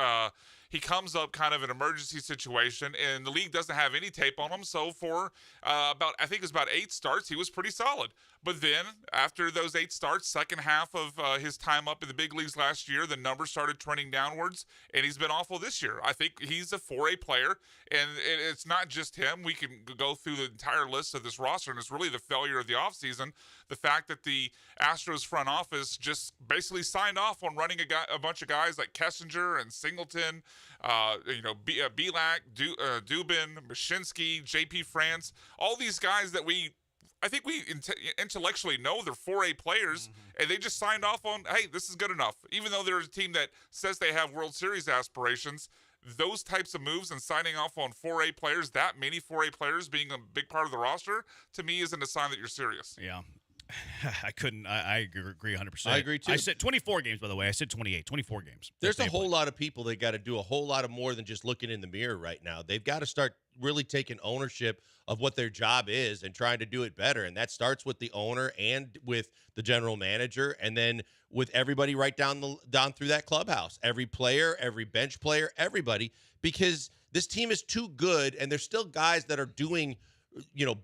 he comes up kind of an emergency situation, and the league doesn't have any tape on him. So for I think it was about 8 starts, he was pretty solid. But then after those 8 starts, second half of his time up in the big leagues last year, the numbers started trending downwards, and he's been awful this year. I think he's a 4A player, and it's not just him. We can go through the entire list of this roster, and it's really the failure of the offseason. The fact that the Astros front office just basically signed off on running a bunch of guys like Kessinger and Singleton, Belak, Dubin, Mashinsky, JP France, all these guys that I think we intellectually know they're 4A players, and they just signed off on, hey, this is good enough. Even though they're a team that says they have World Series aspirations, those types of moves and signing off on 4A players, that many 4A players being a big part of the roster, to me isn't a sign that you're serious. Yeah. I agree 100%. I agree, too. I said 24 games, by the way. I said 28. 24 games. There's a whole lot of people that got to do a whole lot of more than just looking in the mirror right now. They've got to start really taking ownership of what their job is and trying to do it better. And that starts with the owner and with the general manager, and then with everybody right down through that clubhouse. Every player, every bench player, everybody, because this team is too good, and there's still guys that are doing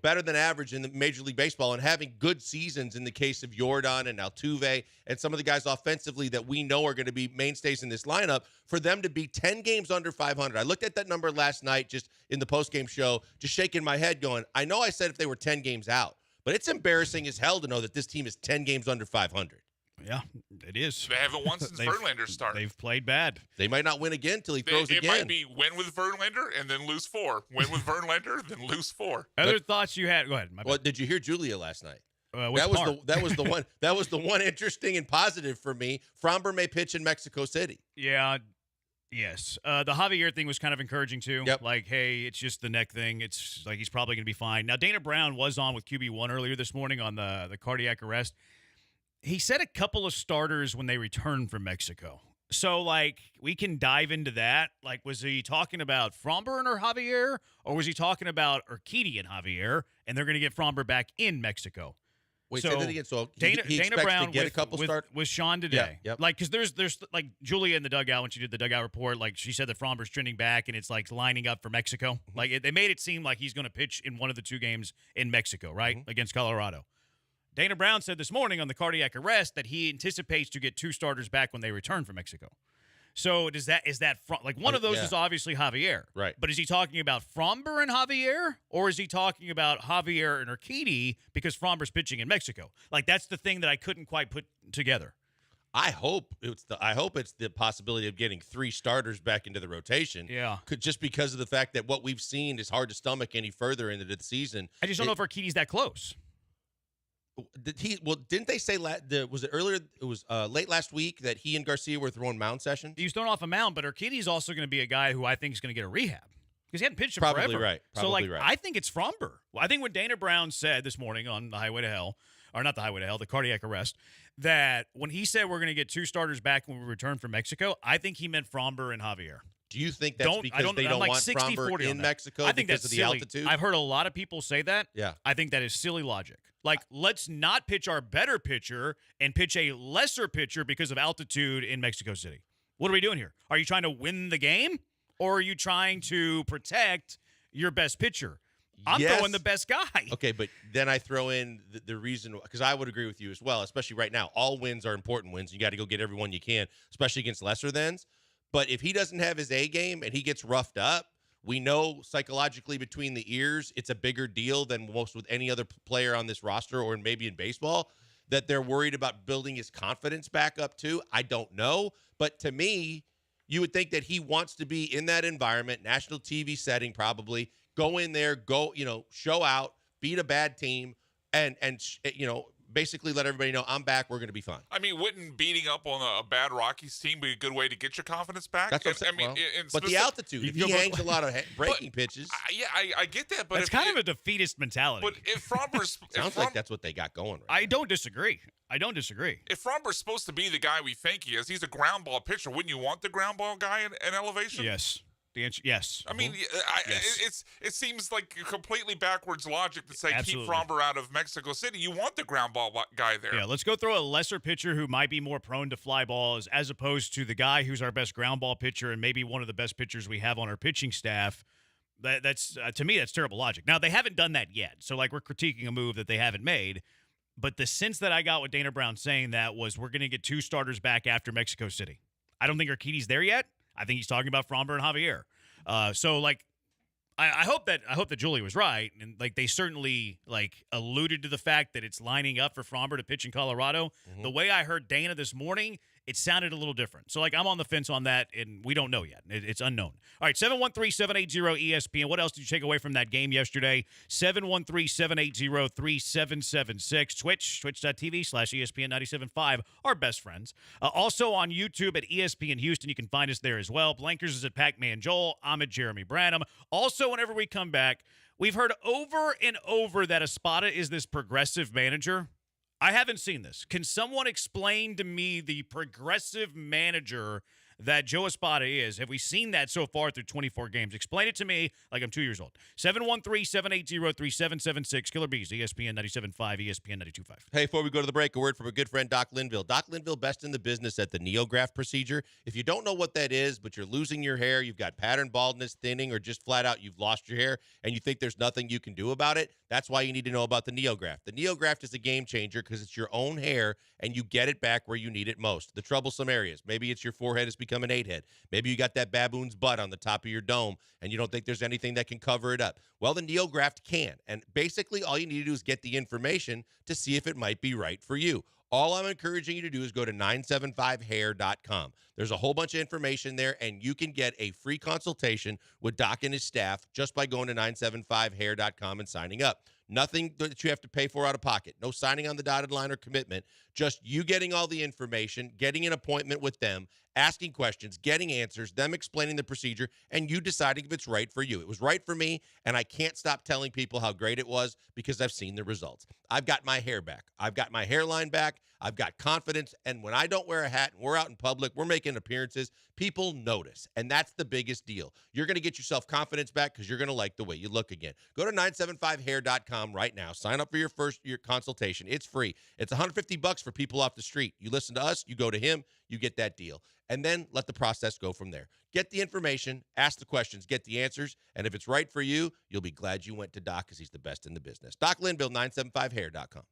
better than average in the Major League Baseball and having good seasons in the case of Jordan and Altuve and some of the guys offensively that we know are going to be mainstays in this lineup, for them to be 10 games under 500. I looked at that number last night just in the postgame show, just shaking my head going, I know I said if they were 10 games out, but it's embarrassing as hell to know that this team is 10 games under 500. Yeah, it is. They haven't won since Verlander's start. They've played bad. They might not win again until he throws again. It might be win with Verlander and then lose 4. Win with Verlander, then lose 4. Other thoughts you had? Go ahead. Well, did you hear Julia last night? That was the one interesting and positive for me. Fromber may pitch in Mexico City. Yeah. Yes. The Javier thing was kind of encouraging, too. Yep. Like, hey, it's just the neck thing. It's like he's probably going to be fine. Now, Dana Brown was on with QB1 earlier this morning on the cardiac arrest. He said a couple of starters when they returned from Mexico. So, like, we can dive into that. Like, was he talking about Fromber or Javier, or was he talking about Urquidy and Javier, and they're going to get Fromber back in Mexico? Wait, say that again. So Dana Brown to get a couple with Sean today. Yep. Like, because there's like Julia in the dugout when she did the dugout report, like she said that Fromber's trending back and it's like lining up for Mexico. Like they made it seem like he's going to pitch in one of the 2 games in Mexico, right, against Colorado. Dana Brown said this morning on the cardiac arrest that he anticipates to get 2 starters back when they return from Mexico. So is that like one of those is obviously Javier, right? But is he talking about Fromber and Javier, or is he talking about Javier and Urquidy because Fromber's pitching in Mexico? Like that's the thing that I couldn't quite put together. I hope it's the possibility of getting 3 starters back into the rotation. Yeah, just because of the fact that what we've seen is hard to stomach any further into the season. I just don't know if Urquidy's that close. Didn't they say was it earlier? It was late last week that he and Garcia were throwing mound sessions. He was thrown off a mound, but Urquidy's also going to be a guy who I think is going to get a rehab because he hadn't pitched Probably forever. Right. Probably right. I think it's Fromber. Well, I think what Dana Brown said this morning on the Highway to Hell, or not the Highway to Hell, the cardiac arrest, that when he said we're going to get 2 starters back when we return from Mexico, I think he meant Fromber and Javier. Do you think that's because they don't want Fromber in Mexico I think because that's of the silly. altitude? I've heard a lot of people say that. Yeah. I think that is silly logic. Like, let's not pitch our better pitcher and pitch a lesser pitcher because of altitude in Mexico City. What are we doing here? Are you trying to win the game, or are you trying to protect your best pitcher? I'm throwing the best guy. Okay, but then I throw in the reason, because I would agree with you as well, especially right now. All wins are important wins. You got to go get everyone you can, especially against lesser thans. But if he doesn't have his A game and he gets roughed up, we know psychologically between the ears, it's a bigger deal than most with any other player on this roster or maybe in baseball, that they're worried about building his confidence back up too. I don't know. But to me, you would think that he wants to be in that environment, national TV setting probably, go in there, show out, beat a bad team, and basically let everybody know I'm back. We're going to be fine. I mean, wouldn't beating up on a bad Rockies team be a good way to get your confidence back? That's what I'm saying. But the altitude, if he hangs a lot of breaking pitches. I get that. But it's kind of a defeatist mentality. But if Fromber's... Sounds like that's what they got going right I don't disagree. If Fromber's supposed to be the guy we think he is, he's a ground ball pitcher. Wouldn't you want the ground ball guy in elevation? Yes. The answer, yes. I mean, Yes. it seems like completely backwards logic to say Absolutely. keep Fromber out of Mexico City. You want the ground ball guy there. Yeah, let's go throw a lesser pitcher who might be more prone to fly balls as opposed to the guy who's our best ground ball pitcher and maybe one of the best pitchers we have on our pitching staff. That's to me, that's terrible logic. Now, they haven't done that yet. So, like, we're critiquing a move that they haven't made. But the sense that I got with Dana Brown saying that was we're going to get 2 starters back after Mexico City. I don't think Urquidy's there yet. I think he's talking about Fromber and Javier. So, like, I hope that Julie was right, and like they certainly like alluded to the fact that it's lining up for Fromber to pitch in Colorado. Mm-hmm. The way I heard Dana this morning, it sounded a little different. So like I'm on the fence on that, and we don't know yet. It's unknown. All right, 713-780-ESPN. What else did you take away from that game yesterday? 713-780-3776. Twitch.tv/ESPN 97.5. Our best friends. Also on YouTube at ESPN Houston. You can find us there as well. Blankers is at Pac-Man Joel. I'm at Jeremy Branham. Also, whenever we come back, we've heard over and over that Espada is this progressive manager. I haven't seen this. Can someone explain to me the progressive manager that Joe Espada is? Have we seen that so far through 24 games? Explain it to me like I'm 2 years old. 713-780-3776. Killer Bees, ESPN 97.5, ESPN 92.5. Hey, before we go to the break, a word from a good friend, Doc Linville. Doc Linville, best in the business at the NeoGraft procedure. If you don't know what that is, but you're losing your hair, you've got pattern baldness, thinning, or just flat out you've lost your hair, and you think there's nothing you can do about it, that's why you need to know about the NeoGraft. The NeoGraft is a game changer because it's your own hair, and you get it back where you need it most. The troublesome areas. Maybe it's your forehead has become an 8-head. Maybe you got that baboon's butt on the top of your dome, and you don't think there's anything that can cover it up. Well, the NeoGraft can. And basically, all you need to do is get the information to see if it might be right for you. All I'm encouraging you to do is go to 975hair.com. There's a whole bunch of information there, and you can get a free consultation with Doc and his staff just by going to 975hair.com and signing up. Nothing that you have to pay for out of pocket. No signing on the dotted line or commitment. Just you getting all the information, getting an appointment with them, asking questions, getting answers, them explaining the procedure, and you deciding if it's right for you. It was right for me, and I can't stop telling people how great it was because I've seen the results. I've got my hair back. I've got my hairline back. I've got confidence, and when I don't wear a hat and we're out in public, we're making appearances, people notice, and that's the biggest deal. You're going to get yourself confidence back because you're going to like the way you look again. Go to 975hair.com right now. Sign up for your consultation. It's free. It's $150 for people off the street. You listen to us, you go to him, you get that deal. And then let the process go from there. Get the information, ask the questions, get the answers, and if it's right for you, you'll be glad you went to Doc because he's the best in the business. Doc Linville, 975hair.com.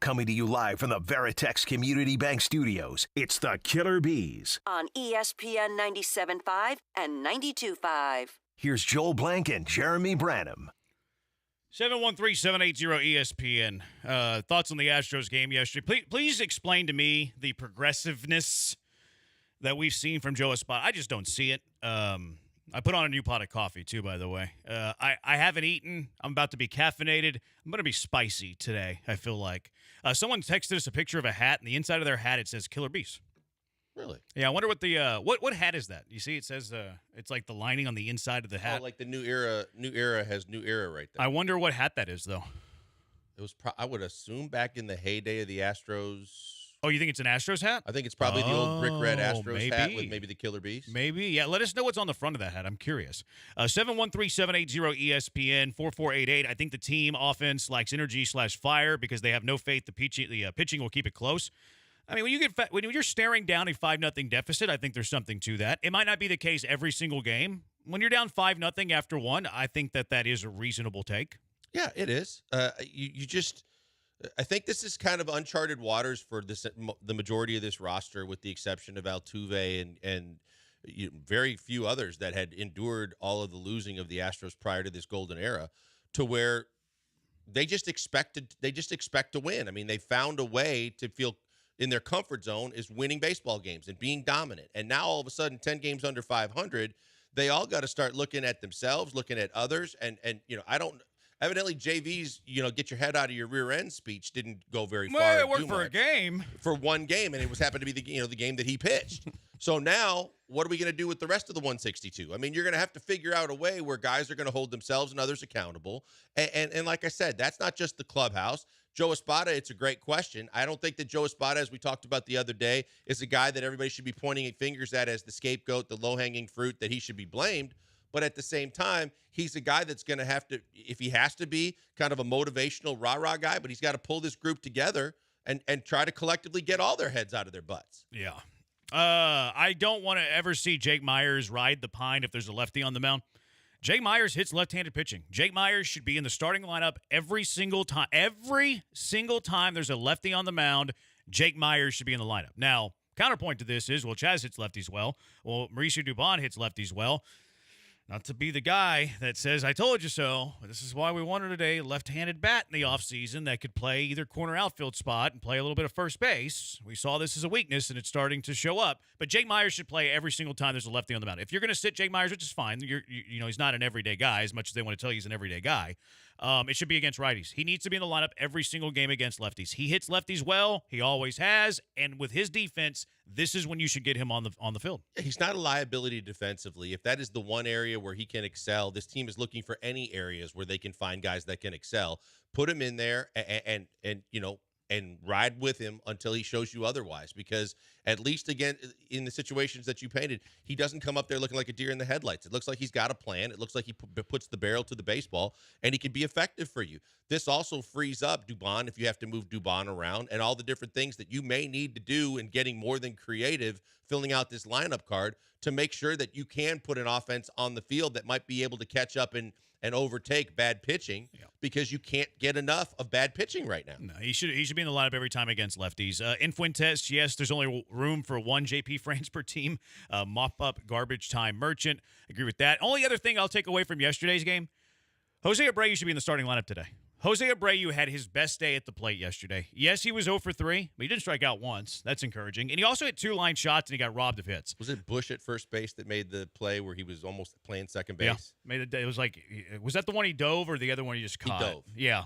Coming to you live from the Veritex Community Bank Studios, it's the Killer Bees. On ESPN 97.5 and 92.5. Here's Joel Blank and Jeremy Branham. 713-780-ESPN. Thoughts on the Astros game yesterday? Please explain to me the progressiveness that we've seen from Joe Espada. I just don't see it. I put on a new pot of coffee, too, by the way. I haven't eaten. I'm about to be caffeinated. I'm going to be spicy today, I feel like. Someone texted us a picture of a hat, and the inside of their hat, it says Killer Bees. Really? Yeah, I wonder what the what hat is that? You see, it says it's like the lining on the inside of the hat. Oh, like the new era has new era right there. I wonder what hat that is, though. It was I would assume back in the heyday of the Astros. Oh, you think it's an Astros hat? I think it's probably the old brick red Astros maybe. hat with maybe the Killer Bees. Maybe. Yeah, let us know what's on the front of that hat. I'm curious. 713-780-ESPN 4488. I think the team offense lacks energy/fire because they have no faith the pitching will keep it close. I mean, when you're staring down a 5-0 deficit, I think there's something to that. It might not be the case every single game. When you're down 5-0 after one, I think that is a reasonable take. Yeah, it is. I think this is kind of uncharted waters for the majority of this roster, with the exception of Altuve and very few others that had endured all of the losing of the Astros prior to this golden era, to where they just expect to win. I mean, they found a way to feel in their comfort zone is winning baseball games and being dominant. And now all of a sudden, 10 games under 500, they all got to start looking at themselves, looking at others. And evidently JV's, get your head out of your rear end speech didn't go very far. Well, it worked for a game. For one game, and it happened to be the game that he pitched. So now, what are we going to do with the rest of the 162? I mean, you're going to have to figure out a way where guys are going to hold themselves and others accountable. And like I said, that's not just the clubhouse. Joe Espada, it's a great question. I don't think that Joe Espada, as we talked about the other day, is a guy that everybody should be pointing fingers at as the scapegoat, the low-hanging fruit, that he should be blamed. But at the same time, he's a guy that's going to have to, if he has to be, kind of a motivational rah-rah guy, but he's got to pull this group together and try to collectively get all their heads out of their butts. Yeah. I don't want to ever see Jake Myers ride the pine if there's a lefty on the mound. Jake Myers hits left-handed pitching. Jake Myers should be in the starting lineup every single time. Every single time there's a lefty on the mound, Jake Myers should be in the lineup. Now, counterpoint to this is, well, Chaz hits lefties well. Well, Mauricio Dubon hits lefties well. Not to be the guy that says, I told you so, but this is why we wanted a left-handed bat in the offseason that could play either corner outfield spot and play a little bit of first base. We saw this as a weakness, and it's starting to show up. But Jake Myers should play every single time there's a lefty on the mound. If you're going to sit Jake Myers, which is fine, he's not an everyday guy, as much as they want to tell you he's an everyday guy. It should be against righties. He needs to be in the lineup every single game against lefties. He hits lefties well. He always has. And with his defense, this is when you should get him on the field. He's not a liability defensively. If that is the one area where he can excel, this team is looking for any areas where they can find guys that can excel. Put him in there and ride with him until he shows you otherwise. Because at least, again, in the situations that you painted, he doesn't come up there looking like a deer in the headlights. It looks like he's got a plan. It looks like he puts the barrel to the baseball, and he can be effective for you. This also frees up Dubon if you have to move Dubon around and all the different things that you may need to do in getting more than creative, filling out this lineup card to make sure that you can put an offense on the field that might be able to catch up and overtake bad pitching, because you can't get enough of bad pitching right now. No, he should be in the lineup every time against lefties. In Fuentes, yes, there's only room for one JP France per team. Mop up garbage time merchant. Agree with that. Only other thing I'll take away from yesterday's game, Jose Abreu should be in the starting lineup today. Jose Abreu had his best day at the plate yesterday. Yes, he was 0 for 3, but he didn't strike out once. That's encouraging. And he also hit 2 line shots, and he got robbed of hits. Was it Bush at first base that made the play where he was almost playing second base? Yeah, it was like, was that the one he dove or the other one he just caught? He dove.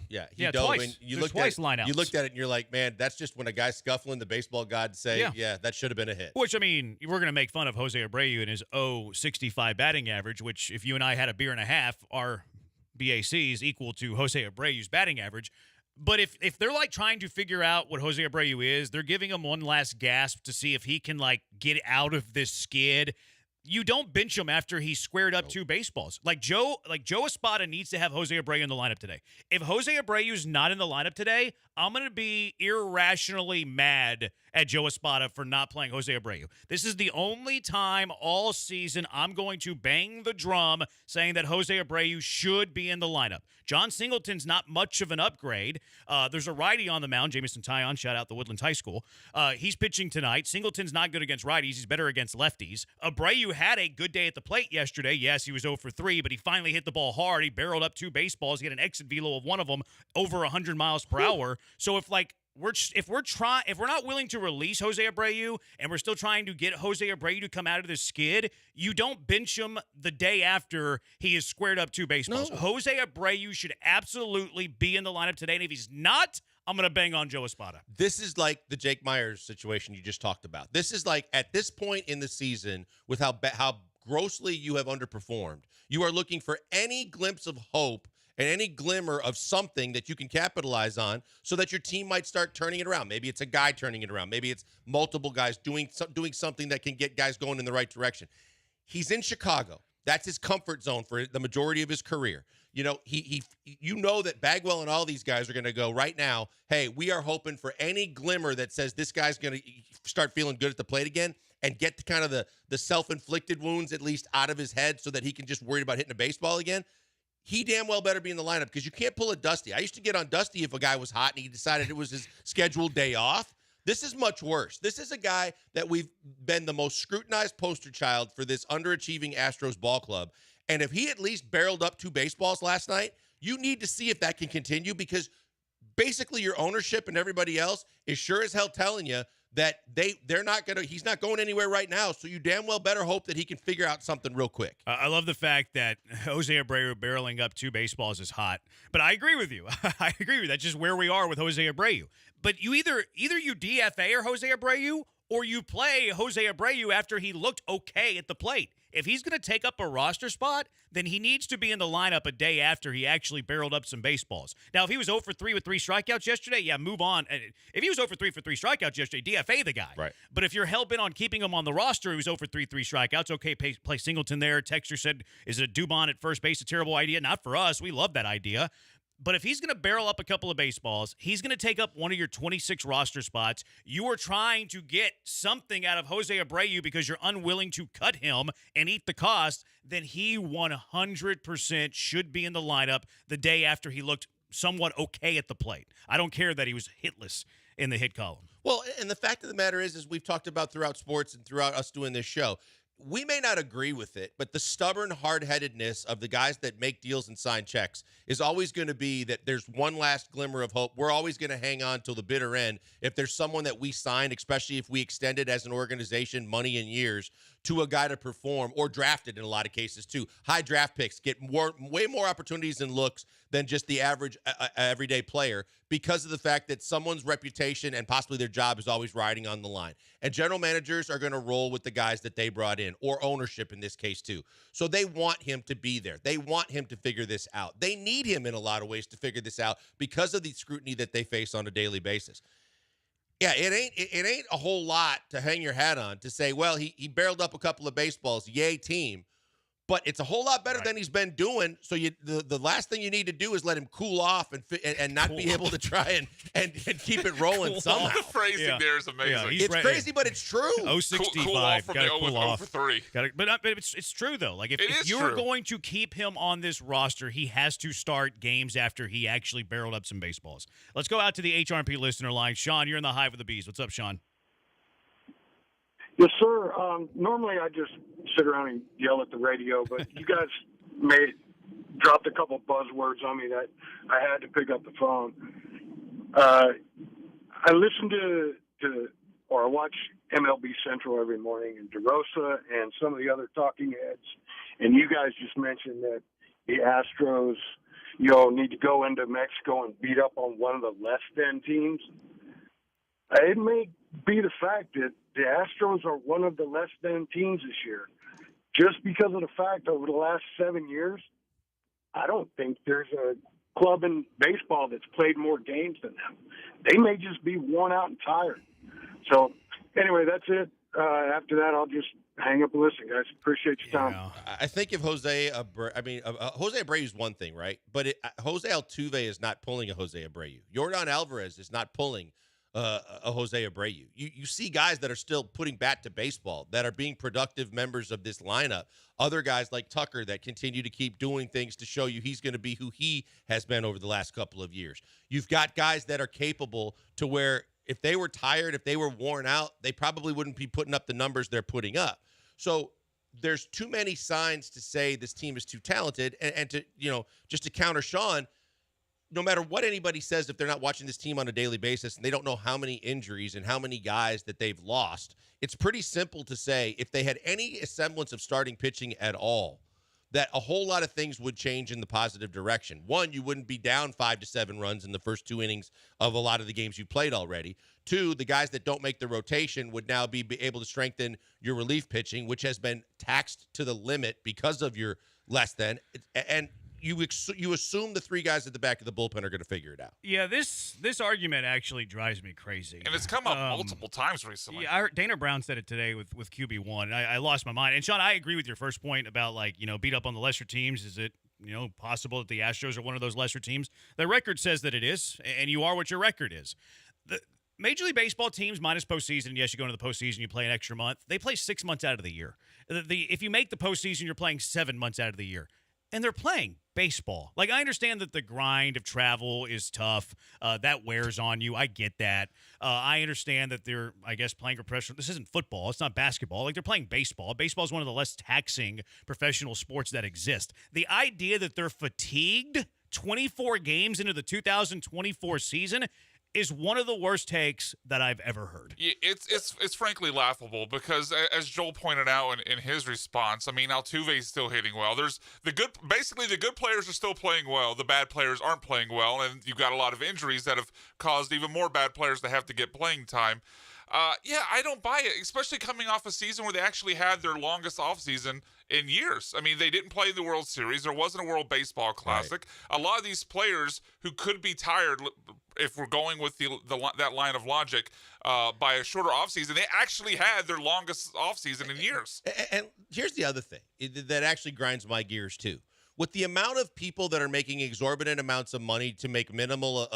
Yeah. He dove. Twice. And you There's looked twice at lineouts. You looked at it, and you're like, man, that's just when a guy's scuffling, the baseball gods say, yeah, that should have been a hit. Which, I mean, we're going to make fun of Jose Abreu and his 0.65 batting average, which if you and I had a beer and a half, our BACs equal to Jose Abreu's batting average. But if they're like trying to figure out what Jose Abreu is, they're giving him one last gasp to see if he can like get out of this skid. You don't bench him after he squared up 2 baseballs. Like Joe Espada needs to have Jose Abreu in the lineup today. If Jose Abreu's not in the lineup today, I'm going to be irrationally mad at Joe Espada for not playing Jose Abreu. This is the only time all season I'm going to bang the drum saying that Jose Abreu should be in the lineup. John Singleton's not much of an upgrade. There's a righty on the mound, Jamison Tyon, shout out the Woodlands High School. He's pitching tonight. Singleton's not good against righties. He's better against lefties. Abreu had a good day at the plate yesterday. Yes, he was 0 for 3, but he finally hit the ball hard. He barreled up 2 baseballs. He had an exit velo of one of them over 100 miles per hour. So if we're not willing to release Jose Abreu and we're still trying to get Jose Abreu to come out of the skid, you don't bench him the day after he has squared up 2 baseballs. No. Jose Abreu should absolutely be in the lineup today, and if he's not, I'm going to bang on Joe Espada. This is like the Jake Myers situation you just talked about. This is like at this point in the season with how grossly you have underperformed, you are looking for any glimpse of hope and any glimmer of something that you can capitalize on so that your team might start turning it around. Maybe it's a guy turning it around. Maybe it's multiple guys doing something that can get guys going in the right direction. He's in Chicago. That's his comfort zone for the majority of his career. You know, you know that Bagwell and all these guys are going to go right now, hey, we are hoping for any glimmer that says this guy's going to start feeling good at the plate again and get the kind of the self-inflicted wounds at least out of his head so that he can just worry about hitting a baseball again. He damn well better be in the lineup because you can't pull a Dusty. I used to get on Dusty if a guy was hot and he decided it was his scheduled day off. This is much worse. This is a guy that we've been the most scrutinized poster child for this underachieving Astros ball club. And if he at least barreled up 2 baseballs last night, you need to see if that can continue because basically your ownership and everybody else is sure as hell telling you that he's not going anywhere right now, so you damn well better hope that he can figure out something real quick. I love the fact that Jose Abreu barreling up 2 baseballs is hot, but I agree with you. I agree with you. That's just where we are with Jose Abreu. But you either you DFA or Jose Abreu, or you play Jose Abreu after he looked okay at the plate. If he's going to take up a roster spot, then he needs to be in the lineup a day after he actually barreled up some baseballs. Now, if he was 0 for 3 with 3 strikeouts yesterday, yeah, move on. If he was 0 for 3 for 3 strikeouts yesterday, DFA the guy. Right. But if you're hell-bent on keeping him on the roster, he was 0 for 3 strikeouts, okay, play Singleton there. Texter said, is it a Dubon at first base a terrible idea? Not for us. We love that idea. But if he's going to barrel up a couple of baseballs, he's going to take up one of your 26 roster spots. You are trying to get something out of Jose Abreu because you're unwilling to cut him and eat the cost, then he 100% should be in the lineup the day after he looked somewhat okay at the plate. I don't care that he was hitless in the hit column. Well, and the fact of the matter is we've talked about throughout sports and throughout us doing this show, we may not agree with it, but the stubborn hard-headedness of the guys that make deals and sign checks is always going to be that there's one last glimmer of hope. We're always going to hang on till the bitter end if there's someone that we signed, especially if we extended as an organization money and years to a guy to perform, or drafted in a lot of cases too. High draft picks get way more opportunities and looks than just the average everyday player because of the fact that someone's reputation and possibly their job is always riding on the line. And general managers are going to roll with the guys that they brought in, or ownership in this case too. So they want him to be there. They want him to figure this out. They need him in a lot of ways to figure this out because of the scrutiny that they face on a daily basis. Yeah, it ain't a whole lot to hang your hat on to say, well, he barreled up a couple of baseballs, yay team. But it's a whole lot better than he's been doing. So the last thing you need to do is let him cool off and not be able to try and keep it rolling somehow. The phrasing there is amazing. It's crazy, but it's true. 065. Cool off from the 0 for 3. But it's true, though. Like, if you're going to keep him on this roster, he has to start games after he actually barreled up some baseballs. Let's go out to the HRP listener line. Sean, you're in the Hive with the Bees. What's up, Sean? Yes, sir. Normally I just sit around and yell at the radio, but you guys dropped a couple buzzwords on me that I had to pick up the phone. I listen or I watch MLB Central every morning, and DeRosa and some of the other talking heads, and you guys just mentioned that the Astros, need to go into Mexico and beat up on one of the less than teams. It may be the fact that the Astros are one of the less than teams this year. Just because of the fact over the last 7 years, I don't think there's a club in baseball that's played more games than them. They may just be worn out and tired. So, anyway, that's it. After that, I'll just hang up and listen, guys. Appreciate your time. I think if Jose Abreu is one thing, right? But Jose Altuve is not pulling a Jose Abreu. Yordan Alvarez is not pulling a Jose Abreu. You see guys that are still putting bat to baseball, that are being productive members of this lineup. Other guys like Tucker that continue to keep doing things to show you he's going to be who he has been over the last couple of years. You've got guys that are capable to where if they were tired, if they were worn out, they probably wouldn't be putting up the numbers they're putting up. So there's too many signs to say this team is too talented. And to, just to counter Sean, no matter what anybody says, if they're not watching this team on a daily basis and they don't know how many injuries and how many guys that they've lost, it's pretty simple to say if they had any semblance of starting pitching at all, that a whole lot of things would change in the positive direction. One, you wouldn't be down 5 to 7 runs in the first 2 innings of a lot of the games you played already. 2, the guys that don't make the rotation would now be able to strengthen your relief pitching, which has been taxed to the limit because of your less than. And you assume the 3 guys at the back of the bullpen are going to figure it out. Yeah, this argument actually drives me crazy. And it's come up multiple times recently. Yeah, Dana Brown said it today with QB1. I lost my mind. And, Sean, I agree with your first point about, beat up on the lesser teams. Is it, possible that the Astros are one of those lesser teams? Their record says that it is, and you are what your record is. The Major League Baseball teams minus postseason, yes, you go into the postseason, you play an extra month. They play 6 months out of the year. If you make the postseason, you're playing 7 months out of the year. And they're playing baseball. I understand that the grind of travel is tough. That wears on you. I get that. I understand that they're, playing professional. This isn't football. It's not basketball. They're playing baseball. Baseball is one of the less taxing professional sports that exist. The idea that they're fatigued 24 games into the 2024 season is one of the worst takes that I've ever heard. Yeah, it's frankly laughable because, as Joel pointed out in his response, Altuve's still hitting well. There's the good players are still playing well. The bad players aren't playing well, and you've got a lot of injuries that have caused even more bad players to have to get playing time. I don't buy it, especially coming off a season where they actually had their longest offseason in years. They didn't play in the World Series. There wasn't a World Baseball Classic. Right. A lot of these players who could be tired, if we're going with that line of logic, by a shorter offseason, they actually had their longest offseason in years. And here's the other thing that actually grinds my gears too. With the amount of people that are making exorbitant amounts of money to make minimal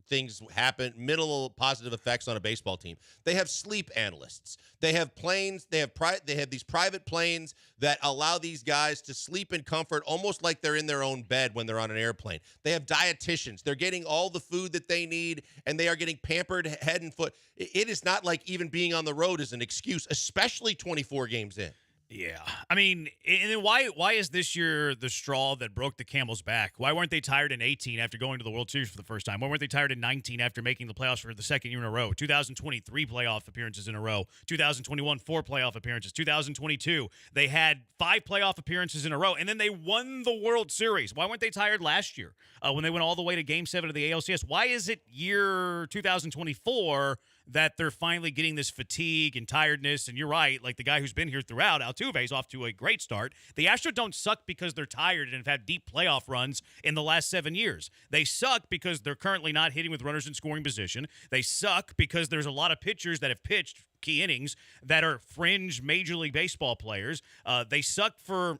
things happen, minimal positive effects on a baseball team. They have sleep analysts. They have planes. They have these private planes that allow these guys to sleep in comfort, almost like they're in their own bed when they're on an airplane. They have dietitians. They're getting all the food that they need, and they are getting pampered head and foot. It is not like even being on the road is an excuse, especially 24 games in. Yeah. And then why is this year the straw that broke the camel's back? Why weren't they tired in 18 after going to the World Series for the first time? Why weren't they tired in 19 after making the playoffs for the second year in a row? 2023 playoff appearances in a row. 2021, 4 playoff appearances. 2022, they had 5 playoff appearances in a row, and then they won the World Series. Why weren't they tired last year when they went all the way to Game 7 of the ALCS? Why is it year 2024 that they're finally getting this fatigue and tiredness? And you're right, the guy who's been here throughout, Altuve's off to a great start. The Astros don't suck because they're tired and have had deep playoff runs in the last 7 years. They suck because they're currently not hitting with runners in scoring position. They suck because there's a lot of pitchers that have pitched key innings that are fringe Major League Baseball players. They suck for,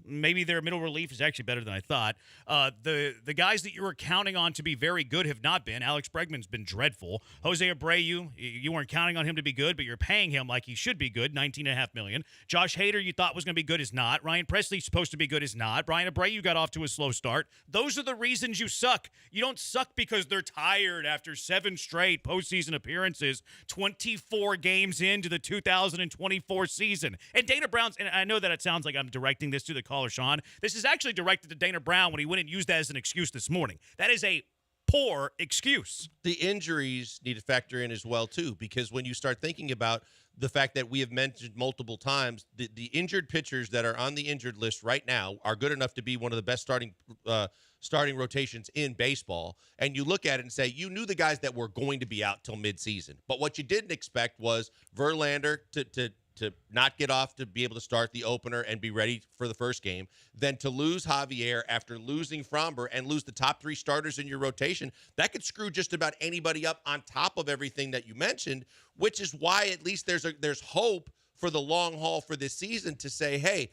maybe their middle relief is actually better than I thought. The guys that you were counting on to be very good have not been. Alex Bregman's been dreadful. Jose Abreu, you weren't counting on him to be good, but you're paying him like he should be good, $19.5 million. Josh Hader, you thought was going to be good, is not. Ryan Presley's supposed to be good, is not. Brian Abreu got off to a slow start. Those are the reasons you suck. You don't suck because they're tired after 7 straight postseason appearances, 24 games into the 2024 season. And Dana Brown's, and I know that it sounds like I'm directing this to the caller, Sean. This is actually directed to Dana Brown when he went and used that as an excuse this morning. That is a poor excuse. The injuries need to factor in as well, too, because when you start thinking about the fact that we have mentioned multiple times, the injured pitchers that are on the injured list right now are good enough to be one of the best starting rotations in baseball. And you look at it and say, you knew the guys that were going to be out till midseason. But what you didn't expect was Verlander to not get off to be able to start the opener and be ready for the first game, then to lose Javier after losing Fromber and lose the top 3 starters in your rotation. That could screw just about anybody up on top of everything that you mentioned, which is why at least there's hope for the long haul for this season to say, hey,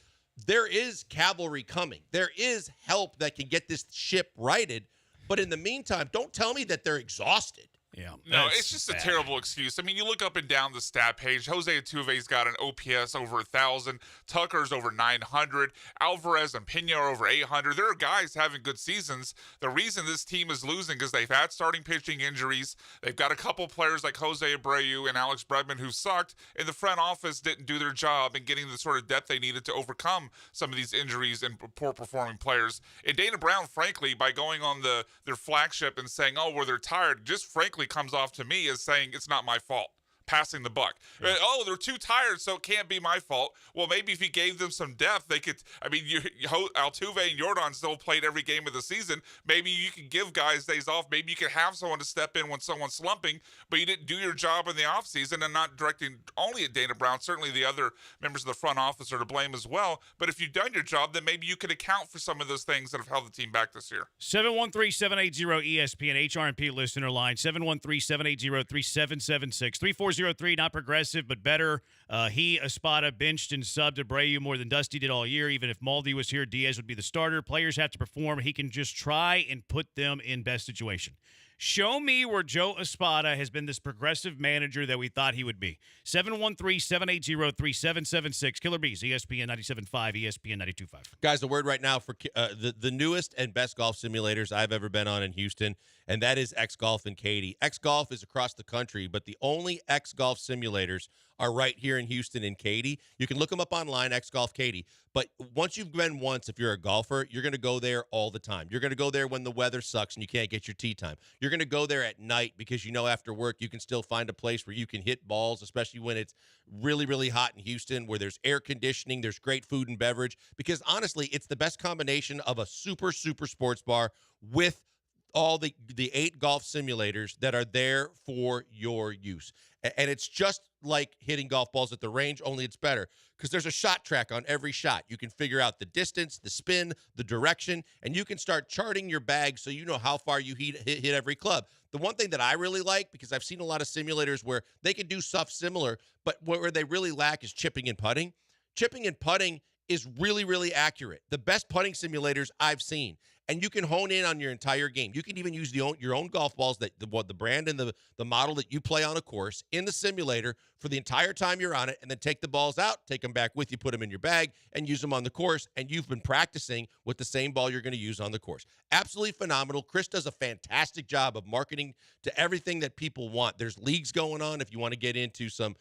there is cavalry coming. There is help that can get this ship righted. But in the meantime, don't tell me that they're exhausted. Yeah. No, it's just a terrible excuse. I mean, you look up and down the stat page. Jose Altuve's got an OPS over 1,000. Tucker's over 900. Alvarez and Pena are over 800. There are guys having good seasons. The reason this team is losing is they've had starting pitching injuries. They've got a couple players like Jose Abreu and Alex Bregman who sucked, and the front office didn't do their job in getting the sort of depth they needed to overcome some of these injuries and poor performing players. And Dana Brown, frankly, by going on their flagship and saying, oh, well, they're tired, just frankly comes off to me as saying it's not my fault. Passing the buck. Yeah. Oh, they're too tired, so it can't be my fault. Well, maybe if you gave them some depth, they could. I mean, Altuve and Jordan still played every game of the season. Maybe you can give guys days off. Maybe you can have someone to step in when someone's slumping, but you didn't do your job in the offseason, and not directing only at Dana Brown. Certainly the other members of the front office are to blame as well. But if you've done your job, then maybe you could account for some of those things that have held the team back this year. 713-780-ESPN, HRP listener line, 713-780-3776, 340 not progressive, but better. Espada benched and subbed Abreu more than Dusty did all year. Even if Maldi was here, Diaz would be the starter. Players have to perform. He can just try and put them in best situation. Show me where Joe Espada has been this progressive manager that we thought he would be. 713-780-3776. Killer Bees, ESPN 97.5, ESPN 92.5. Guys, the word right now for the newest and best golf simulators I've ever been on in Houston, and that is X Golf and Katy. X Golf is across the country, but the only X Golf simulators are right here in Houston and Katy. You can look them up online, X Golf Katy. But once you've been once, if you're a golfer, you're going to go there all the time. You're going to go there when the weather sucks and you can't get your tee time. You're going to go there at night because you know after work you can still find a place where you can hit balls, especially when it's really, really hot in Houston, where there's air conditioning, there's great food and beverage. Because honestly, it's the best combination of a super, super sports bar with all the 8 golf simulators that are there for your use. And it's just like hitting golf balls at the range, only it's better because there's a shot track on every shot. You can figure out the distance, the spin, the direction, and you can start charting your bag so you know how far you hit every club. The one thing that I really like, because I've seen a lot of simulators where they can do stuff similar, but where they really lack is chipping and putting. Chipping and putting is really, really accurate. The best putting simulators I've seen. And you can hone in on your entire game. You can even use your own golf balls, the brand and the model that you play on a course in the simulator for the entire time you're on it, and then take the balls out, take them back with you, put them in your bag, and use them on the course, and you've been practicing with the same ball you're going to use on the course. Absolutely phenomenal. Chris does a fantastic job of marketing to everything that people want. There's leagues going on if you want to get into some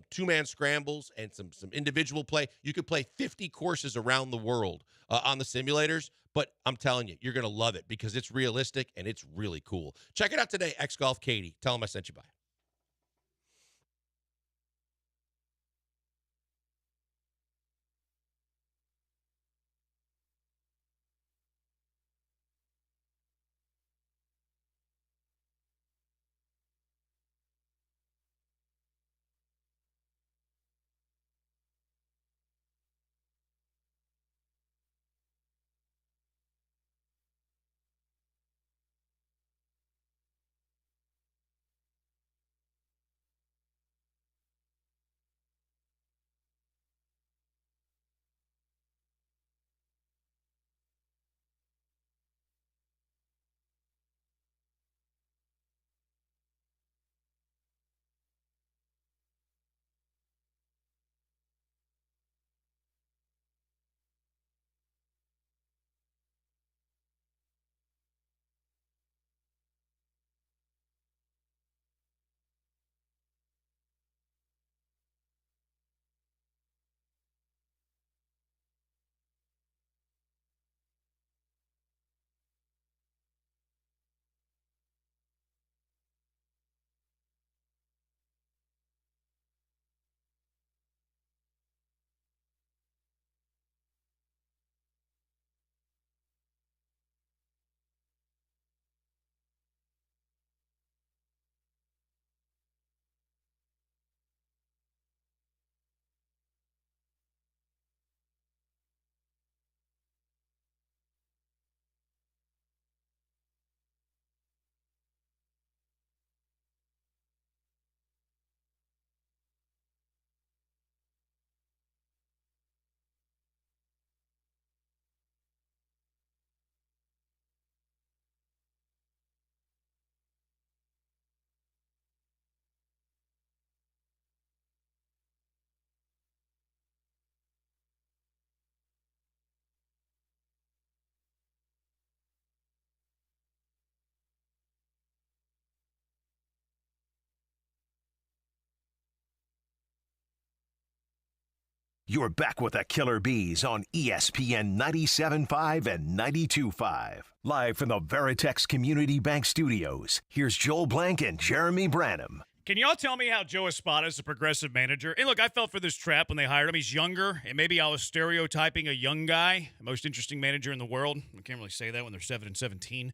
two-man scrambles and some individual play. You could play 50 courses around the world on the simulators. But I'm telling you, you're going to love it because it's realistic and it's really cool. Check it out today, X Golf Katy. Tell them I sent you by. You're back with the Killer Bees on ESPN 97.5 and 92.5. Live from the Veritex Community Bank Studios, here's Joel Blank and Jeremy Branham. Can y'all tell me how Joe Espada is a progressive manager? And look, I fell for this trap when they hired him. He's younger, and maybe I was stereotyping a young guy, the most interesting manager in the world. I can't really say that when they're 7-17.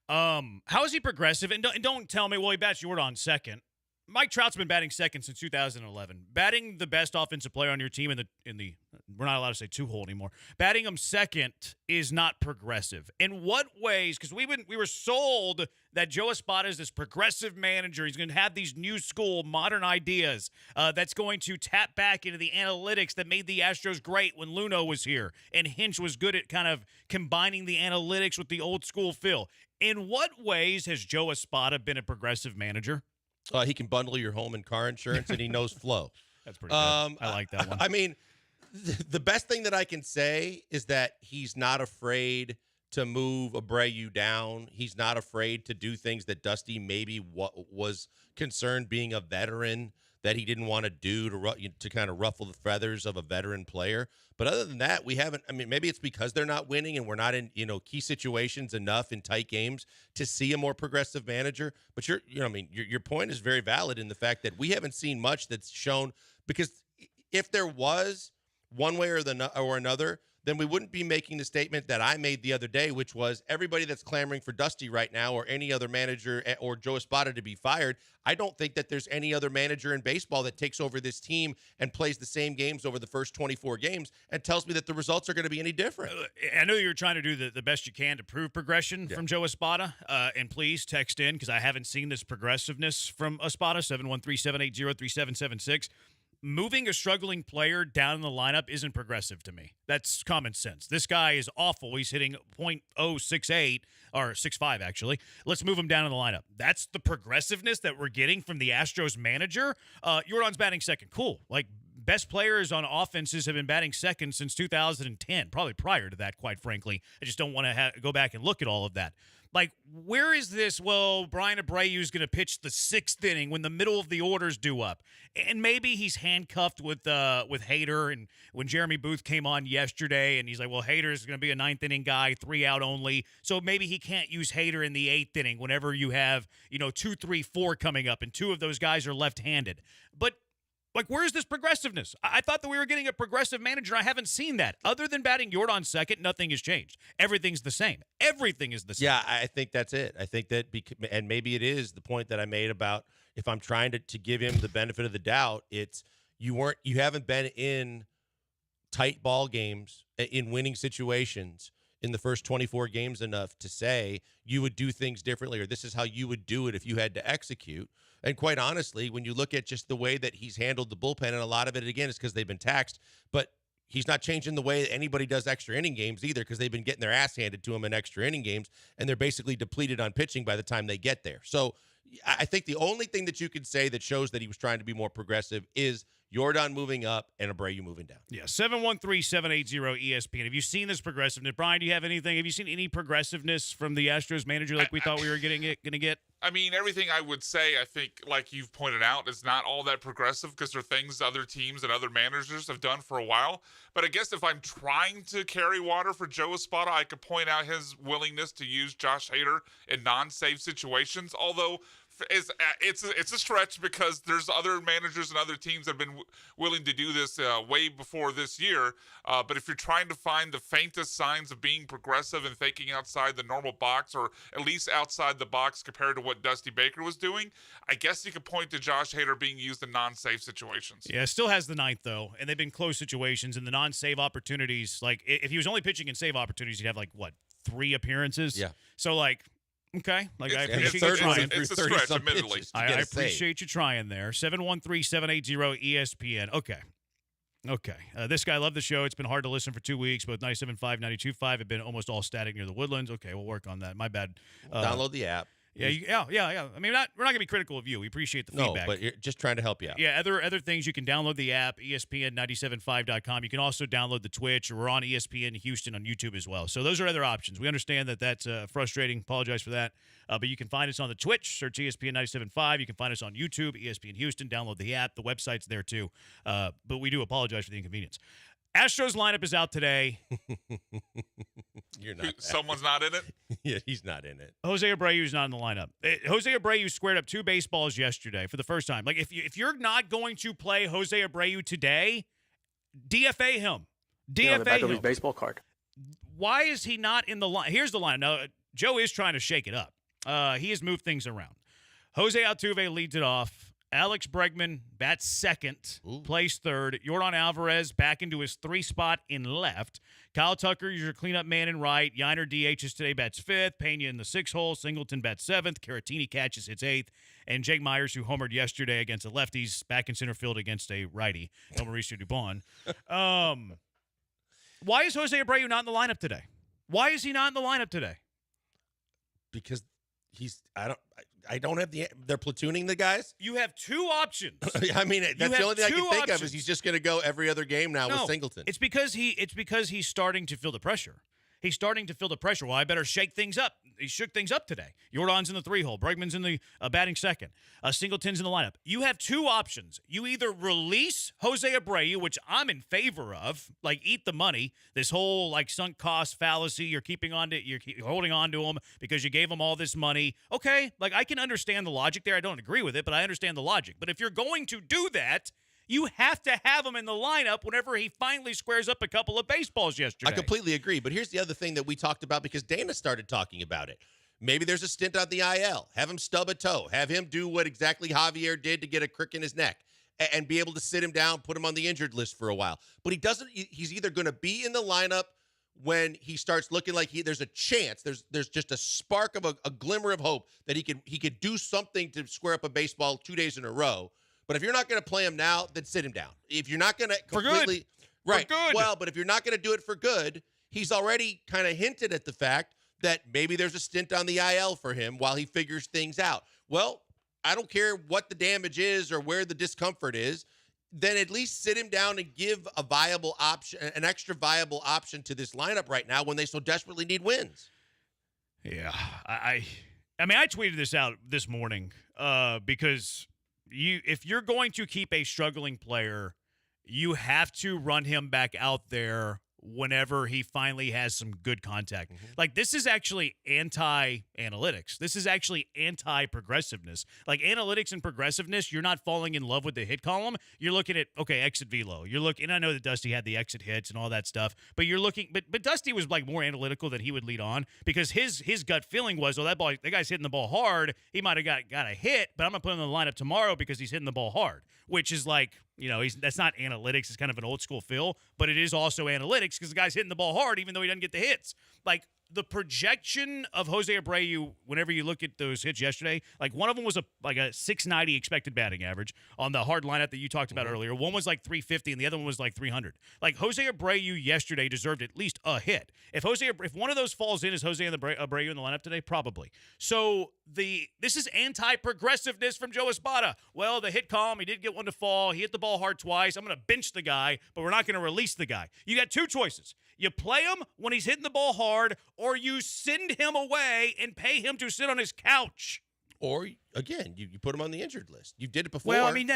How is he progressive? And don't tell me, well, he bats Jordan second. Mike Trout's been batting second since 2011. Batting the best offensive player on your team in the we're not allowed to say two-hole anymore. Batting him second is not progressive. In what ways? Because we were sold that Joe Espada is this progressive manager. He's going to have these new school, modern ideas that's going to tap back into the analytics that made the Astros great when Luno was here and Hinch was good at kind of combining the analytics with the old school feel. In what ways has Joe Espada been a progressive manager? He can bundle your home and car insurance, and he knows flow. That's pretty good. I like that one. I mean, the best thing that I can say is that he's not afraid to move Abreu down. He's not afraid to do things that Dusty maybe was concerned, being a veteran, that he didn't want to do to kind of ruffle the feathers of a veteran player. But other than that, we haven't. I mean, maybe it's because they're not winning and we're not in key situations enough in tight games to see a more progressive manager. But your point is very valid in the fact that we haven't seen much that's shown, because if there was one way or another, then we wouldn't be making the statement that I made the other day, which was everybody that's clamoring for Dusty right now or any other manager or Joe Espada to be fired. I don't think that there's any other manager in baseball that takes over this team and plays the same games over the first 24 games and tells me that the results are going to be any different. I know you're trying to do the best you can to prove progression from Joe Espada, and please text in because I haven't seen this progressiveness from Espada, 713-780-3776. Moving a struggling player down in the lineup isn't progressive to me. That's common sense. This guy is awful. He's hitting .068 or 65 actually. Let's move him down in the lineup. That's the progressiveness that we're getting from the Astros manager. Jordan's batting second. Cool. Like, best players on offenses have been batting second since 2010, probably prior to that, quite frankly. I just don't want to go back and look at all of that. Like, where is this? Well, Brian Abreu is going to pitch the sixth inning when the middle of the order's due up. And maybe he's handcuffed with Hader. And when Jeremy Booth came on yesterday, and he's like, well, Hader's going to be a ninth inning guy, 3 out only. So maybe he can't use Hader in the eighth inning whenever you have, 2, 3, 4 coming up, and 2 of those guys are left-handed. But like, where's this progressiveness? I thought that we were getting a progressive manager. I haven't seen that. Other than batting Jordan second, nothing has changed. Everything's the same. Everything is the same. Yeah, I think that's it. I think that, and maybe it is the point that I made about if I'm trying to give him the benefit of the doubt, it's you haven't been in tight ball games, in winning situations in the first 24 games enough to say you would do things differently, or this is how you would do it if you had to execute. And quite honestly, when you look at just the way that he's handled the bullpen, and a lot of it, again, is because they've been taxed, but he's not changing the way anybody does extra inning games either, because they've been getting their ass handed to them in extra inning games, and they're basically depleted on pitching by the time they get there. So I think the only thing that you could say that shows that he was trying to be more progressive is Jordan moving up and Abreu moving down. Yeah, 713-780-ESPN. Have you seen this progressiveness? Brian, do you have anything? Have you seen any progressiveness from the Astros manager like we thought we were going to get? I mean, everything I would say, I think, like you've pointed out, is not all that progressive because there are things other teams and other managers have done for a while. But I guess if I'm trying to carry water for Joe Espada, I could point out his willingness to use Josh Hader in non-save situations, although it's a stretch because there's other managers and other teams that have been willing to do this way before this year. But if you're trying to find the faintest signs of being progressive and thinking outside the normal box, or at least outside the box compared to what Dusty Baker was doing, I guess you could point to Josh Hader being used in non-save situations. Yeah, still has the ninth, though, and they've been close situations, and the non-save opportunities, like, if he was only pitching in save opportunities, he'd have, 3 appearances? Yeah. So, okay. I appreciate you trying. It's a stretch, admittedly. I appreciate you trying there. 713-780-ESPN. Okay. This guy loved the show. It's been hard to listen for 2 weeks. Both 97.5, 92.5 have been almost all static near the Woodlands. Okay, we'll work on that. My bad. Download the app. Yeah. I mean, we're not going to be critical of you. We appreciate the feedback. No, but you're just trying to help you out. Yeah, other things, you can download the app, ESPN975.com. You can also download the Twitch, or we're on ESPN Houston on YouTube as well. So those are other options. We understand that that's frustrating. Apologize for that. But you can find us on the Twitch, search ESPN 97.5. You can find us on YouTube, ESPN Houston. Download the app. The website's there too. But we do apologize for the inconvenience. Astros lineup is out today. You're not. Someone's not in it? Yeah, he's not in it. Jose Abreu's not in the lineup. Jose Abreu squared up 2 baseballs yesterday for the first time. Like, if you're not going to play Jose Abreu today, DFA him. DFA the back him. of his baseball card. Why is he not in the line? Here's the line. Now, Joe is trying to shake it up. He has moved things around. Jose Altuve leads it off. Alex Bregman bats second, plays third. Yordan Alvarez back into his 3 spot in left. Kyle Tucker is your cleanup man in right. Yiner DHs today, bats 5th. Pena in the 6th hole. Singleton bats 7th. Caratini catches, hits 8th. And Jake Myers, who homered yesterday against the lefties, back in center field against a righty, no Mauricio Dubon. Why is Jose Abreu not in the lineup today? Why is he not in the lineup today? Because I don't have they're platooning the guys. You have 2 options. I mean, that's the only thing I can think of is he's just going to go every other game now with Singleton. It's because he's starting to feel the pressure. He's starting to feel the pressure. Well, I better shake things up. He shook things up today. Yordan's in the 3 hole. Bregman's in the batting second. Singleton's in the lineup. You have 2 options. You either release Jose Abreu, which I'm in favor of, like eat the money. This whole like sunk cost fallacy. You're holding on to him because you gave him all this money. Okay, like I can understand the logic there. I don't agree with it, but I understand the logic. But if you're going to do that, you have to have him in the lineup whenever he finally squares up a couple of baseballs yesterday. I completely agree. But here's the other thing that we talked about because Dana started talking about it. Maybe there's a stint on the IL. Have him stub a toe. Have him do what exactly Javier did to get a crick in his neck and be able to sit him down, put him on the injured list for a while. But he doesn't. He's either going to be in the lineup when he starts looking like there's a chance. There's just a spark of a glimmer of hope that he could do something to square up a baseball 2 days in a row. But if you're not going to play him now, then sit him down. If you're not going to completely right, for good. Well, but if you're not going to do it for good, he's already kind of hinted at the fact that maybe there's a stint on the IL for him while he figures things out. Well, I don't care what the damage is or where the discomfort is. Then at least sit him down and give a viable option, an extra viable option to this lineup right now when they so desperately need wins. Yeah, I mean, I tweeted this out this morning because. If you're going to keep a struggling player, you have to run him back out there whenever he finally has some good contact. Mm-hmm. Like, this is actually anti-analytics. This is actually anti-progressiveness. Like, analytics and progressiveness, you're not falling in love with the hit column. You're looking at, okay, exit velo. You're looking, and I know that Dusty had the exit hits and all that stuff, but you're looking, but Dusty was like more analytical than he would lead on because his that feeling was, that guy's hitting the ball hard. He might have got a hit, but I'm going to put him in the lineup tomorrow because he's hitting the ball hard, which is like, that's not analytics. It's kind of an old school feel, but it is also analytics because the guy's hitting the ball hard even though he doesn't get the hits. Like, the projection of Jose Abreu, whenever you look at those hits yesterday, like one of them was a 690 expected batting average on the hard lineup that you talked about earlier. One was like 350 and the other one was like 300. Like, Jose Abreu yesterday deserved at least a hit. If one of those falls in, is Jose Abreu in the lineup today? Probably. So this is anti-progressiveness from Joe Espada. Well, the hit column, he did get one to fall. He hit the ball hard twice. I'm going to bench the guy, but we're not going to release the guy. You got 2 choices. You play him when he's hitting the ball hard, or you send him away and pay him to sit on his couch. Or, again, you put him on the injured list. You did it before. Well, I mean,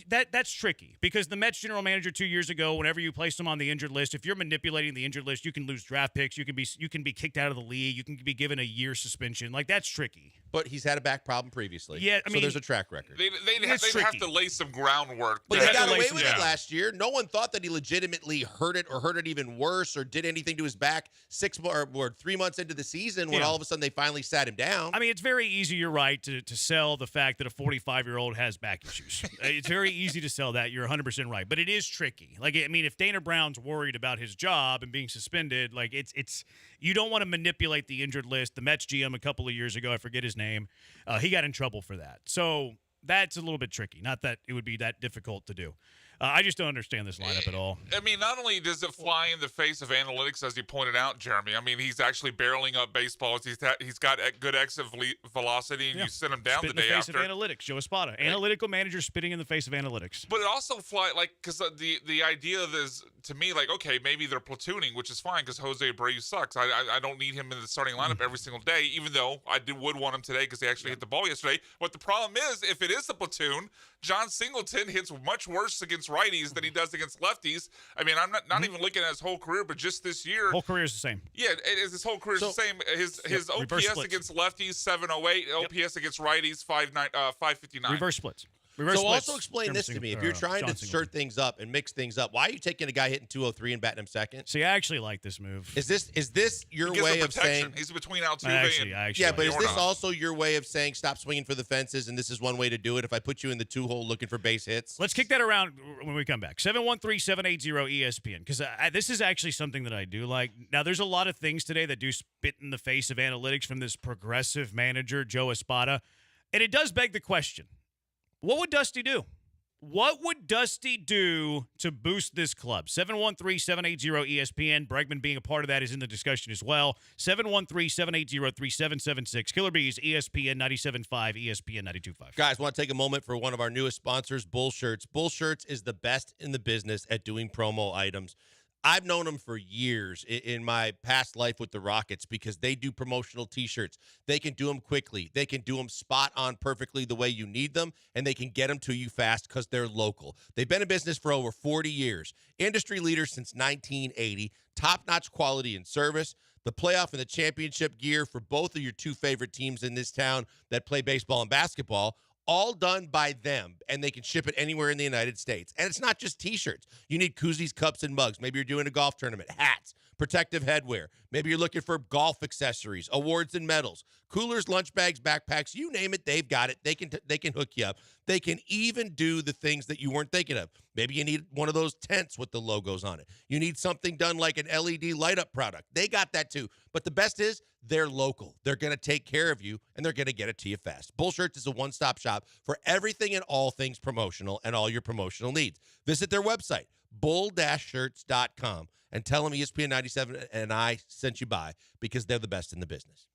that's tricky because the Mets general manager 2 years ago, whenever you placed him on the injured list, if you're manipulating the injured list, you can lose draft picks. You can be kicked out of the league. You can be given a year suspension. Like, that's tricky. But he's had a back problem previously. Yeah, I mean, so there's a track record. They'd have to lay some groundwork. But they got away with it last year. No one thought that he legitimately hurt it or hurt it even worse or did anything to his back 3 months into the season when all of a sudden they finally sat him down. I mean, it's very easy, you're right, to sell the fact that a 45-year-old has back issues. It's very easy to sell that. You're 100% right. But it is tricky. Like, I mean, if Dana Brown's worried about his job and being suspended, like, it's you don't want to manipulate the injured list. The Mets GM a couple of years ago, I forget his name, he got in trouble for that. So that's a little bit tricky. Not that it would be that difficult to do. I just don't understand this lineup at all. I mean, not only does it fly in the face of analytics, as you pointed out, Jeremy. I mean, he's actually barreling up baseballs. He's got good exit velocity, and you send him down Spit the day in the face after. of analytics, Joe Espada. Analytical manager spitting in the face of analytics. But it also because the idea is, to me, like, okay, maybe they're platooning, which is fine because Jose Abreu sucks. I don't need him in the starting lineup every single day, even though I would want him today because he actually hit the ball yesterday. But the problem is, if it is a platoon, John Singleton hits much worse against righties than he does against lefties. I mean, I'm not even looking at his whole career, but just this year. Whole career is the same. Yeah, his whole career is the same. His OPS against lefties 708, OPS against righties 559. Reverse splits. Also explain this to me. If you're trying to stir things up and mix things up, why are you taking a guy hitting 203 and batting him second? See, I actually like this move. Is this your way of saying he's between Altuve yeah, but is this also your way of saying stop swinging for the fences and this is one way to do it if I put you in the 2-hole looking for base hits? Let's kick that around when we come back. 713-780-ESPN because this is actually something that I do like. Now, there's a lot of things today that do spit in the face of analytics from this progressive manager, Joe Espada, and it does beg the question. What would Dusty do? What would Dusty do to boost this club? 713-780-ESPN. Bregman being a part of that is in the discussion as well. 713-780-3776. Killer Bees, ESPN 97.5, ESPN 92.5. Guys, want to take a moment for one of our newest sponsors, Bull Shirts. Bull Shirts is the best in the business at doing promo items. I've known them for years in my past life with the Rockets because they do promotional T-shirts. They can do them quickly. They can do them spot on perfectly the way you need them, and they can get them to you fast because they're local. They've been in business for over 40 years. Industry leaders since 1980. Top-notch quality and service. The playoff and the championship gear for both of your two favorite teams in this town that play baseball and basketball. All done by them, and they can ship it anywhere in the United States. And it's not just T-shirts. You need koozies, cups, and mugs. Maybe you're doing a golf tournament. Hats, protective headwear. Maybe you're looking for golf accessories, awards and medals, coolers, lunch bags, backpacks. You name it, they've got it. They can hook you up. They can even do the things that you weren't thinking of. Maybe you need one of those tents with the logos on it. You need something done like an LED light-up product. They got that too. But the best is they're local. They're going to take care of you, and they're going to get it to you fast. Bull Shirts is a one-stop shop for everything and all things promotional and all your promotional needs. Visit their website, bull-shirts.com, and tell them ESPN 97 and I sent you by because they're the best in the business.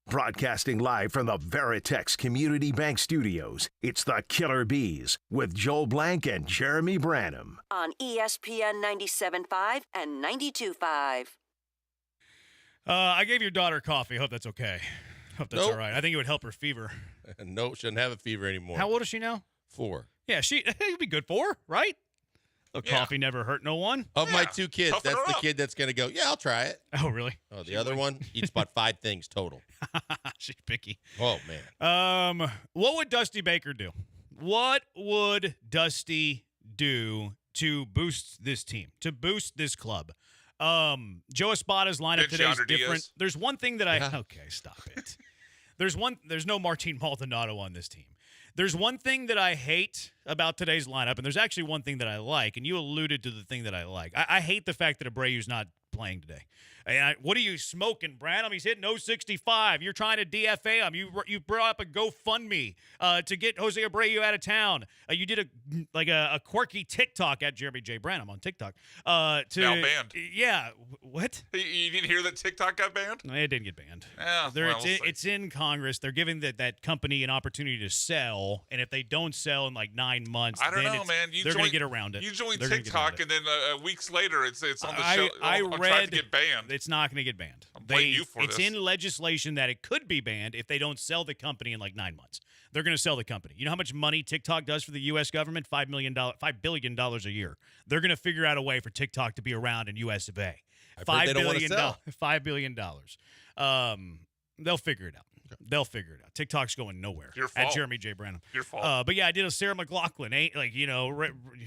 Broadcasting live from the Veritex Community Bank Studios, it's the Killer Bees with Joel Blank and Jeremy Branham. On ESPN 97.5 and 92.5. I gave your daughter coffee. Hope that's okay. Hope that's all right. I think it would help her fever. No, shouldn't have a fever anymore. How old is she now? 4. Yeah, it'd be good for her, right? Coffee never hurt no one. Of my 2 kids, that's the kid that's going to go, yeah, I'll try it. Oh, really? Oh, the other one eats about 5 things total. She's picky. Oh, man. What would Dusty Baker do? What would Dusty do to boost this team, to boost this club? Joe Espada's lineup today is different. Diaz. There's one thing that okay, stop it. There's no Martin Maldonado on this team. There's one thing that I hate about today's lineup, and there's actually one thing that I like, and you alluded to the thing that I like. I hate the fact that Abreu's not playing today. What are you smoking, Branham? He's hitting 065. You're trying to DFA him. You brought up a GoFundMe to get Jose Abreu out of town. You did a quirky TikTok at Jeremy J. Branham on TikTok. Now banned. Yeah. What? You didn't hear that TikTok got banned? It didn't get banned. Yeah, it's in Congress. They're giving that company an opportunity to sell, and if they don't sell in like 9 months, I don't know, man. They're going to get around it. You join TikTok, and then weeks later, it's on the show. I I'm read trying to get banned. It's not going to get banned. I'm blaming you for it's this. in legislation that it could be banned if they don't sell the company in like 9 months. They're going to sell the company. You know how much money TikTok does for the U.S. government? $5 billion a year. They're going to figure out a way for TikTok to be around in U.S. of A. $5 billion. They'll figure it out. They'll figure it out. TikTok's going nowhere. Your fault. At Jeremy J. Branham. Your fault. But yeah, I did a Sarah McLachlan.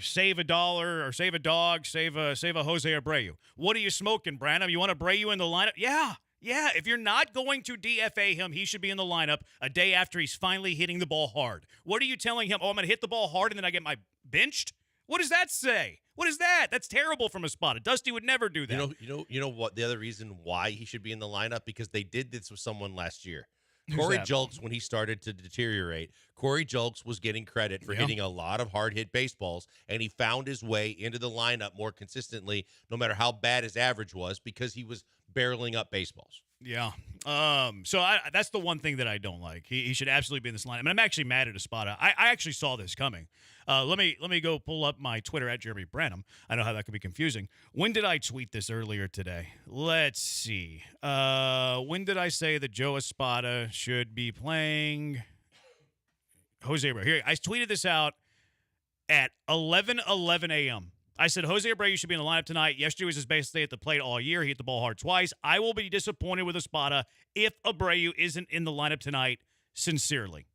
Save a dollar or save a dog, save a Jose Abreu. What are you smoking, Branham? You want Abreu in the lineup? Yeah. If you're not going to DFA him, he should be in the lineup a day after he's finally hitting the ball hard. What are you telling him? Oh, I'm going to hit the ball hard and then I get my benched? What does that say? What is that? That's terrible from Espada. Dusty would never do that. You know what? The other reason why he should be in the lineup, because they did this with someone last year. Corey Julks, when he started to deteriorate, Corey Julks was getting credit for hitting a lot of hard-hit baseballs, and he found his way into the lineup more consistently, no matter how bad his average was, because he was barreling up baseballs. Yeah. So that's the one thing that I don't like. He should absolutely be in this lineup. And I'm actually mad at Espada. I actually saw this coming. Let me go pull up my Twitter at Jeremy Branham. I know how that could be confusing. When did I tweet this earlier today? Let's see. When did I say that Joe Espada should be playing Jose Abreu? Here, I tweeted this out at 11:11 a.m. I said, Jose Abreu should be in the lineup tonight. Yesterday was his best day at the plate all year. He hit the ball hard twice. I will be disappointed with Espada if Abreu isn't in the lineup tonight, sincerely.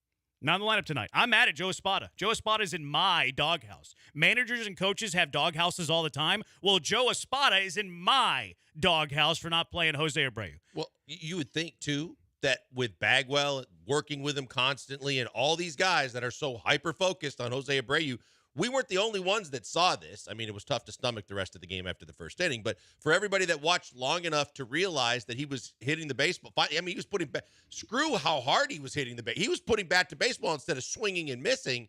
Not in the lineup tonight. I'm mad at Joe Espada. Joe Espada is in my doghouse. Managers and coaches have doghouses all the time. Well, Joe Espada is in my doghouse for not playing Jose Abreu. Well, you would think, too, that with Bagwell working with him constantly and all these guys that are so hyper-focused on Jose Abreu, we weren't the only ones that saw this. I mean, it was tough to stomach the rest of the game after the first inning, but for everybody that watched long enough to realize that he was hitting the baseball, I mean, he was putting back, screw how hard he was hitting the baseball. He was putting bat to baseball instead of swinging and missing.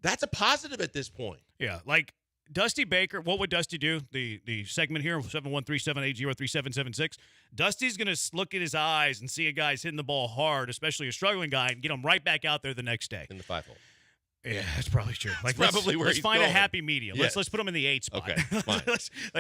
That's a positive at this point. Yeah, like Dusty Baker, what would Dusty do? The segment here, 713-780-3776. Dusty's going to look at his eyes and see a guy's hitting the ball hard, especially a struggling guy, and get him right back out there the next day. In the 5-hole. Yeah, that's probably true. Like, probably let's find a happy medium. Yes. Let's put him in the 8 spot. Okay, fine.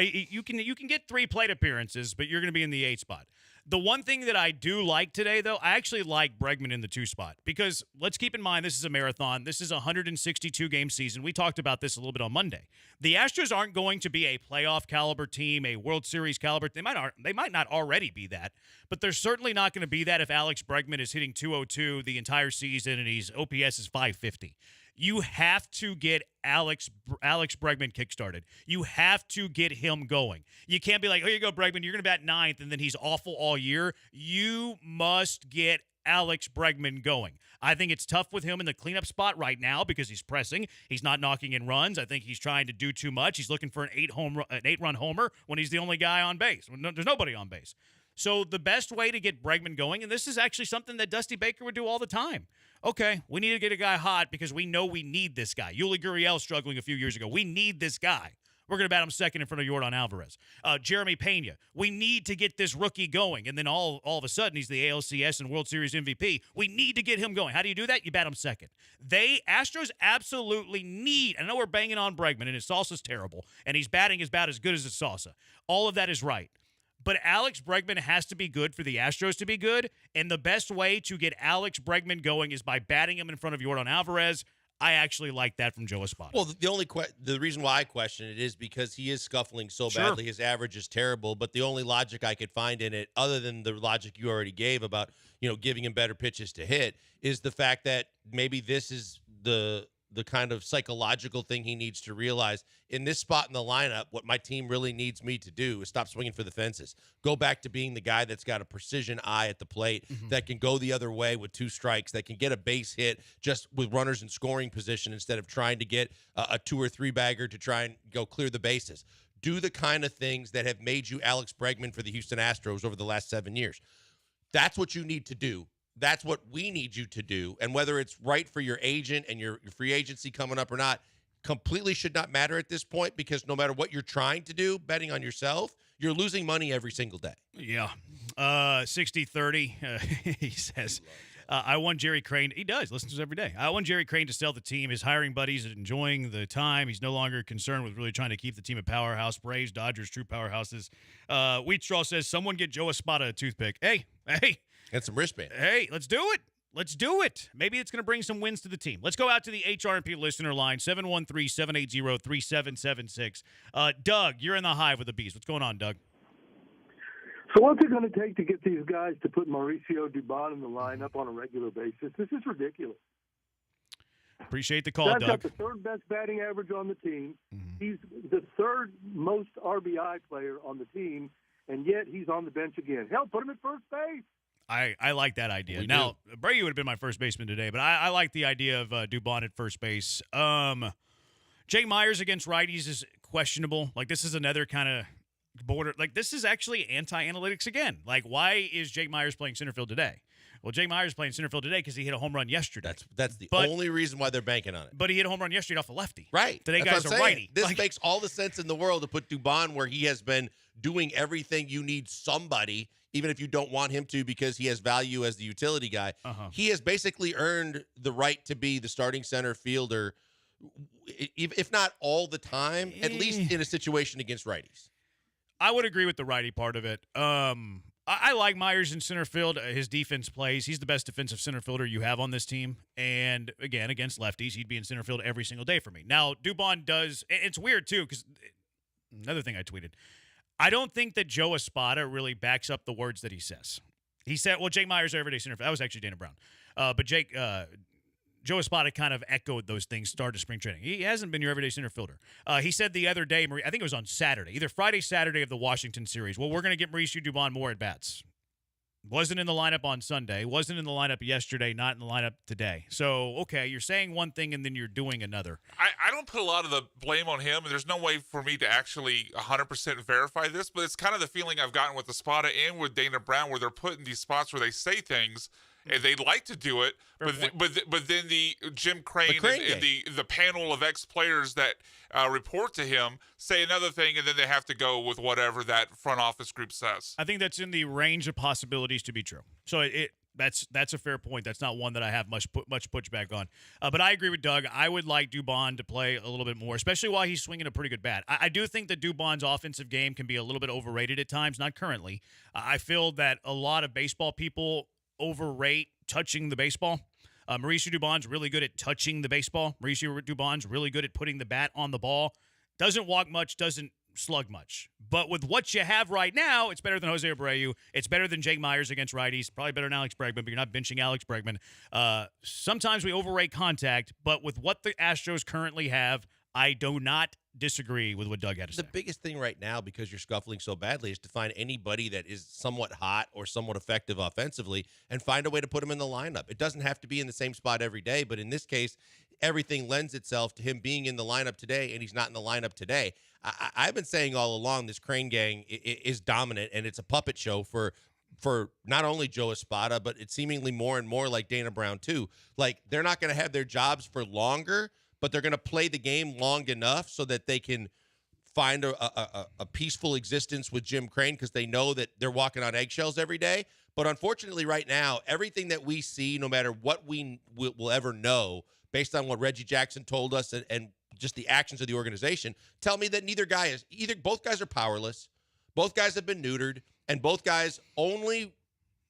You can get 3 plate appearances, but you're going to be in the 8 spot. The one thing that I do like today, though, I actually like Bregman in the 2 spot, because let's keep in mind this is a marathon. This is a 162-game season. We talked about this a little bit on Monday. The Astros aren't going to be a playoff caliber team, a World Series caliber. They might not already be that, but they're certainly not going to be that if Alex Bregman is hitting .202 the entire season and his OPS is .550. You have to get Alex Bregman kickstarted. You have to get him going. You can't be like, here you go, Bregman, you're going to bat 9th, and then he's awful all year. You must get Alex Bregman going. I think it's tough with him in the cleanup spot right now because he's pressing. He's not knocking in runs. I think he's trying to do too much. He's looking for an 8-run homer when he's the only guy on base. There's nobody on base. So the best way to get Bregman going, and this is actually something that Dusty Baker would do all the time. Okay, we need to get a guy hot because we know we need this guy. Yuli Gurriel struggling a few years ago. We need this guy. We're going to bat him second in front of Yordan Alvarez. Jeremy Pena, we need to get this rookie going. And then all of a sudden, he's the ALCS and World Series MVP. We need to get him going. How do you do that? You bat him second. Astros absolutely need, I know we're banging on Bregman, and his salsa's terrible, and he's batting about as good as his salsa. All of that is right. But Alex Bregman has to be good for the Astros to be good, and the best way to get Alex Bregman going is by batting him in front of Yordan Alvarez. I actually like that from Joe Espada. Well, the reason why I question it is because he is scuffling so badly. His average is terrible, but the only logic I could find in it, other than the logic you already gave about, giving him better pitches to hit, is the fact that maybe this is the kind of psychological thing he needs to realize. In this spot in the lineup, what my team really needs me to do is stop swinging for the fences. Go back to being the guy that's got a precision eye at the plate, that can go the other way with 2 strikes, that can get a base hit just with runners in scoring position instead of trying to get a 2 or 3 bagger to try and go clear the bases. Do the kind of things that have made you Alex Bregman for the Houston Astros over the last 7 years. That's what you need to do. That's what we need you to do. And whether it's right for your agent and your free agency coming up or not, completely should not matter at this point, because no matter what you're trying to do, betting on yourself, you're losing money every single day. Yeah. 60-30, he says. I want Jerry Crane. He does. Listens to us every day. I want Jerry Crane to sell the team. His hiring buddies are enjoying the time. He's no longer concerned with really trying to keep the team a powerhouse. Braves, Dodgers, true powerhouses. Wheat Straw says, someone get Joe Espada a toothpick. Hey. And some wristband. Hey, let's do it. Let's do it. Maybe it's going to bring some wins to the team. Let's go out to the HRP listener line, 713-780-3776. Doug, you're in the hive with the Bees. What's going on, Doug? So what's it going to take to get these guys to put Mauricio Dubon in the lineup on a regular basis? This is ridiculous. Appreciate the call, Guy's Doug. got the third best batting average on the team. He's the third most RBI player on the team, and yet he's on the bench again. Hell, put him at first base. I like that idea. Now, Brady would have been my first baseman today, but I like the idea of Dubon at first base. Jake Myers against righties is questionable. Like, this is another kind of border. Like, this is actually anti-analytics again. Like, why is Jake Myers playing center field today? Well, Jake Myers playing center field today because he hit a home run yesterday. That's the only reason why they're banking on it. But he hit a home run yesterday off a lefty. Right. Today That's guy's a righty. This makes all the sense in the world to put Dubon where he has been doing everything you need somebody, even if you don't want him to, because he has value as the utility guy. He has basically earned the right to be the starting center fielder, if not all the time, at least in a situation against righties. I would agree with the righty part of it. I like Myers in center field. His defense plays. He's the best defensive center fielder you have on this team. And, again, against lefties, he'd be in center field every single day for me. Now, Dubon does – it's weird, too, because another thing I tweeted. I don't think that Joe Espada really backs up the words that he says. He said, well, Jake Myers, everyday center field. That was actually Dana Brown. But Joe Espada kind of echoed those things, started spring training. He hasn't been your everyday center fielder. He said the other day, I think it was on Saturday, either Friday, Saturday of the Washington series, well, we're going to get Mauricio Dubon more at-bats. Wasn't in the lineup on Sunday, wasn't in the lineup yesterday, not in the lineup today. So, okay, you're saying one thing and then you're doing another. I don't put a lot of the blame on him, and there's no way for me to actually 100% verify this, but it's kind of the feeling I've gotten with Espada and with Dana Brown, where they're put in these spots where they say things, and they like to do it, but then the Jim Crane and the panel of ex-players that report to him say another thing, and then they have to go with whatever that front office group says. I think that's in the range of possibilities to be true. So that's a fair point. That's not one that I have much pushback on. But I agree with Doug. I would like Dubon to play a little bit more, especially while he's swinging a pretty good bat. I do think that Dubon's offensive game can be a little bit overrated at times, not currently. I feel that a lot of baseball people overrate touching the baseball. Mauricio Dubon's really good at touching the baseball. Mauricio Dubon's really good at putting the bat on the ball. Doesn't walk much, doesn't slug much. But with what you have right now, it's better than Jose Abreu. It's better than Jake Myers against righties. Probably better than Alex Bregman, but you're not benching Alex Bregman. Sometimes we overrate contact, but with what the Astros currently have, I do not disagree with what Doug had to say. The biggest thing right now, because you're scuffling so badly, is to find anybody that is somewhat hot or somewhat effective offensively and find a way to put him in the lineup. It doesn't have to be in the same spot every day, but in this case, everything lends itself to him being in the lineup today, and he's not in the lineup today. I've been saying all along this Crane gang is dominant, and it's a puppet show for not only Joe Espada, but it's seemingly more and more like Dana Brown too. Like, they're not going to have their jobs for longer, but they're going to play the game long enough so that they can find a peaceful existence with Jim Crane because they know that they're walking on eggshells every day. But unfortunately, right now, everything that we see, no matter what we will ever know, based on what Reggie Jackson told us and just the actions of the organization, tell me that both guys are powerless, both guys have been neutered, and both guys only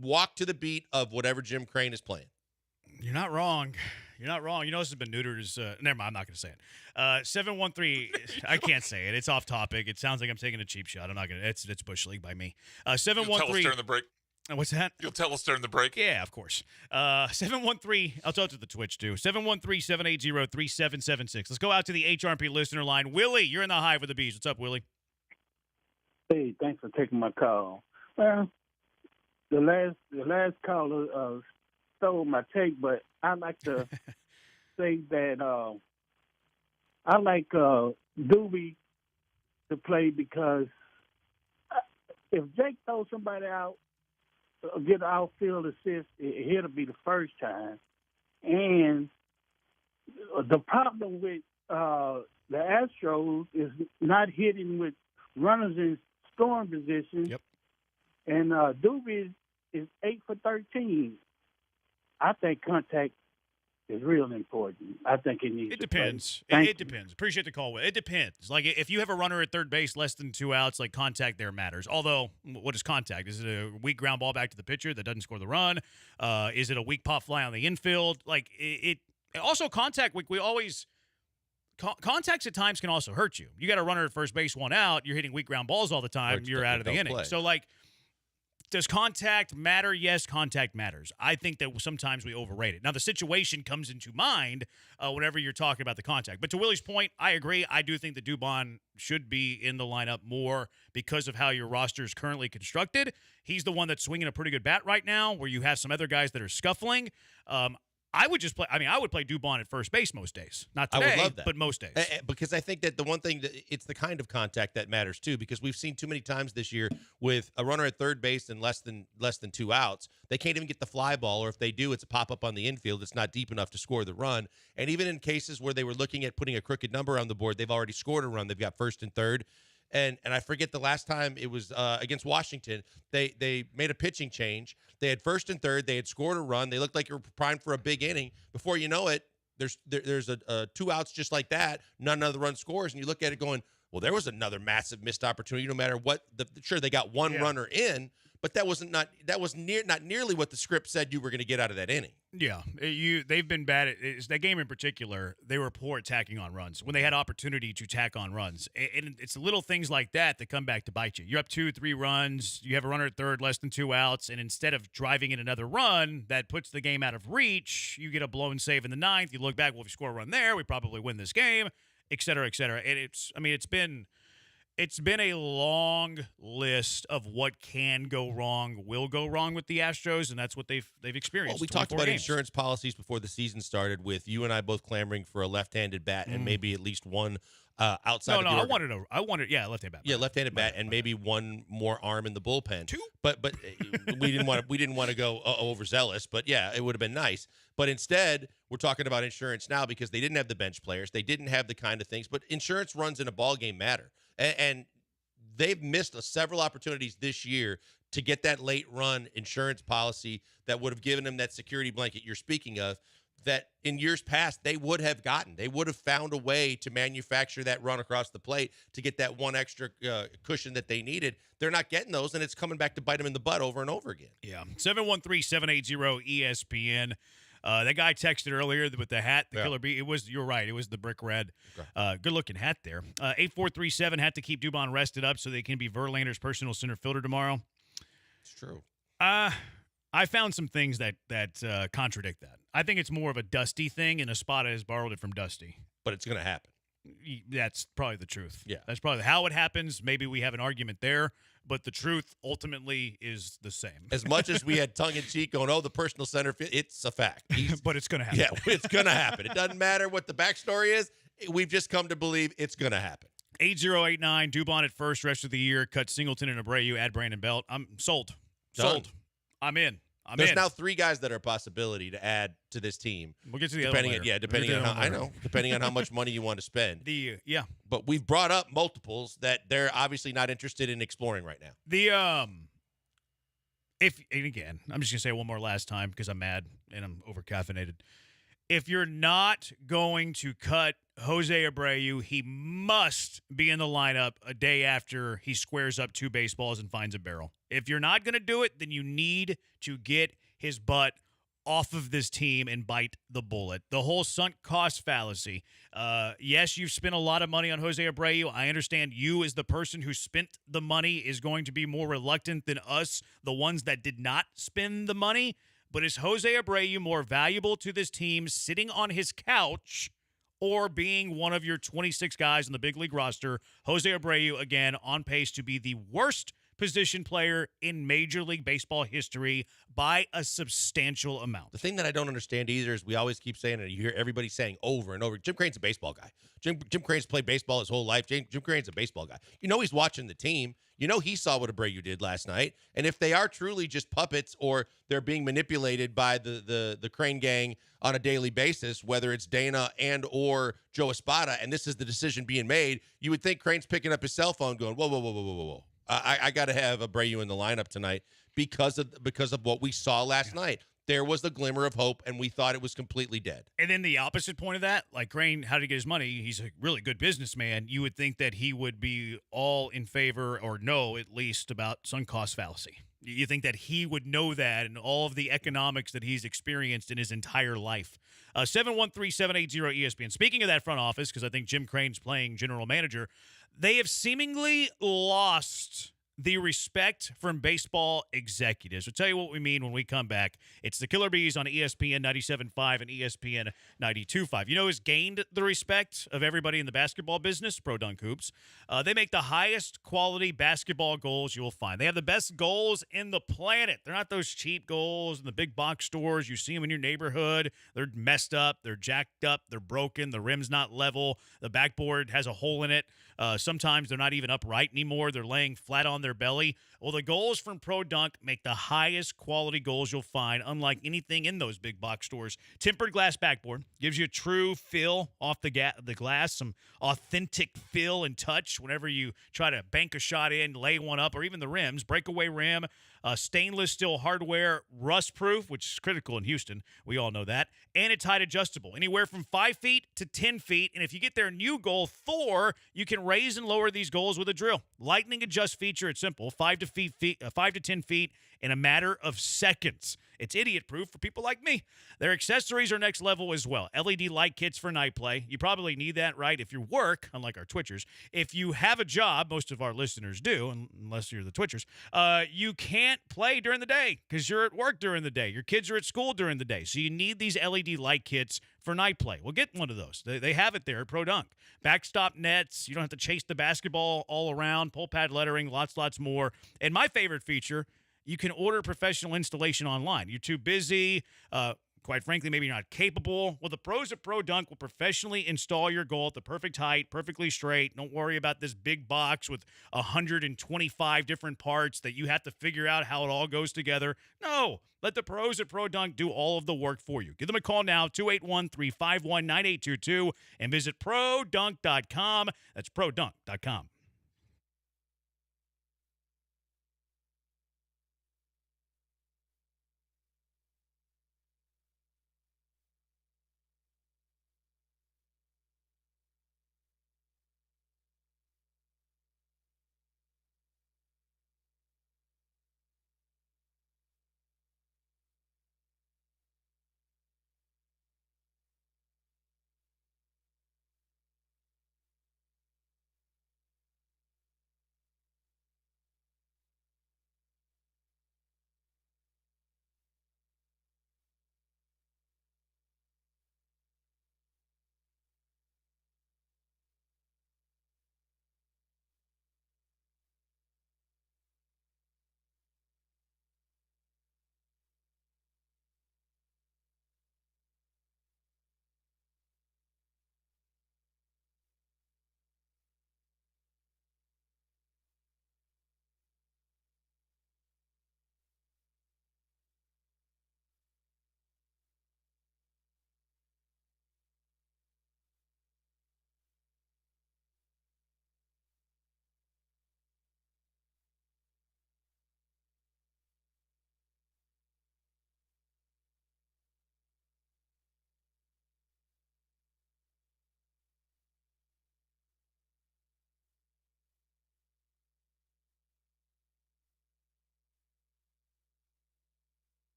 walk to the beat of whatever Jim Crane is playing. You're not wrong. You're not wrong. You know this has been neutered. Never mind. I'm not going to say it. 713. I can't say it. It's off topic. It sounds like I'm taking a cheap shot. I'm not going to. It's Bush League by me. 713. You'll tell us during the break. What's that? You'll tell us during the break. Yeah, of course. 713. I'll tell it to the Twitch too. 713-780-3776. Let's go out to the HRP listener line. Willie, you're in the Hive with the Bees. What's up, Willie? Hey, thanks for taking my call. Well, the last caller stole my take, but I'd like to say that I like Doobie to play because if Jake throws somebody out, get an outfield assist, it'll be the first time. And the problem with the Astros is not hitting with runners in scoring position. Yep. And Doobie is 8 for 13. I think contact is real important. I think it needs. It depends. It depends. Appreciate the call. It depends. Like if you have a runner at third base, less than 2 outs, like contact there matters. Although, what is contact? Is it a weak ground ball back to the pitcher that doesn't score the run? Is it a weak pop fly on the infield? Like it also contact. We always. Contacts at times can also hurt you. You got a runner at first base, 1 out. You're hitting weak ground balls all the time. You're out of the inning. So like. Does contact matter? Yes, contact matters. I think that sometimes we overrate it. Now, the situation comes into mind whenever you're talking about the contact. But to Willie's point, I agree. I do think that Dubon should be in the lineup more because of how your roster is currently constructed. He's the one that's swinging a pretty good bat right now, where you have some other guys that are scuffling. I would just play. I mean, I would play Dubon at first base most days. Not today, I would love that. But most days. Because I think that the one thing, it's the kind of contact that matters too. Because we've seen too many times this year with a runner at third base and less than 2 outs, they can't even get the fly ball, or if they do, it's a pop up on the infield. It's not deep enough to score the run. And even in cases where they were looking at putting a crooked number on the board, they've already scored a run. They've got first and third. And I forget the last time it was against Washington. They made a pitching change. They had first and third. They had scored a run. They looked like they were primed for a big inning. Before you know it, there's a 2 outs just like that. None of the run scores, and you look at it going, well, there was another massive missed opportunity. No matter what, sure they got one runner in, but that was not nearly what the script said you were going to get out of that inning. Yeah, they've been bad at that game in particular. They were poor at tacking on runs when they had opportunity to tack on runs, and it's little things like that come back to bite you. You're up 2-3 runs, you have a runner at third, less than 2 outs, and instead of driving in another run that puts the game out of reach, you get a blown save in the ninth. You look back, well, if you score a run there, we probably win this game, et cetera, et cetera. And it's been a long list of what can go wrong, will go wrong with the Astros, and that's what they've experienced. Well, we talked about games. Insurance policies before the season started, with you and I both clamoring for a left-handed bat and maybe at least one outside. No, I wanted left-handed bat. Yeah, left-handed bat and maybe one more arm in the bullpen. 2, but we didn't want to go overzealous. But yeah, it would have been nice. But instead, we're talking about insurance now because they didn't have the bench players, they didn't have the kind of things. But insurance runs in a ball game matter. And they've missed several opportunities this year to get that late run insurance policy that would have given them that security blanket you're speaking of, that in years past they would have gotten. They would have found a way to manufacture that run across the plate to get that one extra cushion that they needed. They're not getting those, and it's coming back to bite them in the butt over and over again. Yeah, 713-780-ESPN. That guy texted earlier with the hat, the Killer Bee. You're right. It was the brick red. Okay. Good looking hat there. 8437 had to keep Dubon rested up so they can be Verlander's personal center fielder tomorrow. It's true. I found some things that contradict that. I think it's more of a Dusty thing, and Espada has borrowed it from Dusty. But it's going to happen. That's probably the truth. Yeah. That's probably how it happens. Maybe we have an argument there, but the truth ultimately is the same. As much as we had tongue-in-cheek going, the personal center, it's a fact. But it's going to happen. Yeah, it's going to happen. It doesn't matter what the backstory is. We've just come to believe it's going to happen. 8089, Dubon at first, rest of the year, cut Singleton and Abreu, add Brandon Belt. I'm sold. Done. Sold. I'm in. There's in. now 3 guys that are a possibility to add to this team. We'll get to the depending other later. depending on how depending on how much money you want to spend. But we've brought up multiples that they're obviously not interested in exploring right now. And again, I'm just gonna say it one more last time because I'm mad and I'm overcaffeinated. If you're not going to cut Jose Abreu, he must be in the lineup a day after he squares up 2 baseballs and finds a barrel. If you're not going to do it, then you need to get his butt off of this team and bite the bullet. The whole sunk cost fallacy. Yes, you've spent a lot of money on Jose Abreu. I understand you as the person who spent the money is going to be more reluctant than us, the ones that did not spend the money. But is Jose Abreu more valuable to this team sitting on his couch or being one of your 26 guys on the big league roster? Jose Abreu, again, on pace to be the worst position player in Major League Baseball history by a substantial amount. The thing that I don't understand either is we always keep saying, and you hear everybody saying over and over, Jim Crane's a baseball guy. Jim Crane's played baseball his whole life. Jim Crane's a baseball guy. You know he's watching the team. You know he saw what Abreu did last night. And if they are truly just puppets or they're being manipulated by the Crane gang on a daily basis, whether it's Dana and or Joe Espada, and this is the decision being made, you would think Crane's picking up his cell phone going, whoa. I got to have Abreu in the lineup tonight because of what we saw last night. There was the glimmer of hope, and we thought it was completely dead. And then the opposite point of that, like Crane, how did he get his money? He's a really good businessman. You would think that he would be all in favor, or know at least, about sunk cost fallacy. You think that he would know that and all of the economics that he's experienced in his entire life. 713-780-ESPN. Speaking of that front office, because I think Jim Crane's playing general manager, they have seemingly lost the respect from baseball executives. I'll tell you what we mean when we come back. It's the Killer Bees on ESPN 97.5 and ESPN 92.5. You know who's gained the respect of everybody in the basketball business? Pro Dunk Hoops. They make the highest quality basketball goals you will find. They have the best goals in the planet. They're not those cheap goals in the big box stores. You see them in your neighborhood. They're messed up. They're jacked up. They're broken. The rim's not level. The backboard has a hole in it. Sometimes they're not even upright anymore. They're laying flat on their belly. Well, the goals from Pro Dunk make the highest quality goals you'll find, unlike anything in those big box stores. Tempered glass backboard gives you a true feel off the glass, some authentic feel and touch whenever you try to bank a shot in, lay one up, or even the rims. Breakaway rim, stainless steel hardware, rust-proof, which is critical in Houston. We all know that. And it's height adjustable, anywhere from 5 feet to 10 feet. And if you get their new goal, Thor, you can raise and lower these goals with a drill. Lightning adjust feature, it's simple, 5 to 10 feet in a matter of seconds. It's idiot-proof for people like me. Their accessories are next level as well. LED light kits for night play. You probably need that, right? If you work, unlike our Twitchers. If you have a job, most of our listeners do, unless you're the Twitchers, you can't play during the day because you're at work during the day. Your kids are at school during the day. So you need these LED light kits for night play. Well, get one of those. They have it there at Pro Dunk. Backstop nets. You don't have to chase the basketball all around. Pull pad lettering, lots more. And my favorite feature, you can order professional installation online. You're too busy, quite frankly, maybe you're not capable. Well, the pros at Pro Dunk will professionally install your goal at the perfect height, perfectly straight. Don't worry about this big box with 125 different parts that you have to figure out how it all goes together. No, let the pros at Pro Dunk do all of the work for you. Give them a call now, 281-351-9822, and visit produnk.com. That's produnk.com.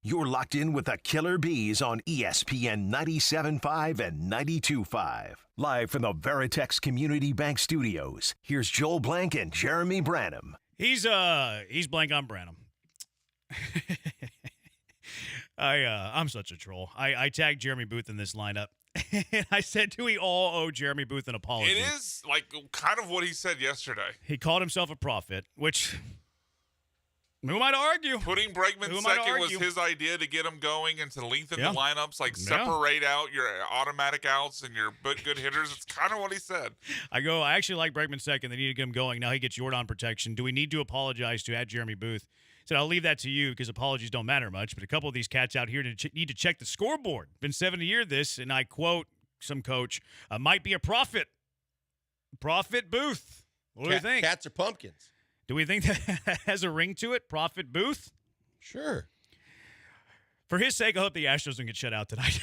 You're locked in with the Killer Bees on ESPN 97.5 and 92.5. Live from the Veritex Community Bank Studios, here's Joel Blank and Jeremy Branham. He's blank on Branham. I'm such a troll. I tagged Jeremy Booth in this lineup. And I said, do we all owe Jeremy Booth an apology? It is like kind of what he said yesterday. He called himself a prophet, which who am I to argue? Putting Bregman second was his idea to get him going and to lengthen the lineups, like separate out your automatic outs and your good hitters. It's kind of what he said. I actually like Bregman second. They need to get him going. Now he gets Jordan protection. Do we need to apologize to Jeremy Booth? Said, I'll leave that to you because apologies don't matter much. But a couple of these cats out here need to check the scoreboard. Been 7 years this, and I quote some coach, might be a prophet. Prophet Booth. What do you think? Cats are pumpkins. Do we think that has a ring to it? Prophet Booth? Sure. For his sake, I hope the Astros don't get shut out tonight.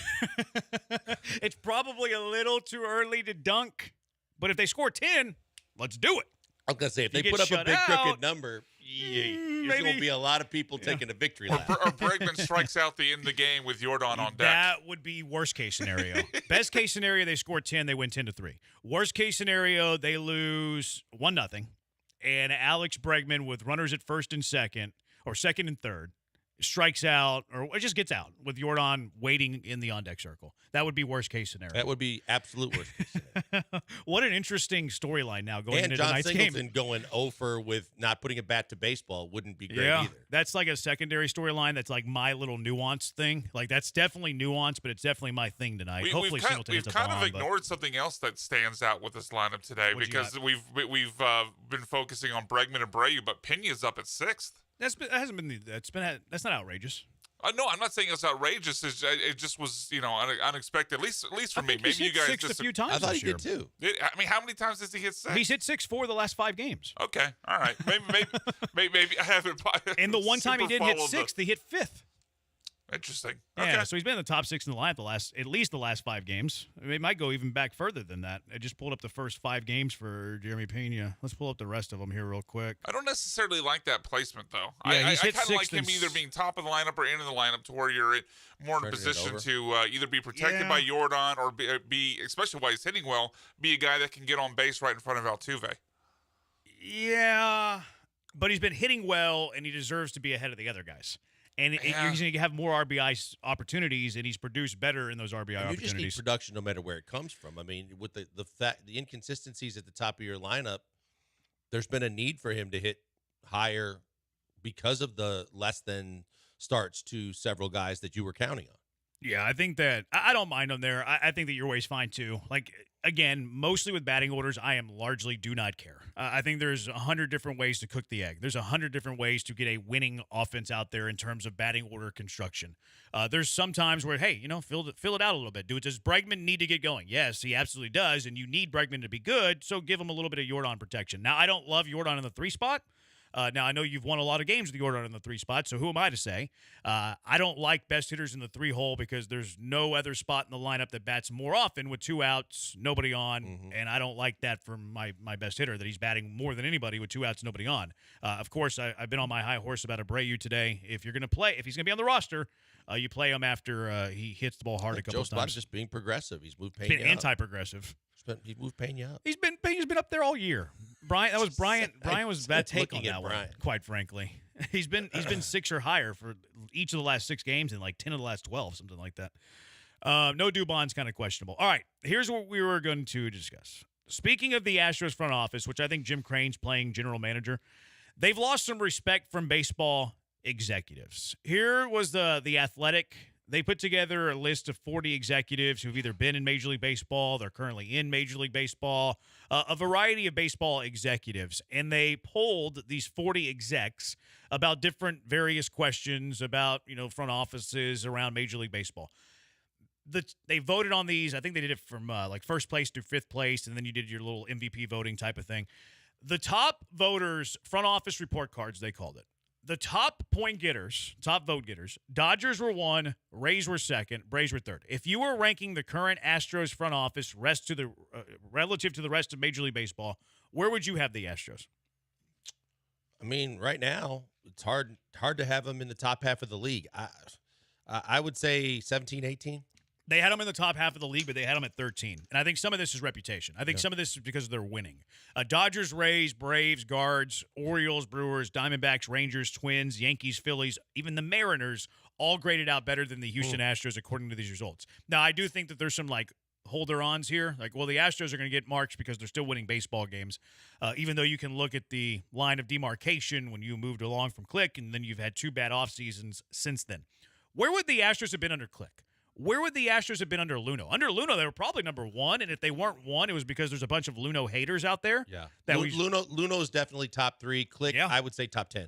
It's probably a little too early to dunk, but if they score 10, let's do it. I was going to say, if they put up a big crooked number, there's going to be a lot of people taking a victory lap. Or Bregman strikes out the end of the game with Jordan on deck. That would be worst case scenario. Best case scenario, they score 10, they win 10-3. Worst case scenario, they lose 1-0. And Alex Bregman with runners at first and second, or second and third, strikes out, or just gets out with Jordan waiting in the on-deck circle. That would be worst case scenario. That would be absolute worst case scenario. What an interesting storyline now going into John tonight's Singleton game. going over with not putting a bat to baseball wouldn't be great either. That's like a secondary storyline. That's like my little nuance thing. Like that's definitely nuance, but it's definitely my thing tonight. Hopefully Singleton hits a bomb. We've kind of ignored something else that stands out with this lineup today because we've been focusing on Bregman and Abreu, but Pena's up at 6th. That's not outrageous. No, I'm not saying it's outrageous. It just was, unexpected. At least for me. Maybe you guys six a few times. I thought this he year. did too. I mean, how many times does he hit 6? He's hit 6-4 the last 5 games. Okay, all right. Maybe I haven't. And the one time he didn't hit 6th, he hit 5th. Interesting. Yeah, so he's been in the top 6 in the lineup at least the last 5 games. It might go even back further than that. I just pulled up the first 5 games for Jeremy Pena. Let's pull up the rest of them here real quick. I don't necessarily like that placement, though. Yeah, I kind of like him either being top of the lineup or into the lineup to where you're more in a position to either be protected by Jordan or be, especially while he's hitting well, be a guy that can get on base right in front of Altuve. Yeah, but he's been hitting well, and he deserves to be ahead of the other guys. And he's going to have more RBI opportunities, and he's produced better in those RBI opportunities. You just need production no matter where it comes from. I mean, with the inconsistencies at the top of your lineup, there's been a need for him to hit higher because of the less than starts to several guys that you were counting on. Yeah, I think that I don't mind him there. I think that your way's fine too. Like, again, mostly with batting orders, I am largely do not care. I think there's 100 different ways to cook the egg. There's 100 different ways to get a winning offense out there in terms of batting order construction. There's some times where, hey, fill it out a little bit. Does Bregman need to get going? Yes, he absolutely does, and you need Bregman to be good, so give him a little bit of Jordan protection. Now, I don't love Jordan in the 3 spot. Now, I know you've won a lot of games with Jordan in the 3 spot, so who am I to say? I don't like best hitters in the 3 hole because there's no other spot in the lineup that bats more often with 2 outs, nobody on, and I don't like that for my best hitter, that he's batting more than anybody with 2 outs, nobody on. Of course, I've been on my high horse about Abreu today. If he's going to be on the roster, you play him after he hits the ball hard a couple of times. Joe Spot's just being progressive. He's moved Pena up. Been anti-progressive. He moved Pena up. He's been up there all year. Brian was bad take on that one, quite frankly. He's been 6 or higher for each of the last 6 games and like 10 of the last 12, something like that. No Dubon's kind of questionable. All right, here's what we were going to discuss. Speaking of the Astros front office, which I think Jim Crane's playing general manager, they've lost some respect from baseball executives. Here was the Athletic. They put together a list of 40 executives who've either been in Major League Baseball, they're currently in Major League Baseball, a variety of baseball executives. And they polled these 40 execs about different various questions about, front offices around Major League Baseball. They voted on these. I think they did it from like first place through 5th place, and then you did your little MVP voting type of thing. The top voters, front office report cards, they called it. The top vote getters, Dodgers were 1, Rays were 2nd, Braves were 3rd. If you were ranking the current Astros front office relative to the rest of Major League Baseball, where would you have the Astros? I mean, right now, it's hard to have them in the top half of the league. I would say 17, 18. They had them in the top half of the league, but they had them at 13. And I think some of this is reputation. I think some of this is because they're winning. Dodgers, Rays, Braves, Guards, Orioles, Brewers, Diamondbacks, Rangers, Twins, Yankees, Phillies, even the Mariners all graded out better than the Houston Astros according to these results. Now, I do think that there's some, holder-ons here. The Astros are going to get marks because they're still winning baseball games, even though you can look at the line of demarcation when you moved along from Click, and then you've had 2 bad off seasons since then. Where would the Astros have been under Click? Where would the Astros have been under Luno? Under Luno, they were probably number 1, and if they weren't 1, it was because there's a bunch of Luno haters out there. Yeah. Luno is definitely top 3. Click, I would say top 10.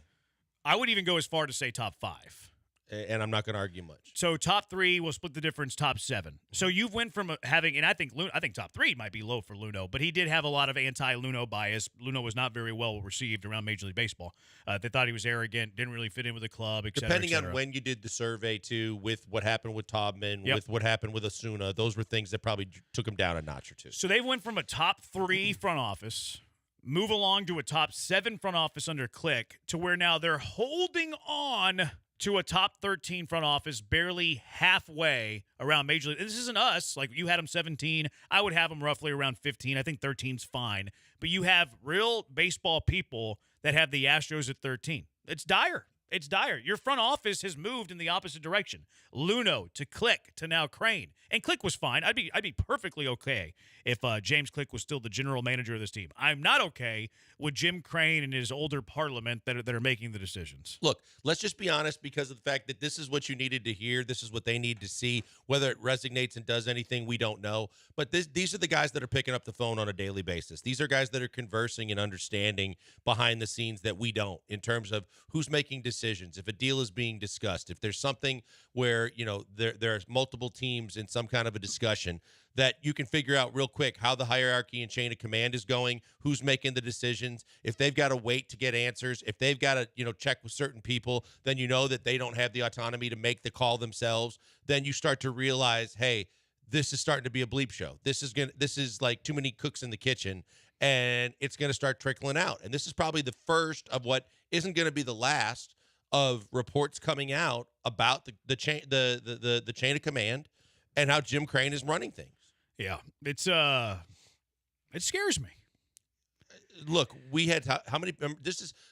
I would even go as far to say top 5. And I'm not going to argue much. So top 3 will split the difference. Top 7. So you've went from having, and I think top 3 might be low for Luno, but he did have a lot of anti-Luno bias. Luno was not very well received around Major League Baseball. They thought he was arrogant, didn't really fit in with the club, et cetera, Depending on when you did the survey too, with what happened with Taubman, with what happened with Osuna, those were things that probably took him down a notch or two. So they went from a top 3 front office, move along to a top 7 front office under Click, to where now they're holding on to a top 13 front office, barely halfway around Major League. This isn't us. You had them 17. I would have them roughly around 15. I think 13's fine. But you have real baseball people that have the Astros at 13. It's dire. It's dire. Your front office has moved in the opposite direction. Luno to Click to now Crane. And Click was fine. I'd be perfectly okay if James Click was still the general manager of this team. I'm not okay with Jim Crane and his older parliament that are making the decisions. Look, let's just be honest, because of the fact that this is what you needed to hear. This is what they need to see. Whether it resonates and does anything, we don't know. But these are the guys that are picking up the phone on a daily basis. These are guys that are conversing and understanding behind the scenes that we don't, in terms of who's making decisions, if a deal is being discussed, if there's something where, there are multiple teams in some kind of a discussion, that you can figure out real quick how the hierarchy and chain of command is going, who's making the decisions. If they've got to wait to get answers, if they've got to, check with certain people, then you know that they don't have the autonomy to make the call themselves. Then you start to realize, hey, this is starting to be a bleep show. This is like too many cooks in the kitchen, and it's going to start trickling out. And this is probably the first of what isn't going to be the last of reports coming out about the chain of command and how Jim Crane is running things. Yeah, it scares me. Look, we had how many?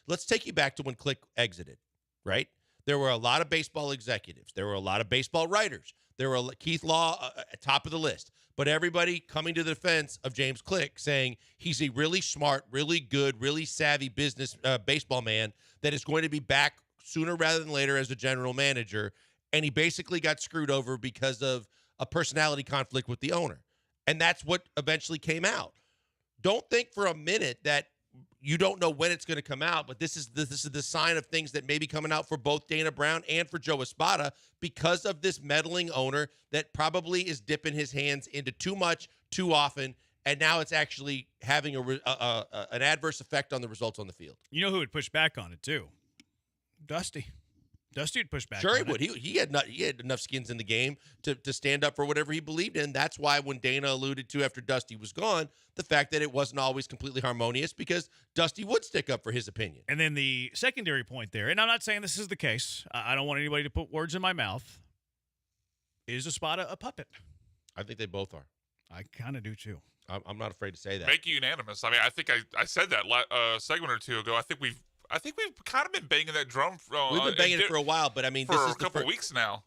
Let's take you back to when Click exited, right? There were a lot of baseball executives. There were a lot of baseball writers. There were Keith Law at top of the list. But everybody coming to the defense of James Click, saying he's a really smart, really good, really savvy baseball man that is going to be back sooner rather than later as a general manager. And he basically got screwed over because of a personality conflict with the owner. And that's what eventually came out. Don't think for a minute that you don't know when it's going to come out, but this is the sign of things that may be coming out for both Dana Brown and for Joe Espada, because of this meddling owner that probably is dipping his hands into too much, too often, and now it's actually having an adverse effect on the results on the field. You know who would push back on it too? Dusty. Dusty would push back. Sure, he would. He had enough skins in the game to stand up for whatever he believed in. That's why when Dana alluded to after Dusty was gone, the fact that it wasn't always completely harmonious, because Dusty would stick up for his opinion. And then the secondary point there, and I'm not saying this is the case. I don't want anybody to put words in my mouth. Is Espada a puppet? I think they both are. I kind of do too. I'm not afraid to say that. Make it unanimous. I mean, I think I said that a segment or two ago. I think we've kind of been banging that drum. We've been banging it for a while, but I mean, for this is a couple weeks now.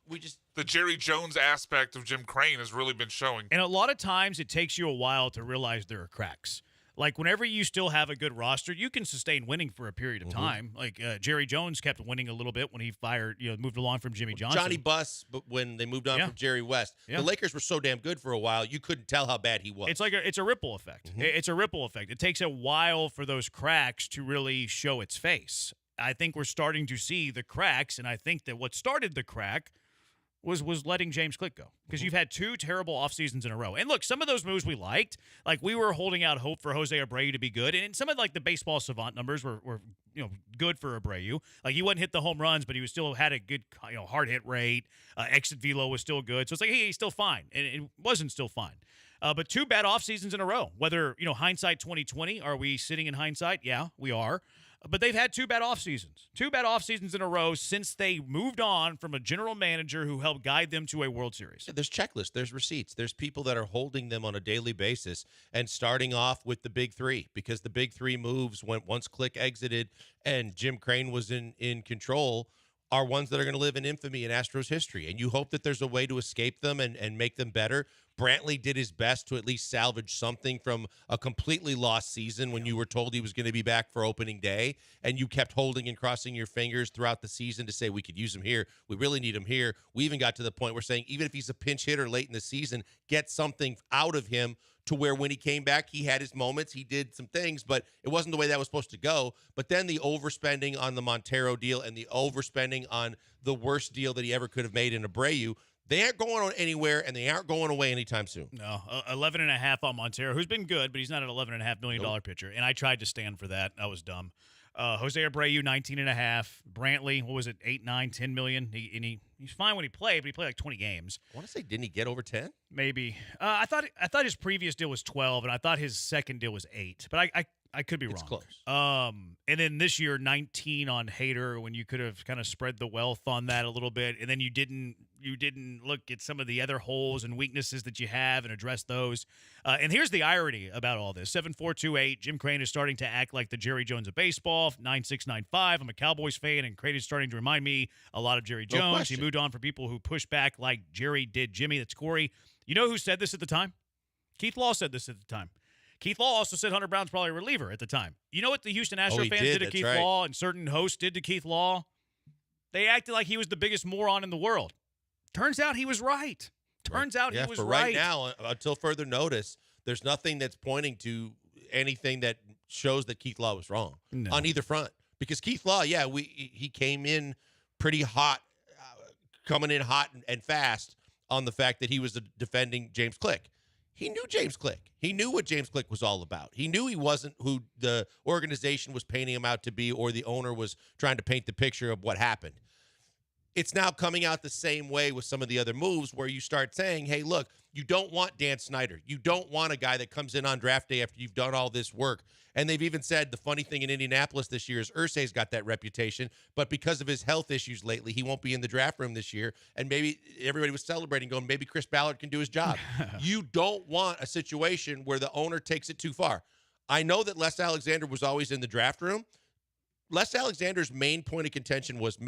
The Jerry Jones aspect of Jim Crane has really been showing. And a lot of times, it takes you a while to realize there are cracks. Like, whenever you still have a good roster, you can sustain winning for a period of time. Like, Jerry Jones kept winning a little bit when he moved along from Jimmy Johnson. Johnny Buss, but when they moved on from Jerry West. The Lakers were so damn good for a while, you couldn't tell how bad he was. It's a ripple effect. It's a ripple effect. It takes a while for those cracks to really show its face. I think we're starting to see the cracks, and I think that what started the crack was letting James Click go, because you've had 2 terrible off seasons in a row. And look, some of those moves we liked. Like, we were holding out hope for Jose Abreu to be good, and some of the baseball savant numbers were good for Abreu. Like, he wouldn't hit the home runs, but he was still had a good hard hit rate. Exit velo was still good, so it's like, hey, he's still fine, and it wasn't still fine. But 2 bad off seasons in a row. Whether, hindsight 2020, are we sitting in hindsight? Yeah, we are. But they've had 2 bad off seasons. 2 bad off seasons in a row since they moved on from a general manager who helped guide them to a World Series. There's checklists, there's receipts, there's people that are holding them on a daily basis and starting off with the big 3, because the big 3 moves once Click exited and Jim Crane was in control are ones that are going to live in infamy in Astros history. And you hope that there's a way to escape them and make them better. Brantley did his best to at least salvage something from a completely lost season when you were told he was going to be back for opening day, and you kept holding and crossing your fingers throughout the season to say, we could use him here. We really need him here. We even got to the point where saying, even if he's a pinch hitter late in the season, get something out of him to where when he came back, he had his moments. He did some things, but it wasn't the way that was supposed to go. But then the overspending on the Montero deal and the overspending on the worst deal that he ever could have made in Abreu, they aren't going on anywhere, and they aren't going away anytime soon. No, 11.5 on Montero, who's been good, but he's not an $11.5 million pitcher, and I tried to stand for that. I was dumb. Jose Abreu, 19.5. Brantley, what was it, 8, 9, 10 million? He's fine when he played, but he played like 20 games. I want to say, didn't he get over 10? Maybe. I thought his previous deal was 12, and I thought his second deal was 8. But I could be wrong. It's close. And then this year, 19 on Hader, when you could have kind of spread the wealth on that a little bit, and then you didn't look at some of the other holes and weaknesses that you have and address those. And here's the irony about all this. 7-4-2-8, Jim Crane is starting to act like the Jerry Jones of baseball. 9-6-9-5, I'm a Cowboys fan, and Crane is starting to remind me a lot of Jerry Jones. He moved on for people who push back like Jerry did Jimmy. That's Corey. You know who said this at the time? Keith Law said this at the time. Keith Law also said Hunter Brown's probably a reliever at the time. You know what the Houston Astros fans did to Keith Law and certain hosts did to Keith Law? They acted like he was the biggest moron in the world. Turns out he was right. Turns out he was right. Right now, until further notice, there's nothing that's pointing to anything that shows that Keith Law was wrong on either front. Because Keith Law, he came in pretty hot, coming in hot and fast on the fact that he was defending James Click. He knew James Click. He knew what James Click was all about. He knew he wasn't who the organization was painting him out to be, or the owner was trying to paint the picture of what happened. It's now coming out the same way with some of the other moves where you start saying, hey, look, you don't want Dan Snyder. You don't want a guy that comes in on draft day after you've done all this work. And they've even said the funny thing in Indianapolis this year is Irsay's got that reputation, but because of his health issues lately, he won't be in the draft room this year. And maybe everybody was celebrating, going, maybe Chris Ballard can do his job. You don't want a situation where the owner takes it too far. I know that Les Alexander was always in the draft room. Les Alexander's main point of contention was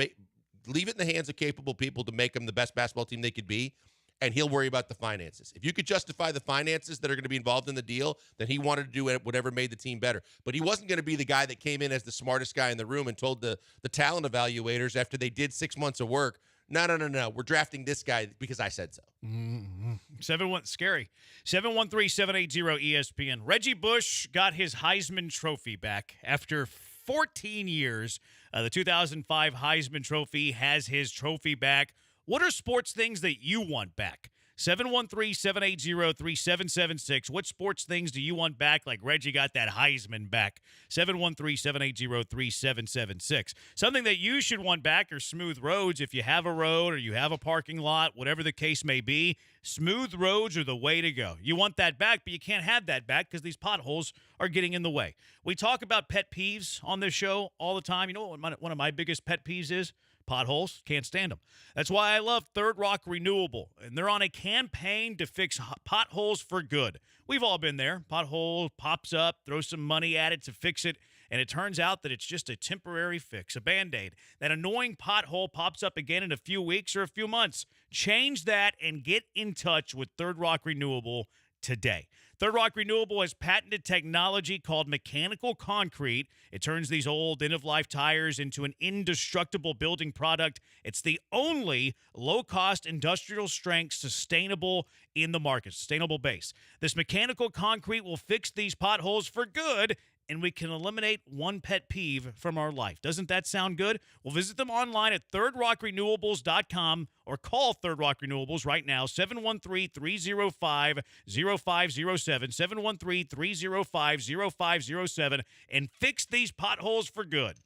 leave it in the hands of capable people to make them the best basketball team they could be, and he'll worry about the finances. If you could justify the finances that are going to be involved in the deal, then he wanted to do whatever made the team better. But he wasn't going to be the guy that came in as the smartest guy in the room and told the talent evaluators after they did 6 months of work, no, we're drafting this guy because I said so. 7-1, scary. 713-780-ESPN. Reggie Bush got his Heisman Trophy back after 14 years. The 2005 Heisman Trophy has his trophy back. What are sports things that you want back? 713-780-3776. What sports things do you want back like Reggie got that Heisman back? 713-780-3776. Something that you should want back are smooth roads. If you have a road or you have a parking lot, whatever the case may be, smooth roads are the way to go. You want that back, but you can't have that back because these potholes are getting in the way. We talk about pet peeves on this show all the time. You know what one of my biggest pet peeves is? Potholes. Can't stand them. That's why I love Third Rock Renewable, and they're on a campaign to fix potholes for good. We've all been there. Pothole pops up, throw some money at it to fix it, and it turns out that it's just a temporary fix, a Band-Aid. That annoying pothole pops up again in a few weeks or a few months. Change that and get in touch with Third Rock Renewable today. Third Rock Renewable has patented technology called mechanical concrete. It turns these old end-of-life tires into an indestructible building product. It's the only low-cost, industrial-strength, sustainable in the market, sustainable base. This mechanical concrete will fix these potholes for good, and we can eliminate one pet peeve from our life. Doesn't that sound good? Well, visit them online at thirdrockrenewables.com or call Third Rock Renewables right now, 713-305-0507, 713-305-0507, and fix these potholes for good.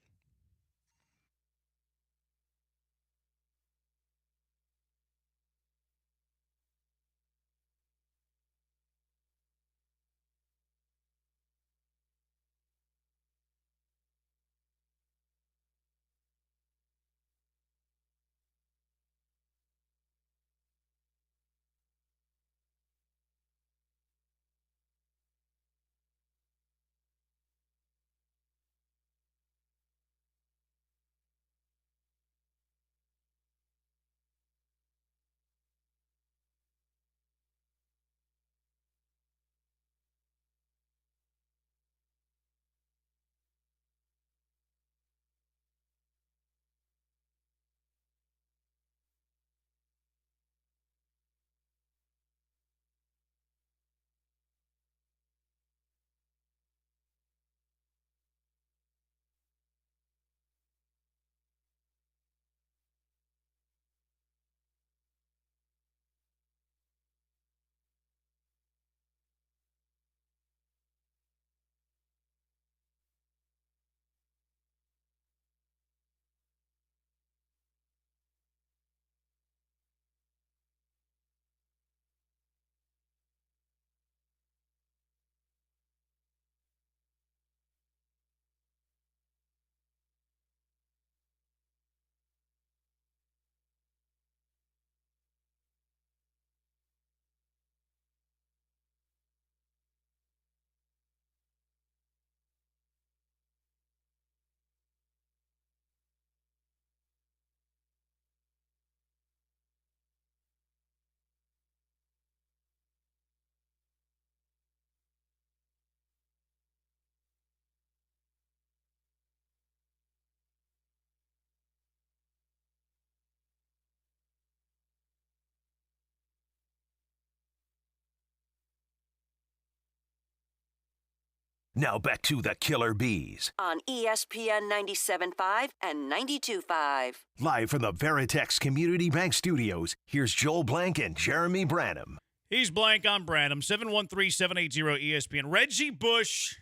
Now back to the Killer Bees. On ESPN 97.5 and 92.5. Live from the Veritex Community Bank Studios, here's Joel Blank and Jeremy Branham. He's Blank, I'm Branham. 713-780-ESPN. Reggie Bush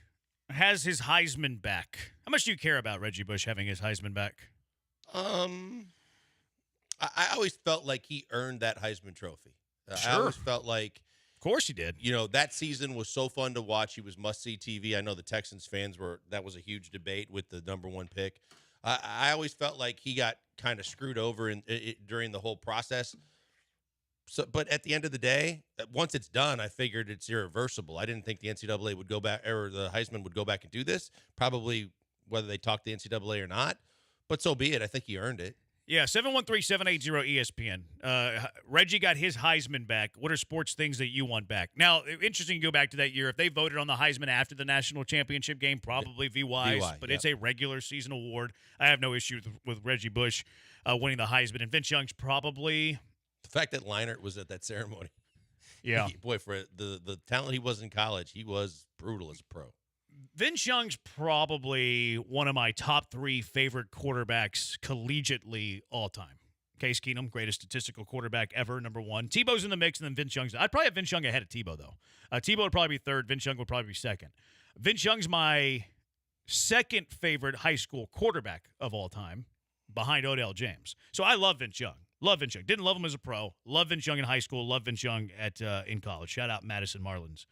has his Heisman back. How much do you care about Reggie Bush having his Heisman back? I always felt like he earned that Heisman Trophy. Sure. I always felt like, of course he did. You know, that season was so fun to watch. He was must-see TV. I know the Texans fans that was a huge debate with the number one pick. I always felt like he got kind of screwed over during the whole process. So, but at the end of the day, once it's done, I figured it's irreversible. I didn't think the NCAA would go back, or the Heisman would go back and do this. Probably whether they talk to the NCAA or not. But so be it. I think he earned it. Yeah, 713-780-ESPN. Reggie got his Heisman back. What are sports things that you want back? Now, interesting to go back to that year. If they voted on the Heisman after the national championship game, probably VY's, but it's a regular season award. I have no issue with Reggie Bush winning the Heisman. And Vince Young's probably... The fact that Leinart was at that ceremony. Yeah. Boy, for the talent he was in college, he was brutal as a pro. Vince Young's probably one of my top 3 favorite quarterbacks collegiately all time. Case Keenum, greatest statistical quarterback ever, number 1. Tebow's in the mix, and then Vince Young's. I'd probably have Vince Young ahead of Tebow, though. Tebow would probably be 3rd. Vince Young would probably be 2nd. Vince Young's my 2nd favorite high school quarterback of all time, behind Odell James. So I love Vince Young. Love Vince Young. Didn't love him as a pro. Love Vince Young in high school. Love Vince Young in college. Shout out Madison Marlins.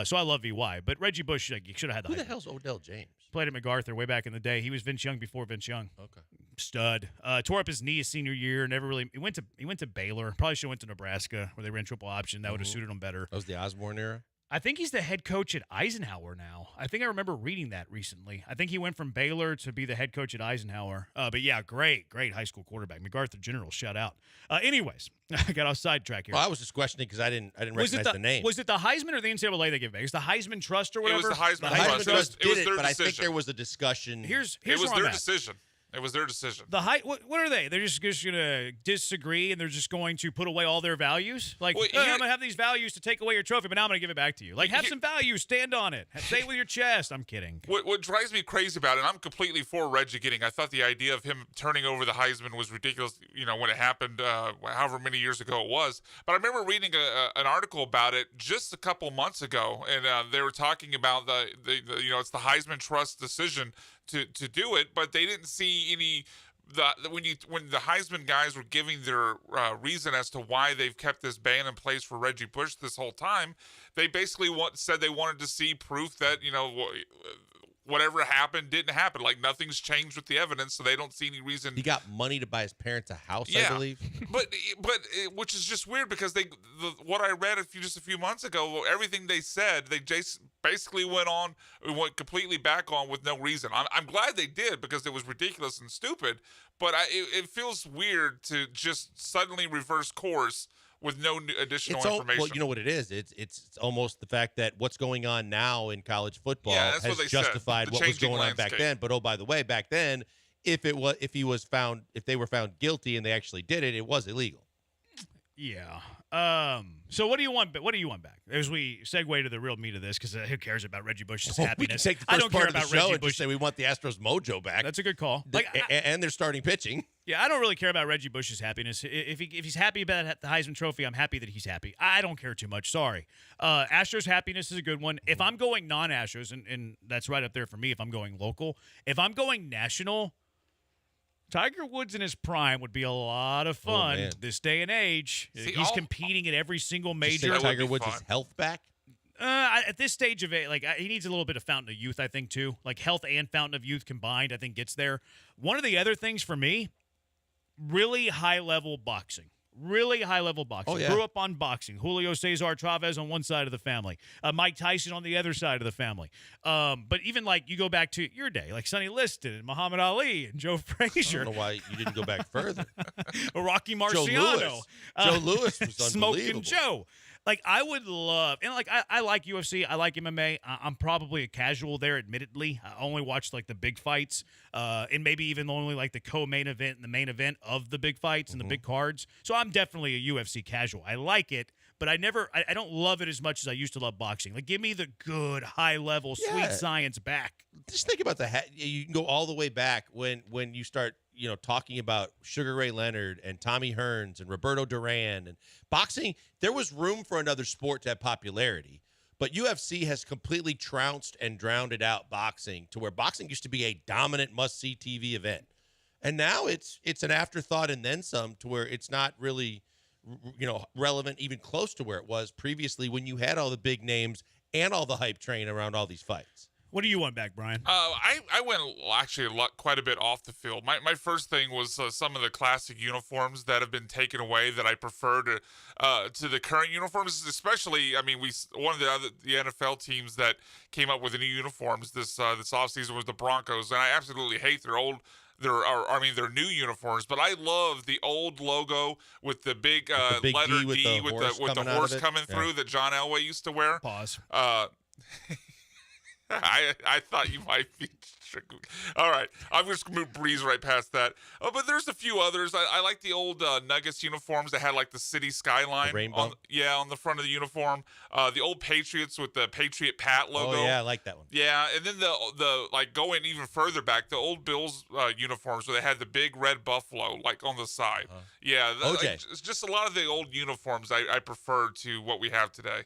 So I love VY. But Reggie Bush, you should have had the Who the hell's Odell James? Played at MacArthur way back in the day. He was Vince Young before Vince Young. Okay. Stud. Tore up his knee his senior year. Never really. He went to Baylor. Probably should have went to Nebraska where they ran triple option. That would have suited him better. That was the Osborne era? I think he's the head coach at Eisenhower now. I think I remember reading that recently. I think he went from Baylor to be the head coach at Eisenhower. But yeah, great high school quarterback. MacArthur General, shout out. Anyways, I got off sidetrack here. Well, I was just questioning because I didn't recognize the name. Was it the Heisman or the NCAA they gave back? Is the Heisman Trust or whatever? It was the Heisman Trust. Trust. It was their decision. But I think there was a discussion. Here's it was where I'm their at. decision. It was their decision. What are they? They're just going to disagree and they're just going to put away all their values? Like, I'm going to have these values to take away your trophy, but now I'm going to give it back to you. Like, have some values. Stand on it. Say it with your chest. I'm kidding. What drives me crazy about it, and I'm completely for Reggie getting, I thought the idea of him turning over the Heisman was ridiculous, when it happened, however many years ago it was. But I remember reading an article about it just a couple months ago, and they were talking about it's the Heisman Trust decision to do it, but they didn't see any... When the Heisman guys were giving their reason as to why they've kept this ban in place for Reggie Bush this whole time, they basically said they wanted to see proof that whatever happened didn't happen. Like nothing's changed with the evidence, so they don't see any reason. He got money to buy his parents a house, yeah. I believe. But which is just weird because what I read just a few months ago, everything they said, they just basically went completely back on with no reason. I'm glad they did because it was ridiculous and stupid, but it feels weird to just suddenly reverse course with no additional information. Well, you know what it is? It's almost the fact that what's going on now in college football has justified what was going on back then. But oh, by the way, back then, if they were found guilty and they actually did it, it was illegal. Yeah. So what do you want? What do you want back? As we segue to the real meat of this, because who cares about Reggie Bush's happiness? We can take the first I don't part care of the about show Reggie and Bush. just say we want the Astros mojo back. That's a good call. And they're starting pitching. Yeah, I don't really care about Reggie Bush's happiness. If he's happy about the Heisman Trophy, I'm happy that he's happy. I don't care too much. Sorry. Astros happiness is a good one. If I'm going non-Astros, and that's right up there for me if I'm going local. If I'm going national, Tiger Woods in his prime would be a lot of fun this day and age. He's competing at every single major. Tiger Woods' health back? At this stage of it, he needs a little bit of fountain of youth, I think, too. Like health and fountain of youth combined, I think gets there. One of the other things for me, really high-level boxing. Really high-level boxing. Oh, yeah. Grew up on boxing. Julio Cesar Chavez on one side of the family. Mike Tyson on the other side of the family. But even, you go back to your day, like Sonny Liston and Muhammad Ali and Joe Frazier. I don't know why you didn't go back further. Rocky Marciano. Joe Lewis was Smoking unbelievable. Joe. I would love, and I like UFC, I like MMA. I'm probably a casual there, admittedly. I only watch the big fights, and maybe even only the co-main event and the main event of the big fights and the big cards. So I'm definitely a UFC casual. I like it, but I don't love it as much as I used to love boxing. Like, give me the good, high-level, Yeah. sweet science back. Just think about you can go all the way back when you start, talking about Sugar Ray Leonard and Tommy Hearns and Roberto Duran and boxing. There was room for another sport to have popularity, but UFC has completely trounced and drowned out boxing to where boxing used to be a dominant must-see TV event. And now it's an afterthought and then some, to where it's not really, relevant even close to where it was previously when you had all the big names and all the hype train around all these fights. What do you want back, Brian? I went actually quite a bit off the field. My first thing was some of the classic uniforms that have been taken away that I prefer to the current uniforms. Especially, one of the NFL teams that came up with the new uniforms this offseason was the Broncos, and I absolutely hate their new uniforms, but I love the old logo with the big, letter D with the horse coming through that John Elway used to wear. Pause. I thought you might be. All right, I'm just going to breeze right past that. But there's a few others. I like the old Nuggets uniforms that had like the city skyline. The rainbow? On the front of the uniform. The old Patriots with the Patriot Pat logo. Oh, yeah, I like that one. Yeah, and then the going even further back, the old Bills uniforms where they had the big red buffalo like on the side. Yeah, it's just a lot of the old uniforms I prefer to what we have today.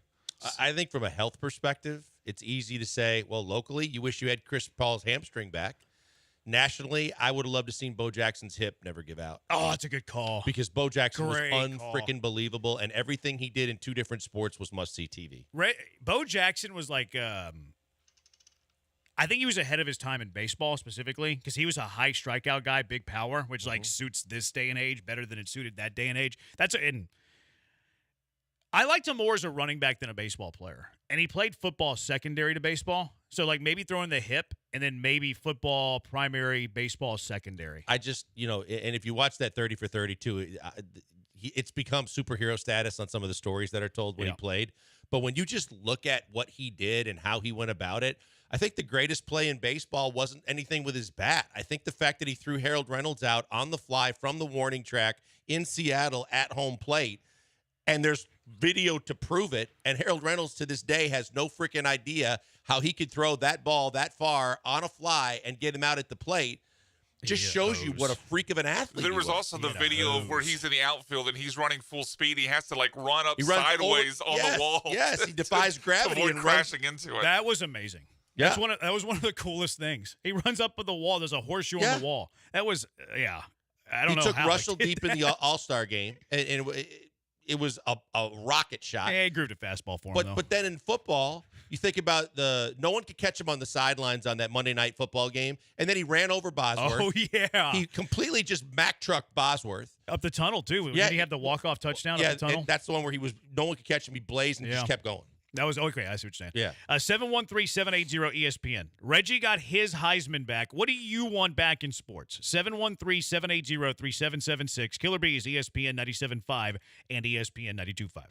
I think from a health perspective, it's easy to say, well, locally, you wish you had Chris Paul's hamstring back. Nationally, I would have loved to seen Bo Jackson's hip never give out. Oh, that's a good call. Because Bo Jackson Great was call. unfreaking believable, and everything he did in two different sports was must-see TV. Bo Jackson was like, I think he was ahead of his time in baseball specifically because he was a high strikeout guy, big power, which like suits this day and age better than it suited that day and age. I liked him more as a running back than a baseball player. And he played football secondary to baseball. So, like, maybe throwing the hip and then maybe football primary, baseball secondary. I just, and if you watch that 30 for 32, it's become superhero status on some of the stories that are told when he played. But when you just look at what he did and how he went about it, I think the greatest play in baseball wasn't anything with his bat. I think the fact that he threw Harold Reynolds out on the fly from the warning track in Seattle at home plate, and there's video to prove it, and Harold Reynolds to this day has no freaking idea how he could throw that ball that far on a fly and get him out at the plate. Just shows you what a freak of an athlete There was also the video of where he's in the outfield and he's running full speed. He has to run up sideways on the wall. Yes, he defies gravity to and avoid crashing into it. That was amazing. Yeah. That was one of the coolest things. He runs up with the wall. There's a horseshoe on the wall. That was, I don't know how. He took Russell did deep in the All-Star game, and it was a rocket shot. Yeah, he grooved a fastball for him, though. But then in football, you think about no one could catch him on the sidelines on that Monday Night Football game, and then he ran over Bosworth. Oh, yeah. He completely just Mack trucked Bosworth. Up the tunnel, too. Did he have the walk-off touchdown up the tunnel? That's the one where no one could catch him. He blazed and just kept going. That was okay. I see what you're saying. Yeah. 713-780-ESPN. Reggie got his Heisman back. What do you want back in sports? 713-780-3776. Killer Bees, ESPN 97.5 and ESPN 92.5.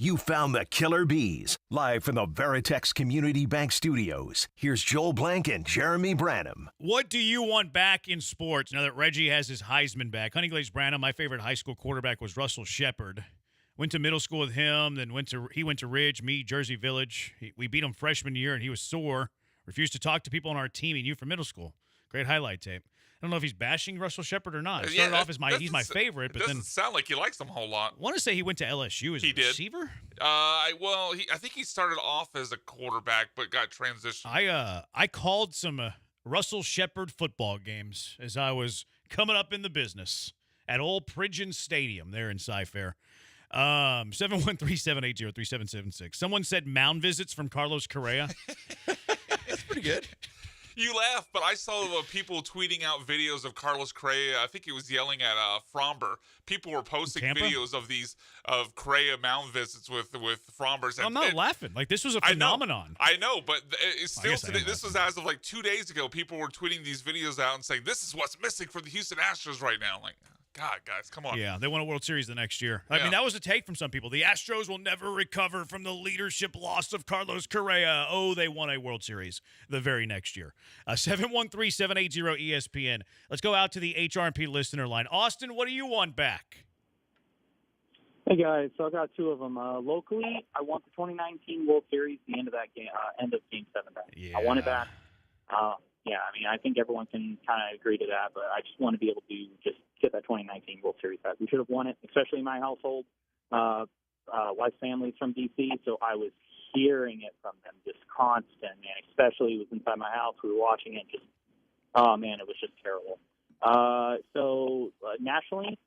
You found the killer bees. Live from the Veritex Community Bank Studios, here's Joel Blank and Jeremy Branham. What do you want back in sports now that Reggie has his Heisman back? Honey Glaze Branham, my favorite high school quarterback was Russell Shepard. Went to middle school with him, then he went to Ridge, me, Jersey Village. We beat him freshman year, and he was sore. Refused to talk to people on our team he knew from middle school. Great highlight tape. I don't know if he's bashing Russell Shepard or not. It started off as he's my favorite, but then doesn't sound like he likes him a whole lot. I want to say he went to LSU as a receiver. I think he started off as a quarterback, but got transitioned. I called some Russell Shepard football games as I was coming up in the business at Old Pridgeon Stadium there in Cy-Fair. 713-780-3776. Someone said mound visits from Carlos Correa. That's pretty good. You laugh, but I saw people tweeting out videos of Carlos Correa. I think he was yelling at Fromber. People were posting videos of Correa mound visits with Frombers. I'm not laughing. Like, this was a phenomenon. I know, but it's still today. This was as of like 2 days ago. People were tweeting these videos out and saying, "This is what's missing for the Houston Astros right now." Like, God, guys, come on. Yeah, they won a World Series the next year. I mean, that was a take from some people. The Astros will never recover from the leadership loss of Carlos Correa. Oh, they won a World Series the very next year. 713-780-ESPN. Let's go out to the HRP listener line. Austin, what do you want back? Hey, guys. So I got two of them. Locally, I want the 2019 World Series, the end of that game, end of Game 7 back. Yeah. I want it back. Yeah, I mean, I think everyone can kind of agree to that, but I just want to be able to just get that 2019 World Series back. We should have won it, especially in my household. Wife's family's from D.C., so I was hearing it from them just constant, man, especially it was inside my house. We were watching it just, oh, man, it was just terrible. So nationally,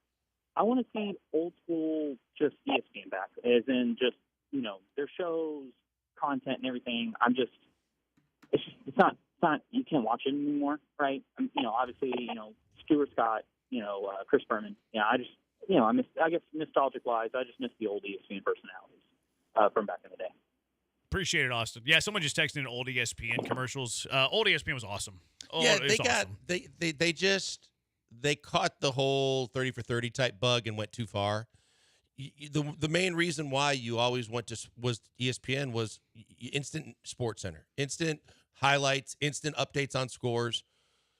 I want to see old school just ESPN back, as in just, their shows, content and everything. It's not, you can't watch it anymore, right? Obviously, Stuart Scott, Chris Berman. Yeah, I guess nostalgic-wise, I just miss the old ESPN personalities from back in the day. Appreciate it, Austin. Yeah, someone just texted in old ESPN commercials. Old ESPN was awesome. They caught the whole 30 for 30 type bug and went too far. The main reason why you always went to was ESPN was instant Sports Center, instant highlights, instant updates on scores.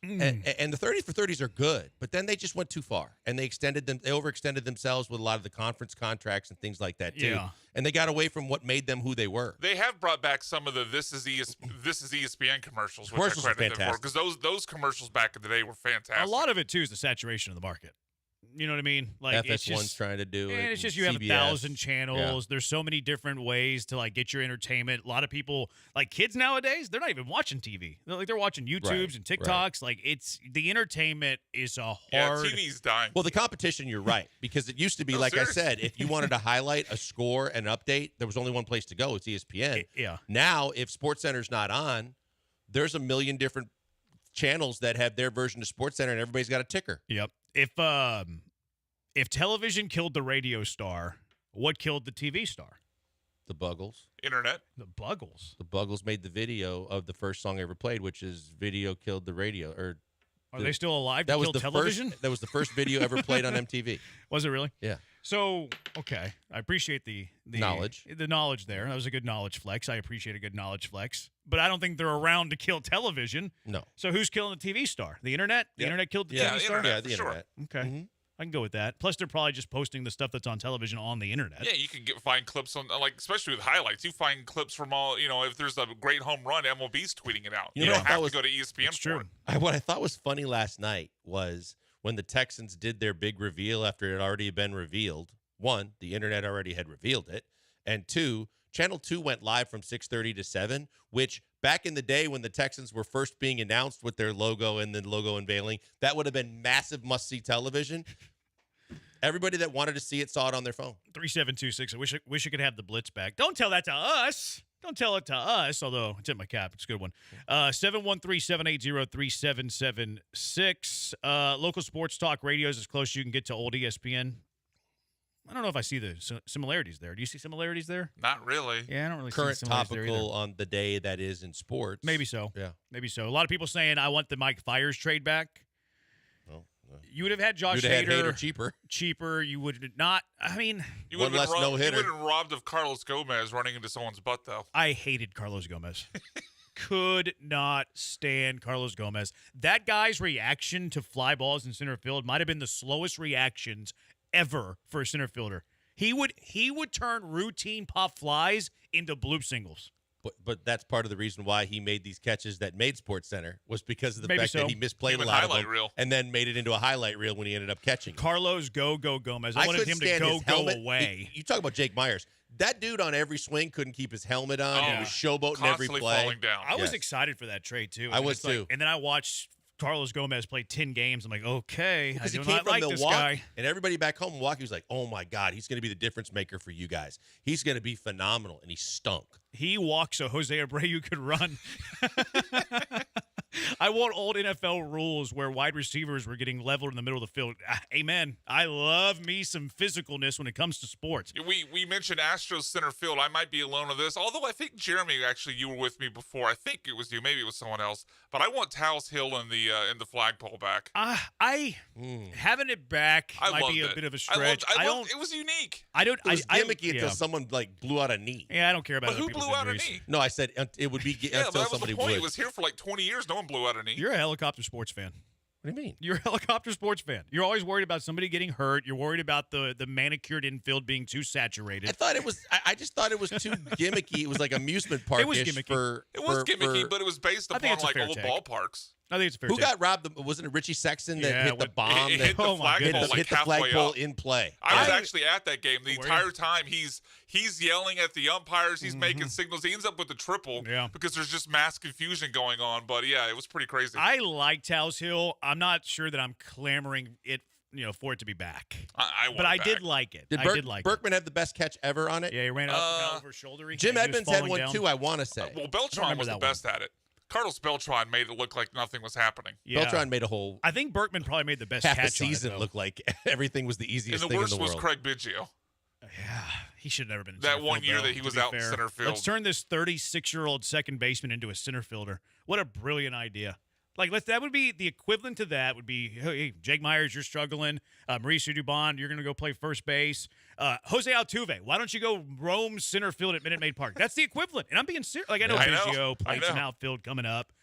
And the 30 for 30s are good, but then they just went too far and they overextended themselves with a lot of the conference contracts and things like that too. Yeah. And they got away from what made them who they were. They have brought back some of the This is ESPN commercials, which Commercials I are credit them for, fantastic. because those commercials back in the day were fantastic. A lot of it, too, is the saturation of the market. You know what I mean? Like FS1's trying to do it. And it's just you CBS. have 1,000 channels. Yeah. There's so many different ways to get your entertainment. A lot of people, like kids nowadays, they're not even watching TV. They're watching YouTubes and TikToks. Like it's the entertainment is a hard. Yeah, TV's dying. Well, the competition, you're right, because it used to be I said, if you wanted to highlight a score and update, there was only one place to go. It's ESPN. Yeah. Now, if SportsCenter's not on, there's a million different channels that have their version of SportsCenter, and everybody's got a ticker. Yep. If television killed the radio star, what killed the TV star? The Buggles. Internet. The Buggles. The Buggles made the video of the first song ever played, which is "Video Killed the Radio." Are they still alive? That was kill the television? That was the first video ever played on MTV. Was it really? Yeah. So, okay. I appreciate the knowledge. The knowledge there. That was a good knowledge flex. I appreciate a good knowledge flex. But I don't think they're around to kill television. No. So who's killing the TV star? The internet? The internet killed the TV star? Yeah, the internet. Okay. Mm-hmm. I can go with that. Plus, they're probably just posting the stuff that's on television on the internet. Yeah, you can find clips on, especially with highlights. You find clips from all, if there's a great home run, MLB's tweeting it out. You don't have to go to ESPN for it. What I thought was funny last night was when the Texans did their big reveal after it had already been revealed. One, the internet already had revealed it. And two, Channel 2 went live from 6:30 to 7, which back in the day when the Texans were first being announced with their logo and the logo unveiling, that would have been massive must-see television. Everybody that wanted to see it saw it on their phone. 3726. I wish I could have the Blitz back. Don't tell that to us. Don't tell it to us, although it's in my cap. It's a good one. 713-780-3776. Local sports talk radio is as close as you can get to old ESPN. I don't know if I see the similarities there. Do you see similarities there? Not really. Yeah, I don't really Current see similarities there topical on the day that is in sports. Maybe so. Yeah. Maybe so. A lot of people saying, I want the Mike Fiers trade back. Well, You would have had Josh You'd have had Hader cheaper. Cheaper. You would not. I mean, You would have been robbed of Carlos Gomez running into someone's butt, though. I hated Carlos Gomez. Could not stand Carlos Gomez. That guy's reaction to fly balls in center field might have been the slowest reactions ever for a center fielder. He would turn routine pop flies into bloop singles. But that's part of the reason why he made these catches that made SportsCenter was because of the Maybe fact so. that he misplayed Even a lot of highlight them reel. and then made it into a highlight reel when he ended up catching. Carlos go Gomez. I wanted couldn't him to stand go his helmet. away. You talk about Jake Myers. That dude on every swing couldn't keep his helmet on. He was showboating every Constantly play. falling down. I was excited for that trade too. I And was it's like- too. And then I watched Carlos Gomez play 10 games. I'm like, okay, I Because do he came not from like Milwaukee, this guy. and everybody back home in Milwaukee was like, "Oh my God, he's going to be the difference maker for you guys. He's going to be phenomenal," and he stunk. He walks so Jose Abreu could run. I want old NFL rules where wide receivers were getting leveled in the middle of the field. Amen. I love me some physicalness when it comes to sports. We mentioned Astros center field. I might be alone on this, although I think Jeremy, actually, you were with me before. I think it was you. Maybe it was someone else. But I want Taos Hill in the flagpole back. Having it back I might be loved a it. bit of a stretch. I loved, it was unique. I don't. It was I gimmicky until someone like blew out a knee. Yeah, I don't care about But other who people's blew out a injuries. knee? No, I said it would be Yeah, but until that was somebody the point. would. It was here for like 20 years. No one blew out a knee. You're a helicopter sports fan. What do you mean? You're a helicopter sports fan. You're always worried about somebody getting hurt. You're worried about the manicured infield being too saturated. I thought it was. I just thought it was too gimmicky. It was like amusement park. It was gimmicky. It was gimmicky, but it was based I think upon it's a like fair old take. ballparks. I think it's a fair Who take. got robbed? Wasn't it Richie Sexton that Yeah, hit the with- bomb? It that hit the Oh, my flagpole goodness. like hit the halfway flagpole up. in play. I was actually at that game the Were you? entire time. He's yelling at the umpires. He's making signals. He ends up with the triple because there's just mass confusion going on. But yeah, it was pretty crazy. I like Taos Hill. I'm not sure that I'm clamoring it, for it to be back. I want but it I back. did like it. Did I did like it. Berkman have the best catch ever on it? Yeah, he ran out over his shoulder. Jim Edmonds had one too. I want to say. Well, Beltran was the best at it. Carlos Beltran made it look like nothing was happening. Yeah. Beltran made a whole I think Berkman probably made the best half a catch on it, season though. look like everything was the easiest And the thing in worst the was world. Craig Biggio. Yeah, he should have never been in That center one field, year though, that he to was be out in fair. center field. Let's turn this 36-year-old second baseman into a center fielder. What a brilliant idea. Like, that would be the equivalent to that would be, hey, Jake Myers, you're struggling. Mauricio Dubon, you're going to go play first base. Jose Altuve, why don't you go roam center field at Minute Maid Park? That's the equivalent. And I'm being serious. Like, I know I know. Biggio I plays an know. outfield coming up.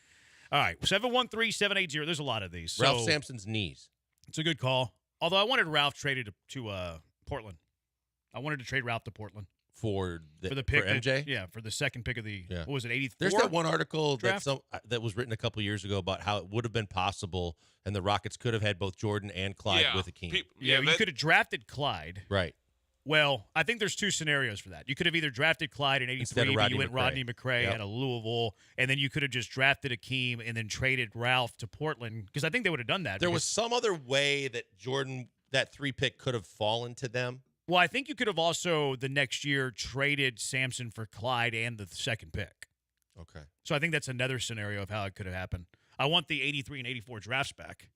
All right, 713-780. There's a lot of these. Ralph So, Sampson's knees. it's a good call. Although I wanted Ralph traded to Portland. I wanted to trade Ralph to Portland. For the pick for MJ? Yeah, for the second pick of the Yeah. what was it, 84? There's that one article draft? that was written a couple years ago about how it would have been possible, and the Rockets could have had both Jordan and Clyde Yeah. with Akeem. Yeah, you could have drafted Clyde. Right. Well, I think there's two scenarios for that. You could have either drafted Clyde in Instead '83, of but Rodney you went McRae. Rodney McRae Yep. out of Louisville, and then you could have just drafted Akeem and then traded Ralph to Portland because I think they would have done that. There was because- some other way that Jordan, that 3 pick, could have fallen to them. Well, I think you could have also the next year traded Sampson for Clyde and the second pick. Okay. So I think that's another scenario of how it could have happened. I want the 83 and 84 drafts back.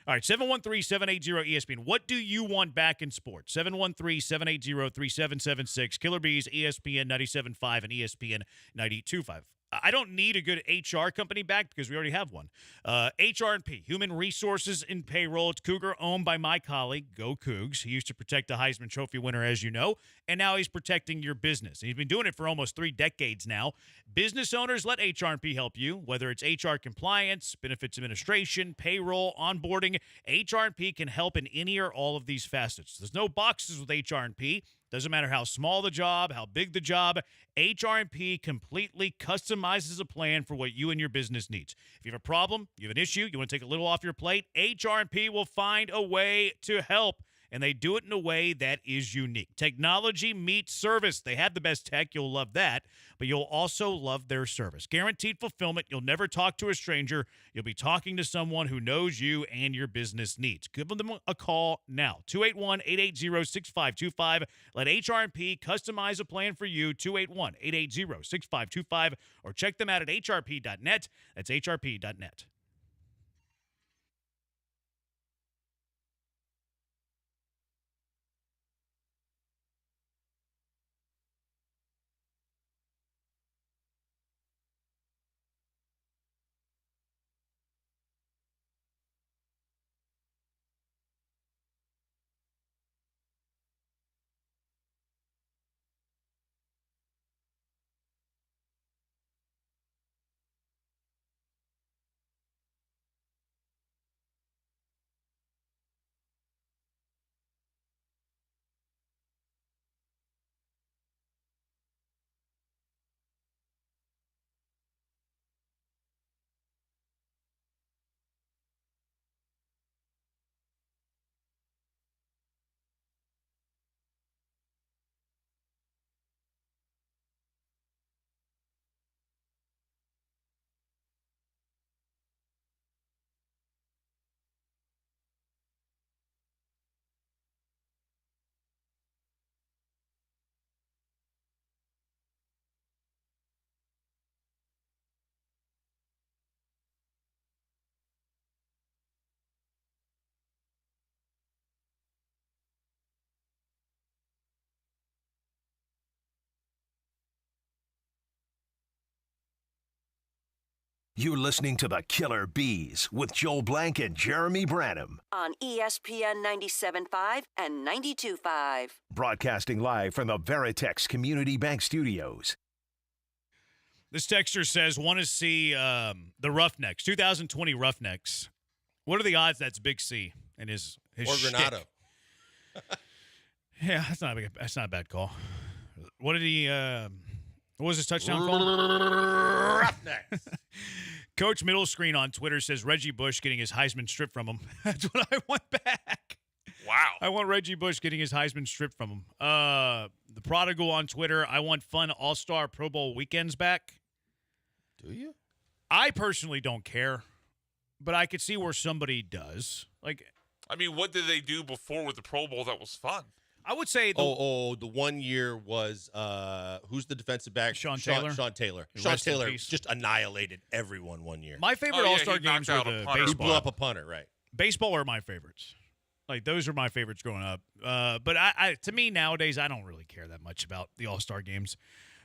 All right, 713-780-ESPN. What do you want back in sports? 713-780-3776. Killer Bees, ESPN 97.5 and ESPN 92.5. I don't need a good HR company back because we already have one. HR&P, Human Resources and Payroll. It's Cougar, owned by my colleague, Go Cougs. He used to protect the Heisman Trophy winner, as you know, and now he's protecting your business. And he's been doing it for almost 3 decades now. Business owners, let HR&P help you, whether it's HR compliance, benefits administration, payroll, onboarding. HR&P can help in any or all of these facets. There's no boxes with HR&P. Doesn't matter how small the job, how big the job, HR&P completely customizes a plan for what you and your business needs. If you have a problem, you have an issue, you want to take a little off your plate, HR&P will find a way to help, and they do it in a way that is unique. Technology meets service. They have the best tech. You'll love that, but you'll also love their service. Guaranteed fulfillment. You'll never talk to a stranger. You'll be talking to someone who knows you and your business needs. Give them a call now. 281-880-6525. Let HR&P customize a plan for you. 281-880-6525. Or check them out at hrp.net. That's hrp.net. You're listening to the Killer Bees with Joel Blank and Jeremy Branham. On ESPN 97.5 and 92.5. Broadcasting live from the Veritex Community Bank Studios. This texter says, want to see the Roughnecks, 2020 Roughnecks. What are the odds that's Big C and his Or shtick? Granado. Yeah, that's not a bad call. What did he? What was his touchdown call? Roughnecks. Coach Middle Screen on Twitter says Reggie Bush getting his Heisman stripped from him. That's what I want back. Wow. I want Reggie Bush getting his Heisman stripped from him. The Prodigal on Twitter, I want fun All-Star Pro Bowl weekends back. Do you? I personally don't care, but I could see where somebody does. Like, I mean, what did they do before with the Pro Bowl that was fun? I would say the 1 year was who's the defensive back? Sean Taylor. Sean Taylor. Rest Sean in Taylor peace. just annihilated everyone 1 year. My favorite All-Star games were the baseball. He blew up a punter, right? Baseball are my favorites. Like, those are my favorites growing up. But I to me nowadays, I don't really care that much about the All-Star games.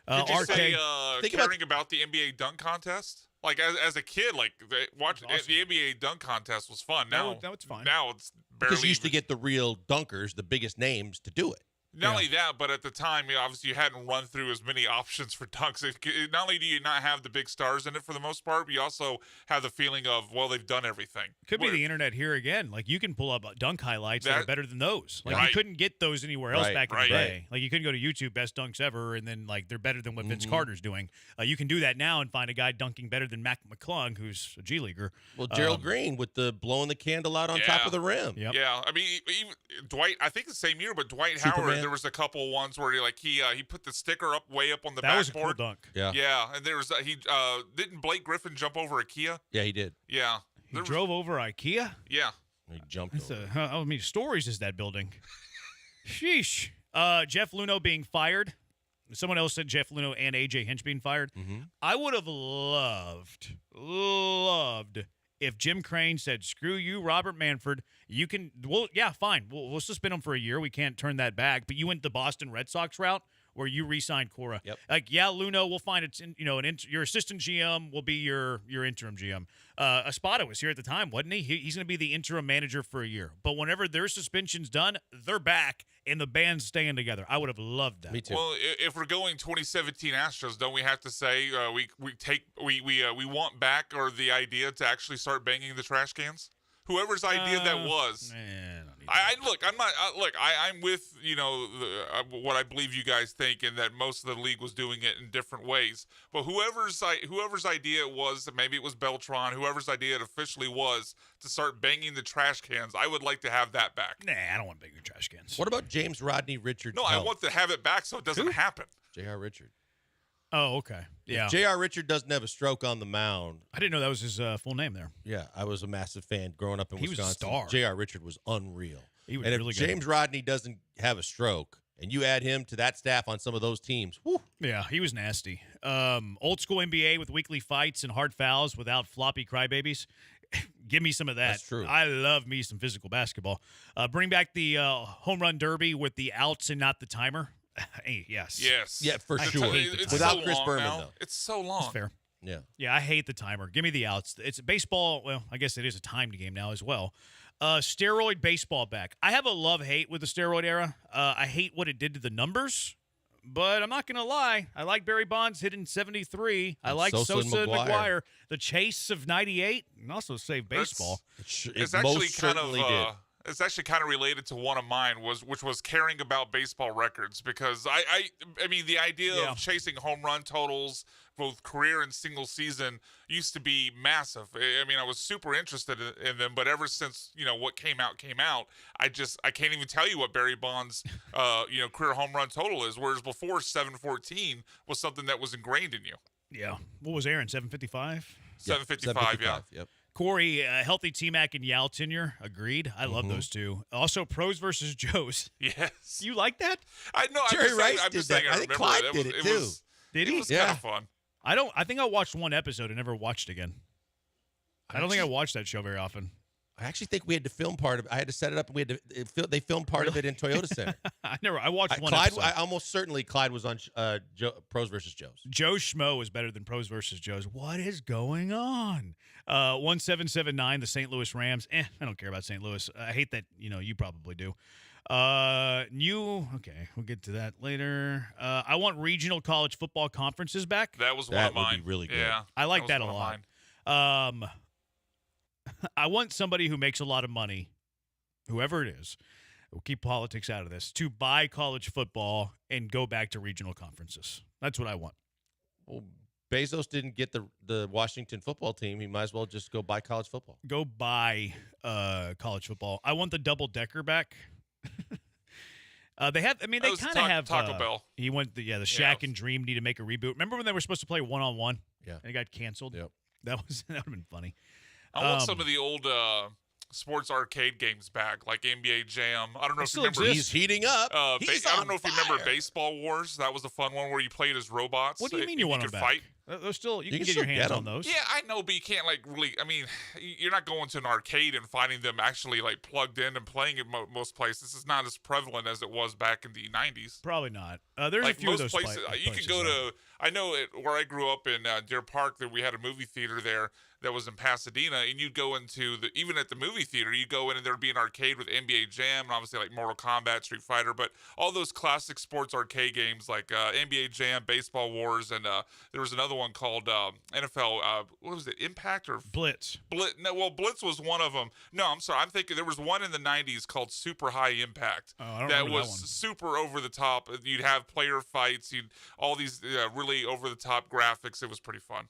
Did you say think caring about the NBA dunk contest? Like, as a kid, like, watching the NBA dunk contest was fun. Now it's fine. Now it's barely. Because you used to get the real dunkers, the biggest names, to do it. Not only that, but at the time, obviously, you hadn't run through as many options for dunks. Not only do you not have the big stars in it for the most part, but you also have the feeling of, well, they've done everything. Could be the internet here again. Like, you can pull up dunk highlights that are better than those. Like, Right. you couldn't get those anywhere else back in the day. Right. Like, you couldn't go to YouTube, best dunks ever, and then, like, they're better than what Vince Carter's doing. You can do that now and find a guy dunking better than Mac McClung, who's a G leaguer. Well, Gerald Green with the blowing the candle out on top of the rim. Yep. Yeah, I mean, even Dwight. I think the same year, but Dwight Superman. Howard. There was a couple ones where he put the sticker way up on the That was a backboard. cool dunk. Yeah. And there was didn't Blake Griffin jump over a Kia? Yeah, he did. Yeah, He drove over IKEA? Yeah. He jumped That's over. how many stories is that building? Sheesh. Jeff Luhnow being fired. Someone else said Jeff Luhnow and A.J. Hinch being fired. I would have loved if Jim Crane said, screw you, Robert Manfred. You can, well, yeah, fine. We'll suspend him for a year. We can't turn that back. But you went the Boston Red Sox route where you re-signed Cora. Yep. Like, yeah, Luhnow, we'll find your assistant GM will be your interim GM. Espada was here at the time, wasn't he? He's going to be the interim manager for a year. But whenever their suspension's done, they're back and the band's staying together. I would have loved that. Me too. Well, if we're going 2017 Astros, don't we have to say we want back or the idea to actually start banging the trash cans? Whoever's idea that was. I'm with what I believe you guys think, and that most of the league was doing it in different ways. But whoever's idea it was, maybe it was Beltran, whoever's idea it officially was to start banging the trash cans, I would like to have that back. Nah, I don't want to bang the trash cans. What about James Rodney Richard? No, I want to have it back so it doesn't happen. J.R. Richard. Oh, okay. Yeah. If J.R. Richard doesn't have a stroke on the mound. I didn't know that was his full name there. Yeah, I was a massive fan growing up in He was a Wisconsin. star. J.R. Richard was unreal. He was and really if good. James Rodney doesn't have a stroke, and you add him to that staff on some of those teams, whew. Yeah, he was nasty. Old school NBA with weekly fights and hard fouls without floppy crybabies. Give me some of that. That's true. I love me some physical basketball. Bring back the home run derby with the outs and not the timer. Hey, yes. Yeah, for I sure. hate the timer. Without so Chris long Berman, now. though. It's so long. That's fair. Yeah. Yeah, I hate the timer. Give me the outs. It's baseball. Well, I guess it is a timed game now as well. Steroid baseball back. I have a love-hate with the steroid era. I hate what it did to the numbers, but I'm not going to lie. I like Barry Bonds hitting 73. I like Sosa and McGuire. The chase of 98 and also saved baseball. It's actually kind of it's actually kind of related to one of mine, which was caring about baseball records, because I mean the idea of chasing home run totals, both career and single season, used to be massive. I mean, I was super interested in them, but ever since what came out, I can't even tell you what Barry Bonds career home run total is. Whereas before 714 was something that was ingrained in you. Yeah. What was Aaron? 755. 755. Yeah. Yep. Corey, healthy T-Mac and Yao tenure. Agreed. I love those two. Also, pros versus Joes. Yes. You like that? I know. Jerry Rice I'm did just that. saying. I think remember Clyde did it too. Did he? It was kind of fun. I think I watched one episode and never watched again. I don't think I watched that show very often. I actually think we had to film part of it. I had to set it up, and we had to. They filmed part of it in Toyota Center. I watched one Clyde, episode. I almost certainly Clyde was on Pros versus Joes. Joe Schmo is better than Pros versus Joes. What is going on? 1779, the St. Louis Rams. I don't care about St. Louis. I hate that. You probably do. Okay, we'll get to that later. I want regional college football conferences back. That was one of mine. Would be really good. Yeah, I like that a was one of lot. mine. I want somebody who makes a lot of money, whoever it is, we'll keep politics out of this, to buy college football and go back to regional conferences. That's what I want. Well, Bezos didn't get the Washington football team. He might as well just go buy college football. Go buy college football. I want the double-decker back. They have. I mean, they kind of have Taco Bell. He went. The Shaq and Dream need to make a reboot. Remember when they were supposed to play one-on-one? Yeah, and it got canceled. Yep. That would have been funny. I want some of the old sports arcade games back, like NBA Jam. I don't know if you remember. He's heating up. I don't know if you remember Baseball Wars. That was a fun one where you played as robots. What do you mean you want them could back? fight? Those still, you can get your hands on those. Yeah, I know, but you can't really. I mean, you're not going to an arcade and finding them actually plugged in and playing at most places. It's not as prevalent as it was back in the '90s. Probably not. There's a few most of those places. You could go to. I know where I grew up in Deer Park, that we had a movie theater there that was in Pasadena, and you'd go into even at the movie theater, you go in and there'd be an arcade with NBA Jam and obviously like Mortal Kombat, Street Fighter, but all those classic sports arcade games like NBA Jam, Baseball Wars, and there was another one called NFL. What was it? Impact or Blitz? No, well, Blitz was one of them. No, I'm sorry. I'm thinking there was one in the '90s called Super High Impact. Oh, I don't that remember was that one. super over the top. You'd have player fights. All these really over the top graphics. It was pretty fun.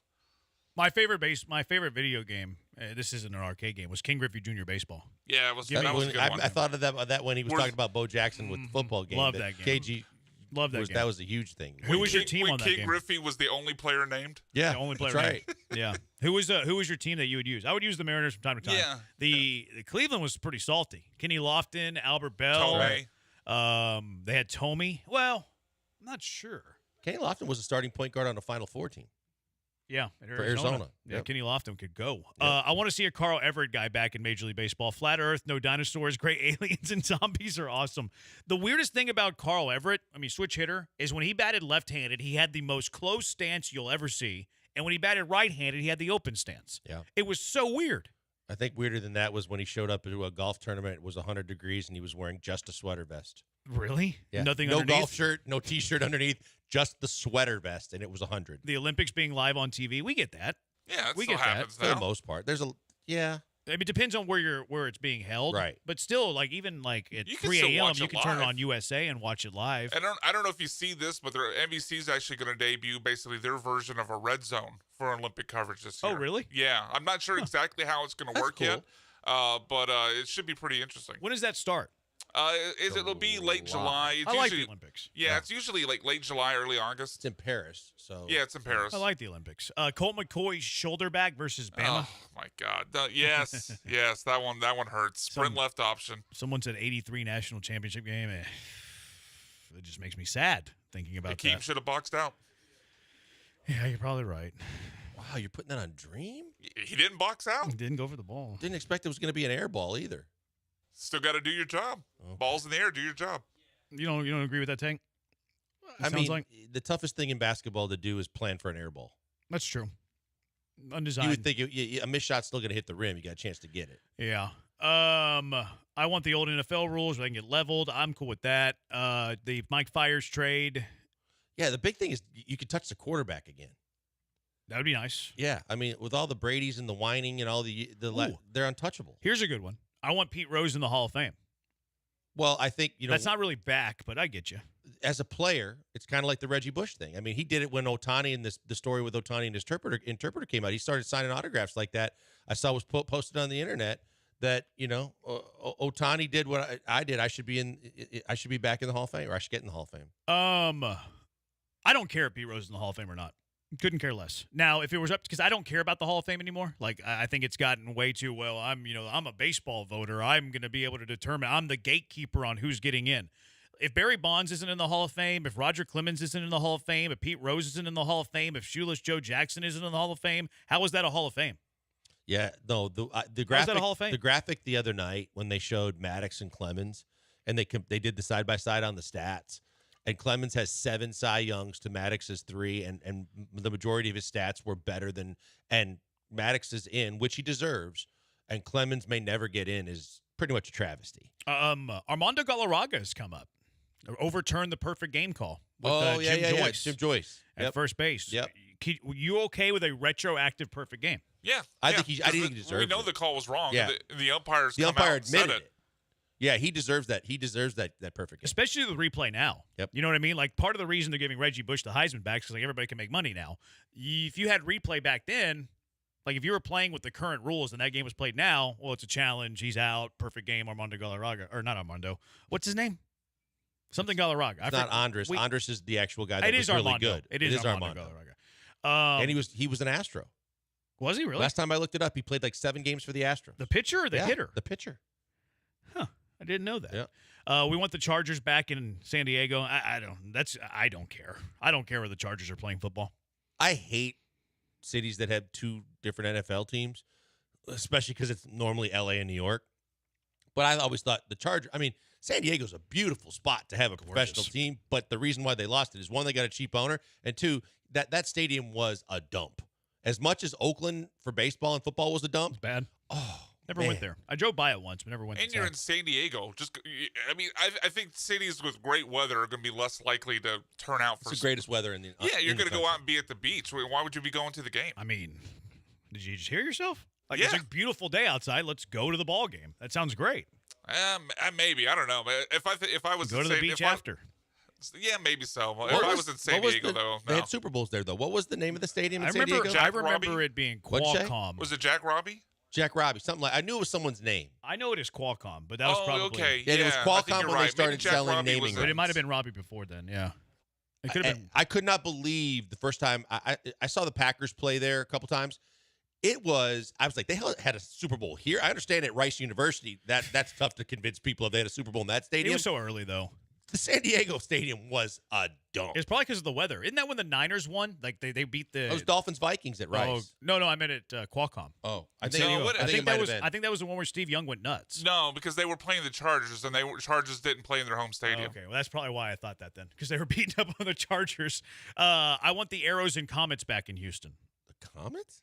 My favorite video game. This isn't an arcade game. Was King Griffey Jr. Baseball. Yeah, it was. That was a good one. I thought of that when he was talking about Bo Jackson with the football game. Love that game. KG. Love that game. That was a huge thing. Who was your team on that King game? Griffey was the only player named. Yeah, the only player that's named. right. Yeah. Who was your team that you would use? I would use the Mariners from time to time. Yeah. The Cleveland was pretty salty. Kenny Lofton, Albert Bell. Tomei. They had Tomei. Well, I'm not sure. Kenny Lofton was a starting point guard on the Final Four team. Yeah, for Arizona. Yeah, Yep. Kenny Lofton could go. Yep. I want to see a Carl Everett guy back in Major League Baseball. Flat Earth, no dinosaurs, great aliens, and zombies are awesome. The weirdest thing about Carl Everett, switch hitter, is when he batted left-handed, he had the most closed stance you'll ever see. And when he batted right-handed, he had the open stance. Yeah. It was so weird. I think weirder than that was when he showed up to a golf tournament. It was 100 degrees, and he was wearing just a sweater vest. Really? Yeah. Nothing no underneath? golf shirt, no T-shirt underneath, just the sweater vest, and it was 100. The Olympics being live on TV, we get that. Yeah, it we still get happens For now. the most part. It depends on where it's being held. Right. But still, even at You can 3 still a.m., watch you it can turn it live. on USA and watch it live. I don't know if you see this, but NBC is actually going to debut basically their version of a red zone for Olympic coverage this year. Oh, really? Yeah, I'm not sure exactly how it's going to work cool. yet, but it should be pretty interesting. When does that start? It'll be late July. It's I like usually, the Olympics. Yeah, it's usually late July, early August. It's in Paris, so Yeah, it's in Paris. I like the Olympics. Colt McCoy's shoulder bag versus Bama. Oh my God! Yes, yes, that one hurts. Sprint left option. Someone said 83 national championship game. It just makes me sad thinking about Hakeem that. should have boxed out. Yeah, you're probably right. Wow, you're putting that on Dream? He didn't box out. He didn't go for the ball. Didn't expect it was going to be an air ball either. Still got to do your job. Okay. Balls in the air, do your job. You don't agree with that, Tank? I mean, the toughest thing in basketball to do is plan for an air ball. That's true. Undesigned. You would think a missed shot's still going to hit the rim. You got a chance to get it. Yeah. I want the old NFL rules where they can get leveled. I'm cool with that. The Mike Fiers trade. Yeah, the big thing is you could touch the quarterback again. That would be nice. Yeah, I mean, with all the Bradys and the whining and all they're untouchable. Here's a good one. I want Pete Rose in the Hall of Fame. Well, I think that's not really back, but I get you. As a player, it's kind of like the Reggie Bush thing. I mean, he did it when Ohtani and the story with Ohtani and his interpreter came out. He started signing autographs like that. I saw was posted on the internet that Ohtani did what I did. I should be back in the Hall of Fame, or I should get in the Hall of Fame. I don't care if Pete Rose is in the Hall of Fame or not. Couldn't care less. Now, if it was up, because I don't care about the Hall of Fame anymore. Like, I think it's gotten way too well. I'm a baseball voter. I'm going to be able to determine. I'm the gatekeeper on who's getting in. If Barry Bonds isn't in the Hall of Fame, if Roger Clemens isn't in the Hall of Fame, if Pete Rose isn't in the Hall of Fame, if Shoeless Joe Jackson isn't in the Hall of Fame, how is that a Hall of Fame? Yeah, no, the How's graphic, that a Hall of Fame? the graphic the other night when they showed Maddox and Clemens, and they did the side by side on the stats, and Clemens has 7 Cy Youngs to Maddox's 3, and the majority of his stats were better than, and Maddox is in, which he deserves, and Clemens may never get in is pretty much a travesty. Armando Galarraga has come up, overturned the perfect game call with Jim Joyce at first base. Yep. You okay with a retroactive perfect game? Yeah, I think he deserves We know it. the call was wrong. Yeah. The umpires. The come umpire out and said admitted it. Yeah, he deserves that. He deserves that perfect game. Especially the replay now. Yep. You know what I mean? Like, part of the reason they're giving Reggie Bush the Heisman back is like everybody can make money now. If you had replay back then, like if you were playing with the current rules and that game was played now, well, it's a challenge. He's out. Perfect game, Armando Galarraga. Or not Armando. What's his name? Something Galarraga. It's not Andres. Andres is the actual guy that was really Armando. good. It is Armando Galarraga. And he was an Astro. Was he really? Last time I looked it up, he played like 7 games for the Astros. The pitcher or the hitter? The pitcher. I didn't know that. Yeah. We want the Chargers back in San Diego. I don't care. I don't care where the Chargers are playing football. I hate cities that have 2 different NFL teams, especially because it's normally LA and New York. But I always thought San Diego's a beautiful spot to have a professional team, but the reason why they lost it is 1, they got a cheap owner, and 2, that stadium was a dump. As much as Oakland for baseball and football was a dump. It's bad. Oh, never went there. I drove by it once, but never went. And you're in San Diego. I think cities with great weather are going to be less likely to turn out for. It's the greatest weather in the. Yeah, you're going to go out and be at the beach. Why would you be going to the game? I mean, did you just hear yourself? Like, it's a beautiful day outside. Let's go to the ball game. That sounds great. Maybe, I don't know. But if I was go to the beach after. Yeah, maybe so. If I was in San Diego, though, they had Super Bowls there, though. What was the name of the stadium in San Diego? I remember it being Qualcomm. Was it Jack Robbie? Jack Robbie, something like. I knew it was someone's name. I know it is Qualcomm, but that was probably okay. Yeah, it was Qualcomm when they started selling naming. But it might have been Robbie before then. Yeah, it could have been. I could not believe the first time I saw the Packers play there a couple times. I was like, they had a Super Bowl here. I understand at Rice University that's tough to convince people if they had a Super Bowl in that stadium. It was so early though. The San Diego Stadium was a dump. It's probably because of the weather. Isn't that when the Niners won? Like they beat the. It was Dolphins-Vikings at Rice. No, I meant at Qualcomm. Oh, I think that was the one where Steve Young went nuts. No, because they were playing the Chargers, and Chargers didn't play in their home stadium. Okay, well that's probably why I thought that then, because they were beating up on the Chargers. I want the Arrows and Comets back in Houston. The Comets?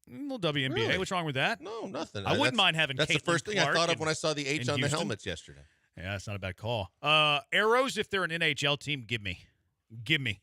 A little WNBA. Really? What's wrong with that? No, nothing. I wouldn't mind having. That's Caitlin the first thing Clark I thought of when I saw the H on the helmets yesterday. Yeah, that's not a bad call. Arrows, if they're an NHL team, give me.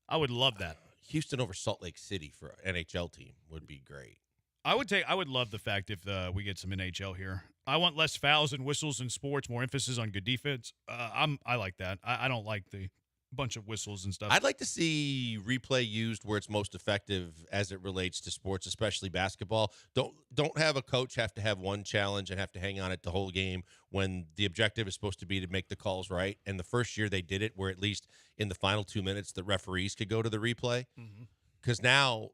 I would love that. Houston over Salt Lake City for an NHL team would be great. I would love the fact if we get some NHL here. I want less fouls and whistles in sports, more emphasis on good defense. I like that. I don't like the bunch of whistles and stuff. I'd like to see replay used where it's most effective as it relates to sports, especially basketball. Don't have a coach have to have one challenge and have to hang on it the whole game when the objective is supposed to be to make the calls right. And the first year they did it where at least in the final 2 minutes the referees could go to the replay. Because now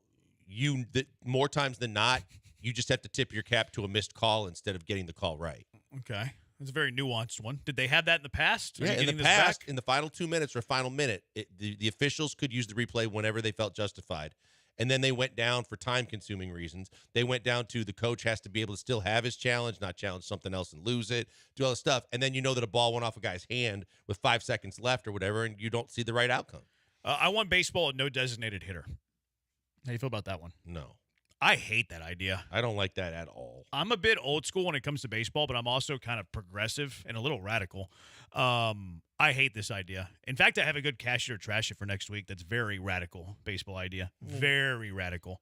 more times than not, you just have to tip your cap to a missed call instead of getting the call right. Okay. It's a very nuanced one. Did they have that in the past? Yeah, in the past, in the final 2 minutes or final minute, the officials could use the replay whenever they felt justified. And then they went down for time-consuming reasons. They went down to the coach has to be able to still have his challenge, not challenge something else and lose it, do all this stuff. And then you know that a ball went off a guy's hand with 5 seconds left or whatever, and you don't see the right outcome. I want baseball with no designated hitter. How do you feel about that one? No. I hate that idea. I don't like that at all. I'm a bit old school when it comes to baseball, but I'm also kind of progressive and a little radical. I hate this idea. In fact, I have a good cash it or trash it for next week. That's very radical baseball idea. Very radical.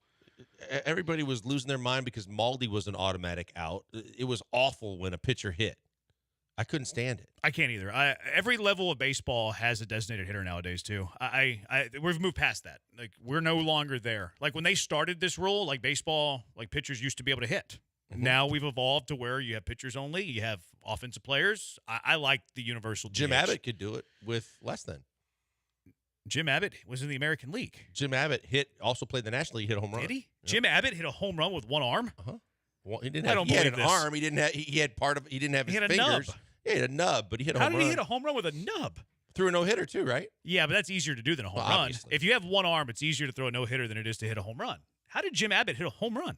Everybody was losing their mind because Maldi was an automatic out. It was awful when a pitcher hit. I couldn't stand it. I can't either. Every level of baseball has a designated hitter nowadays too. We've moved past that. Like we're no longer there. Like when they started this rule, like baseball, like pitchers used to be able to hit. Now we've evolved to where you have pitchers only. You have offensive players. I like the universal. Jim DH. Abbott could do it with less than. Jim Abbott was in the American League. Jim Abbott also played the National League. Hit a home run. Did he? Yeah. Jim Abbott hit a home run with one arm. Well, he didn't have. He had an arm. He didn't have. He had part of. He didn't have his fingers. Nub. Yeah, he had a nub, but he hit a home run. How did he hit a home run with a nub? Threw a no-hitter too, right? Yeah, but that's easier to do than a home run. Obviously. If you have one arm, it's easier to throw a no-hitter than it is to hit a home run. How did Jim Abbott hit a home run?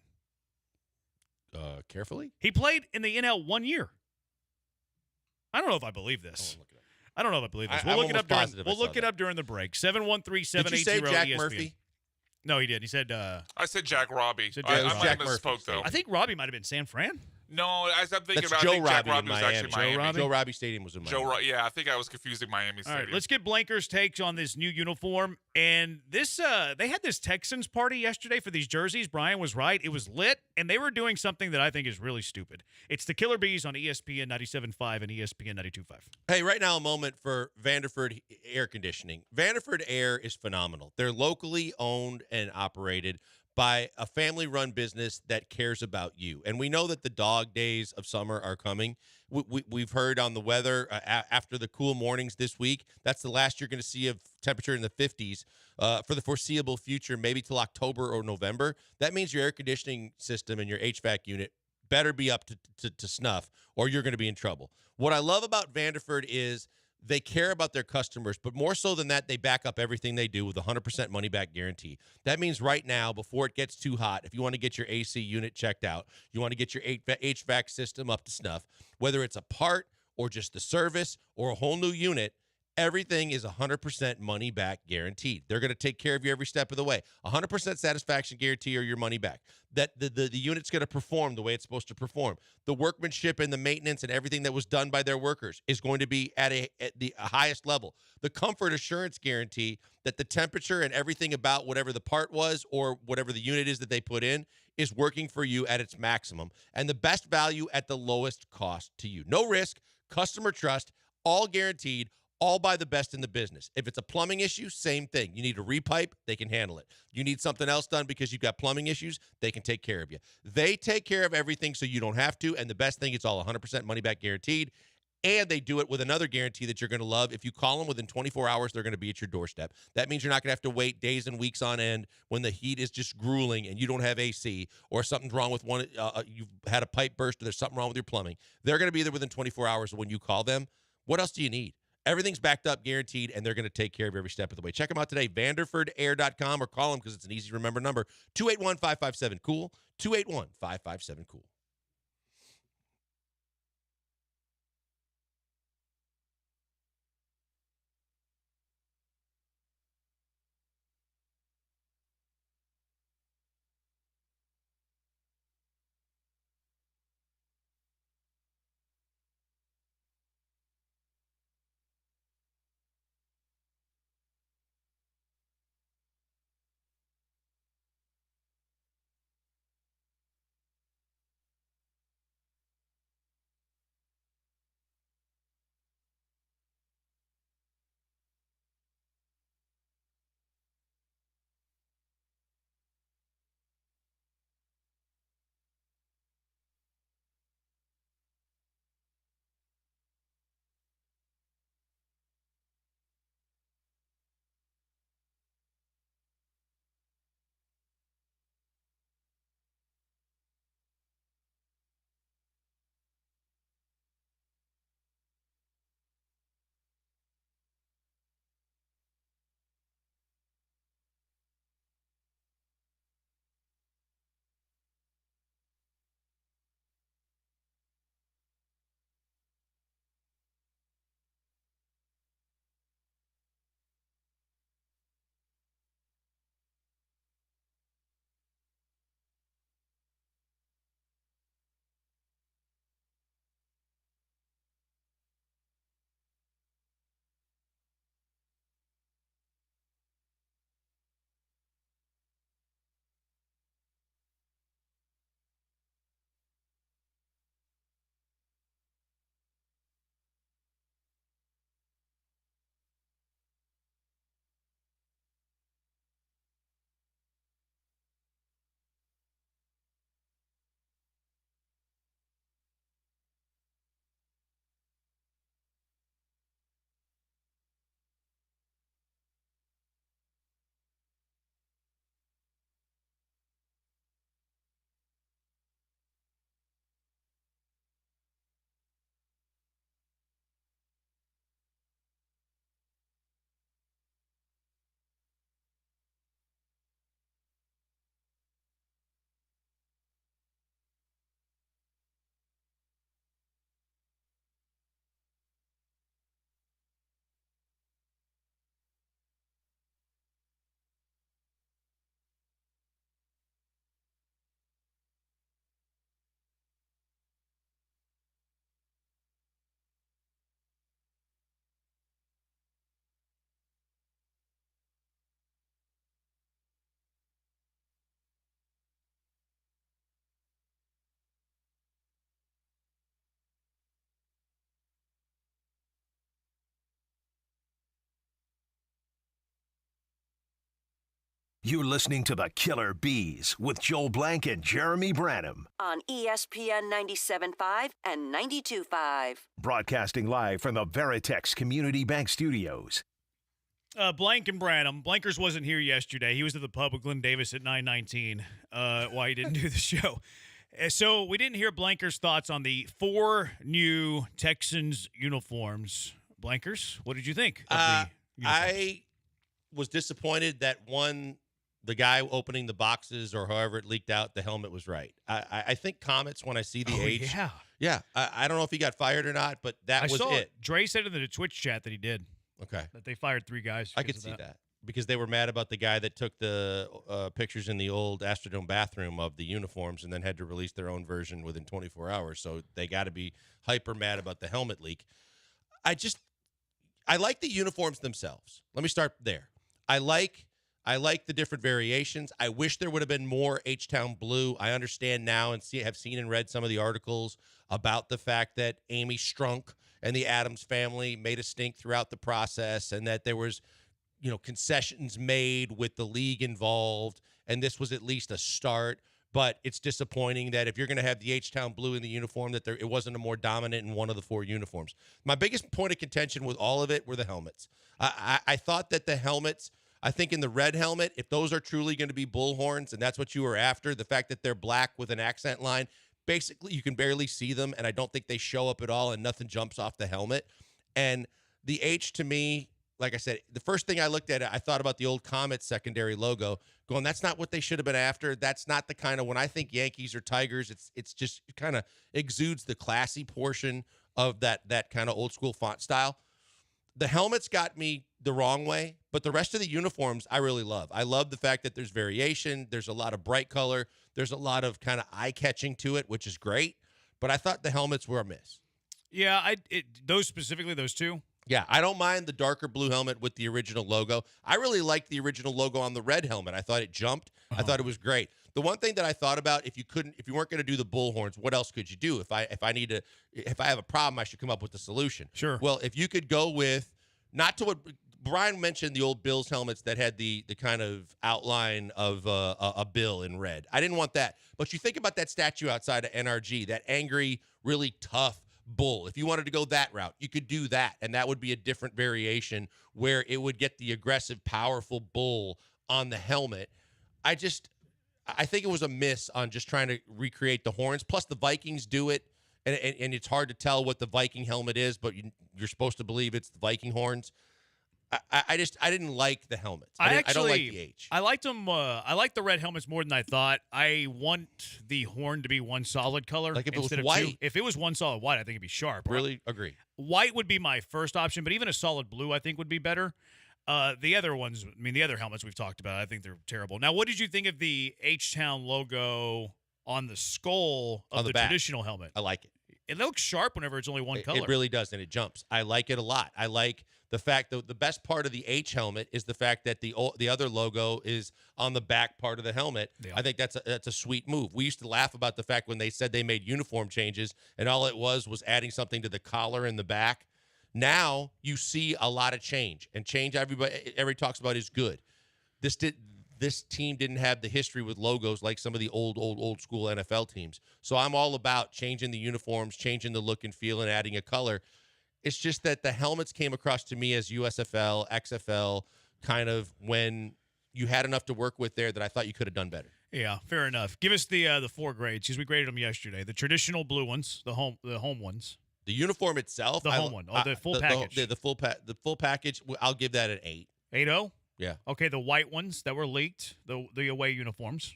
carefully. He played in the NL 1 year. I don't know if I believe this. I don't know if I believe this. We'll look it up during. We'll look it up during the break. 713-780 Did you say Jack ESPN. Murphy? No, he did. He said. I said Jack Robbie. I might have misspoke, though. I think Robbie might have been San Fran. No, as I'm thinking That's about Joe it, I think Jack Robbie Robbie in was Miami. actually Miami. Joe Robbie Stadium was in Miami. Yeah, I think I was confusing Miami All Stadium. right, let's get Blanker's takes on this new uniform. And this, they had this Texans party yesterday for these jerseys. Brian was right. It was lit, and they were doing something that I think is really stupid. It's the Killer Bees on ESPN 97.5 and ESPN 92.5. Hey, right now a moment for Vanderford Air Conditioning. Vanderford Air is phenomenal. They're locally owned and operated by a family-run business that cares about you. And we know that the dog days of summer are coming. We've heard on the weather after the cool mornings this week, that's the last you're going to see of temperature in the 50s for the foreseeable future, maybe till October or November. That means your air conditioning system and your HVAC unit better be up to snuff, or you're going to be in trouble. What I love about Vanderford is they care about their customers, but more so than that, they back up everything they do with a 100% money-back guarantee. That means right now, before it gets too hot, if you want to get your AC unit checked out, you want to get your HVAC system up to snuff, whether it's a part or just the service or a whole new unit, everything is 100% money-back guaranteed. They're going to take care of you every step of the way. 100% satisfaction guarantee or your money back. That the unit's going to perform the way it's supposed to perform. The workmanship and the maintenance and everything that was done by their workers is going to be at the highest level. The comfort assurance guarantee that the temperature and everything about whatever the part was or whatever the unit is that they put in is working for you at its maximum. And the best value at the lowest cost to you. No risk, customer trust, all guaranteed, all by the best in the business. If it's a plumbing issue, same thing. You need a repipe, they can handle it. You need something else done because you've got plumbing issues, they can take care of you. They take care of everything so you don't have to, and the best thing, it's all 100% money-back guaranteed, and they do it with another guarantee that you're going to love. If you call them within 24 hours, they're going to be at your doorstep. That means you're not going to have to wait days and weeks on end when the heat is just grueling and you don't have AC or something's wrong with one, you've had a pipe burst or there's something wrong with your plumbing. They're going to be there within 24 hours when you call them. What else do you need? Everything's backed up, guaranteed, and they're going to take care of every step of the way. Check them out today, vanderfordair.com, or call them because it's an easy-to-remember number, 281-557-COOL, 281-557-COOL. You're listening to the Killer Bees with Joel Blank and Jeremy Branham. On ESPN 97.5 and 92.5. Broadcasting live from the Veritex Community Bank Studios. Blank and Branham. Blankers wasn't here yesterday. He was at the pub with Glenn Davis at 9:19 while he didn't do the show. So we didn't hear Blanker's thoughts on the 4 new Texans uniforms. Blankers, what did you think of the uniforms? I was disappointed that the guy opening the boxes or however it leaked out, the helmet was right. I think Comets, when I see the age. Yeah. I don't know if he got fired or not, but that was it. Dre said in the Twitch chat that he did. Okay. That they fired 3 guys. I could see that because they were mad about the guy that took the pictures in the old Astrodome bathroom of the uniforms and then had to release their own version within 24 hours. So they got to be hyper mad about the helmet leak. I like the uniforms themselves. Let me start there. I like the different variations. I wish there would have been more H-Town blue. I understand now and have seen and read some of the articles about the fact that Amy Strunk and the Adams family made a stink throughout the process and that there was, concessions made with the league involved, and this was at least a start. But it's disappointing that if you're going to have the H-Town blue in the uniform, that it wasn't a more dominant in one of the 4 uniforms. My biggest point of contention with all of it were the helmets. I thought that the helmets, I think in the red helmet, if those are truly going to be bullhorns and that's what you were after, the fact that they're black with an accent line, basically you can barely see them, and I don't think they show up at all, and nothing jumps off the helmet. And the H, to me, like I said, the first thing I looked at, I thought about the old Comet secondary logo, going, that's not what they should have been after. That's not the kind of, when I think Yankees or Tigers, it's just kind of exudes the classy portion of that kind of old school font style. The helmets got me the wrong way, but the rest of the uniforms I really love. I love the fact that there's variation. There's a lot of bright color. There's a lot of kind of eye-catching to it, which is great. But I thought the helmets were a miss. Yeah, those 2. Yeah, I don't mind the darker blue helmet with the original logo. I really liked the original logo on the red helmet. I thought it jumped. I thought it was great. The one thing that I thought about, if you weren't going to do the bullhorns, what else could you do? If I have a problem, I should come up with a solution. Sure. Well, if you could go with, not to what Brian mentioned, the old Bills helmets that had the kind of outline of a bill in red. I didn't want that. But you think about that statue outside of NRG, that angry, really tough bull. If you wanted to go that route, you could do that, and that would be a different variation where it would get the aggressive, powerful bull on the helmet. I think it was a miss on just trying to recreate the horns. Plus, the Vikings do it, and it's hard to tell what the Viking helmet is, but you're supposed to believe it's the Viking horns. I didn't like the helmets. I don't like the H. I liked them. I like the red helmets more than I thought. I want the horn to be one solid color. Like if it was instead of white. 2. If it was one solid white, I think it'd be sharp. Really agree. White would be my first option, but even a solid blue I think would be better. The other ones, the other helmets we've talked about, I think they're terrible. Now, what did you think of the H-Town logo on the skull of the traditional helmet? I like it. It looks sharp whenever it's only one color. It really does, and it jumps. I like it a lot. I like the fact that the best part of the H helmet is the fact that the other logo is on the back part of the helmet. Yeah. I think that's a sweet move. We used to laugh about the fact when they said they made uniform changes, and all it was adding something to the collar in the back. Now you see a lot of change, and change everybody talks about is good. This team didn't have the history with logos like some of the old school NFL teams. So I'm all about changing the uniforms, changing the look and feel, and adding a color. It's just that the helmets came across to me as USFL, XFL, kind of when you had enough to work with there that I thought you could have done better. Yeah, fair enough. Give us the 4 grades because we graded them yesterday. The traditional blue ones, the home ones. The uniform itself, the home one, the full package. The full package. I'll give that an 8. 8-0? Yeah. Okay, the white ones that were leaked, the away uniforms.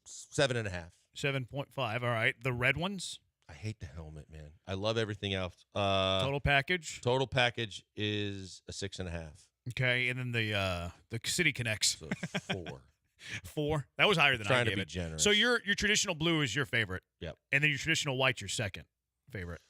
7.5. 7.5. All right. The red ones. I hate the helmet, man. I love everything else. Total package. Total package is a 6.5. Okay, and then the City Connects. So 4. 4. That was higher than I gave to be it. Generous. So your traditional blue is your favorite. Yep. And then your traditional white's your second favorite.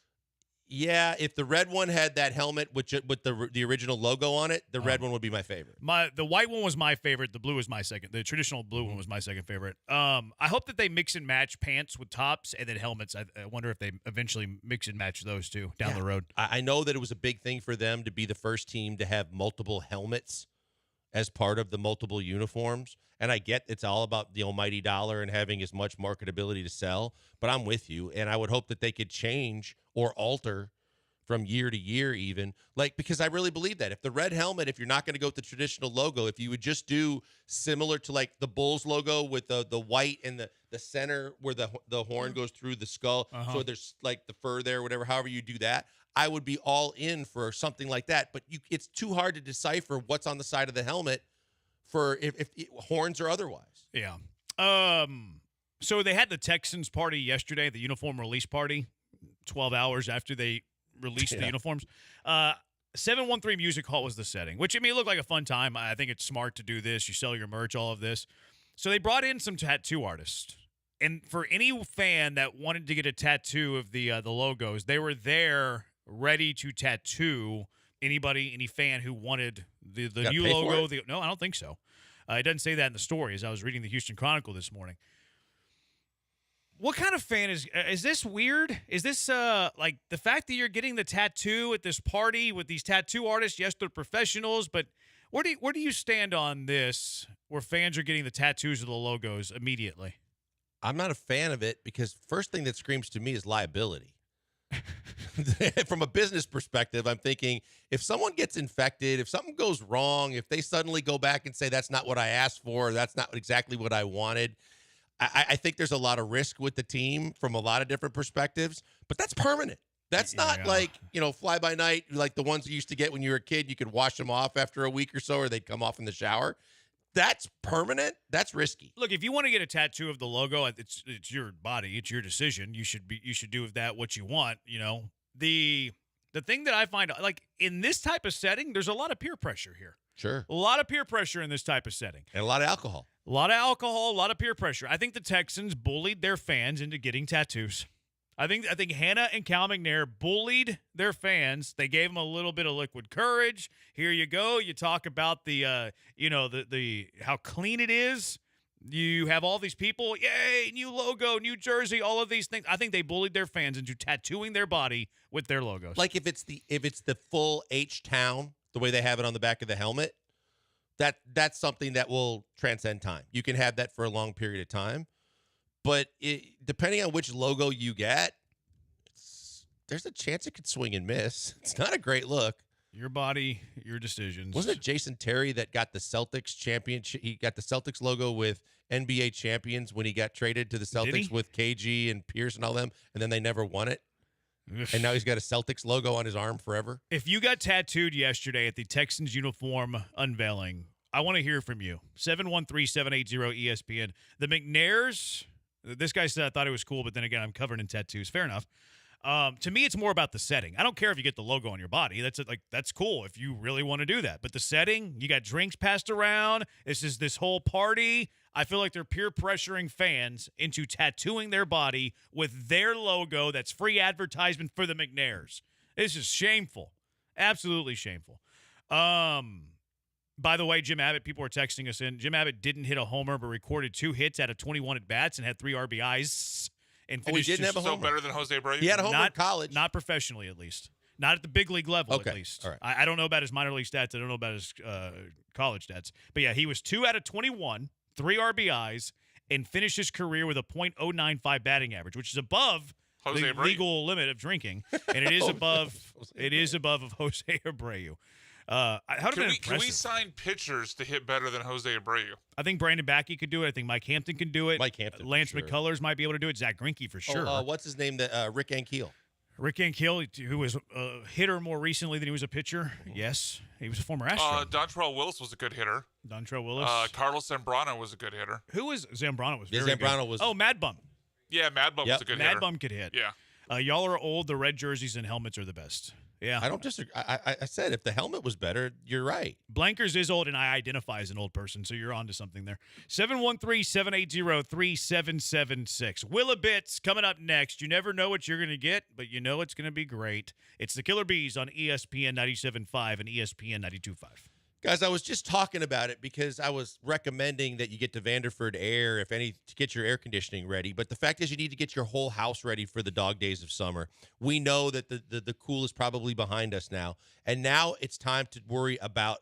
Yeah, if the red one had that helmet with the original logo on it, the red one would be my favorite. The white one was my favorite. The blue was my second. The traditional blue one was my second favorite. I hope that they mix and match pants with tops and then helmets. I wonder if they eventually mix and match those two down the road. I know that it was a big thing for them to be the first team to have multiple helmets as part of the multiple uniforms. And I get it's all about the almighty dollar and having as much marketability to sell, but I'm with you. And I would hope that they could change or alter from year to year even. Like, because I really believe that if the red helmet, if you're not going to go with the traditional logo, if you would just do similar to like the Bulls logo with the white and the center where the horn goes through the skull, so there's like the fur there, whatever, however you do that, I would be all in for something like that. But it's too hard to decipher what's on the side of the helmet for if horns or otherwise. Yeah. So they had the Texans party yesterday, the uniform release party, 12 hours after they released the uniforms. 713 Music Hall was the setting, which, I mean, it looked like a fun time. I think it's smart to do this. You sell your merch, all of this. So they brought in some tattoo artists. And for any fan that wanted to get a tattoo of the logos, they were there ready to tattoo any fan who wanted the new logo. No, I don't think so. It doesn't say that in the story as I was reading the Houston Chronicle this morning. What kind of fan is this weird? Is this like the fact that you're getting the tattoo at this party with these tattoo artists? Yes, they're professionals, but where do you stand on this where fans are getting the tattoos of the logos immediately? I'm not a fan of it because first thing that screams to me is liability. From a business perspective, I'm thinking if someone gets infected, if something goes wrong, if they suddenly go back and say that's not what I asked for, or that's not exactly what I wanted, I think there's a lot of risk with the team from a lot of different perspectives, but that's permanent. That's not like, fly by night, like the ones you used to get when you were a kid. You could wash them off after a week or so, or they'd come off in the shower. That's permanent. That's risky. Look, if you want to get a tattoo of the logo, it's your body. It's your decision. You should do with that what you want. The thing that I find, like in this type of setting, there's a lot of peer pressure here. Sure. A lot of peer pressure in this type of setting. And a lot of alcohol. A lot of alcohol, a lot of peer pressure. I think the Texans bullied their fans into getting tattoos. I think Hannah and Cal McNair bullied their fans. They gave them a little bit of liquid courage. Here you go. You talk about the how clean it is. You have all these people, yay, new logo, new jersey, all of these things. I think they bullied their fans into tattooing their body with their logos. Like if it's the full H-Town, the way they have it on the back of the helmet, that's something that will transcend time. You can have that for a long period of time. But depending on which logo you get, there's a chance it could swing and miss. It's not a great look. Your body, your decisions. Wasn't it Jason Terry that got the Celtics championship? He got the Celtics logo with NBA champions when he got traded to the Celtics with KG and Pierce and all them, and then they never won it. And now he's got a Celtics logo on his arm forever. If you got tattooed yesterday at the Texans uniform unveiling, I want to hear from you. 713-780-ESPN. The McNairs, this guy said I thought it was cool, but then again, I'm covered in tattoos. Fair enough. To me, it's more about the setting. I don't care if you get the logo on your body. That's cool if you really want to do that. But the setting, you got drinks passed around. This whole party. I feel like they're peer pressuring fans into tattooing their body with their logo. That's free advertisement for the McNairs. This is shameful. Absolutely shameful. By the way, Jim Abbott, people are texting us in. Jim Abbott didn't hit a homer, but recorded 2 hits out of 21 at-bats and had 3 RBIs. And he didn't have a homer. So better than Jose Abreu? He had a homer in college. Not professionally, at least. Not at the big league level, okay. At least. All right. I don't know about his minor league stats. I don't know about his college stats. But, yeah, he was 2 out of 21, 3 RBIs, and finished his career with a .095 batting average, which is above the legal limit of drinking, and it is above of Jose Abreu. Can we sign pitchers to hit better than Jose Abreu? I think Brandon Backey could do it. I think Mike Hampton can do it. Lance sure. McCullers might be able to do it. Zach Greinke for sure. What's his name? Rick Ankiel. Rick Ankiel, who was a hitter more recently than he was a pitcher. Yes, he was a former Astro. Dontrell Willis was a good hitter. Dontrell Willis. Carlos Zambrano was a good hitter. Who was Zambrano? Was very Zambrano good. Was. Oh, Mad Bum. Yeah, Mad Bum was a good hitter. Mad Bum could hit. Yeah. Y'all are old. The red jerseys and helmets are the best. Yeah. I don't disagree. I said if the helmet was better, you're right. Blankers is old, and I identify as an old person, so you're onto something there. 713-780-3776. Willa Bits coming up next. You never know what you're going to get, but you know it's going to be great. It's the Killer Bees on ESPN 97.5 and ESPN 92.5. Guys, I was just talking about it because I was recommending that you get to Vanderford Air, to get your air conditioning ready. But the fact is you need to get your whole house ready for the dog days of summer. We know that the cool is probably behind us now. And now it's time to worry about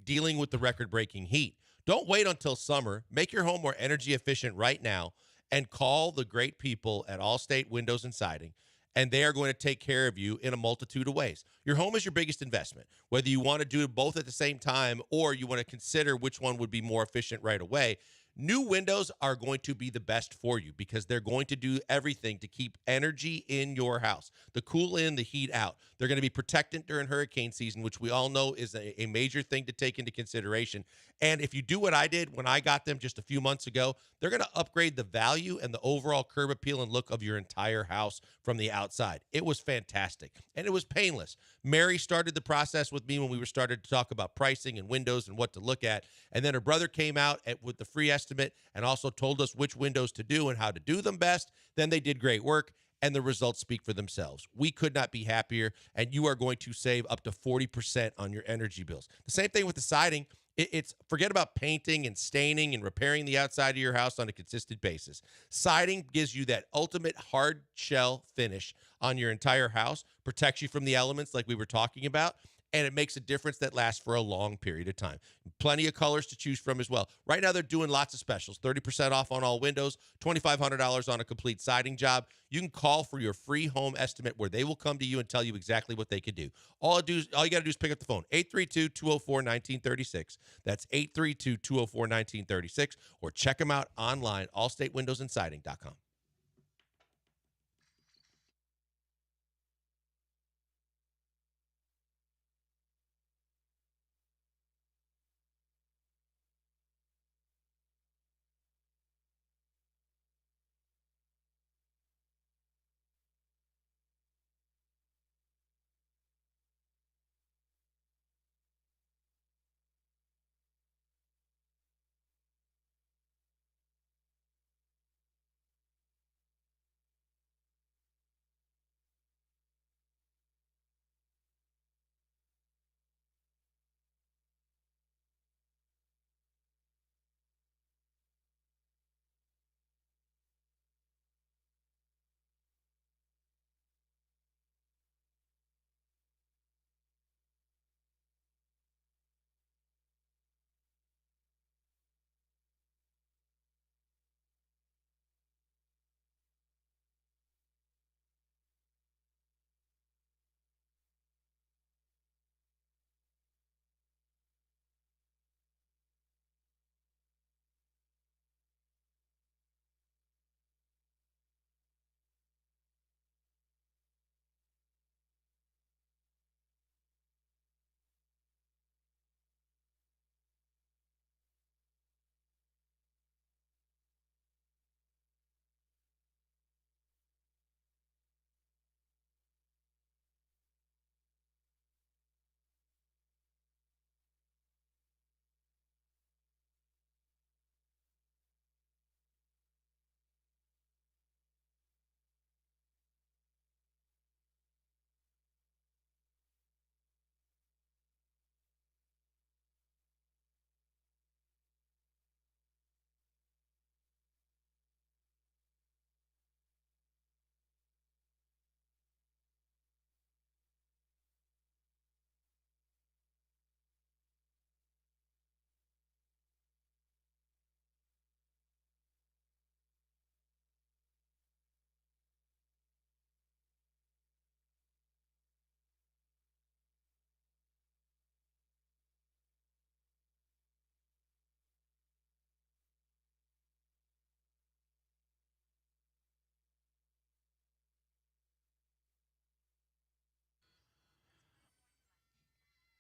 dealing with the record-breaking heat. Don't wait until summer. Make your home more energy efficient right now and call the great people at Allstate Windows and Siding, and they are going to take care of you in a multitude of ways. Your home is your biggest investment. Whether you want to do both at the same time or you want to consider which one would be more efficient right away, new windows are going to be the best for you because they're going to do everything to keep energy in your house, the cool in, the heat out. They're going to be protectant during hurricane season, which we all know is a major thing to take into consideration. And if you do what I did when I got them just a few months ago, they're going to upgrade the value and the overall curb appeal and look of your entire house from the outside. It was fantastic, and it was painless. Mary started the process with me when we were started to talk about pricing and windows and what to look at, and then her brother came out with the free estimate and also told us which windows to do and how to do them best. Then they did great work, and the results speak for themselves. We could not be happier, and you are going to save up to 40% on your energy bills. The same thing with the siding. It's forget about painting and staining and repairing the outside of your house on a consistent basis. Siding gives you that ultimate hard shell finish on your entire house, protects you from the elements like we were talking about, and it makes a difference that lasts for a long period of time. Plenty of colors to choose from as well. Right now, they're doing lots of specials, 30% off on all windows, $2,500 on a complete siding job. You can call for your free home estimate where they will come to you and tell you exactly what they could do. All you got to do is pick up the phone, 832-204-1936. That's 832-204-1936, or check them out online, allstatewindowsandsiding.com.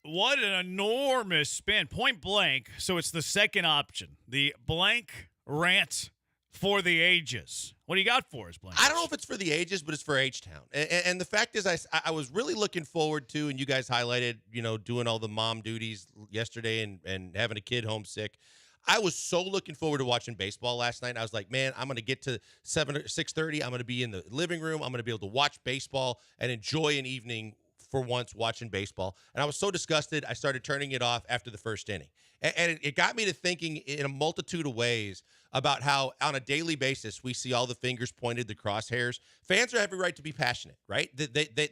What an enormous spin. Point blank. So it's the second option. The blank rant for the ages. What do you got for us, Blank? I don't know if it's for the ages, but it's for H-Town. And the fact is, I was really looking forward to, and you guys highlighted, doing all the mom duties yesterday and having a kid homesick. I was so looking forward to watching baseball last night. I was like, man, I'm going to get to 6:30. I'm going to be in the living room. I'm going to be able to watch baseball and enjoy an evening for once watching baseball. And I was so disgusted, I started turning it off after the first inning. And it got me to thinking in a multitude of ways about how on a daily basis we see all the fingers pointed, the crosshairs. Fans have every right to be passionate, right?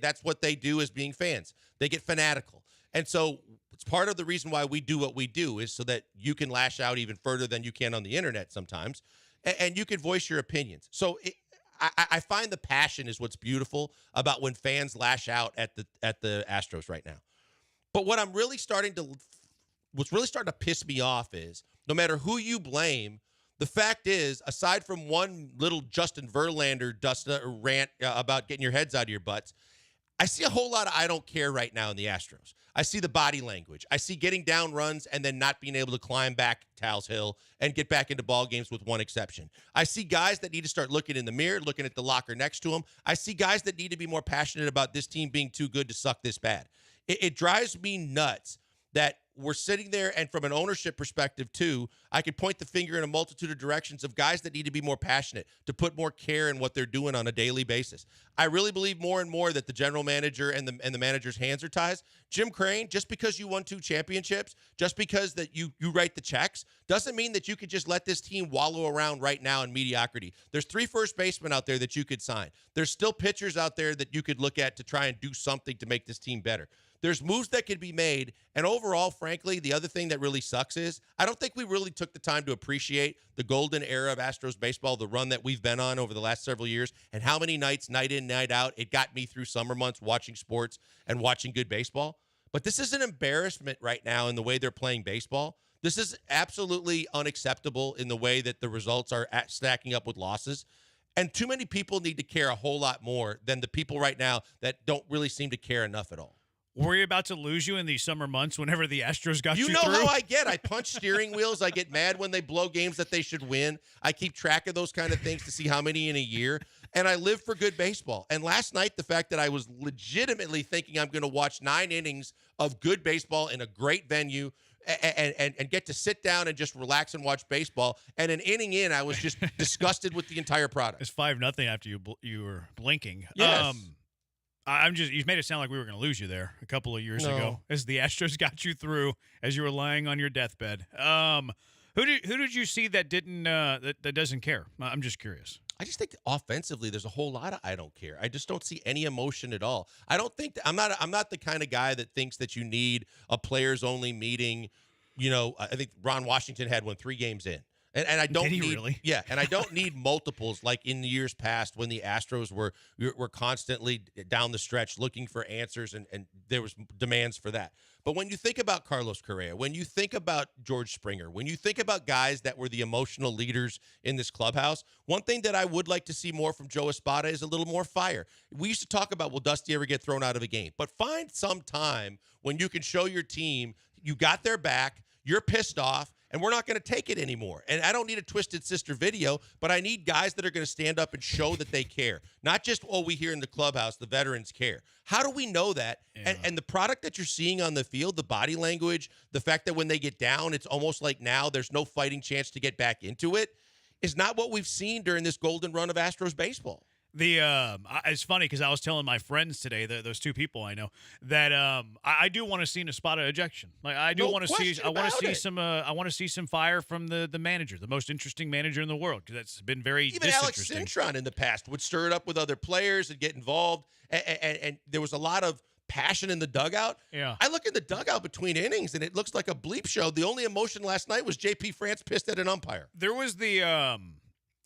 That's what they do as being fans. They get fanatical. And so It's part of the reason why we do what we do is so that you can lash out even further than you can on the internet sometimes, and you can voice your opinions. So I find the passion is what's beautiful about when fans lash out at the Astros right now. But what's really starting to piss me off is no matter who you blame, the fact is, aside from one little Justin Verlander rant about getting your heads out of your butts, I see a whole lot of I don't care right now in the Astros. I see the body language. I see getting down runs and then not being able to climb back Tal's Hill and get back into ball games with one exception. I see guys that need to start looking in the mirror, looking at the locker next to them. I see guys that need to be more passionate about this team being too good to suck this bad. It drives me nuts that we're sitting there, and from an ownership perspective, too, I could point the finger in a multitude of directions of guys that need to be more passionate, to put more care in what they're doing on a daily basis. I really believe more and more that the general manager and the manager's hands are tied. Jim Crane, just because you won 2 championships, just because that you write the checks, doesn't mean that you could just let this team wallow around right now in mediocrity. There's 3 first basemen out there that you could sign. There's still pitchers out there that you could look at to try and do something to make this team better. There's moves that could be made. And overall, frankly, the other thing that really sucks is I don't think we really took the time to appreciate the golden era of Astros baseball, the run that we've been on over the last several years, and how many nights, night in, night out, it got me through summer months watching sports and watching good baseball. But this is an embarrassment right now in the way they're playing baseball. This is absolutely unacceptable in the way that the results are stacking up with losses. And too many people need to care a whole lot more than the people right now that don't really seem to care enough at all. Were you about to lose you in these summer months whenever the Astros got you through? You know how I get. I punch steering wheels. I get mad when they blow games that they should win. I keep track of those kind of things to see how many in a year. And I live for good baseball. And last night, the fact that I was legitimately thinking I'm going to watch 9 innings of good baseball in a great venue and get to sit down and just relax and watch baseball. And an inning in, I was just disgusted with the entire product. It's 5-0 after you were blinking. Yes. You made it sound like we were going to lose you there a couple of years ago as the Astros got you through as you were lying on your deathbed. Who did you see that didn't that doesn't care? I'm just curious. I just think offensively there's a whole lot of I don't care. I just don't see any emotion at all. I don't think I'm not the kind of guy that thinks that you need a players only meeting. You know, I think Ron Washington had 3 games in. And I don't need really? Yeah, and I don't need multiples like in the years past when the Astros were constantly down the stretch looking for answers and there was demands for that. But when you think about Carlos Correa, when you think about George Springer, when you think about guys that were the emotional leaders in this clubhouse, one thing that I would like to see more from Joe Espada is a little more fire. We used to talk about, will Dusty ever get thrown out of a game? But find some time when you can show your team you got their back, you're pissed off, and we're not going to take it anymore. And I don't need a Twisted Sister video, but I need guys that are going to stand up and show that they care. Not just, we hear in the clubhouse, the veterans care. How do we know that? Yeah. And the product that you're seeing on the field, the body language, the fact that when they get down, it's almost like now there's no fighting chance to get back into it, is not what we've seen during this golden run of Astros baseball. It's funny because I was telling my friends today, those 2 people I know, that I do want to see an Espada ejection. Like I do want to see. I want to see some. I want to see some fire from the manager, the most interesting manager in the world, because that's been very even Alex Cintron in the past would stir it up with other players and get involved, and there was a lot of passion in the dugout. Yeah, I look in the dugout between innings, and it looks like a bleep show. The only emotion last night was J.P. France pissed at an umpire. There was the.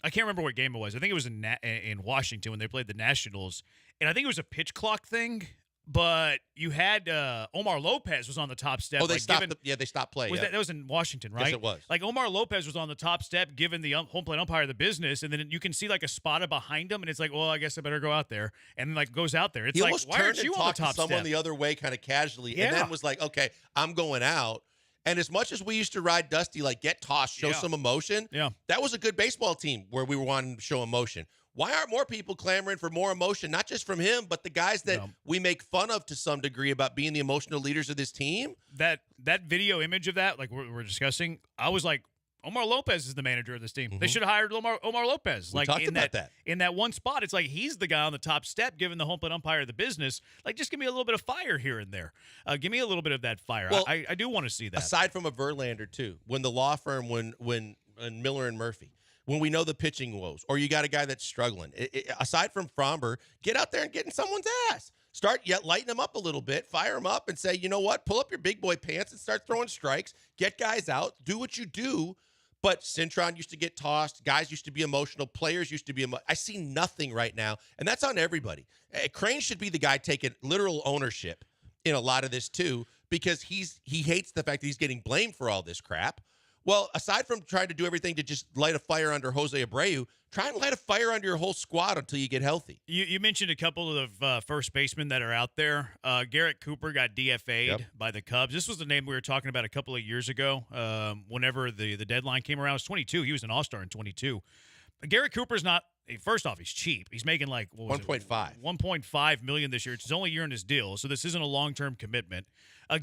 I can't remember what game it was. I think it was in Washington when they played the Nationals, and I think it was a pitch clock thing. But you had Omar Lopez was on the top step. Oh, they stopped. They stopped play. That was in Washington, right? Yes, it was. Like Omar Lopez was on the top step, giving the home plate umpire the business, and then you can see like a Espada behind him, and it's like, well, I guess I better go out there, and then like goes out there. It's he like, almost why aren't you on the top step? Someone the other way, kind of casually, and then was like, okay, I'm going out. And as much as we used to ride Dusty, like get tossed, show some emotion, that was a good baseball team where we were wanting to show emotion. Why aren't more people clamoring for more emotion, not just from him, but the guys that we make fun of to some degree about being the emotional leaders of this team? That video image of that, like we're discussing, I was like, Omar Lopez is the manager of this team. Mm-hmm. They should have hired Omar Lopez. We talked about that. In that one spot, it's like he's the guy on the top step giving the home plate umpire the business. Like, just give me a little bit of fire here and there. Give me a little bit of that fire. Well, I do want to see that. Aside from a Verlander, too, when the law firm, when Miller and Murphy, when we know the pitching woes, or you got a guy that's struggling. Aside from Fromber, get out there and get in someone's ass. Start lighten them up a little bit, fire them up, and say, you know what? Pull up your big boy pants and start throwing strikes. Get guys out. Do what you do. But Cintron used to get tossed. Guys used to be emotional. Players used to be I see nothing right now, and that's on everybody. Crane should be the guy taking literal ownership in a lot of this too, because he hates the fact that he's getting blamed for all this crap. Well, aside from trying to do everything to just light a fire under Jose Abreu, try and light a fire under your whole squad until you get healthy. You mentioned a couple of first basemen that are out there. Garrett Cooper got DFA'd by the Cubs. This was the name we were talking about a couple of years ago. Whenever the deadline came around, it was 22. He was an all-star in 22. Garrett Cooper's not. First off, he's cheap. He's making like 1.5 million this year. It's his only year in his deal, so this isn't a long-term commitment.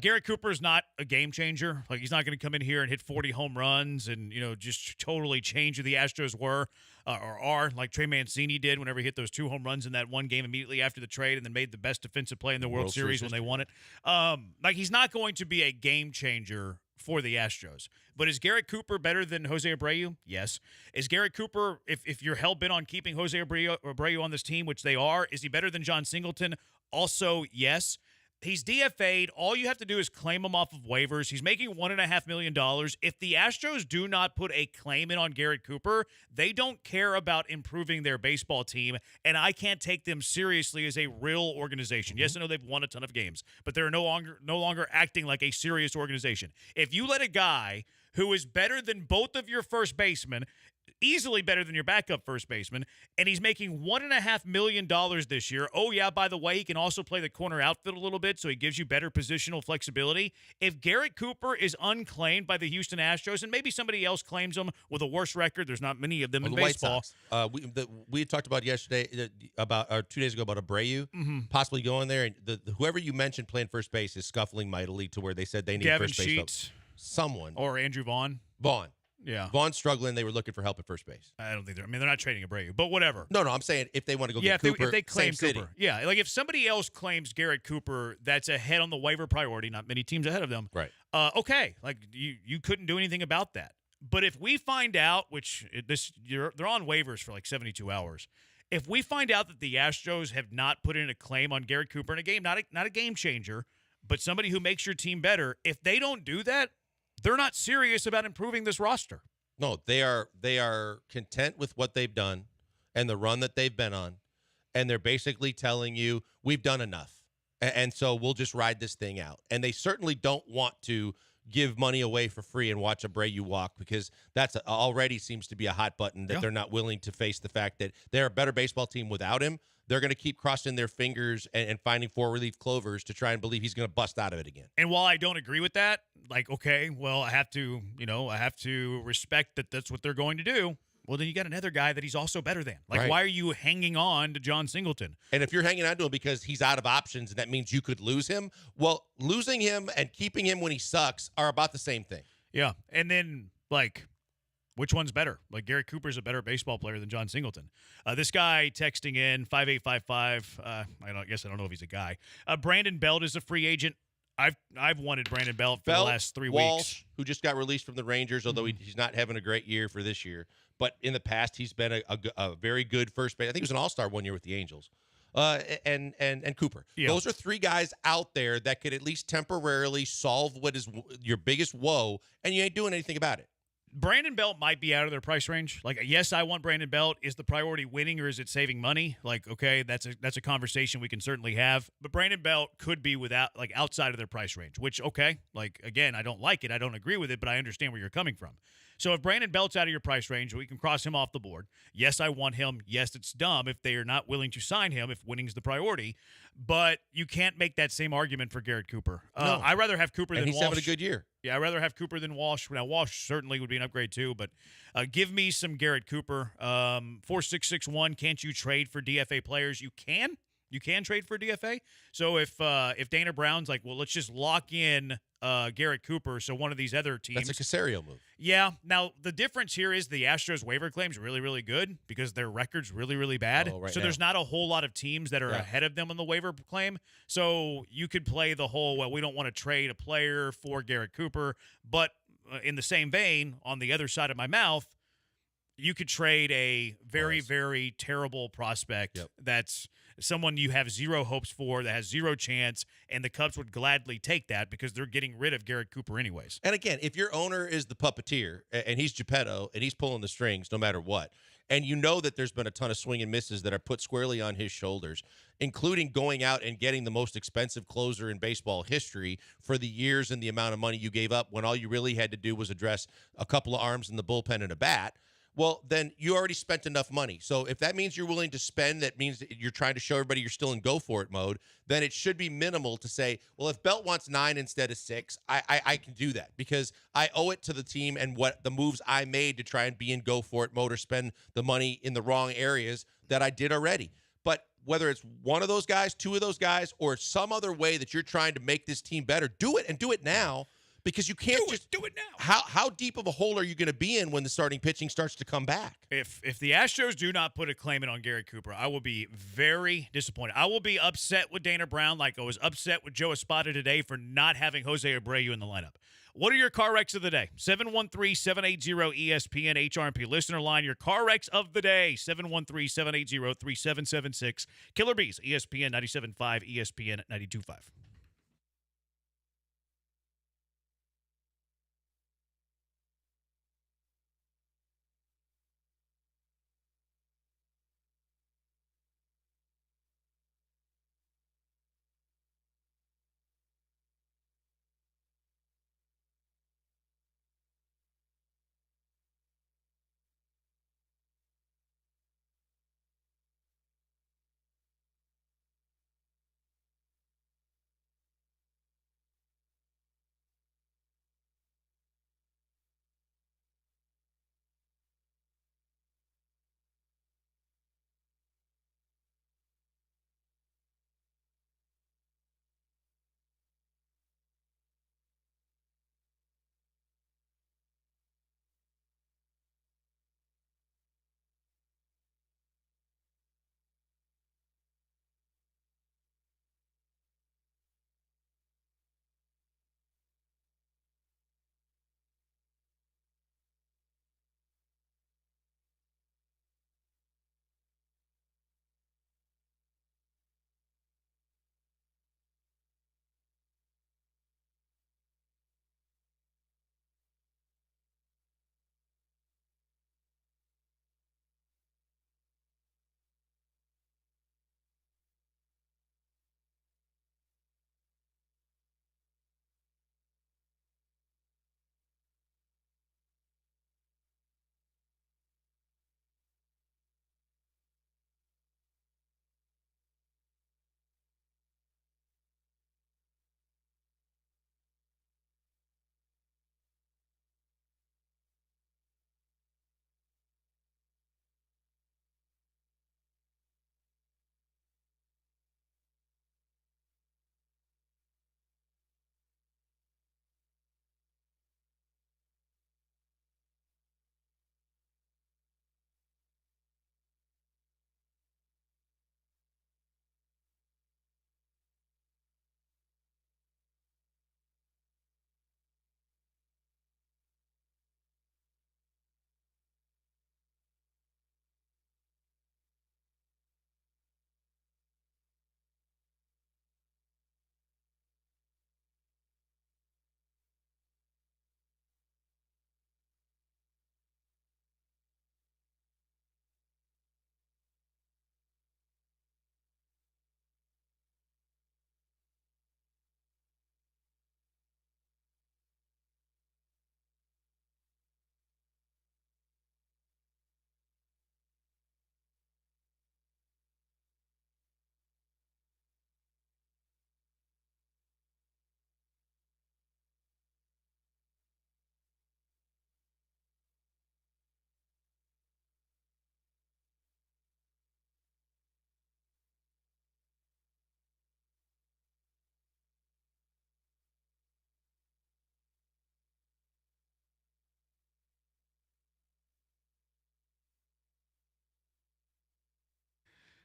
Garrett Cooper's not a game changer. Like, he's not going to come in here and hit 40 home runs and just totally change who the Astros were or are, like Trey Mancini did whenever he hit those 2 home runs in that one game immediately after the trade and then made the best defensive play in the World Series when they won it. He's not going to be a game changer for the Astros. But is Garrett Cooper better than Jose Abreu? Yes. Is Garrett Cooper, if you're hell-bent on keeping Jose Abreu on this team, which they are, is he better than John Singleton? Also, yes. He's DFA'd. All you have to do is claim him off of waivers. He's making $1.5 million. If the Astros do not put a claim in on Garrett Cooper, they don't care about improving their baseball team, and I can't take them seriously as a real organization. Yes, I know they've won a ton of games, but they're no longer acting like a serious organization. If you let a guy who is better than both of your first basemen, easily better than your backup first baseman, and he's making $1.5 million this year. Oh, yeah, by the way, he can also play the corner outfield a little bit, so he gives you better positional flexibility. If Garrett Cooper is unclaimed by the Houston Astros, and maybe somebody else claims him with a worse record, there's not many of them in baseball. We had talked about yesterday, 2 days ago, about Abreu possibly going there, and whoever you mentioned playing first base is scuffling mightily to where they said they need Gavin first base. Sheets. Someone. Or Andrew Vaughn. Yeah. Vaughn's struggling. They were looking for help at first base. I don't think they're not trading Abreu, but whatever. No, I'm saying if they want to go get Cooper, if they claim same Cooper. city. Yeah, like if somebody else claims Garrett Cooper, that's ahead on the waiver priority, not many teams ahead of them. Right. Okay, like you couldn't do anything about that. But if we find out, they're on waivers for like 72 hours. If we find out that the Astros have not put in a claim on Garrett Cooper in a game, not a game changer, but somebody who makes your team better, if they don't do that, they're not serious about improving this roster. No, they are content with what they've done and the run that they've been on, and they're basically telling you we've done enough, and so we'll just ride this thing out. And they certainly don't want to give money away for free and watch Abreu walk, because that's already seems to be a hot button that they're not willing to face the fact that they're a better baseball team without him. They're going to keep crossing their fingers and finding 4-relief clovers to try and believe he's going to bust out of it again. And while I don't agree with that, like, okay, well, I have to respect that that's what they're going to do. Well, then you got another guy that he's also better than. Like, Why are you hanging on to John Singleton? And if you're hanging on to him because he's out of options and that means you could lose him, well, losing him and keeping him when he sucks are about the same thing. Yeah, and then, like, which one's better? Like, Garrett Cooper's a better baseball player than John Singleton. This guy texting in 5855. I don't know if he's a guy. Brandon Belt is a free agent. I've wanted Brandon Belt for the last 3 Walsh, weeks. Who just got released from the Rangers, although he's not having a great year for this year. But in the past, he's been a very good first base. I think he was an all-star one year with the Angels. And Cooper. Yeah. Those are 3 guys out there that could at least temporarily solve what is your biggest woe, and you ain't doing anything about it. Brandon Belt might be out of their price range. Like, yes, I want Brandon Belt. Is the priority winning or is it saving money? Like, okay, that's a conversation we can certainly have. But Brandon Belt could be outside of their price range, which, okay, like, again, I don't like it. I don't agree with it, but I understand where you're coming from. So if Brandon Belt's out of your price range, we can cross him off the board. Yes, I want him. Yes, it's dumb if they are not willing to sign him if winning's the priority. But you can't make that same argument for Garrett Cooper. No. I'd rather have Cooper than Walsh. And he's having a good year. Yeah, I'd rather have Cooper than Walsh. Now, Walsh certainly would be an upgrade too, but give me some Garrett Cooper. 4661, can't you trade for DFA players? You can. You can trade for DFA. So if Dana Brown's like, well, let's just lock in Garrett Cooper, so one of these other teams. That's a Casario move. Yeah. Now, the difference here is the Astros waiver claim's really, really good because their record's really, really bad. So there's not a whole lot of teams that are ahead of them on the waiver claim. So you could play the whole, well, we don't want to trade a player for Garrett Cooper. But in the same vein, on the other side of my mouth, you could trade a very, very terrible prospect that's someone you have zero hopes for that has zero chance, and the Cubs would gladly take that because they're getting rid of Garrett Cooper anyways. And again, if your owner is the puppeteer and he's Geppetto and he's pulling the strings no matter what, and you know that there's been a ton of swing and misses that are put squarely on his shoulders, including going out and getting the most expensive closer in baseball history for the years and the amount of money you gave up when all you really had to do was address a couple of arms in the bullpen and a bat, well, then you already spent enough money. So if that means you're willing to spend, that means that you're trying to show everybody you're still in go-for-it mode, then it should be minimal to say, well, if Belt wants 9 instead of 6, I can do that because I owe it to the team and what the moves I made to try and be in go-for-it mode or spend the money in the wrong areas that I did already. But whether it's one of those guys, two of those guys, or some other way that you're trying to make this team better, do it and do it now. Because you can't do it now. How deep of a hole are you going to be in when the starting pitching starts to come back? If the Astros do not put a claimant on Garrett Cooper, I will be very disappointed. I will be upset with Dana Brown like I was upset with Joe Espada today for not having Jose Abreu in the lineup. What are your car wrecks of the day? 713-780-ESPN HRMP listener line. Your car wrecks of the day. 713-780-3776. Killer Bees, ESPN 97.5, ESPN 92.5.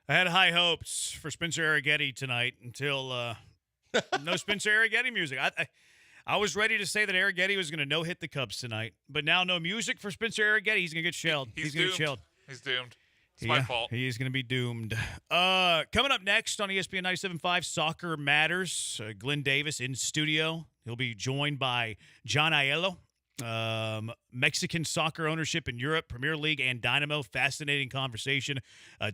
I had high hopes for Spencer Arrighetti tonight until no Spencer Arrighetti music. I was ready to say that Arrighetti was going to no-hit the Cubs tonight, but now no music for Spencer Arrighetti. He's going to get shelled. He's going to doomed. get shelled. He's doomed. It's my fault. He is going to be doomed. Coming up next on ESPN 97.5, Soccer Matters. Glenn Davis in studio. He'll be joined by John Aiello. Mexican soccer ownership in Europe, Premier League and Dynamo. Fascinating conversation.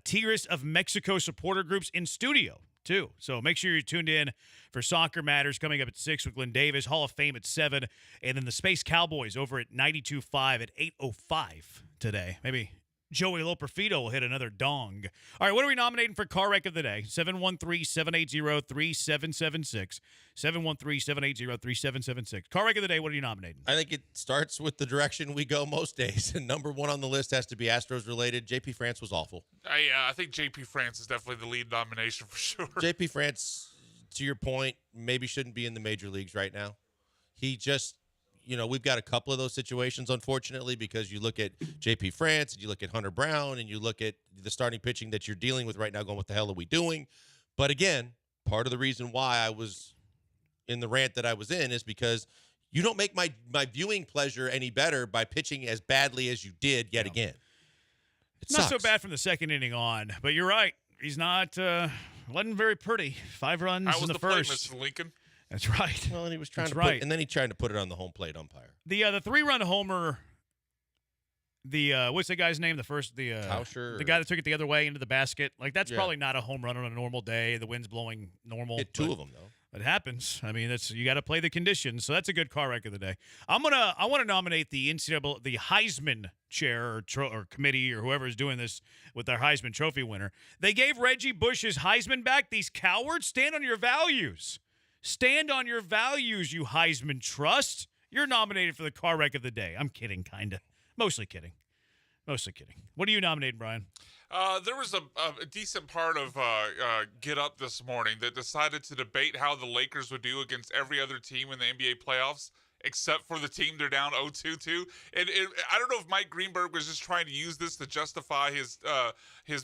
Tigres of Mexico supporter groups in studio, too. So make sure you're tuned in for Soccer Matters coming up at 6 with Glenn Davis, Hall of Fame at 7, and then the Space Cowboys over at 92.5 at 8:05 today. Maybe Joey Loperfido will hit another dong. All right, what are we nominating for Car Wreck of the Day? 713-780-3776. 713-780-3776. Car Wreck of the Day, what are you nominating? I think it starts with the direction we go most days. And number one on the list has to be Astros-related. JP France was awful. I think JP France is definitely the lead nomination for sure. JP France, to your point, maybe shouldn't be in the major leagues right now. He just... we've got a couple of those situations, unfortunately, because you look at JP France, and you look at Hunter Brown, and you look at the starting pitching that you're dealing with right now going, what the hell are we doing? But again, part of the reason why I was in the rant that I was in is because you don't make my viewing pleasure any better by pitching as badly as you did yet again. It Not sucks. so bad from the second inning on, but you're right. He's not wasn't very pretty. 5 runs How was in the play, first. Mr. Lincoln? That's right. Well, and he was trying That's to right. and then he tried to put it on the home plate umpire. The 3-run homer. The what's the guy's name? Tauscher, the guy that took it the other way into the basket. Like that's Yeah. probably not a home run on a normal day. The wind's blowing normal. Hit two of them though. It happens. I mean, you got to play the conditions. So that's a good car wreck of the day. I want to nominate the NCAA, the Heisman chair or committee or whoever is doing this with their Heisman Trophy winner. They gave Reggie Bush his Heisman back. These cowards, stand on your values. Stand on your values, you Heisman Trust. You're nominated for the car wreck of the day. I'm kidding, kind of. Mostly kidding. What are you nominating, Brian? There was a decent part of Get Up this morning that decided to debate how the Lakers would do against every other team in the NBA playoffs, except for the team they're down 0-2 to. And I don't know if Mike Greenberg was just trying to use this to justify his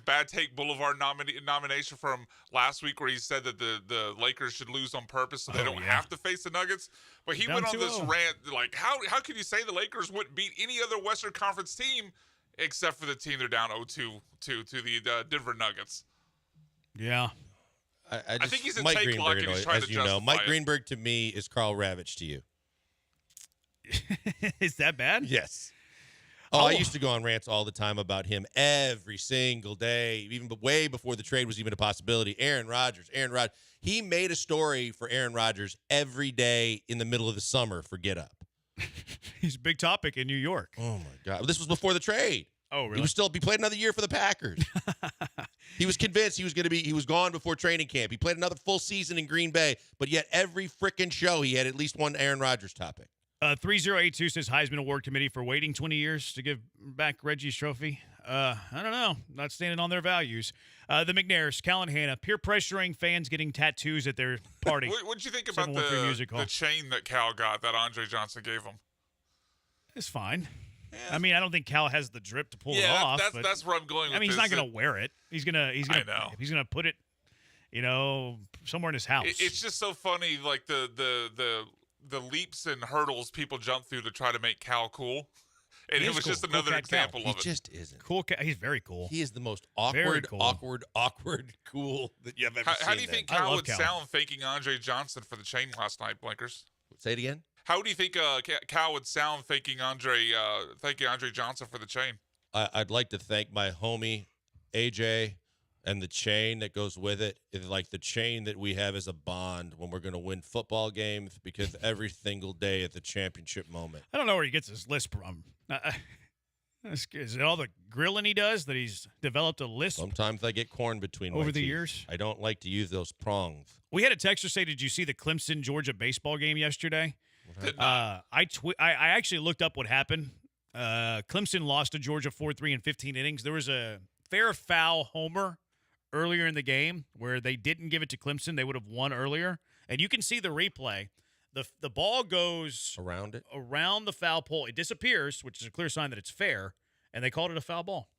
Bad Take Boulevard nomination from last week, where he said that the Lakers should lose on purpose so they don't have to face the Nuggets. But he Down went on this 2-0. rant like, how can you say the Lakers wouldn't beat any other Western Conference team except for the team they're down 0-2 to the Denver Nuggets? Yeah. I think he's a Mike take Greenberg, luck and he's trying as to you know. justify Mike it. Greenberg to me is Carl Ravitch to you. Is that bad? Yes. Oh, I used to go on rants all the time about him every single day, even way before the trade was even a possibility. Aaron Rodgers. He made a story for Aaron Rodgers every day in the middle of the summer for Get Up. He's a big topic in New York. Oh, my God. This was before the trade. Oh, really? He played another year for the Packers. He was convinced he was gone before training camp. He played another full season in Green Bay, but yet every freaking show he had at least one Aaron Rodgers topic. 3082 says Heisman Award Committee for waiting 20 years to give back Reggie's trophy. I don't know. Not standing on their values. The McNairs, Cal and Hannah, peer pressuring fans getting tattoos at their party. What'd you think about 713 Music Hall. the chain that Cal got that Andre Johnson gave him? It's fine. I mean, I don't think Cal has the drip to pull it Yeah, off. that's where I'm going with I mean, he's this. not going to wear it. He's gonna put it, somewhere in his house. It's just so funny, like the leaps and hurdles people jump through to try to make Cal cool. And He it is was cool. just Cool another cat example Cal. of it. He just isn't. Cool. He's very cool. He is the most Very awkward, cool. cool that you've ever seen. How do you think I Cal love would Cal. sound faking Andre Johnson for the chain last night, Blinkers? Say it again. How do you think Cal would sound thanking Andre Johnson for the chain? I'd like to thank my homie AJ and the chain that goes with it. It's like the chain that we have as a bond when we're going to win football games, because every single day at the championship moment. I don't know where he gets his lisp from. Is it all the grilling he does that he's developed a lisp? Sometimes I get corn between my Over the teeth. years? I don't like to use those prongs. We had a texter say, "Did you see the Clemson Georgia baseball game yesterday?" Did not. I actually looked up what happened. Clemson lost to Georgia 4-3 in 15 innings. There was a fair foul homer earlier in the game where they didn't give it to Clemson. They would have won earlier, and you can see the replay. The ball goes around the foul pole. It disappears, which is a clear sign that it's fair, and they called it a foul ball.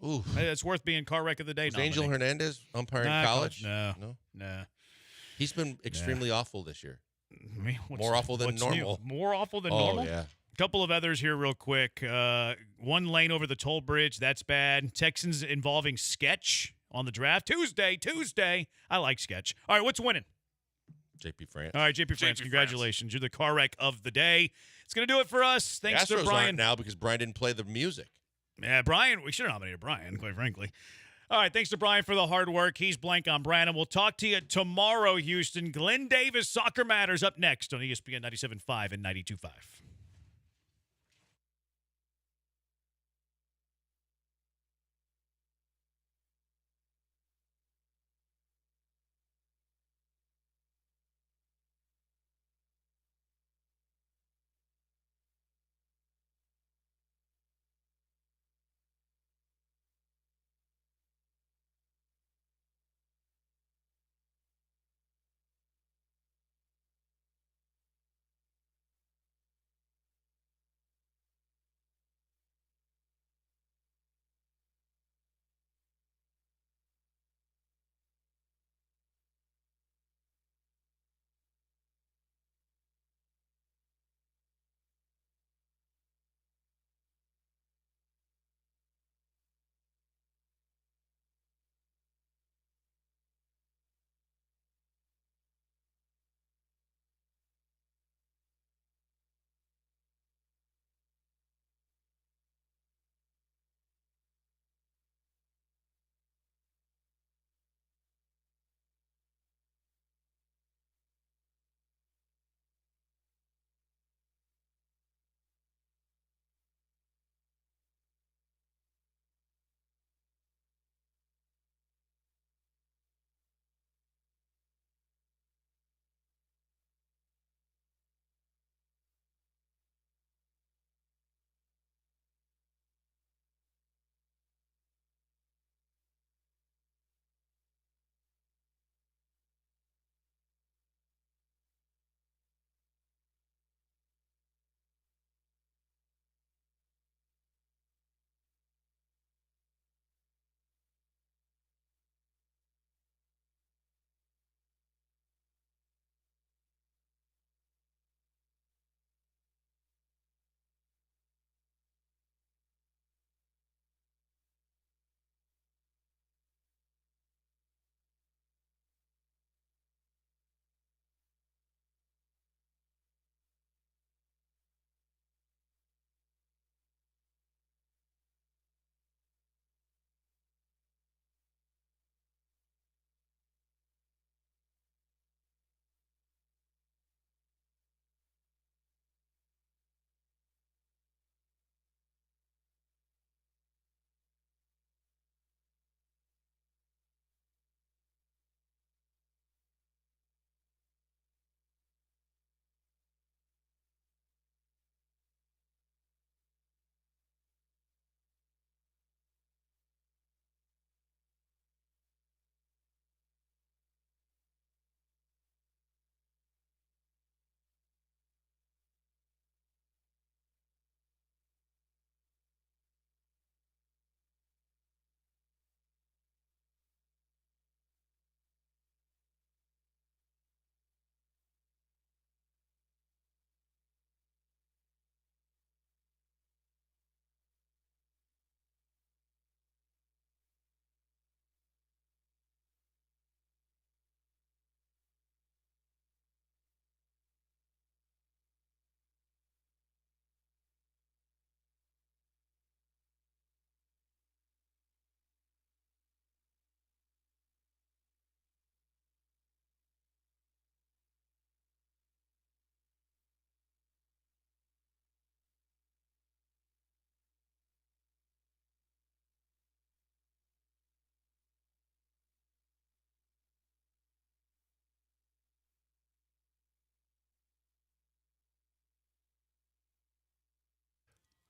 Ooh, it's worth being car wreck of the day. Was Angel Hernandez umpiring college? No. He's been extremely awful this year. I mean, More awful than normal. More awful than Oh, normal? yeah. Couple of others here real quick. One lane over the toll bridge. That's bad. Texans involving Sketch on the draft. Tuesday. I like Sketch. All right, what's winning? JP France. All right, JP France, congratulations. You're the car wreck of the day. It's going to do it for us. Thanks Astros to Brian. aren't now because Brian didn't play the music. Yeah, Brian, we should have nominated Brian, quite frankly. All right, thanks to Brian for the hard work. He's Blank on Brandon. We'll talk to you tomorrow, Houston. Glenn Davis, Soccer Matters, up next on ESPN 97.5 and 92.5.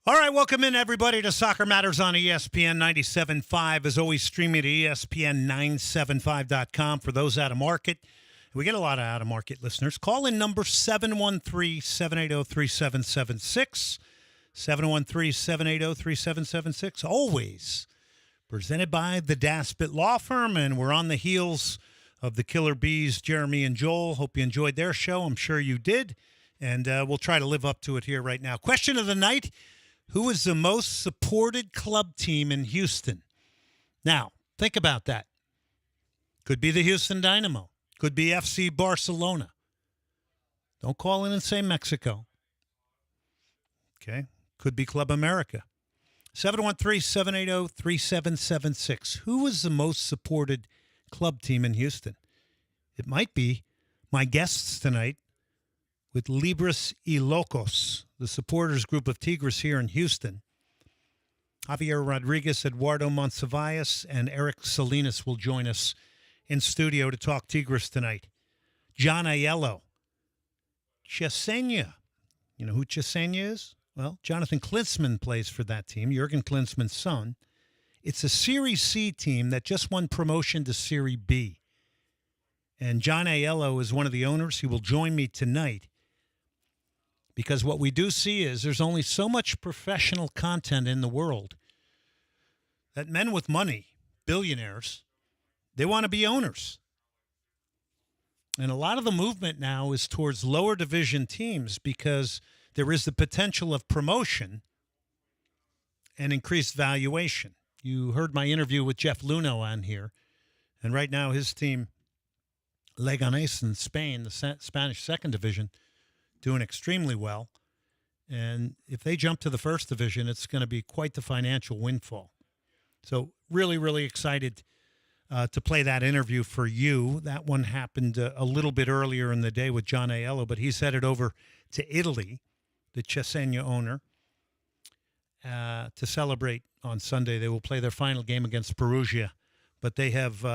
All right, welcome in, everybody, to Soccer Matters on ESPN 97.5. As always, streaming at ESPN975.com for those out of market. We get a lot of out-of-market listeners. Call in number 713-780-3776. 713-780-3776. Always presented by the Daspit Law Firm, and we're on the heels of the Killer Bees, Jeremy and Joel. Hope you enjoyed their show. I'm sure you did. And we'll try to live up to it here right now. Question of the night, who is the most supported club team in Houston? Now, think about that. Could be the Houston Dynamo. Could be FC Barcelona. Don't call in and say Mexico. Okay. Could be Club America. 713-780-3776. Who is the most supported club team in Houston? It might be my guests tonight with Libres y Locos, the supporters group of Tigres here in Houston. Javier Rodriguez, Eduardo Monsivais, and Eric Salinas will join us in studio to talk Tigres tonight. John Aiello. Chesenia. You know who Chesenia is? Well, Jonathan Klinsmann plays for that team, Jurgen Klinsmann's son. It's a Series C team that just won promotion to Serie B. And John Aiello is one of the owners. He will join me tonight because what we do see is there's only so much professional content in the world that men with money, billionaires, they want to be owners. And a lot of the movement now is towards lower division teams because there is the potential of promotion and increased valuation. You heard my interview with Jeff Luno on here, and right now his team, Leganés in Spain, the Spanish second division, doing extremely well. And if they jump to the first division, it's going to be quite the financial windfall. So really, really excited to play that interview for you. That one happened a little bit earlier in the day with John Aiello, but he's headed over to Italy, the Cesena owner, to celebrate on Sunday. They will play their final game against Perugia, but they have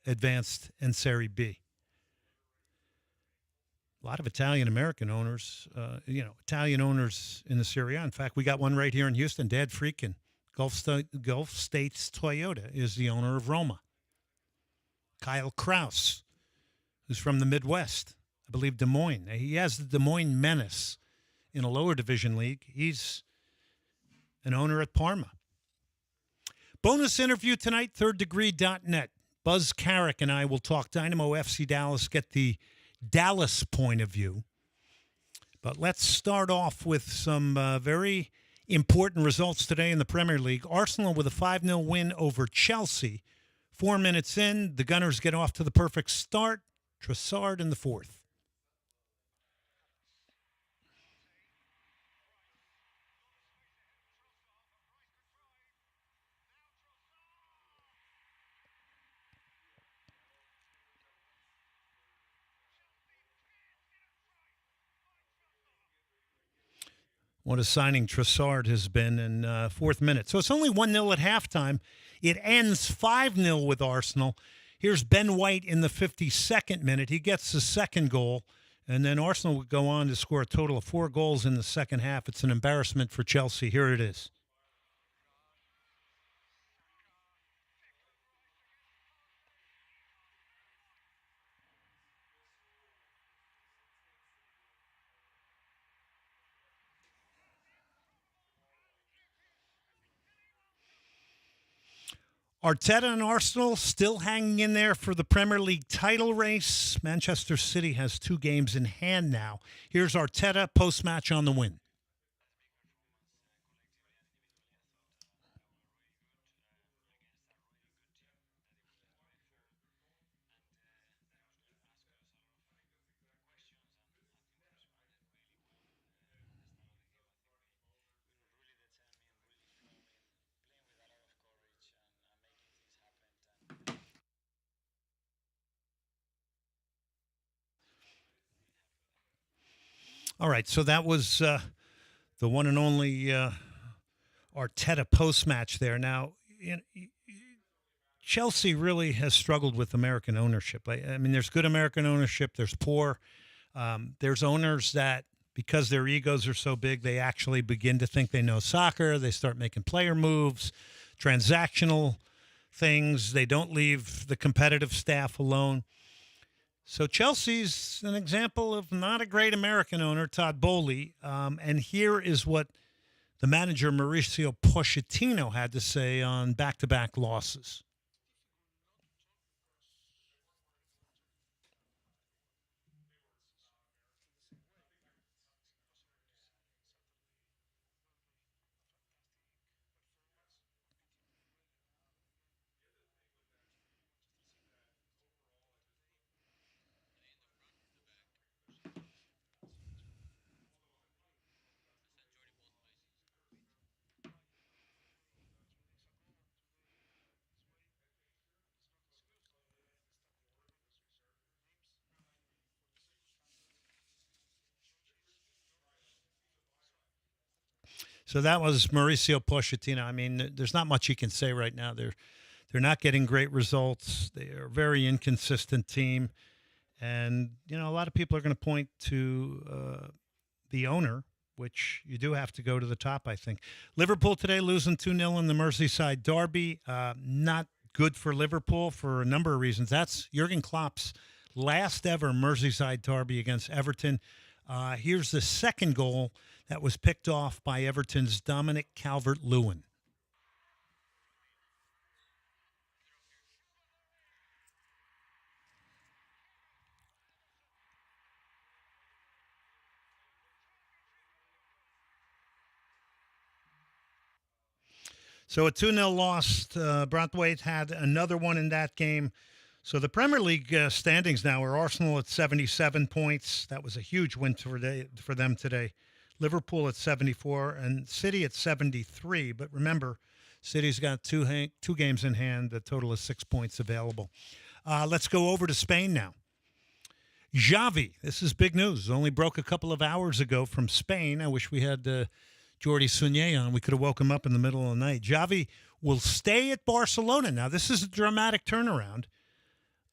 advanced in Serie B. A lot of Italian-American owners, Italian owners in the Serie A. In fact, we got one right here in Houston, Dad Freakin. Gulf States Toyota is the owner of Roma. Kyle Kraus, who's from the Midwest, I believe Des Moines. He has the Des Moines Menace in a lower division league. He's an owner at Parma. Bonus interview tonight, thirddegree.net. Buzz Carrick and I will talk Dynamo FC Dallas, get the Dallas point of view. But let's start off with some very important results today in the Premier League. Arsenal with a 5-0 win over Chelsea. 4 minutes in, the Gunners get off to the perfect start. Trossard in the fourth. What a signing Trossard has been in fourth minute. So it's only 1-0 at halftime. It ends 5-0 with Arsenal. Here's Ben White in the 52nd minute. He gets the second goal, and then Arsenal would go on to score a total of 4 goals in the second half. It's an embarrassment for Chelsea. Here it is. Arteta and Arsenal still hanging in there for the Premier League title race. Manchester City has 2 games in hand now. Here's Arteta post-match on the win. All right, so that was the one and only Arteta post-match there. Now, Chelsea really has struggled with American ownership. I mean, there's good American ownership. There's poor. There's owners that, because their egos are so big, they actually begin to think they know soccer. They start making player moves, transactional things. They don't leave the competitive staff alone. So Chelsea's an example of not a great American owner, Todd Bowley. And here is what the manager, Mauricio Pochettino, had to say on back-to-back losses. So that was Mauricio Pochettino. I mean, there's not much you can say right now. They're not getting great results. They are a very inconsistent team. And, a lot of people are going to point to the owner, which you do have to go to the top, I think. Liverpool today losing 2-0 in the Merseyside derby. Not good for Liverpool for a number of reasons. That's Jurgen Klopp's last ever Merseyside derby against Everton. Here's the second goal that was picked off by Everton's Dominic Calvert-Lewin. So a 2-0 loss. Braithwaite had another one in that game. So the Premier League standings now are Arsenal at 77 points. That was a huge win for them today. Liverpool at 74 and City at 73. But remember, City's got two games in hand. The total is 6 points available. Let's go over to Spain now. Xavi, this is big news. Only broke a couple of hours ago from Spain. I wish we had Jordi Suñé on. We could have woke him up in the middle of the night. Xavi will stay at Barcelona. Now, this is a dramatic turnaround.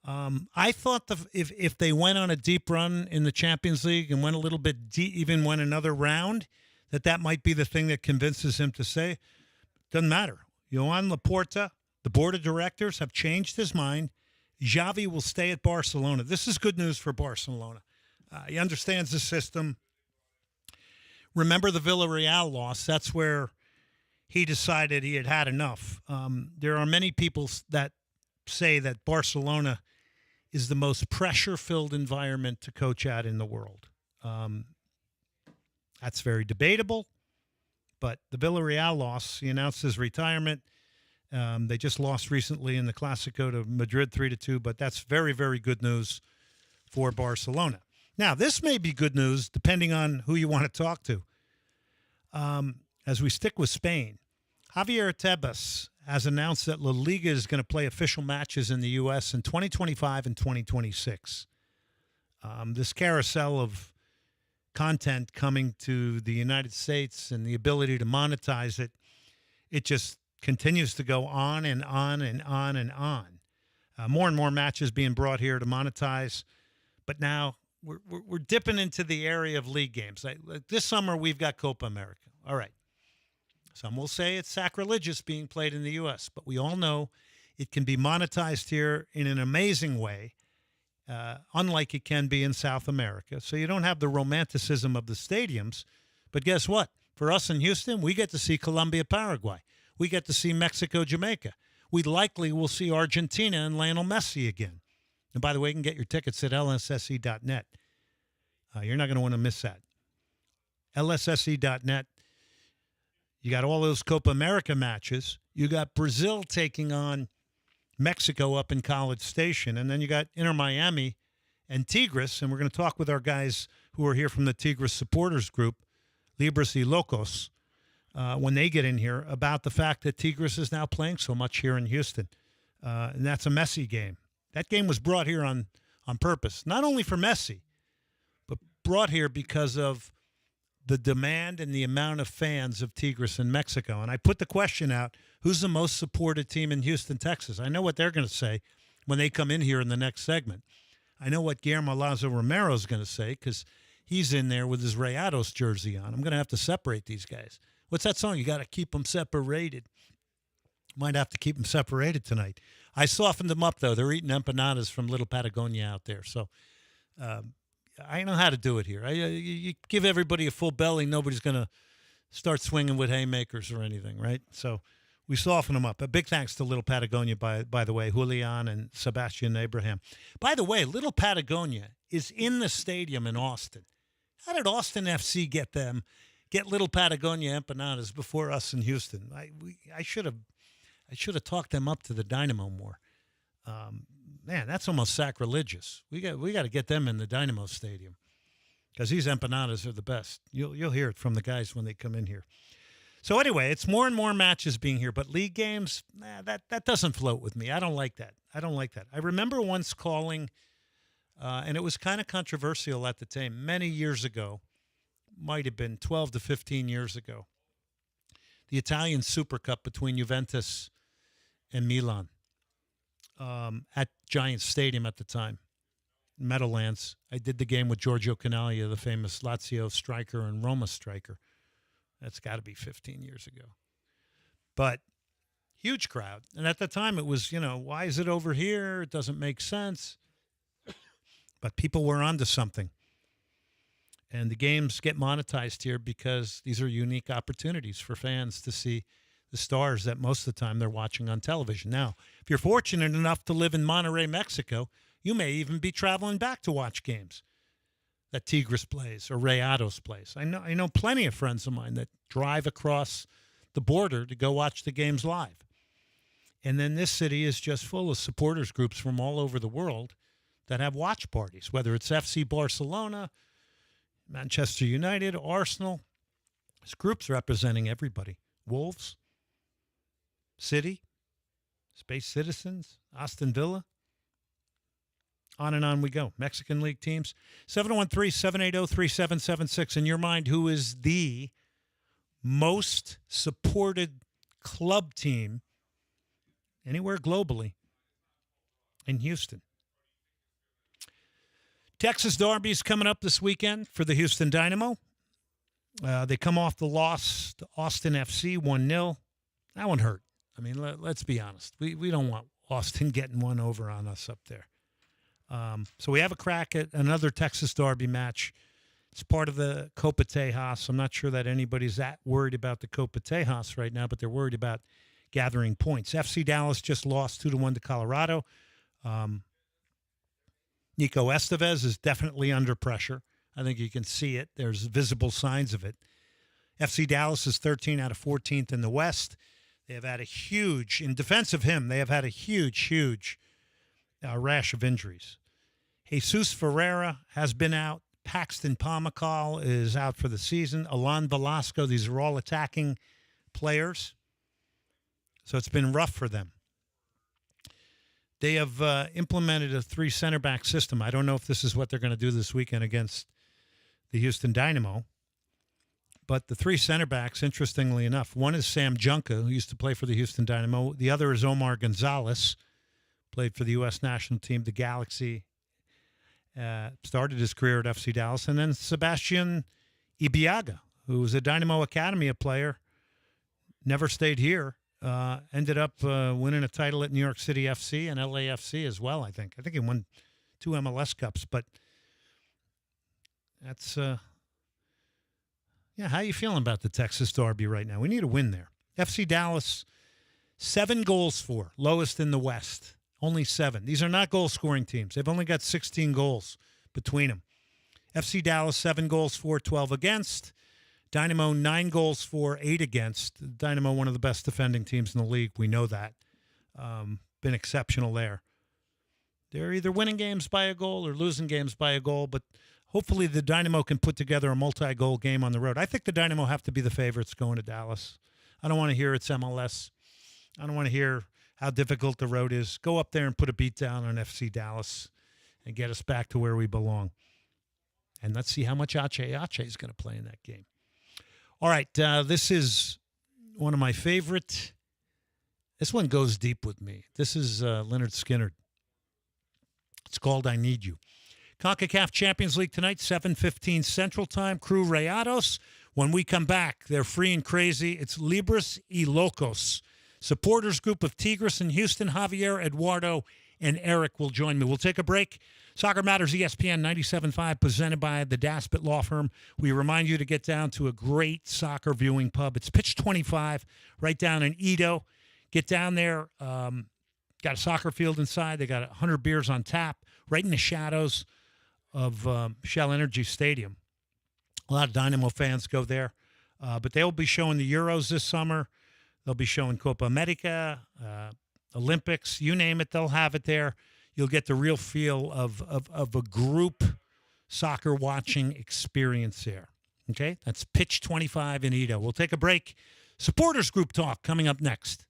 I thought if they went on a deep run in the Champions League and went a little bit deep, even went another round, that might be the thing that convinces him to say, doesn't matter. Joan Laporta, the board of directors have changed his mind. Xavi will stay at Barcelona. This is good news for Barcelona. He understands the system. Remember the Villarreal loss. That's where he decided he had had enough. There are many people that say that Barcelona is the most pressure-filled environment to coach at in the world. That's very debatable, but the Villarreal loss, he announced his retirement. They just lost recently in the Clásico to Madrid 3-2, but that's very, very good news for Barcelona. Now, this may be good news depending on who you want to talk to. As we stick with Spain, Javier Tebas has announced that La Liga is going to play official matches in the U.S. in 2025 and 2026. This carousel of content coming to the United States and the ability to monetize it, it just continues to go on and on and on and on. More and more matches being brought here to monetize, but now we're dipping into the area of league games. Like this summer, we've got Copa America. All right. Some will say it's sacrilegious being played in the U.S., but we all know it can be monetized here in an amazing way, unlike it can be in South America. So you don't have the romanticism of the stadiums. But guess what? For us in Houston, we get to see Colombia, Paraguay. We get to see Mexico, Jamaica. We likely will see Argentina and Lionel Messi again. And by the way, you can get your tickets at lsse.net. You're not going to want to miss that. lsse.net. You got all those Copa America matches. You got Brazil taking on Mexico up in College Station. And then you got Inter Miami and Tigres. And we're going to talk with our guys who are here from the Tigres supporters group, Libres y Locos, when they get in here, about the fact that Tigres is now playing so much here in Houston. And that's a Messi game. That game was brought here on purpose, not only for Messi, but brought here because of the demand and the amount of fans of Tigres in Mexico. And I put the question out, who's the most supported team in Houston, Texas? I know what they're going to say when they come in here in the next segment. I know what Guillermo Lazo Romero is going to say because he's in there with his Rayados jersey on. I'm going to have to separate these guys. What's that song? You got to keep them separated. Might have to keep them separated tonight. I softened them up, though. They're eating empanadas from Little Patagonia out there. So I know how to do it here. You give everybody a full belly, nobody's going to start swinging with haymakers or anything, right? So we soften them up. A big thanks to Little Patagonia, by the way, Julian and Sebastian Abraham. By the way, Little Patagonia is in the stadium in Austin. How did Austin FC get Little Patagonia empanadas before us in Houston? I should have talked them up to the Dynamo more. Man, that's almost sacrilegious. We got to get them in the Dynamo Stadium because these empanadas are the best. You'll hear it from the guys when they come in here. So anyway, it's more and more matches being here, but league games, that doesn't float with me. I don't like that. I remember once calling, and it was kind of controversial at the time, many years ago, might have been 12 to 15 years ago. the Italian Super Cup between Juventus and Milan at Giants Stadium at the time, Meadowlands. I did the game with Giorgio Canaglia, the famous Lazio striker and Roma striker. That's got to be 15 years ago. But huge crowd. And at the time it was, why is it over here? It doesn't make sense. But people were onto something. And the games get monetized here because these are unique opportunities for fans to see the stars that most of the time they're watching on television. Now, if you're fortunate enough to live in Monterrey, Mexico, you may even be traveling back to watch games that Tigres plays or Rayados plays. I know plenty of friends of mine that drive across the border to go watch the games live. And then this city is just full of supporters groups from all over the world that have watch parties, whether it's FC Barcelona, Manchester United, Arsenal. There's groups representing everybody. Wolves, City, Space Citizens, Aston Villa. On and on we go. Mexican League teams. 713-780-3776. In your mind, who is the most supported club team anywhere globally in Houston? Texas Derby is coming up this weekend for the Houston Dynamo. They come off the loss to Austin FC 1-0. That one hurt. I mean, let's be honest. We don't want Austin getting one over on us up there. So we have a crack at another Texas Derby match. It's part of the Copa Tejas. I'm not sure that anybody's that worried about the Copa Tejas right now, but they're worried about gathering points. FC Dallas just lost 2-1 to Colorado. Nico Estevez is definitely under pressure. I think you can see it. There's visible signs of it. FC Dallas is 13 out of 14th in the West. They have had in defense of him, they have had a huge rash of injuries. Jesus Ferreira has been out. Paxton Pomacall is out for the season. Alan Velasco, these are all attacking players. So it's been rough for them. They have implemented a 3 center back system. I don't know if this is what they're going to do this weekend against the Houston Dynamo. But the 3 center backs, interestingly enough, one is Sam Junca, who used to play for the Houston Dynamo. The other is Omar Gonzalez, played for the U.S. national team, the Galaxy. Started his career at FC Dallas. And then Sebastian Ibiaga, who was a Dynamo Academy player, never stayed here. Ended up winning a title at New York City FC and LAFC as well, I think. I think he won 2 MLS Cups. But that's, how are you feeling about the Texas Derby right now? We need a win there. FC Dallas, 7 goals for, lowest in the West. Only 7. These are not goal-scoring teams. They've only got 16 goals between them. FC Dallas, 7 goals for, 12 against. Dynamo, 9 goals for, 8 against. Dynamo, one of the best defending teams in the league. We know that. Been exceptional there. They're either winning games by a goal or losing games by a goal, but hopefully the Dynamo can put together a multi-goal game on the road. I think the Dynamo have to be the favorites going to Dallas. I don't want to hear it's MLS. I don't want to hear how difficult the road is. Go up there and put a beat down on FC Dallas and get us back to where we belong. And let's see how much Ache is going to play in that game. All right, this is one of my favorite. This one goes deep with me. This is Leonard Skinner. It's called I Need You. CONCACAF Champions League tonight, 7:15 Central Time. Crew Rayados. When we come back, they're free and crazy. It's Libres y Locos. Supporters group of Tigres in Houston. Javier, Eduardo, and Eric will join me. We'll take a break. Soccer Matters, ESPN 97.5, presented by the Daspit Law Firm. We remind you to get down to a great soccer viewing pub. It's Pitch 25, right down in Edo. Get down there. Got a soccer field inside. They got 100 beers on tap, right in the shadows of Shell Energy Stadium. A lot of Dynamo fans go there. But they'll be showing the Euros this summer. They'll be showing Copa America, Olympics, you name it, they'll have it there. You'll get the real feel of a group soccer watching experience there. Okay? That's Pitch 25 in Edo. We'll take a break. Supporters group talk coming up next.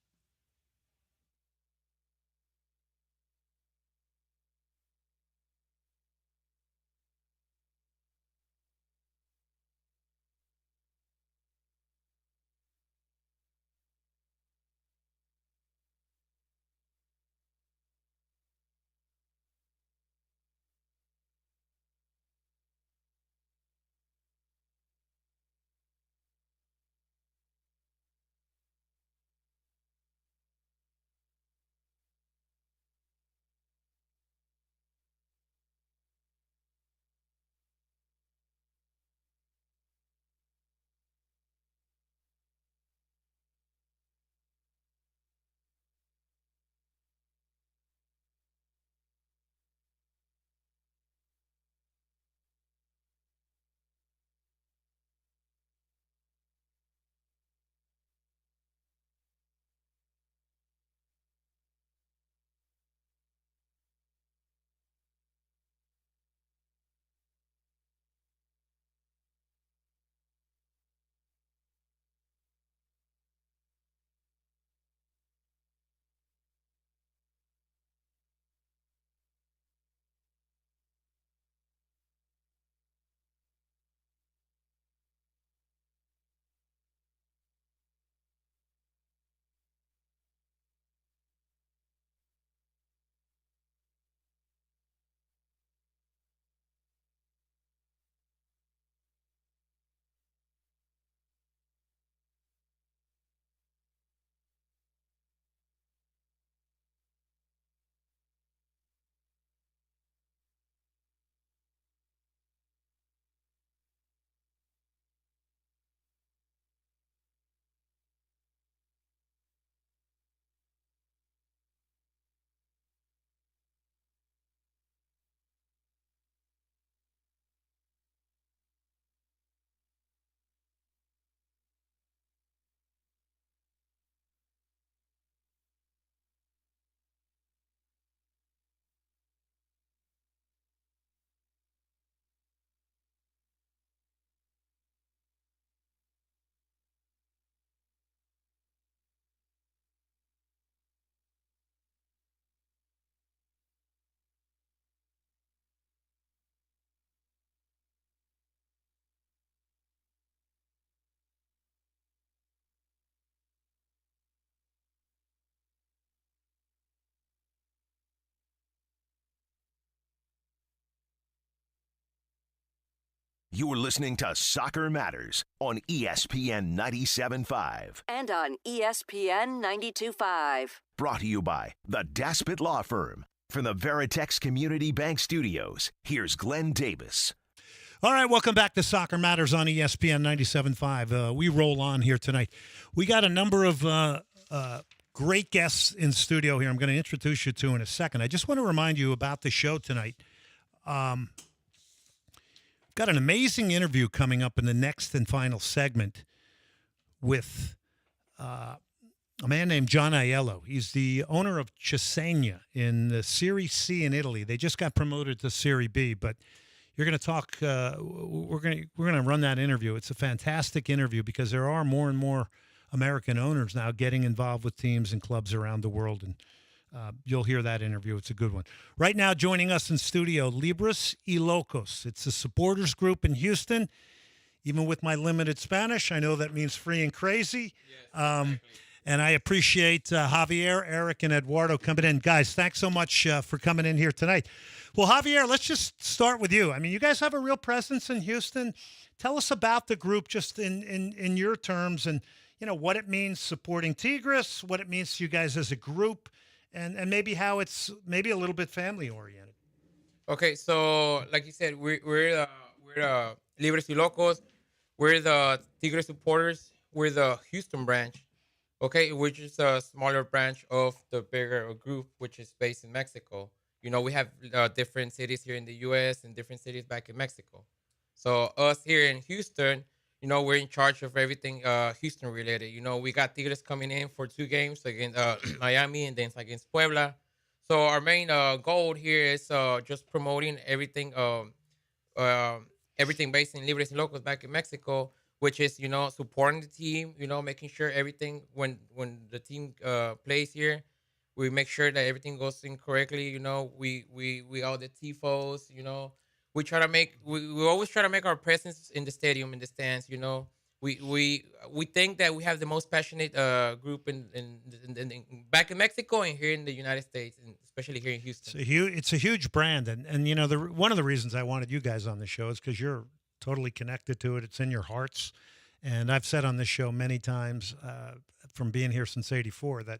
You're listening to Soccer Matters on ESPN 97.5. And on ESPN 92.5. Brought to you by the Daspit Law Firm. From the Veritex Community Bank Studios, here's Glenn Davis. All right, welcome back to Soccer Matters on ESPN 97.5. We roll on here tonight. We got a number of great guests in studio here I'm going to introduce you to in a second. I just want to remind you about the show tonight. Got an amazing interview coming up in the next and final segment with a man named John Aiello. He's the owner of Cesena in the Serie C in Italy. They just got promoted to Serie B, but you're going to talk. We're going to run that interview. It's a fantastic interview because there are more and more American owners now getting involved with teams and clubs around the world, and you'll hear that interview. It's a good one. Right now, joining us in studio, Libres y Locos. It's a supporters group in Houston. Even with my limited Spanish, I know that means free and crazy. Yes, exactly. And I appreciate Javier, Eric, and Eduardo coming in. Guys, thanks so much for coming in here tonight. Well, Javier, let's just start with you. I mean, you guys have a real presence in Houston. Tell us about the group just in your terms and, you know, what it means supporting Tigres, what it means to you guys as a group, and maybe how it's maybe a little bit family oriented. Okay, so like you said, we're Libres y Locos. We're the Tigres supporters. We're the Houston branch, okay, which is a smaller branch of the bigger group, which is based in Mexico. You know, we have different cities here in the U.S. and different cities back in Mexico. So us here in Houston, you know, we're in charge of everything Houston related. You know, we got Tigres coming in for 2 games against Miami and then against Puebla. So our main goal here is just promoting everything everything based in Libres y Locos back in Mexico, which is, you know, supporting the team, you know, making sure everything when the team plays here, we make sure that everything goes in correctly. You know, we all the tifos, you know. We try to make we always try to make our presence in the stadium, in the stands. You know, we think that we have the most passionate group in back in Mexico and here in the United States, and especially here in Houston. It's a huge brand, and you know, one of the reasons I wanted you guys on the show is because you're totally connected to it. It's in your hearts, and I've said on this show many times from being here since '84 that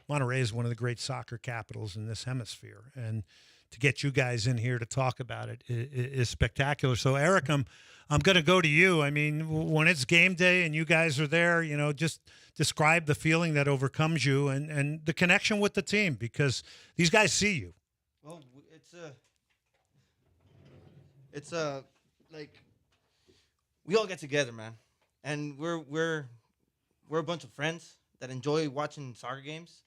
Monterrey is one of the great soccer capitals in this hemisphere, and to get you guys in here to talk about it is spectacular. So, Eric, I'm going to go to you. I mean, when it's game day and you guys are there, you know, just describe the feeling that overcomes you and the connection with the team, because these guys see you. Well, it's like we all get together, man, and we're a bunch of friends that enjoy watching soccer games,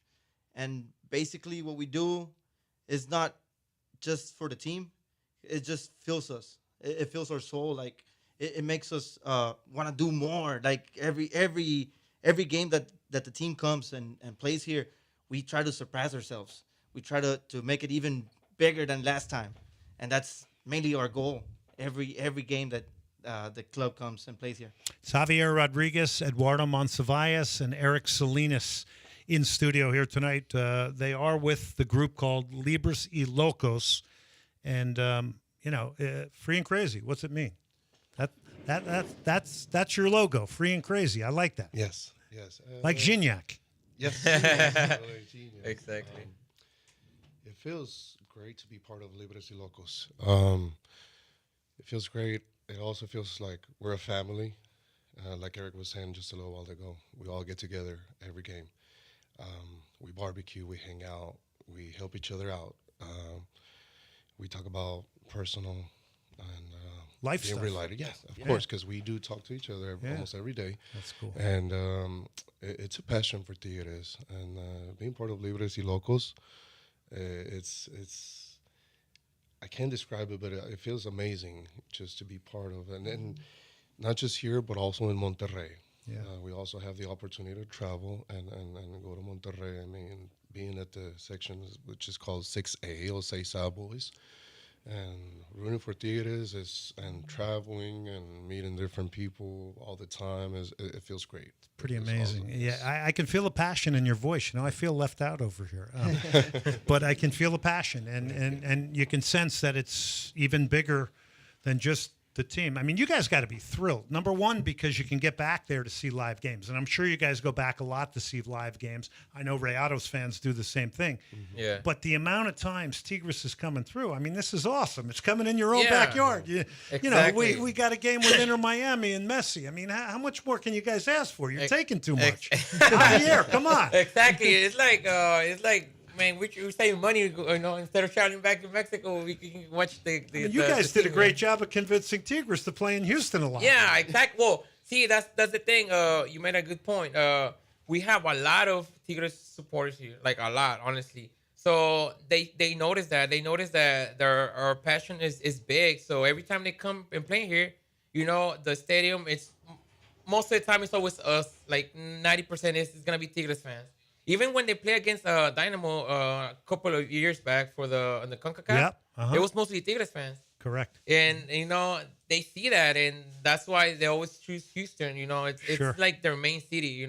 and basically what we do is not just for the team. It just fills us. It fills our soul. Like it makes us want to do more. Like every game that the team comes and plays here, we try to surpass ourselves. We try to make it even bigger than last time, and that's mainly our goal. Every game that the club comes and plays here. Javier Rodriguez, Eduardo Monsivais, and Eric Salinas in studio here tonight. They are with the group called Libres y Locos, and you know, free and crazy. What's it mean? That's your logo, free and crazy. I like that. Yes. Like Gignac. Yes. Exactly. It feels great to be part of Libres y Locos. It feels great. It also feels like we're a family. Like Eric was saying just a little while ago, we all get together every game. We barbecue, we hang out, we help each other out. We talk about personal and life stuff. Related. Yes, of course, because we do talk to each other almost every day. That's cool. And it's a passion for Tigres. And being part of Libres y Locos, it's I can't describe it, but it feels amazing just to be part of it. And not just here, but also in Monterrey. Yeah. We also have the opportunity to travel and go to Monterrey. I mean, being at the section which is called 6A or 6A Boys, and rooting for Tigres and traveling and meeting different people all the time it feels great. Pretty amazing. Awesome. Yeah, I can feel the passion in your voice. You know, I feel left out over here, but I can feel the passion, and you can sense that it's even bigger than just the team. I mean, you guys got to be thrilled. Number one, because you can get back there to see live games. And I'm sure you guys go back a lot to see live games. I know Rayados fans do the same thing. Yeah. But the amount of times Tigres is coming through, I mean, this is awesome. It's coming in your own backyard. You know, we got a game with Inter Miami and Messi. I mean, how much more can you guys ask for? You're taking too much. Javier, come on. Exactly. It's like, man, we save money, instead of traveling back to Mexico, we can watch the. I mean, you guys did a great job of convincing Tigres to play in Houston a lot. Yeah, exactly. Well, see, that's the thing. You made a good point. We have a lot of Tigres supporters here, like a lot, honestly. So they notice that. They notice that our passion is big. So every time they come and play here, the stadium, it's most of the time it's always us. Like 90% is gonna be Tigres fans. Even when they play against Dynamo a couple of years back on the CONCACAF, it was mostly Tigres fans. Correct. And they see that, and that's why they always choose Houston. It's like their main city.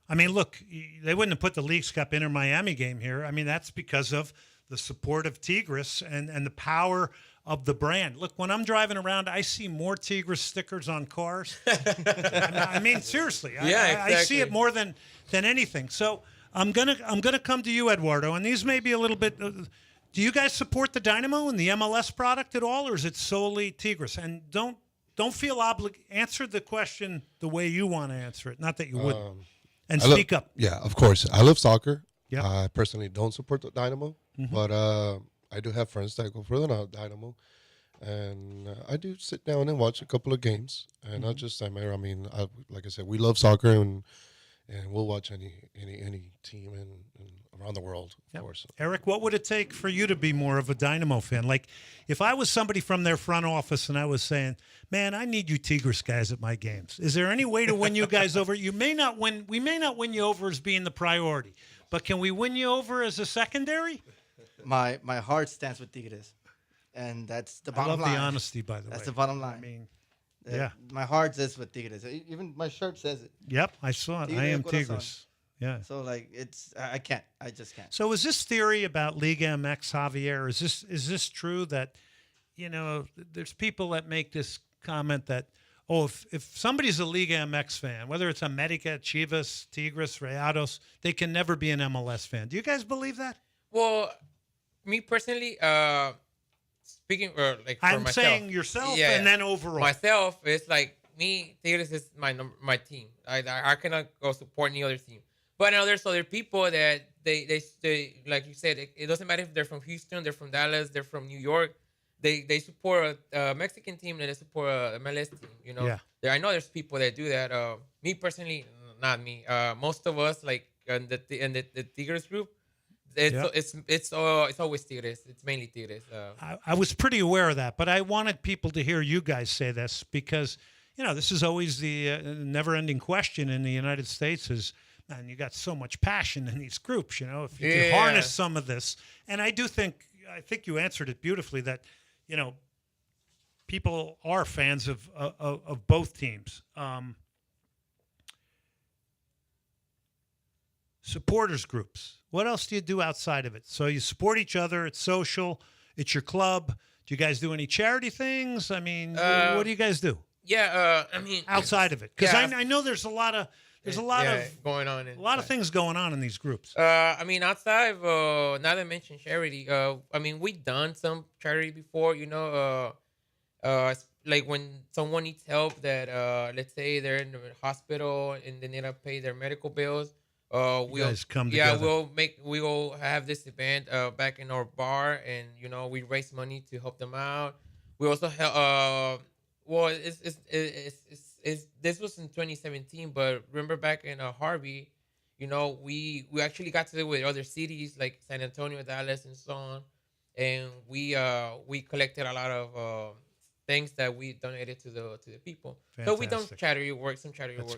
I mean, look, they wouldn't have put the Leagues Cup Inter Miami game here. I mean, that's because of the support of Tigres and the power of the brand. Look, when I'm driving around, I see more Tigres stickers on cars. I mean, seriously, exactly. I see it more than anything. So I'm gonna come to you, Eduardo, and these may be a little bit. Do you guys support the Dynamo and the MLS product at all, or is it solely Tigres? And don't feel obligated. Answer the question the way you want to answer it. Not that you wouldn't. And speak up. Yeah, of course. I love soccer. Yep. I personally don't support the Dynamo, but I do have friends that go for the Dynamo, and I do sit down and watch a couple of games. And not just I mean, like I said, we love soccer, and we'll watch any team in around the world, of course. Eric, what would it take for you to be more of a Dynamo fan? Like, if I was somebody from their front office and I was saying, man, I need you Tigres guys at my games. Is there any way to win you guys over? We may not win you over as being the priority, but can we win you over as a secondary? My heart stands with Tigres, and that's the bottom line. I love the honesty, by the way. That's the bottom line. I mean, my heart is with Tigres. Even my shirt says it. Yep, I saw it. Tigre I am Corazon. Tigres. Yeah. So I can't. I just can't. So is this theory about Liga MX, Javier? Is this true that there's people that make this comment that if somebody's a Liga MX fan, whether it's America, Chivas, Tigres, Rayados, they can never be an MLS fan. Do you guys believe that? Well, me personally, speaking like for I'm myself, saying yourself and then overall. Myself, it's like me. Tigres is my team. I cannot go support any other team. But now there's other people that they like you said, it doesn't matter if they're from Houston, they're from Dallas, they're from New York. They support a Mexican team and they support a MLS team. Yeah. I know there's people that do that. Me personally, not me. Most of us, like in the Tigres group, it's always Tigres. It's mainly Tigres. I was pretty aware of that, but I wanted people to hear you guys say this because this is always the never-ending question in the United States is. And you got so much passion in these groups, if you can harness some of this. And I think you answered it beautifully that, people are fans of both teams. Supporters groups. What else do you do outside of it? So you support each other. It's social. It's your club. Do you guys do any charity things? I mean, what do you guys do? Yeah, I mean, outside of it, because I know there's a lot of going on. A lot of things going on in these groups. I mean, outside of now that I mentioned charity, I mean, we've done some charity before. Like when someone needs help that let's say they're in the hospital and they need to pay their medical bills. We guys come together. we'll have this event back in our bar, and we raise money to help them out. We also help. Well, this was in 2017, but remember back in Harvey, we actually got to do with other cities like San Antonio, Dallas, and so on, and we collected a lot of things that we donated to the people. Fantastic. So we done charity work.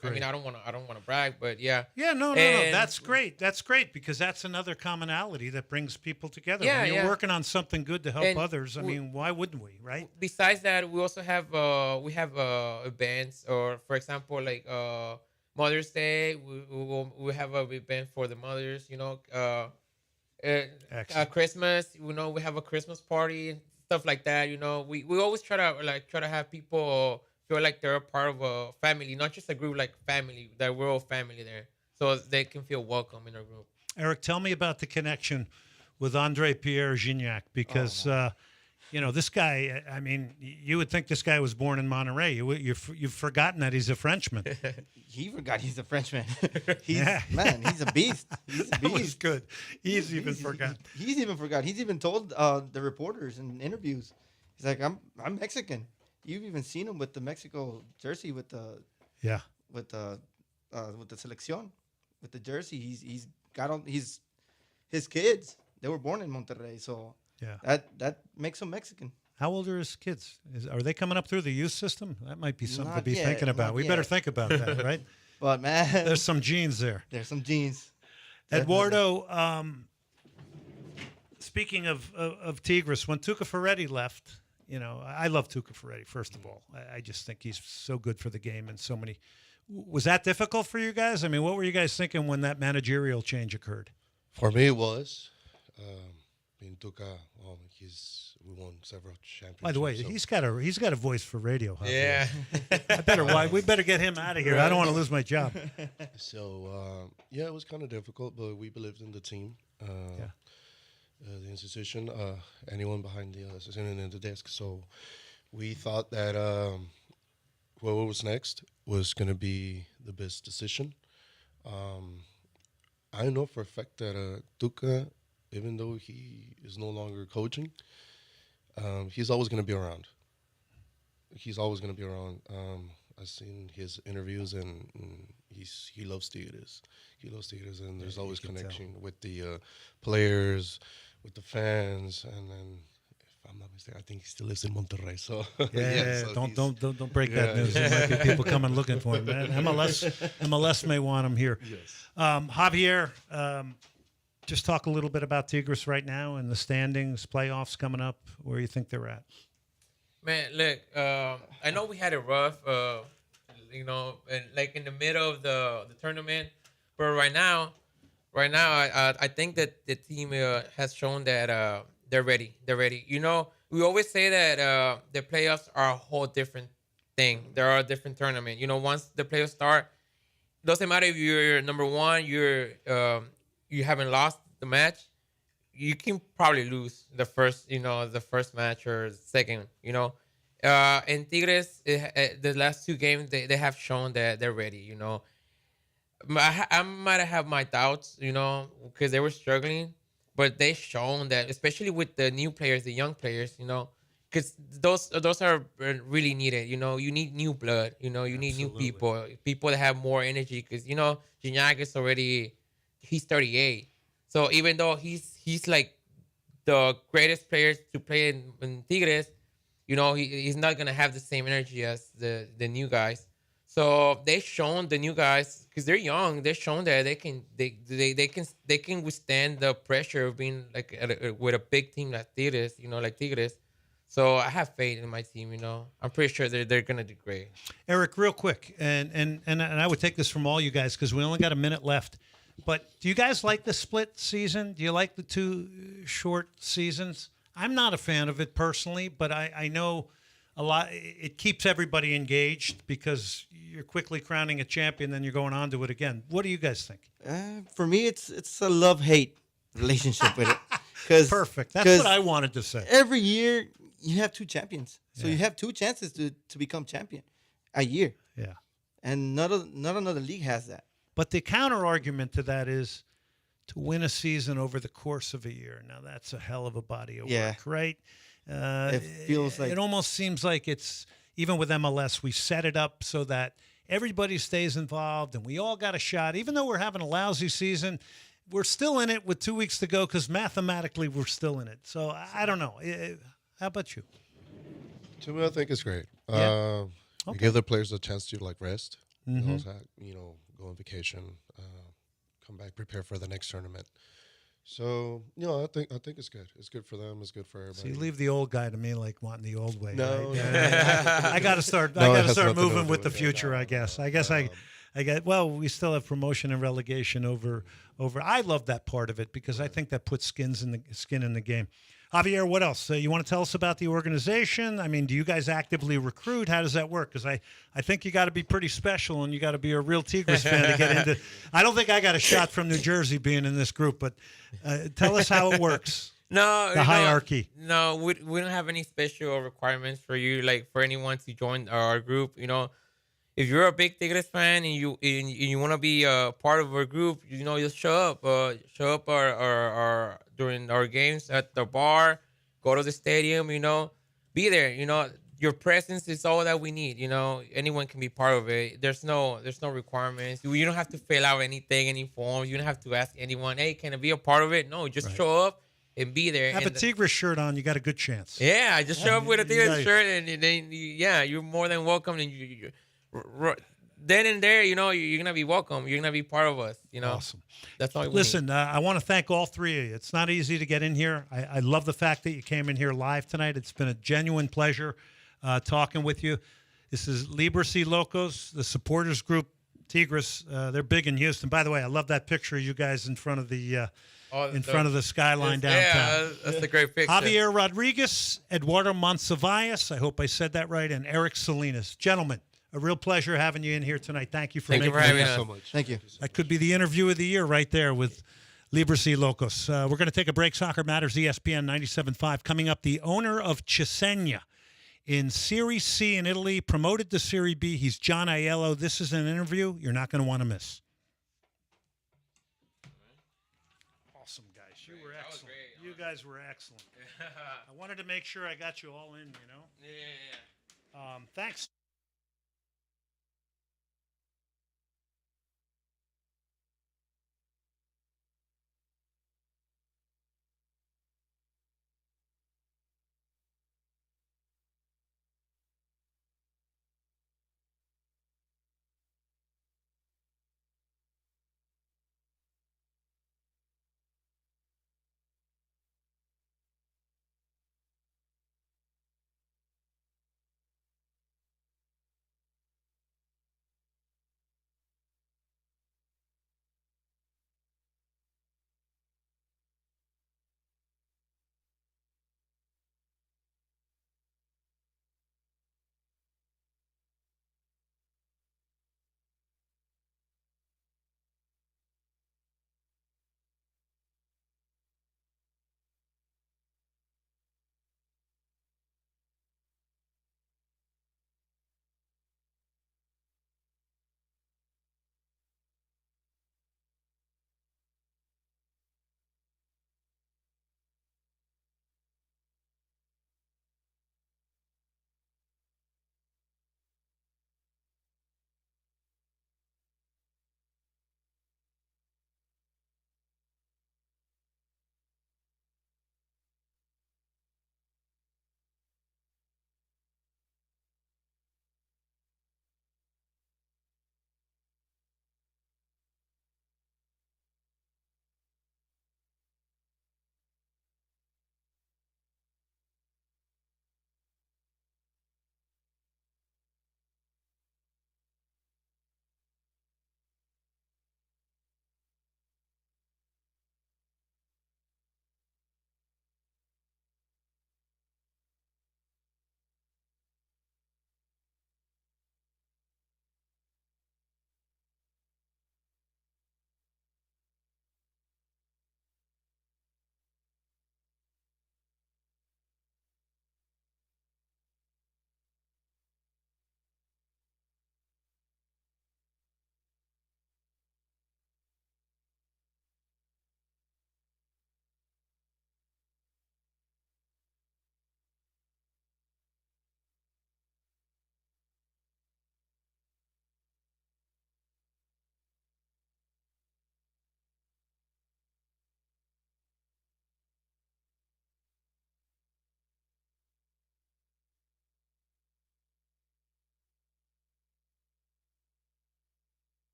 Great. I mean, I don't want to brag, but yeah. Yeah, no. That's great. That's great because that's another commonality that brings people together. Yeah, when you're working on something good to help others, I mean, why wouldn't we, right? Besides that, we also have events, or for example, like Mother's Day, we have a event for the mothers. Christmas, we have a Christmas party. stuff like that. You know, we always try to have people feel like they're a part of a family, not just a group, like family. That we're all family there, so they can feel welcome in our group. Eric, tell me about the connection with Andre Pierre Gignac, because this guy. I mean, you would think this guy was born in Monterey. You've forgotten that he's a Frenchman. He forgot he's a Frenchman. Man, he's a beast. He's a beast. That was good. He's even forgot. He's even forgot. He's even told the reporters in interviews, he's like, I'm Mexican. You've even seen him with the Mexico jersey with the selección, with the jersey. He's got on his kids. They were born in Monterrey, so that makes him Mexican. How old are his kids? Are they coming up through the youth system? That might be something to be yet, thinking about. not We yet. better think about that, right? But man, there's some genes there. There's some genes. Eduardo, speaking of Tigres, when Tuca Ferretti left, I love Tuca Ferretti. First of all, I just think he's so good for the game and so many. Was that difficult for you guys? I mean, what were you guys thinking when that managerial change occurred? For me, it was. In Tuca, we won several championships. By the way, so. he's got a voice for radio. Huh? Yeah. We better get him out of here. I don't want to lose my job. So it was kind of difficult, but we believed in the team, the institution, anyone behind the sitting in the desk. So we thought that what was next was going to be the best decision. I know for a fact that Tuca, even though he is no longer coaching, he's always going to be around. He's always going to be around. I've seen his interviews, and he loves Tigres. He loves Tigres, and there's always connection with the players, with the fans, and then, if I'm not mistaken, I think he still lives in Monterrey. So don't break that news. There might be people coming looking for him. Man. MLS may want him here. Yes. Javier. Just talk a little bit about Tigres right now and the standings, playoffs coming up, where you think they're at. Man, look, I know we had it rough, and like in the middle of the tournament, but right now, I think that the team has shown that they're ready. They're ready. We always say that the playoffs are a whole different thing. There are a different tournament. Once the playoffs start, doesn't matter if you're number one, you haven't lost the match, you can probably lose the first match or second, and Tigres, the last two games, they have shown that they're ready, I might have my doubts, because they were struggling, but they shown that, especially with the new players, the young players, because those are really needed, you need new blood, you need new people that have more energy, because, Gignac is already, he's 38. So even though he's like the greatest player to play in Tigres, he's not gonna have the same energy as the new guys. So they shown the new guys, because they're young. They're shown that they can withstand the pressure of being like with a big team like Tigres. So I have faith in my team. I'm pretty sure they're gonna do great. Eric, real quick, and I would take this from all you guys because we only got a minute left. But do you guys like the split season? Do you like the two short seasons? I'm not a fan of it personally, but I know a lot. It keeps everybody engaged because you're quickly crowning a champion, then you're going on to it again. What do you guys think? For me, it's a love-hate relationship with it. Perfect. That's what I wanted to say. Every year you have two champions, so you have two chances to become champion a year. Yeah, and not another league has that. But the counter argument to that is to win a season over the course of a year. Now, that's a hell of a body of work, right? It feels like... It almost seems like it's, even with MLS, we set it up so that everybody stays involved and we all got a shot. Even though we're having a lousy season, we're still in it with 2 weeks to go because mathematically we're still in it. So, I don't know. How about you? To me, I think it's great. Yeah. We give the players a chance to, rest. Mm-hmm. Also, go on vacation, come back, prepare for the next tournament. So, I think it's good. It's good for them. It's good for everybody. So you leave the old guy to me, like wanting the old way. No, right? no. I got to start. I got to start moving with the future. I guess. I get. Well, we still have promotion and relegation over. I love that part of it because I think that puts skin in the game. Javier, what else? You want to tell us about the organization? I mean, do you guys actively recruit? How does that work? Because I think you got to be pretty special and you got to be a real Tigres fan to get into. I don't think I got a shot from New Jersey being in this group, but tell us how it works. No, the hierarchy. No, we don't have any special requirements for you, like for anyone to join our group. You know, if you're a big Tigres fan and you want to be a part of our group, you know, just show up our during our games at the bar, go to the stadium. You know, be there. You know, your presence is all that we need. You know, anyone can be part of it. There's no requirements. You don't have to fill out anything, any forms. You don't have to ask anyone, hey, can I be a part of it? No, just show up and be there. Have a Tigres shirt on, you got a good chance. Yeah, just show up with a Tigres shirt, and then you're more than welcome. And you then and there, you know, you're gonna be welcome. You're gonna be part of us. You know, awesome. That's all. Listen, I want to thank all three of you. It's not easy to get in here. I love the fact that you came in here live tonight. It's been a genuine pleasure talking with you. This is Libres y Locos, the supporters group. Tigres, they're big in Houston. By the way, I love that picture of you guys in front of the. In front of the skyline downtown. Yeah, that's a great picture. Javier Rodriguez, Eduardo Monsivais, I hope I said that right, and Eric Salinas. Gentlemen, a real pleasure having you in here tonight. Thank you for making it. So much. Thank you. That could be the interview of the year right there with Libres y Locos. We're going to take a break. Soccer Matters, ESPN 97.5. Coming up, the owner of Cesena in Serie C in Italy, promoted to Serie B. He's John Aiello. This is an interview you're not going to want to miss. You guys were excellent. I wanted to make sure I got you all in, you know? Yeah. Thanks.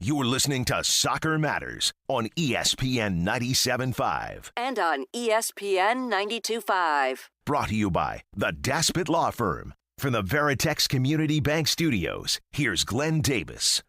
You're listening to Soccer Matters on ESPN 97.5. And on ESPN 92.5. Brought to you by the Daspit Law Firm. From the Veritex Community Bank Studios, here's Glenn Davis.